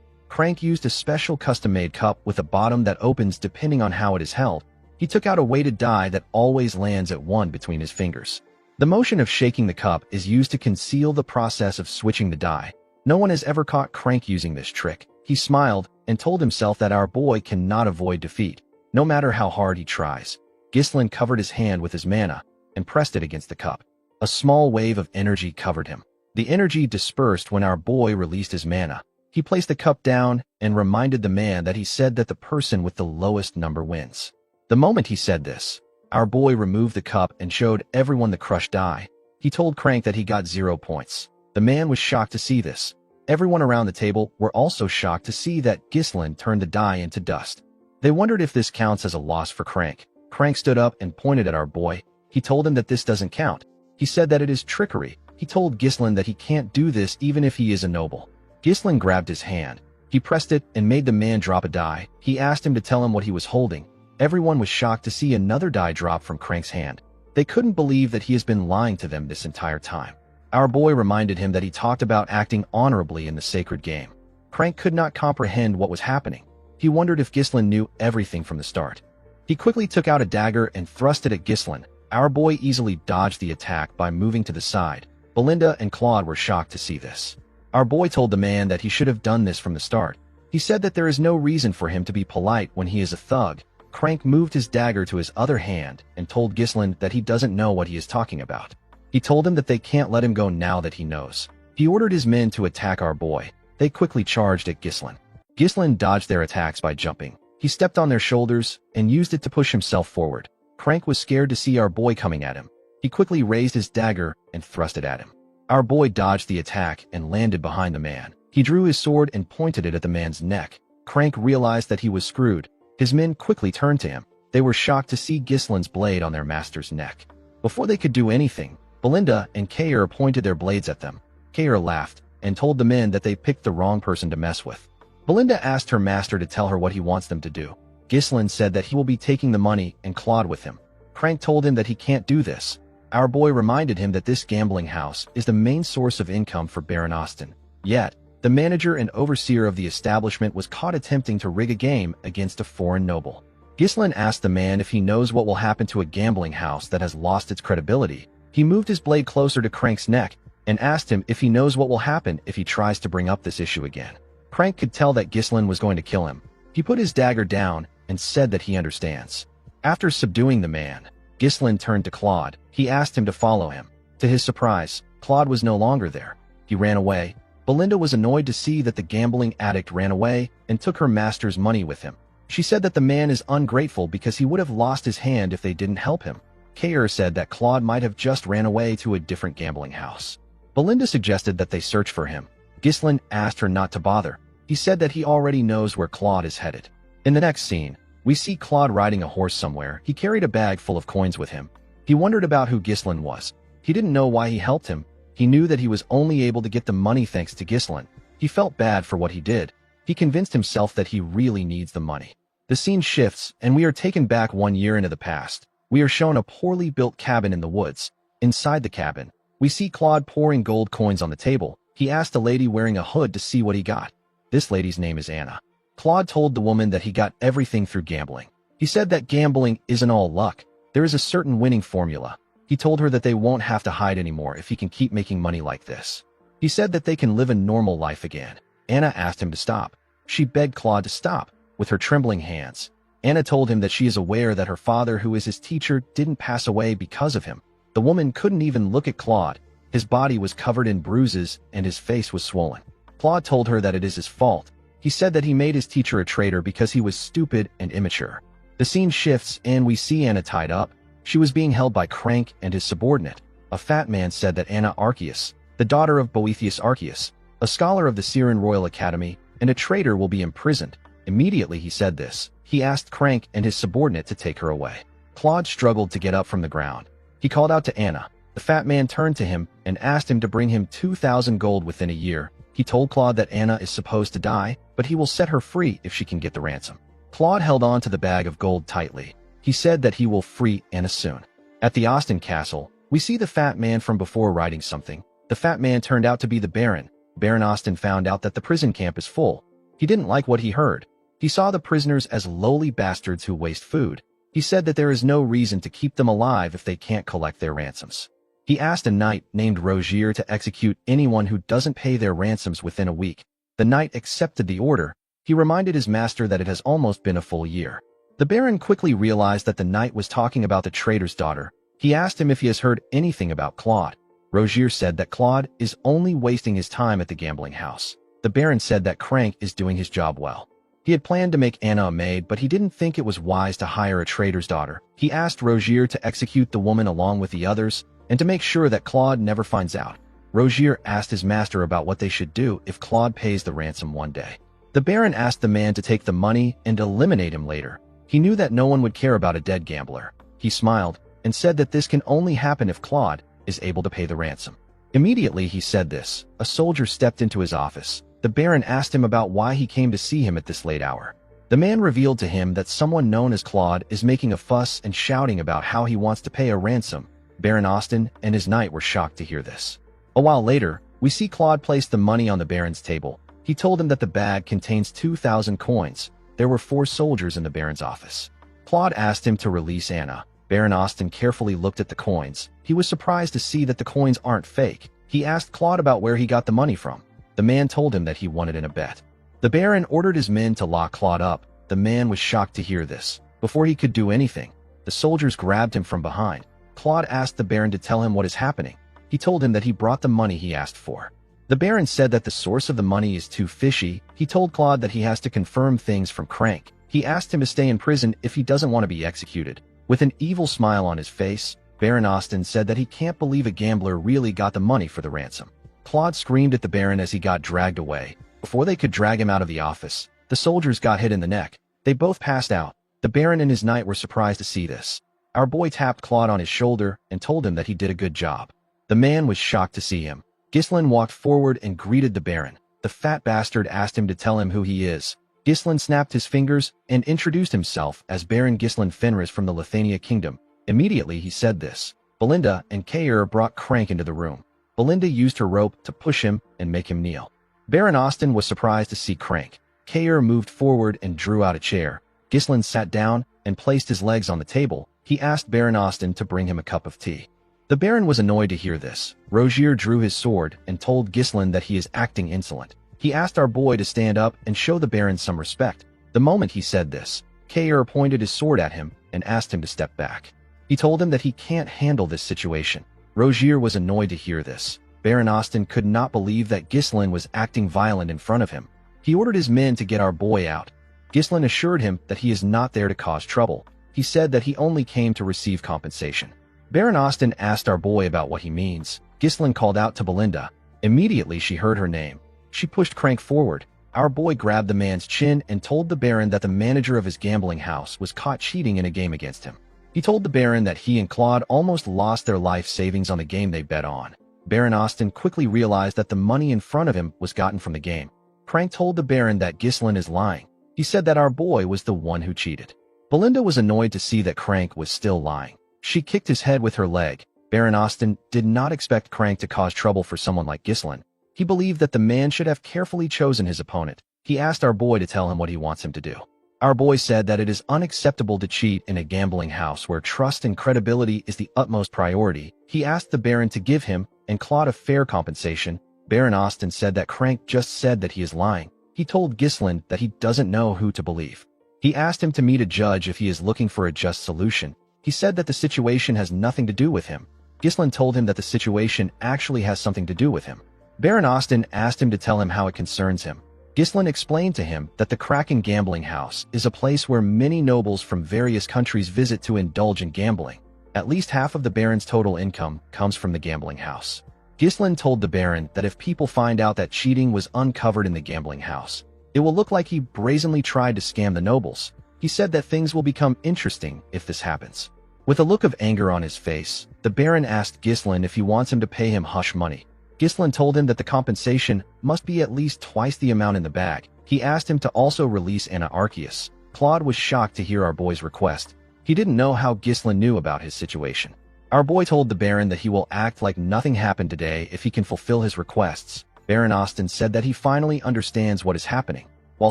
B: Crank used a special custom-made cup with a bottom that opens depending on how it is held. He took out a weighted die that always lands at 1 between his fingers. The motion of shaking the cup is used to conceal the process of switching the die. No one has ever caught Crank using this trick. He smiled and told himself that our boy cannot avoid defeat, no matter how hard he tries. Ghislaine covered his hand with his mana and pressed it against the cup. A small wave of energy covered him. The energy dispersed when our boy released his mana. He placed the cup down and reminded the man that he said that the person with the lowest number wins. The moment he said this, our boy removed the cup and showed everyone the crushed die. He told Crank that he got 0 points. The man was shocked to see this. Everyone around the table were also shocked to see that Ghislaine turned the die into dust. They wondered if this counts as a loss for Crank. Crank stood up and pointed at our boy. He told him that this doesn't count. He said that it is trickery. He told Ghislaine that he can't do this even if he is a noble. Ghislaine grabbed his hand. He pressed it and made the man drop a die. He asked him to tell him what he was holding. Everyone was shocked to see another die drop from Crank's hand. They couldn't believe that he has been lying to them this entire time. Our boy reminded him that he talked about acting honorably in the sacred game. Crank could not comprehend what was happening. He wondered if Ghislaine knew everything from the start. He quickly took out a dagger and thrust it at Ghislaine. Our boy easily dodged the attack by moving to the side. Belinda and Claude were shocked to see this. Our boy told the man that he should have done this from the start. He said that there is no reason for him to be polite when he is a thug. Crank moved his dagger to his other hand and told Ghislaine that he doesn't know what he is talking about. He told him that they can't let him go now that he knows. He ordered his men to attack our boy. They quickly charged at Ghislaine. Ghislaine dodged their attacks by jumping. He stepped on their shoulders and used it to push himself forward. Crank was scared to see our boy coming at him. He quickly raised his dagger and thrust it at him. Our boy dodged the attack and landed behind the man. He drew his sword and pointed it at the man's neck. Crank realized that he was screwed. His men quickly turned to him. They were shocked to see Ghislaine's blade on their master's neck. Before they could do anything, Belinda and Kair pointed their blades at them. Kair laughed and told the men that they picked the wrong person to mess with. Belinda asked her master to tell her what he wants them to do. Ghislaine said that he will be taking the money and Claude with him. Crank told him that he can't do this. Our boy reminded him that this gambling house is the main source of income for Baron Austin. Yet, the manager and overseer of the establishment was caught attempting to rig a game against a foreign noble. Ghislaine asked the man if he knows what will happen to a gambling house that has lost its credibility. He moved his blade closer to Crank's neck and asked him if he knows what will happen if he tries to bring up this issue again. Crank could tell that Ghislaine was going to kill him. He put his dagger down and said that he understands. After subduing the man, Ghislaine turned to Claude. He asked him to follow him. To his surprise, Claude was no longer there. He ran away. Belinda was annoyed to see that the gambling addict ran away and took her master's money with him. She said that the man is ungrateful because he would have lost his hand if they didn't help him. Kair said that Claude might have just ran away to a different gambling house. Belinda suggested that they search for him. Ghislaine asked her not to bother. He said that he already knows where Claude is headed. In the next scene, we see Claude riding a horse somewhere. He carried a bag full of coins with him. He wondered about who Ghislaine was. He didn't know why he helped him. He knew that he was only able to get the money thanks to Ghislaine. He felt bad for what he did. He convinced himself that he really needs the money. The scene shifts, and we are taken back 1 year into the past. We are shown a poorly built cabin in the woods. Inside the cabin, we see Claude pouring gold coins on the table. He asked a lady wearing a hood to see what he got. This lady's name is Anna. Claude told the woman that he got everything through gambling. He said that gambling isn't all luck. There is a certain winning formula. He told her that they won't have to hide anymore if he can keep making money like this. He said that they can live a normal life again. Anna asked him to stop. She begged Claude to stop, with her trembling hands. Anna told him that she is aware that her father, who is his teacher, didn't pass away because of him. The woman couldn't even look at Claude. His body was covered in bruises and his face was swollen. Claude told her that it is his fault. He said that he made his teacher a traitor because he was stupid and immature. The scene shifts and we see Anna tied up. She was being held by Crank and his subordinate. A fat man said that Anna Arceus, the daughter of Boethius Arceus, a scholar of the Syrian Royal Academy, and a traitor, will be imprisoned. Immediately he said this, he asked Crank and his subordinate to take her away. Claude struggled to get up from the ground. He called out to Anna. The fat man turned to him and asked him to bring him 2,000 gold within a year. He told Claude that Anna is supposed to die, but he will set her free if she can get the ransom. Claude held on to the bag of gold tightly. He said that he will free Anna soon. At the Austin castle, we see the fat man from before writing something. The fat man turned out to be the Baron. Baron Austin found out that the prison camp is full. He didn't like what he heard. He saw the prisoners as lowly bastards who waste food. He said that there is no reason to keep them alive if they can't collect their ransoms. He asked a knight named Rogier to execute anyone who doesn't pay their ransoms within a week. The knight accepted the order. He reminded his master that it has almost been a full year. The Baron quickly realized that the knight was talking about the traitor's daughter. He asked him if he has heard anything about Claude. Rogier said that Claude is only wasting his time at the gambling house. The Baron said that Crank is doing his job well. He had planned to make Anna a maid, but he didn't think it was wise to hire a traitor's daughter. He asked Rogier to execute the woman along with the others, and to make sure that Claude never finds out. Rogier asked his master about what they should do if Claude pays the ransom one day. The Baron asked the man to take the money and eliminate him later. He knew that no one would care about a dead gambler. He smiled and said that this can only happen if Claude is able to pay the ransom. Immediately he said this, a soldier stepped into his office. The Baron asked him about why he came to see him at this late hour. The man revealed to him that someone known as Claude is making a fuss and shouting about how he wants to pay a ransom. Baron Austin and his knight were shocked to hear this. A while later, we see Claude place the money on the Baron's table. He told him that the bag contains 2,000 coins. There were 4 soldiers in the Baron's office. Claude asked him to release Anna. Baron Austin carefully looked at the coins. He was surprised to see that the coins aren't fake. He asked Claude about where he got the money from. The man told him that he won it in a bet. The Baron ordered his men to lock Claude up. The man was shocked to hear this. Before he could do anything, the soldiers grabbed him from behind. Claude asked the Baron to tell him what is happening. He told him that he brought the money he asked for. The Baron said that the source of the money is too fishy. He told Claude that he has to confirm things from Crank. He asked him to stay in prison if he doesn't want to be executed. With an evil smile on his face, Baron Austin said that he can't believe a gambler really got the money for the ransom. Claude screamed at the Baron as he got dragged away. Before they could drag him out of the office, the soldiers got hit in the neck. They both passed out. The Baron and his knight were surprised to see this. Our boy tapped Claude on his shoulder and told him that he did a good job. The man was shocked to see him. Ghislain walked forward and greeted the Baron. The fat bastard asked him to tell him who he is. Ghislain snapped his fingers and introduced himself as Baron Ghislain Fenris from the Lithania Kingdom. Immediately he said this. Belinda and Kair brought Crank into the room. Belinda used her rope to push him and make him kneel. Baron Austin was surprised to see Crank. Kair moved forward and drew out a chair. Ghislain sat down and placed his legs on the table. He asked Baron Austin to bring him a cup of tea. The Baron was annoyed to hear this. Rogier drew his sword and told Ghislain that he is acting insolent. He asked our boy to stand up and show the Baron some respect. The moment he said this, Kair pointed his sword at him and asked him to step back. He told him that he can't handle this situation. Rogier was annoyed to hear this. Baron Austin could not believe that Ghislain was acting violent in front of him. He ordered his men to get our boy out. Ghislain assured him that he is not there to cause trouble. He said that he only came to receive compensation. Baron Austin asked our boy about what he means. Ghislain called out to Belinda. Immediately she heard her name. She pushed Crank forward. Our boy grabbed the man's chin and told the Baron that the manager of his gambling house was caught cheating in a game against him. He told the Baron that he and Claude almost lost their life savings on the game they bet on. Baron Austin quickly realized that the money in front of him was gotten from the game. Crank told the Baron that Ghislain is lying. He said that our boy was the one who cheated. Belinda was annoyed to see that Crank was still lying. She kicked his head with her leg. Baron Austin did not expect Crank to cause trouble for someone like Ghislaine. He believed that the man should have carefully chosen his opponent. He asked our boy to tell him what he wants him to do. Our boy said that it is unacceptable to cheat in a gambling house where trust and credibility is the utmost priority. He asked the Baron to give him and Claude a fair compensation. Baron Austin said that Crank just said that he is lying. He told Ghislaine that he doesn't know who to believe. He asked him to meet a judge if he is looking for a just solution. He said that the situation has nothing to do with him. Ghislaine told him that the situation actually has something to do with him. Baron Austin asked him to tell him how it concerns him. Ghislaine explained to him that the Kraken Gambling House is a place where many nobles from various countries visit to indulge in gambling. At least half of the Baron's total income comes from the gambling house. Ghislaine told the Baron that if people find out that cheating was uncovered in the gambling house, it will look like he brazenly tried to scam the nobles. He said that things will become interesting if this happens. With a look of anger on his face, the Baron asked Ghislaine if he wants him to pay him hush money. Ghislaine told him that the compensation must be at least twice the amount in the bag. He asked him to also release Anna Arceus. Claude was shocked to hear our boy's request. He didn't know how Ghislaine knew about his situation. Our boy told the Baron that he will act like nothing happened today if he can fulfill his requests. Baron Austin said that he finally understands what is happening. While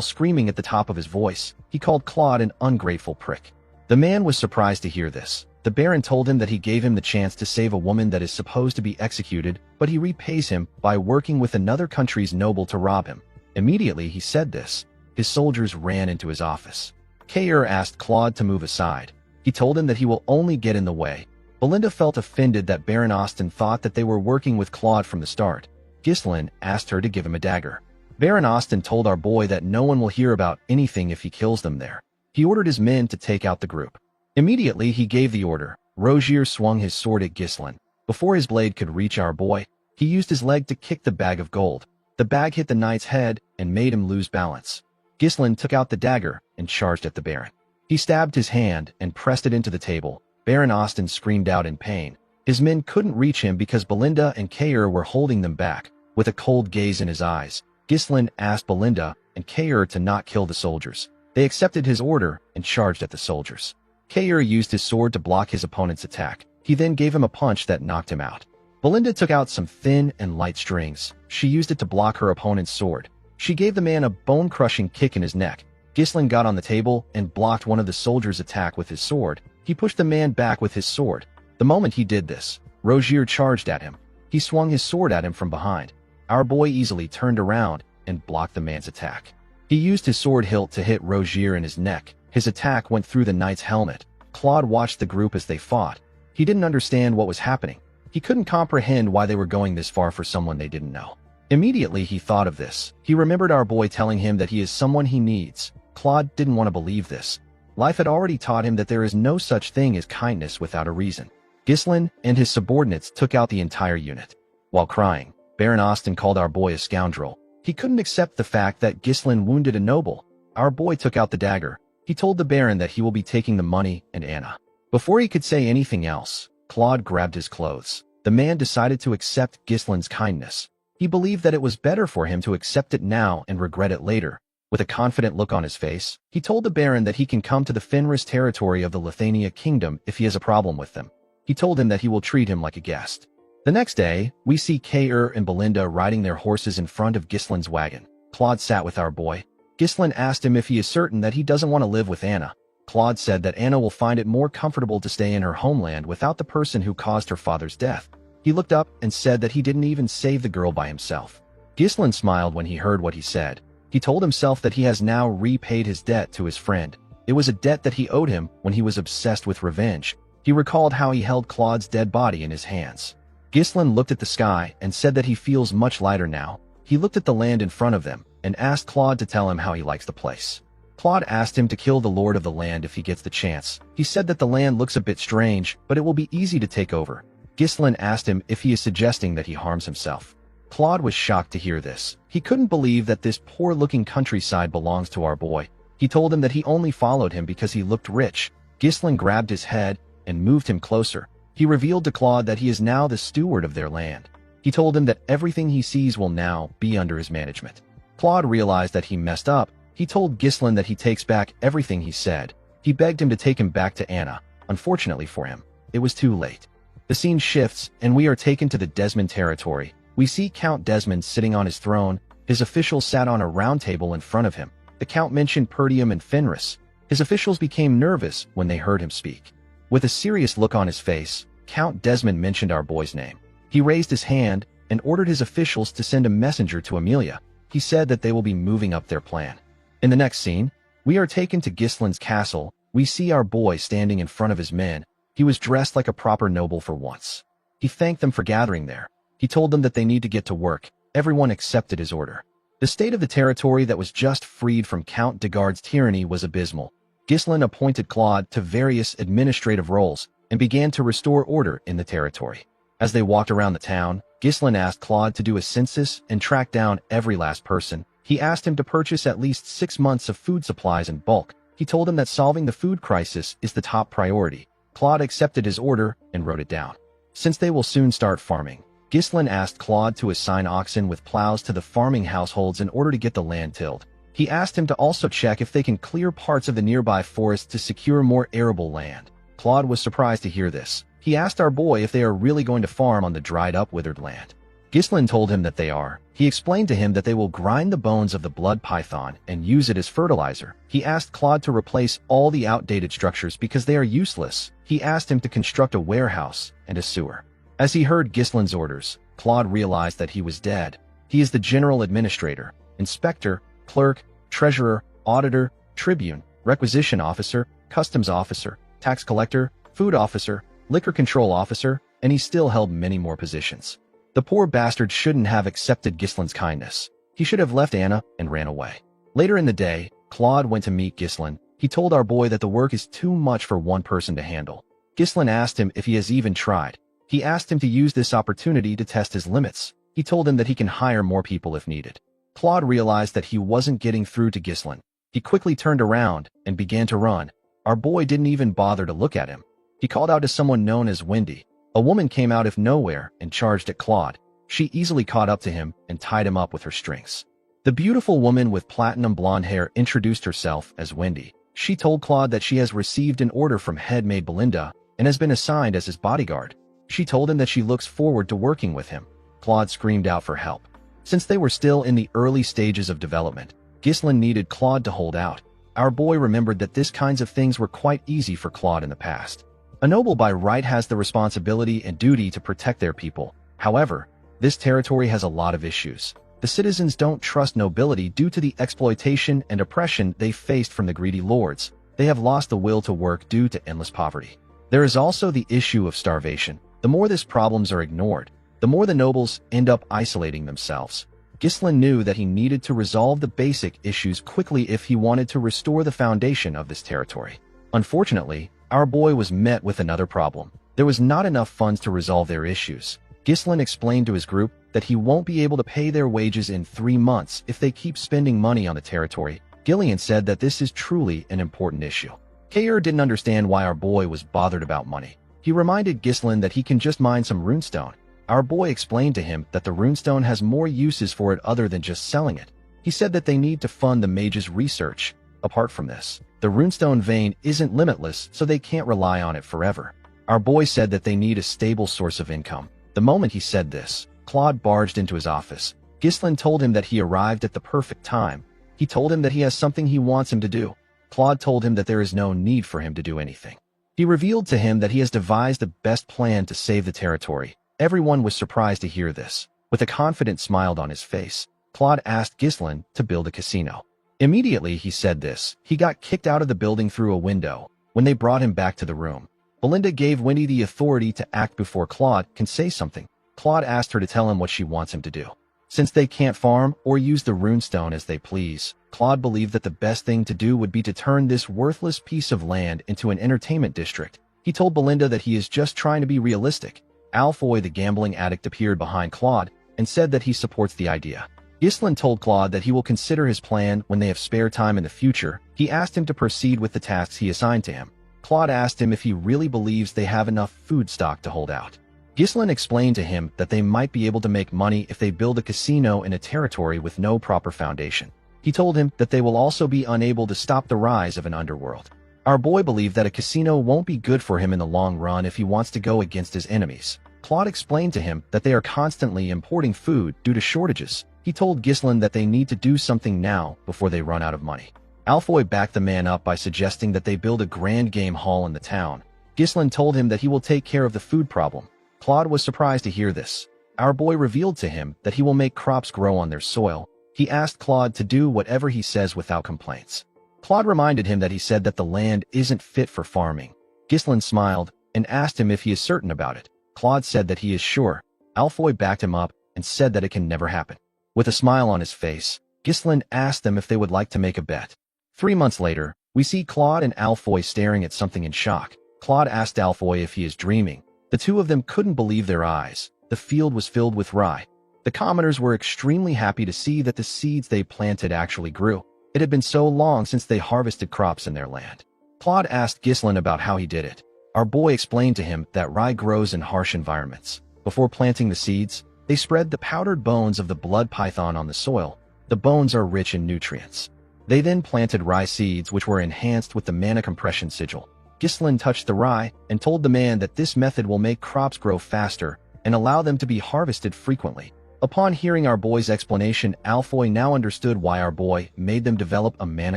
B: screaming at the top of his voice, he called Claude an ungrateful prick. The man was surprised to hear this. The Baron told him that he gave him the chance to save a woman that is supposed to be executed, but he repays him by working with another country's noble to rob him. Immediately he said this, his soldiers ran into his office. Kair asked Claude to move aside. He told him that he will only get in the way. Belinda felt offended that Baron Austin thought that they were working with Claude from the start. Ghislaine asked her to give him a dagger. Baron Austin told our boy that no one will hear about anything if he kills them there. He ordered his men to take out the group. Immediately he gave the order. Rogier swung his sword at Ghislaine. Before his blade could reach our boy, he used his leg to kick the bag of gold. The bag hit the knight's head and made him lose balance. Ghislaine took out the dagger and charged at the Baron. He stabbed his hand and pressed it into the table. Baron Austin screamed out in pain. His men couldn't reach him because Belinda and Kair were holding them back. With a cold gaze in his eyes, Ghislaine asked Belinda and Kair to not kill the soldiers. They accepted his order and charged at the soldiers. Kair used his sword to block his opponent's attack. He then gave him a punch that knocked him out. Belinda took out some thin and light strings. She used it to block her opponent's sword. She gave the man a bone-crushing kick in his neck. Ghislaine got on the table and blocked one of the soldiers' attack with his sword. He pushed the man back with his sword. The moment he did this, Rogier charged at him. He swung his sword at him from behind. Our boy easily turned around and blocked the man's attack. He used his sword hilt to hit Rogier in his neck. His attack went through the knight's helmet. Claude watched the group as they fought. He didn't understand what was happening. He couldn't comprehend why they were going this far for someone they didn't know. Immediately he thought of this. He remembered our boy telling him that he is someone he needs. Claude didn't want to believe this. Life had already taught him that there is no such thing as kindness without a reason. Ghislaine and his subordinates took out the entire unit. While crying, Baron Austin called our boy a scoundrel. He couldn't accept the fact that Ghislaine wounded a noble. Our boy took out the dagger. He told the Baron that he will be taking the money and Anna. Before he could say anything else, Claude grabbed his clothes. The man decided to accept Ghislaine's kindness. He believed that it was better for him to accept it now and regret it later. With a confident look on his face, he told the Baron that he can come to the Fenris territory of the Lithania kingdom if he has a problem with them. He told him that he will treat him like a guest. The next day, we see Kair and Belinda riding their horses in front of Ghislaine's wagon. Claude sat with our boy. Ghislaine asked him if he is certain that he doesn't want to live with Anna. Claude said that Anna will find it more comfortable to stay in her homeland without the person who caused her father's death. He looked up and said that he didn't even save the girl by himself. Ghislaine smiled when he heard what he said. He told himself that he has now repaid his debt to his friend. It was a debt that he owed him when he was obsessed with revenge. He recalled how he held Claude's dead body in his hands. Ghislaine looked at the sky and said that he feels much lighter now. He looked at the land in front of them and asked Claude to tell him how he likes the place. Claude asked him to kill the lord of the land if he gets the chance. He said that the land looks a bit strange, but it will be easy to take over. Ghislaine asked him if he is suggesting that he harms himself. Claude was shocked to hear this. He couldn't believe that this poor-looking countryside belongs to our boy. He told him that he only followed him because he looked rich. Ghislaine grabbed his head and moved him closer. He revealed to Claude that he is now the steward of their land. He told him that everything he sees will now be under his management. Claude realized that he messed up. He told Ghislain that he takes back everything he said. He begged him to take him back to Anna. Unfortunately for him, it was too late. The scene shifts, and we are taken to the Desmond territory. We see Count Desmond sitting on his throne. His officials sat on a round table in front of him. The Count mentioned Perdium and Fenris. His officials became nervous when they heard him speak. With a serious look on his face, Count Desmond mentioned our boy's name. He raised his hand and ordered his officials to send a messenger to Amelia. He said that they will be moving up their plan. In the next scene, we are taken to Ghislain's castle. We see our boy standing in front of his men. He was dressed like a proper noble for once. He thanked them for gathering there. He told them that they need to get to work. Everyone accepted his order. The state of the territory that was just freed from Count Degard's tyranny was abysmal. Ghislain appointed Claude to various administrative roles and began to restore order in the territory. As they walked around the town, Ghislain asked Claude to do a census and track down every last person. He asked him to purchase at least 6 months of food supplies in bulk. He told him that solving the food crisis is the top priority. Claude accepted his order and wrote it down. Since they will soon start farming, Ghislain asked Claude to assign oxen with plows to the farming households in order to get the land tilled. He asked him to also check if they can clear parts of the nearby forest to secure more arable land. Claude was surprised to hear this. He asked our boy if they are really going to farm on the dried-up, withered land. Ghislain told him that they are. He explained to him that they will grind the bones of the blood python and use it as fertilizer. He asked Claude to replace all the outdated structures because they are useless. He asked him to construct a warehouse and a sewer. As he heard Ghislain's orders, Claude realized that he was dead. He is the general administrator, inspector, clerk, treasurer, auditor, tribune, requisition officer, customs officer, tax collector, food officer, liquor control officer, and he still held many more positions. The poor bastard shouldn't have accepted Ghislain's kindness. He should have left Anna and ran away. Later in the day, Claude went to meet Ghislain. He told our boy that the work is too much for one person to handle. Ghislain asked him if he has even tried. He asked him to use this opportunity to test his limits. He told him that he can hire more people if needed. Claude realized that he wasn't getting through to Ghislain. He quickly turned around and began to run. Our boy didn't even bother to look at him. He called out to someone known as Wendy. A woman came out of nowhere and charged at Claude. She easily caught up to him and tied him up with her strings. The beautiful woman with platinum blonde hair introduced herself as Wendy. She told Claude that she has received an order from head maid Belinda and has been assigned as his bodyguard. She told him that she looks forward to working with him. Claude screamed out for help. Since they were still in the early stages of development, Ghislain needed Claude to hold out. Our boy remembered that this kinds of things were quite easy for Claude in the past. A noble by right has the responsibility and duty to protect their people. However, this territory has a lot of issues. The citizens don't trust nobility due to the exploitation and oppression they faced from the greedy lords. They have lost the will to work due to endless poverty. There is also the issue of starvation. The more these problems are ignored, the more the nobles end up isolating themselves. Ghislain knew that he needed to resolve the basic issues quickly if he wanted to restore the foundation of this territory. Unfortunately, our boy was met with another problem. There was not enough funds to resolve their issues. Ghislain explained to his group that he won't be able to pay their wages in 3 months if they keep spending money on the territory. Gillian said that this is truly an important issue. Kair didn't understand why our boy was bothered about money. He reminded Ghislain that he can just mine some runestone. Our boy explained to him that the runestone has more uses for it other than just selling it. He said that they need to fund the mage's research. Apart from this, the runestone vein isn't limitless, so they can't rely on it forever. Our boy said that they need a stable source of income. The moment he said this, Claude barged into his office. Ghislain told him that he arrived at the perfect time. He told him that he has something he wants him to do. Claude told him that there is no need for him to do anything. He revealed to him that he has devised the best plan to save the territory. Everyone was surprised to hear this. With a confident smile on his face, Claude asked Ghislain to build a casino. Immediately he said this, he got kicked out of the building through a window. When they brought him back to the room, Belinda gave Wendy the authority to act before Claude can say something. Claude asked her to tell him what she wants him to do. Since they can't farm or use the runestone as they please, Claude believed that the best thing to do would be to turn this worthless piece of land into an entertainment district. He told Belinda that he is just trying to be realistic. Alfoy, the gambling addict, appeared behind Claude and said that he supports the idea. Ghislain told Claude that he will consider his plan when they have spare time in the future. He asked him to proceed with the tasks he assigned to him. Claude asked him if he really believes they have enough food stock to hold out. Ghislain explained to him that they might be able to make money if they build a casino in a territory with no proper foundation. He He told him that they will also be unable to stop the rise of an underworld. Our boy believed that a casino won't be good for him in the long run if he wants to go against his enemies. Claude explained to him that they are constantly importing food due to shortages. He told Ghislain that they need to do something now before they run out of money. Alfoy backed the man up by suggesting that they build a grand game hall in the town. Ghislain told him that he will take care of the food problem. Claude was surprised to hear this. Our boy revealed to him that he will make crops grow on their soil. He asked Claude to do whatever he says without complaints. Claude reminded him that he said that the land isn't fit for farming. Ghislain smiled and asked him if he is certain about it. Claude said that he is sure. Alfoy backed him up and said that it can never happen. With a smile on his face, Ghislain asked them if they would like to make a bet. 3 months later, we see Claude and Alfoy staring at something in shock. Claude asked Alfoy if he is dreaming. The two of them couldn't believe their eyes. The field was filled with rye. The commoners were extremely happy to see that the seeds they planted actually grew. It had been so long since they harvested crops in their land. Claude asked Ghislain about how he did it. Our boy explained to him that rye grows in harsh environments. Before planting the seeds, they spread the powdered bones of the blood python on the soil. The bones are rich in nutrients. They then planted rye seeds which were enhanced with the mana compression sigil. Ghislain touched the rye and told the man that this method will make crops grow faster and allow them to be harvested frequently. Upon hearing our boy's explanation, Alfoy now understood why our boy made them develop a mana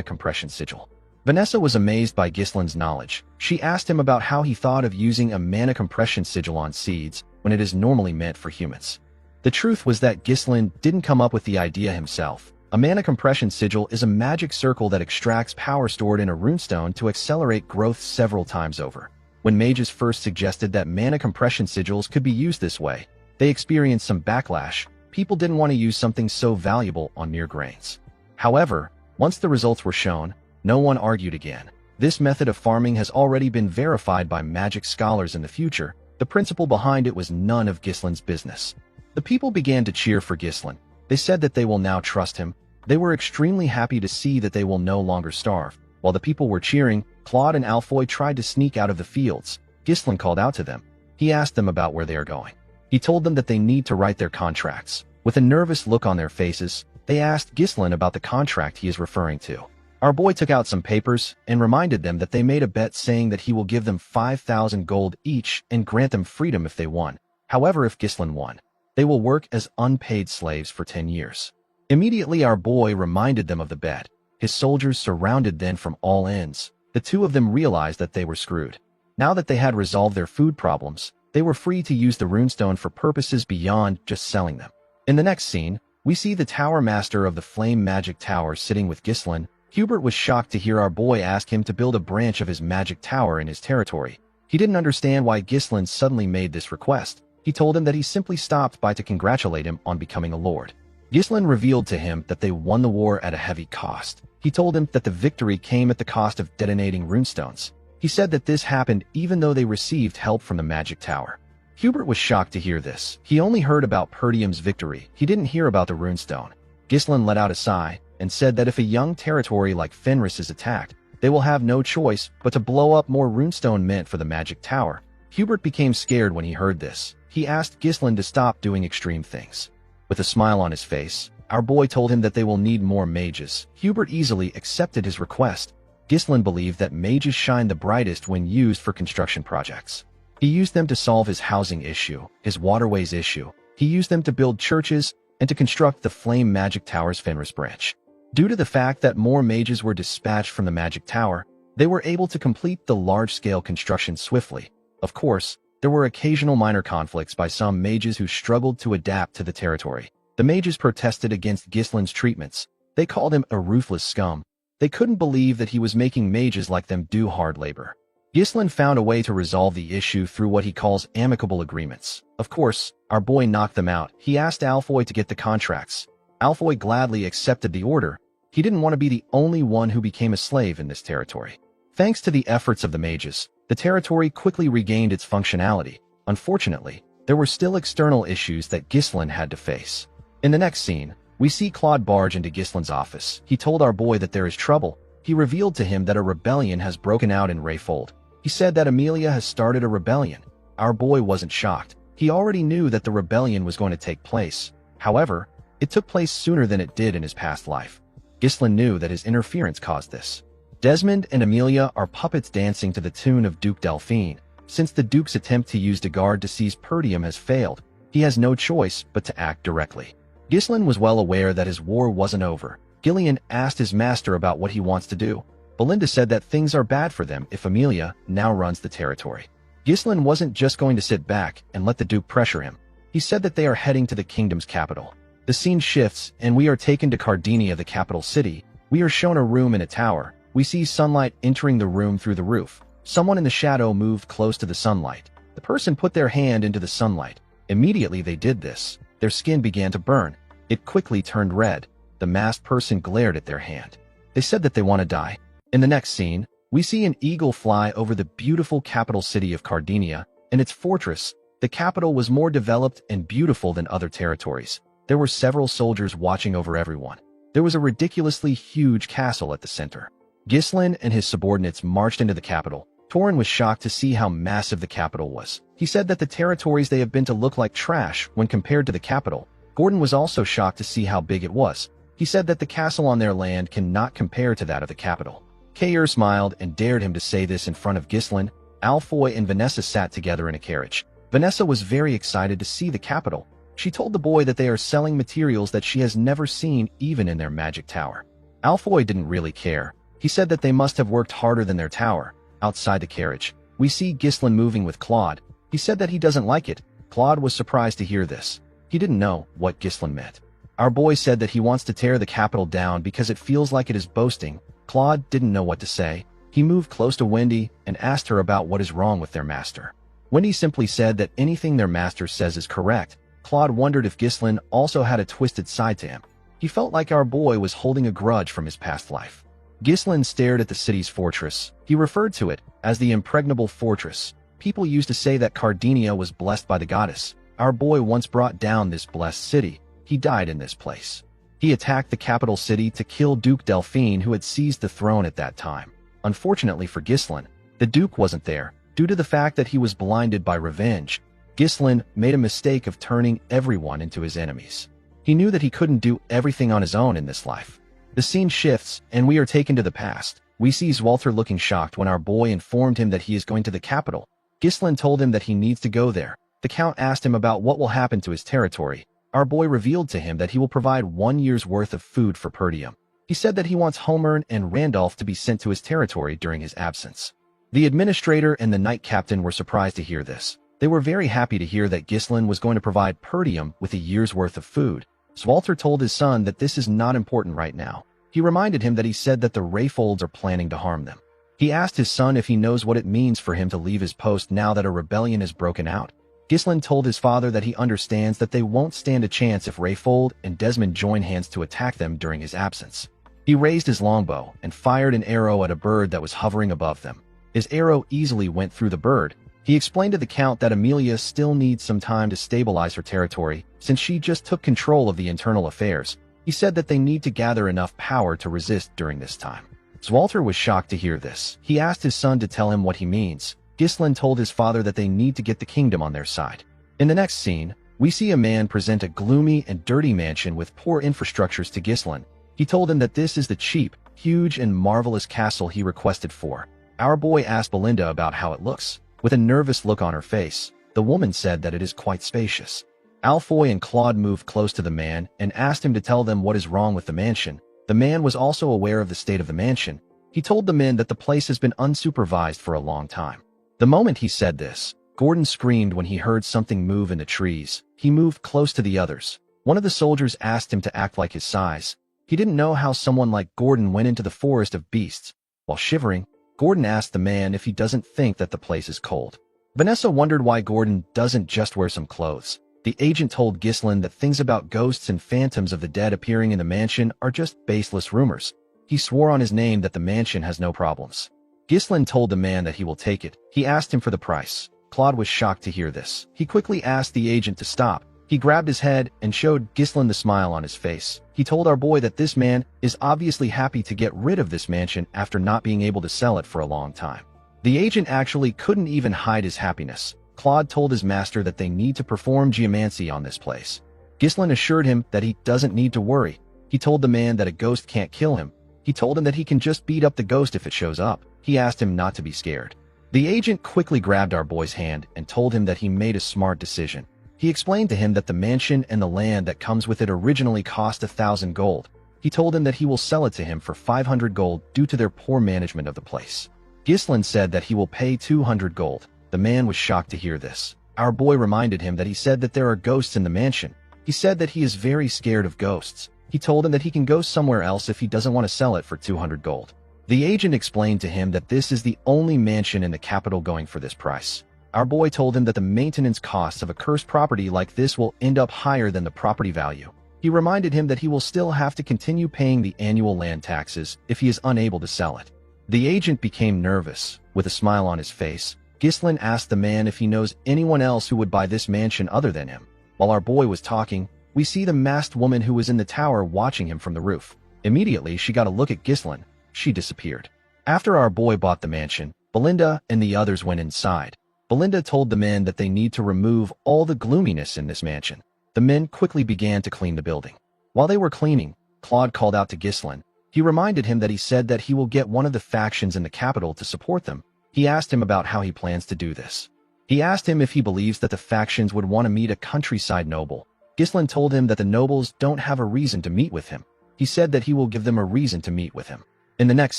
B: compression sigil. Vanessa was amazed by Ghislain's knowledge. She asked him about how he thought of using a mana compression sigil on seeds when it is normally meant for humans. The truth was that Ghislain didn't come up with the idea himself. A mana compression sigil is a magic circle that extracts power stored in a runestone to accelerate growth several times over. When mages first suggested that mana compression sigils could be used this way, they experienced some backlash. People didn't want to use something so valuable on mere grains. However, once the results were shown, no one argued again. This method of farming has already been verified by magic scholars in the future. The principle behind it was none of Ghislain's business. The people began to cheer for Ghislain. They said that they will now trust him. They were extremely happy to see that they will no longer starve. While the people were cheering, Claude and Alfoy tried to sneak out of the fields. Ghislain called out to them. He asked them about where they are going. He told them that they need to write their contracts. With a nervous look on their faces, they asked Ghislain about the contract he is referring to. Our boy took out some papers and reminded them that they made a bet saying that he will give them 5,000 gold each and grant them freedom if they won. However, if Ghislain won, they will work as unpaid slaves for 10 years. Immediately, our boy reminded them of the bet. His soldiers surrounded them from all ends. The two of them realized that they were screwed. Now that they had resolved their food problems, they were free to use the runestone for purposes beyond just selling them. In the next scene, we see the tower master of the flame magic tower sitting with Ghislain. Hubert was shocked to hear our boy ask him to build a branch of his magic tower in his territory. He didn't understand why Ghislain suddenly made this request. He told him that he simply stopped by to congratulate him on becoming a lord. Ghislain revealed to him that they won the war at a heavy cost. He told him that the victory came at the cost of detonating runestones. He said that this happened even though they received help from the magic tower. Hubert was shocked to hear this. He only heard about Perdium's victory. He didn't hear about the runestone. Ghislain let out a sigh and said that if a young territory like Fenris is attacked, they will have no choice but to blow up more runestone meant for the magic tower. Hubert became scared when he heard this. He asked Ghislain to stop doing extreme things. With a smile on his face, our boy told him that they will need more mages. Hubert easily accepted his request. Ghislain believed that mages shine the brightest when used for construction projects. He used them to solve his housing issue, his waterways issue. He used them to build churches and to construct the Flame Magic Tower's Fenris branch. Due to the fact that more mages were dispatched from the Magic Tower, they were able to complete the large-scale construction swiftly. Of course, there were occasional minor conflicts by some mages who struggled to adapt to the territory. The mages protested against Ghislain's treatments. They called him a ruthless scum. They couldn't believe that he was making mages like them do hard labor. Ghislain found a way to resolve the issue through what he calls amicable agreements. Of course, our boy knocked them out. He asked Alfoy to get the contracts. Alfoy gladly accepted the order. He didn't want to be the only one who became a slave in this territory. Thanks to the efforts of the mages, the territory quickly regained its functionality. Unfortunately, there were still external issues that Ghislain had to face. In the next scene, we see Claude barge into Ghislain's office. He told our boy that there is trouble. He revealed to him that a rebellion has broken out in Rayfold. He said that Amelia has started a rebellion. Our boy wasn't shocked. He already knew that the rebellion was going to take place. However, it took place sooner than it did in his past life. Ghislain knew that his interference caused this. Desmond and Amelia are puppets dancing to the tune of Duke Delphine. Since the Duke's attempt to use Degard to seize Perdium has failed, he has no choice but to act directly. Ghislain was well aware that his war wasn't over. Gillian asked his master about what he wants to do. Belinda said that things are bad for them if Amelia now runs the territory. Ghislain wasn't just going to sit back and let the Duke pressure him. He said that they are heading to the kingdom's capital. The scene shifts, and we are taken to Cardinia, the capital city. We are shown a room in a tower. We see sunlight entering the room through the roof. Someone in the shadow moved close to the sunlight. The person put their hand into the sunlight. Immediately they did this, their skin began to burn. It quickly turned red. The masked person glared at their hand. They said that they want to die. In the next scene, we see an eagle fly over the beautiful capital city of Cardinia and its fortress. The capital was more developed and beautiful than other territories. There were several soldiers watching over everyone. There was a ridiculously huge castle at the center. Ghislain and his subordinates marched into the capital. Torin was shocked to see how massive the capital was. He said that the territories they have been to look like trash when compared to the capital. Gordon was also shocked to see how big it was. He said that the castle on their land cannot compare to that of the capital. Kair smiled and dared him to say this in front of Ghislain. Alfoy and Vanessa sat together in a carriage. Vanessa was very excited to see the capital. She told the boy that they are selling materials that she has never seen even in their magic tower. Alfoy didn't really care. He said that they must have worked harder than their tower. Outside the carriage, we see Ghislain moving with Claude. He said that he doesn't like it. Claude was surprised to hear this. He didn't know what Ghislain meant. Our boy said that he wants to tear the capital down because it feels like it is boasting. Claude didn't know what to say. He moved close to Wendy and asked her about what is wrong with their master. Wendy simply said that anything their master says is correct. Claude wondered if Ghislain also had a twisted side to him. He felt like our boy was holding a grudge from his past life. Ghislain stared at the city's fortress. He referred to it as the impregnable fortress. People used to say that Cardinia was blessed by the goddess. Our boy once brought down this blessed city. He died in this place. He attacked the capital city to kill Duke Delphine, who had seized the throne at that time. Unfortunately for Ghislain, the Duke wasn't there, due to the fact that he was blinded by revenge. Ghislain made a mistake of turning everyone into his enemies. He knew that he couldn't do everything on his own in this life. The scene shifts, and we are taken to the past. We see Zwalter looking shocked when our boy informed him that he is going to the capital. Ghislain told him that he needs to go there. The Count asked him about what will happen to his territory. Our boy revealed to him that he will provide 1 year's worth of food for Perdium. He said that he wants Homern and Randolph to be sent to his territory during his absence. The administrator and the knight captain were surprised to hear this. They were very happy to hear that Ghislain was going to provide Perdium with a year's worth of food. Zwalter told his son that this is not important right now. He reminded him that he said that the Rayfolds are planning to harm them. He asked his son if he knows what it means for him to leave his post now that a rebellion has broken out. Ghislain told his father that he understands that they won't stand a chance if Rayfold and Desmond join hands to attack them during his absence. He raised his longbow and fired an arrow at a bird that was hovering above them. His arrow easily went through the bird. He explained to the Count that Amelia still needs some time to stabilize her territory, since she just took control of the internal affairs. He said that they need to gather enough power to resist during this time. Zwalter was shocked to hear this. He asked his son to tell him what he means. Ghislain told his father that they need to get the kingdom on their side. In the next scene, we see a man present a gloomy and dirty mansion with poor infrastructures to Ghislain. He told him that this is the cheap, huge, and marvelous castle he requested for. Our boy asked Belinda about how it looks. With a nervous look on her face, the woman said that it is quite spacious. Alfoy and Claude moved close to the man and asked him to tell them what is wrong with the mansion. The man was also aware of the state of the mansion. He told the men that the place has been unsupervised for a long time. The moment he said this, Gordon screamed when he heard something move in the trees. He moved close to the others. One of the soldiers asked him to act like his size. He didn't know how someone like Gordon went into the forest of beasts. While shivering, Gordon asked the man if he doesn't think that the place is cold. Vanessa wondered why Gordon doesn't just wear some clothes. The agent told Ghislain that things about ghosts and phantoms of the dead appearing in the mansion are just baseless rumors. He swore on his name that the mansion has no problems. Ghislain told the man that he will take it. He asked him for the price. Claude was shocked to hear this. He quickly asked the agent to stop. He grabbed his head and showed Ghislain the smile on his face. He told our boy that this man is obviously happy to get rid of this mansion after not being able to sell it for a long time. The agent actually couldn't even hide his happiness. Claude told his master that they need to perform geomancy on this place. Ghislain assured him that he doesn't need to worry. He told the man that a ghost can't kill him. He told him that he can just beat up the ghost if it shows up. He asked him not to be scared. The agent quickly grabbed our boy's hand and told him that he made a smart decision. He explained to him that the mansion and the land that comes with it originally cost 1,000 gold. He told him that he will sell it to him for 500 gold due to their poor management of the place. Ghislain said that he will pay 200 gold. The man was shocked to hear this. Our boy reminded him that he said that there are ghosts in the mansion. He said that he is very scared of ghosts. He told him that he can go somewhere else if he doesn't want to sell it for 200 gold. The agent explained to him that this is the only mansion in the capital going for this price. Our boy told him that the maintenance costs of a cursed property like this will end up higher than the property value. He reminded him that he will still have to continue paying the annual land taxes if he is unable to sell it. The agent became nervous. With a smile on his face, Ghislain asked the man if he knows anyone else who would buy this mansion other than him. While our boy was talking, we see the masked woman who was in the tower watching him from the roof. Immediately, she got a look at Ghislain. She disappeared. After our boy bought the mansion, Belinda and the others went inside. Belinda told the men that they need to remove all the gloominess in this mansion. The men quickly began to clean the building. While they were cleaning, Claude called out to Ghislain. He reminded him that he said that he will get one of the factions in the capital to support them. He asked him about how he plans to do this. He asked him if he believes that the factions would want to meet a countryside noble. Ghislain told him that the nobles don't have a reason to meet with him. He said that he will give them a reason to meet with him. In the next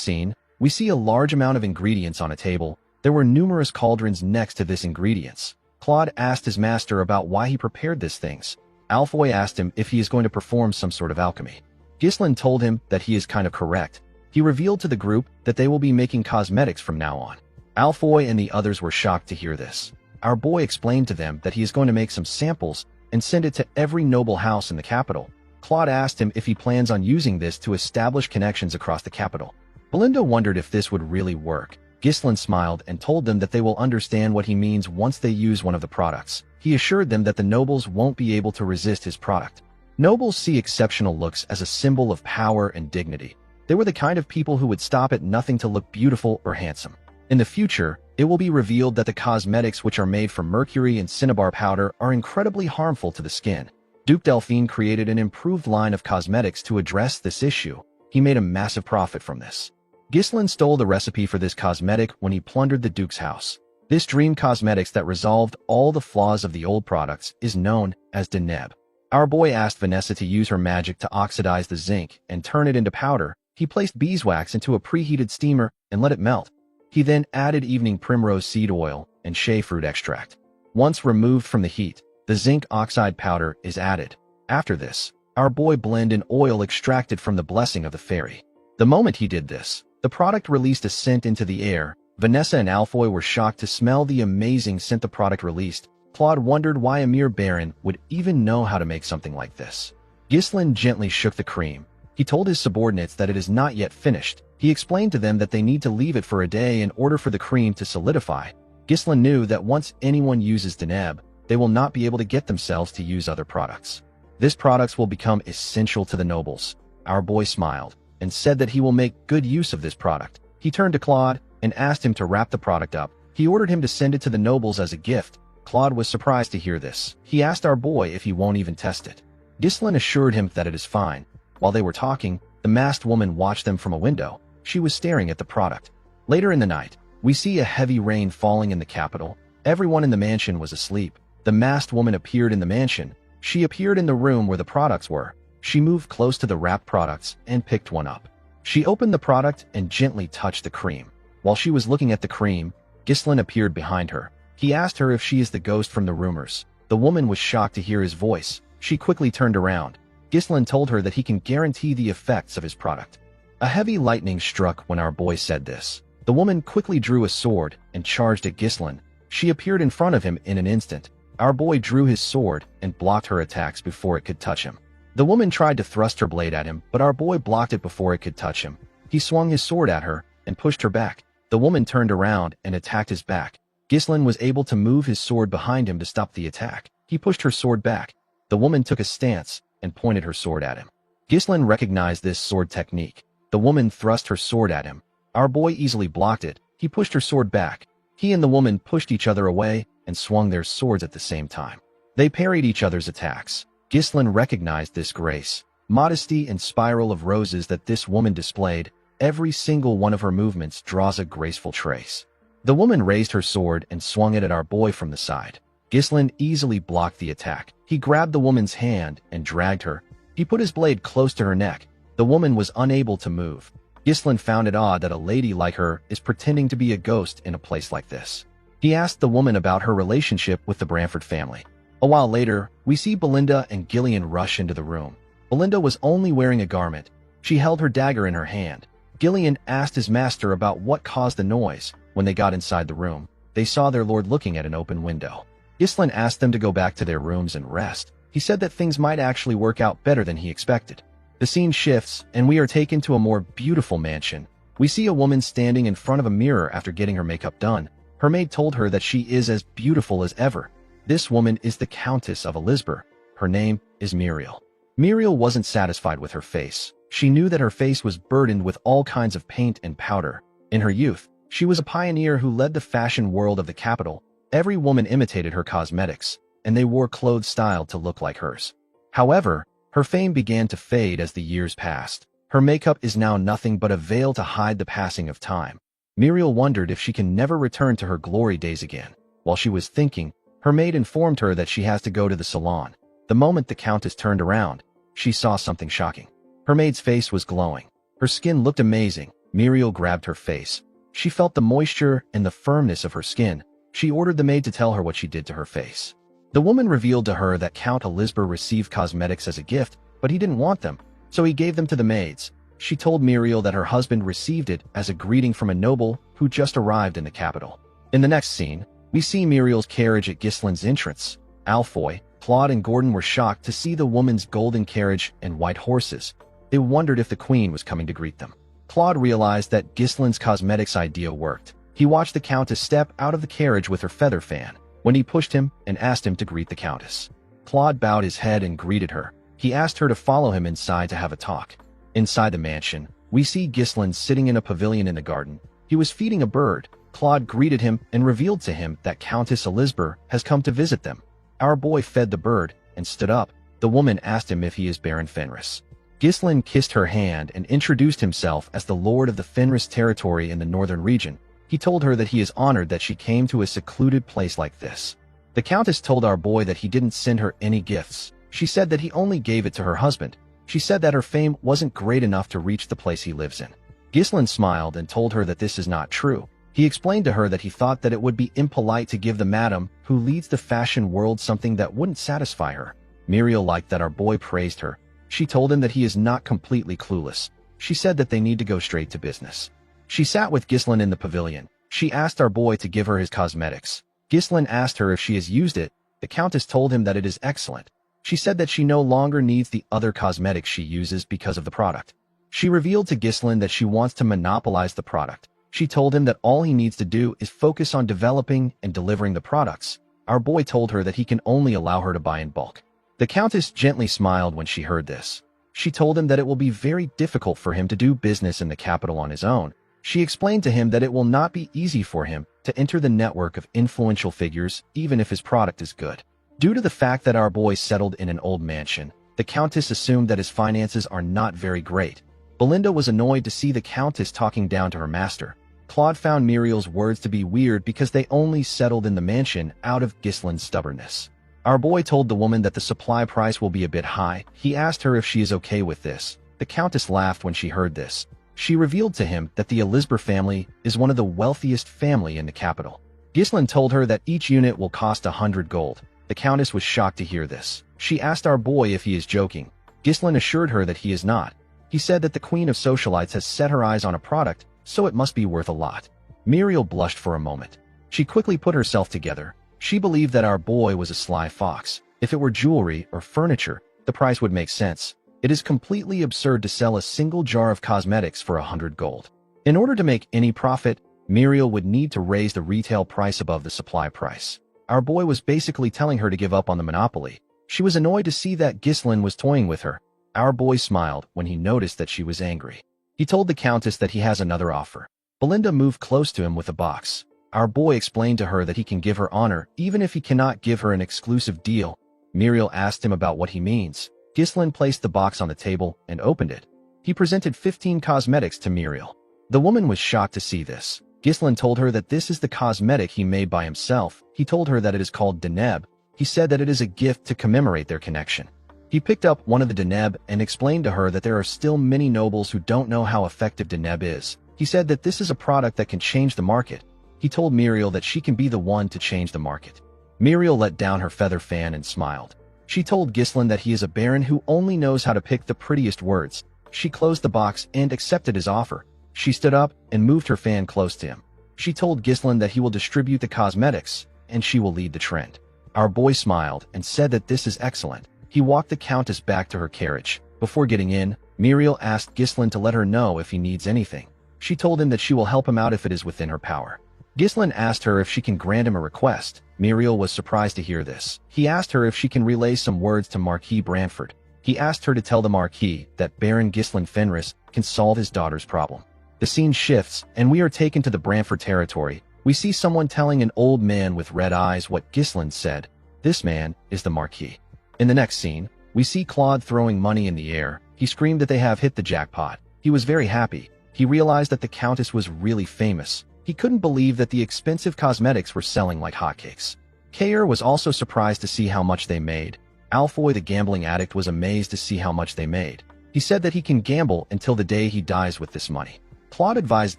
B: scene, we see a large amount of ingredients on a table. There were numerous cauldrons next to this ingredients. Claude asked his master about why he prepared these things. Alfoy asked him if he is going to perform some sort of alchemy. Ghislain told him that he is kind of correct. He revealed to the group that they will be making cosmetics from now on. Alfoy and the others were shocked to hear this. Our boy explained to them that he is going to make some samples and send it to every noble house in the capital. Claude asked him if he plans on using this to establish connections across the capital. Belinda wondered if this would really work. Ghislain smiled and told them that they will understand what he means once they use one of the products. He assured them that the nobles won't be able to resist his product. Nobles see exceptional looks as a symbol of power and dignity. They were the kind of people who would stop at nothing to look beautiful or handsome. In the future, it will be revealed that the cosmetics which are made from mercury and cinnabar powder are incredibly harmful to the skin. Duke Delphine created an improved line of cosmetics to address this issue. He made a massive profit from this. Ghislain stole the recipe for this cosmetic when he plundered the Duke's house. This dream cosmetics that resolved all the flaws of the old products is known as Deneb. Our boy asked Vanessa to use her magic to oxidize the zinc and turn it into powder. He placed beeswax into a preheated steamer and let it melt. He then added evening primrose seed oil and shea fruit extract. Once removed from the heat, the zinc oxide powder is added. After this, our boy blended an oil extracted from the blessing of the fairy. The moment he did this, the product released a scent into the air. Vanessa and Alfoy were shocked to smell the amazing scent the product released. Claude wondered why a mere baron would even know how to make something like this. Ghislain gently shook the cream. He told his subordinates that it is not yet finished. He explained to them that they need to leave it for a day in order for the cream to solidify. Ghislain knew that once anyone uses Deneb, they will not be able to get themselves to use other products. This products will become essential to the nobles. Our boy smiled and said that he will make good use of this product. He turned to Claude and asked him to wrap the product up. He ordered him to send it to the nobles as a gift. Claude was surprised to hear this. He asked our boy if he won't even test it. Ghislain assured him that it is fine. While they were talking, the masked woman watched them from a window. She was staring at the product. Later in the night, we see a heavy rain falling in the capital. Everyone in the mansion was asleep. The masked woman appeared in the mansion. She appeared in the room where the products were. She moved close to the wrapped products and picked one up. She opened the product and gently touched the cream. While she was looking at the cream, Ghislain appeared behind her. He asked her if she is the ghost from the rumors. The woman was shocked to hear his voice. She quickly turned around. Ghislain told her that he can guarantee the effects of his product. A heavy lightning struck when our boy said this. The woman quickly drew a sword and charged at Ghislain. She appeared in front of him in an instant. Our boy drew his sword and blocked her attacks before it could touch him. The woman tried to thrust her blade at him, but our boy blocked it before it could touch him. He swung his sword at her and pushed her back. The woman turned around and attacked his back. Ghislain was able to move his sword behind him to stop the attack. He pushed her sword back. The woman took a stance and pointed her sword at him. Ghislain recognized this sword technique. The woman thrust her sword at him. Our boy easily blocked it. He pushed her sword back. He and the woman pushed each other away and swung their swords at the same time. They parried each other's attacks. Ghislain recognized this grace. modesty, and spiral of roses that this woman displayed. Every single one of her movements draws a graceful trace. The woman raised her sword and swung it at our boy from the side. Ghislain easily blocked the attack. He grabbed the woman's hand and dragged her. He put his blade close to her neck. The woman was unable to move. Ghislain found it odd that a lady like her is pretending to be a ghost in a place like this. He asked the woman about her relationship with the Bramford family. A while later, we see Belinda and Gillian rush into the room. Belinda was only wearing a garment. She held her dagger in her hand. Gillian asked his master about what caused the noise. When they got inside the room, they saw their lord looking at an open window. Ghislain asked them to go back to their rooms and rest. He said that things might actually work out better than he expected. The scene shifts, and we are taken to a more beautiful mansion. We see a woman standing in front of a mirror after getting her makeup done. Her maid told her that she is as beautiful as ever. This woman is the Countess of Elizabeth. Her name is Muriel. Muriel wasn't satisfied with her face. She knew that her face was burdened with all kinds of paint and powder. In her youth, she was a pioneer who led the fashion world of the capital. Every woman imitated her cosmetics, and they wore clothes styled to look like hers. However, her fame began to fade as the years passed. Her makeup is now nothing but a veil to hide the passing of time. Muriel wondered if she can never return to her glory days again. While she was thinking, her maid informed her that she has to go to the salon. The moment the Countess turned around, she saw something shocking. Her maid's face was glowing. Her skin looked amazing. Muriel grabbed her face. She felt the moisture and the firmness of her skin. She ordered the maid to tell her what she did to her face. The woman revealed to her that Count Elizabeth received cosmetics as a gift, but he didn't want them, so he gave them to the maids. She told Muriel that her husband received it as a greeting from a noble who just arrived in the capital. In the next scene, we see Muriel's carriage at Ghislain's entrance. Alfoy, Claude, and Gordon were shocked to see the woman's golden carriage and white horses. They wondered if the queen was coming to greet them. Claude realized that Ghislain's cosmetics idea worked. He watched the Countess step out of the carriage with her feather fan, when he pushed him and asked him to greet the Countess. Claude bowed his head and greeted her. He asked her to follow him inside to have a talk. Inside the mansion, we see Ghislain sitting in a pavilion in the garden. He was feeding a bird. Claude greeted him and revealed to him that Countess Elizabeth has come to visit them. Our boy fed the bird and stood up. The woman asked him if he is Baron Fenris. Ghislain kissed her hand and introduced himself as the lord of the Fenris territory in the northern region. He told her that he is honored that she came to a secluded place like this. The Countess told our boy that he didn't send her any gifts. She said that he only gave it to her husband. She said that her fame wasn't great enough to reach the place he lives in. Ghislain smiled and told her that this is not true. He explained to her that he thought that it would be impolite to give the madam who leads the fashion world something that wouldn't satisfy her. Muriel liked that our boy praised her. She told him that he is not completely clueless. She said that they need to go straight to business. She sat with Ghislain in the pavilion. She asked our boy to give her his cosmetics. Ghislain asked her if she has used it. The Countess told him that it is excellent. She said that she no longer needs the other cosmetics she uses because of the product. She revealed to Ghislain that she wants to monopolize the product. She told him that all he needs to do is focus on developing and delivering the products. Our boy told her that he can only allow her to buy in bulk. The Countess gently smiled when she heard this. She told him that it will be very difficult for him to do business in the capital on his own. She explained to him that it will not be easy for him to enter the network of influential figures even if his product is good. Due to the fact that our boy settled in an old mansion, the Countess assumed that his finances are not very great. Belinda was annoyed to see the Countess talking down to her master. Claude found Muriel's words to be weird because they only settled in the mansion out of Ghislain's stubbornness. Our boy told the woman that the supply price will be a bit high. He asked her if she is okay with this. The Countess laughed when she heard this. She revealed to him that the Elizabeth family is one of the wealthiest family in the capital. Ghislain told her that each unit will cost 100 gold. The Countess was shocked to hear this. She asked our boy if he is joking. Ghislain assured her that he is not. He said that the Queen of Socialites has set her eyes on a product, so it must be worth a lot. Muriel blushed for a moment. She quickly put herself together. She believed that our boy was a sly fox. If it were jewelry or furniture, the price would make sense. It is completely absurd to sell a single jar of cosmetics for 100 gold. In order to make any profit, Muriel would need to raise the retail price above the supply price. Our boy was basically telling her to give up on the monopoly. She was annoyed to see that Ghislain was toying with her. Our boy smiled when he noticed that she was angry. He told the Countess that he has another offer. Belinda moved close to him with a box. Our boy explained to her that he can give her honor even if he cannot give her an exclusive deal. Muriel asked him about what he means. Ghislain placed the box on the table and opened it. He presented 15 cosmetics to Muriel. The woman was shocked to see this. Ghislain told her that this is the cosmetic he made by himself. He told her that it is called Deneb. He said that it is a gift to commemorate their connection. He picked up one of the Deneb and explained to her that there are still many nobles who don't know how effective Deneb is. He said that this is a product that can change the market. He told Muriel that she can be the one to change the market. Muriel let down her feather fan and smiled. She told Ghislain that he is a baron who only knows how to pick the prettiest words. She closed the box and accepted his offer. She stood up and moved her fan close to him. She told Ghislain that he will distribute the cosmetics and she will lead the trend. Our boy smiled and said that this is excellent. He walked the countess back to her carriage. Before getting in, Muriel asked Ghislain to let her know if he needs anything. She told him that she will help him out if it is within her power. Ghislain asked her if she can grant him a request. Muriel was surprised to hear this. He asked her if she can relay some words to Marquis Branford. He asked her to tell the Marquis that Baron Ghislain Fenris can solve his daughter's problem. The scene shifts, and we are taken to the Branford territory. We see someone telling an old man with red eyes what Ghislain said. This man is the Marquis. In the next scene, we see Claude throwing money in the air. He screamed that they have hit the jackpot. He was very happy. He realized that the Countess was really famous. He couldn't believe that the expensive cosmetics were selling like hotcakes. Kayer was also surprised to see how much they made. Alfoy the gambling addict was amazed to see how much they made. He said that he can gamble until the day he dies with this money. Claude advised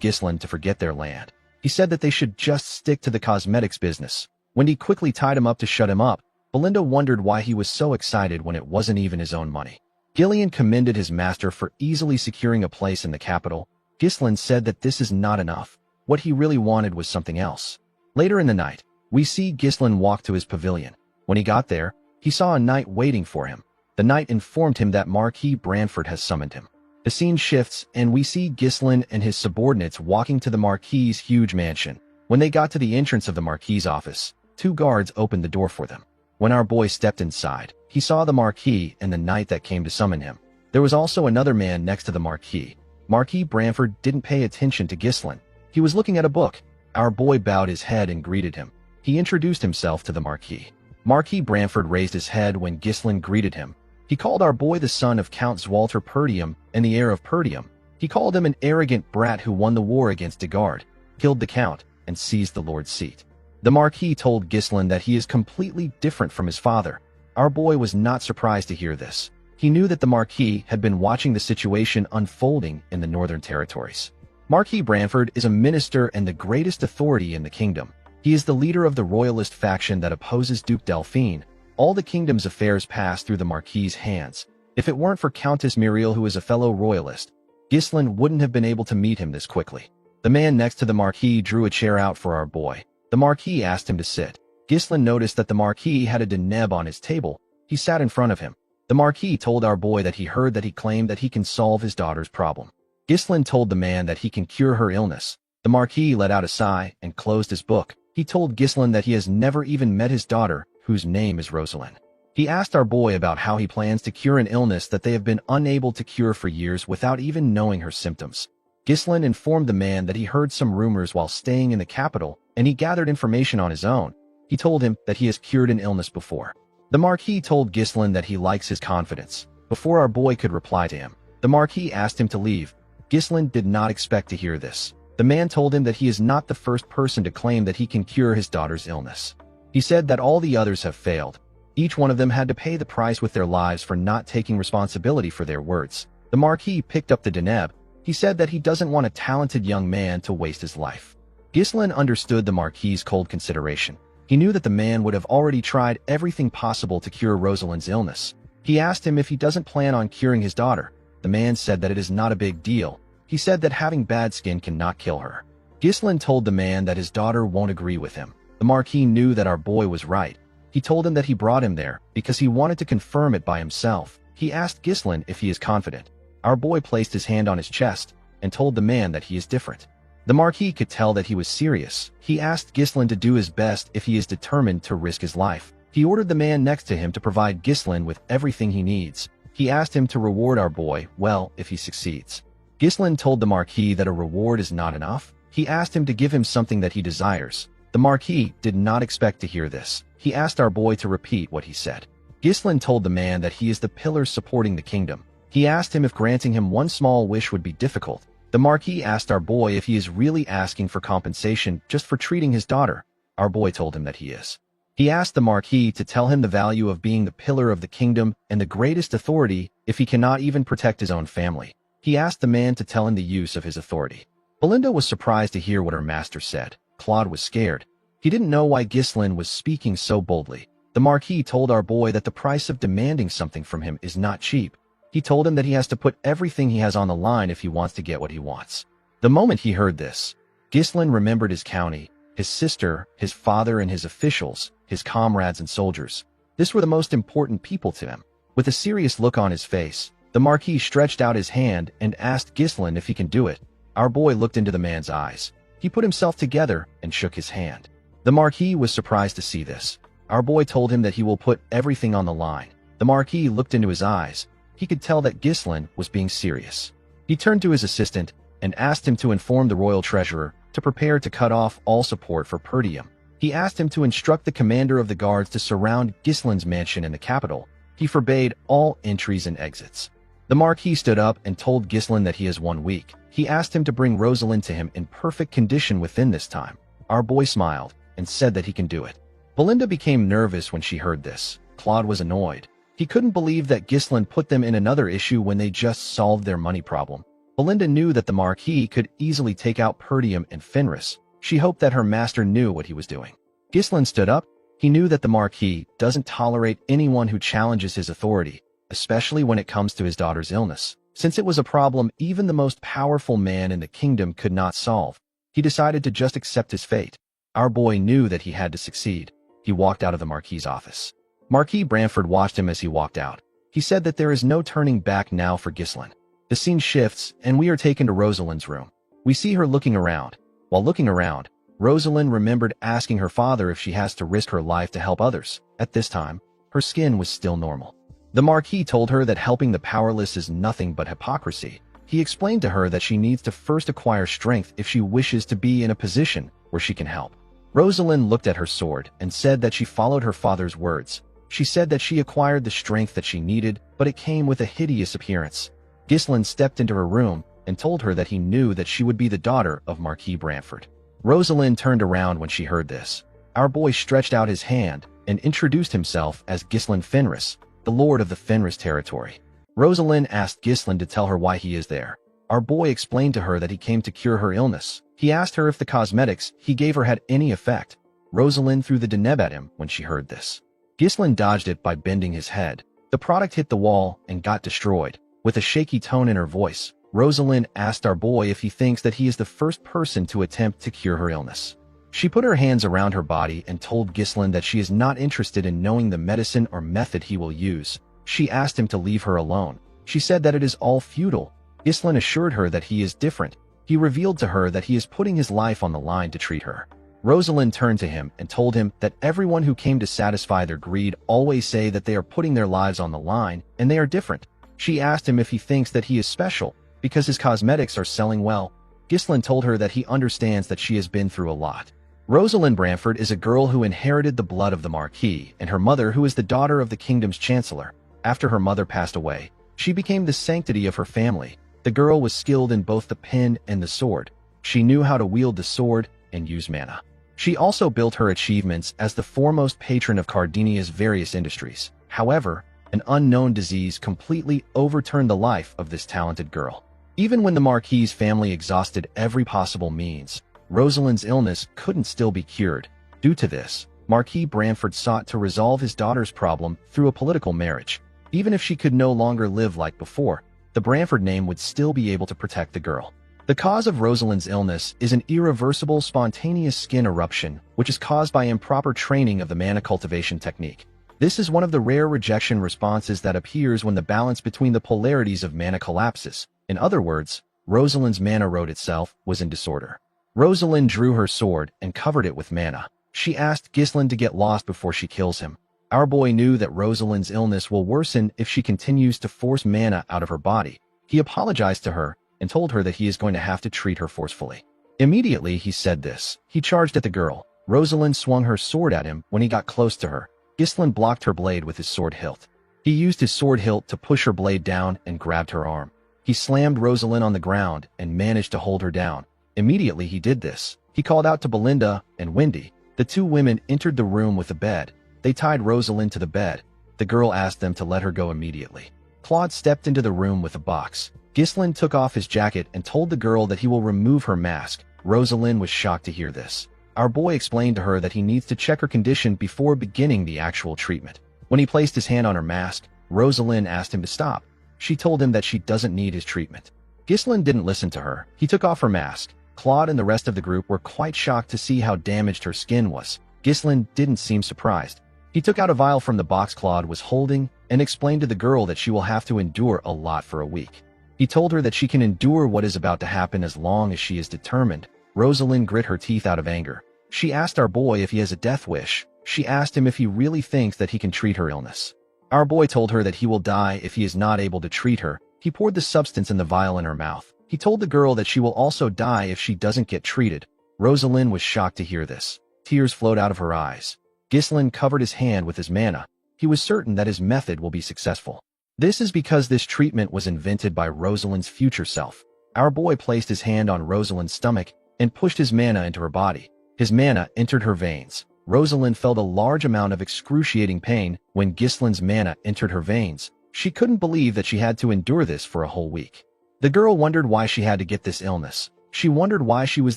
B: Ghislain to forget their land. He said that they should just stick to the cosmetics business. Wendy quickly tied him up to shut him up. Belinda wondered why he was so excited when it wasn't even his own money. Gillian commended his master for easily securing a place in the capital. Ghislain said that this is not enough. What he really wanted was something else. Later in the night, we see Ghislain walk to his pavilion. When he got there, he saw a knight waiting for him. The knight informed him that Marquis Branford has summoned him. The scene shifts, and we see Ghislain and his subordinates walking to the Marquis's huge mansion. When they got to the entrance of the Marquis's office, 2 guards opened the door for them. When our boy stepped inside, he saw the Marquis and the knight that came to summon him. There was also another man next to the Marquis. Marquis Branford didn't pay attention to Ghislain. He was looking at a book. Our boy bowed his head and greeted him. He introduced himself to the Marquis. Marquis Branford raised his head when Ghislain greeted him. He called our boy the son of Count Zwalter Perdium and the heir of Perdium. He called him an arrogant brat who won the war against Degard, killed the count, and seized the lord's seat. The Marquis told Ghislain that he is completely different from his father. Our boy was not surprised to hear this. He knew that the Marquis had been watching the situation unfolding in the Northern Territories. Marquis Branford is a minister and the greatest authority in the kingdom. He is the leader of the royalist faction that opposes Duke Delphine. All the kingdom's affairs pass through the Marquis's hands. If it weren't for Countess Muriel, who is a fellow royalist, Ghislain wouldn't have been able to meet him this quickly. The man next to the Marquis drew a chair out for our boy. The Marquis asked him to sit. Ghislain noticed that the Marquis had a Deneb on his table. He sat in front of him. The Marquis told our boy that he heard that he claimed that he can solve his daughter's problem. Ghislain told the man that he can cure her illness. The Marquis let out a sigh and closed his book. He told Ghislain that he has never even met his daughter, whose name is Rosalind. He asked our boy about how he plans to cure an illness that they have been unable to cure for years without even knowing her symptoms. Ghislain informed the man that he heard some rumors while staying in the capital, and he gathered information on his own. He told him that he has cured an illness before. The Marquis told Ghislain that he likes his confidence. Before our boy could reply to him, the Marquis asked him to leave. Ghislain did not expect to hear this. The man told him that he is not the first person to claim that he can cure his daughter's illness. He said that all the others have failed. Each one of them had to pay the price with their lives for not taking responsibility for their words. The Marquis picked up the Deneb. He said that he doesn't want a talented young man to waste his life. Ghislain understood the Marquis's cold consideration. He knew that the man would have already tried everything possible to cure Rosalind's illness. He asked him if he doesn't plan on curing his daughter. The man said that it is not a big deal. He said that having bad skin cannot kill her. Ghislain told the man that his daughter won't agree with him. The Marquis knew that our boy was right. He told him that he brought him there because he wanted to confirm it by himself. He asked Ghislain if he is confident. Our boy placed his hand on his chest and told the man that he is different. The Marquis could tell that he was serious. He asked Ghislain to do his best if he is determined to risk his life. He ordered the man next to him to provide Ghislain with everything he needs. He asked him to reward our boy well if he succeeds. Ghislain told the Marquis that a reward is not enough. He asked him to give him something that he desires. The Marquis did not expect to hear this. He asked our boy to repeat what he said. Ghislain told the man that he is the pillar supporting the kingdom. He asked him if granting him one small wish would be difficult. The Marquis asked our boy if he is really asking for compensation just for treating his daughter. Our boy told him that he is. He asked the Marquis to tell him the value of being the pillar of the kingdom and the greatest authority if he cannot even protect his own family. He asked the man to tell him the use of his authority. Belinda was surprised to hear what her master said. Claude was scared. He didn't know why Ghislain was speaking so boldly. The Marquis told our boy that the price of demanding something from him is not cheap. He told him that he has to put everything he has on the line if he wants to get what he wants. The moment he heard this, Ghislain remembered his county, his sister, his father and his officials, his comrades and soldiers. This were the most important people to him. With a serious look on his face, the Marquis stretched out his hand and asked Ghislain if he can do it. Our boy looked into the man's eyes. He put himself together and shook his hand. The Marquis was surprised to see this. Our boy told him that he will put everything on the line. The Marquis looked into his eyes. He could tell that Ghislain was being serious. He turned to his assistant and asked him to inform the royal treasurer to prepare to cut off all support for Perdium. He asked him to instruct the commander of the guards to surround Ghislain's mansion in the capital. He forbade all entries and exits. The Marquis stood up and told Ghislain that he has 1 week. He asked him to bring Rosalind to him in perfect condition within this time. Our boy smiled and said that he can do it. Belinda became nervous when she heard this. Claude was annoyed. He couldn't believe that Ghislain put them in another issue when they just solved their money problem. Belinda knew that the Marquis could easily take out Perdium and Fenris. She hoped that her master knew what he was doing. Ghislain stood up. He knew that the Marquis doesn't tolerate anyone who challenges his authority, especially when it comes to his daughter's illness. Since it was a problem even the most powerful man in the kingdom could not solve, he decided to just accept his fate. Our boy knew that he had to succeed. He walked out of the Marquis' office. Marquis Bramford watched him as he walked out. He said that there is no turning back now for Ghislain. The scene shifts, and we are taken to Rosalind's room. We see her looking around. While looking around, Rosalind remembered asking her father if she has to risk her life to help others. At this time, her skin was still normal. The Marquis told her that helping the powerless is nothing but hypocrisy. He explained to her that she needs to first acquire strength if she wishes to be in a position where she can help. Rosalind looked at her sword and said that she followed her father's words. She said that she acquired the strength that she needed, but it came with a hideous appearance. Ghislain stepped into her room and told her that he knew that she would be the daughter of Marquis Bramford. Rosalind turned around when she heard this. Our boy stretched out his hand and introduced himself as Ghislain Fenris, the lord of the Fenris territory. Rosalind asked Ghislain to tell her why he is there. Our boy explained to her that he came to cure her illness. He asked her if the cosmetics he gave her had any effect. Rosalind threw the deneb at him when she heard this. Ghislain dodged it by bending his head. The product hit the wall and got destroyed. With a shaky tone in her voice, Rosalind asked our boy if he thinks that he is the first person to attempt to cure her illness. She put her hands around her body and told Ghislain that she is not interested in knowing the medicine or method he will use. She asked him to leave her alone. She said that it is all futile. Ghislain assured her that he is different. He revealed to her that he is putting his life on the line to treat her. Rosalind turned to him and told him that everyone who came to satisfy their greed always say that they are putting their lives on the line and they are different. She asked him if he thinks that he is special because his cosmetics are selling well. Ghislain told her that he understands that she has been through a lot. Rosalind Bramford is a girl who inherited the blood of the Marquis and her mother who is the daughter of the kingdom's chancellor. After her mother passed away, she became the sanctity of her family. The girl was skilled in both the pen and the sword. She knew how to wield the sword and use mana. She also built her achievements as the foremost patron of Cardinia's various industries. However, an unknown disease completely overturned the life of this talented girl. Even when the Marquis' family exhausted every possible means, Rosalind's illness couldn't still be cured. Due to this, Marquis Bramford sought to resolve his daughter's problem through a political marriage. Even if she could no longer live like before, the Bramford name would still be able to protect the girl. The cause of Rosalind's illness is an irreversible spontaneous skin eruption, which is caused by improper training of the mana cultivation technique. This is one of the rare rejection responses that appears when the balance between the polarities of mana collapses. In other words, Rosalind's mana road itself was in disorder. Rosalind drew her sword and covered it with mana. She asked Ghislain to get lost before she kills him. Our boy knew that Rosalind's illness will worsen if she continues to force mana out of her body. He apologized to her and told her that he is going to have to treat her forcefully. Immediately he said this, he charged at the girl. Rosalind swung her sword at him when he got close to her. Ghislain blocked her blade with his sword hilt. He used his sword hilt to push her blade down and grabbed her arm. He slammed Rosalind on the ground and managed to hold her down. Immediately he did this, he called out to Belinda and Wendy. The two women entered the room with a bed. They tied Rosalind to the bed. The girl asked them to let her go immediately. Claude stepped into the room with a box. Ghislain took off his jacket and told the girl that he will remove her mask. Rosalind was shocked to hear this. Our boy explained to her that he needs to check her condition before beginning the actual treatment. When he placed his hand on her mask, Rosalind asked him to stop. She told him that she doesn't need his treatment. Ghislain didn't listen to her. He took off her mask. Claude and the rest of the group were quite shocked to see how damaged her skin was. Ghislain didn't seem surprised. He took out a vial from the box Claude was holding and explained to the girl that she will have to endure a lot for a week. He told her that she can endure what is about to happen as long as she is determined. Rosalind grit her teeth out of anger. She asked our boy if he has a death wish. She asked him if he really thinks that he can treat her illness. Our boy told her that he will die if he is not able to treat her. He poured the substance in the vial in her mouth. He told the girl that she will also die if she doesn't get treated. Rosalind was shocked to hear this. Tears flowed out of her eyes. Ghislain covered his hand with his mana. He was certain that his method will be successful. This is because this treatment was invented by Rosalind's future self. Our boy placed his hand on Rosalind's stomach and pushed his mana into her body. His mana entered her veins. Rosalind felt a large amount of excruciating pain when Ghislain's mana entered her veins. She couldn't believe that she had to endure this for a whole week. The girl wondered why she had to get this illness. She wondered why she was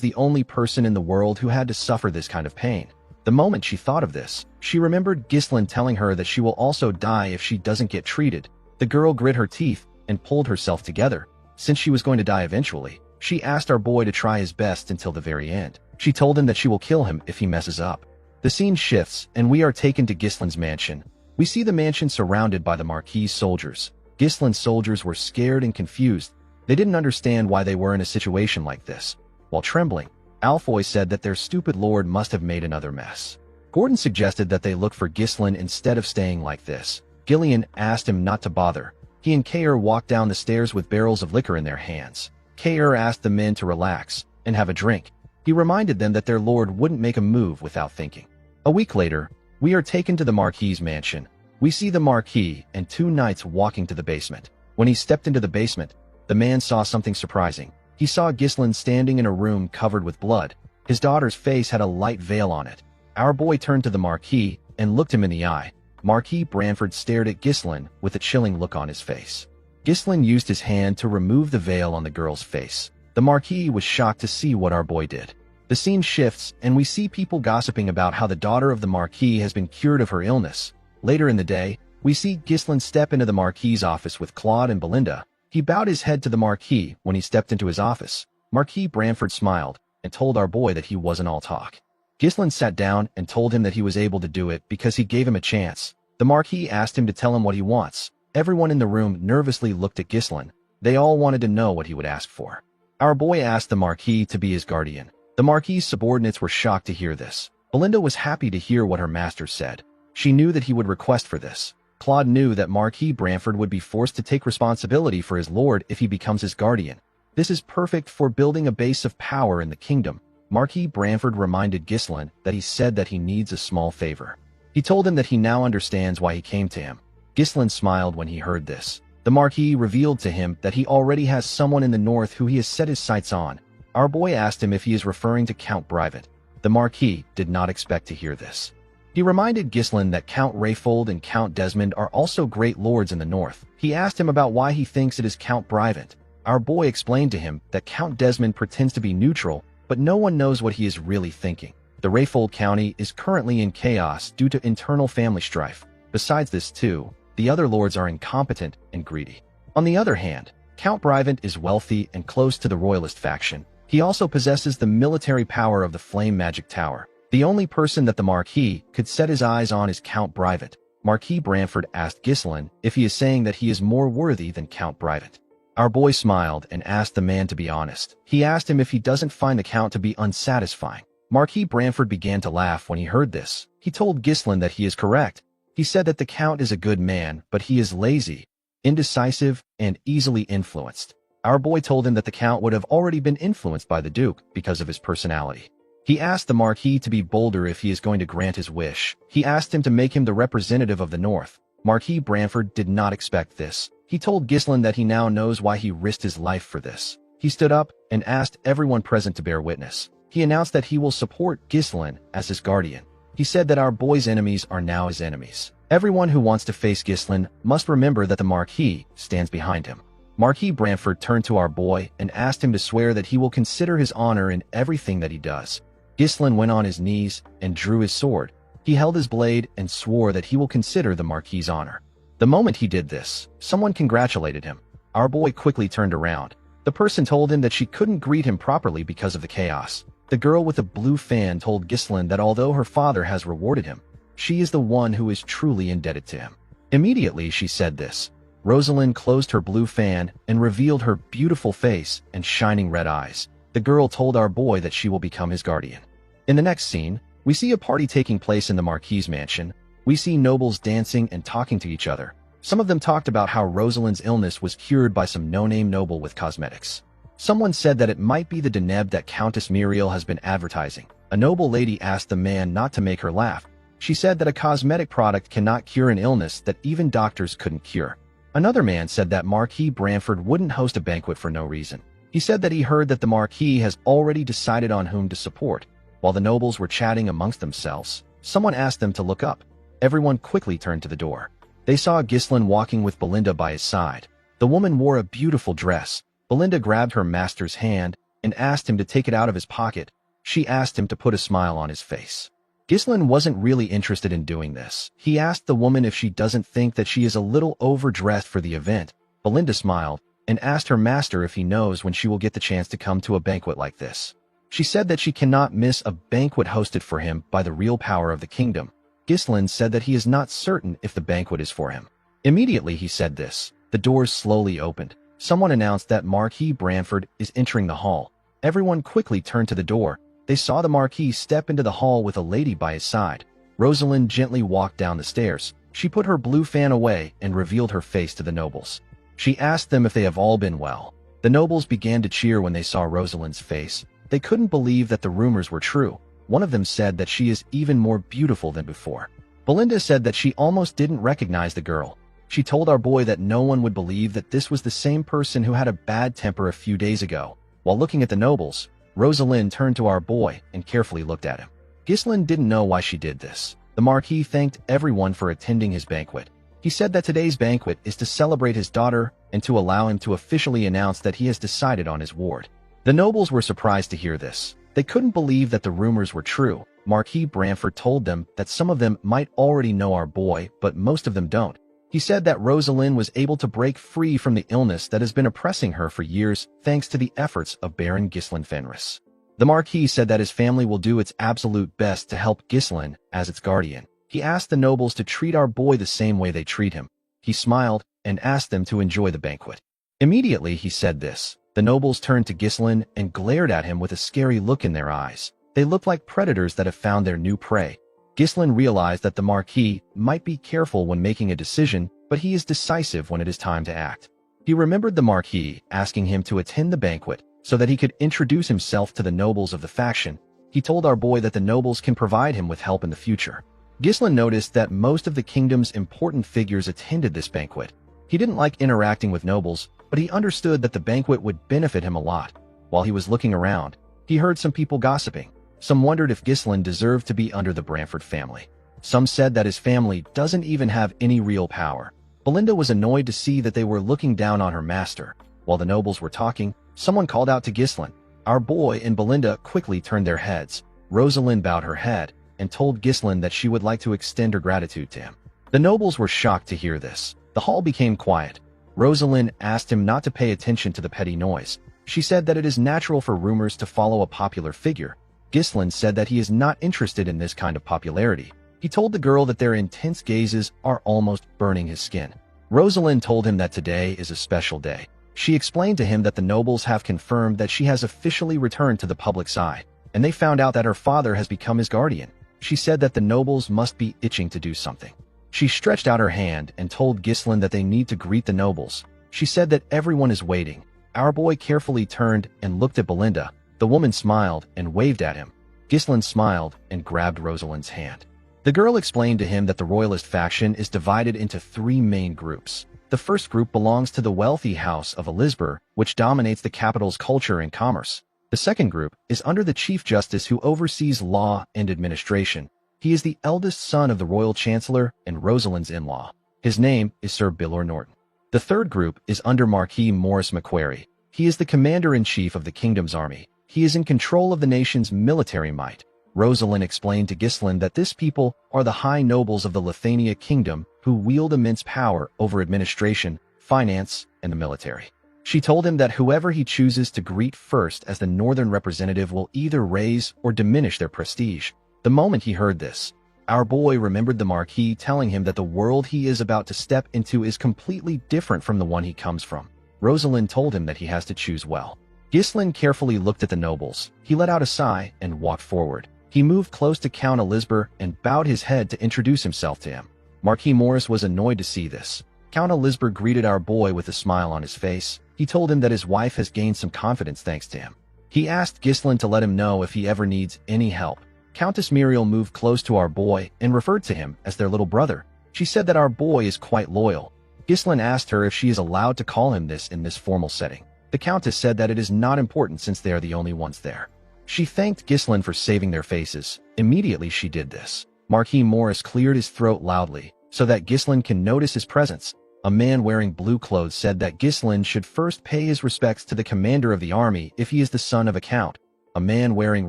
B: the only person in the world who had to suffer this kind of pain. The moment she thought of this, she remembered Ghislain telling her that she will also die if she doesn't get treated. The girl grit her teeth and pulled herself together. Since she was going to die eventually, she asked our boy to try his best until the very end. She told him that she will kill him if he messes up. The scene shifts, and we are taken to Ghislain's mansion. We see the mansion surrounded by the Marquis' soldiers. Ghislain's soldiers were scared and confused. They didn't understand why they were in a situation like this. While trembling, Alfoy said that their stupid lord must have made another mess. Gordon suggested that they look for Ghislain instead of staying like this. Gillian asked him not to bother. He and Kair walked down the stairs with barrels of liquor in their hands. Kair asked the men to relax and have a drink. He reminded them that their lord wouldn't make a move without thinking. A week later, we are taken to the Marquis' mansion. We see the Marquis and two knights walking to the basement. When he stepped into the basement, the man saw something surprising. He saw Ghislain standing in a room covered with blood. His daughter's face had a light veil on it. Our boy turned to the Marquis and looked him in the eye. Marquis Branford stared at Ghislain with a chilling look on his face. Ghislain used his hand to remove the veil on the girl's face. The Marquis was shocked to see what our boy did. The scene shifts, and we see people gossiping about how the daughter of the Marquis has been cured of her illness. Later in the day, we see Ghislain step into the Marquis' office with Claude and Belinda. He bowed his head to the Marquis when he stepped into his office. Marquis Branford smiled and told our boy that he wasn't all talk. Ghislain sat down and told him that he was able to do it because he gave him a chance. The Marquis asked him to tell him what he wants. Everyone in the room nervously looked at Ghislain. They all wanted to know what he would ask for. Our boy asked the Marquis to be his guardian. The Marquis' subordinates were shocked to hear this. Belinda was happy to hear what her master said. She knew that he would request for this. Claude knew that Marquis Branford would be forced to take responsibility for his lord if he becomes his guardian. This is perfect for building a base of power in the kingdom. Marquis Branford reminded Ghislain that he said that he needs a small favor. He told him that he now understands why he came to him. Ghislain smiled when he heard this. The Marquis revealed to him that he already has someone in the north who he has set his sights on. Our boy asked him if he is referring to Count Brivant. The Marquis did not expect to hear this. He reminded Ghislain that Count Rayfold and Count Desmond are also great lords in the north. He asked him about why he thinks it is Count Brivant. Our boy explained to him that Count Desmond pretends to be neutral, but no one knows what he is really thinking. The Rayfold County is currently in chaos due to internal family strife. Besides this too, the other lords are incompetent and greedy. On the other hand, Count Brivant is wealthy and close to the royalist faction. He also possesses the military power of the Flame Magic Tower. The only person that the Marquis could set his eyes on is Count Brivant. Marquis Branford asked Ghislain if he is saying that he is more worthy than Count Brivant. Our boy smiled and asked the man to be honest. He asked him if he doesn't find the Count to be unsatisfying. Marquis Branford began to laugh when he heard this. He told Ghislain that he is correct. He said that the Count is a good man, but he is lazy, indecisive, and easily influenced. Our boy told him that the Count would have already been influenced by the Duke because of his personality. He asked the Marquis to be bolder if he is going to grant his wish. He asked him to make him the representative of the North. Marquis Branford did not expect this. He told Ghislaine that he now knows why he risked his life for this. He stood up and asked everyone present to bear witness. He announced that he will support Ghislaine as his guardian. He said that our boy's enemies are now his enemies. Everyone who wants to face Ghislaine must remember that the Marquis stands behind him. Marquis Branford turned to our boy and asked him to swear that he will consider his honor in everything that he does. Ghislaine went on his knees and drew his sword. He held his blade and swore that he will consider the Marquis' honor. The moment he did this, someone congratulated him. Our boy quickly turned around. The person told him that she couldn't greet him properly because of the chaos. The girl with the blue fan told Ghislaine that although her father has rewarded him, she is the one who is truly indebted to him. Immediately she said this. Rosalind closed her blue fan and revealed her beautiful face and shining red eyes. The girl told our boy that she will become his guardian. In the next scene, we see a party taking place in the Marquis' mansion. We see nobles dancing and talking to each other. Some of them talked about how Rosalind's illness was cured by some no-name noble with cosmetics. Someone said that it might be the Deneb that Countess Muriel has been advertising. A noble lady asked the man not to make her laugh. She said that a cosmetic product cannot cure an illness that even doctors couldn't cure. Another man said that Marquis Branford wouldn't host a banquet for no reason. He said that he heard that the Marquis has already decided on whom to support. While the nobles were chatting amongst themselves, someone asked them to look up. Everyone quickly turned to the door. They saw Ghislaine walking with Belinda by his side. The woman wore a beautiful dress. Belinda grabbed her master's hand and asked him to take it out of his pocket. She asked him to put a smile on his face. Ghislaine wasn't really interested in doing this. He asked the woman if she doesn't think that she is a little overdressed for the event. Belinda smiled and asked her master if he knows when she will get the chance to come to a banquet like this. She said that she cannot miss a banquet hosted for him by the real power of the kingdom. Ghislaine said that he is not certain if the banquet is for him. Immediately he said this. The doors slowly opened. Someone announced that Marquis Branford is entering the hall. Everyone quickly turned to the door. They saw the Marquis step into the hall with a lady by his side. Rosalind gently walked down the stairs. She put her blue fan away and revealed her face to the nobles. She asked them if they have all been well. The nobles began to cheer when they saw Rosalind's face. They couldn't believe that the rumors were true. One of them said that she is even more beautiful than before. Belinda said that she almost didn't recognize the girl. She told our boy that no one would believe that this was the same person who had a bad temper a few days ago. While looking at the nobles, Rosalind turned to our boy and carefully looked at him. Ghislaine didn't know why she did this. The Marquis thanked everyone for attending his banquet. He said that today's banquet is to celebrate his daughter and to allow him to officially announce that he has decided on his ward. The nobles were surprised to hear this. They couldn't believe that the rumors were true. Marquis Branford told them that some of them might already know our boy, but most of them don't. He said that Rosalind was able to break free from the illness that has been oppressing her for years thanks to the efforts of Baron Ghislaine Fenris. The Marquis said that his family will do its absolute best to help Ghislaine as its guardian. He asked the nobles to treat our boy the same way they treat him. He smiled and asked them to enjoy the banquet. Immediately he said this. The nobles turned to Ghislaine and glared at him with a scary look in their eyes. They looked like predators that have found their new prey. Ghislaine realized that the Marquis might be careful when making a decision, but he is decisive when it is time to act. He remembered the Marquis asking him to attend the banquet so that he could introduce himself to the nobles of the faction. He told our boy that the nobles can provide him with help in the future. Ghislaine noticed that most of the kingdom's important figures attended this banquet. He didn't like interacting with nobles, but he understood that the banquet would benefit him a lot. While he was looking around, he heard some people gossiping. Some wondered if Ghislaine deserved to be under the Branford family. Some said that his family doesn't even have any real power. Belinda was annoyed to see that they were looking down on her master. While the nobles were talking, someone called out to Ghislaine. Our boy and Belinda quickly turned their heads. Rosalind bowed her head and told Ghislaine that she would like to extend her gratitude to him. The nobles were shocked to hear this. The hall became quiet. Rosalind asked him not to pay attention to the petty noise. She said that it is natural for rumors to follow a popular figure. Ghislaine said that he is not interested in this kind of popularity. He told the girl that their intense gazes are almost burning his skin. Rosalind told him that today is a special day. She explained to him that the nobles have confirmed that she has officially returned to the public's eye, and they found out that her father has become his guardian. She said that the nobles must be itching to do something. She stretched out her hand and told Ghislaine that they need to greet the nobles. She said that everyone is waiting. Our boy carefully turned and looked at Belinda. The woman smiled and waved at him. Ghislain smiled and grabbed Rosalind's hand. The girl explained to him that the royalist faction is divided into 3 main groups. The first group belongs to the wealthy house of Elizabeth, which dominates the capital's culture and commerce. The second group is under the Chief Justice, who oversees law and administration. He is the eldest son of the royal chancellor and Rosalind's in-law. His name is Sir Bilor Norton. The third group is under Marquis Morris Macquarie. He is the commander-in-chief of the kingdom's army. He is in control of the nation's military might. Rosalind explained to Ghislain that this people are the high nobles of the Lithania kingdom who wield immense power over administration, finance, and the military. She told him that whoever he chooses to greet first as the northern representative will either raise or diminish their prestige. The moment he heard this, our boy remembered the Marquis telling him that the world he is about to step into is completely different from the one he comes from. Rosalind told him that he has to choose well. Ghislain carefully looked at the nobles. He let out a sigh and walked forward. He moved close to Count Elizabeth and bowed his head to introduce himself to him. Marquis Morris was annoyed to see this. Count Elizabeth greeted our boy with a smile on his face. He told him that his wife has gained some confidence thanks to him. He asked Ghislain to let him know if he ever needs any help. Countess Muriel moved close to our boy and referred to him as their little brother. She said that our boy is quite loyal. Ghislain asked her if she is allowed to call him this in this formal setting. The Countess said that it is not important since they are the only ones there. She thanked Ghislain for saving their faces. Immediately she did this. Marquis Morris cleared his throat loudly so that Ghislain can notice his presence. A man wearing blue clothes said that Ghislain should first pay his respects to the commander of the army if he is the son of a count. A man wearing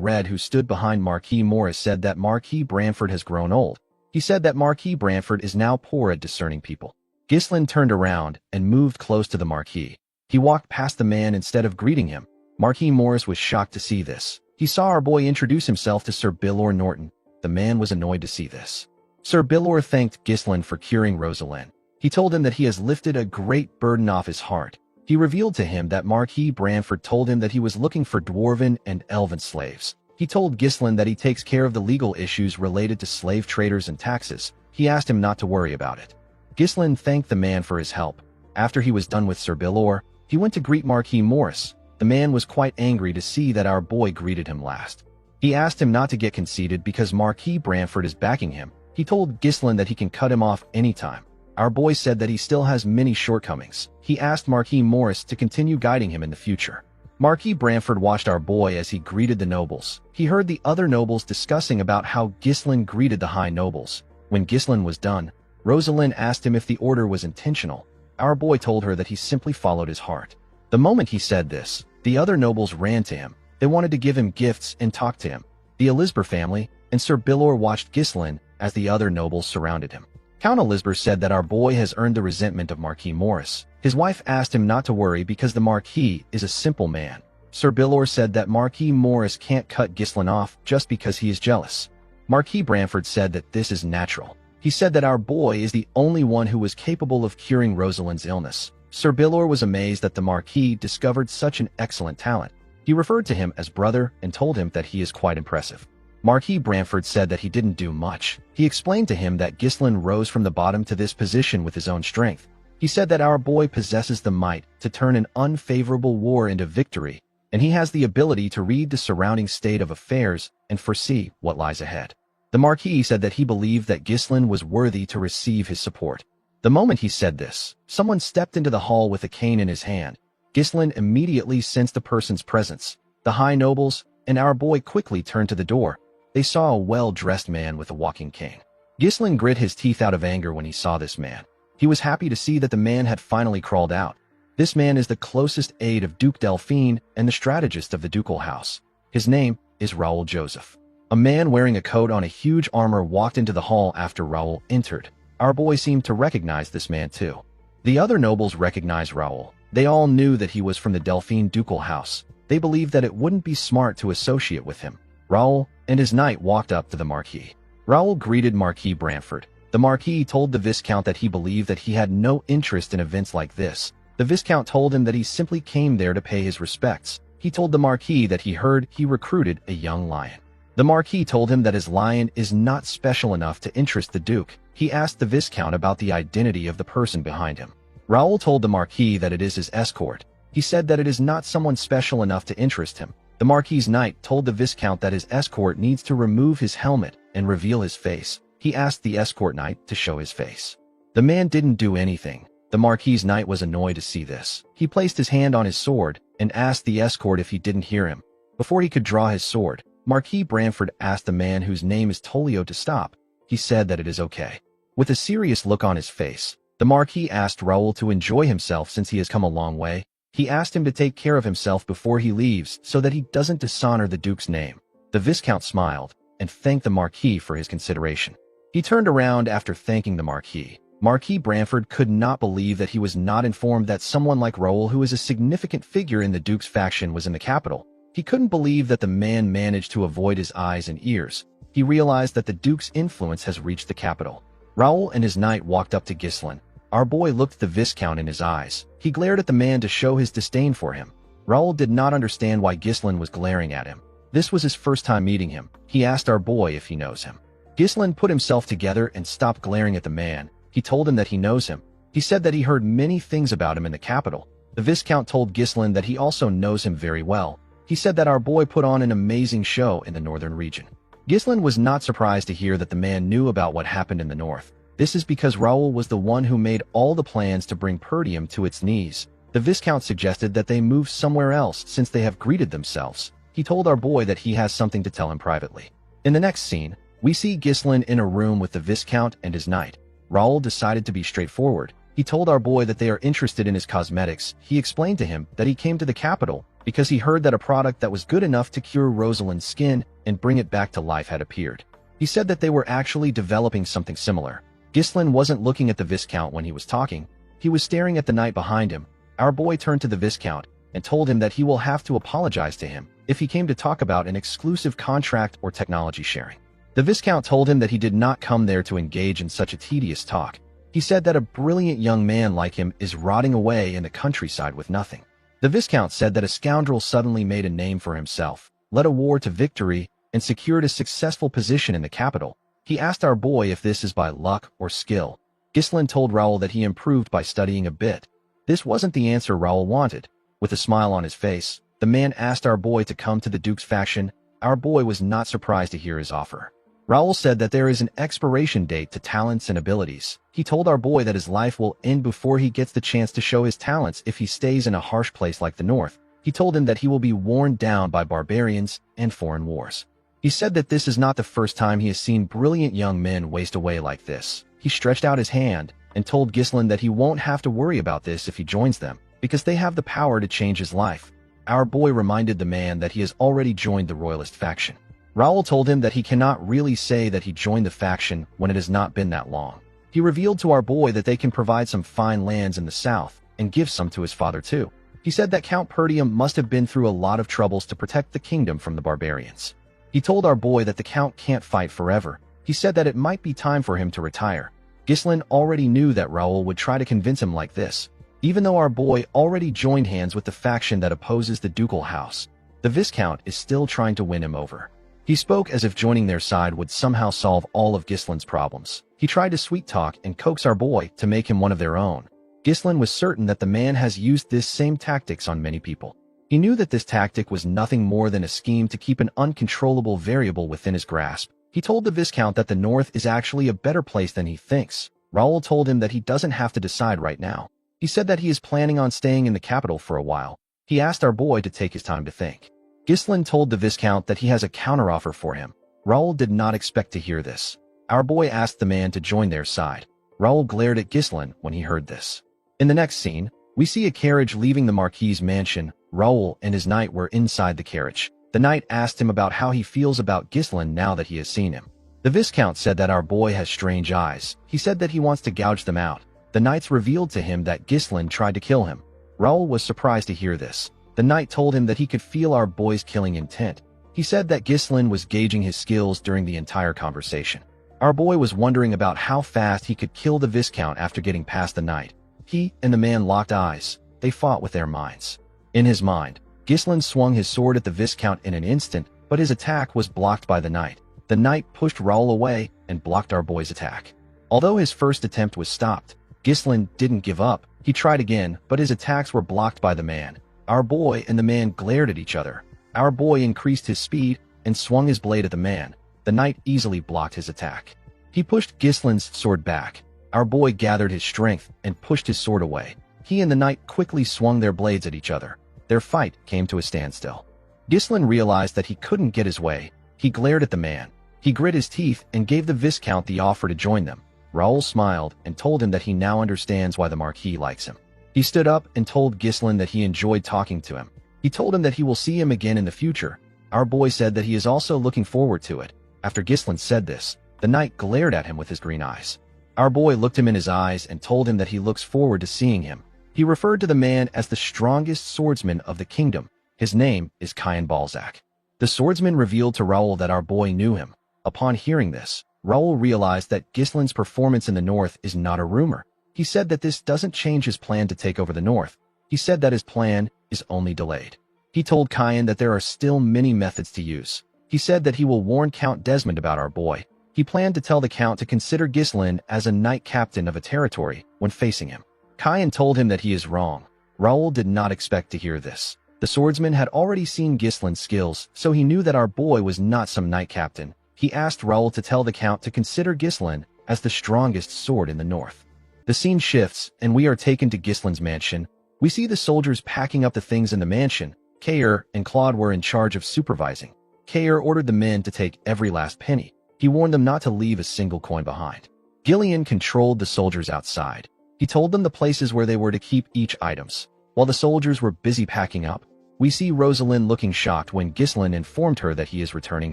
B: red who stood behind Marquis Morris said that Marquis Branford has grown old. He said that Marquis Branford is now poor at discerning people. Ghislain turned around and moved close to the Marquis. He walked past the man instead of greeting him. Marquis Morris was shocked to see this. He saw our boy introduce himself to Sir Bilor Norton. The man was annoyed to see this. Sir Bilor thanked Ghislain for curing Rosalind. He told him that he has lifted a great burden off his heart. He revealed to him that Marquis Branford told him that he was looking for dwarven and elven slaves. He told Ghislain that he takes care of the legal issues related to slave traders and taxes. He asked him not to worry about it. Ghislain thanked the man for his help. After he was done with Sir Bilor, he went to greet Marquis Morris. The man was quite angry to see that our boy greeted him last. He asked him not to get conceited because Marquis Branford is backing him. He told Ghislain that he can cut him off anytime. Our boy said that he still has many shortcomings. He asked Marquis Morris to continue guiding him in the future. Marquis Branford watched our boy as he greeted the nobles. He heard the other nobles discussing about how Ghislain greeted the high nobles. When Ghislain was done, Rosalind asked him if the order was intentional. Our boy told her that he simply followed his heart. The moment he said this, the other nobles ran to him. They wanted to give him gifts and talk to him. The Elizabeth family and Sir Bilor watched Ghislain as the other nobles surrounded him. Count Elizabeth said that our boy has earned the resentment of Marquis Morris. His wife asked him not to worry because the Marquis is a simple man. Sir Bilor said that Marquis Morris can't cut Ghislain off just because he is jealous. Marquis Branford said that this is natural. He said that our boy is the only one who was capable of curing Rosalind's illness. Sir Bilor was amazed that the Marquis discovered such an excellent talent. He referred to him as brother and told him that he is quite impressive. Marquis Branford said that he didn't do much. He explained to him that Ghislain rose from the bottom to this position with his own strength. He said that our boy possesses the might to turn an unfavorable war into victory, and he has the ability to read the surrounding state of affairs and foresee what lies ahead. The Marquis said that he believed that Ghislain was worthy to receive his support. The moment he said this, someone stepped into the hall with a cane in his hand. Ghislain immediately sensed the person's presence. The high nobles and our boy quickly turned to the door. They saw a well-dressed man with a walking cane. Ghislain grit his teeth out of anger when he saw this man. He was happy to see that the man had finally crawled out. This man is the closest aide of Duke Delphine and the strategist of the ducal house. His name is Raoul Joseph. A man wearing a coat on a huge armor walked into the hall after Raoul entered. Our boy seemed to recognize this man too. The other nobles recognized Raoul. They all knew that he was from the Delphine ducal house. They believed that it wouldn't be smart to associate with him. Raoul and his knight walked up to the Marquis. Raoul greeted Marquis Branford. The Marquis told the Viscount that he believed that he had no interest in events like this. The Viscount told him that he simply came there to pay his respects. He told the Marquis that he heard he recruited a young lion. The Marquis told him that his lion is not special enough to interest the Duke. He asked the Viscount about the identity of the person behind him. Raoul told the Marquis that it is his escort. He said that it is not someone special enough to interest him. The Marquis Knight told the Viscount that his escort needs to remove his helmet and reveal his face. He asked the escort knight to show his face. The man didn't do anything. The Marquis Knight was annoyed to see this. He placed his hand on his sword and asked the escort if he didn't hear him. Before he could draw his sword, Marquis Branford asked the man whose name is Tolio to stop. He said that it is okay. With a serious look on his face, the Marquis asked Raoul to enjoy himself since he has come a long way. He asked him to take care of himself before he leaves so that he doesn't dishonor the Duke's name. The Viscount smiled and thanked the Marquis for his consideration. He turned around after thanking the Marquis. Marquis Branford could not believe that he was not informed that someone like Raoul, who is a significant figure in the Duke's faction, was in the capital. He couldn't believe that the man managed to avoid his eyes and ears. He realized that the Duke's influence has reached the capital. Raoul and his knight walked up to Ghislain. Our boy looked the Viscount in his eyes. He glared at the man to show his disdain for him. Raoul did not understand why Ghislain was glaring at him. This was his first time meeting him. He asked our boy if he knows him. Ghislain put himself together and stopped glaring at the man. He told him that he knows him. He said that he heard many things about him in the capital. The Viscount told Ghislain that he also knows him very well. He said that our boy put on an amazing show in the northern region. Ghislain was not surprised to hear that the man knew about what happened in the north. This is because Raoul was the one who made all the plans to bring Perdium to its knees. The Viscount suggested that they move somewhere else since they have greeted themselves. He told our boy that he has something to tell him privately. In the next scene, we see Ghislain in a room with the Viscount and his knight. Raoul decided to be straightforward. He told our boy that they are interested in his cosmetics. He explained to him that he came to the capital because he heard that a product that was good enough to cure Rosalind's skin and bring it back to life had appeared. He said that they were actually developing something similar. Ghislain wasn't looking at the Viscount when he was talking. He was staring at the knight behind him. Our boy turned to the Viscount and told him that he will have to apologize to him if he came to talk about an exclusive contract or technology sharing. The Viscount told him that he did not come there to engage in such a tedious talk. He said that a brilliant young man like him is rotting away in the countryside with nothing. The Viscount said that a scoundrel suddenly made a name for himself, led a war to victory, and secured a successful position in the capital. He asked our boy if this is by luck or skill. Ghislain told Raoul that he improved by studying a bit. This wasn't the answer Raoul wanted. With a smile on his face, the man asked our boy to come to the Duke's faction. Our boy was not surprised to hear his offer. Raoul said that there is an expiration date to talents and abilities. He told our boy that his life will end before he gets the chance to show his talents if he stays in a harsh place like the North. He told him that he will be worn down by barbarians and foreign wars. He said that this is not the first time he has seen brilliant young men waste away like this. He stretched out his hand and told Ghislain that he won't have to worry about this if he joins them, because they have the power to change his life. Our boy reminded the man that he has already joined the Royalist faction. Raoul told him that he cannot really say that he joined the faction when it has not been that long. He revealed to our boy that they can provide some fine lands in the south and give some to his father too. He said that Count Perdium must have been through a lot of troubles to protect the kingdom from the barbarians. He told our boy that the Count can't fight forever. He said that it might be time for him to retire. Ghislain already knew that Raoul would try to convince him like this, even though our boy already joined hands with the faction that opposes the ducal house. The Viscount is still trying to win him over. He spoke as if joining their side would somehow solve all of Ghislain's problems. He tried to sweet-talk and coax our boy to make him one of their own. Ghislain was certain that the man has used this same tactics on many people. He knew that this tactic was nothing more than a scheme to keep an uncontrollable variable within his grasp. He told the Viscount that the North is actually a better place than he thinks. Raoul told him that he doesn't have to decide right now. He said that he is planning on staying in the capital for a while. He asked our boy to take his time to think. Ghislain told the Viscount that he has a counteroffer for him. Raoul did not expect to hear this. Our boy asked the man to join their side. Raoul glared at Ghislain when he heard this. In the next scene, we see a carriage leaving the Marquis' mansion. Raoul and his knight were inside the carriage. The knight asked him about how he feels about Ghislain now that he has seen him. The Viscount said that our boy has strange eyes. He said that he wants to gouge them out. The knights revealed to him that Ghislain tried to kill him. Raoul was surprised to hear this. The knight told him that he could feel our boy's killing intent. He said that Ghislain was gauging his skills during the entire conversation. Our boy was wondering about how fast he could kill the Viscount after getting past the knight. He and the man locked eyes. They fought with their minds. In his mind, Ghislain swung his sword at the Viscount in an instant, but his attack was blocked by the knight. The knight pushed Raoul away and blocked our boy's attack. Although his first attempt was stopped, Ghislain didn't give up. He tried again, but his attacks were blocked by the man. Our boy and the man glared at each other. Our boy increased his speed and swung his blade at the man. The knight easily blocked his attack. He pushed Gislin's sword back. Our boy gathered his strength and pushed his sword away. He and the knight quickly swung their blades at each other. Their fight came to a standstill. Gislin realized that he couldn't get his way. He glared at the man. He grit his teeth and gave the Viscount the offer to join them. Raoul smiled and told him that he now understands why the Marquis likes him. He stood up and told Gislin that he enjoyed talking to him. He told him that he will see him again in the future. Our boy said that he is also looking forward to it. After Gislin said this, the knight glared at him with his green eyes. Our boy looked him in his eyes and told him that he looks forward to seeing him. He referred to the man as the strongest swordsman of the kingdom. His name is Cain Balzac. The swordsman revealed to Raoul that our boy knew him. Upon hearing this, Raoul realized that Gislin's performance in the north is not a rumor. He said that this doesn't change his plan to take over the north. He said that his plan is only delayed. He told Cain that there are still many methods to use. He said that he will warn Count Desmond about our boy. He planned to tell the Count to consider Gislin as a knight captain of a territory when facing him. Cain told him that he is wrong. Raoul did not expect to hear this. The swordsman had already seen Gislin's skills, so he knew that our boy was not some knight captain. He asked Raoul to tell the Count to consider Gislin as the strongest sword in the north. The scene shifts, and we are taken to Gislin's mansion. We see the soldiers packing up the things in the mansion. Caer and Claude were in charge of supervising. Caer ordered the men to take every last penny. He warned them not to leave a single coin behind. Gillian controlled the soldiers outside. He told them the places where they were to keep each items. While the soldiers were busy packing up, we see Rosalind looking shocked when Gislin informed her that he is returning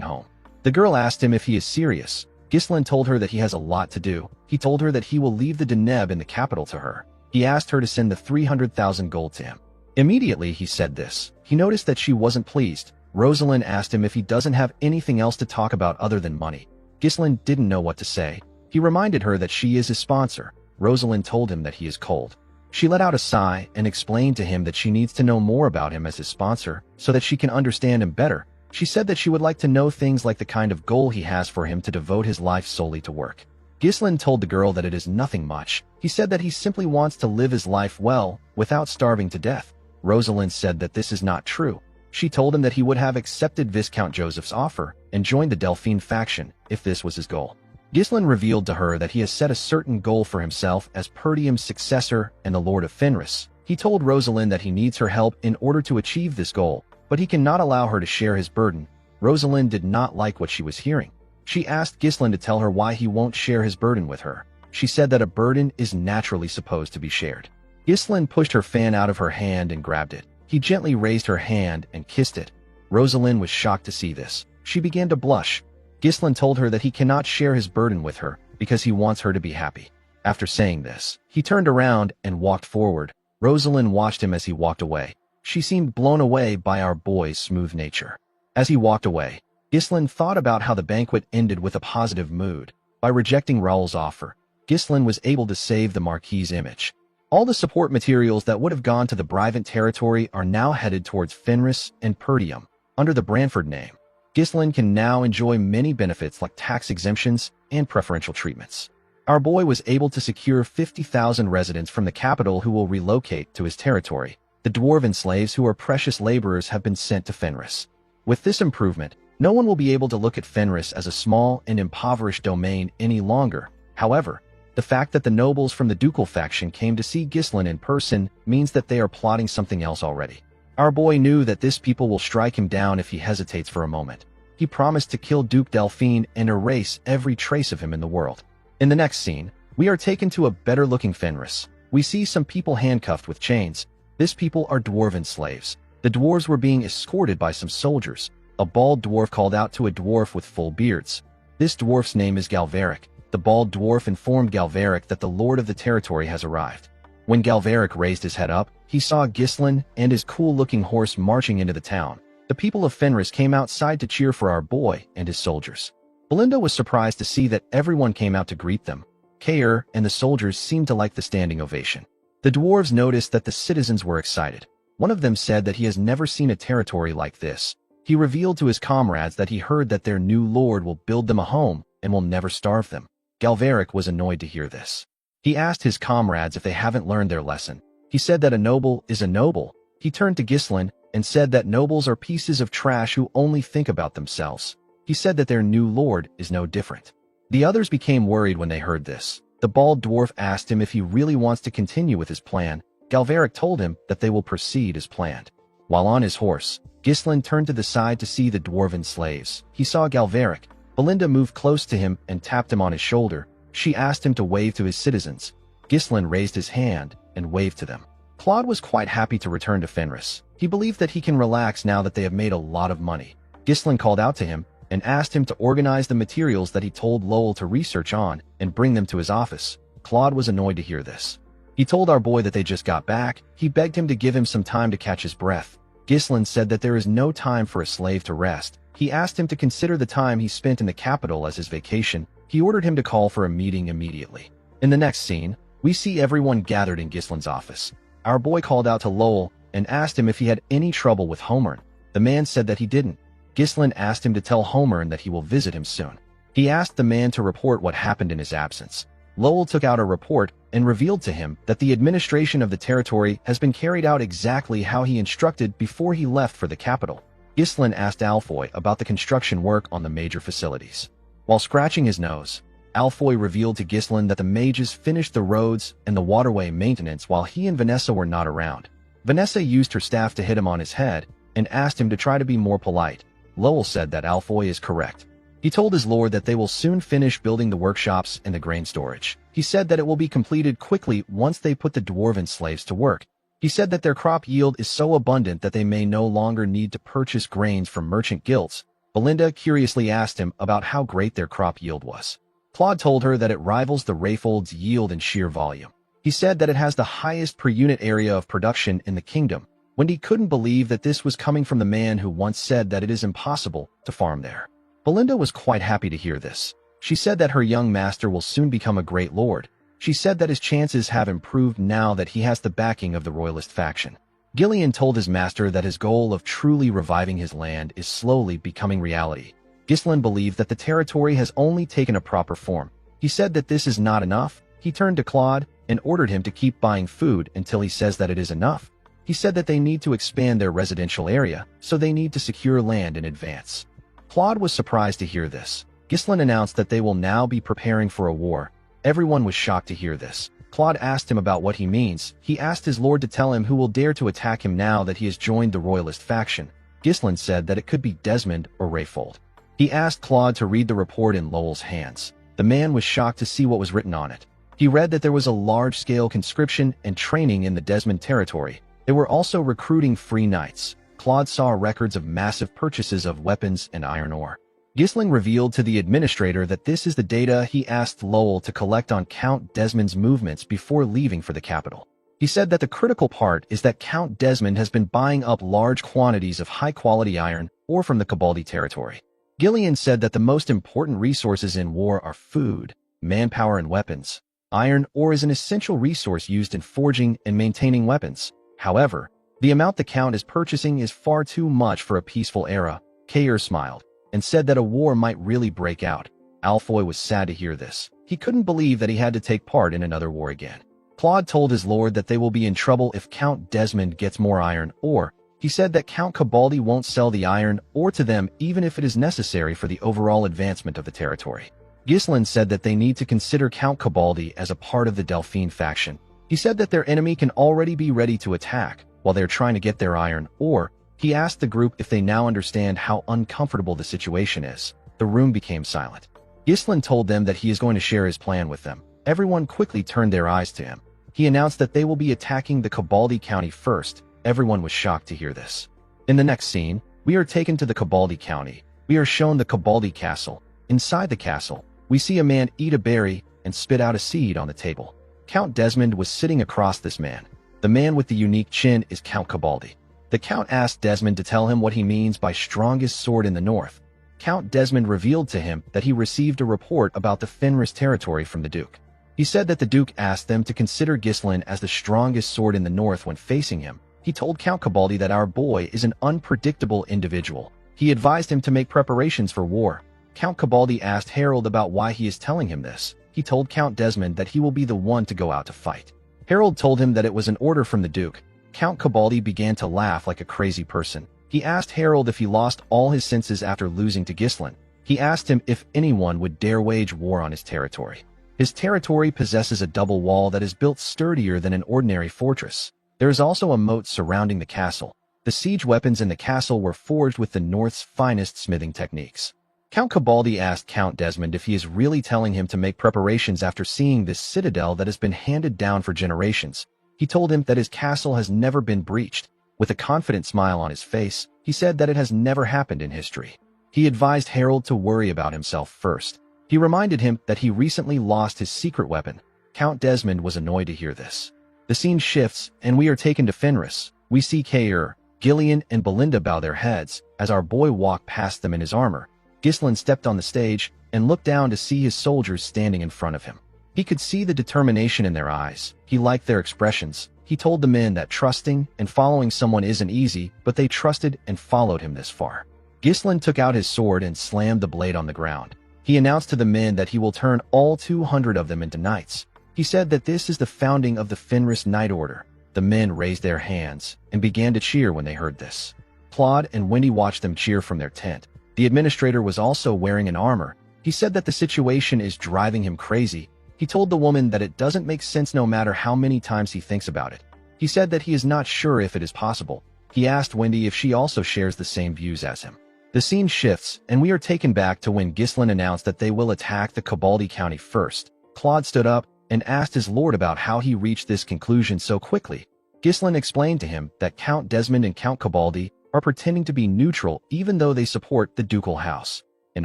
B: home. The girl asked him if he is serious. Gislin told her that he has a lot to do. He told her that he will leave the Deneb in the capital to her. He asked her to send the 300,000 gold to him. Immediately he said this. He noticed that she wasn't pleased. Rosalind asked him if he doesn't have anything else to talk about other than money. Gislin didn't know what to say. He reminded her that she is his sponsor. Rosalind told him that he is cold. She let out a sigh and explained to him that she needs to know more about him as his sponsor so that she can understand him better. She said that she would like to know things like the kind of goal he has for him to devote his life solely to work. Gislin told the girl that it is nothing much. He said that he simply wants to live his life well without starving to death. Rosalind said that this is not true. She told him that he would have accepted Viscount Joseph's offer and joined the Delphine faction if this was his goal. Gislin revealed to her that he has set a certain goal for himself as Perdium's successor and the Lord of Fenris. He told Rosalind that he needs her help in order to achieve this goal, but he cannot allow her to share his burden. Rosalind did not like what she was hearing. She asked Gislin to tell her why he won't share his burden with her. She said that a burden is naturally supposed to be shared. Gislin pushed her fan out of her hand and grabbed it. He gently raised her hand and kissed it. Rosalind was shocked to see this. She began to blush. Gislin told her that he cannot share his burden with her because he wants her to be happy. After saying this, he turned around and walked forward. Rosalind watched him as he walked away. She seemed blown away by our boy's smooth nature. As he walked away, Gislin thought about how the banquet ended with a positive mood. By rejecting Raoul's offer, Gislin was able to save the Marquis' image. All the support materials that would have gone to the Brivant territory are now headed towards Fenris and Perdium. Under the Branford name, Gislin can now enjoy many benefits like tax exemptions and preferential treatments. Our boy was able to secure 50,000 residents from the capital who will relocate to his territory. The dwarven slaves who are precious laborers have been sent to Fenris. With this improvement, no one will be able to look at Fenris as a small and impoverished domain any longer. However, the fact that the nobles from the ducal faction came to see Gislin in person means that they are plotting something else already. Our boy knew that this people will strike him down if he hesitates for a moment. He promised to kill Duke Delphine and erase every trace of him in the world. In the next scene, we are taken to a better-looking Fenris. We see some people handcuffed with chains. These people are dwarven slaves. The dwarves were being escorted by some soldiers. A bald dwarf called out to a dwarf with full beards. This dwarf's name is Galveric. The bald dwarf informed Galveric that the lord of the territory has arrived. When Galveric raised his head up, he saw Gislin and his cool-looking horse marching into the town. The people of Fenris came outside to cheer for our boy and his soldiers. Belinda was surprised to see that everyone came out to greet them. Caer and the soldiers seemed to like the standing ovation. The dwarves noticed that the citizens were excited. One of them said that he has never seen a territory like this. He revealed to his comrades that he heard that their new lord will build them a home and will never starve them. Galveric was annoyed to hear this. He asked his comrades if they haven't learned their lesson. He said that a noble is a noble. He turned to Gislin and said that nobles are pieces of trash who only think about themselves. He said that their new lord is no different. The others became worried when they heard this. The bald dwarf asked him if he really wants to continue with his plan. Galveric told him that they will proceed as planned. While on his horse, Ghislain turned to the side to see the dwarven slaves. He saw Galveric. Belinda moved close to him and tapped him on his shoulder. She asked him to wave to his citizens. Ghislain raised his hand and waved to them. Claude was quite happy to return to Fenris. He believed that he can relax now that they have made a lot of money. Ghislain called out to him and asked him to organize the materials that he told Lowell to research on and bring them to his office. Claude was annoyed to hear this. He told our boy that they just got back. He begged him to give him some time to catch his breath. Ghislain said that there is no time for a slave to rest. He asked him to consider the time he spent in the capital as his vacation. He ordered him to call for a meeting immediately. In the next scene, we see everyone gathered in Ghislain's office. Our boy called out to Lowell and asked him if he had any trouble with Homer. The man said that he didn't. Ghislain asked him to tell Homer that he will visit him soon. He asked the man to report what happened in his absence. Lowell took out a report and revealed to him that the administration of the territory has been carried out exactly how he instructed before he left for the capital. Ghislain asked Alfoy about the construction work on the major facilities. While scratching his nose, Alfoy revealed to Ghislain that the mages finished the roads and the waterway maintenance while he and Vanessa were not around. Vanessa used her staff to hit him on his head and asked him to try to be more polite. Lowell said that Alfoy is correct. He told his lord that they will soon finish building the workshops and the grain storage. He said that it will be completed quickly once they put the dwarven slaves to work. He said that their crop yield is so abundant that they may no longer need to purchase grains from merchant guilds. Belinda curiously asked him about how great their crop yield was. Claude told her that it rivals the Rayfold's yield in sheer volume. He said that it has the highest per unit area of production in the kingdom. Wendy couldn't believe that this was coming from the man who once said that it is impossible to farm there. Belinda was quite happy to hear this. She said that her young master will soon become a great lord. She said that his chances have improved now that he has the backing of the royalist faction. Gillian told his master that his goal of truly reviving his land is slowly becoming reality. Ghislain believed that the territory has only taken a proper form. He said that this is not enough. He turned to Claude and ordered him to keep buying food until he says that it is enough. He said that they need to expand their residential area, so they need to secure land in advance. Claude was surprised to hear this. Ghislain announced that they will now be preparing for a war. Everyone was shocked to hear this. Claude asked him about what he means. He asked his lord to tell him who will dare to attack him now that he has joined the royalist faction. Ghislain said that it could be Desmond or Rayfold. He asked Claude to read the report in Lowell's hands. The man was shocked to see what was written on it. He read that there was a large-scale conscription and training in the Desmond territory. They were also recruiting free knights. Claude saw records of massive purchases of weapons and iron ore. Ghislain revealed to the administrator that this is the data he asked Lowell to collect on Count Desmond's movements before leaving for the capital. He said that the critical part is that Count Desmond has been buying up large quantities of high-quality iron ore from the Cabaldi territory. Gillian said that the most important resources in war are food, manpower, and weapons. Iron ore is an essential resource used in forging and maintaining weapons. However, the amount the Count is purchasing is far too much for a peaceful era. Kayer smiled and said that a war might really break out. Alfoy was sad to hear this. He couldn't believe that he had to take part in another war again. Claude told his lord that they will be in trouble if Count Desmond gets more iron ore. He said that Count Cabaldi won't sell the iron ore to them even if it is necessary for the overall advancement of the territory. Ghislain said that they need to consider Count Cabaldi as a part of the Delphine faction. He said that their enemy can already be ready to attack while they're trying to get their iron ore. He asked the group if they now understand how uncomfortable the situation is. The room became silent. Ghislain told them that he is going to share his plan with them. Everyone quickly turned their eyes to him. He announced that they will be attacking the Cabaldi County first. Everyone was shocked to hear this. In the next scene, we are taken to the Cabaldi County. We are shown the Cabaldi Castle. Inside the castle, we see a man eat a berry and spit out a seed on the table. Count Desmond was sitting across this man. The man with the unique chin is Count Cabaldi. The Count asked Desmond to tell him what he means by strongest sword in the north. Count Desmond revealed to him that he received a report about the Fenris territory from the Duke. He said that the Duke asked them to consider Ghislain as the strongest sword in the north when facing him. He told Count Cabaldi that our boy is an unpredictable individual. He advised him to make preparations for war. Count Cabaldi asked Harold about why he is telling him this. He told Count Desmond that he will be the one to go out to fight. Harold told him that it was an order from the Duke. Count Cabaldi began to laugh like a crazy person. He asked Harold if he lost all his senses after losing to Ghislain. He asked him if anyone would dare wage war on his territory. His territory possesses a double wall that is built sturdier than an ordinary fortress. There is also a moat surrounding the castle. The siege weapons in the castle were forged with the North's finest smithing techniques. Count Cabaldi asked Count Desmond if he is really telling him to make preparations after seeing this citadel that has been handed down for generations. He told him that his castle has never been breached. With a confident smile on his face, he said that it has never happened in history. He advised Harold to worry about himself first. He reminded him that he recently lost his secret weapon. Count Desmond was annoyed to hear this. The scene shifts, and we are taken to Fenris. We see Caer, Gillian, and Belinda bow their heads as our boy walked past them in his armor. Ghislain stepped on the stage and looked down to see his soldiers standing in front of him. He could see the determination in their eyes. He liked their expressions. He told the men that trusting and following someone isn't easy, but they trusted and followed him this far. Ghislain took out his sword and slammed the blade on the ground. He announced to the men that he will turn all 200 of them into knights. He said that this is the founding of the Fenris Knight Order. The men raised their hands and began to cheer when they heard this. Claude and Wendy watched them cheer from their tent. The administrator was also wearing an armor. He said that the situation is driving him crazy. He told the woman that it doesn't make sense no matter how many times he thinks about it. He said that he is not sure if it is possible. He asked Wendy if she also shares the same views as him. The scene shifts, and we are taken back to when Ghislain announced that they will attack the Cabaldi County first. Claude stood up and asked his lord about how he reached this conclusion so quickly. Ghislain explained to him that Count Desmond and Count Cabaldi are pretending to be neutral even though they support the ducal house. In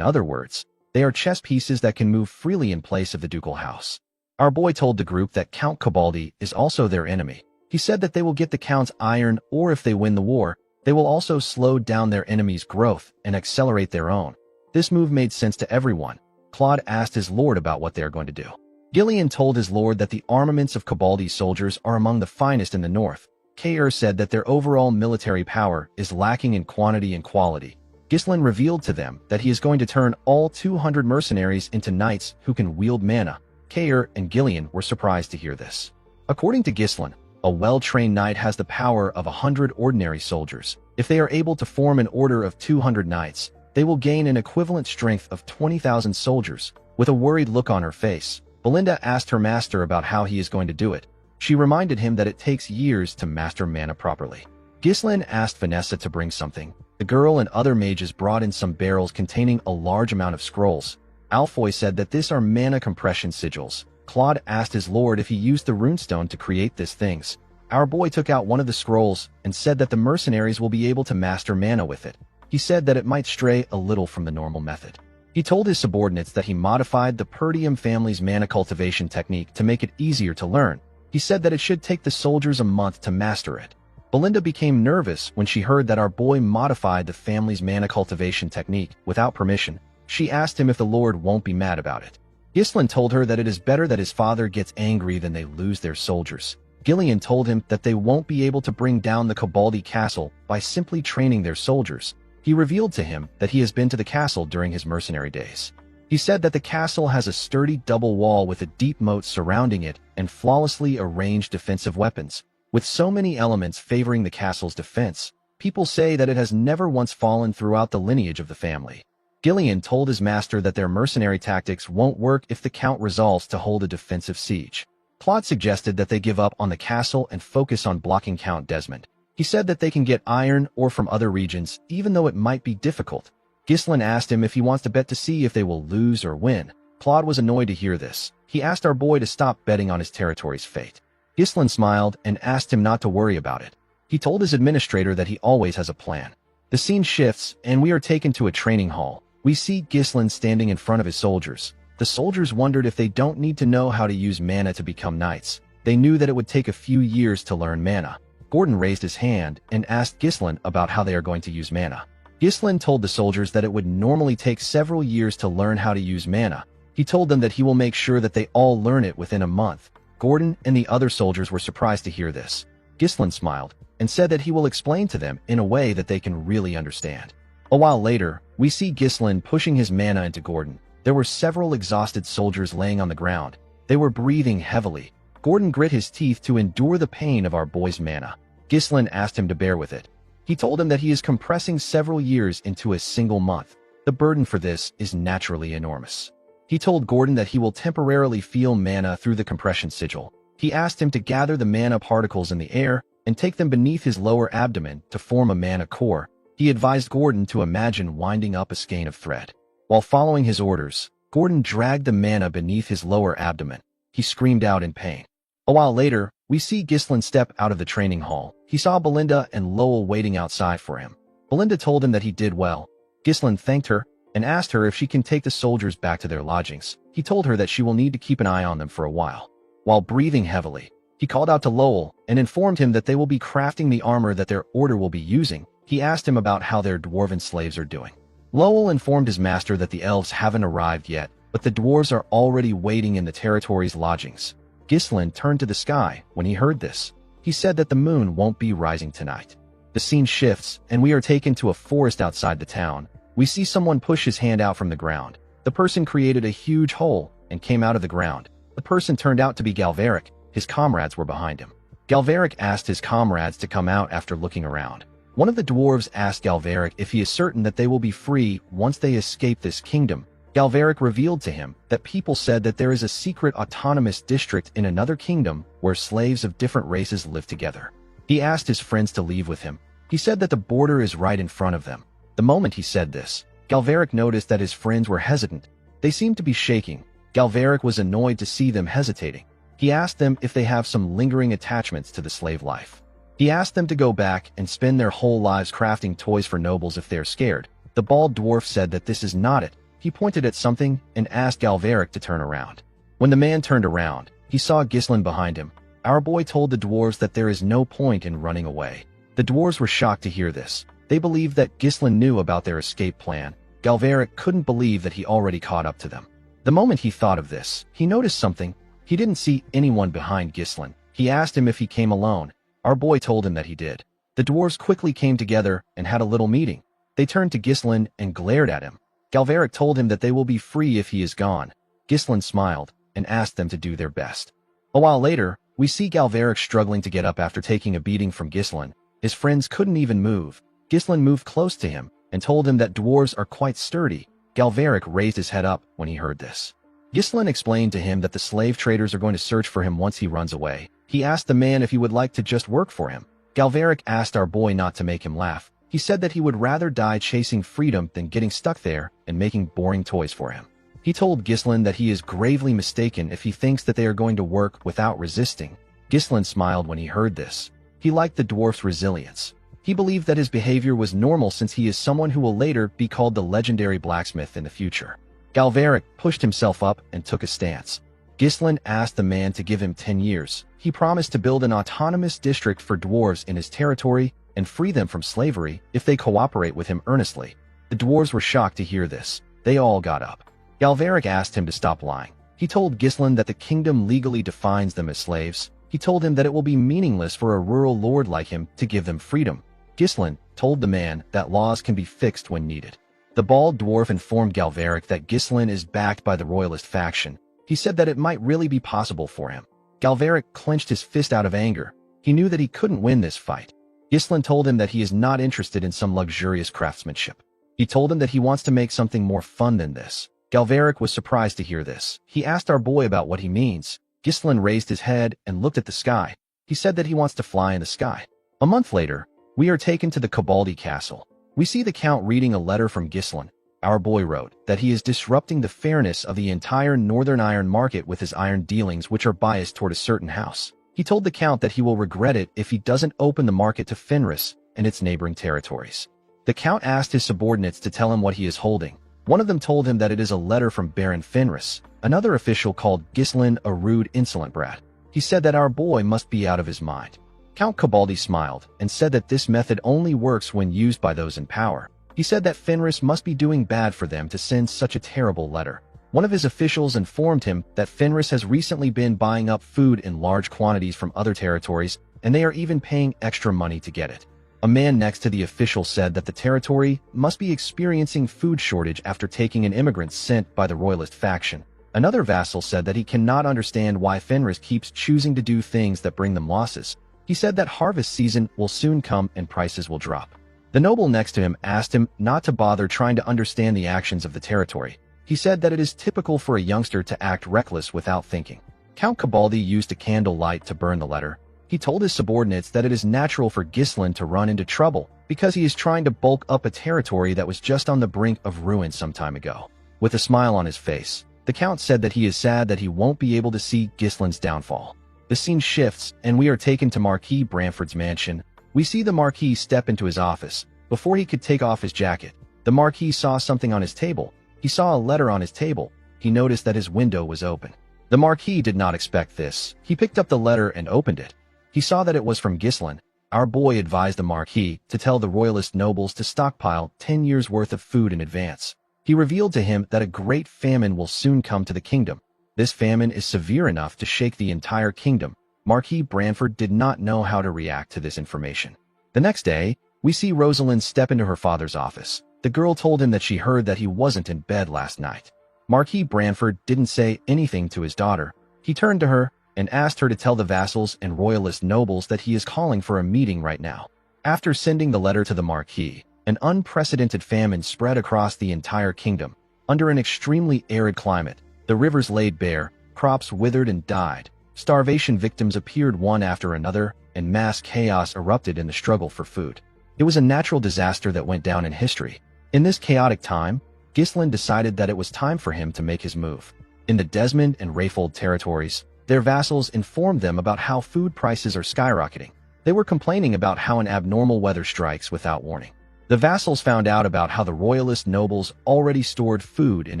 B: other words, they are chess pieces that can move freely in place of the ducal house. Our boy told the group that Count Cabaldi is also their enemy. He said that they will get the Count's iron, or if they win the war, they will also slow down their enemy's growth and accelerate their own. This move made sense to everyone. Claude asked his lord about what they are going to do. Gillian told his lord that the armaments of Cabaldi's soldiers are among the finest in the north. Caer said that their overall military power is lacking in quantity and quality. Ghislain revealed to them that he is going to turn all 200 mercenaries into knights who can wield mana. Caer and Gillian were surprised to hear this. According to Ghislain, a well-trained knight has the power of 100 ordinary soldiers. If they are able to form an order of 200 knights, they will gain an equivalent strength of 20,000 soldiers. With a worried look on her face, Belinda asked her master about how he is going to do it. She reminded him that it takes years to master mana properly. Ghislain asked Vanessa to bring something. The girl and other mages brought in some barrels containing a large amount of scrolls. Alfoy said that these are mana compression sigils. Claude asked his lord if he used the runestone to create these things. Our boy took out one of the scrolls and said that the mercenaries will be able to master mana with it. He said that it might stray a little from the normal method. He told his subordinates that he modified the Perdium family's mana cultivation technique to make it easier to learn. He said that it should take the soldiers a month to master it. Belinda became nervous when she heard that our boy modified the family's mana cultivation technique without permission. She asked him if the lord won't be mad about it. Ghislain told her that it is better that his father gets angry than they lose their soldiers. Gillian told him that they won't be able to bring down the Cabaldi castle by simply training their soldiers. He revealed to him that he has been to the castle during his mercenary days. He said that the castle has a sturdy double wall with a deep moat surrounding it and flawlessly arranged defensive weapons. With so many elements favoring the castle's defense, people say that it has never once fallen throughout the lineage of the family. Gillian told his master that their mercenary tactics won't work if the Count resolves to hold a defensive siege. Claude suggested that they give up on the castle and focus on blocking Count Desmond. He said that they can get iron ore from other regions, even though it might be difficult. Ghislain asked him if he wants to bet to see if they will lose or win. Claude was annoyed to hear this. He asked our boy to stop betting on his territory's fate. Ghislain smiled and asked him not to worry about it. He told his administrator that he always has a plan. The scene shifts, and we are taken to a training hall. We see Ghislain standing in front of his soldiers. The soldiers wondered if they don't need to know how to use mana to become knights. They knew that it would take a few years to learn mana. Gordon raised his hand and asked Ghislain about how they are going to use mana. Ghislain told the soldiers that it would normally take several years to learn how to use mana. He told them that he will make sure that they all learn it within a month. Gordon and the other soldiers were surprised to hear this. Ghislain smiled and said that he will explain to them in a way that they can really understand. A while later, we see Ghislain pushing his mana into Gordon. There were several exhausted soldiers laying on the ground. They were breathing heavily. Gordon grit his teeth to endure the pain of our boy's mana. Ghislain asked him to bear with it. He told him that he is compressing several years into a single month. The burden for this is naturally enormous. He told Gordon that he will temporarily feel mana through the compression sigil. He asked him to gather the mana particles in the air and take them beneath his lower abdomen to form a mana core. He advised Gordon to imagine winding up a skein of thread. While following his orders, Gordon dragged the mana beneath his lower abdomen. He screamed out in pain. A while later, we see Ghislain step out of the training hall. He saw Belinda and Lowell waiting outside for him. Belinda told him that he did well. Ghislain thanked her and asked her if she can take the soldiers back to their lodgings. He told her that she will need to keep an eye on them for a while. While breathing heavily, he called out to Lowell and informed him that they will be crafting the armor that their order will be using. He asked him about how their dwarven slaves are doing. Lowell informed his master that the elves haven't arrived yet, but the dwarves are already waiting in the territory's lodgings. Ghislain turned to the sky when he heard this. He said that the moon won't be rising tonight. The scene shifts, and we are taken to a forest outside the town. We see someone push his hand out from the ground. The person created a huge hole and came out of the ground. The person turned out to be Galveric. His comrades were behind him. Galveric asked his comrades to come out after looking around. One of the dwarves asked Galveric if he is certain that they will be free once they escape this kingdom. Galveric revealed to him that people said that there is a secret autonomous district in another kingdom where slaves of different races live together. He asked his friends to leave with him. He said that the border is right in front of them. The moment he said this, Galveric noticed that his friends were hesitant. They seemed to be shaking. Galveric was annoyed to see them hesitating. He asked them if they have some lingering attachments to the slave life. He asked them to go back and spend their whole lives crafting toys for nobles if they're scared. The bald dwarf said that this is not it. He pointed at something and asked Galveric to turn around. When the man turned around, he saw Ghislain behind him. Our boy told the dwarves that there is no point in running away. The dwarves were shocked to hear this. They believed that Ghislain knew about their escape plan. Galveric couldn't believe that he already caught up to them. The moment he thought of this, he noticed something. He didn't see anyone behind Ghislain. He asked him if he came alone. Our boy told him that he did. The dwarves quickly came together and had a little meeting. They turned to Ghislain and glared at him. Galveric told him that they will be free if he is gone. Ghislain smiled and asked them to do their best. A while later, we see Galveric struggling to get up after taking a beating from Ghislain. His friends couldn't even move. Ghislain moved close to him and told him that dwarves are quite sturdy. Galveric raised his head up when he heard this. Ghislain explained to him that the slave traders are going to search for him once he runs away. He asked the man if he would like to just work for him. Galveric asked our boy not to make him laugh. He said that he would rather die chasing freedom than getting stuck there and making boring toys for him. He told Ghislain that he is gravely mistaken if he thinks that they are going to work without resisting. Ghislain smiled when he heard this. He liked the dwarf's resilience. He believed that his behavior was normal since he is someone who will later be called the legendary blacksmith in the future. Galveric pushed himself up and took a stance. Ghislain asked the man to give him 10 years. He promised to build an autonomous district for dwarves in his territory and free them from slavery if they cooperate with him earnestly. The dwarves were shocked to hear this. They all got up. Galveric asked him to stop lying. He told Ghislain that the kingdom legally defines them as slaves. He told him that it will be meaningless for a rural lord like him to give them freedom. Ghislain told the man that laws can be fixed when needed. The bald dwarf informed Galveric that Ghislain is backed by the royalist faction. He said that it might really be possible for him. Galveric clenched his fist out of anger. He knew that he couldn't win this fight. Ghislain told him that he is not interested in some luxurious craftsmanship. He told him that he wants to make something more fun than this. Galveric was surprised to hear this. He asked our boy about what he means. Ghislain raised his head and looked at the sky. He said that he wants to fly in the sky. A month later, we are taken to the Koboldi castle. We see the Count reading a letter from Ghislain. Our boy wrote that he is disrupting the fairness of the entire northern iron market with his iron dealings, which are biased toward a certain house. He told the Count that he will regret it if he doesn't open the market to Fenris and its neighboring territories. The Count asked his subordinates to tell him what he is holding. One of them told him that it is a letter from Baron Fenris. Another official called Ghislain a rude, insolent brat. He said that our boy must be out of his mind. Count Koboldi smiled and said that this method only works when used by those in power. He said that Fenris must be doing bad for them to send such a terrible letter. One of his officials informed him that Fenris has recently been buying up food in large quantities from other territories, and they are even paying extra money to get it. A man next to the official said that the territory must be experiencing food shortage after taking in immigrants sent by the royalist faction. Another vassal said that he cannot understand why Fenris keeps choosing to do things that bring them losses. He said that harvest season will soon come and prices will drop. The noble next to him asked him not to bother trying to understand the actions of the territory. He said that it is typical for a youngster to act reckless without thinking. Count Cabaldi used a candle light to burn the letter. He told his subordinates that it is natural for Ghislain to run into trouble because he is trying to bulk up a territory that was just on the brink of ruin some time ago. With a smile on his face, the Count said that he is sad that he won't be able to see Ghislain's downfall. The scene shifts, and we are taken to Marquis Branford's mansion. We see the Marquis step into his office. Before he could take off his jacket, the Marquis saw something on his table. He saw a letter on his table. He noticed that his window was open. The Marquis did not expect this. He picked up the letter and opened it. He saw that it was from Ghislain. Our boy advised the Marquis to tell the royalist nobles to stockpile 10 years' worth of food in advance. He revealed to him that a great famine will soon come to the kingdom. This famine is severe enough to shake the entire kingdom. Marquis Branford did not know how to react to this information. The next day, we see Rosalind step into her father's office. The girl told him that she heard that he wasn't in bed last night. Marquis Branford didn't say anything to his daughter. He turned to her and asked her to tell the vassals and royalist nobles that he is calling for a meeting right now. After sending the letter to the Marquis, an unprecedented famine spread across the entire kingdom. Under an extremely arid climate, the rivers laid bare, crops withered and died. Starvation victims appeared one after another, and mass chaos erupted in the struggle for food. It was a natural disaster that went down in history. In this chaotic time, Ghislain decided that it was time for him to make his move. In the Desmond and Rayfold territories, their vassals informed them about how food prices are skyrocketing. They were complaining about how an abnormal weather strikes without warning. The vassals found out about how the royalist nobles already stored food in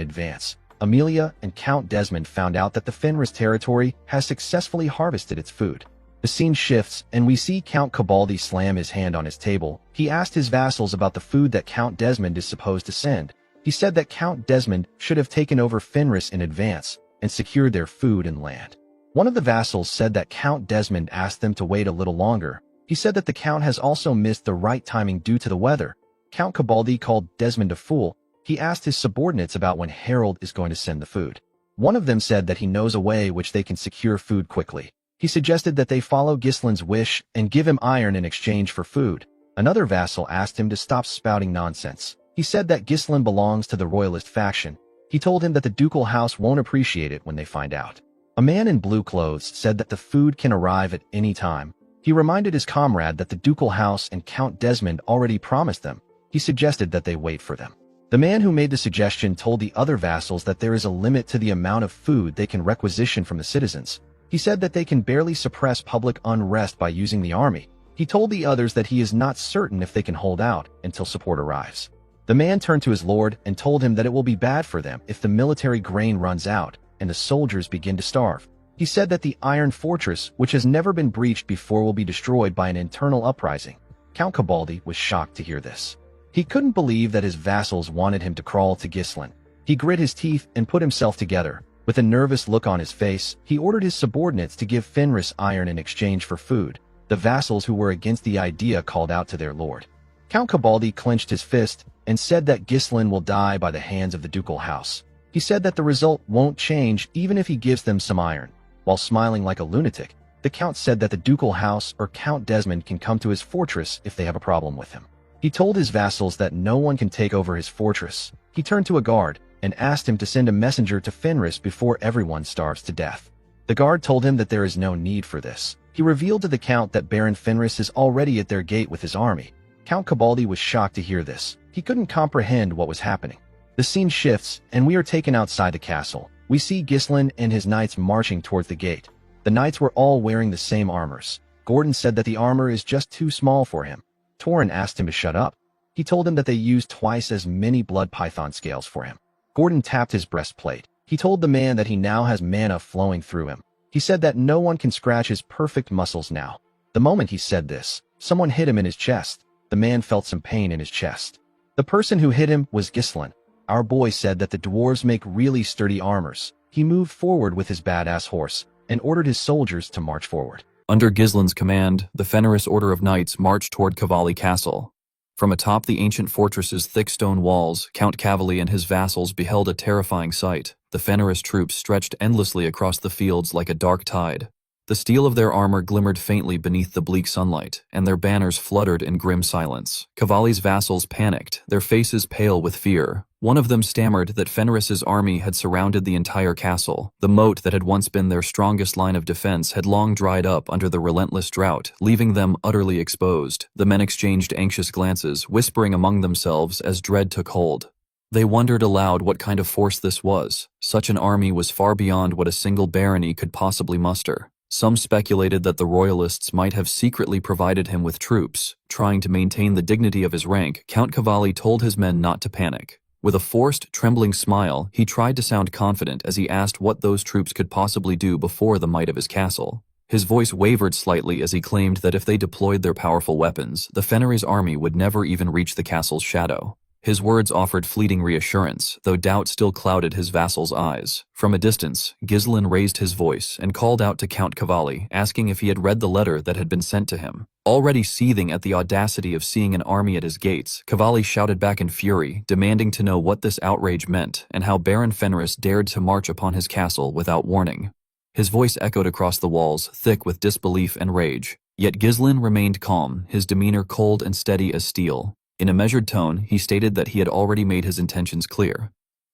B: advance. Amelia and Count Desmond found out that the Fenris territory has successfully harvested its food. The scene shifts, and we see Count Cabaldi slam his hand on his table. He asked his vassals about the food that Count Desmond is supposed to send. He said that Count Desmond should have taken over Fenris in advance and secured their food and land. One of the vassals said that Count Desmond asked them to wait a little longer. He said that the Count has also missed the right timing due to the weather. Count Cabaldi called Desmond a fool. He asked his subordinates about when Harold is going to send the food. One of them said that he knows a way which they can secure food quickly. He suggested that they follow Ghislain's wish and give him iron in exchange for food. Another vassal asked him to stop spouting nonsense. He said that Ghislain belongs to the royalist faction. He told him that the ducal house won't appreciate it when they find out. A man in blue clothes said that the food can arrive at any time. He reminded his comrade that the ducal house and Count Desmond already promised them. He suggested that they wait for them. The man who made the suggestion told the other vassals that there is a limit to the amount of food they can requisition from the citizens. He said that they can barely suppress public unrest by using the army. He told the others that he is not certain if they can hold out until support arrives. The man turned to his lord and told him that it will be bad for them if the military grain runs out and the soldiers begin to starve. He said that the Iron Fortress, which has never been breached before, will be destroyed by an internal uprising. Count Cabaldi was shocked to hear this. He couldn't believe that his vassals wanted him to crawl to Ghislain. He grit his teeth and put himself together. With a nervous look on his face, he ordered his subordinates to give Fenris iron in exchange for food. The vassals who were against the idea called out to their lord. Count Cabaldi clenched his fist and said that Ghislain will die by the hands of the ducal house. He said that the result won't change even if he gives them some iron. While smiling like a lunatic, the Count said that the ducal house or Count Desmond can come to his fortress if they have a problem with him. He told his vassals that no one can take over his fortress. He turned to a guard and asked him to send a messenger to Fenris before everyone starves to death. The guard told him that there is no need for this. He revealed to the Count that Baron Fenris is already at their gate with his army. Count Cabaldi was shocked to hear this. He couldn't comprehend what was happening. The scene shifts, and we are taken outside the castle. We see Ghislain and his knights marching towards the gate. The knights were all wearing the same armors. Gordon said that the armor is just too small for him. Torin asked him to shut up. He told him that they used twice as many blood python scales for him. Gordon tapped his breastplate. He told the man that he now has mana flowing through him. He said that no one can scratch his perfect muscles now. The moment he said this, someone hit him in his chest. The man felt some pain in his chest. The person who hit him was Ghislain. Our boy said that the dwarves make really sturdy armors. He moved forward with his badass horse and ordered his soldiers to march forward.
A: Under Ghislain's command, the Fenris Order of Knights marched toward Cavalli Castle. From atop the ancient fortress's thick stone walls, Count Cavalli and his vassals beheld a terrifying sight. The Fenris troops stretched endlessly across the fields like a dark tide. The steel of their armor glimmered faintly beneath the bleak sunlight, and their banners fluttered in grim silence. Cavalli's vassals panicked, their faces pale with fear. One of them stammered that Fenris's army had surrounded the entire castle. The moat that had once been their strongest line of defense had long dried up under the relentless drought, leaving them utterly exposed. The men exchanged anxious glances, whispering among themselves as dread took hold. They wondered aloud what kind of force this was. Such an army was far beyond what a single barony could possibly muster. Some speculated that the royalists might have secretly provided him with troops. Trying to maintain the dignity of his rank, Count Cavalli told his men not to panic. With a forced, trembling smile, he tried to sound confident as he asked what those troops could possibly do before the might of his castle. His voice wavered slightly as he claimed that if they deployed their powerful weapons, the Fenris army would never even reach the castle's shadow. His words offered fleeting reassurance, though doubt still clouded his vassal's eyes. From a distance, Gisline raised his voice and called out to Count Cavalli, asking if he had read the letter that had been sent to him. Already seething at the audacity of seeing an army at his gates, Cavalli shouted back in fury, demanding to know what this outrage meant and how Baron Fenris dared to march upon his castle without warning. His voice echoed across the walls, thick with disbelief and rage. Yet Gisline remained calm, his demeanor cold and steady as steel. In a measured tone, he stated that he had already made his intentions clear.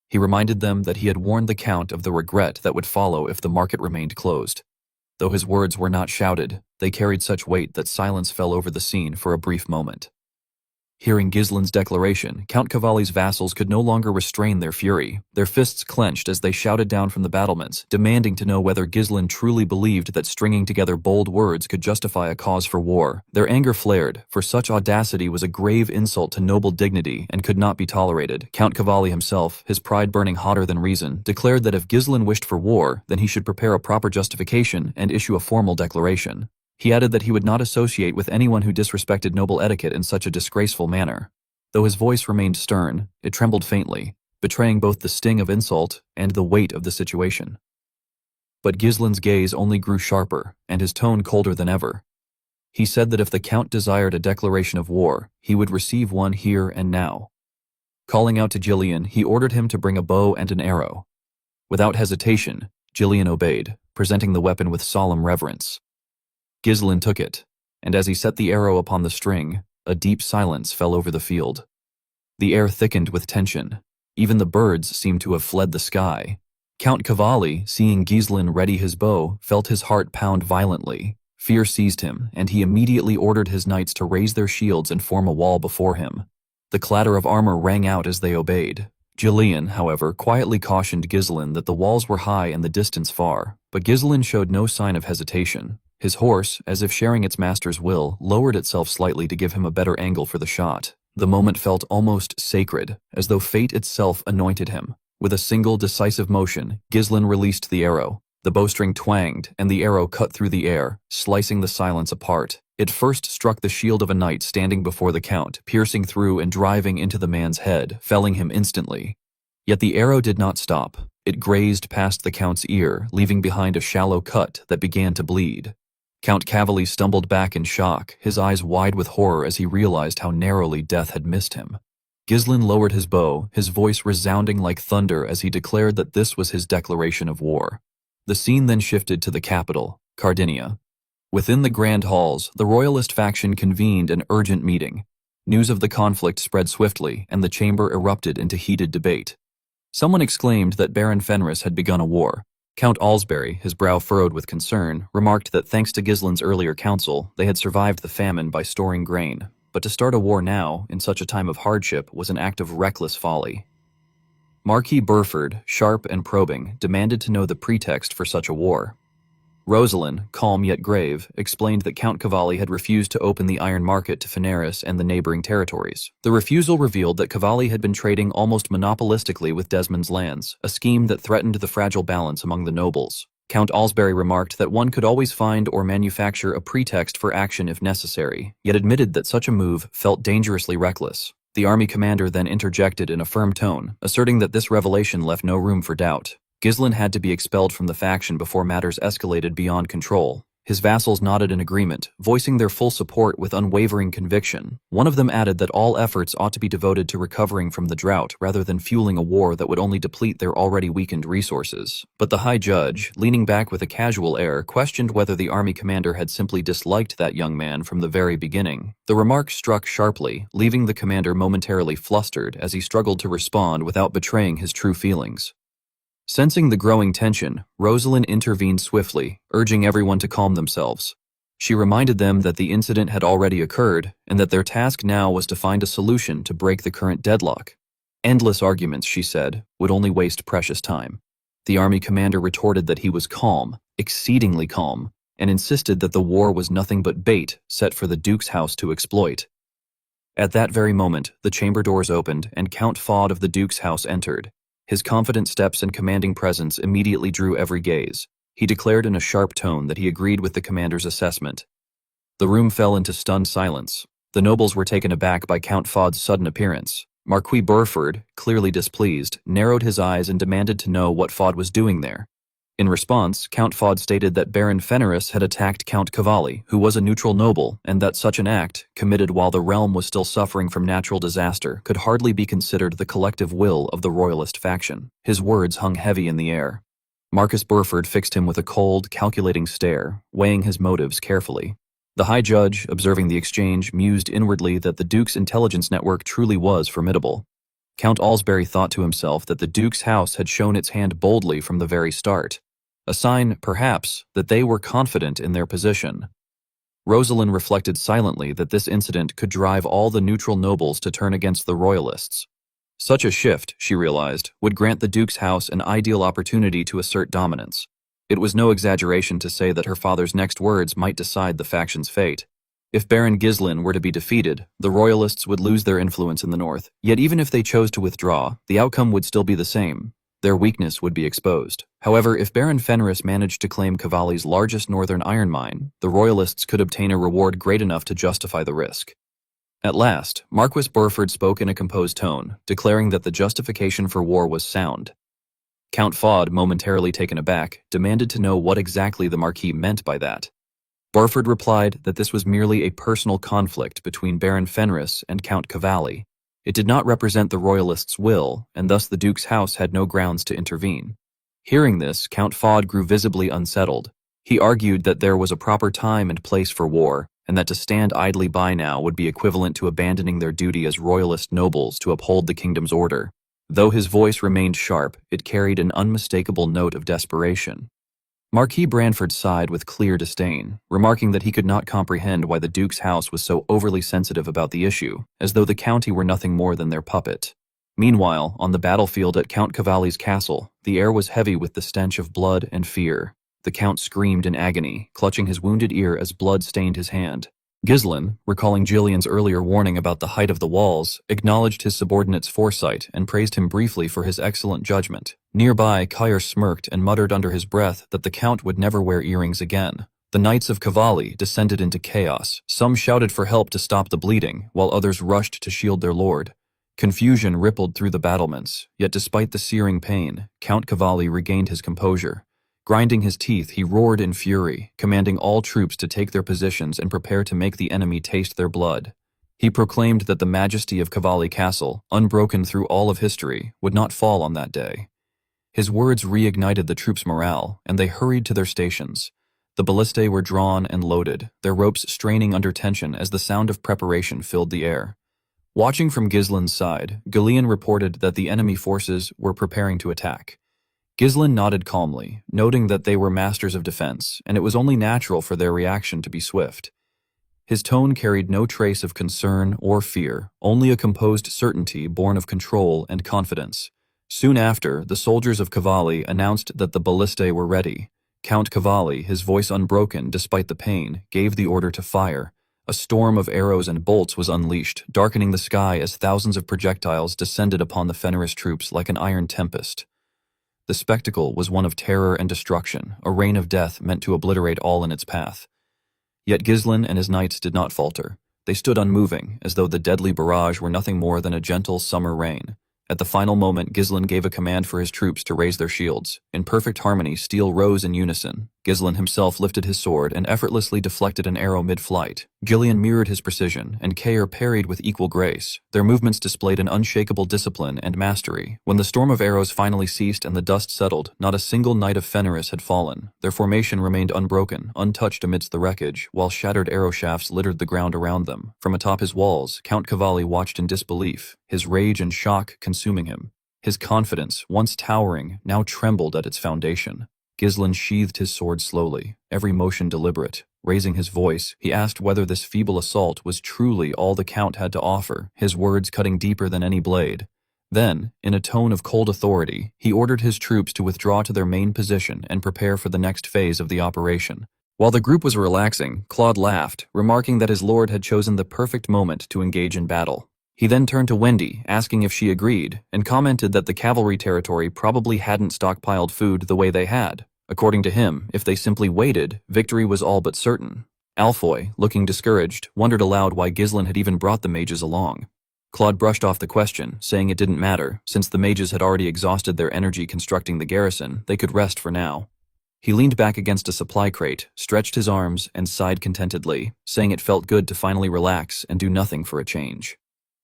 A: He reminded them that he had warned the Count of the regret that would follow if the market remained closed. Though his words were not shouted, they carried such weight that silence fell over the scene for a brief moment. Hearing Gisline's declaration, Count Cavalli's vassals could no longer restrain their fury. Their fists clenched as they shouted down from the battlements, demanding to know whether Gisline truly believed that stringing together bold words could justify a cause for war. Their anger flared, for such audacity was a grave insult to noble dignity and could not be tolerated. Count Cavalli himself, his pride burning hotter than reason, declared that if Gisline wished for war, then he should prepare a proper justification and issue a formal declaration. He added that he would not associate with anyone who disrespected noble etiquette in such a disgraceful manner. Though his voice remained stern, it trembled faintly, betraying both the sting of insult and the weight of the situation. But Gisline's gaze only grew sharper, and his tone colder than ever. He said that if the Count desired a declaration of war, he would receive one here and now. Calling out to Gillian, he ordered him to bring a bow and an arrow. Without hesitation, Gillian obeyed, presenting the weapon with solemn reverence. Gisline took it, and as he set the arrow upon the string, a deep silence fell over the field. The air thickened with tension. Even the birds seemed to have fled the sky. Count Cavalli, seeing Gisline ready his bow, felt his heart pound violently. Fear seized him, and he immediately ordered his knights to raise their shields and form a wall before him. The clatter of armor rang out as they obeyed. Gillian, however, quietly cautioned Gisline that the walls were high and the distance far, but Gisline showed no sign of hesitation. His horse, as if sharing its master's will, lowered itself slightly to give him a better angle for the shot. The moment felt almost sacred, as though fate itself anointed him. With a single decisive motion, Gisline released the arrow. The bowstring twanged, and the arrow cut through the air, slicing the silence apart. It first struck the shield of a knight standing before the Count, piercing through and driving into the man's head, felling him instantly. Yet the arrow did not stop. It grazed past the Count's ear, leaving behind a shallow cut that began to bleed. Count Cavalli stumbled back in shock, his eyes wide with horror as he realized how narrowly death had missed him. Gisline lowered his bow, his voice resounding like thunder as he declared that this was his declaration of war. The scene then shifted to the capital, Cardinia. Within the grand halls, the royalist faction convened an urgent meeting. News of the conflict spread swiftly, and the chamber erupted into heated debate. Someone exclaimed that Baron Fenris had begun a war. Count Alsbury, his brow furrowed with concern, remarked that thanks to Gisline's earlier counsel, they had survived the famine by storing grain. But to start a war now, in such a time of hardship, was an act of reckless folly. Marquis Burford, sharp and probing, demanded to know the pretext for such a war. Rosalind, calm yet grave, explained that Count Cavalli had refused to open the iron market to Fenris and the neighboring territories. The refusal revealed that Cavalli had been trading almost monopolistically with Desmond's lands, a scheme that threatened the fragile balance among the nobles. Count Alsbury remarked that one could always find or manufacture a pretext for action if necessary, yet admitted that such a move felt dangerously reckless. The army commander then interjected in a firm tone, asserting that this revelation left no room for doubt. Gisline had to be expelled from the faction before matters escalated beyond control. His vassals nodded in agreement, voicing their full support with unwavering conviction. One of them added that all efforts ought to be devoted to recovering from the drought rather than fueling a war that would only deplete their already weakened resources. But the High Judge, leaning back with a casual air, questioned whether the army commander had simply disliked that young man from the very beginning. The remark struck sharply, leaving the commander momentarily flustered as he struggled to respond without betraying his true feelings. Sensing the growing tension, Rosalind intervened swiftly, urging everyone to calm themselves. She reminded them that the incident had already occurred and that their task now was to find a solution to break the current deadlock. Endless arguments, she said, would only waste precious time. The army commander retorted that he was calm, exceedingly calm, and insisted that the war was nothing but bait set for the Duke's house to exploit. At that very moment, the chamber doors opened and Count Faude of the Duke's house entered. His confident steps and commanding presence immediately drew every gaze. He declared in a sharp tone that he agreed with the commander's assessment. The room fell into stunned silence. The nobles were taken aback by Count Faude's sudden appearance. Marquis Burford, clearly displeased, narrowed his eyes and demanded to know what Faude was doing there. In response, Count Faude stated that Baron Fenris had attacked Count Cavalli, who was a neutral noble, and that such an act, committed while the realm was still suffering from natural disaster, could hardly be considered the collective will of the royalist faction. His words hung heavy in the air. Marcus Burford fixed him with a cold, calculating stare, weighing his motives carefully. The High Judge, observing the exchange, mused inwardly that the Duke's intelligence network truly was formidable. Count Alsbury thought to himself that the Duke's house had shown its hand boldly from the very start. A sign, perhaps, that they were confident in their position. Rosalind reflected silently that this incident could drive all the neutral nobles to turn against the royalists. Such a shift, she realized, would grant the Duke's house an ideal opportunity to assert dominance. It was no exaggeration to say that her father's next words might decide the faction's fate. If Baron Ghislain were to be defeated, the royalists would lose their influence in the north. Yet even if they chose to withdraw, the outcome would still be the same. Their weakness would be exposed. However, if Baron Fenris managed to claim Cavalli's largest northern iron mine, the royalists could obtain a reward great enough to justify the risk. At last, Marquis Burford spoke in a composed tone, declaring that the justification for war was sound. Count Faude, momentarily taken aback, demanded to know what exactly the Marquis meant by that. Burford replied that this was merely a personal conflict between Baron Fenris and Count Cavalli. It did not represent the royalists' will, and thus the Duke's house had no grounds to intervene. Hearing this, Count Faude grew visibly unsettled. He argued that there was a proper time and place for war, and that to stand idly by now would be equivalent to abandoning their duty as royalist nobles to uphold the kingdom's order. Though his voice remained sharp, it carried an unmistakable note of desperation. Marquis Branford sighed with clear disdain, remarking that he could not comprehend why the Duke's house was so overly sensitive about the issue, as though the county were nothing more than their puppet. Meanwhile, on the battlefield at Count Cavalli's castle, the air was heavy with the stench of blood and fear. The Count screamed in agony, clutching his wounded ear as blood stained his hand. Ghislain, recalling Gillian's earlier warning about the height of the walls, acknowledged his subordinate's foresight and praised him briefly for his excellent judgment. Nearby, Caer smirked and muttered under his breath that the Count would never wear earrings again. The Knights of Cavalli descended into chaos. Some shouted for help to stop the bleeding, while others rushed to shield their lord. Confusion rippled through the battlements, yet despite the searing pain, Count Cavalli regained his composure. Grinding his teeth, he roared in fury, commanding all troops to take their positions and prepare to make the enemy taste their blood. He proclaimed that the majesty of Cavalli Castle, unbroken through all of history, would not fall on that day. His words reignited the troops' morale, and they hurried to their stations. The ballistae were drawn and loaded, their ropes straining under tension as the sound of preparation filled the air. Watching from Ghislain's side, Gillian reported that the enemy forces were preparing to attack. Ghislain nodded calmly, noting that they were masters of defense, and it was only natural for their reaction to be swift. His tone carried no trace of concern or fear, only a composed certainty born of control and confidence. Soon after, the soldiers of Cavalli announced that the ballistae were ready. Count Cavalli, his voice unbroken despite the pain, gave the order to fire. A storm of arrows and bolts was unleashed, darkening the sky as thousands of projectiles descended upon the Fenris troops like an iron tempest. The spectacle was one of terror and destruction, a rain of death meant to obliterate all in its path. Yet Ghislain and his knights did not falter. They stood unmoving, as though the deadly barrage were nothing more than a gentle summer rain. At the final moment, Ghislain gave a command for his troops to raise their shields. In perfect harmony, steel rose in unison. Ghislain himself lifted his sword and effortlessly deflected an arrow mid-flight. Gillian mirrored his precision, and Kair parried with equal grace. Their movements displayed an unshakable discipline and mastery. When the storm of arrows finally ceased and the dust settled, not a single knight of Fenris had fallen. Their formation remained unbroken, untouched amidst the wreckage, while shattered arrow shafts littered the ground around them. From atop his walls, Count Cavalli watched in disbelief, his rage and shock consuming him. His confidence, once towering, now trembled at its foundation. Ghislain sheathed his sword slowly, every motion deliberate. Raising his voice, he asked whether this feeble assault was truly all the Count had to offer, his words cutting deeper than any blade. Then, in a tone of cold authority, he ordered his troops to withdraw to their main position and prepare for the next phase of the operation. While the group was relaxing, Claude laughed, remarking that his lord had chosen the perfect moment to engage in battle. He then turned to Wendy, asking if she agreed, and commented that the cavalry territory probably hadn't stockpiled food the way they had. According to him, if they simply waited, victory was all but certain. Alfoy, looking discouraged, wondered aloud why Ghislain had even brought the mages along. Claude brushed off the question, saying it didn't matter. Since the mages had already exhausted their energy constructing the garrison, they could rest for now. He leaned back against a supply crate, stretched his arms, and sighed contentedly, saying it felt good to finally relax and do nothing for a change.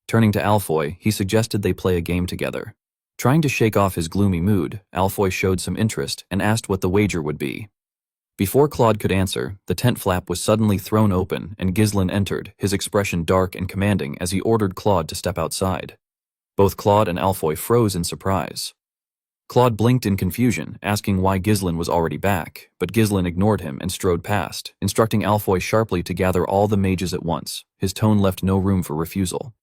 A: Turning to Alfoy, he suggested they play a game together. Trying to shake off his gloomy mood, Alfoy showed some interest and asked what the wager would be. Before Claude could answer, the tent flap was suddenly thrown open and Ghislain entered, his expression dark and commanding as he ordered Claude to step outside. Both Claude and Alfoy froze in surprise. Claude blinked in confusion, asking why Ghislain was already back, but Ghislain ignored him and strode past, instructing Alfoy sharply to gather all the mages at once. His tone left no room for refusal.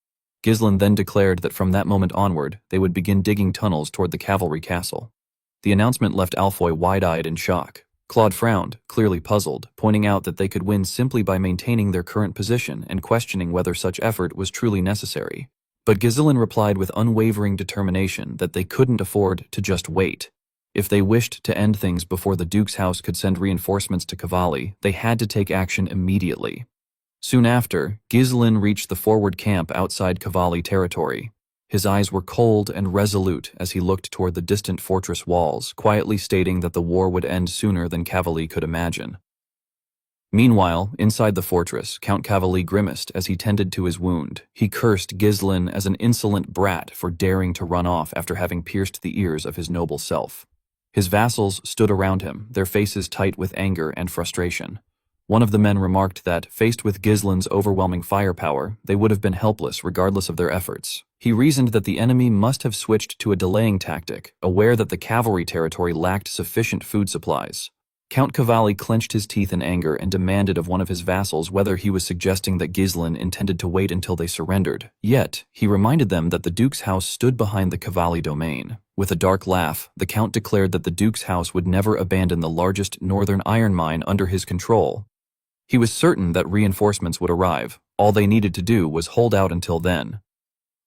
A: Ghislain then declared that from that moment onward, they would begin digging tunnels toward the cavalry castle. The announcement left Alfoy wide-eyed in shock. Claude frowned, clearly puzzled, pointing out that they could win simply by maintaining their current position and questioning whether such effort was truly necessary. But Ghislain replied with unwavering determination that they couldn't afford to just wait. If they wished to end things before the Duke's house could send reinforcements to Cavalli, they had to take action immediately. Soon after, Ghislain reached the forward camp outside Cavalli territory. His eyes were cold and resolute as he looked toward the distant fortress walls, quietly stating that the war would end sooner than Cavalli could imagine. Meanwhile, inside the fortress, Count Cavalli grimaced as he tended to his wound. He cursed Ghislain as an insolent brat for daring to run off after having pierced the ears of his noble self. His vassals stood around him, their faces tight with anger and frustration. One of the men remarked that, faced with Ghislain's overwhelming firepower, they would have been helpless regardless of their efforts. He reasoned that the enemy must have switched to a delaying tactic, aware that the cavalry territory lacked sufficient food supplies. Count Cavalli clenched his teeth in anger and demanded of one of his vassals whether he was suggesting that Ghislain intended to wait until they surrendered. Yet, he reminded them that the Duke's house stood behind the Cavalli domain. With a dark laugh, the Count declared that the Duke's house would never abandon the largest northern iron mine under his control. He was certain that reinforcements would arrive. All they needed to do was hold out until then.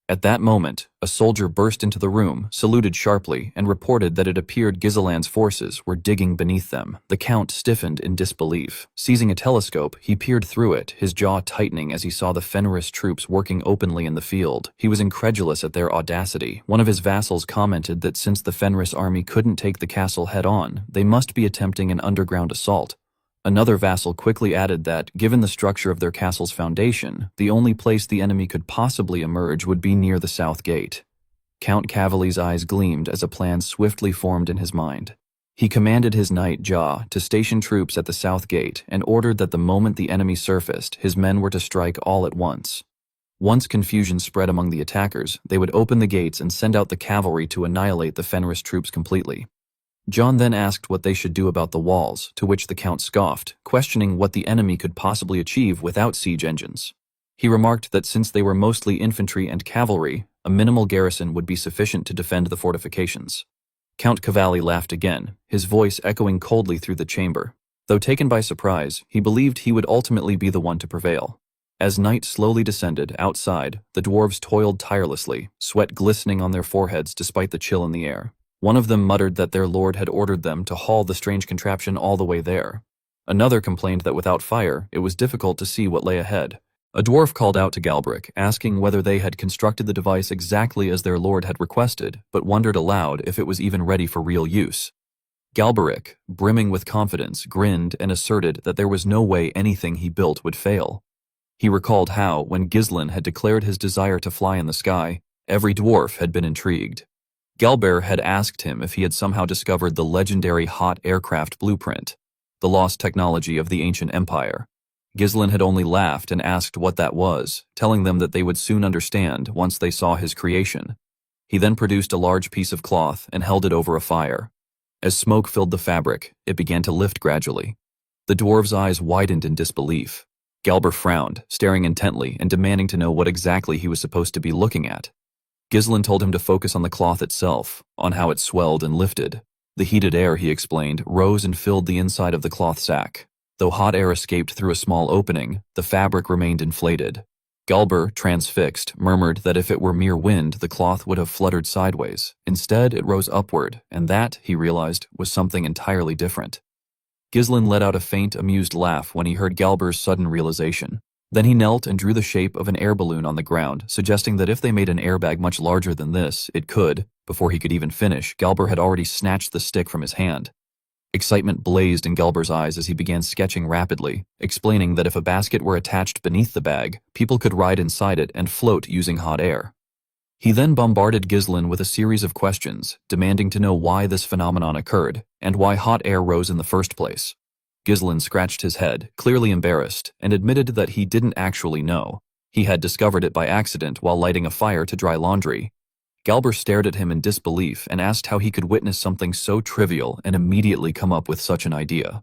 A: At that moment, a soldier burst into the room, saluted sharply, and reported that it appeared Ghislain's forces were digging beneath them. The Count stiffened in disbelief. Seizing a telescope, he peered through it, his jaw tightening as he saw the Fenris troops working openly in the field. He was incredulous at their audacity. One of his vassals commented that since the Fenris army couldn't take the castle head-on, they must be attempting an underground assault. Another vassal quickly added that, given the structure of their castle's foundation, the only place the enemy could possibly emerge would be near the south gate. Count Cavalli's eyes gleamed as a plan swiftly formed in his mind. He commanded his knight, Jah, to station troops at the south gate and ordered that the moment the enemy surfaced, his men were to strike all at once. Once confusion spread among the attackers, they would open the gates and send out the cavalry to annihilate the Fenris troops completely. John then asked what they should do about the walls, to which the Count scoffed, questioning what the enemy could possibly achieve without siege engines. He remarked that since they were mostly infantry and cavalry, a minimal garrison would be sufficient to defend the fortifications. Count Cavalli laughed again, his voice echoing coldly through the chamber. Though taken by surprise, he believed he would ultimately be the one to prevail. As night slowly descended, outside, the dwarves toiled tirelessly, sweat glistening on their foreheads despite the chill in the air. One of them muttered that their lord had ordered them to haul the strange contraption all the way there. Another complained that without fire, it was difficult to see what lay ahead. A dwarf called out to Galbraith, asking whether they had constructed the device exactly as their lord had requested, but wondered aloud if it was even ready for real use. Galberic, brimming with confidence, grinned and asserted that there was no way anything he built would fail. He recalled how, when Ghislain had declared his desire to fly in the sky, every dwarf had been intrigued. Galber had asked him if he had somehow discovered the legendary hot aircraft blueprint, the lost technology of the ancient empire. Ghislain had only laughed and asked what that was, telling them that they would soon understand once they saw his creation. He then produced a large piece of cloth and held it over a fire. As smoke filled the fabric, it began to lift gradually. The dwarves' eyes widened in disbelief. Galber frowned, staring intently and demanding to know what exactly he was supposed to be looking at. Ghislain told him to focus on the cloth itself, on how it swelled and lifted. The heated air, he explained, rose and filled the inside of the cloth sack. Though hot air escaped through a small opening, the fabric remained inflated. Galber, transfixed, murmured that if it were mere wind, the cloth would have fluttered sideways. Instead, it rose upward, and that, he realized, was something entirely different. Ghislain let out a faint, amused laugh when he heard Galber's sudden realization. Then he knelt and drew the shape of an air balloon on the ground, suggesting that if they made an airbag much larger than this, it could. Before he could even finish, Galber had already snatched the stick from his hand. Excitement blazed in Galber's eyes as he began sketching rapidly, explaining that if a basket were attached beneath the bag, people could ride inside it and float using hot air. He then bombarded Ghislain with a series of questions, demanding to know why this phenomenon occurred, and why hot air rose in the first place. Ghislain scratched his head, clearly embarrassed, and admitted that he didn't actually know. He had discovered it by accident while lighting a fire to dry laundry. Galber stared at him in disbelief and asked how he could witness something so trivial and immediately come up with such an idea.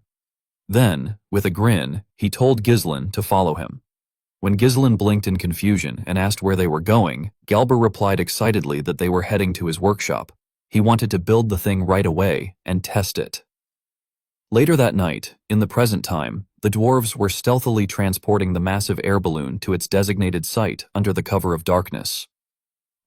A: Then, with a grin, he told Ghislain to follow him. When Ghislain blinked in confusion and asked where they were going, Galber replied excitedly that they were heading to his workshop. He wanted to build the thing right away and test it. Later that night, in the present time, the dwarves were stealthily transporting the massive air balloon to its designated site under the cover of darkness.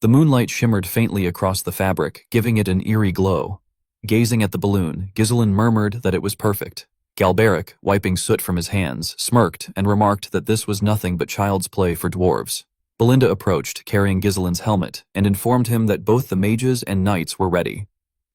A: The moonlight shimmered faintly across the fabric, giving it an eerie glow. Gazing at the balloon, Ghislain murmured that it was perfect. Galberic, wiping soot from his hands, smirked and remarked that this was nothing but child's play for dwarves. Belinda approached, carrying Ghislain's helmet, and informed him that both the mages and knights were ready.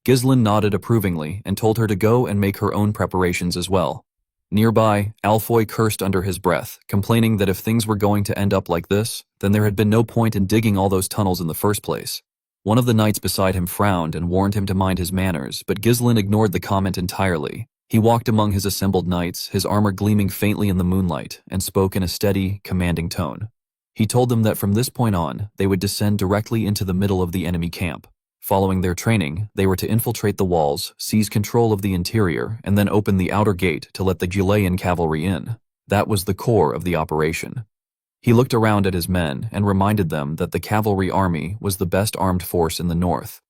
A: Ghislain nodded approvingly and told her to go and make her own preparations as well. Nearby, Alfoy cursed under his breath, complaining that if things were going to end up like this, then there had been no point in digging all those tunnels in the first place. One of the knights beside him frowned and warned him to mind his manners, but Ghislain ignored the comment entirely. He walked among his assembled knights, his armor gleaming faintly in the moonlight, and spoke in a steady, commanding tone. He told them that from this point on, they would descend directly into the middle of the enemy camp. Following their training, they were to infiltrate the walls, seize control of the interior, and then open the outer gate to let the Ghilean cavalry in. That was the core of the operation. He looked around at his men and reminded them that the cavalry army was the best armed force in the north.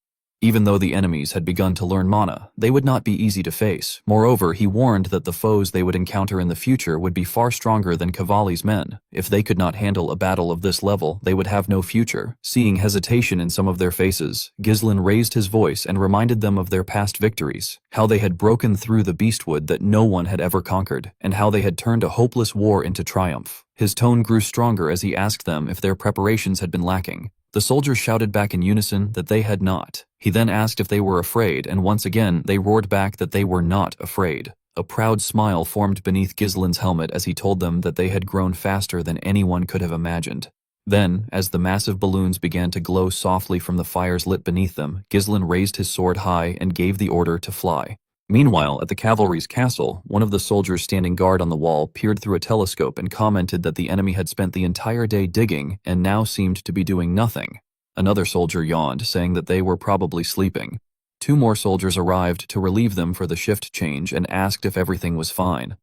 A: Even though the enemies had begun to learn mana, they would not be easy to face. Moreover, he warned that the foes they would encounter in the future would be far stronger than Cavalli's men. If they could not handle a battle of this level, they would have no future. Seeing hesitation in some of their faces, Ghislain raised his voice and reminded them of their past victories, how they had broken through the beastwood that no one had ever conquered, and how they had turned a hopeless war into triumph. His tone grew stronger as he asked them if their preparations had been lacking. The soldiers shouted back in unison that they had not. He then asked if they were afraid, and once again they roared back that they were not afraid. A proud smile formed beneath Ghislain's helmet as he told them that they had grown faster than anyone could have imagined. Then, as the massive balloons began to glow softly from the fires lit beneath them, Ghislain raised his sword high and gave the order to fly. Meanwhile, at the cavalry's castle, one of the soldiers standing guard on the wall peered through a telescope and commented that the enemy had spent the entire day digging and now seemed to be doing nothing. Another soldier yawned, saying that they were probably sleeping. 2 more soldiers arrived to relieve them for the shift change and asked if everything was fine.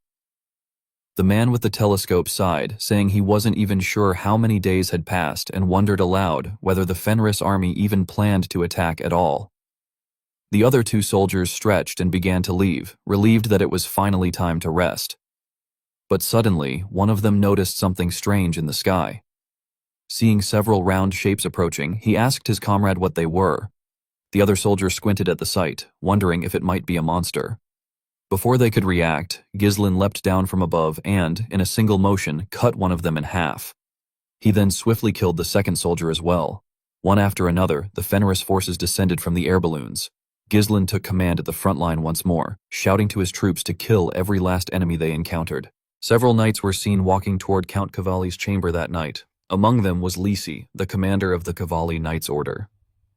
A: The man with the telescope sighed, saying he wasn't even sure how many days had passed and wondered aloud whether the Fenris army even planned to attack at all. The other 2 soldiers stretched and began to leave, relieved that it was finally time to rest. But suddenly, one of them noticed something strange in the sky. Seeing several round shapes approaching, he asked his comrade what they were. The other soldier squinted at the sight, wondering if it might be a monster. Before they could react, Ghislain leapt down from above and, in a single motion, cut one of them in half. He then swiftly killed the second soldier as well. One after another, the Fenris forces descended from the air balloons. Ghislain took command at the front line once more, shouting to his troops to kill every last enemy they encountered. Several knights were seen walking toward Count Cavalli's chamber that night. Among them was Lisi, the commander of the Cavalli Knights Order.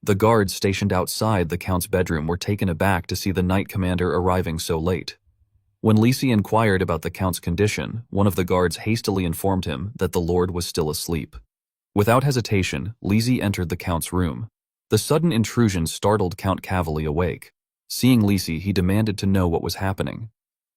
A: The guards stationed outside the count's bedroom were taken aback to see the knight commander arriving so late. When Lisi inquired about the count's condition, one of the guards hastily informed him that the lord was still asleep. Without hesitation, Lisi entered the count's room. The sudden intrusion startled Count Cavalli awake. Seeing Lisi, he demanded to know what was happening.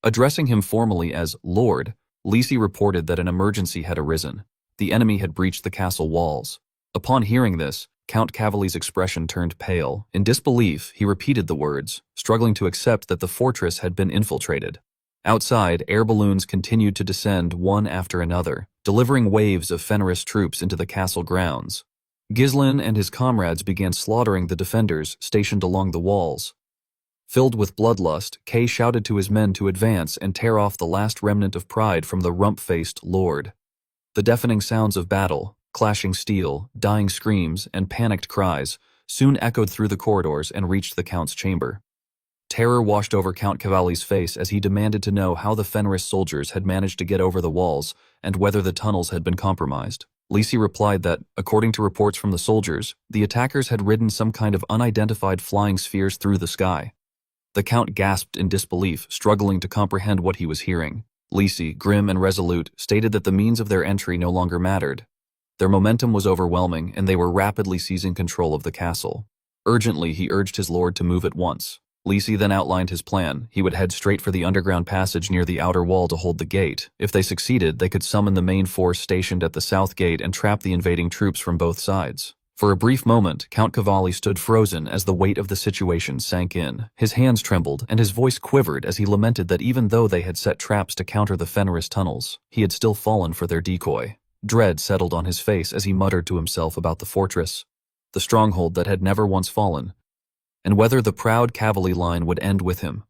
A: Addressing him formally as Lord, Lisi reported that an emergency had arisen. The enemy had breached the castle walls. Upon hearing this, Count Cavalli's expression turned pale. In disbelief, he repeated the words, struggling to accept that the fortress had been infiltrated. Outside, air balloons continued to descend one after another, delivering waves of Fenris troops into the castle grounds. Ghislain and his comrades began slaughtering the defenders stationed along the walls. Filled with bloodlust, Kay shouted to his men to advance and tear off the last remnant of pride from the rump-faced lord. The deafening sounds of battle, clashing steel, dying screams, and panicked cries soon echoed through the corridors and reached the count's chamber. Terror washed over Count Cavalli's face as he demanded to know how the Fenris soldiers had managed to get over the walls and whether the tunnels had been compromised. Lisi replied that, according to reports from the soldiers, the attackers had ridden some kind of unidentified flying spheres through the sky. The count gasped in disbelief, struggling to comprehend what he was hearing. Lisi, grim and resolute, stated that the means of their entry no longer mattered. Their momentum was overwhelming, and they were rapidly seizing control of the castle. Urgently, he urged his lord to move at once. Lisi then outlined his plan. He would head straight for the underground passage near the outer wall to hold the gate. If they succeeded, they could summon the main force stationed at the south gate and trap the invading troops from both sides. For a brief moment, Count Cavalli stood frozen as the weight of the situation sank in. His hands trembled, and his voice quivered as he lamented that even though they had set traps to counter the Fenris tunnels, he had still fallen for their decoy. Dread settled on his face as he muttered to himself about the fortress, the stronghold that had never once fallen, and whether the proud cavalry line would end with him.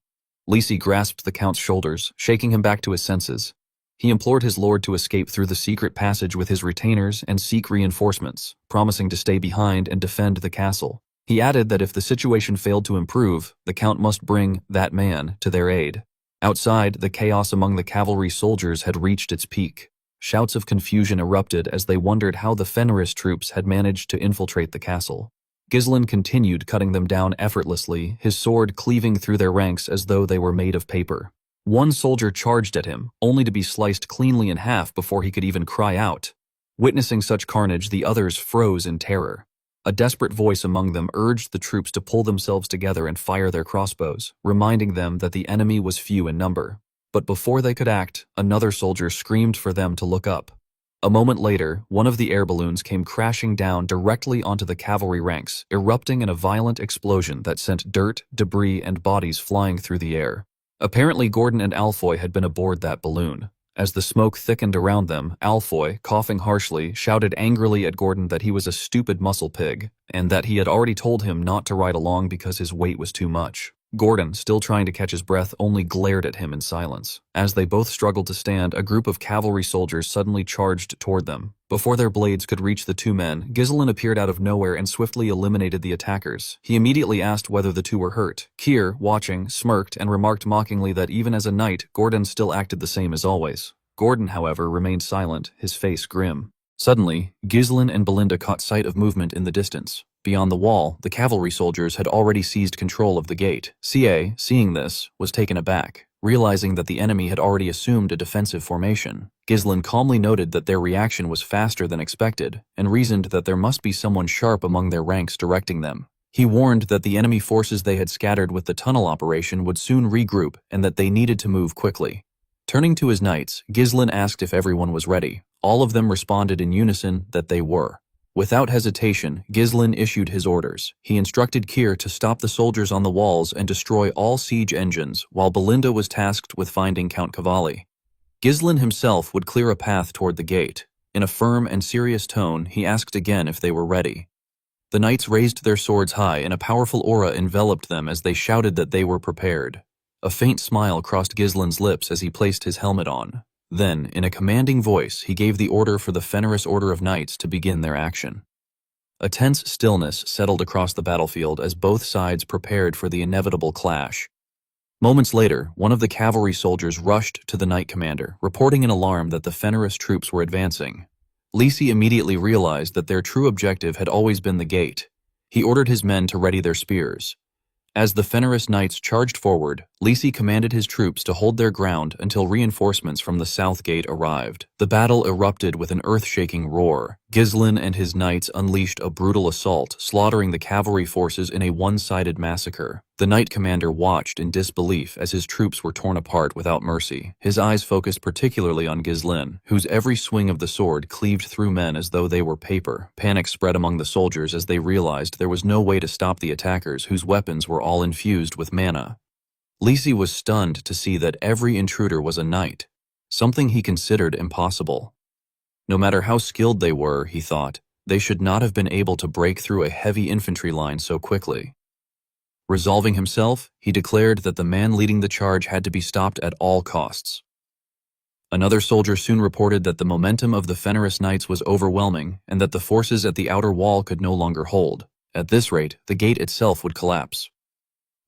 A: Lisi grasped the count's shoulders, shaking him back to his senses. He implored his lord to escape through the secret passage with his retainers and seek reinforcements, promising to stay behind and defend the castle. He added that if the situation failed to improve, the count must bring that man to their aid. Outside, the chaos among the cavalry soldiers had reached its peak. Shouts of confusion erupted as they wondered how the Fenris troops had managed to infiltrate the castle. Ghislain continued cutting them down effortlessly, his sword cleaving through their ranks as though they were made of paper. One soldier charged at him, only to be sliced cleanly in half before he could even cry out. Witnessing such carnage, the others froze in terror. A desperate voice among them urged the troops to pull themselves together and fire their crossbows, reminding them that the enemy was few in number. But before they could act, another soldier screamed for them to look up. A moment later, one of the air balloons came crashing down directly onto the cavalry ranks, erupting in a violent explosion that sent dirt, debris, and bodies flying through the air. Apparently, Gordon and Alfoy had been aboard that balloon. As the smoke thickened around them, Alfoy, coughing harshly, shouted angrily at Gordon that he was a stupid muscle pig, and that he had already told him not to ride along because his weight was too much. Gordon, still trying to catch his breath, only glared at him in silence. As they both struggled to stand, a group of cavalry soldiers suddenly charged toward them. Before their blades could reach the two men, Ghislain appeared out of nowhere and swiftly eliminated the attackers. He immediately asked whether the two were hurt. Keir, watching, smirked and remarked mockingly that even as a knight, Gordon still acted the same as always. Gordon, however, remained silent, his face grim. Suddenly, Ghislain and Belinda caught sight of movement in the distance. Beyond the wall, the cavalry soldiers had already seized control of the gate. CA, seeing this, was taken aback. Realizing that the enemy had already assumed a defensive formation, Ghislain calmly noted that their reaction was faster than expected, and reasoned that there must be someone sharp among their ranks directing them. He warned that the enemy forces they had scattered with the tunnel operation would soon regroup and that they needed to move quickly. Turning to his knights, Ghislain asked if everyone was ready. All of them responded in unison that they were. Without hesitation, Ghislain issued his orders. He instructed Keir to stop the soldiers on the walls and destroy all siege engines, while Belinda was tasked with finding Count Cavalli. Ghislain himself would clear a path toward the gate. In a firm and serious tone, he asked again if they were ready. The knights raised their swords high, and a powerful aura enveloped them as they shouted that they were prepared. A faint smile crossed Ghislain's lips as he placed his helmet on. Then, in a commanding voice, he gave the order for the Fenris Order of Knights to begin their action. A tense stillness settled across the battlefield as both sides prepared for the inevitable clash. Moments later, one of the cavalry soldiers rushed to the knight commander, reporting in alarm that the Fenris troops were advancing. Lisi immediately realized that their true objective had always been the gate. He ordered his men to ready their spears. As the Fenris knights charged forward, Lisi commanded his troops to hold their ground until reinforcements from the south gate arrived. The battle erupted with an earth-shaking roar. Gislen and his knights unleashed a brutal assault, slaughtering the cavalry forces in a one-sided massacre. The knight commander watched in disbelief as his troops were torn apart without mercy. His eyes focused particularly on Gislen, whose every swing of the sword cleaved through men as though they were paper. Panic spread among the soldiers as they realized there was no way to stop the attackers whose weapons were all infused with mana. Lisi was stunned to see that every intruder was a knight, something he considered impossible. No matter how skilled they were, he thought, they should not have been able to break through a heavy infantry line so quickly. Resolving himself, he declared that the man leading the charge had to be stopped at all costs. Another soldier soon reported that the momentum of the Fenris Knights was overwhelming and that the forces at the outer wall could no longer hold. At this rate, the gate itself would collapse.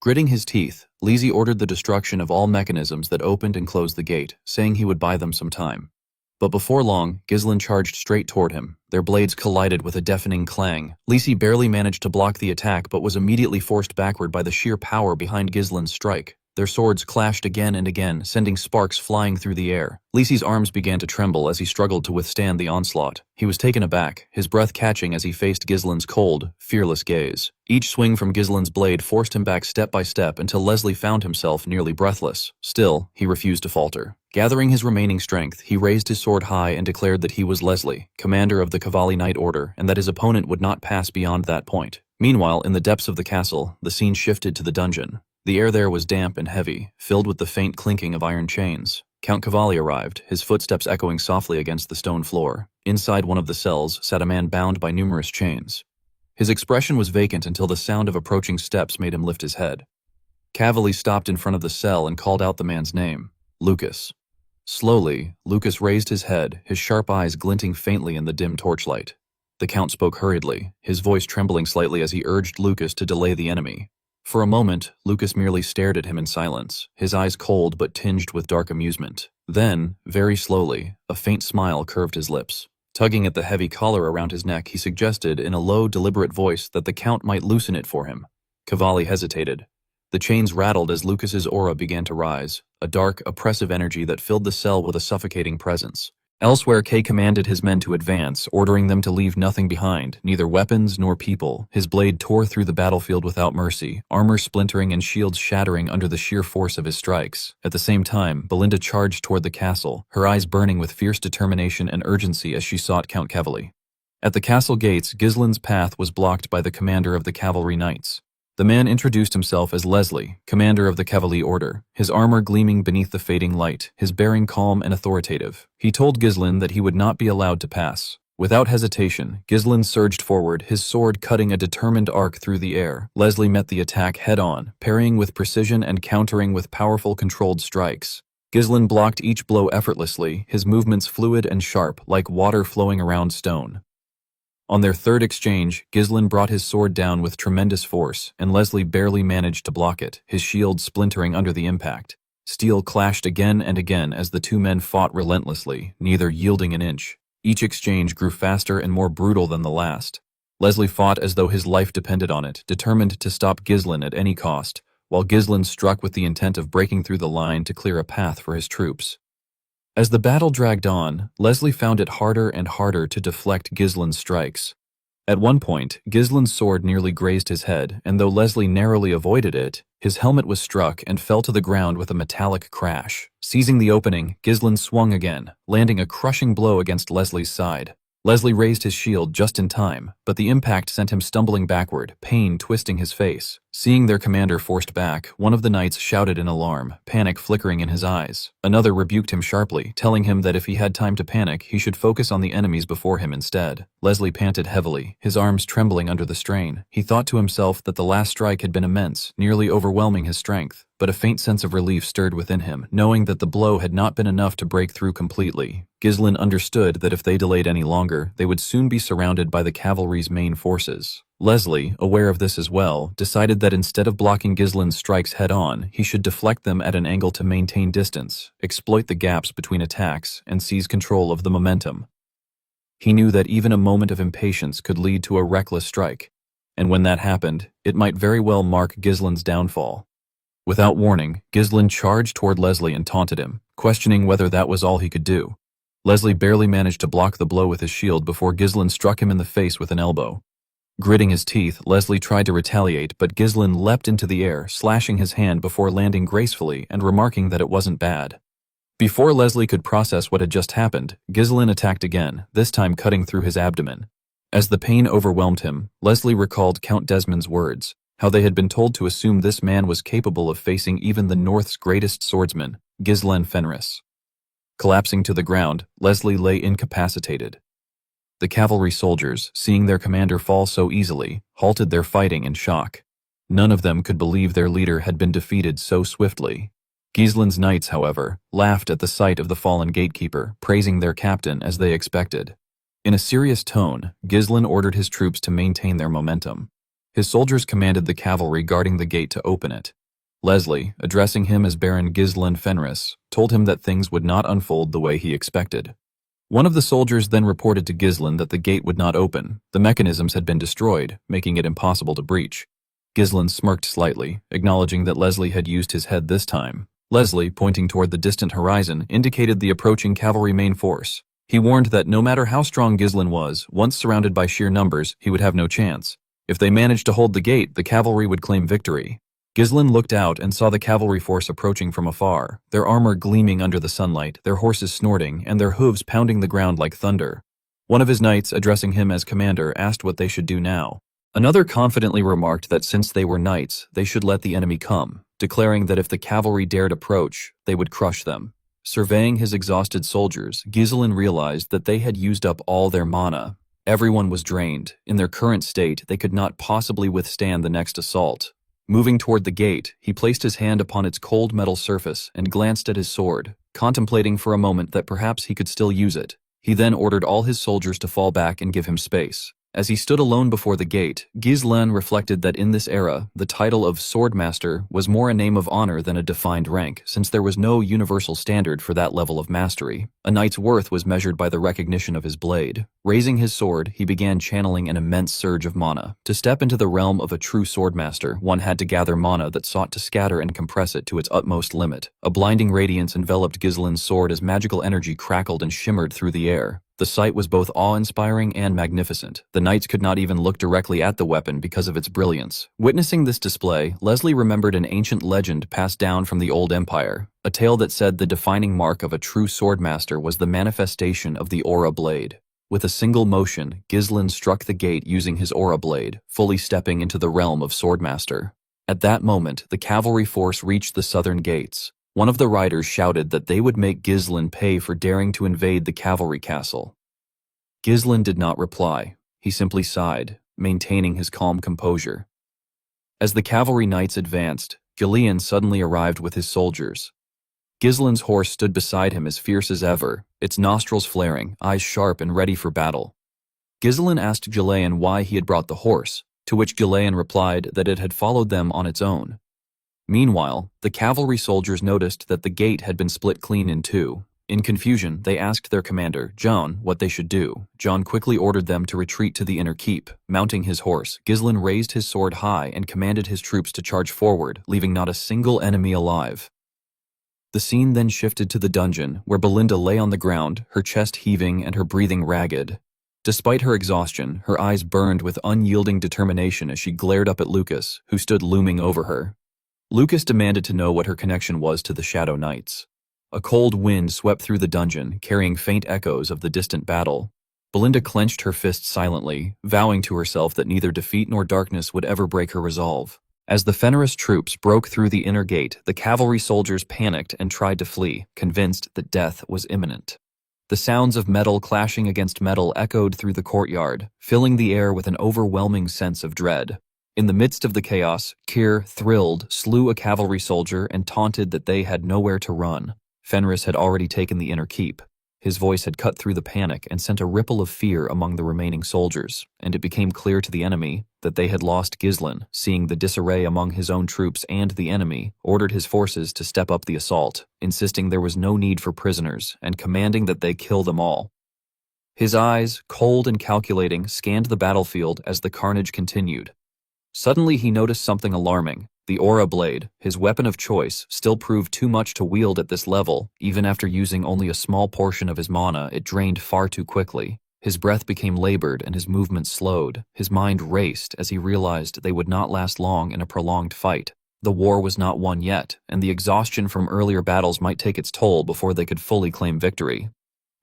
A: Gritting his teeth, Lisi ordered the destruction of all mechanisms that opened and closed the gate, saying he would buy them some time. But before long, Gislen charged straight toward him. Their blades collided with a deafening clang. Lisi barely managed to block the attack but was immediately forced backward by the sheer power behind Gislen's strike. Their swords clashed again and again, sending sparks flying through the air. Lisi's arms began to tremble as he struggled to withstand the onslaught. He was taken aback, his breath catching as he faced Gislen's cold, fearless gaze. Each swing from Gislen's blade forced him back step by step until Leslie found himself nearly breathless. Still, he refused to falter. Gathering his remaining strength, he raised his sword high and declared that he was Leslie, commander of the Cavalli Knight Order, and that his opponent would not pass beyond that point. Meanwhile, in the depths of the castle, the scene shifted to the dungeon. The air there was damp and heavy, filled with the faint clinking of iron chains. Count Cavalli arrived, his footsteps echoing softly against the stone floor. Inside one of the cells sat a man bound by numerous chains. His expression was vacant until the sound of approaching steps made him lift his head. Cavalli stopped in front of the cell and called out the man's name, Lucas. Slowly, Lucas raised his head, his sharp eyes glinting faintly in the dim torchlight. The Count spoke hurriedly, his voice trembling slightly as he urged Lucas to delay the enemy. For a moment, Lucas merely stared at him in silence, his eyes cold but tinged with dark amusement. Then, very slowly, a faint smile curved his lips. Tugging at the heavy collar around his neck, he suggested in a low, deliberate voice that the Count might loosen it for him. Cavalli hesitated. The chains rattled as Lucas's aura began to rise, a dark, oppressive energy that filled the cell with a suffocating presence. Elsewhere, Kay commanded his men to advance, ordering them to leave nothing behind, neither weapons nor people. His blade tore through the battlefield without mercy, armor splintering and shields shattering under the sheer force of his strikes. At the same time, Belinda charged toward the castle, her eyes burning with fierce determination and urgency as she sought Count Cavalli. At the castle gates, Gislen's path was blocked by the commander of the cavalry knights. The man introduced himself as Leslie, commander of the Cavalli Order, his armor gleaming beneath the fading light, his bearing calm and authoritative. He told Gislen that he would not be allowed to pass. Without hesitation, Gislen surged forward, his sword cutting a determined arc through the air. Leslie met the attack head-on, parrying with precision and countering with powerful controlled strikes. Gislen blocked each blow effortlessly, his movements fluid and sharp, like water flowing around stone. On their third exchange, Gislen brought his sword down with tremendous force, and Leslie barely managed to block it, his shield splintering under the impact. Steel clashed again and again as the two men fought relentlessly, neither yielding an inch. Each exchange grew faster and more brutal than the last. Leslie fought as though his life depended on it, determined to stop Gislen at any cost, while Gislen struck with the intent of breaking through the line to clear a path for his troops. As the battle dragged on, Leslie found it harder and harder to deflect Gislen's strikes. At one point, Gislen's sword nearly grazed his head, and though Leslie narrowly avoided it, his helmet was struck and fell to the ground with a metallic crash. Seizing the opening, Gislen swung again, landing a crushing blow against Leslie's side. Leslie raised his shield just in time, but the impact sent him stumbling backward, pain twisting his face. Seeing their commander forced back, one of the knights shouted in alarm, panic flickering in his eyes. Another rebuked him sharply, telling him that if he had time to panic, he should focus on the enemies before him instead. Leslie panted heavily, his arms trembling under the strain. He thought to himself that the last strike had been immense, nearly overwhelming his strength, but a faint sense of relief stirred within him, knowing that the blow had not been enough to break through completely. Ghislaine understood that if they delayed any longer, they would soon be surrounded by the cavalry's main forces. Leslie, aware of this as well, decided that instead of blocking Ghislaine's strikes head-on, he should deflect them at an angle to maintain distance, exploit the gaps between attacks, and seize control of the momentum. He knew that even a moment of impatience could lead to a reckless strike, and when that happened, it might very well mark Ghislaine's downfall. Without warning, Ghislaine charged toward Leslie and taunted him, questioning whether that was all he could do. Leslie barely managed to block the blow with his shield before Ghislaine struck him in the face with an elbow. Gritting his teeth, Leslie tried to retaliate, but Ghislaine leapt into the air, slashing his hand before landing gracefully and remarking that it wasn't bad. Before Leslie could process what had just happened, Ghislaine attacked again, this time cutting through his abdomen. As the pain overwhelmed him, Leslie recalled Count Desmond's words, how they had been told to assume this man was capable of facing even the North's greatest swordsman, Ghislaine Fenris. Collapsing to the ground, Leslie lay incapacitated. The cavalry soldiers, seeing their commander fall so easily, halted their fighting in shock. None of them could believe their leader had been defeated so swiftly. Ghislaine's knights, however, laughed at the sight of the fallen gatekeeper, praising their captain as they expected. In a serious tone, Ghislaine ordered his troops to maintain their momentum. His soldiers commanded the cavalry guarding the gate to open it. Leslie, addressing him as Baron Ghislaine Fenris, told him that things would not unfold the way he expected. One of the soldiers then reported to Ghislaine that the gate would not open. The mechanisms had been destroyed, making it impossible to breach. Ghislaine smirked slightly, acknowledging that Leslie had used his head this time. Leslie, pointing toward the distant horizon, indicated the approaching cavalry main force. He warned that no matter how strong Ghislaine was, once surrounded by sheer numbers, he would have no chance. If they managed to hold the gate, the cavalry would claim victory. Ghislaine looked out and saw the cavalry force approaching from afar, their armor gleaming under the sunlight, their horses snorting, and their hooves pounding the ground like thunder. One of his knights, addressing him as commander, asked what they should do now. Another confidently remarked that since they were knights, they should let the enemy come, declaring that if the cavalry dared approach, they would crush them. Surveying his exhausted soldiers, Ghislaine realized that they had used up all their mana. Everyone was drained. In their current state, they could not possibly withstand the next assault. Moving toward the gate, he placed his hand upon its cold metal surface and glanced at his sword, contemplating for a moment that perhaps he could still use it. He then ordered all his soldiers to fall back and give him space. As he stood alone before the gate, Ghislaine reflected that in this era, the title of Swordmaster was more a name of honor than a defined rank, since there was no universal standard for that level of mastery. A knight's worth was measured by the recognition of his blade. Raising his sword, he began channeling an immense surge of mana. To step into the realm of a true swordmaster, one had to gather mana that sought to scatter and compress it to its utmost limit. A blinding radiance enveloped Ghislaine's sword as magical energy crackled and shimmered through the air. The sight was both awe-inspiring and magnificent. The knights could not even look directly at the weapon because of its brilliance. Witnessing this display, Leslie remembered an ancient legend passed down from the Old Empire, a tale that said the defining mark of a true swordmaster was the manifestation of the aura blade. With a single motion, Ghislaine struck the gate using his aura blade, fully stepping into the realm of swordmaster. At that moment, the cavalry force reached the southern gates. One of the riders shouted that they would make Ghislaine pay for daring to invade the cavalry castle. Ghislaine did not reply. He simply sighed, maintaining his calm composure. As the cavalry knights advanced, Ghislaine suddenly arrived with his soldiers. Ghislaine's horse stood beside him as fierce as ever, its nostrils flaring, eyes sharp and ready for battle. Ghislaine asked Ghislaine why he had brought the horse, to which Ghislaine replied that it had followed them on its own. Meanwhile, the cavalry soldiers noticed that the gate had been split clean in two. In confusion, they asked their commander, John, what they should do. John quickly ordered them to retreat to the inner keep. Mounting his horse, Ghislaine raised his sword high and commanded his troops to charge forward, leaving not a single enemy alive. The scene then shifted to the dungeon, where Belinda lay on the ground, her chest heaving and her breathing ragged. Despite her exhaustion, her eyes burned with unyielding determination as she glared up at Lucas, who stood looming over her. Lucas demanded to know what her connection was to the Shadow Knights. A cold wind swept through the dungeon, carrying faint echoes of the distant battle. Belinda clenched her fists silently, vowing to herself that neither defeat nor darkness would ever break her resolve. As the Fenris troops broke through the inner gate, the cavalry soldiers panicked and tried to flee, convinced that death was imminent. The sounds of metal clashing against metal echoed through the courtyard, filling the air with an overwhelming sense of dread. In the midst of the chaos, Keir, thrilled, slew a cavalry soldier and taunted that they had nowhere to run. Fenris had already taken the inner keep. His voice had cut through the panic and sent a ripple of fear among the remaining soldiers, and it became clear to the enemy that they had lost Ghislain. Seeing the disarray among his own troops and the enemy, ordered his forces to step up the assault, insisting there was no need for prisoners and commanding that they kill them all. His eyes, cold and calculating, scanned the battlefield as the carnage continued. Suddenly he noticed something alarming. The aura blade, his weapon of choice, still proved too much to wield at this level. Even after using only a small portion of his mana, it drained far too quickly. His breath became labored and his movements slowed. His mind raced as he realized they would not last long in a prolonged fight. The war was not won yet, and the exhaustion from earlier battles might take its toll before they could fully claim victory.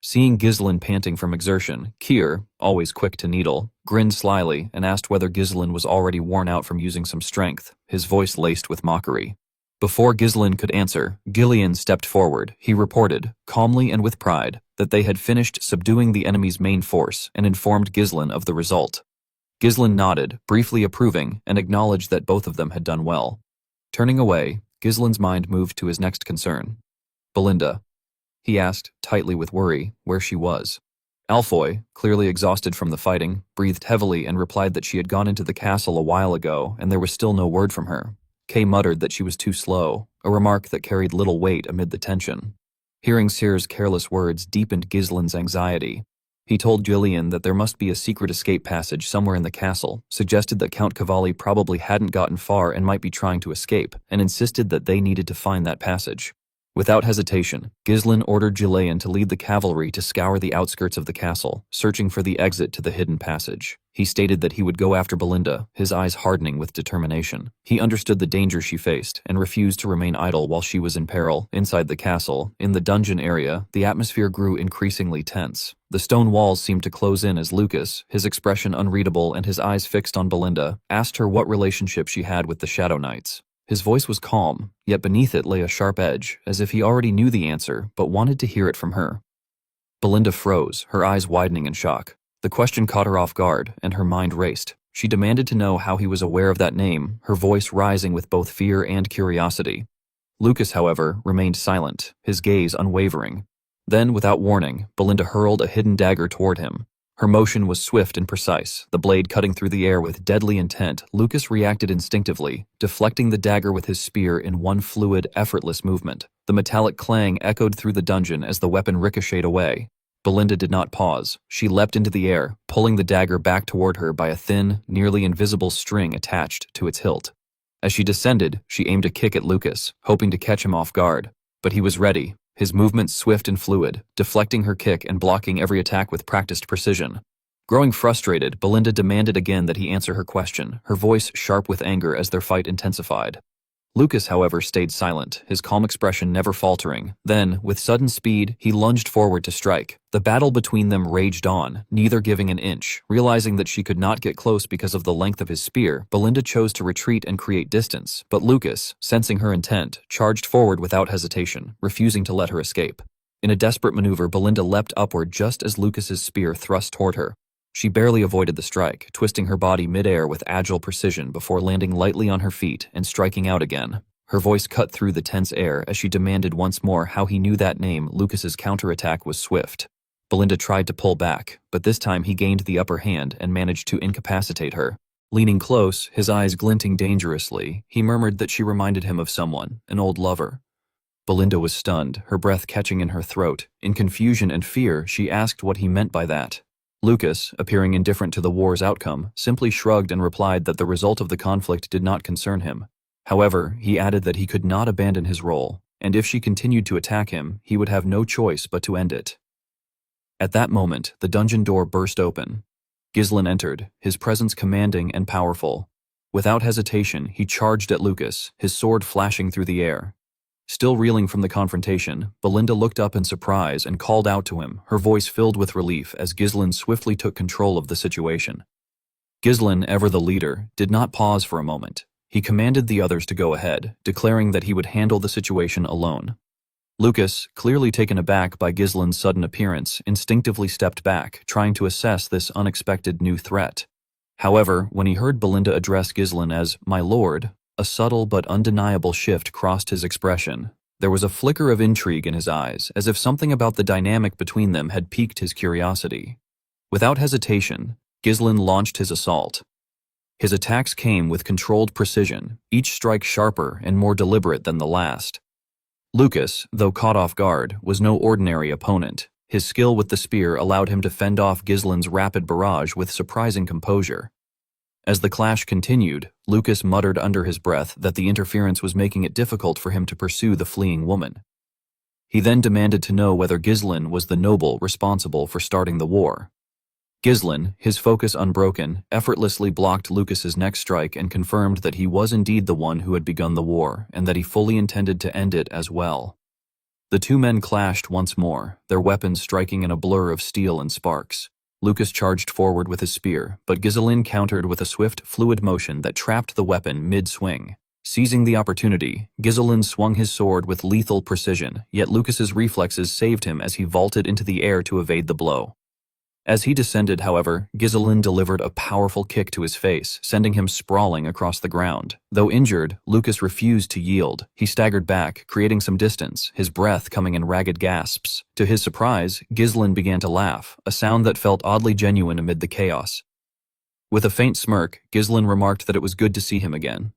A: Seeing Ghislain panting from exertion, Keir, always quick to needle, grinned slyly and asked whether Ghislain was already worn out from using some strength, his voice laced with mockery. Before Ghislain could answer, Gillian stepped forward. He reported, calmly and with pride, that they had finished subduing the enemy's main force and informed Ghislain of the result. Ghislain nodded, briefly approving, and acknowledged that both of them had done well. Turning away, Ghislain's mind moved to his next concern. Belinda. He asked, tightly with worry, where she was. Alfoy, clearly exhausted from the fighting, breathed heavily and replied that she had gone into the castle a while ago and there was still no word from her. Kay muttered that she was too slow, a remark that carried little weight amid the tension. Hearing Cyr's careless words deepened Ghislain's anxiety. He told Gillian that there must be a secret escape passage somewhere in the castle, suggested that Count Cavalli probably hadn't gotten far and might be trying to escape, and insisted that they needed to find that passage. Without hesitation, Ghislain ordered Gillian to lead the cavalry to scour the outskirts of the castle, searching for the exit to the hidden passage. He stated that he would go after Belinda, his eyes hardening with determination. He understood the danger she faced and refused to remain idle while she was in peril. Inside the castle, in the dungeon area, the atmosphere grew increasingly tense. The stone walls seemed to close in as Lucas, his expression unreadable and his eyes fixed on Belinda, asked her what relationship she had with the Shadow Knights. His voice was calm, yet beneath it lay a sharp edge, as if he already knew the answer, but wanted to hear it from her. Belinda froze, her eyes widening in shock. The question caught her off guard, and her mind raced. She demanded to know how he was aware of that name, her voice rising with both fear and curiosity. Lucas, however, remained silent, his gaze unwavering. Then, without warning, Belinda hurled a hidden dagger toward him. Her motion was swift and precise, the blade cutting through the air with deadly intent. Lucas reacted instinctively, deflecting the dagger with his spear in one fluid, effortless movement. The metallic clang echoed through the dungeon as the weapon ricocheted away. Belinda did not pause. She leapt into the air, pulling the dagger back toward her by a thin, nearly invisible string attached to its hilt. As she descended, she aimed a kick at Lucas, hoping to catch him off guard. But he was ready, his movements swift and fluid, deflecting her kick and blocking every attack with practiced precision. Growing frustrated, Belinda demanded again that he answer her question, her voice sharp with anger as their fight intensified. Lucas, however, stayed silent, his calm expression never faltering. Then, with sudden speed, he lunged forward to strike. The battle between them raged on, neither giving an inch. Realizing that she could not get close because of the length of his spear, Belinda chose to retreat and create distance. But Lucas, sensing her intent, charged forward without hesitation, refusing to let her escape. In a desperate maneuver, Belinda leapt upward just as Lucas's spear thrust toward her. She barely avoided the strike, twisting her body mid-air with agile precision before landing lightly on her feet and striking out again. Her voice cut through the tense air as she demanded once more how he knew that name. Lucas's counterattack was swift. Belinda tried to pull back, but this time he gained the upper hand and managed to incapacitate her. Leaning close, his eyes glinting dangerously, he murmured that she reminded him of someone, an old lover. Belinda was stunned, her breath catching in her throat. In confusion and fear, she asked what he meant by that. Lucas, appearing indifferent to the war's outcome, simply shrugged and replied that the result of the conflict did not concern him. However, he added that he could not abandon his role, and if she continued to attack him, he would have no choice but to end it. At that moment, the dungeon door burst open. Ghislain entered, his presence commanding and powerful. Without hesitation, he charged at Lucas, his sword flashing through the air. Still reeling from the confrontation, Belinda looked up in surprise and called out to him, her voice filled with relief as Ghislain swiftly took control of the situation. Ghislain, ever the leader, did not pause for a moment. He commanded the others to go ahead, declaring that he would handle the situation alone. Lucas, clearly taken aback by Gislin's sudden appearance, instinctively stepped back, trying to assess this unexpected new threat. However, when he heard Belinda address Gislin as "my lord," a subtle but undeniable shift crossed his expression. There was a flicker of intrigue in his eyes, as if something about the dynamic between them had piqued his curiosity. Without hesitation, Gislin launched his assault. His attacks came with controlled precision, each strike sharper and more deliberate than the last. Lucas, though caught off guard, was no ordinary opponent. His skill with the spear allowed him to fend off Gislin's rapid barrage with surprising composure. As the clash continued, Lucas muttered under his breath that the interference was making it difficult for him to pursue the fleeing woman. He then demanded to know whether Gislin was the noble responsible for starting the war. Gislin, his focus unbroken, effortlessly blocked Lucas's next strike and confirmed that he was indeed the one who had begun the war, and that he fully intended to end it as well. The two men clashed once more, their weapons striking in a blur of steel and sparks. Lucas charged forward with his spear, but Gislin countered with a swift, fluid motion that trapped the weapon mid-swing. Seizing the opportunity, Gislin swung his sword with lethal precision, yet Lucas's reflexes saved him as he vaulted into the air to evade the blow. As he descended, however, Gislin delivered a powerful kick to his face, sending him sprawling across the ground. Though injured, Lucas refused to yield. He staggered back, creating some distance, his breath coming in ragged gasps. To his surprise, Gislin began to laugh, a sound that felt oddly genuine amid the chaos. With a faint smirk, Gislin remarked that it was good to see him again.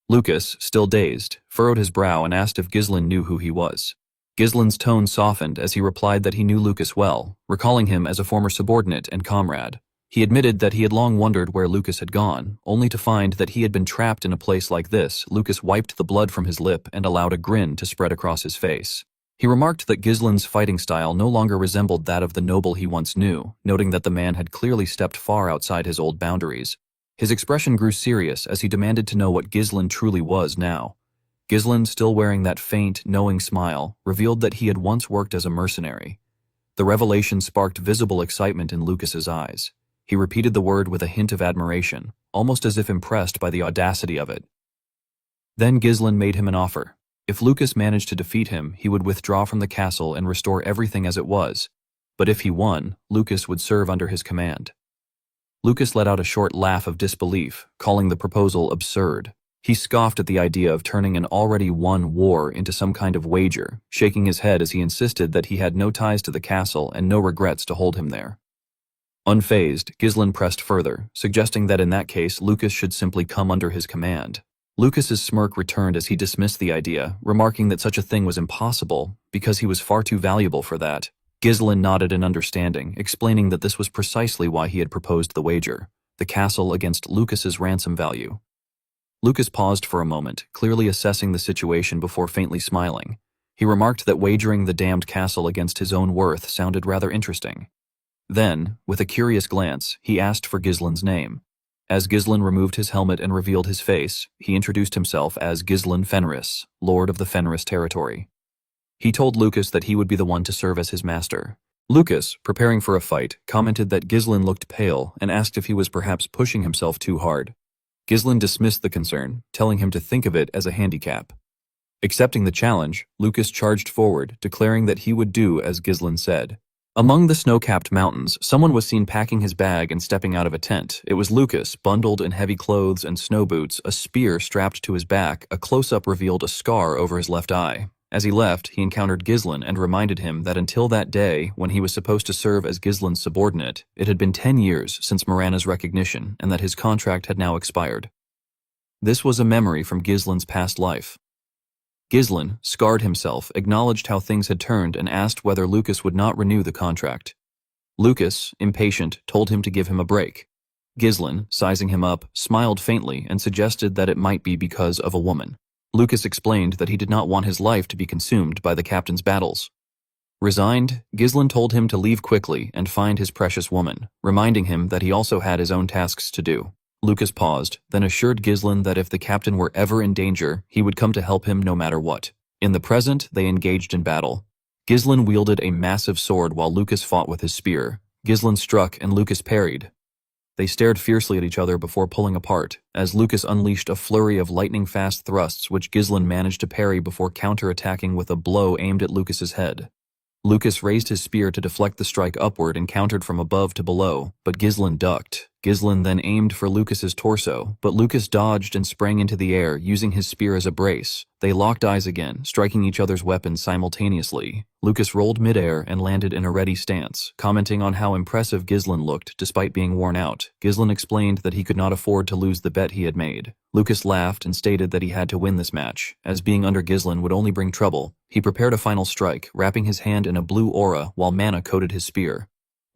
A: Lucas, still dazed, furrowed his brow and asked if Gislin knew who he was. Gislin's tone softened as he replied that he knew Lucas well, recalling him as a former subordinate and comrade. He admitted that he had long wondered where Lucas had gone, only to find that he had been trapped in a place like this. Lucas wiped the blood from his lip and allowed a grin to spread across his face. He remarked that Gislin's fighting style no longer resembled that of the noble he once knew, noting that the man had clearly stepped far outside his old boundaries. His expression grew serious as he demanded to know what Gislin truly was now. Gislin, still wearing that faint, knowing smile, revealed that he had once worked as a mercenary. The revelation sparked visible excitement in Lucas's eyes. He repeated the word with a hint of admiration, almost as if impressed by the audacity of it. Then Gislin made him an offer. If Lucas managed to defeat him, he would withdraw from the castle and restore everything as it was. But if he won, Lucas would serve under his command. Lucas let out a short laugh of disbelief, calling the proposal absurd. He scoffed at the idea of turning an already won war into some kind of wager, shaking his head as he insisted that he had no ties to the castle and no regrets to hold him there. Unfazed, Gislin pressed further, suggesting that in that case Lucas should simply come under his command. Lucas's smirk returned as he dismissed the idea, remarking that such a thing was impossible because he was far too valuable for that. Gislin nodded in understanding, explaining that this was precisely why he had proposed the wager, the castle against Lucas's ransom value. Lucas paused for a moment, clearly assessing the situation before faintly smiling. He remarked that wagering the damned castle against his own worth sounded rather interesting. Then, with a curious glance, he asked for Gislin's name. As Gislin removed his helmet and revealed his face, he introduced himself as Gislin Fenris, Lord of the Fenris territory. He told Lucas that he would be the one to serve as his master. Lucas, preparing for a fight, commented that Gislin looked pale and asked if he was perhaps pushing himself too hard. Gislin dismissed the concern, telling him to think of it as a handicap. Accepting the challenge, Lucas charged forward, declaring that he would do as Gislin said. Among the snow-capped mountains, someone was seen packing his bag and stepping out of a tent. It was Lucas, bundled in heavy clothes and snow boots, a spear strapped to his back. A close-up revealed a scar over his left eye. As he left, he encountered Gislin and reminded him that until that day, when he was supposed to serve as Gislin's subordinate, it had been 10 years since Morana's recognition and that his contract had now expired. This was a memory from Gislin's past life. Gislin, scarred himself, acknowledged how things had turned and asked whether Lucas would not renew the contract. Lucas, impatient, told him to give him a break. Gislin, sizing him up, smiled faintly and suggested that it might be because of a woman. Lucas explained that he did not want his life to be consumed by the captain's battles. Resigned, Gislin told him to leave quickly and find his precious woman, reminding him that he also had his own tasks to do. Lucas paused, then assured Gislin that if the captain were ever in danger, he would come to help him no matter what. In the present, they engaged in battle. Gislin wielded a massive sword while Lucas fought with his spear. Gislin struck and Lucas parried. They stared fiercely at each other before pulling apart, as Lucas unleashed a flurry of lightning-fast thrusts which Ghislain managed to parry before counter-attacking with a blow aimed at Lucas's head. Lucas raised his spear to deflect the strike upward and countered from above to below, but Ghislain ducked. Ghislain then aimed for Lucas's torso, but Lucas dodged and sprang into the air, using his spear as a brace. They locked eyes again, striking each other's weapons simultaneously. Lucas rolled midair and landed in a ready stance, commenting on how impressive Ghislain looked despite being worn out. Ghislain explained that he could not afford to lose the bet he had made. Lucas laughed and stated that he had to win this match, as being under Ghislain would only bring trouble. He prepared a final strike, wrapping his hand in a blue aura while mana coated his spear.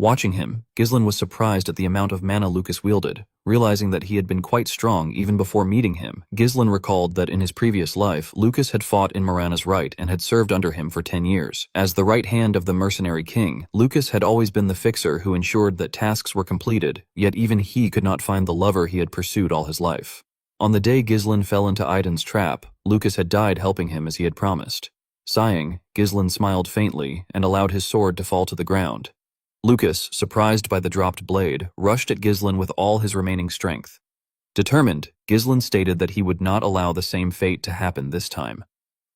A: Watching him, Ghislain was surprised at the amount of mana Lucas wielded. Realizing that he had been quite strong even before meeting him, Ghislain recalled that in his previous life, Lucas had fought in Morana's right and had served under him for 10 years. As the right hand of the Mercenary King, Lucas had always been the fixer who ensured that tasks were completed, yet even he could not find the lover he had pursued all his life. On the day Ghislain fell into Aiden's trap, Lucas had died helping him as he had promised. Sighing, Ghislain smiled faintly and allowed his sword to fall to the ground. Lucas, surprised by the dropped blade, rushed at Ghislain with all his remaining strength. Determined, Ghislain stated that he would not allow the same fate to happen this time.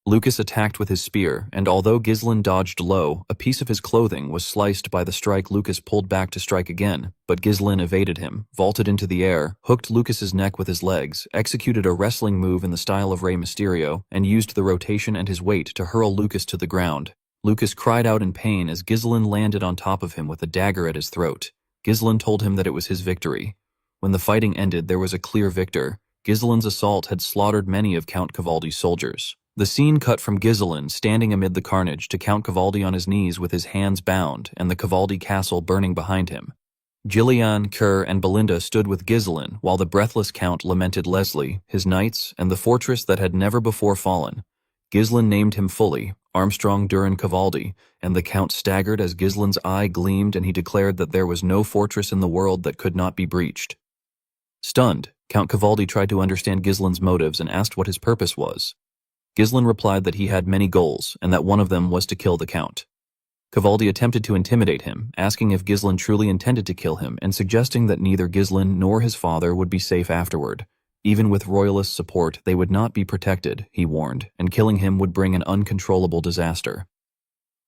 A: Lucas attacked with his spear, and although Ghislain dodged low, a piece of his clothing was sliced by the strike. Lucas pulled back to strike again, but Ghislain evaded him, vaulted into the air, hooked Lucas's neck with his legs, executed a wrestling move in the style of Rey Mysterio, and used the rotation and his weight to hurl Lucas to the ground. Lucas cried out in pain as Ghislain landed on top of him with a dagger at his throat. Ghislain told him that it was his victory. When the fighting ended, there was a clear victor. Ghislain's assault had slaughtered many of Count Cavaldi's soldiers. The scene cut from Ghislain standing amid the carnage to Count Cavaldi on his knees with his hands bound and the Cavaldi castle burning behind him. Gillian, Kerr, and Belinda stood with Ghislain while the breathless Count lamented Leslie, his knights, and the fortress that had never before fallen. Ghislain named him fully, Armstrong Durin Cavaldi, and the Count staggered as Ghislain's eye gleamed and he declared that there was no fortress in the world that could not be breached. Stunned, Count Cavaldi tried to understand Ghislain's motives and asked what his purpose was. Ghislain replied that he had many goals and that one of them was to kill the Count. Cavaldi attempted to intimidate him, asking if Ghislain truly intended to kill him and suggesting that neither Ghislain nor his father would be safe afterward. Even with royalist support, they would not be protected, he warned, and killing him would bring an uncontrollable disaster.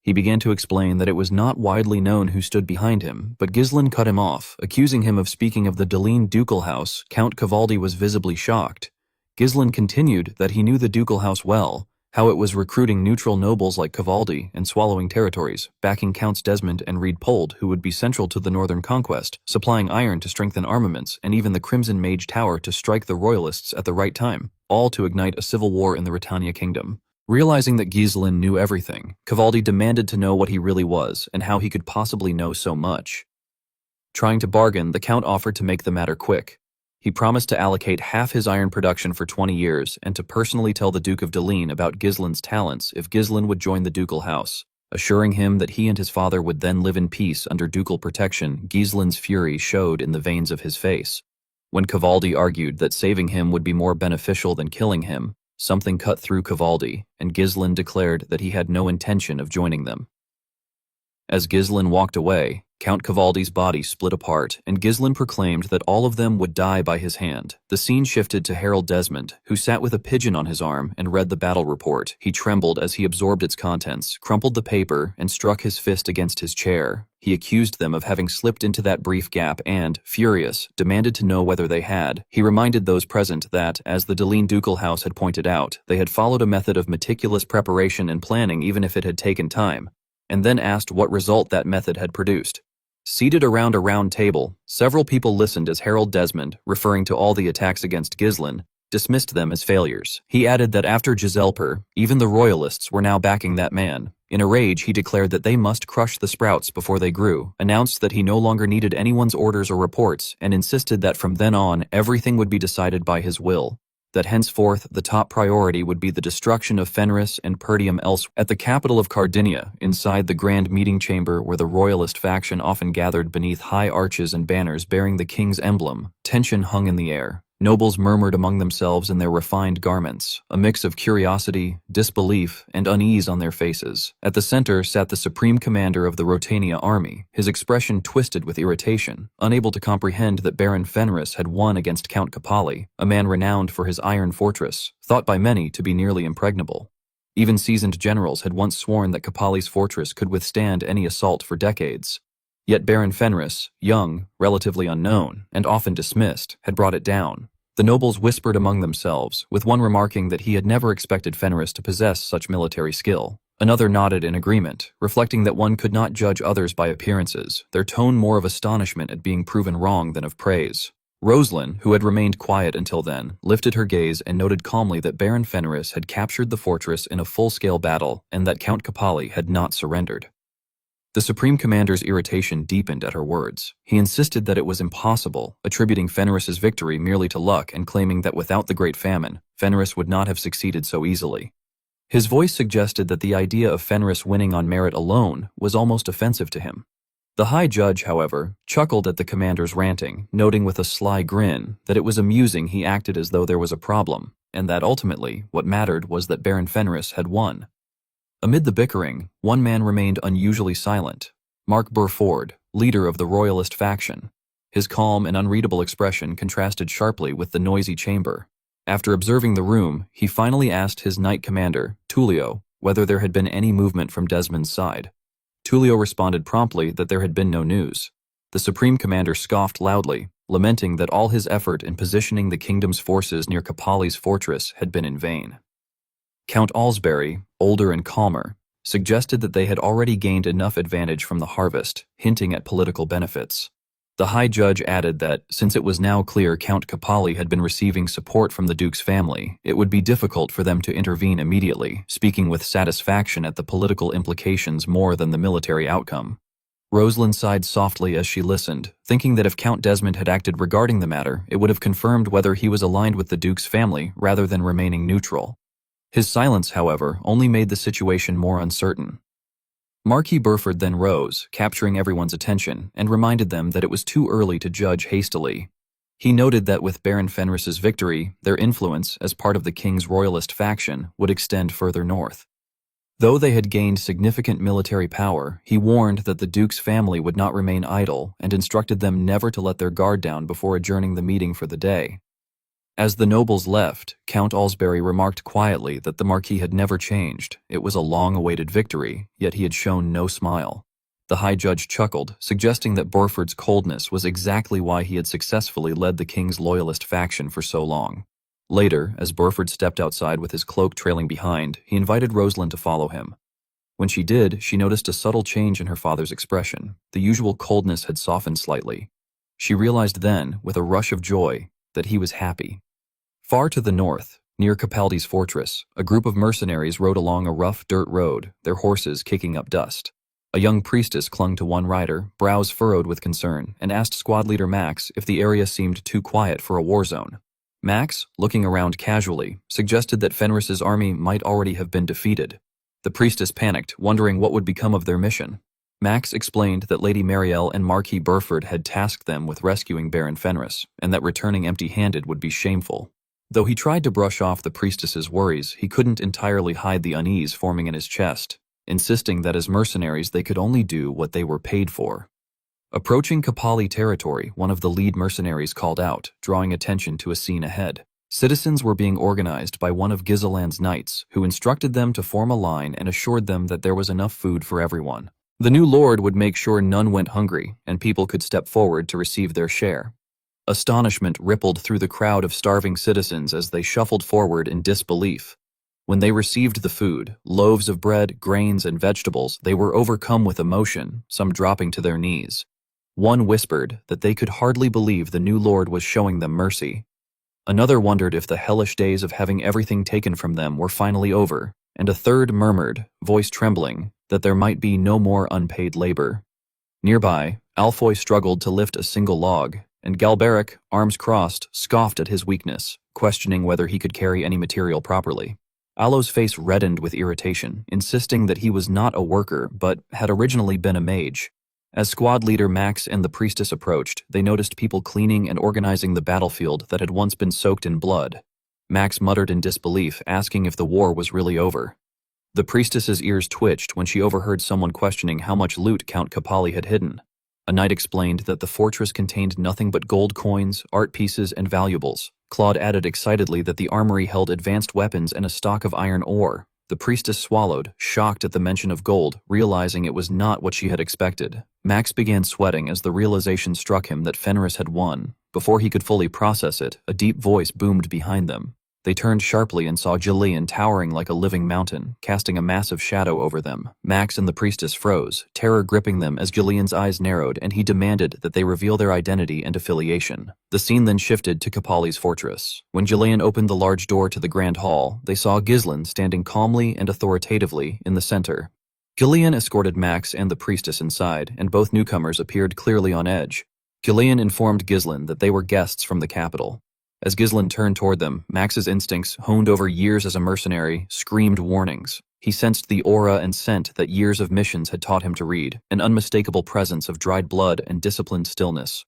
A: He began to explain that it was not widely known who stood behind him, but Ghislain cut him off, accusing him of speaking of the Deline ducal house. Count Cavaldi was visibly shocked. Ghislain continued that he knew the ducal house well, how it was recruiting neutral nobles like Cavaldi and swallowing territories, backing Counts Desmond and Riedpold, who would be central to the northern conquest, supplying iron to strengthen armaments, and even the Crimson Mage Tower to strike the royalists at the right time, all to ignite a civil war in the Britannia kingdom. Realizing that Ghislain knew everything, Cavaldi demanded to know what he really was and how he could possibly know so much. Trying to bargain, the Count offered to make the matter quick. He promised to allocate half his iron production for 20 years and to personally tell the Duke of Deline about Ghislain's talents if Ghislain would join the ducal house. Assuring him that he and his father would then live in peace under ducal protection, Ghislain's fury showed in the veins of his face. When Cavaldi argued that saving him would be more beneficial than killing him, something cut through Cavaldi, and Ghislain declared that he had no intention of joining them. As Ghislain walked away, Count Cavaldi's body split apart, and Ghislain proclaimed that all of them would die by his hand. The scene shifted to Harold Desmond, who sat with a pigeon on his arm and read the battle report. He trembled as he absorbed its contents, crumpled the paper, and struck his fist against his chair. He accused them of having slipped into that brief gap and, furious, demanded to know whether they had. He reminded those present that, as the Deline ducal house had pointed out, they had followed a method of meticulous preparation and planning even if it had taken time, and then asked what result that method had produced. Seated around a round table, several people listened as Harold Desmond, referring to all the attacks against Ghislain, dismissed them as failures. He added that after Giselper, even the royalists were now backing that man. In a rage, he declared that they must crush the sprouts before they grew, announced that he no longer needed anyone's orders or reports, and insisted that from then on, everything would be decided by his will. That henceforth the top priority would be the destruction of Fenris and Perdium elsewhere. At the capital of Cardinia, inside the grand meeting chamber where the royalist faction often gathered beneath high arches and banners bearing the king's emblem, tension hung in the air. Nobles murmured among themselves in their refined garments, a mix of curiosity, disbelief, and unease on their faces. At the center sat the supreme commander of the Rotania army, his expression twisted with irritation, unable to comprehend that Baron Fenris had won against Count Capali, a man renowned for his iron fortress, thought by many to be nearly impregnable. Even seasoned generals had once sworn that Capali's fortress could withstand any assault for decades. Yet Baron Fenris, young, relatively unknown, and often dismissed, had brought it down. The nobles whispered among themselves, with one remarking that he had never expected Fenris to possess such military skill. Another nodded in agreement, reflecting that one could not judge others by appearances, their tone more of astonishment at being proven wrong than of praise. Rosalind, who had remained quiet until then, lifted her gaze and noted calmly that Baron Fenris had captured the fortress in a full-scale battle and that Count Capali had not surrendered. The Supreme Commander's irritation deepened at her words. He insisted that it was impossible, attributing Fenris's victory merely to luck and claiming that without the Great Famine, Fenris would not have succeeded so easily. His voice suggested that the idea of Fenris winning on merit alone was almost offensive to him. The High Judge, however, chuckled at the commander's ranting, noting with a sly grin that it was amusing he acted as though there was a problem, and that ultimately what mattered was that Baron Fenris had won. Amid the bickering, one man remained unusually silent, Mark Burford, leader of the royalist faction. His calm and unreadable expression contrasted sharply with the noisy chamber. After observing the room, he finally asked his knight commander, Tullio, whether there had been any movement from Desmond's side. Tullio responded promptly that there had been no news. The Supreme Commander scoffed loudly, lamenting that all his effort in positioning the kingdom's forces near Capali's fortress had been in vain. Count Alsbury, older and calmer, suggested that they had already gained enough advantage from the harvest, hinting at political benefits. The High Judge added that, since it was now clear Count Capali had been receiving support from the Duke's family, it would be difficult for them to intervene immediately, speaking with satisfaction at the political implications more than the military outcome. Rosalind sighed softly as she listened, thinking that if Count Desmond had acted regarding the matter, it would have confirmed whether he was aligned with the Duke's family rather than remaining neutral. His silence, however, only made the situation more uncertain. Marquis Burford then rose, capturing everyone's attention, and reminded them that it was too early to judge hastily. He noted that with Baron Fenris's victory, their influence, as part of the king's royalist faction, would extend further north. Though they had gained significant military power, he warned that the Duke's family would not remain idle and instructed them never to let their guard down before adjourning the meeting for the day. As the nobles left, Count Alsbury remarked quietly that the Marquis had never changed. It was a long-awaited victory, yet he had shown no smile. The High Judge chuckled, suggesting that Burford's coldness was exactly why he had successfully led the king's loyalist faction for so long. Later, as Burford stepped outside with his cloak trailing behind, he invited Rosalind to follow him. When she did, she noticed a subtle change in her father's expression. The usual coldness had softened slightly. She realized then, with a rush of joy, that he was happy. Far to the north, near Capaldi's fortress, a group of mercenaries rode along a rough dirt road, their horses kicking up dust. A young priestess clung to one rider, brows furrowed with concern, and asked squad leader Max if the area seemed too quiet for a war zone. Max, looking around casually, suggested that Fenris's army might already have been defeated. The priestess panicked, wondering what would become of their mission. Max explained that Lady Marielle and Marquis Burford had tasked them with rescuing Baron Fenris, and that returning empty-handed would be shameful. Though he tried to brush off the priestess's worries, he couldn't entirely hide the unease forming in his chest, insisting that as mercenaries they could only do what they were paid for. Approaching Capali territory, one of the lead mercenaries called out, drawing attention to a scene ahead. Citizens were being organized by one of Gizeland's knights, who instructed them to form a line and assured them that there was enough food for everyone. The new lord would make sure none went hungry, and people could step forward to receive their share. Astonishment rippled through the crowd of starving citizens as they shuffled forward in disbelief. When they received the food, loaves of bread, grains, and vegetables, they were overcome with emotion, some dropping to their knees. One whispered that they could hardly believe the new lord was showing them mercy. Another wondered if the hellish days of having everything taken from them were finally over, and a third murmured, voice trembling, that there might be no more unpaid labor. Nearby, Alfoy struggled to lift a single log, and Galberic, arms crossed, scoffed at his weakness, questioning whether he could carry any material properly. Alo's face reddened with irritation, insisting that he was not a worker but had originally been a mage. As squad leader Max and the priestess approached, they noticed people cleaning and organizing the battlefield that had once been soaked in blood. Max muttered in disbelief, asking if the war was really over. The priestess's ears twitched when she overheard someone questioning how much loot Count Capali had hidden. A knight explained that the fortress contained nothing but gold coins, art pieces, and valuables. Claude added excitedly that the armory held advanced weapons and a stock of iron ore. The priestess swallowed, shocked at the mention of gold, realizing it was not what she had expected. Max began sweating as the realization struck him that Fenris had won. Before he could fully process it, a deep voice boomed behind them. They turned sharply and saw Gillian towering like a living mountain, casting a massive shadow over them. Max and the priestess froze, terror gripping them as Gillian's eyes narrowed, and he demanded that they reveal their identity and affiliation. The scene then shifted to Capali's fortress. When Gillian opened the large door to the grand hall, they saw Ghislain standing calmly and authoritatively in the center. Gillian escorted Max and the priestess inside, and both newcomers appeared clearly on edge. Gillian informed Ghislain that they were guests from the capital. As Ghislain turned toward them, Max's instincts, honed over years as a mercenary, screamed warnings. He sensed the aura and scent that years of missions had taught him to read, an unmistakable presence of dried blood and disciplined stillness.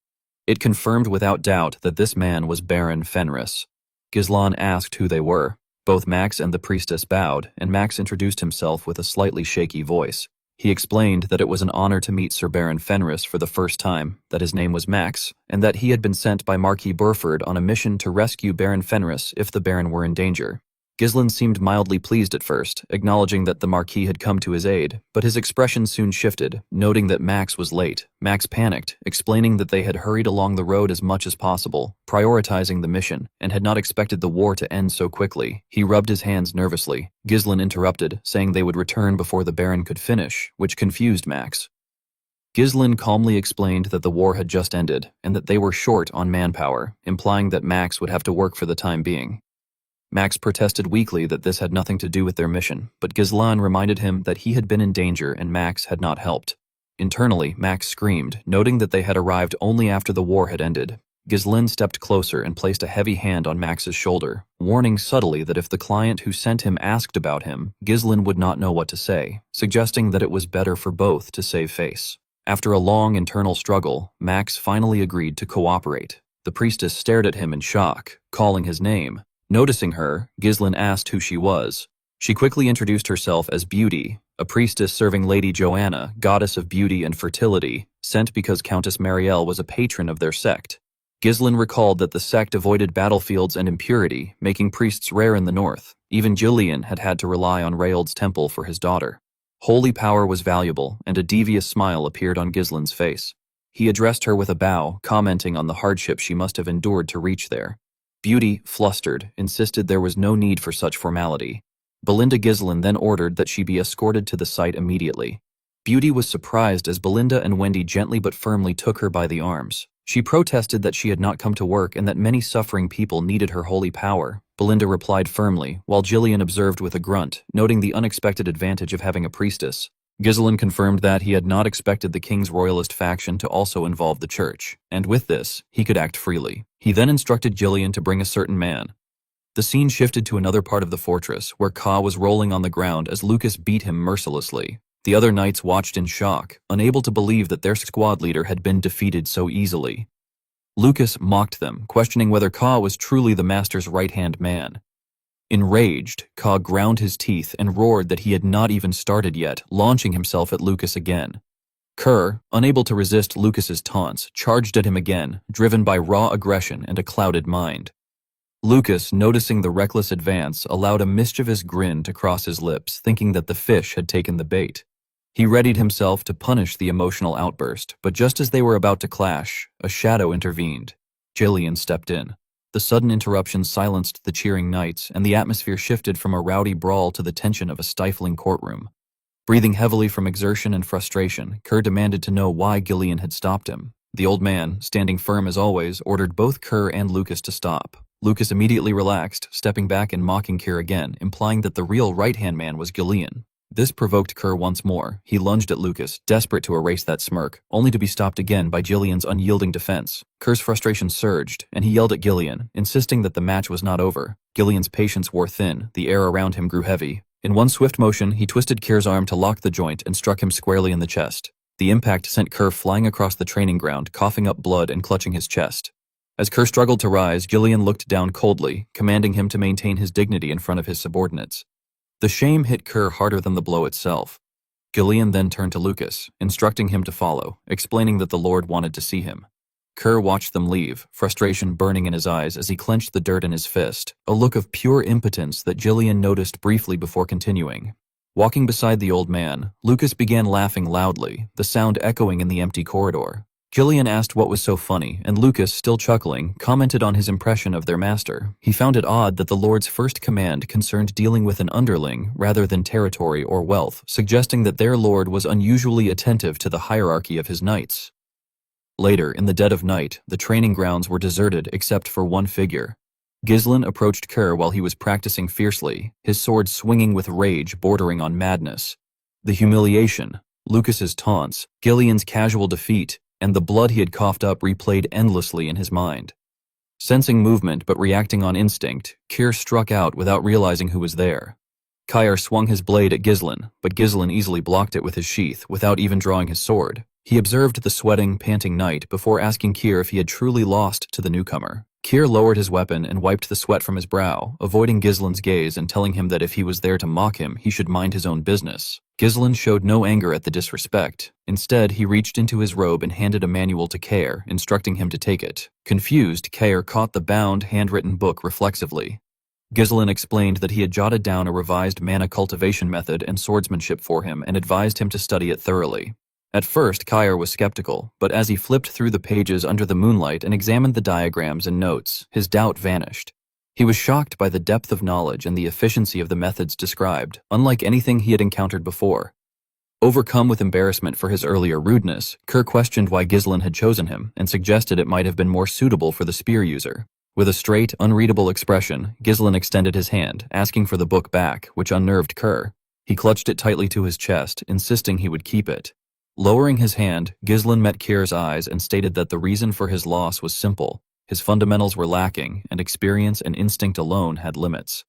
A: It confirmed without doubt that this man was Baron Fenris. Ghislain asked who they were. Both Max and the priestess bowed, and Max introduced himself with a slightly shaky voice. He explained that it was an honor to meet Sir Baron Fenris for the first time, that his name was Max, and that he had been sent by Marquis Burford on a mission to rescue Baron Fenris if the Baron were in danger. Ghislain seemed mildly pleased at first, acknowledging that the Marquis had come to his aid, but his expression soon shifted, noting that Max was late. Max panicked, explaining that they had hurried along the road as much as possible, prioritizing the mission, and had not expected the war to end so quickly. He rubbed his hands nervously. Ghislain interrupted, saying they would return before the Baron could finish, which confused Max. Ghislain calmly explained that the war had just ended, and that they were short on manpower, implying that Max would have to work for the time being. Max protested weakly that this had nothing to do with their mission, but Ghislain reminded him that he had been in danger and Max had not helped. Internally, Max screamed, noting that they had arrived only after the war had ended. Ghislain stepped closer and placed a heavy hand on Max's shoulder, warning subtly that if the client who sent him asked about him, Ghislain would not know what to say, suggesting that it was better for both to save face. After a long internal struggle, Max finally agreed to cooperate. The priestess stared at him in shock, calling his name. Noticing her, Ghislain asked who she was. She quickly introduced herself as Beauty, a priestess serving Lady Joanna, goddess of beauty and fertility, sent because Countess Marielle was a patron of their sect. Ghislain recalled that the sect avoided battlefields and impurity, making priests rare in the north. Even Gillian had had to rely on Raold's temple for his daughter. Holy power was valuable, and a devious smile appeared on Ghislain's face. He addressed her with a bow, commenting on the hardship she must have endured to reach there. Beauty, flustered, insisted there was no need for such formality. Belinda Ghislain then ordered that she be escorted to the site immediately. Beauty was surprised as Belinda and Wendy gently but firmly took her by the arms. She protested that she had not come to work and that many suffering people needed her holy power. Belinda replied firmly, while Gillian observed with a grunt, noting the unexpected advantage of having a priestess. Ghislain confirmed that he had not expected the king's royalist faction to also involve the church, and with this, he could act freely. He then instructed Gillian to bring a certain man. The scene shifted to another part of the fortress, where Ka was rolling on the ground as Lucas beat him mercilessly. The other knights watched in shock, unable to believe that their squad leader had been defeated so easily. Lucas mocked them, questioning whether Ka was truly the master's right-hand man. Enraged, Ka ground his teeth and roared that he had not even started yet, launching himself at Lucas again. Kerr, unable to resist Lucas's taunts, charged at him again, driven by raw aggression and a clouded mind. Lucas, noticing the reckless advance, allowed a mischievous grin to cross his lips, thinking that the fish had taken the bait. He readied himself to punish the emotional outburst, but just as they were about to clash, a shadow intervened. Gillian stepped in. The sudden interruption silenced the cheering knights, and the atmosphere shifted from a rowdy brawl to the tension of a stifling courtroom. Breathing heavily from exertion and frustration, Kerr demanded to know why Gillian had stopped him. The old man, standing firm as always, ordered both Kerr and Lucas to stop. Lucas immediately relaxed, stepping back and mocking Kerr again, implying that the real right-hand man was Gillian. This provoked Kerr once more. He lunged at Lucas, desperate to erase that smirk, only to be stopped again by Gillian's unyielding defense. Kerr's frustration surged, and he yelled at Gillian, insisting that the match was not over. Gillian's patience wore thin, the air around him grew heavy. In one swift motion, he twisted Kerr's arm to lock the joint and struck him squarely in the chest. The impact sent Kerr flying across the training ground, coughing up blood and clutching his chest. As Kerr struggled to rise, Gillian looked down coldly, commanding him to maintain his dignity in front of his subordinates. The shame hit Kerr harder than the blow itself. Gillian then turned to Lucas, instructing him to follow, explaining that the Lord wanted to see him. Kerr watched them leave, frustration burning in his eyes as he clenched the dirt in his fist, a look of pure impotence that Gillian noticed briefly before continuing. Walking beside the old man, Lucas began laughing loudly, the sound echoing in the empty corridor. Gillian asked what was so funny, and Lucas, still chuckling, commented on his impression of their master. He found it odd that the Lord's first command concerned dealing with an underling rather than territory or wealth, suggesting that their Lord was unusually attentive to the hierarchy of his knights. Later, in the dead of night, the training grounds were deserted except for one figure. Ghislain approached Kerr while he was practicing fiercely, his sword swinging with rage bordering on madness. The humiliation, Lucas's taunts, Gillian's casual defeat, and the blood he had coughed up replayed endlessly in his mind. Sensing movement but reacting on instinct, Kerr struck out without realizing who was there. Khyr swung his blade at Ghislain, but Ghislain easily blocked it with his sheath without even drawing his sword. He observed the sweating, panting knight before asking Kerr if he had truly lost to the newcomer. Kerr lowered his weapon and wiped the sweat from his brow, avoiding Ghislain's gaze and telling him that if he was there to mock him, he should mind his own business. Ghislain showed no anger at the disrespect. Instead, he reached into his robe and handed a manual to Khyr, instructing him to take it. Confused, Khyr caught the bound, handwritten book reflexively. Ghislain explained that he had jotted down a revised mana cultivation method and swordsmanship for him and advised him to study it thoroughly. At first, Khyr was skeptical, but as he flipped through the pages under the moonlight and examined the diagrams and notes, his doubt vanished. He was shocked by the depth of knowledge and the efficiency of the methods described, unlike anything he had encountered before. Overcome with embarrassment for his earlier rudeness, Kerr questioned why Ghislain had chosen him and suggested it might have been more suitable for the spear user. With a straight, unreadable expression, Ghislain extended his hand, asking for the book back, which unnerved Kerr. He clutched it tightly to his chest, insisting he would keep it. Lowering his hand, Ghislain met Kyr's eyes and stated that the reason for his loss was simple. His fundamentals were lacking, and experience and instinct alone had limits.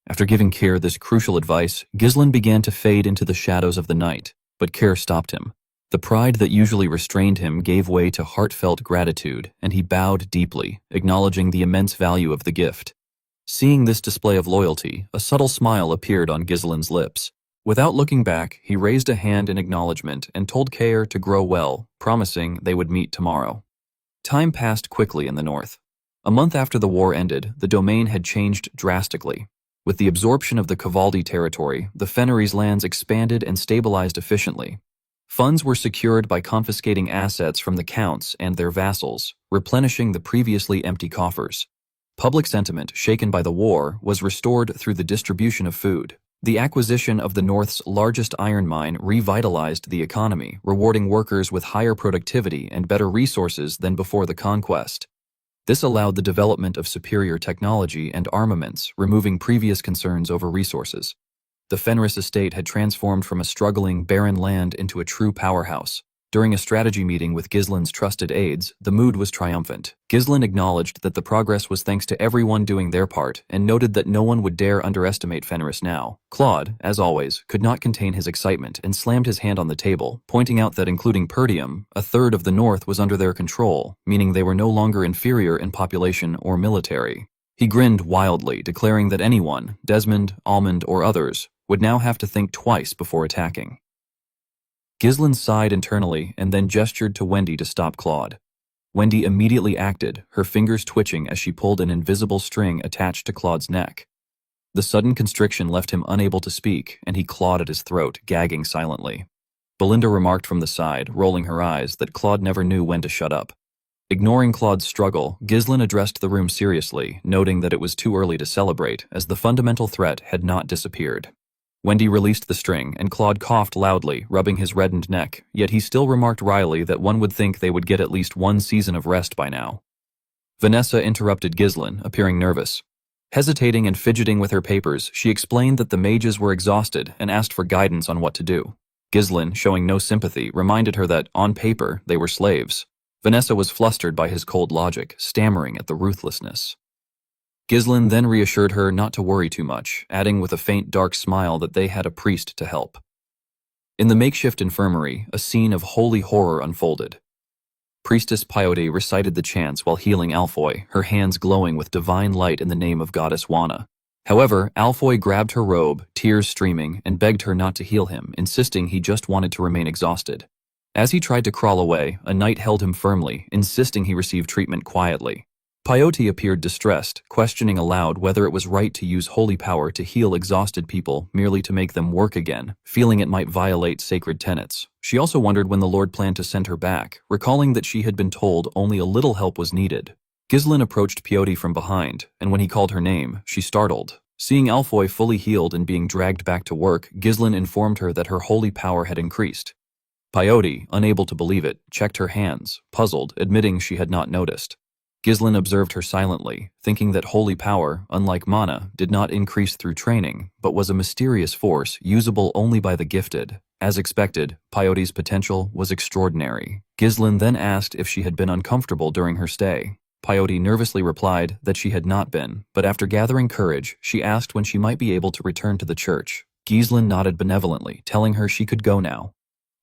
A: After giving Kyr this crucial advice, Ghislain began to fade into the shadows of the night, but Kyr stopped him. The pride that usually restrained him gave way to heartfelt gratitude, and he bowed deeply, acknowledging the immense value of the gift. Seeing this display of loyalty, a subtle smile appeared on Ghislain's lips. Without looking back, he raised a hand in acknowledgement and told Khyr to grow well, promising they would meet tomorrow. Time passed quickly in the north. A month after the war ended, the domain had changed drastically. With the absorption of the Cavaldi territory, the Fenry's lands expanded and stabilized efficiently. Funds were secured by confiscating assets from the counts and their vassals, replenishing the previously empty coffers. Public sentiment, shaken by the war, was restored through the distribution of food. The acquisition of the North's largest iron mine revitalized the economy, rewarding workers with higher productivity and better resources than before the conquest. This allowed the development of superior technology and armaments, removing previous concerns over resources. The Fenris estate had transformed from a struggling, barren land into a true powerhouse. During a strategy meeting with Ghislain's trusted aides, the mood was triumphant. Ghislain acknowledged that the progress was thanks to everyone doing their part, and noted that no one would dare underestimate Fenris now. Claude, as always, could not contain his excitement and slammed his hand on the table, pointing out that including Perdium, a third of the North was under their control, meaning they were no longer inferior in population or military. He grinned wildly, declaring that anyone, Desmond, Almond, or others, would now have to think twice before attacking. Ghislain sighed internally and then gestured to Wendy to stop Claude. Wendy immediately acted, her fingers twitching as she pulled an invisible string attached to Claude's neck. The sudden constriction left him unable to speak, and he clawed at his throat, gagging silently. Belinda remarked from the side, rolling her eyes, that Claude never knew when to shut up. Ignoring Claude's struggle, Ghislain addressed the room seriously, noting that it was too early to celebrate, as the fundamental threat had not disappeared. Wendy released the string, and Claude coughed loudly, rubbing his reddened neck, yet he still remarked wryly that one would think they would get at least one season of rest by now. Vanessa interrupted Ghislain, appearing nervous. Hesitating and fidgeting with her papers, she explained that the mages were exhausted and asked for guidance on what to do. Ghislain, showing no sympathy, reminded her that, on paper, they were slaves. Vanessa was flustered by his cold logic, stammering at the ruthlessness. Ghislain then reassured her not to worry too much, adding with a faint dark smile that they had a priest to help. In the makeshift infirmary, a scene of holy horror unfolded. Priestess Peyote recited the chants while healing Alfoy, her hands glowing with divine light in the name of goddess Wana. However, Alfoy grabbed her robe, tears streaming, and begged her not to heal him, insisting he just wanted to remain exhausted. As he tried to crawl away, a knight held him firmly, insisting he receive treatment quietly. Peyote appeared distressed, questioning aloud whether it was right to use holy power to heal exhausted people merely to make them work again, feeling it might violate sacred tenets. She also wondered when the Lord planned to send her back, recalling that she had been told only a little help was needed. Ghislaine approached Peyote from behind, and when he called her name, she startled. Seeing Alfoy fully healed and being dragged back to work, Ghislaine informed her that her holy power had increased. Peyote, unable to believe it, checked her hands, puzzled, admitting she had not noticed. Ghislaine observed her silently, thinking that holy power, unlike mana, did not increase through training, but was a mysterious force usable only by the gifted. As expected, Peyote's potential was extraordinary. Ghislaine then asked if she had been uncomfortable during her stay. Peyote nervously replied that she had not been, but after gathering courage, she asked when she might be able to return to the church. Ghislaine nodded benevolently, telling her she could go now.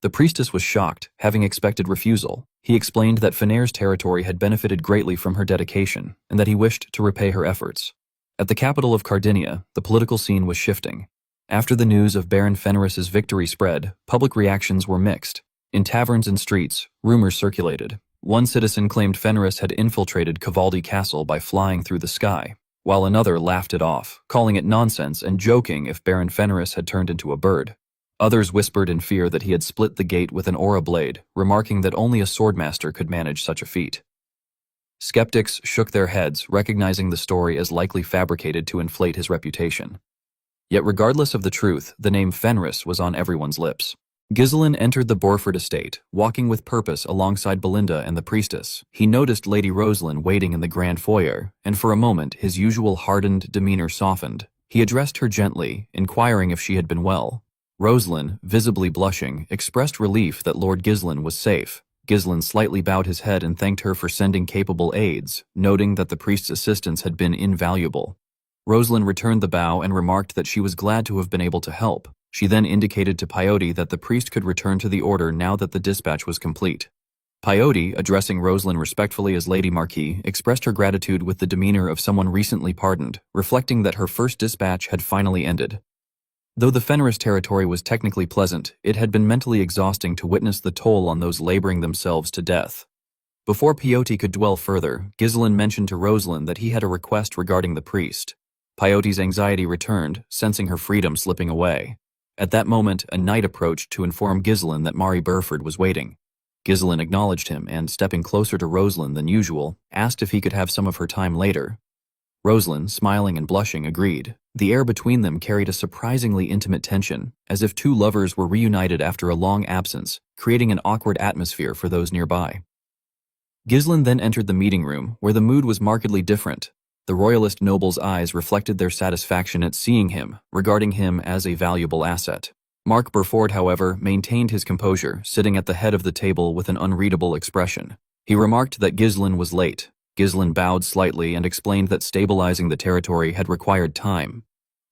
A: The priestess was shocked, having expected refusal. He explained that Fener's territory had benefited greatly from her dedication, and that he wished to repay her efforts. At the capital of Cardinia, the political scene was shifting. After the news of Baron Fenris's victory spread, public reactions were mixed. In taverns and streets, rumors circulated. One citizen claimed Fenris had infiltrated Cavaldi Castle by flying through the sky, while another laughed it off, calling it nonsense and joking if Baron Fenris had turned into a bird. Others whispered in fear that he had split the gate with an aura blade, remarking that only a swordmaster could manage such a feat. Skeptics shook their heads, recognizing the story as likely fabricated to inflate his reputation. Yet regardless of the truth, the name Fenris was on everyone's lips. Ghislaine entered the Borford estate, walking with purpose alongside Belinda and the priestess. He noticed Lady Rosalind waiting in the grand foyer, and for a moment his usual hardened demeanor softened. He addressed her gently, inquiring if she had been well. Rosalind, visibly blushing, expressed relief that Lord Ghislaine was safe. Ghislaine slightly bowed his head and thanked her for sending capable aides, noting that the priest's assistance had been invaluable. Rosalind returned the bow and remarked that she was glad to have been able to help. She then indicated to Peyote that the priest could return to the order now that the dispatch was complete. Peyote, addressing Rosalind respectfully as Lady Marquis, expressed her gratitude with the demeanor of someone recently pardoned, reflecting that her first dispatch had finally ended. Though the Fenris territory was technically pleasant, it had been mentally exhausting to witness the toll on those laboring themselves to death. Before Peyote could dwell further, Ghislaine mentioned to Rosalind that he had a request regarding the priest. Peyote's anxiety returned, sensing her freedom slipping away. At that moment, a knight approached to inform Ghislaine that Mari Burford was waiting. Ghislaine acknowledged him and, stepping closer to Rosalind than usual, asked if he could have some of her time later. Rosalind, smiling and blushing, agreed. The air between them carried a surprisingly intimate tension, as if two lovers were reunited after a long absence, creating an awkward atmosphere for those nearby. Ghislaine then entered the meeting room, where the mood was markedly different. The royalist noble's eyes reflected their satisfaction at seeing him, regarding him as a valuable asset. Mark Burford, however, maintained his composure, sitting at the head of the table with an unreadable expression. He remarked that Ghislaine was late. Ghislaine bowed slightly and explained that stabilizing the territory had required time.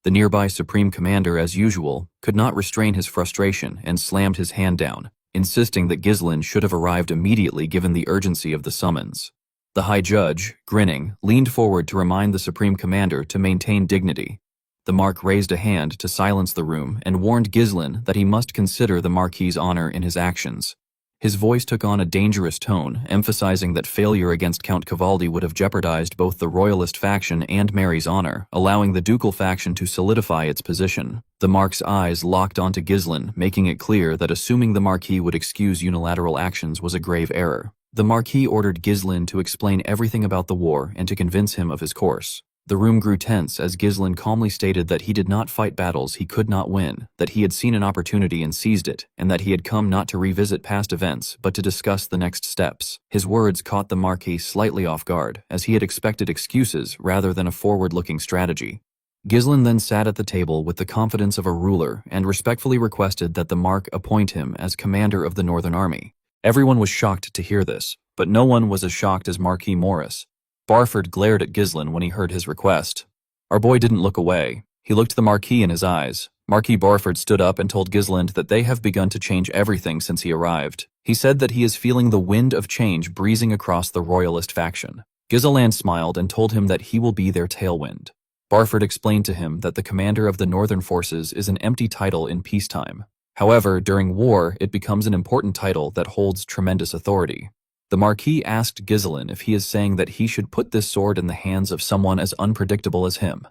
A: The nearby Supreme Commander, as usual, could not restrain his frustration and slammed his hand down, insisting that Ghislaine should have arrived immediately given the urgency of the summons. The High Judge, grinning, leaned forward to remind the Supreme Commander to maintain dignity. The Mark raised a hand to silence the room and warned Ghislaine that he must consider the Marquis's honor in his actions. His voice took on a dangerous tone, emphasizing that failure against Count Cavaldi would have jeopardized both the royalist faction and Mary's honor, allowing the ducal faction to solidify its position. The Mark's eyes locked onto Ghislaine, making it clear that assuming the Marquis would excuse unilateral actions was a grave error. The Marquis ordered Ghislaine to explain everything about the war and to convince him of his course. The room grew tense as Ghislaine calmly stated that he did not fight battles he could not win, that he had seen an opportunity and seized it, and that he had come not to revisit past events but to discuss the next steps. His words caught the Marquis slightly off guard, as he had expected excuses rather than a forward-looking strategy. Ghislaine then sat at the table with the confidence of a ruler and respectfully requested that the Mark appoint him as commander of the Northern Army. Everyone was shocked to hear this, but no one was as shocked as Marquis Morris. Barford glared at Ghislaine when he heard his request. Our boy didn't look away. He looked the Marquis in his eyes, Marquis Barford stood up and told Gisland that they have begun to change everything since he arrived. He said that he is feeling the wind of change breezing across the royalist faction. Gisland smiled and told him that he will be their tailwind. Barford explained to him that the commander of the northern forces is an empty title in peacetime. However, during war, it becomes an important title that holds tremendous authority. The Marquis asked Gisland if he is saying that he should put this sword in the hands of someone as unpredictable as him.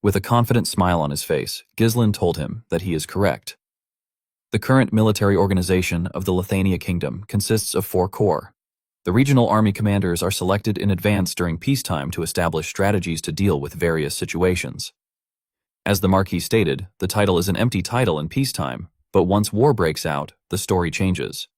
A: With a confident smile on his face, Gisland told him that he is correct. The current military organization of the Lithania Kingdom consists of 4 corps. The regional army commanders are selected in advance during peacetime to establish strategies to deal with various situations. As the Marquis stated, the title is an empty title in peacetime, but once war breaks out, the story changes.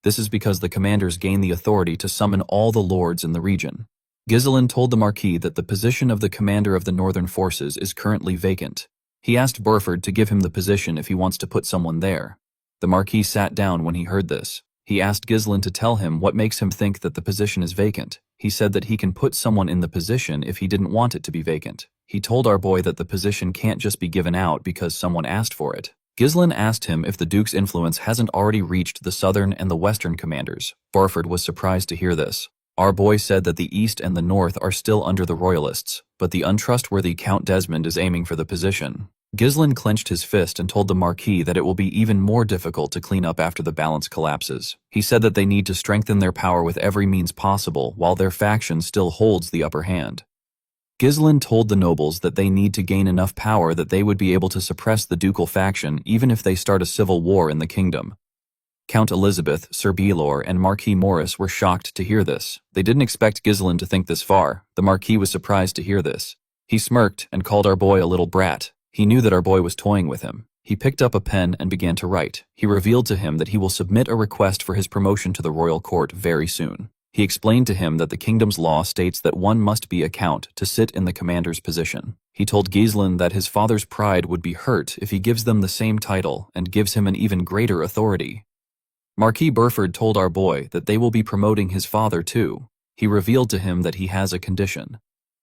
A: This is because the commanders gain the authority to summon all the lords in the region. Gisland told the Marquis that the position of the commander of the northern forces is currently vacant. He asked Barford to give him the position if he wants to put someone there. The Marquis sat down when he heard this. He asked Gisland to tell him what makes him think that the position is vacant. He said that he can put someone in the position if he didn't want it to be vacant. He told our boy that the position can't just be given out because someone asked for it. Gisland asked him if the Duke's influence hasn't already reached the southern and the western commanders. Barford was surprised to hear this. Our boy said that the east and the north are still under the royalists, but the untrustworthy Count Desmond is aiming for the position. Gisland clenched his fist and told the Marquis that it will be even more difficult to clean up after the balance collapses. He said that they need to strengthen their power with every means possible while their faction still holds the upper hand. Gisland told the nobles that they need to gain enough power that they would be able to suppress the ducal faction even if they start a civil war in the kingdom. Count Elizabeth, Sir Belor, and Marquis Morris were shocked to hear this. They didn't expect Gisland to think this far. The Marquis was surprised to hear this. He smirked and called our boy a little brat. He knew that our boy was toying with him. He picked up a pen and began to write. He revealed to him that he will submit a request for his promotion to the royal court very soon. He explained to him that the kingdom's law states that one must be a count to sit in the commander's position. He told Gisland that his father's pride would be hurt if he gives them the same title and gives him an even greater authority. Marquis Barford told our boy that they will be promoting his father too. He revealed to him that he has a condition.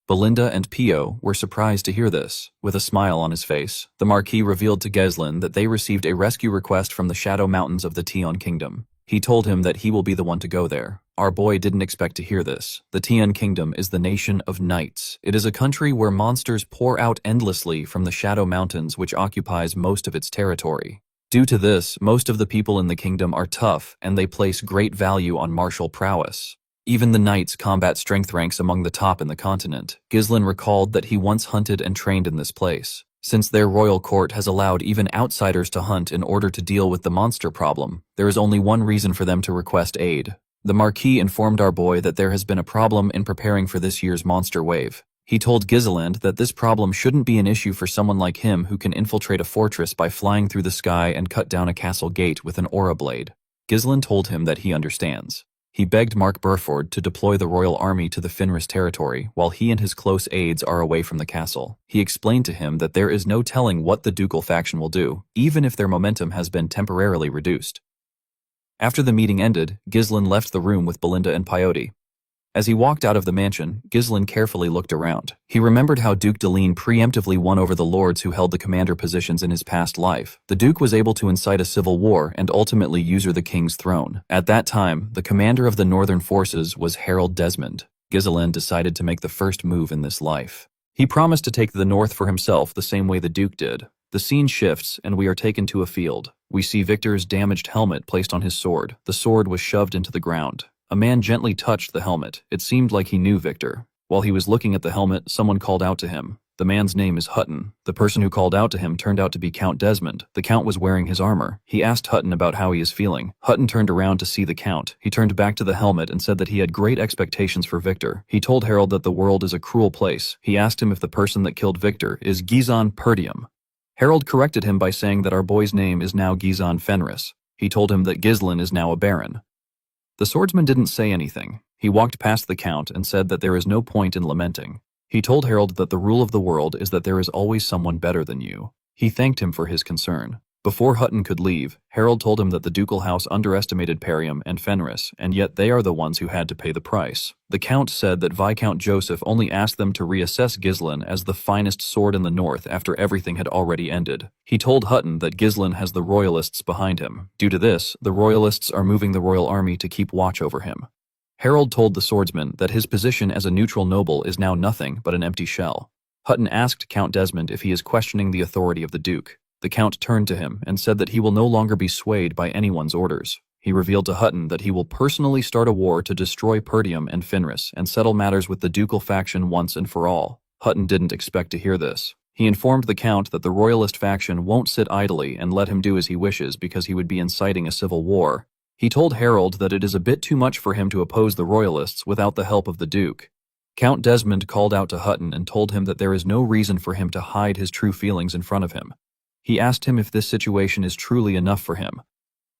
A: Belinda and Pio were surprised to hear this. With a smile on his face, the Marquis revealed to Gisland that they received a rescue request from the Shadow Mountains of the Tion Kingdom. He told him that he will be the one to go there. Our boy didn't expect to hear this. The Tion Kingdom is the nation of knights. It is a country where monsters pour out endlessly from the Shadow Mountains, which occupies most of its territory. Due to this, most of the people in the kingdom are tough, and they place great value on martial prowess. Even the knights' combat strength ranks among the top in the continent. Gisland recalled that he once hunted and trained in this place. Since their royal court has allowed even outsiders to hunt in order to deal with the monster problem, there is only one reason for them to request aid. The Marquis informed our boy that there has been a problem in preparing for this year's monster wave. He told Gisland that this problem shouldn't be an issue for someone like him who can infiltrate a fortress by flying through the sky and cut down a castle gate with an aura blade. Gisland told him that he understands. He begged Mark Burford to deploy the royal army to the Fenris territory while he and his close aides are away from the castle. He explained to him that there is no telling what the ducal faction will do, even if their momentum has been temporarily reduced. After the meeting ended, Gisland left the room with Belinda and Peyote. As he walked out of the mansion, Gisland carefully looked around. He remembered how Duke Deline preemptively won over the lords who held the commander positions in his past life. The Duke was able to incite a civil war and ultimately usurp the king's throne. At that time, the commander of the northern forces was Harold Desmond. Gisland decided to make the first move in this life. He promised to take the north for himself the same way the Duke did. The scene shifts and we are taken to a field. We see Victor's damaged helmet placed on his sword. The sword was shoved into the ground. A man gently touched the helmet. It seemed like he knew Victor. While he was looking at the helmet, someone called out to him. The man's name is Hutton. The person who called out to him turned out to be Count Desmond. The Count was wearing his armor. He asked Hutton about how he is feeling. Hutton turned around to see the Count. He turned back to the helmet and said that he had great expectations for Victor. He told Harold that the world is a cruel place. He asked him if the person that killed Victor is Gizon Perdium. Harold corrected him by saying that our boy's name is now Gizon Fenris. He told him that Gisland is now a baron. The swordsman didn't say anything. He walked past the Count and said that there is no point in lamenting. He told Harold that the rule of the world is that there is always someone better than you. He thanked him for his concern. Before Hutton could leave, Harold told him that the ducal house underestimated Perium and Fenris, and yet they are the ones who had to pay the price. The Count said that Viscount Joseph only asked them to reassess Ghislain as the finest sword in the north after everything had already ended. He told Hutton that Ghislain has the royalists behind him. Due to this, the royalists are moving the royal army to keep watch over him. Harold told the swordsman that his position as a neutral noble is now nothing but an empty shell. Hutton asked Count Desmond if he is questioning the authority of the Duke. The Count turned to him and said that he will no longer be swayed by anyone's orders. He revealed to Hutton that he will personally start a war to destroy Perdium and Fenris and settle matters with the ducal faction once and for all. Hutton didn't expect to hear this. He informed the Count that the royalist faction won't sit idly and let him do as he wishes because he would be inciting a civil war. He told Harold that it is a bit too much for him to oppose the royalists without the help of the Duke. Count Desmond called out to Hutton and told him that there is no reason for him to hide his true feelings in front of him. He asked him if this situation is truly enough for him.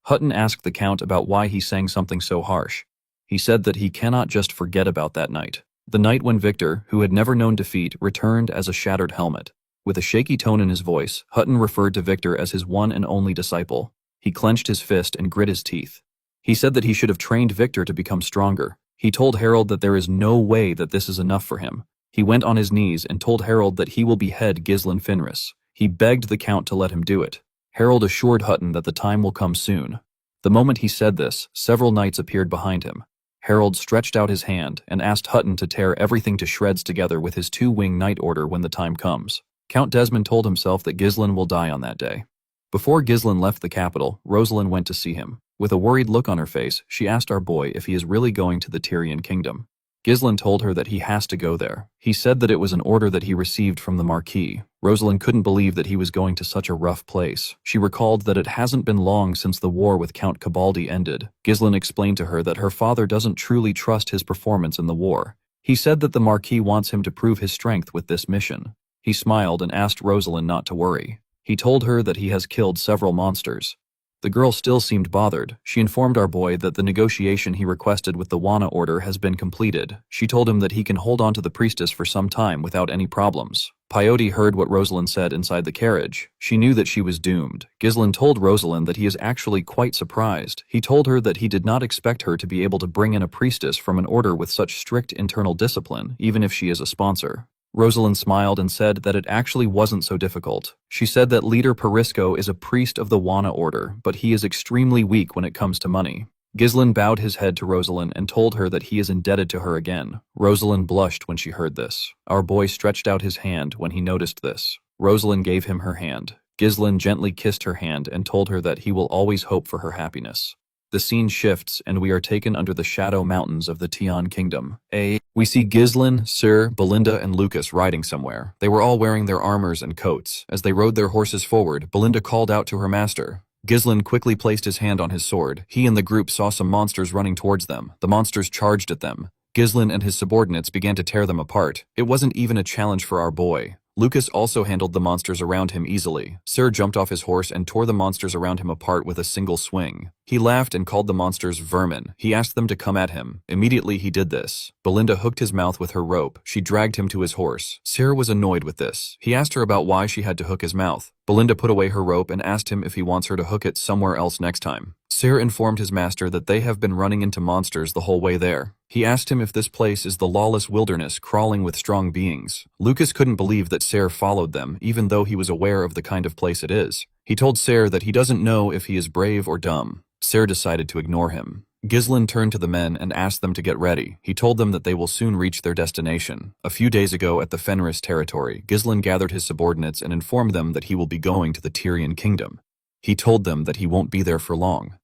A: Hutton asked the Count about why he sang something so harsh. He said that he cannot just forget about that night. The night when Victor, who had never known defeat, returned as a shattered helmet. With a shaky tone in his voice, Hutton referred to Victor as his one and only disciple. He clenched his fist and grit his teeth. He said that he should have trained Victor to become stronger. He told Harold that there is no way that this is enough for him. He went on his knees and told Harold that he will behead Ghislain Fenris. He begged the Count to let him do it. Harold assured Hutton that the time will come soon. The moment he said this, several knights appeared behind him. Harold stretched out his hand and asked Hutton to tear everything to shreds together with his two-wing knight order when the time comes. Count Desmond told himself that Ghislain will die on that day. Before Ghislain left the capital, Rosalind went to see him. With a worried look on her face, she asked our boy if he is really going to the Tyrian kingdom. Ghislain told her that he has to go there. He said that it was an order that he received from the Marquis. Rosalind couldn't believe that he was going to such a rough place. She recalled that it hasn't been long since the war with Count Cabaldi ended. Ghislain explained to her that her father doesn't truly trust his performance in the war. He said that the Marquis wants him to prove his strength with this mission. He smiled and asked Rosalind not to worry. He told her that he has killed several monsters. The girl still seemed bothered. She informed our boy that the negotiation he requested with the Wana order has been completed. She told him that he can hold on to the priestess for some time without any problems. Peyote heard what Rosalind said inside the carriage. She knew that she was doomed. Ghislain told Rosalind that he is actually quite surprised. He told her that he did not expect her to be able to bring in a priestess from an order with such strict internal discipline, even if she is a sponsor. Rosalind smiled and said that it actually wasn't so difficult. She said that leader Perisco is a priest of the Wana order, but he is extremely weak when it comes to money. Ghislain bowed his head to Rosalind and told her that he is indebted to her again. Rosalind blushed when she heard this. Our boy stretched out his hand when he noticed this. Rosalind gave him her hand. Ghislain gently kissed her hand and told her that he will always hope for her happiness. The scene shifts, and we are taken under the shadow mountains of the Tian Kingdom. We see Ghislain, Sir, Belinda, and Lucas riding somewhere. They were all wearing their armors and coats. As they rode their horses forward, Belinda called out to her master. Ghislain quickly placed his hand on his sword. He and the group saw some monsters running towards them. The monsters charged at them. Ghislain and his subordinates began to tear them apart. It wasn't even a challenge for our boy. Lucas also handled the monsters around him easily. Sir jumped off his horse and tore the monsters around him apart with a single swing. He laughed and called the monsters vermin. He asked them to come at him. Immediately he did this. Belinda hooked his mouth with her rope. She dragged him to his horse. Sir was annoyed with this. He asked her about why she had to hook his mouth. Belinda put away her rope and asked him if he wants her to hook it somewhere else next time. Sir informed his master that they have been running into monsters the whole way there. He asked him if this place is the lawless wilderness crawling with strong beings. Lucas couldn't believe that Sir followed them, even though he was aware of the kind of place it is. He told Sir that he doesn't know if he is brave or dumb. Sir decided to ignore him. Ghislain turned to the men and asked them to get ready. He told them that they will soon reach their destination. A few days ago at the Fenris territory, Ghislain gathered his subordinates and informed them that he will be going to the Tyrian kingdom. He told them that he won't be there for long.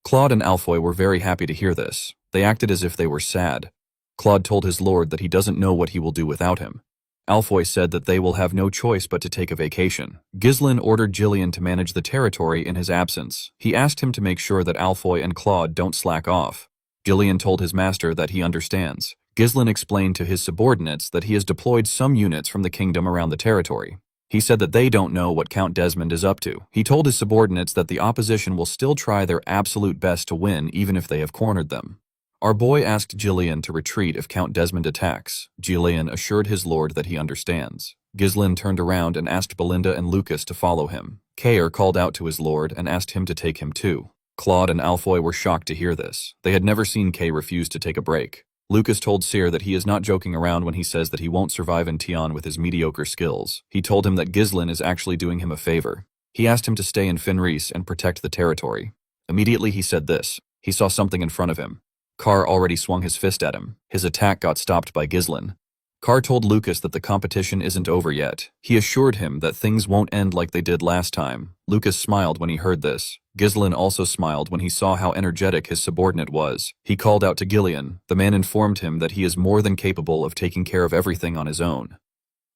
A: Claude and Alfoy were very happy to hear this. They acted as if they were sad. Claude told his lord that he doesn't know what he will do without him. Alfoy said that they will have no choice but to take a vacation. Ghislain ordered Gillian to manage the territory in his absence. He asked him to make sure that Alfoy and Claude don't slack off. Gillian told his master that he understands. Ghislain explained to his subordinates that he has deployed some units from the kingdom around the territory. He said that they don't know what Count Desmond is up to. He told his subordinates that the opposition will still try their absolute best to win even if they have cornered them. Our boy asked Gillian to retreat if Count Desmond attacks. Gillian assured his lord that he understands. Ghislain turned around and asked Belinda and Lucas to follow him. Kair called out to his lord and asked him to take him too. Claude and Alfoy were shocked to hear this. They had never seen Kay refuse to take a break. Lucas told Cyr that he is not joking around when he says that he won't survive in Tion with his mediocre skills. He told him that Ghislain is actually doing him a favor. He asked him to stay in Fenris and protect the territory. Immediately he said this. He saw something in front of him. Carr already swung his fist at him. His attack got stopped by Ghislain. Carr told Lucas that the competition isn't over yet. He assured him that things won't end like they did last time. Lucas smiled when he heard this. Ghislain also smiled when he saw how energetic his subordinate was. He called out to Gillian. The man informed him that he is more than capable of taking care of everything on his own.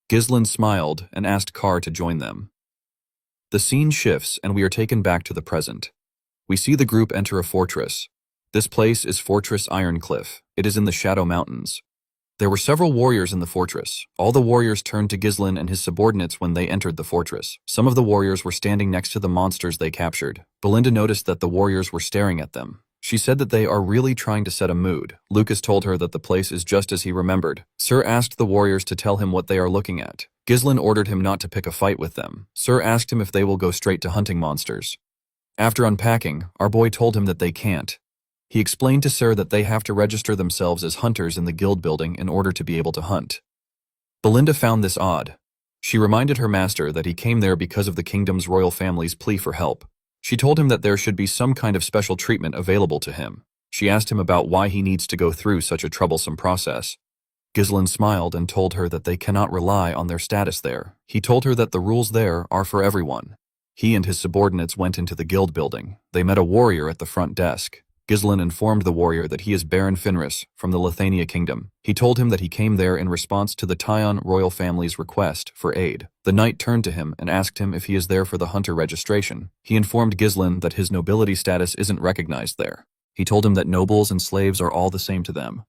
A: Ghislain smiled and asked Carr to join them. The scene shifts and we are taken back to the present. We see the group enter a fortress. This place is Fortress Ironcliff. It is in the Shadow Mountains. There were several warriors in the fortress. All the warriors turned to Ghislain and his subordinates when they entered the fortress. Some of the warriors were standing next to the monsters they captured. Belinda noticed that the warriors were staring at them. She said that they are really trying to set a mood. Lucas told her that the place is just as he remembered. Cyr asked the warriors to tell him what they are looking at. Ghislain ordered him not to pick a fight with them. Cyr asked him if they will go straight to hunting monsters. After unpacking, our boy told him that they can't. He explained to Cyr that they have to register themselves as hunters in the guild building in order to be able to hunt. Belinda found this odd. She reminded her master that he came there because of the kingdom's royal family's plea for help. She told him that there should be some kind of special treatment available to him. She asked him about why he needs to go through such a troublesome process. Ghislain smiled and told her that they cannot rely on their status there. He told her that the rules there are for everyone. He and his subordinates went into the guild building. They met a warrior at the front desk. Ghislain informed the warrior that he is Baron Fenris from the Lithania kingdom. He told him that he came there in response to the Tion royal family's request for aid. The knight turned to him and asked him if he is there for the hunter registration. He informed Ghislain that his nobility status isn't recognized there. He told him that nobles and slaves are all the same to them.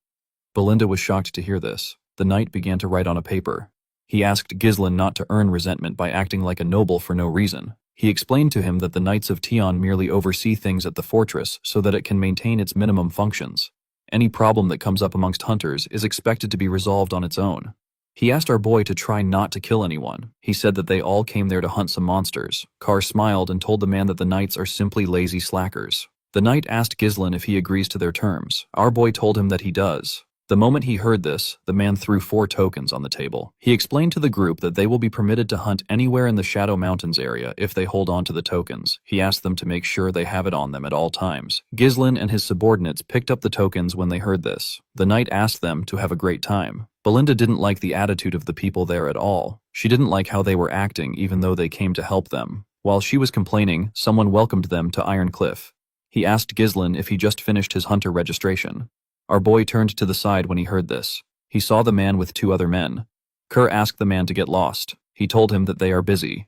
A: Belinda was shocked to hear this. The knight began to write on a paper. He asked Ghislain not to earn resentment by acting like a noble for no reason. He explained to him that the Knights of Tion merely oversee things at the fortress so that it can maintain its minimum functions. Any problem that comes up amongst hunters is expected to be resolved on its own. He asked our boy to try not to kill anyone. He said that they all came there to hunt some monsters. Carr smiled and told the man that the Knights are simply lazy slackers. The Knight asked Ghislain if he agrees to their terms. Our boy told him that he does. The moment he heard this, the man threw 4 tokens on the table. He explained to the group that they will be permitted to hunt anywhere in the Shadow Mountains area if they hold on to the tokens. He asked them to make sure they have it on them at all times. Ghislain and his subordinates picked up the tokens when they heard this. The knight asked them to have a great time. Belinda didn't like the attitude of the people there at all. She didn't like how they were acting even though they came to help them. While she was complaining, someone welcomed them to Ironcliff. He asked Ghislain if he just finished his hunter registration. Our boy turned to the side when he heard this. He saw the man with 2 other men. Kerr asked the man to get lost. He told him that they are busy.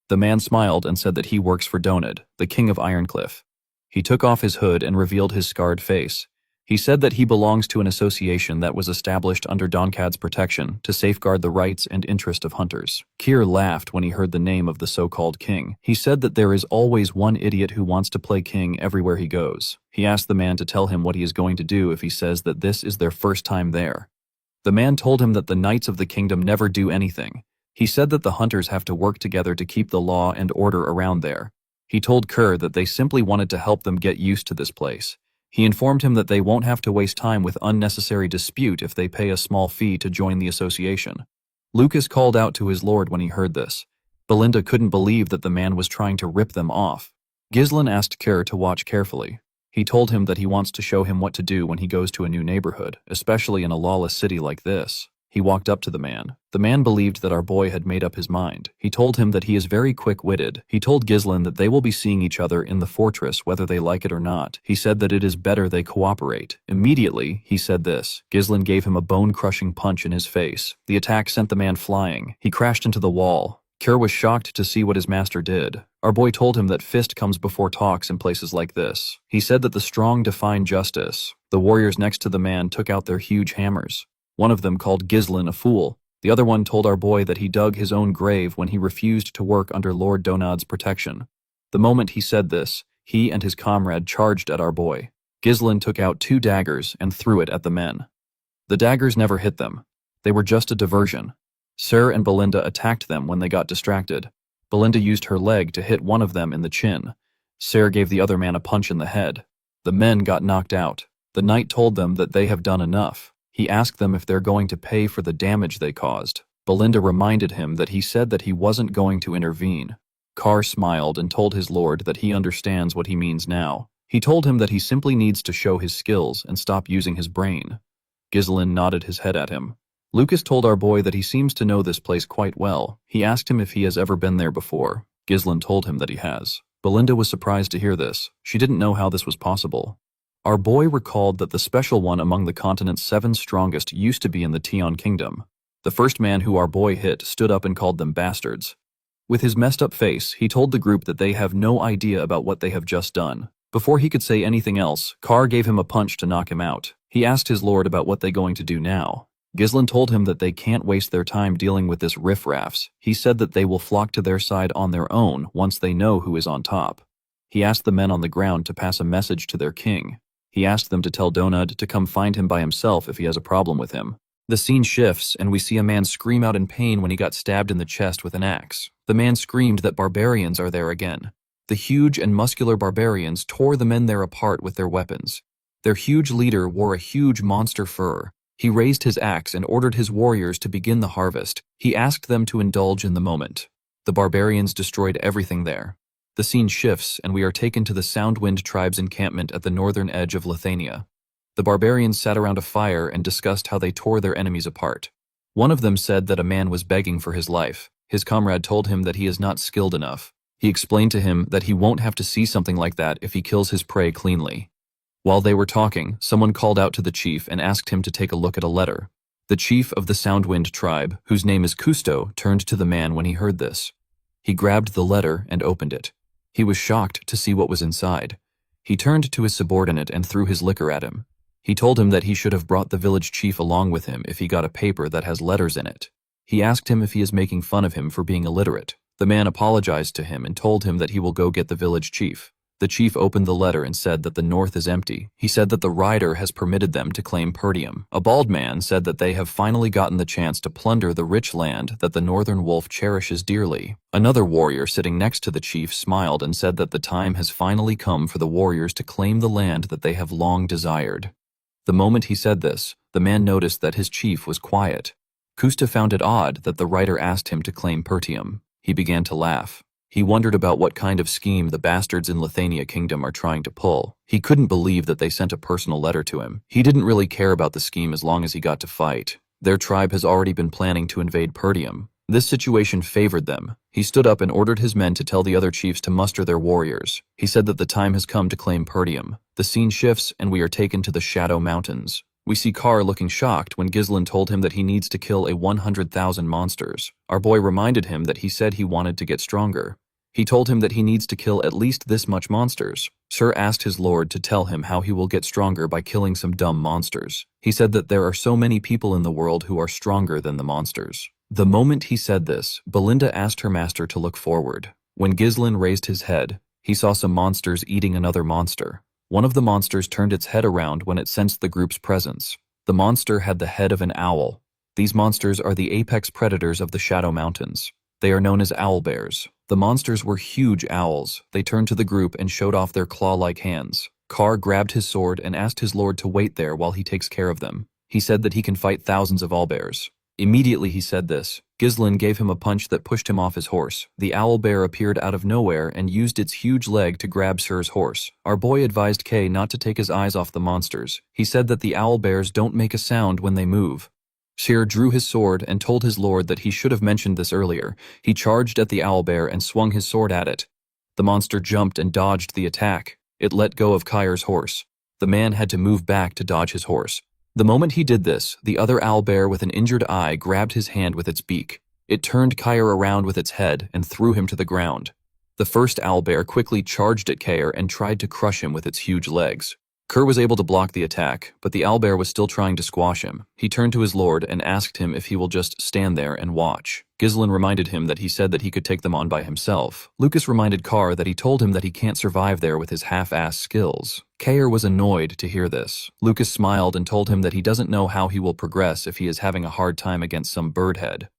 A: The man smiled and said that he works for Donad, the king of Ironcliff. He took off his hood and revealed his scarred face. He said that he belongs to an association that was established under Donkad's protection to safeguard the rights and interest of hunters. Keir laughed when he heard the name of the so-called king. He said that there is always one idiot who wants to play king everywhere he goes. He asked the man to tell him what he is going to do if he says that this is their first time there. The man told him that the knights of the kingdom never do anything. He said that the hunters have to work together to keep the law and order around there. He told Kerr that they simply wanted to help them get used to this place. He informed him that they won't have to waste time with unnecessary dispute if they pay a small fee to join the association. Lucas called out to his lord when he heard this. Belinda couldn't believe that the man was trying to rip them off. Ghislain asked Kerr to watch carefully. He told him that he wants to show him what to do when he goes to a new neighborhood, especially in a lawless city like this. He walked up to the man. The man believed that our boy had made up his mind. He told him that he is very quick-witted. He told Ghislain that they will be seeing each other in the fortress whether they like it or not. He said that it is better they cooperate. Immediately, he said this. Ghislain gave him a bone-crushing punch in his face. The attack sent the man flying. He crashed into the wall. Kerr was shocked to see what his master did. Our boy told him that fist comes before talks in places like this. He said that the strong define justice. The warriors next to the man took out their huge hammers. One of them called Ghislain a fool. The other one told our boy that he dug his own grave when he refused to work under Lord Donad's protection. The moment he said this, he and his comrade charged at our boy. Ghislain took out 2 daggers and threw it at the men. The daggers never hit them. They were just a diversion. Cyr and Belinda attacked them when they got distracted. Belinda used her leg to hit one of them in the chin. Sarah gave the other man a punch in the head. The men got knocked out. The knight told them that they have done enough. He asked them if they're going to pay for the damage they caused. Belinda reminded him that he said that he wasn't going to intervene. Carr smiled and told his lord that he understands what he means now. He told him that he simply needs to show his skills and stop using his brain. Ghislain nodded his head at him. Lucas told our boy that he seems to know this place quite well. He asked him if he has ever been there before. Ghislain told him that he has. Belinda was surprised to hear this. She didn't know how this was possible. Our boy recalled that the special one among the continent's 7 strongest used to be in the Tion Kingdom. The first man who our boy hit stood up and called them bastards. With his messed up face, he told the group that they have no idea about what they have just done. Before he could say anything else, Carr gave him a punch to knock him out. He asked his lord about what they're going to do now. Ghislain told him that they can't waste their time dealing with this riffraffs. He said that they will flock to their side on their own once they know who is on top. He asked the men on the ground to pass a message to their king. He asked them to tell Donud to come find him by himself if he has a problem with him. The scene shifts, and we see a man scream out in pain when he got stabbed in the chest with an axe. The man screamed that barbarians are there again. The huge and muscular barbarians tore the men there apart with their weapons. Their huge leader wore a huge monster fur. He raised his axe and ordered his warriors to begin the harvest. He asked them to indulge in the moment. The barbarians destroyed everything there. The scene shifts, and we are taken to the Soundwind tribe's encampment at the northern edge of Lithuania. The barbarians sat around a fire and discussed how they tore their enemies apart. One of them said that a man was begging for his life. His comrade told him that he is not skilled enough. He explained to him that he won't have to see something like that if he kills his prey cleanly. While they were talking, someone called out to the chief and asked him to take a look at a letter. The chief of the Soundwind tribe, whose name is Kusto, turned to the man when he heard this. He grabbed the letter and opened it. He was shocked to see what was inside. He turned to his subordinate and threw his liquor at him. He told him that he should have brought the village chief along with him if he got a paper that has letters in it. He asked him if he is making fun of him for being illiterate. The man apologized to him and told him that he will go get the village chief. The chief opened the letter and said that the north is empty. He said that the rider has permitted them to claim Perdium. A bald man said that they have finally gotten the chance to plunder the rich land that the northern wolf cherishes dearly. Another warrior sitting next to the chief smiled and said that the time has finally come for the warriors to claim the land that they have long desired. The moment he said this, the man noticed that his chief was quiet. Kusta found it odd that the rider asked him to claim Pertium. He began to laugh. He wondered about what kind of scheme the bastards in Lithuania Kingdom are trying to pull. He couldn't believe that they sent a personal letter to him. He didn't really care about the scheme as long as he got to fight. Their tribe has already been planning to invade Perdium. This situation favored them. He stood up and ordered his men to tell the other chiefs to muster their warriors. He said that the time has come to claim Perdium. The scene shifts, and we are taken to the Shadow Mountains. We see Carr looking shocked when Ghislain told him that he needs to kill 100,000 monsters. Our boy reminded him that he said he wanted to get stronger. He told him that he needs to kill at least this much monsters. Sir asked his lord to tell him how he will get stronger by killing some dumb monsters. He said that there are so many people in the world who are stronger than the monsters. The moment he said this, Belinda asked her master to look forward. When Ghislain raised his head, he saw some monsters eating another monster. One of the monsters turned its head around when it sensed the group's presence. The monster had the head of an owl. These monsters are the apex predators of the Shadow Mountains. They are known as owl bears. The monsters were huge owls. They turned to the group and showed off their claw-like hands. Carr grabbed his sword and asked his lord to wait there while he takes care of them. He said that he can fight thousands of owlbears. Immediately he said this, Ghislain gave him a punch that pushed him off his horse. The owlbear appeared out of nowhere and used its huge leg to grab Sir's horse. Our boy advised Kay not to take his eyes off the monsters. He said that the owlbears don't make a sound when they move. Sir drew his sword and told his lord that he should have mentioned this earlier. He charged at the owlbear and swung his sword at it. The monster jumped and dodged the attack. It let go of Kyr's horse. The man had to move back to dodge his horse. The moment he did this, the other owlbear with an injured eye grabbed his hand with its beak. It turned Kyr around with its head and threw him to the ground. The first owlbear quickly charged at Kyr and tried to crush him with its huge legs. Kerr was able to block the attack, but the owlbear was still trying to squash him. He turned to his lord and asked him if he will just stand there and watch. Ghislain reminded him that he said that he could take them on by himself. Lucas reminded Carr that he told him that he can't survive there with his half-ass skills. Kyr was annoyed to hear this. Lucas smiled and told him that he doesn't know how he will progress if he is having a hard time against some birdhead.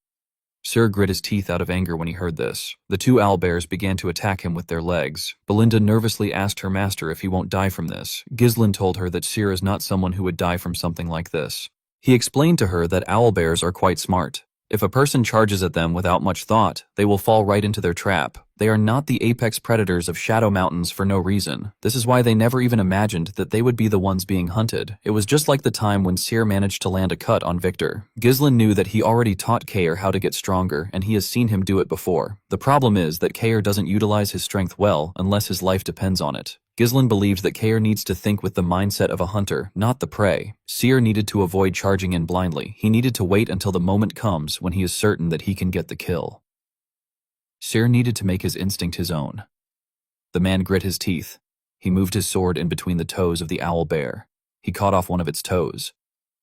A: Sir grit his teeth out of anger when he heard this. The two owlbears began to attack him with their legs. Belinda nervously asked her master if he won't die from this. Ghislaine told her that Sir is not someone who would die from something like this. He explained to her that owlbears are quite smart. If a person charges at them without much thought, they will fall right into their trap. They are not the apex predators of Shadow Mountains for no reason. This is why they never even imagined that they would be the ones being hunted. It was just like the time when Seer managed to land a cut on Victor. Ghislaine knew that he already taught Kair how to get stronger, and he has seen him do it before. The problem is that Kair doesn't utilize his strength well unless his life depends on it. Ghislaine believed that Kair needs to think with the mindset of a hunter, not the prey. Seer needed to avoid charging in blindly. He needed to wait until the moment comes when he is certain that he can get the kill. Seer needed to make his instinct his own. The man grit his teeth. He moved his sword in between the toes of the owl bear. He caught off one of its toes.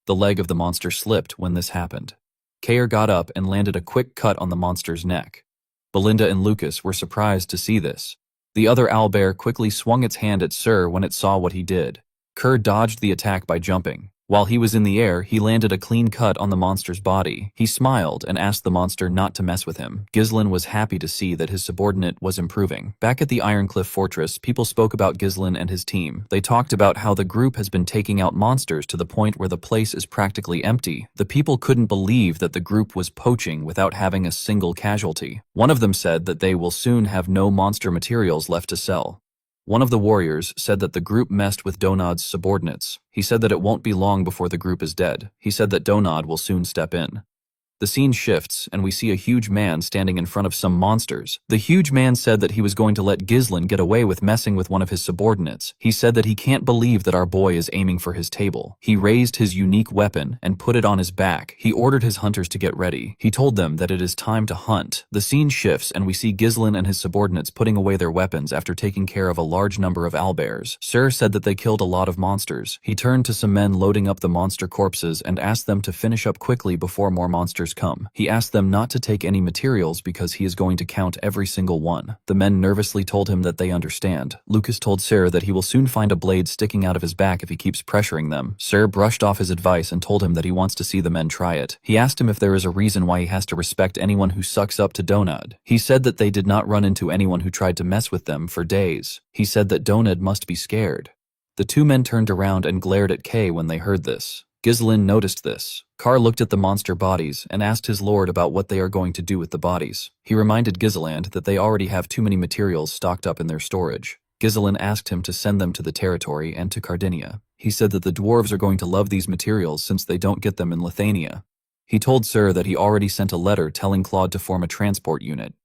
A: The leg of the monster slipped when this happened. Kair got up and landed a quick cut on the monster's neck. Belinda and Lucas were surprised to see this. The other owlbear quickly swung its hand at Sir when it saw what he did. Kerr dodged the attack by jumping. While he was in the air, he landed a clean cut on the monster's body. He smiled and asked the monster not to mess with him. Ghislaine was happy to see that his subordinate was improving. Back at the Ironcliff Fortress, people spoke about Ghislaine and his team. They talked about how the group has been taking out monsters to the point where the place is practically empty. The people couldn't believe that the group was poaching without having a single casualty. One of them said that they will soon have no monster materials left to sell. One of the warriors said that the group messed with Donad's subordinates. He said that it won't be long before the group is dead. He said that Donad will soon step in. The scene shifts, and we see a huge man standing in front of some monsters. The huge man said that he was going to let Ghislaine get away with messing with one of his subordinates. He said that he can't believe that our boy is aiming for his table. He raised his unique weapon and put it on his back. He ordered his hunters to get ready. He told them that it is time to hunt. The scene shifts, and we see Ghislaine and his subordinates putting away their weapons after taking care of a large number of owlbears. Sir said that they killed a lot of monsters. He turned to some men loading up the monster corpses and asked them to finish up quickly before more monsters come. He asked them not to take any materials because he is going to count every single one. The men nervously told him that they understand. Lucas told Sir that he will soon find a blade sticking out of his back if he keeps pressuring them. Sir brushed off his advice and told him that he wants to see the men try it. He asked him if there is a reason why he has to respect anyone who sucks up to Donad. He said that they did not run into anyone who tried to mess with them for days. He said that Donad must be scared. The two men turned around and glared at Kay when they heard this. Ghislaine noticed this. Carr looked at the monster bodies and asked his lord about what they are going to do with the bodies. He reminded Ghislaine that they already have too many materials stocked up in their storage. Ghislaine asked him to send them to the territory and to Cardinia. He said that the dwarves are going to love these materials since they don't get them in Lithania. He told Sir that he already sent a letter telling Claude to form a transport unit.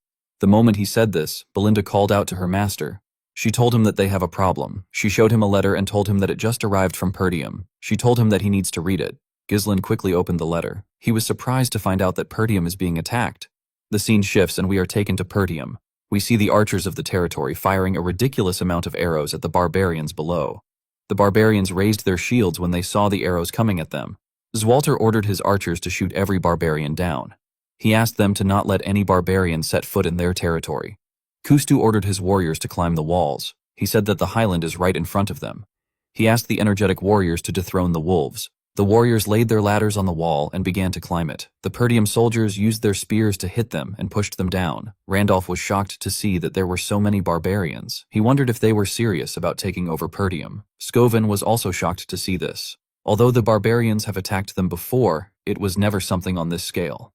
A: The moment he said this, Belinda called out to her master. She told him that they have a problem. She showed him a letter and told him that it just arrived from Perdium. She told him that he needs to read it. Ghislaine quickly opened the letter. He was surprised to find out that Perdium is being attacked. The scene shifts and we are taken to Perdium. We see the archers of the territory firing a ridiculous amount of arrows at the barbarians below. The barbarians raised their shields when they saw the arrows coming at them. Zwalter ordered his archers to shoot every barbarian down. He asked them to not let any barbarian set foot in their territory. Kustu ordered his warriors to climb the walls. He said that the highland is right in front of them. He asked the energetic warriors to dethrone the wolves. The warriors laid their ladders on the wall and began to climb it. The Perdium soldiers used their spears to hit them and pushed them down. Randolph was shocked to see that there were so many barbarians. He wondered if they were serious about taking over Perdium. Scovin was also shocked to see this. Although the barbarians have attacked them before, it was never something on this scale.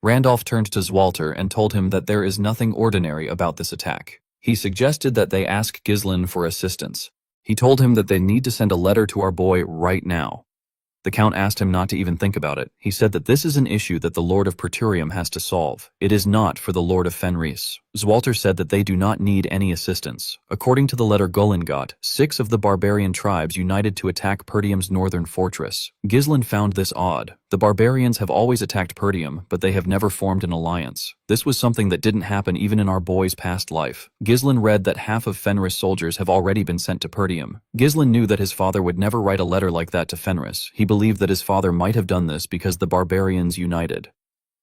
A: Randolph turned to Zwalter and told him that there is nothing ordinary about this attack. He suggested that they ask Ghislaine for assistance. He told him that they need to send a letter to our boy right now. The Count asked him not to even think about it. He said that this is an issue that the Lord of Perturium has to solve. It is not for the Lord of Fenris. Zwalter said that they do not need any assistance. According to the letter Golan got, 6 of the barbarian tribes united to attack Perdium's northern fortress. Ghislaine found this odd. The barbarians have always attacked Perdium, but they have never formed an alliance. This was something that didn't happen even in our boy's past life. Ghislaine read that half of Fenris soldiers have already been sent to Perdium. Ghislaine knew that his father would never write a letter like that to Fenris. He believed that his father might have done this because the barbarians united.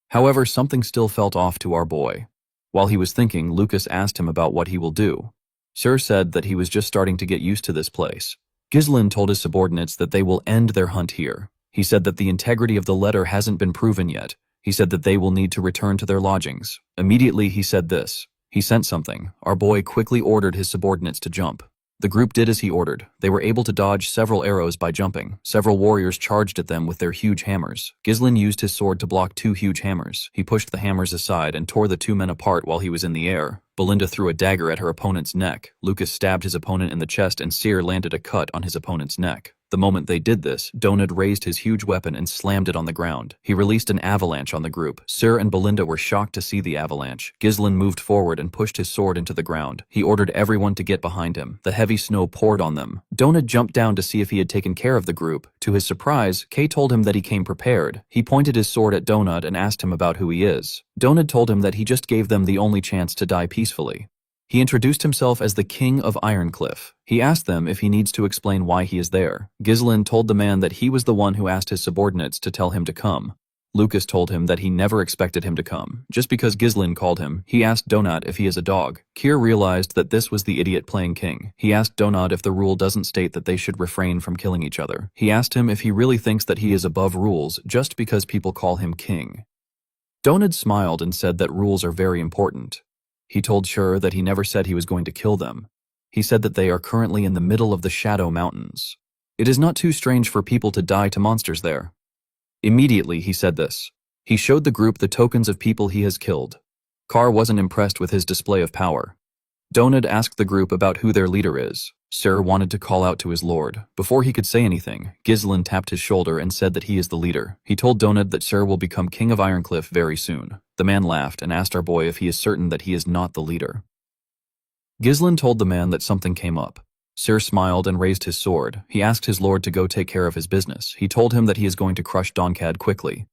A: However, something still felt off to our boy. While he was thinking, Lucas asked him about what he will do. Sir said that he was just starting to get used to this place. Ghislaine told his subordinates that they will end their hunt here. He said that the integrity of the letter hasn't been proven yet. He said that they will need to return to their lodgings. Immediately he said this. He sent something. Our boy quickly ordered his subordinates to jump. The group did as he ordered. They were able to dodge several arrows by jumping. Several warriors charged at them with their huge hammers. Ghislain used his sword to block 2 huge hammers. He pushed the hammers aside and tore the 2 men apart while he was in the air. Belinda threw a dagger at her opponent's neck. Lucas stabbed his opponent in the chest and Cyr landed a cut on his opponent's neck. The moment they did this, Donad raised his huge weapon and slammed it on the ground. He released an avalanche on the group. Cyr and Belinda were shocked to see the avalanche. Ghislain moved forward and pushed his sword into the ground. He ordered everyone to get behind him. The heavy snow poured on them. Donad jumped down to see if he had taken care of the group. To his surprise, Kay told him that he came prepared. He pointed his sword at Donad and asked him about who he is. Donad told him that he just gave them the only chance to die peacefully. He introduced himself as the King of Ironcliff. He asked them if he needs to explain why he is there. Ghislain told the man that he was the one who asked his subordinates to tell him to come. Lucas told him that he never expected him to come. Just because Ghislain called him, he asked Donad if he is a dog. Cyr realized that this was the idiot playing king. He asked Donad if the rule doesn't state that they should refrain from killing each other. He asked him if he really thinks that he is above rules just because people call him king. Donad smiled and said that rules are very important. He told Cyr that he never said he was going to kill them. He said that they are currently in the middle of the Shadow Mountains. It is not too strange for people to die to monsters there. Immediately he said this. He showed the group the tokens of people he has killed. Carr wasn't impressed with his display of power. Donad asked the group about who their leader is. Cyr wanted to call out to his lord. Before he could say anything, Ghislain tapped his shoulder and said that he is the leader. He told Donad that Cyr will become king of Ironcliff very soon. The man laughed and asked our boy if he is certain that he is not the leader. Ghislain told the man that something came up. Cyr smiled and raised his sword. He asked his lord to go take care of his business. He told him that he is going to crush Donkad quickly.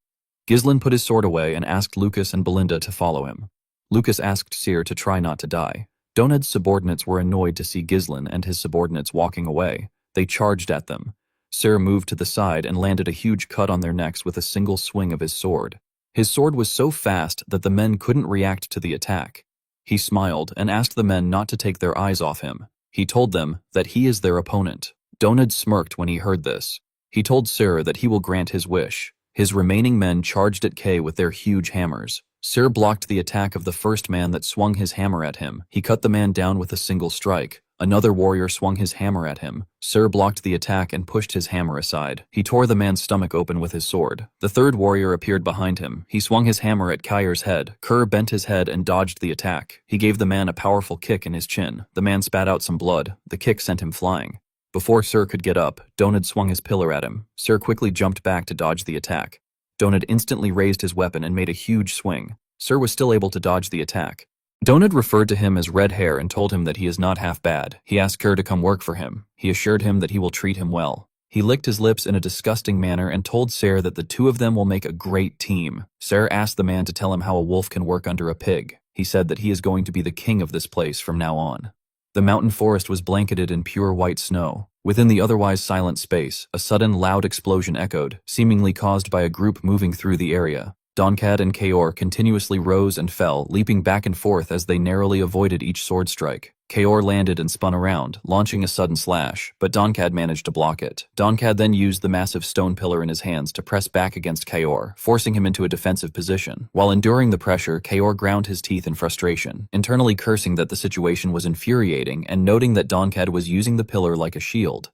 A: Ghislain put his sword away and asked Lucas and Belinda to follow him. Lucas asked Cyr to try not to die. Donad's subordinates were annoyed to see Ghislain and his subordinates walking away. They charged at them. Cyr moved to the side and landed a huge cut on their necks with a single swing of his sword. His sword was so fast that the men couldn't react to the attack. He smiled and asked the men not to take their eyes off him. He told them that he is their opponent. Donad smirked when he heard this. He told Cyr that he will grant his wish. His remaining men charged at Kay with their huge hammers. Cyr blocked the attack of the first man that swung his hammer at him. He cut the man down with a single strike. Another warrior swung his hammer at him. Cyr blocked the attack and pushed his hammer aside. He tore the man's stomach open with his sword. The third warrior appeared behind him. He swung his hammer at Kyr's head. Kerr bent his head and dodged the attack. He gave the man a powerful kick in his chin. The man spat out some blood. The kick sent him flying. Before Cyr could get up, Donad swung his pillar at him. Cyr quickly jumped back to dodge the attack. Donad instantly raised his weapon and made a huge swing. Cyr was still able to dodge the attack. Donad referred to him as Red Hair and told him that he is not half bad. He asked Kerr to come work for him. He assured him that he will treat him well. He licked his lips in a disgusting manner and told Cyr that the two of them will make a great team. Cyr asked the man to tell him how a wolf can work under a pig. He said that he is going to be the king of this place from now on. The mountain forest was blanketed in pure white snow. Within the otherwise silent space, a sudden loud explosion echoed, seemingly caused by a group moving through the area. Donkad and Kaor continuously rose and fell, leaping back and forth as they narrowly avoided each sword strike. Kaor landed and spun around, launching a sudden slash, but Donkad managed to block it. Donkad then used the massive stone pillar in his hands to press back against Kaor, forcing him into a defensive position. While enduring the pressure, Kaor ground his teeth in frustration, internally cursing that the situation was infuriating and noting that Donkad was using the pillar like a shield.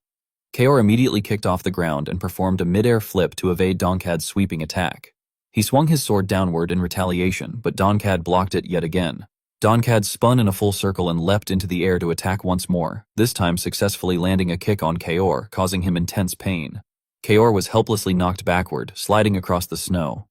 A: Kaor immediately kicked off the ground and performed a mid-air flip to evade Donkad's sweeping attack. He swung his sword downward in retaliation, but Donkad blocked it yet again. Donkad spun in a full circle and leapt into the air to attack once more, this time successfully landing a kick on Kaor, causing him intense pain. Kaor was helplessly knocked backward, sliding across the snow.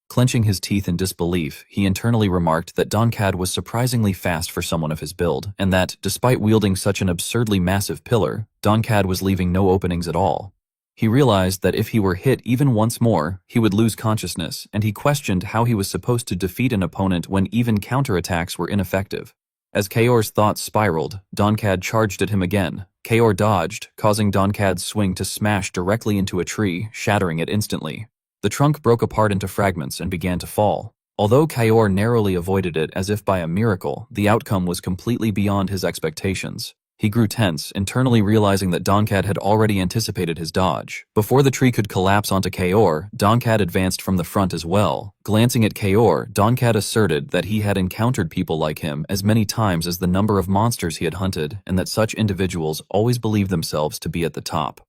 A: Clenching his teeth in disbelief, he internally remarked that Donkad was surprisingly fast for someone of his build, and that, despite wielding such an absurdly massive pillar, Donkad was leaving no openings at all. He realized that if he were hit even once more, he would lose consciousness, and he questioned how he was supposed to defeat an opponent when even counterattacks were ineffective. As Kaor's thoughts spiraled, Donkad charged at him again. Kaor dodged, causing Donkad's swing to smash directly into a tree, shattering it instantly. The trunk broke apart into fragments and began to fall. Although Kaor narrowly avoided it as if by a miracle, the outcome was completely beyond his expectations. He grew tense, internally realizing that Donkad had already anticipated his dodge. Before the tree could collapse onto Kaor, Donkad advanced from the front as well. Glancing at Kaor, Donkad asserted that he had encountered people like him as many times as the number of monsters he had hunted, and that such individuals always believed themselves to be at the top.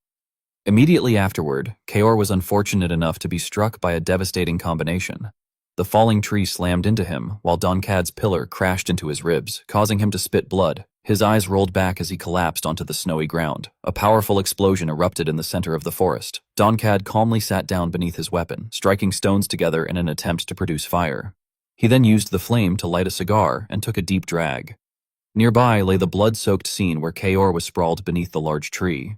A: Immediately afterward, Kaor was unfortunate enough to be struck by a devastating combination. The falling tree slammed into him, while Donkad's pillar crashed into his ribs, causing him to spit blood. His eyes rolled back as he collapsed onto the snowy ground. A powerful explosion erupted in the center of the forest. Donkad calmly sat down beneath his weapon, striking stones together in an attempt to produce fire. He then used the flame to light a cigar and took a deep drag. Nearby lay the blood-soaked scene where Kaor was sprawled beneath the large tree.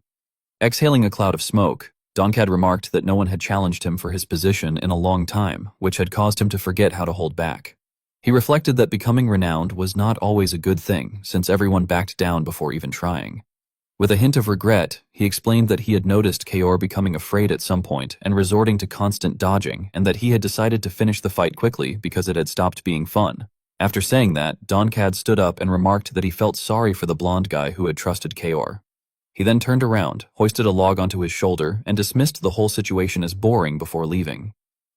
A: Exhaling a cloud of smoke, Donkad remarked that no one had challenged him for his position in a long time, which had caused him to forget how to hold back. He reflected that becoming renowned was not always a good thing, since everyone backed down before even trying. With a hint of regret, he explained that he had noticed Kaor becoming afraid at some point and resorting to constant dodging, and that he had decided to finish the fight quickly because it had stopped being fun. After saying that, Donkad stood up and remarked that he felt sorry for the blonde guy who had trusted Kaor. He then turned around, hoisted a log onto his shoulder, and dismissed the whole situation as boring before leaving.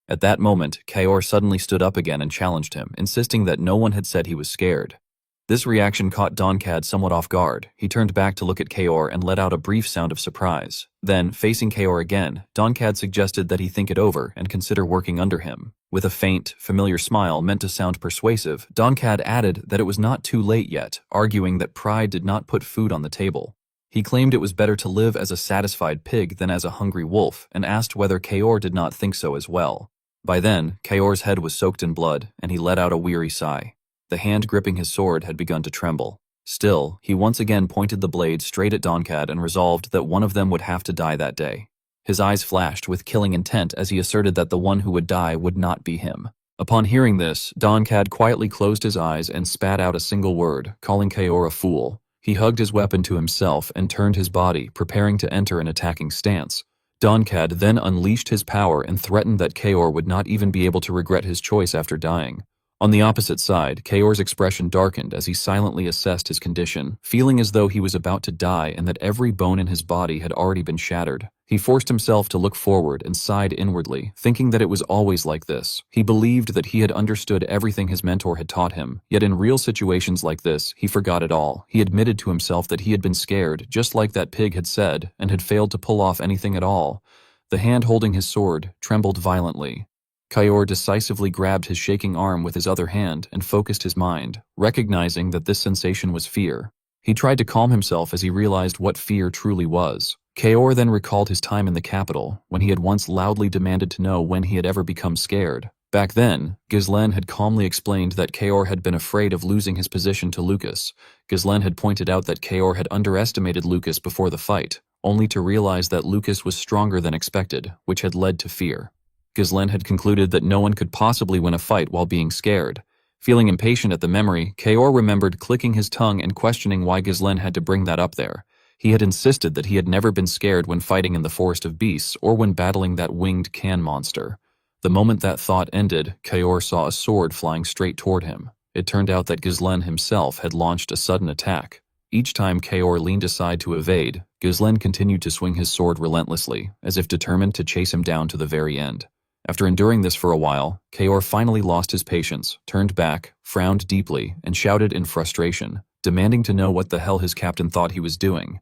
A: At that moment, Kaor suddenly stood up again and challenged him, insisting that no one had said he was scared. This reaction caught Donkad somewhat off guard. He turned back to look at Kaor and let out a brief sound of surprise. Then, facing Kaor again, Donkad suggested that he think it over and consider working under him. With a faint, familiar smile meant to sound persuasive, Donkad added that it was not too late yet, arguing that pride did not put food on the table. He claimed it was better to live as a satisfied pig than as a hungry wolf, and asked whether Kaor did not think so as well. By then, Kaor's head was soaked in blood, and he let out a weary sigh. The hand gripping his sword had begun to tremble. Still, he once again pointed the blade straight at Donkad and resolved that one of them would have to die that day. His eyes flashed with killing intent as he asserted that the one who would die would not be him. Upon hearing this, Donkad quietly closed his eyes and spat out a single word, calling Kaor a fool. He hugged his weapon to himself and turned his body, preparing to enter an attacking stance. Donkad then unleashed his power and threatened that Kaor would not even be able to regret his choice after dying. On the opposite side, Kaor's expression darkened as he silently assessed his condition, feeling as though he was about to die and that every bone in his body had already been shattered. He forced himself to look forward and sighed inwardly, thinking that it was always like this. He believed that he had understood everything his mentor had taught him, yet in real situations like this, he forgot it all. He admitted to himself that he had been scared, just like that pig had said, and had failed to pull off anything at all. The hand holding his sword trembled violently. Kaor decisively grabbed his shaking arm with his other hand and focused his mind, recognizing that this sensation was fear. He tried to calm himself as he realized what fear truly was. Kaor then recalled his time in the capital, when he had once loudly demanded to know when he had ever become scared. Back then, Ghislaine had calmly explained that Kaor had been afraid of losing his position to Lucas. Ghislaine had pointed out that Kaor had underestimated Lucas before the fight, only to realize that Lucas was stronger than expected, which had led to fear. Ghislaine had concluded that no one could possibly win a fight while being scared. Feeling impatient at the memory, Kaor remembered clicking his tongue and questioning why Ghislaine had to bring that up there. He had insisted that he had never been scared when fighting in the Forest of Beasts or when battling that winged can monster. The moment that thought ended, Kaor saw a sword flying straight toward him. It turned out that Ghislaine himself had launched a sudden attack. Each time Kaor leaned aside to evade, Ghislaine continued to swing his sword relentlessly, as if determined to chase him down to the very end. After enduring this for a while, Kaor finally lost his patience, turned back, frowned deeply, and shouted in frustration, demanding to know what the hell his captain thought he was doing.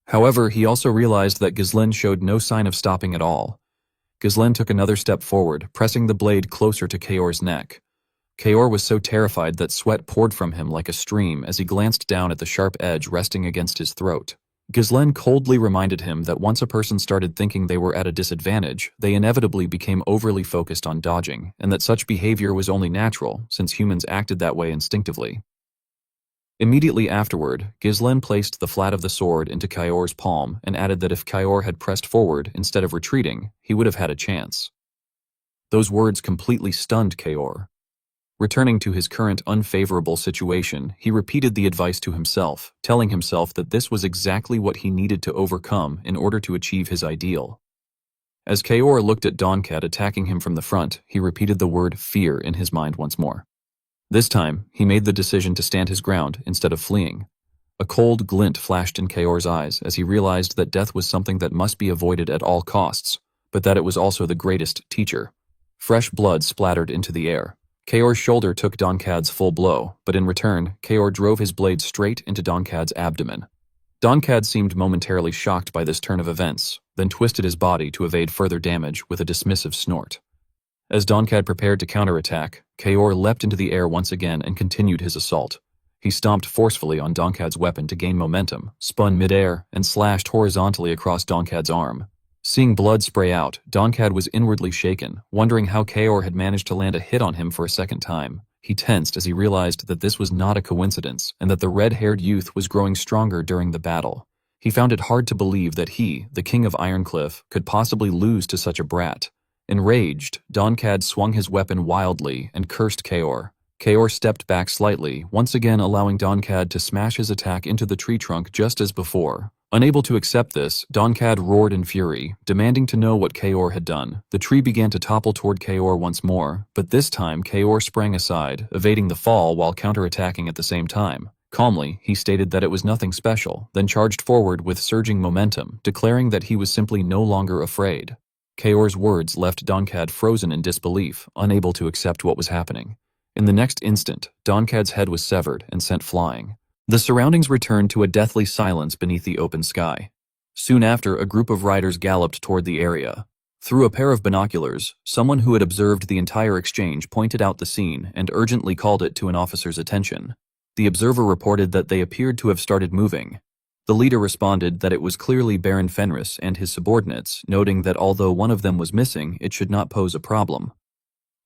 A: However, he also realized that Ghislaine showed no sign of stopping at all. Ghislaine took another step forward, pressing the blade closer to Kaor's neck. Kaor was so terrified that sweat poured from him like a stream as he glanced down at the sharp edge resting against his throat. Ghislaine coldly reminded him that once a person started thinking they were at a disadvantage, they inevitably became overly focused on dodging, and that such behavior was only natural, since humans acted that way instinctively. Immediately afterward, Ghislaine placed the flat of the sword into Kaor's palm and added that if Kaor had pressed forward instead of retreating, he would have had a chance. Those words completely stunned Kaor. Returning to his current unfavorable situation, he repeated the advice to himself, telling himself that this was exactly what he needed to overcome in order to achieve his ideal. As Kaor looked at Donkad attacking him from the front, he repeated the word fear in his mind once more. This time, he made the decision to stand his ground instead of fleeing. A cold glint flashed in Kaor's eyes as he realized that death was something that must be avoided at all costs, but that it was also the greatest teacher. Fresh blood splattered into the air. Kaor's shoulder took Donkad's full blow, but in return, Kaor drove his blade straight into Donkad's abdomen. Donkad seemed momentarily shocked by this turn of events, then twisted his body to evade further damage with a dismissive snort. As Donkad prepared to counterattack, Kaor leapt into the air once again and continued his assault. He stomped forcefully on Donkad's weapon to gain momentum, spun midair, and slashed horizontally across Donkad's arm. Seeing blood spray out, Donkad was inwardly shaken, wondering how Kaor had managed to land a hit on him for a second time. He tensed as he realized that this was not a coincidence and that the red-haired youth was growing stronger during the battle. He found it hard to believe that he, the king of Ironcliff, could possibly lose to such a brat. Enraged, Donkad swung his weapon wildly and cursed Kaor. Kaor stepped back slightly, once again allowing Donkad to smash his attack into the tree trunk just as before. Unable to accept this, Donkad roared in fury, demanding to know what Kaor had done. The tree began to topple toward Kaor once more, but this time Kaor sprang aside, evading the fall while counterattacking at the same time. Calmly, he stated that it was nothing special, then charged forward with surging momentum, declaring that he was simply no longer afraid. Kaor's words left Donkad frozen in disbelief, unable to accept what was happening. In the next instant, Donkad's head was severed and sent flying. The surroundings returned to a deathly silence beneath the open sky. Soon after, a group of riders galloped toward the area. Through a pair of binoculars, someone who had observed the entire exchange pointed out the scene and urgently called it to an officer's attention. The observer reported that they appeared to have started moving. The leader responded that it was clearly Baron Fenris and his subordinates, noting that although one of them was missing, it should not pose a problem.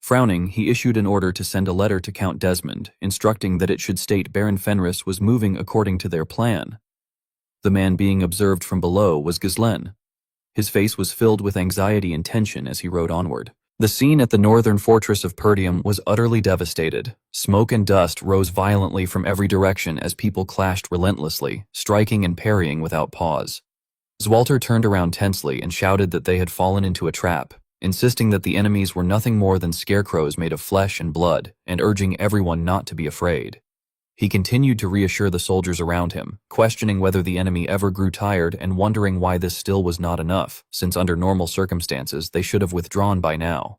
A: Frowning, he issued an order to send a letter to Count Desmond, instructing that it should state Baron Fenris was moving according to their plan. The man being observed from below was Ghislaine. His face was filled with anxiety and tension as he rode onward. The scene at the northern fortress of Perdium was utterly devastated. Smoke and dust rose violently from every direction as people clashed relentlessly, striking and parrying without pause. Zwalter turned around tensely and shouted that they had fallen into a trap, insisting that the enemies were nothing more than scarecrows made of flesh and blood, and urging everyone not to be afraid. He continued to reassure the soldiers around him, questioning whether the enemy ever grew tired and wondering why this still was not enough, since under normal circumstances they should have withdrawn by now.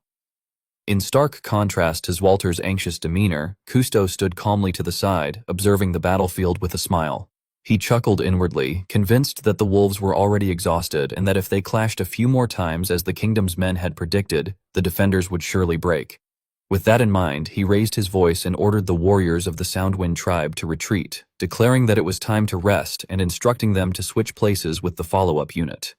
A: In stark contrast to Zwalter's anxious demeanor, Cousteau stood calmly to the side, observing the battlefield with a smile. He chuckled inwardly, convinced that the wolves were already exhausted and that if they clashed a few more times as the kingdom's men had predicted, the defenders would surely break. With that in mind, he raised his voice and ordered the warriors of the Soundwind tribe to retreat, declaring that it was time to rest and instructing them to switch places with the follow-up unit.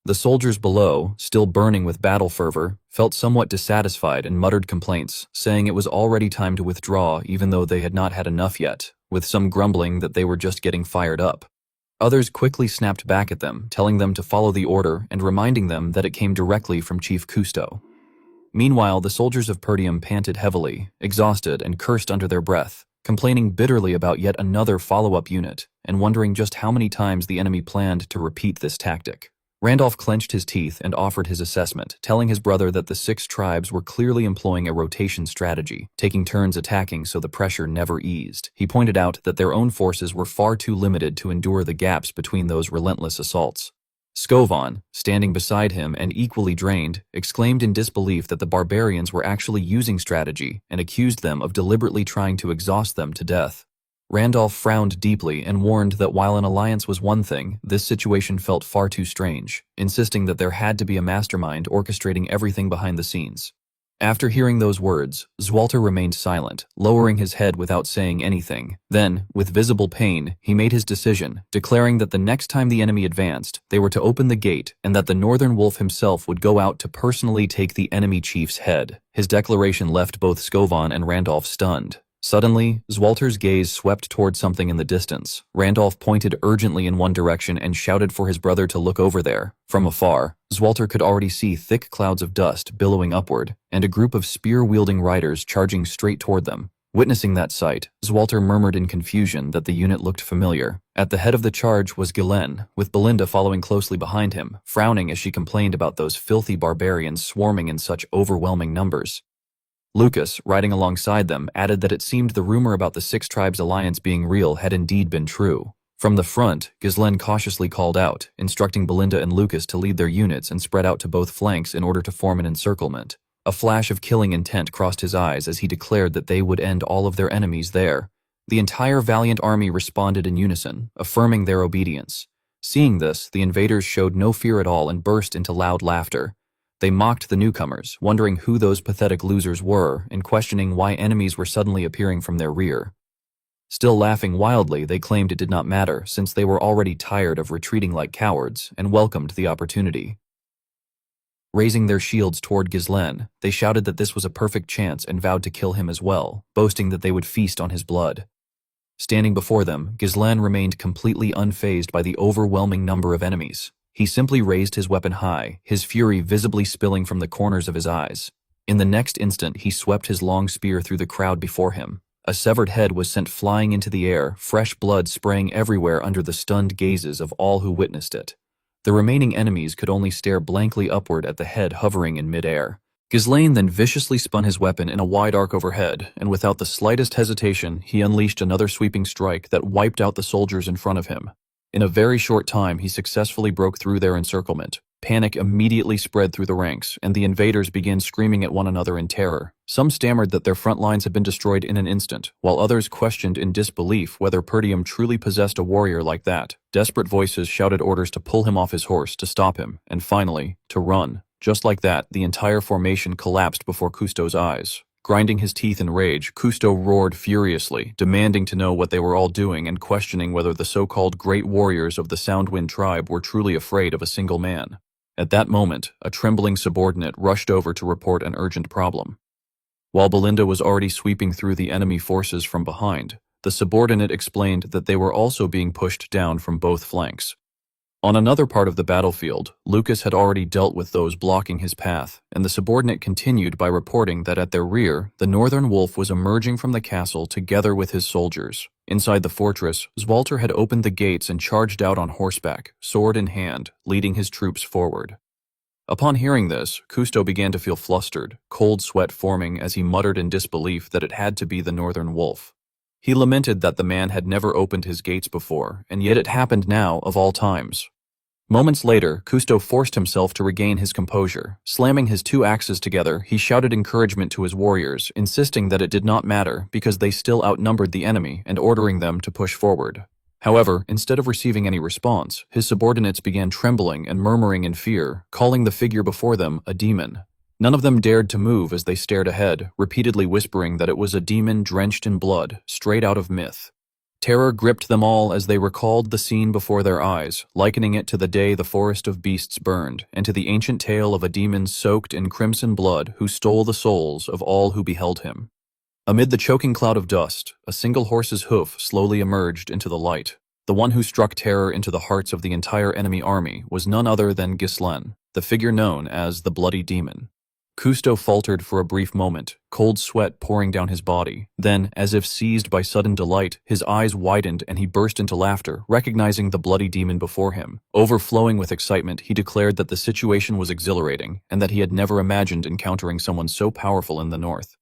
A: The soldiers below, still burning with battle fervor, felt somewhat dissatisfied and muttered complaints, saying it was already time to withdraw even though they had not had enough yet, with some grumbling that they were just getting fired up. Others quickly snapped back at them, telling them to follow the order and reminding them that it came directly from Chief Cousteau. Meanwhile, the soldiers of Perdium panted heavily, exhausted and cursed under their breath, complaining bitterly about yet another follow-up unit and wondering just how many times the enemy planned to repeat this tactic. Randolph clenched his teeth and offered his assessment, telling his brother that the 6 tribes were clearly employing a rotation strategy, taking turns attacking so the pressure never eased. He pointed out that their own forces were far too limited to endure the gaps between those relentless assaults. Scovon, standing beside him and equally drained, exclaimed in disbelief that the barbarians were actually using strategy and accused them of deliberately trying to exhaust them to death. Randolph frowned deeply and warned that while an alliance was one thing, this situation felt far too strange, insisting that there had to be a mastermind orchestrating everything behind the scenes. After hearing those words, Zwalter remained silent, lowering his head without saying anything. Then, with visible pain, he made his decision, declaring that the next time the enemy advanced, they were to open the gate and that the Northern Wolf himself would go out to personally take the enemy chief's head. His declaration left both Scovon and Randolph stunned. Suddenly, Zwalter's gaze swept toward something in the distance. Randolph pointed urgently in one direction and shouted for his brother to look over there. From afar, Zwalter could already see thick clouds of dust billowing upward, and a group of spear-wielding riders charging straight toward them. Witnessing that sight, Zwalter murmured in confusion that the unit looked familiar. At the head of the charge was Ghislaine, with Belinda following closely behind him, frowning as she complained about those filthy barbarians swarming in such overwhelming numbers. Lucas, riding alongside them, added that it seemed the rumor about the 6 tribes alliance being real had indeed been true. From the front, Ghislaine cautiously called out, instructing Belinda and Lucas to lead their units and spread out to both flanks in order to form an encirclement. A flash of killing intent crossed his eyes as he declared that they would end all of their enemies there. The entire valiant army responded in unison, affirming their obedience. Seeing this, the invaders showed no fear at all and burst into loud laughter. They mocked the newcomers, wondering who those pathetic losers were and questioning why enemies were suddenly appearing from their rear. Still laughing wildly, they claimed it did not matter since they were already tired of retreating like cowards and welcomed the opportunity. Raising their shields toward Ghislaine, they shouted that this was a perfect chance and vowed to kill him as well, boasting that they would feast on his blood. Standing before them, Ghislaine remained completely unfazed by the overwhelming number of enemies. He simply raised his weapon high, his fury visibly spilling from the corners of his eyes. In the next instant, he swept his long spear through the crowd before him. A severed head was sent flying into the air, fresh blood spraying everywhere under the stunned gazes of all who witnessed it. The remaining enemies could only stare blankly upward at the head hovering in midair. Ghislaine then viciously spun his weapon in a wide arc overhead, and without the slightest hesitation, he unleashed another sweeping strike that wiped out the soldiers in front of him. In a very short time, he successfully broke through their encirclement. Panic immediately spread through the ranks, and the invaders began screaming at one another in terror. Some stammered that their front lines had been destroyed in an instant, while others questioned in disbelief whether Perdium truly possessed a warrior like that. Desperate voices shouted orders to pull him off his horse, to stop him, and finally, to run. Just like that, the entire formation collapsed before Cousteau's eyes. Grinding his teeth in rage, Cousteau roared furiously, demanding to know what they were all doing and questioning whether the so-called great warriors of the Soundwind tribe were truly afraid of a single man. At that moment, a trembling subordinate rushed over to report an urgent problem. While Belinda was already sweeping through the enemy forces from behind, the subordinate explained that they were also being pushed down from both flanks. On another part of the battlefield, Lucas had already dealt with those blocking his path, and the subordinate continued by reporting that at their rear, the Northern Wolf was emerging from the castle together with his soldiers. Inside the fortress, Zwalter had opened the gates and charged out on horseback, sword in hand, leading his troops forward. Upon hearing this, Cousteau began to feel flustered, cold sweat forming as he muttered in disbelief that it had to be the Northern Wolf. He lamented that the man had never opened his gates before, and yet it happened now of all times. Moments later, Cousteau forced himself to regain his composure. Slamming his two axes together, he shouted encouragement to his warriors, insisting that it did not matter because they still outnumbered the enemy and ordering them to push forward. However, instead of receiving any response, his subordinates began trembling and murmuring in fear, calling the figure before them a demon. None of them dared to move as they stared ahead, repeatedly whispering that it was a demon drenched in blood, straight out of myth. Terror gripped them all as they recalled the scene before their eyes, likening it to the day the forest of beasts burned, and to the ancient tale of a demon soaked in crimson blood who stole the souls of all who beheld him. Amid the choking cloud of dust, a single horse's hoof slowly emerged into the light. The one who struck terror into the hearts of the entire enemy army was none other than Ghislaine, the figure known as the Bloody Demon. Cousteau faltered for a brief moment, cold sweat pouring down his body. Then, as if seized by sudden delight, his eyes widened and he burst into laughter, recognizing the bloody demon before him. Overflowing with excitement, he declared that the situation was exhilarating and that he had never imagined encountering someone so powerful in the north.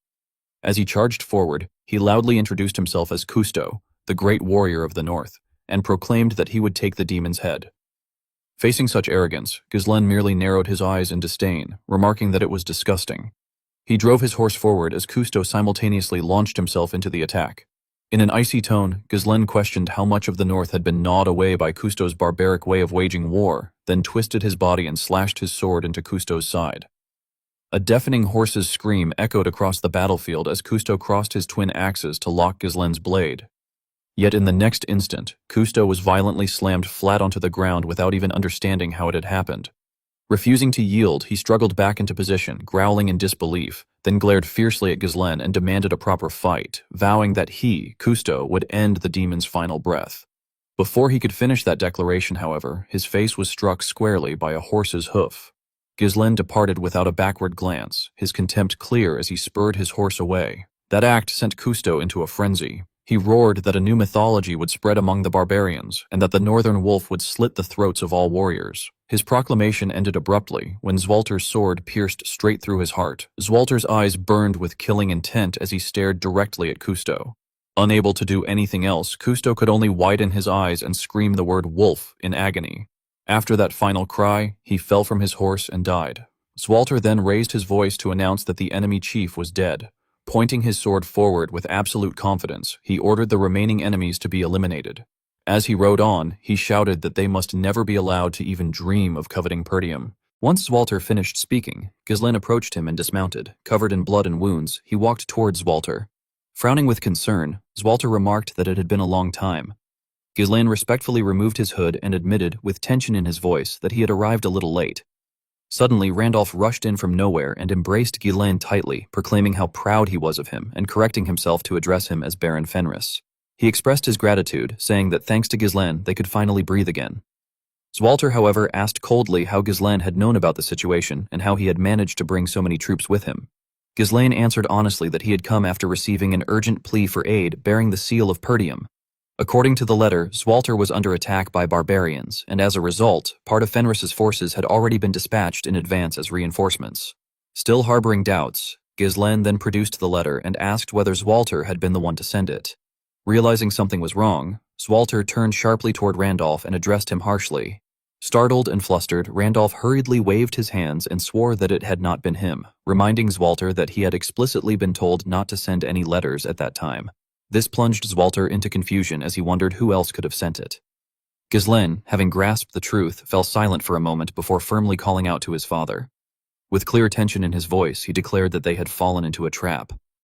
A: As he charged forward, he loudly introduced himself as Cousteau, the great warrior of the north, and proclaimed that he would take the demon's head. Facing such arrogance, Ghislaine merely narrowed his eyes in disdain, remarking that it was disgusting. He drove his horse forward as Cousteau simultaneously launched himself into the attack. In an icy tone, Ghislaine questioned how much of the north had been gnawed away by Cousteau's barbaric way of waging war, then twisted his body and slashed his sword into Cousteau's side. A deafening horse's scream echoed across the battlefield as Cousteau crossed his twin axes to lock Ghislaine's blade. Yet in the next instant, Cousteau was violently slammed flat onto the ground without even understanding how it had happened. Refusing to yield, he struggled back into position, growling in disbelief, then glared fiercely at Ghislaine and demanded a proper fight, vowing that he, Cousteau, would end the demon's final breath. Before he could finish that declaration, however, his face was struck squarely by a horse's hoof. Ghislaine departed without a backward glance, his contempt clear as he spurred his horse away. That act sent Cousteau into a frenzy. He roared that a new mythology would spread among the barbarians, and that the Northern Wolf would slit the throats of all warriors. His proclamation ended abruptly, when Zwalter's sword pierced straight through his heart. Zwalter's eyes burned with killing intent as he stared directly at Cousteau. Unable to do anything else, Cousteau could only widen his eyes and scream the word wolf in agony. After that final cry, he fell from his horse and died. Zwalter then raised his voice to announce that the enemy chief was dead. Pointing his sword forward with absolute confidence, he ordered the remaining enemies to be eliminated. As he rode on, he shouted that they must never be allowed to even dream of coveting Perdium. Once Zwalter finished speaking, Ghislain approached him and dismounted. Covered in blood and wounds, he walked towards Zwalter. Frowning with concern, Zwalter remarked that it had been a long time. Ghislain respectfully removed his hood and admitted, with tension in his voice, that he had arrived a little late. Suddenly, Randolph rushed in from nowhere and embraced Ghislain tightly, proclaiming how proud he was of him and correcting himself to address him as Baron Fenris. He expressed his gratitude, saying that thanks to Ghislain, they could finally breathe again. Zwalter, however, asked coldly how Ghislain had known about the situation and how he had managed to bring so many troops with him. Ghislain answered honestly that he had come after receiving an urgent plea for aid bearing the seal of Perdium. According to the letter, Zwalter was under attack by barbarians, and as a result, part of Fenris's forces had already been dispatched in advance as reinforcements. Still harboring doubts, Ghislain then produced the letter and asked whether Zwalter had been the one to send it. Realizing something was wrong, Zwalter turned sharply toward Randolph and addressed him harshly. Startled and flustered, Randolph hurriedly waved his hands and swore that it had not been him, reminding Zwalter that he had explicitly been told not to send any letters at that time. This plunged Zwalter into confusion as he wondered who else could have sent it. Ghislain, having grasped the truth, fell silent for a moment before firmly calling out to his father. With clear tension in his voice, he declared that they had fallen into a trap.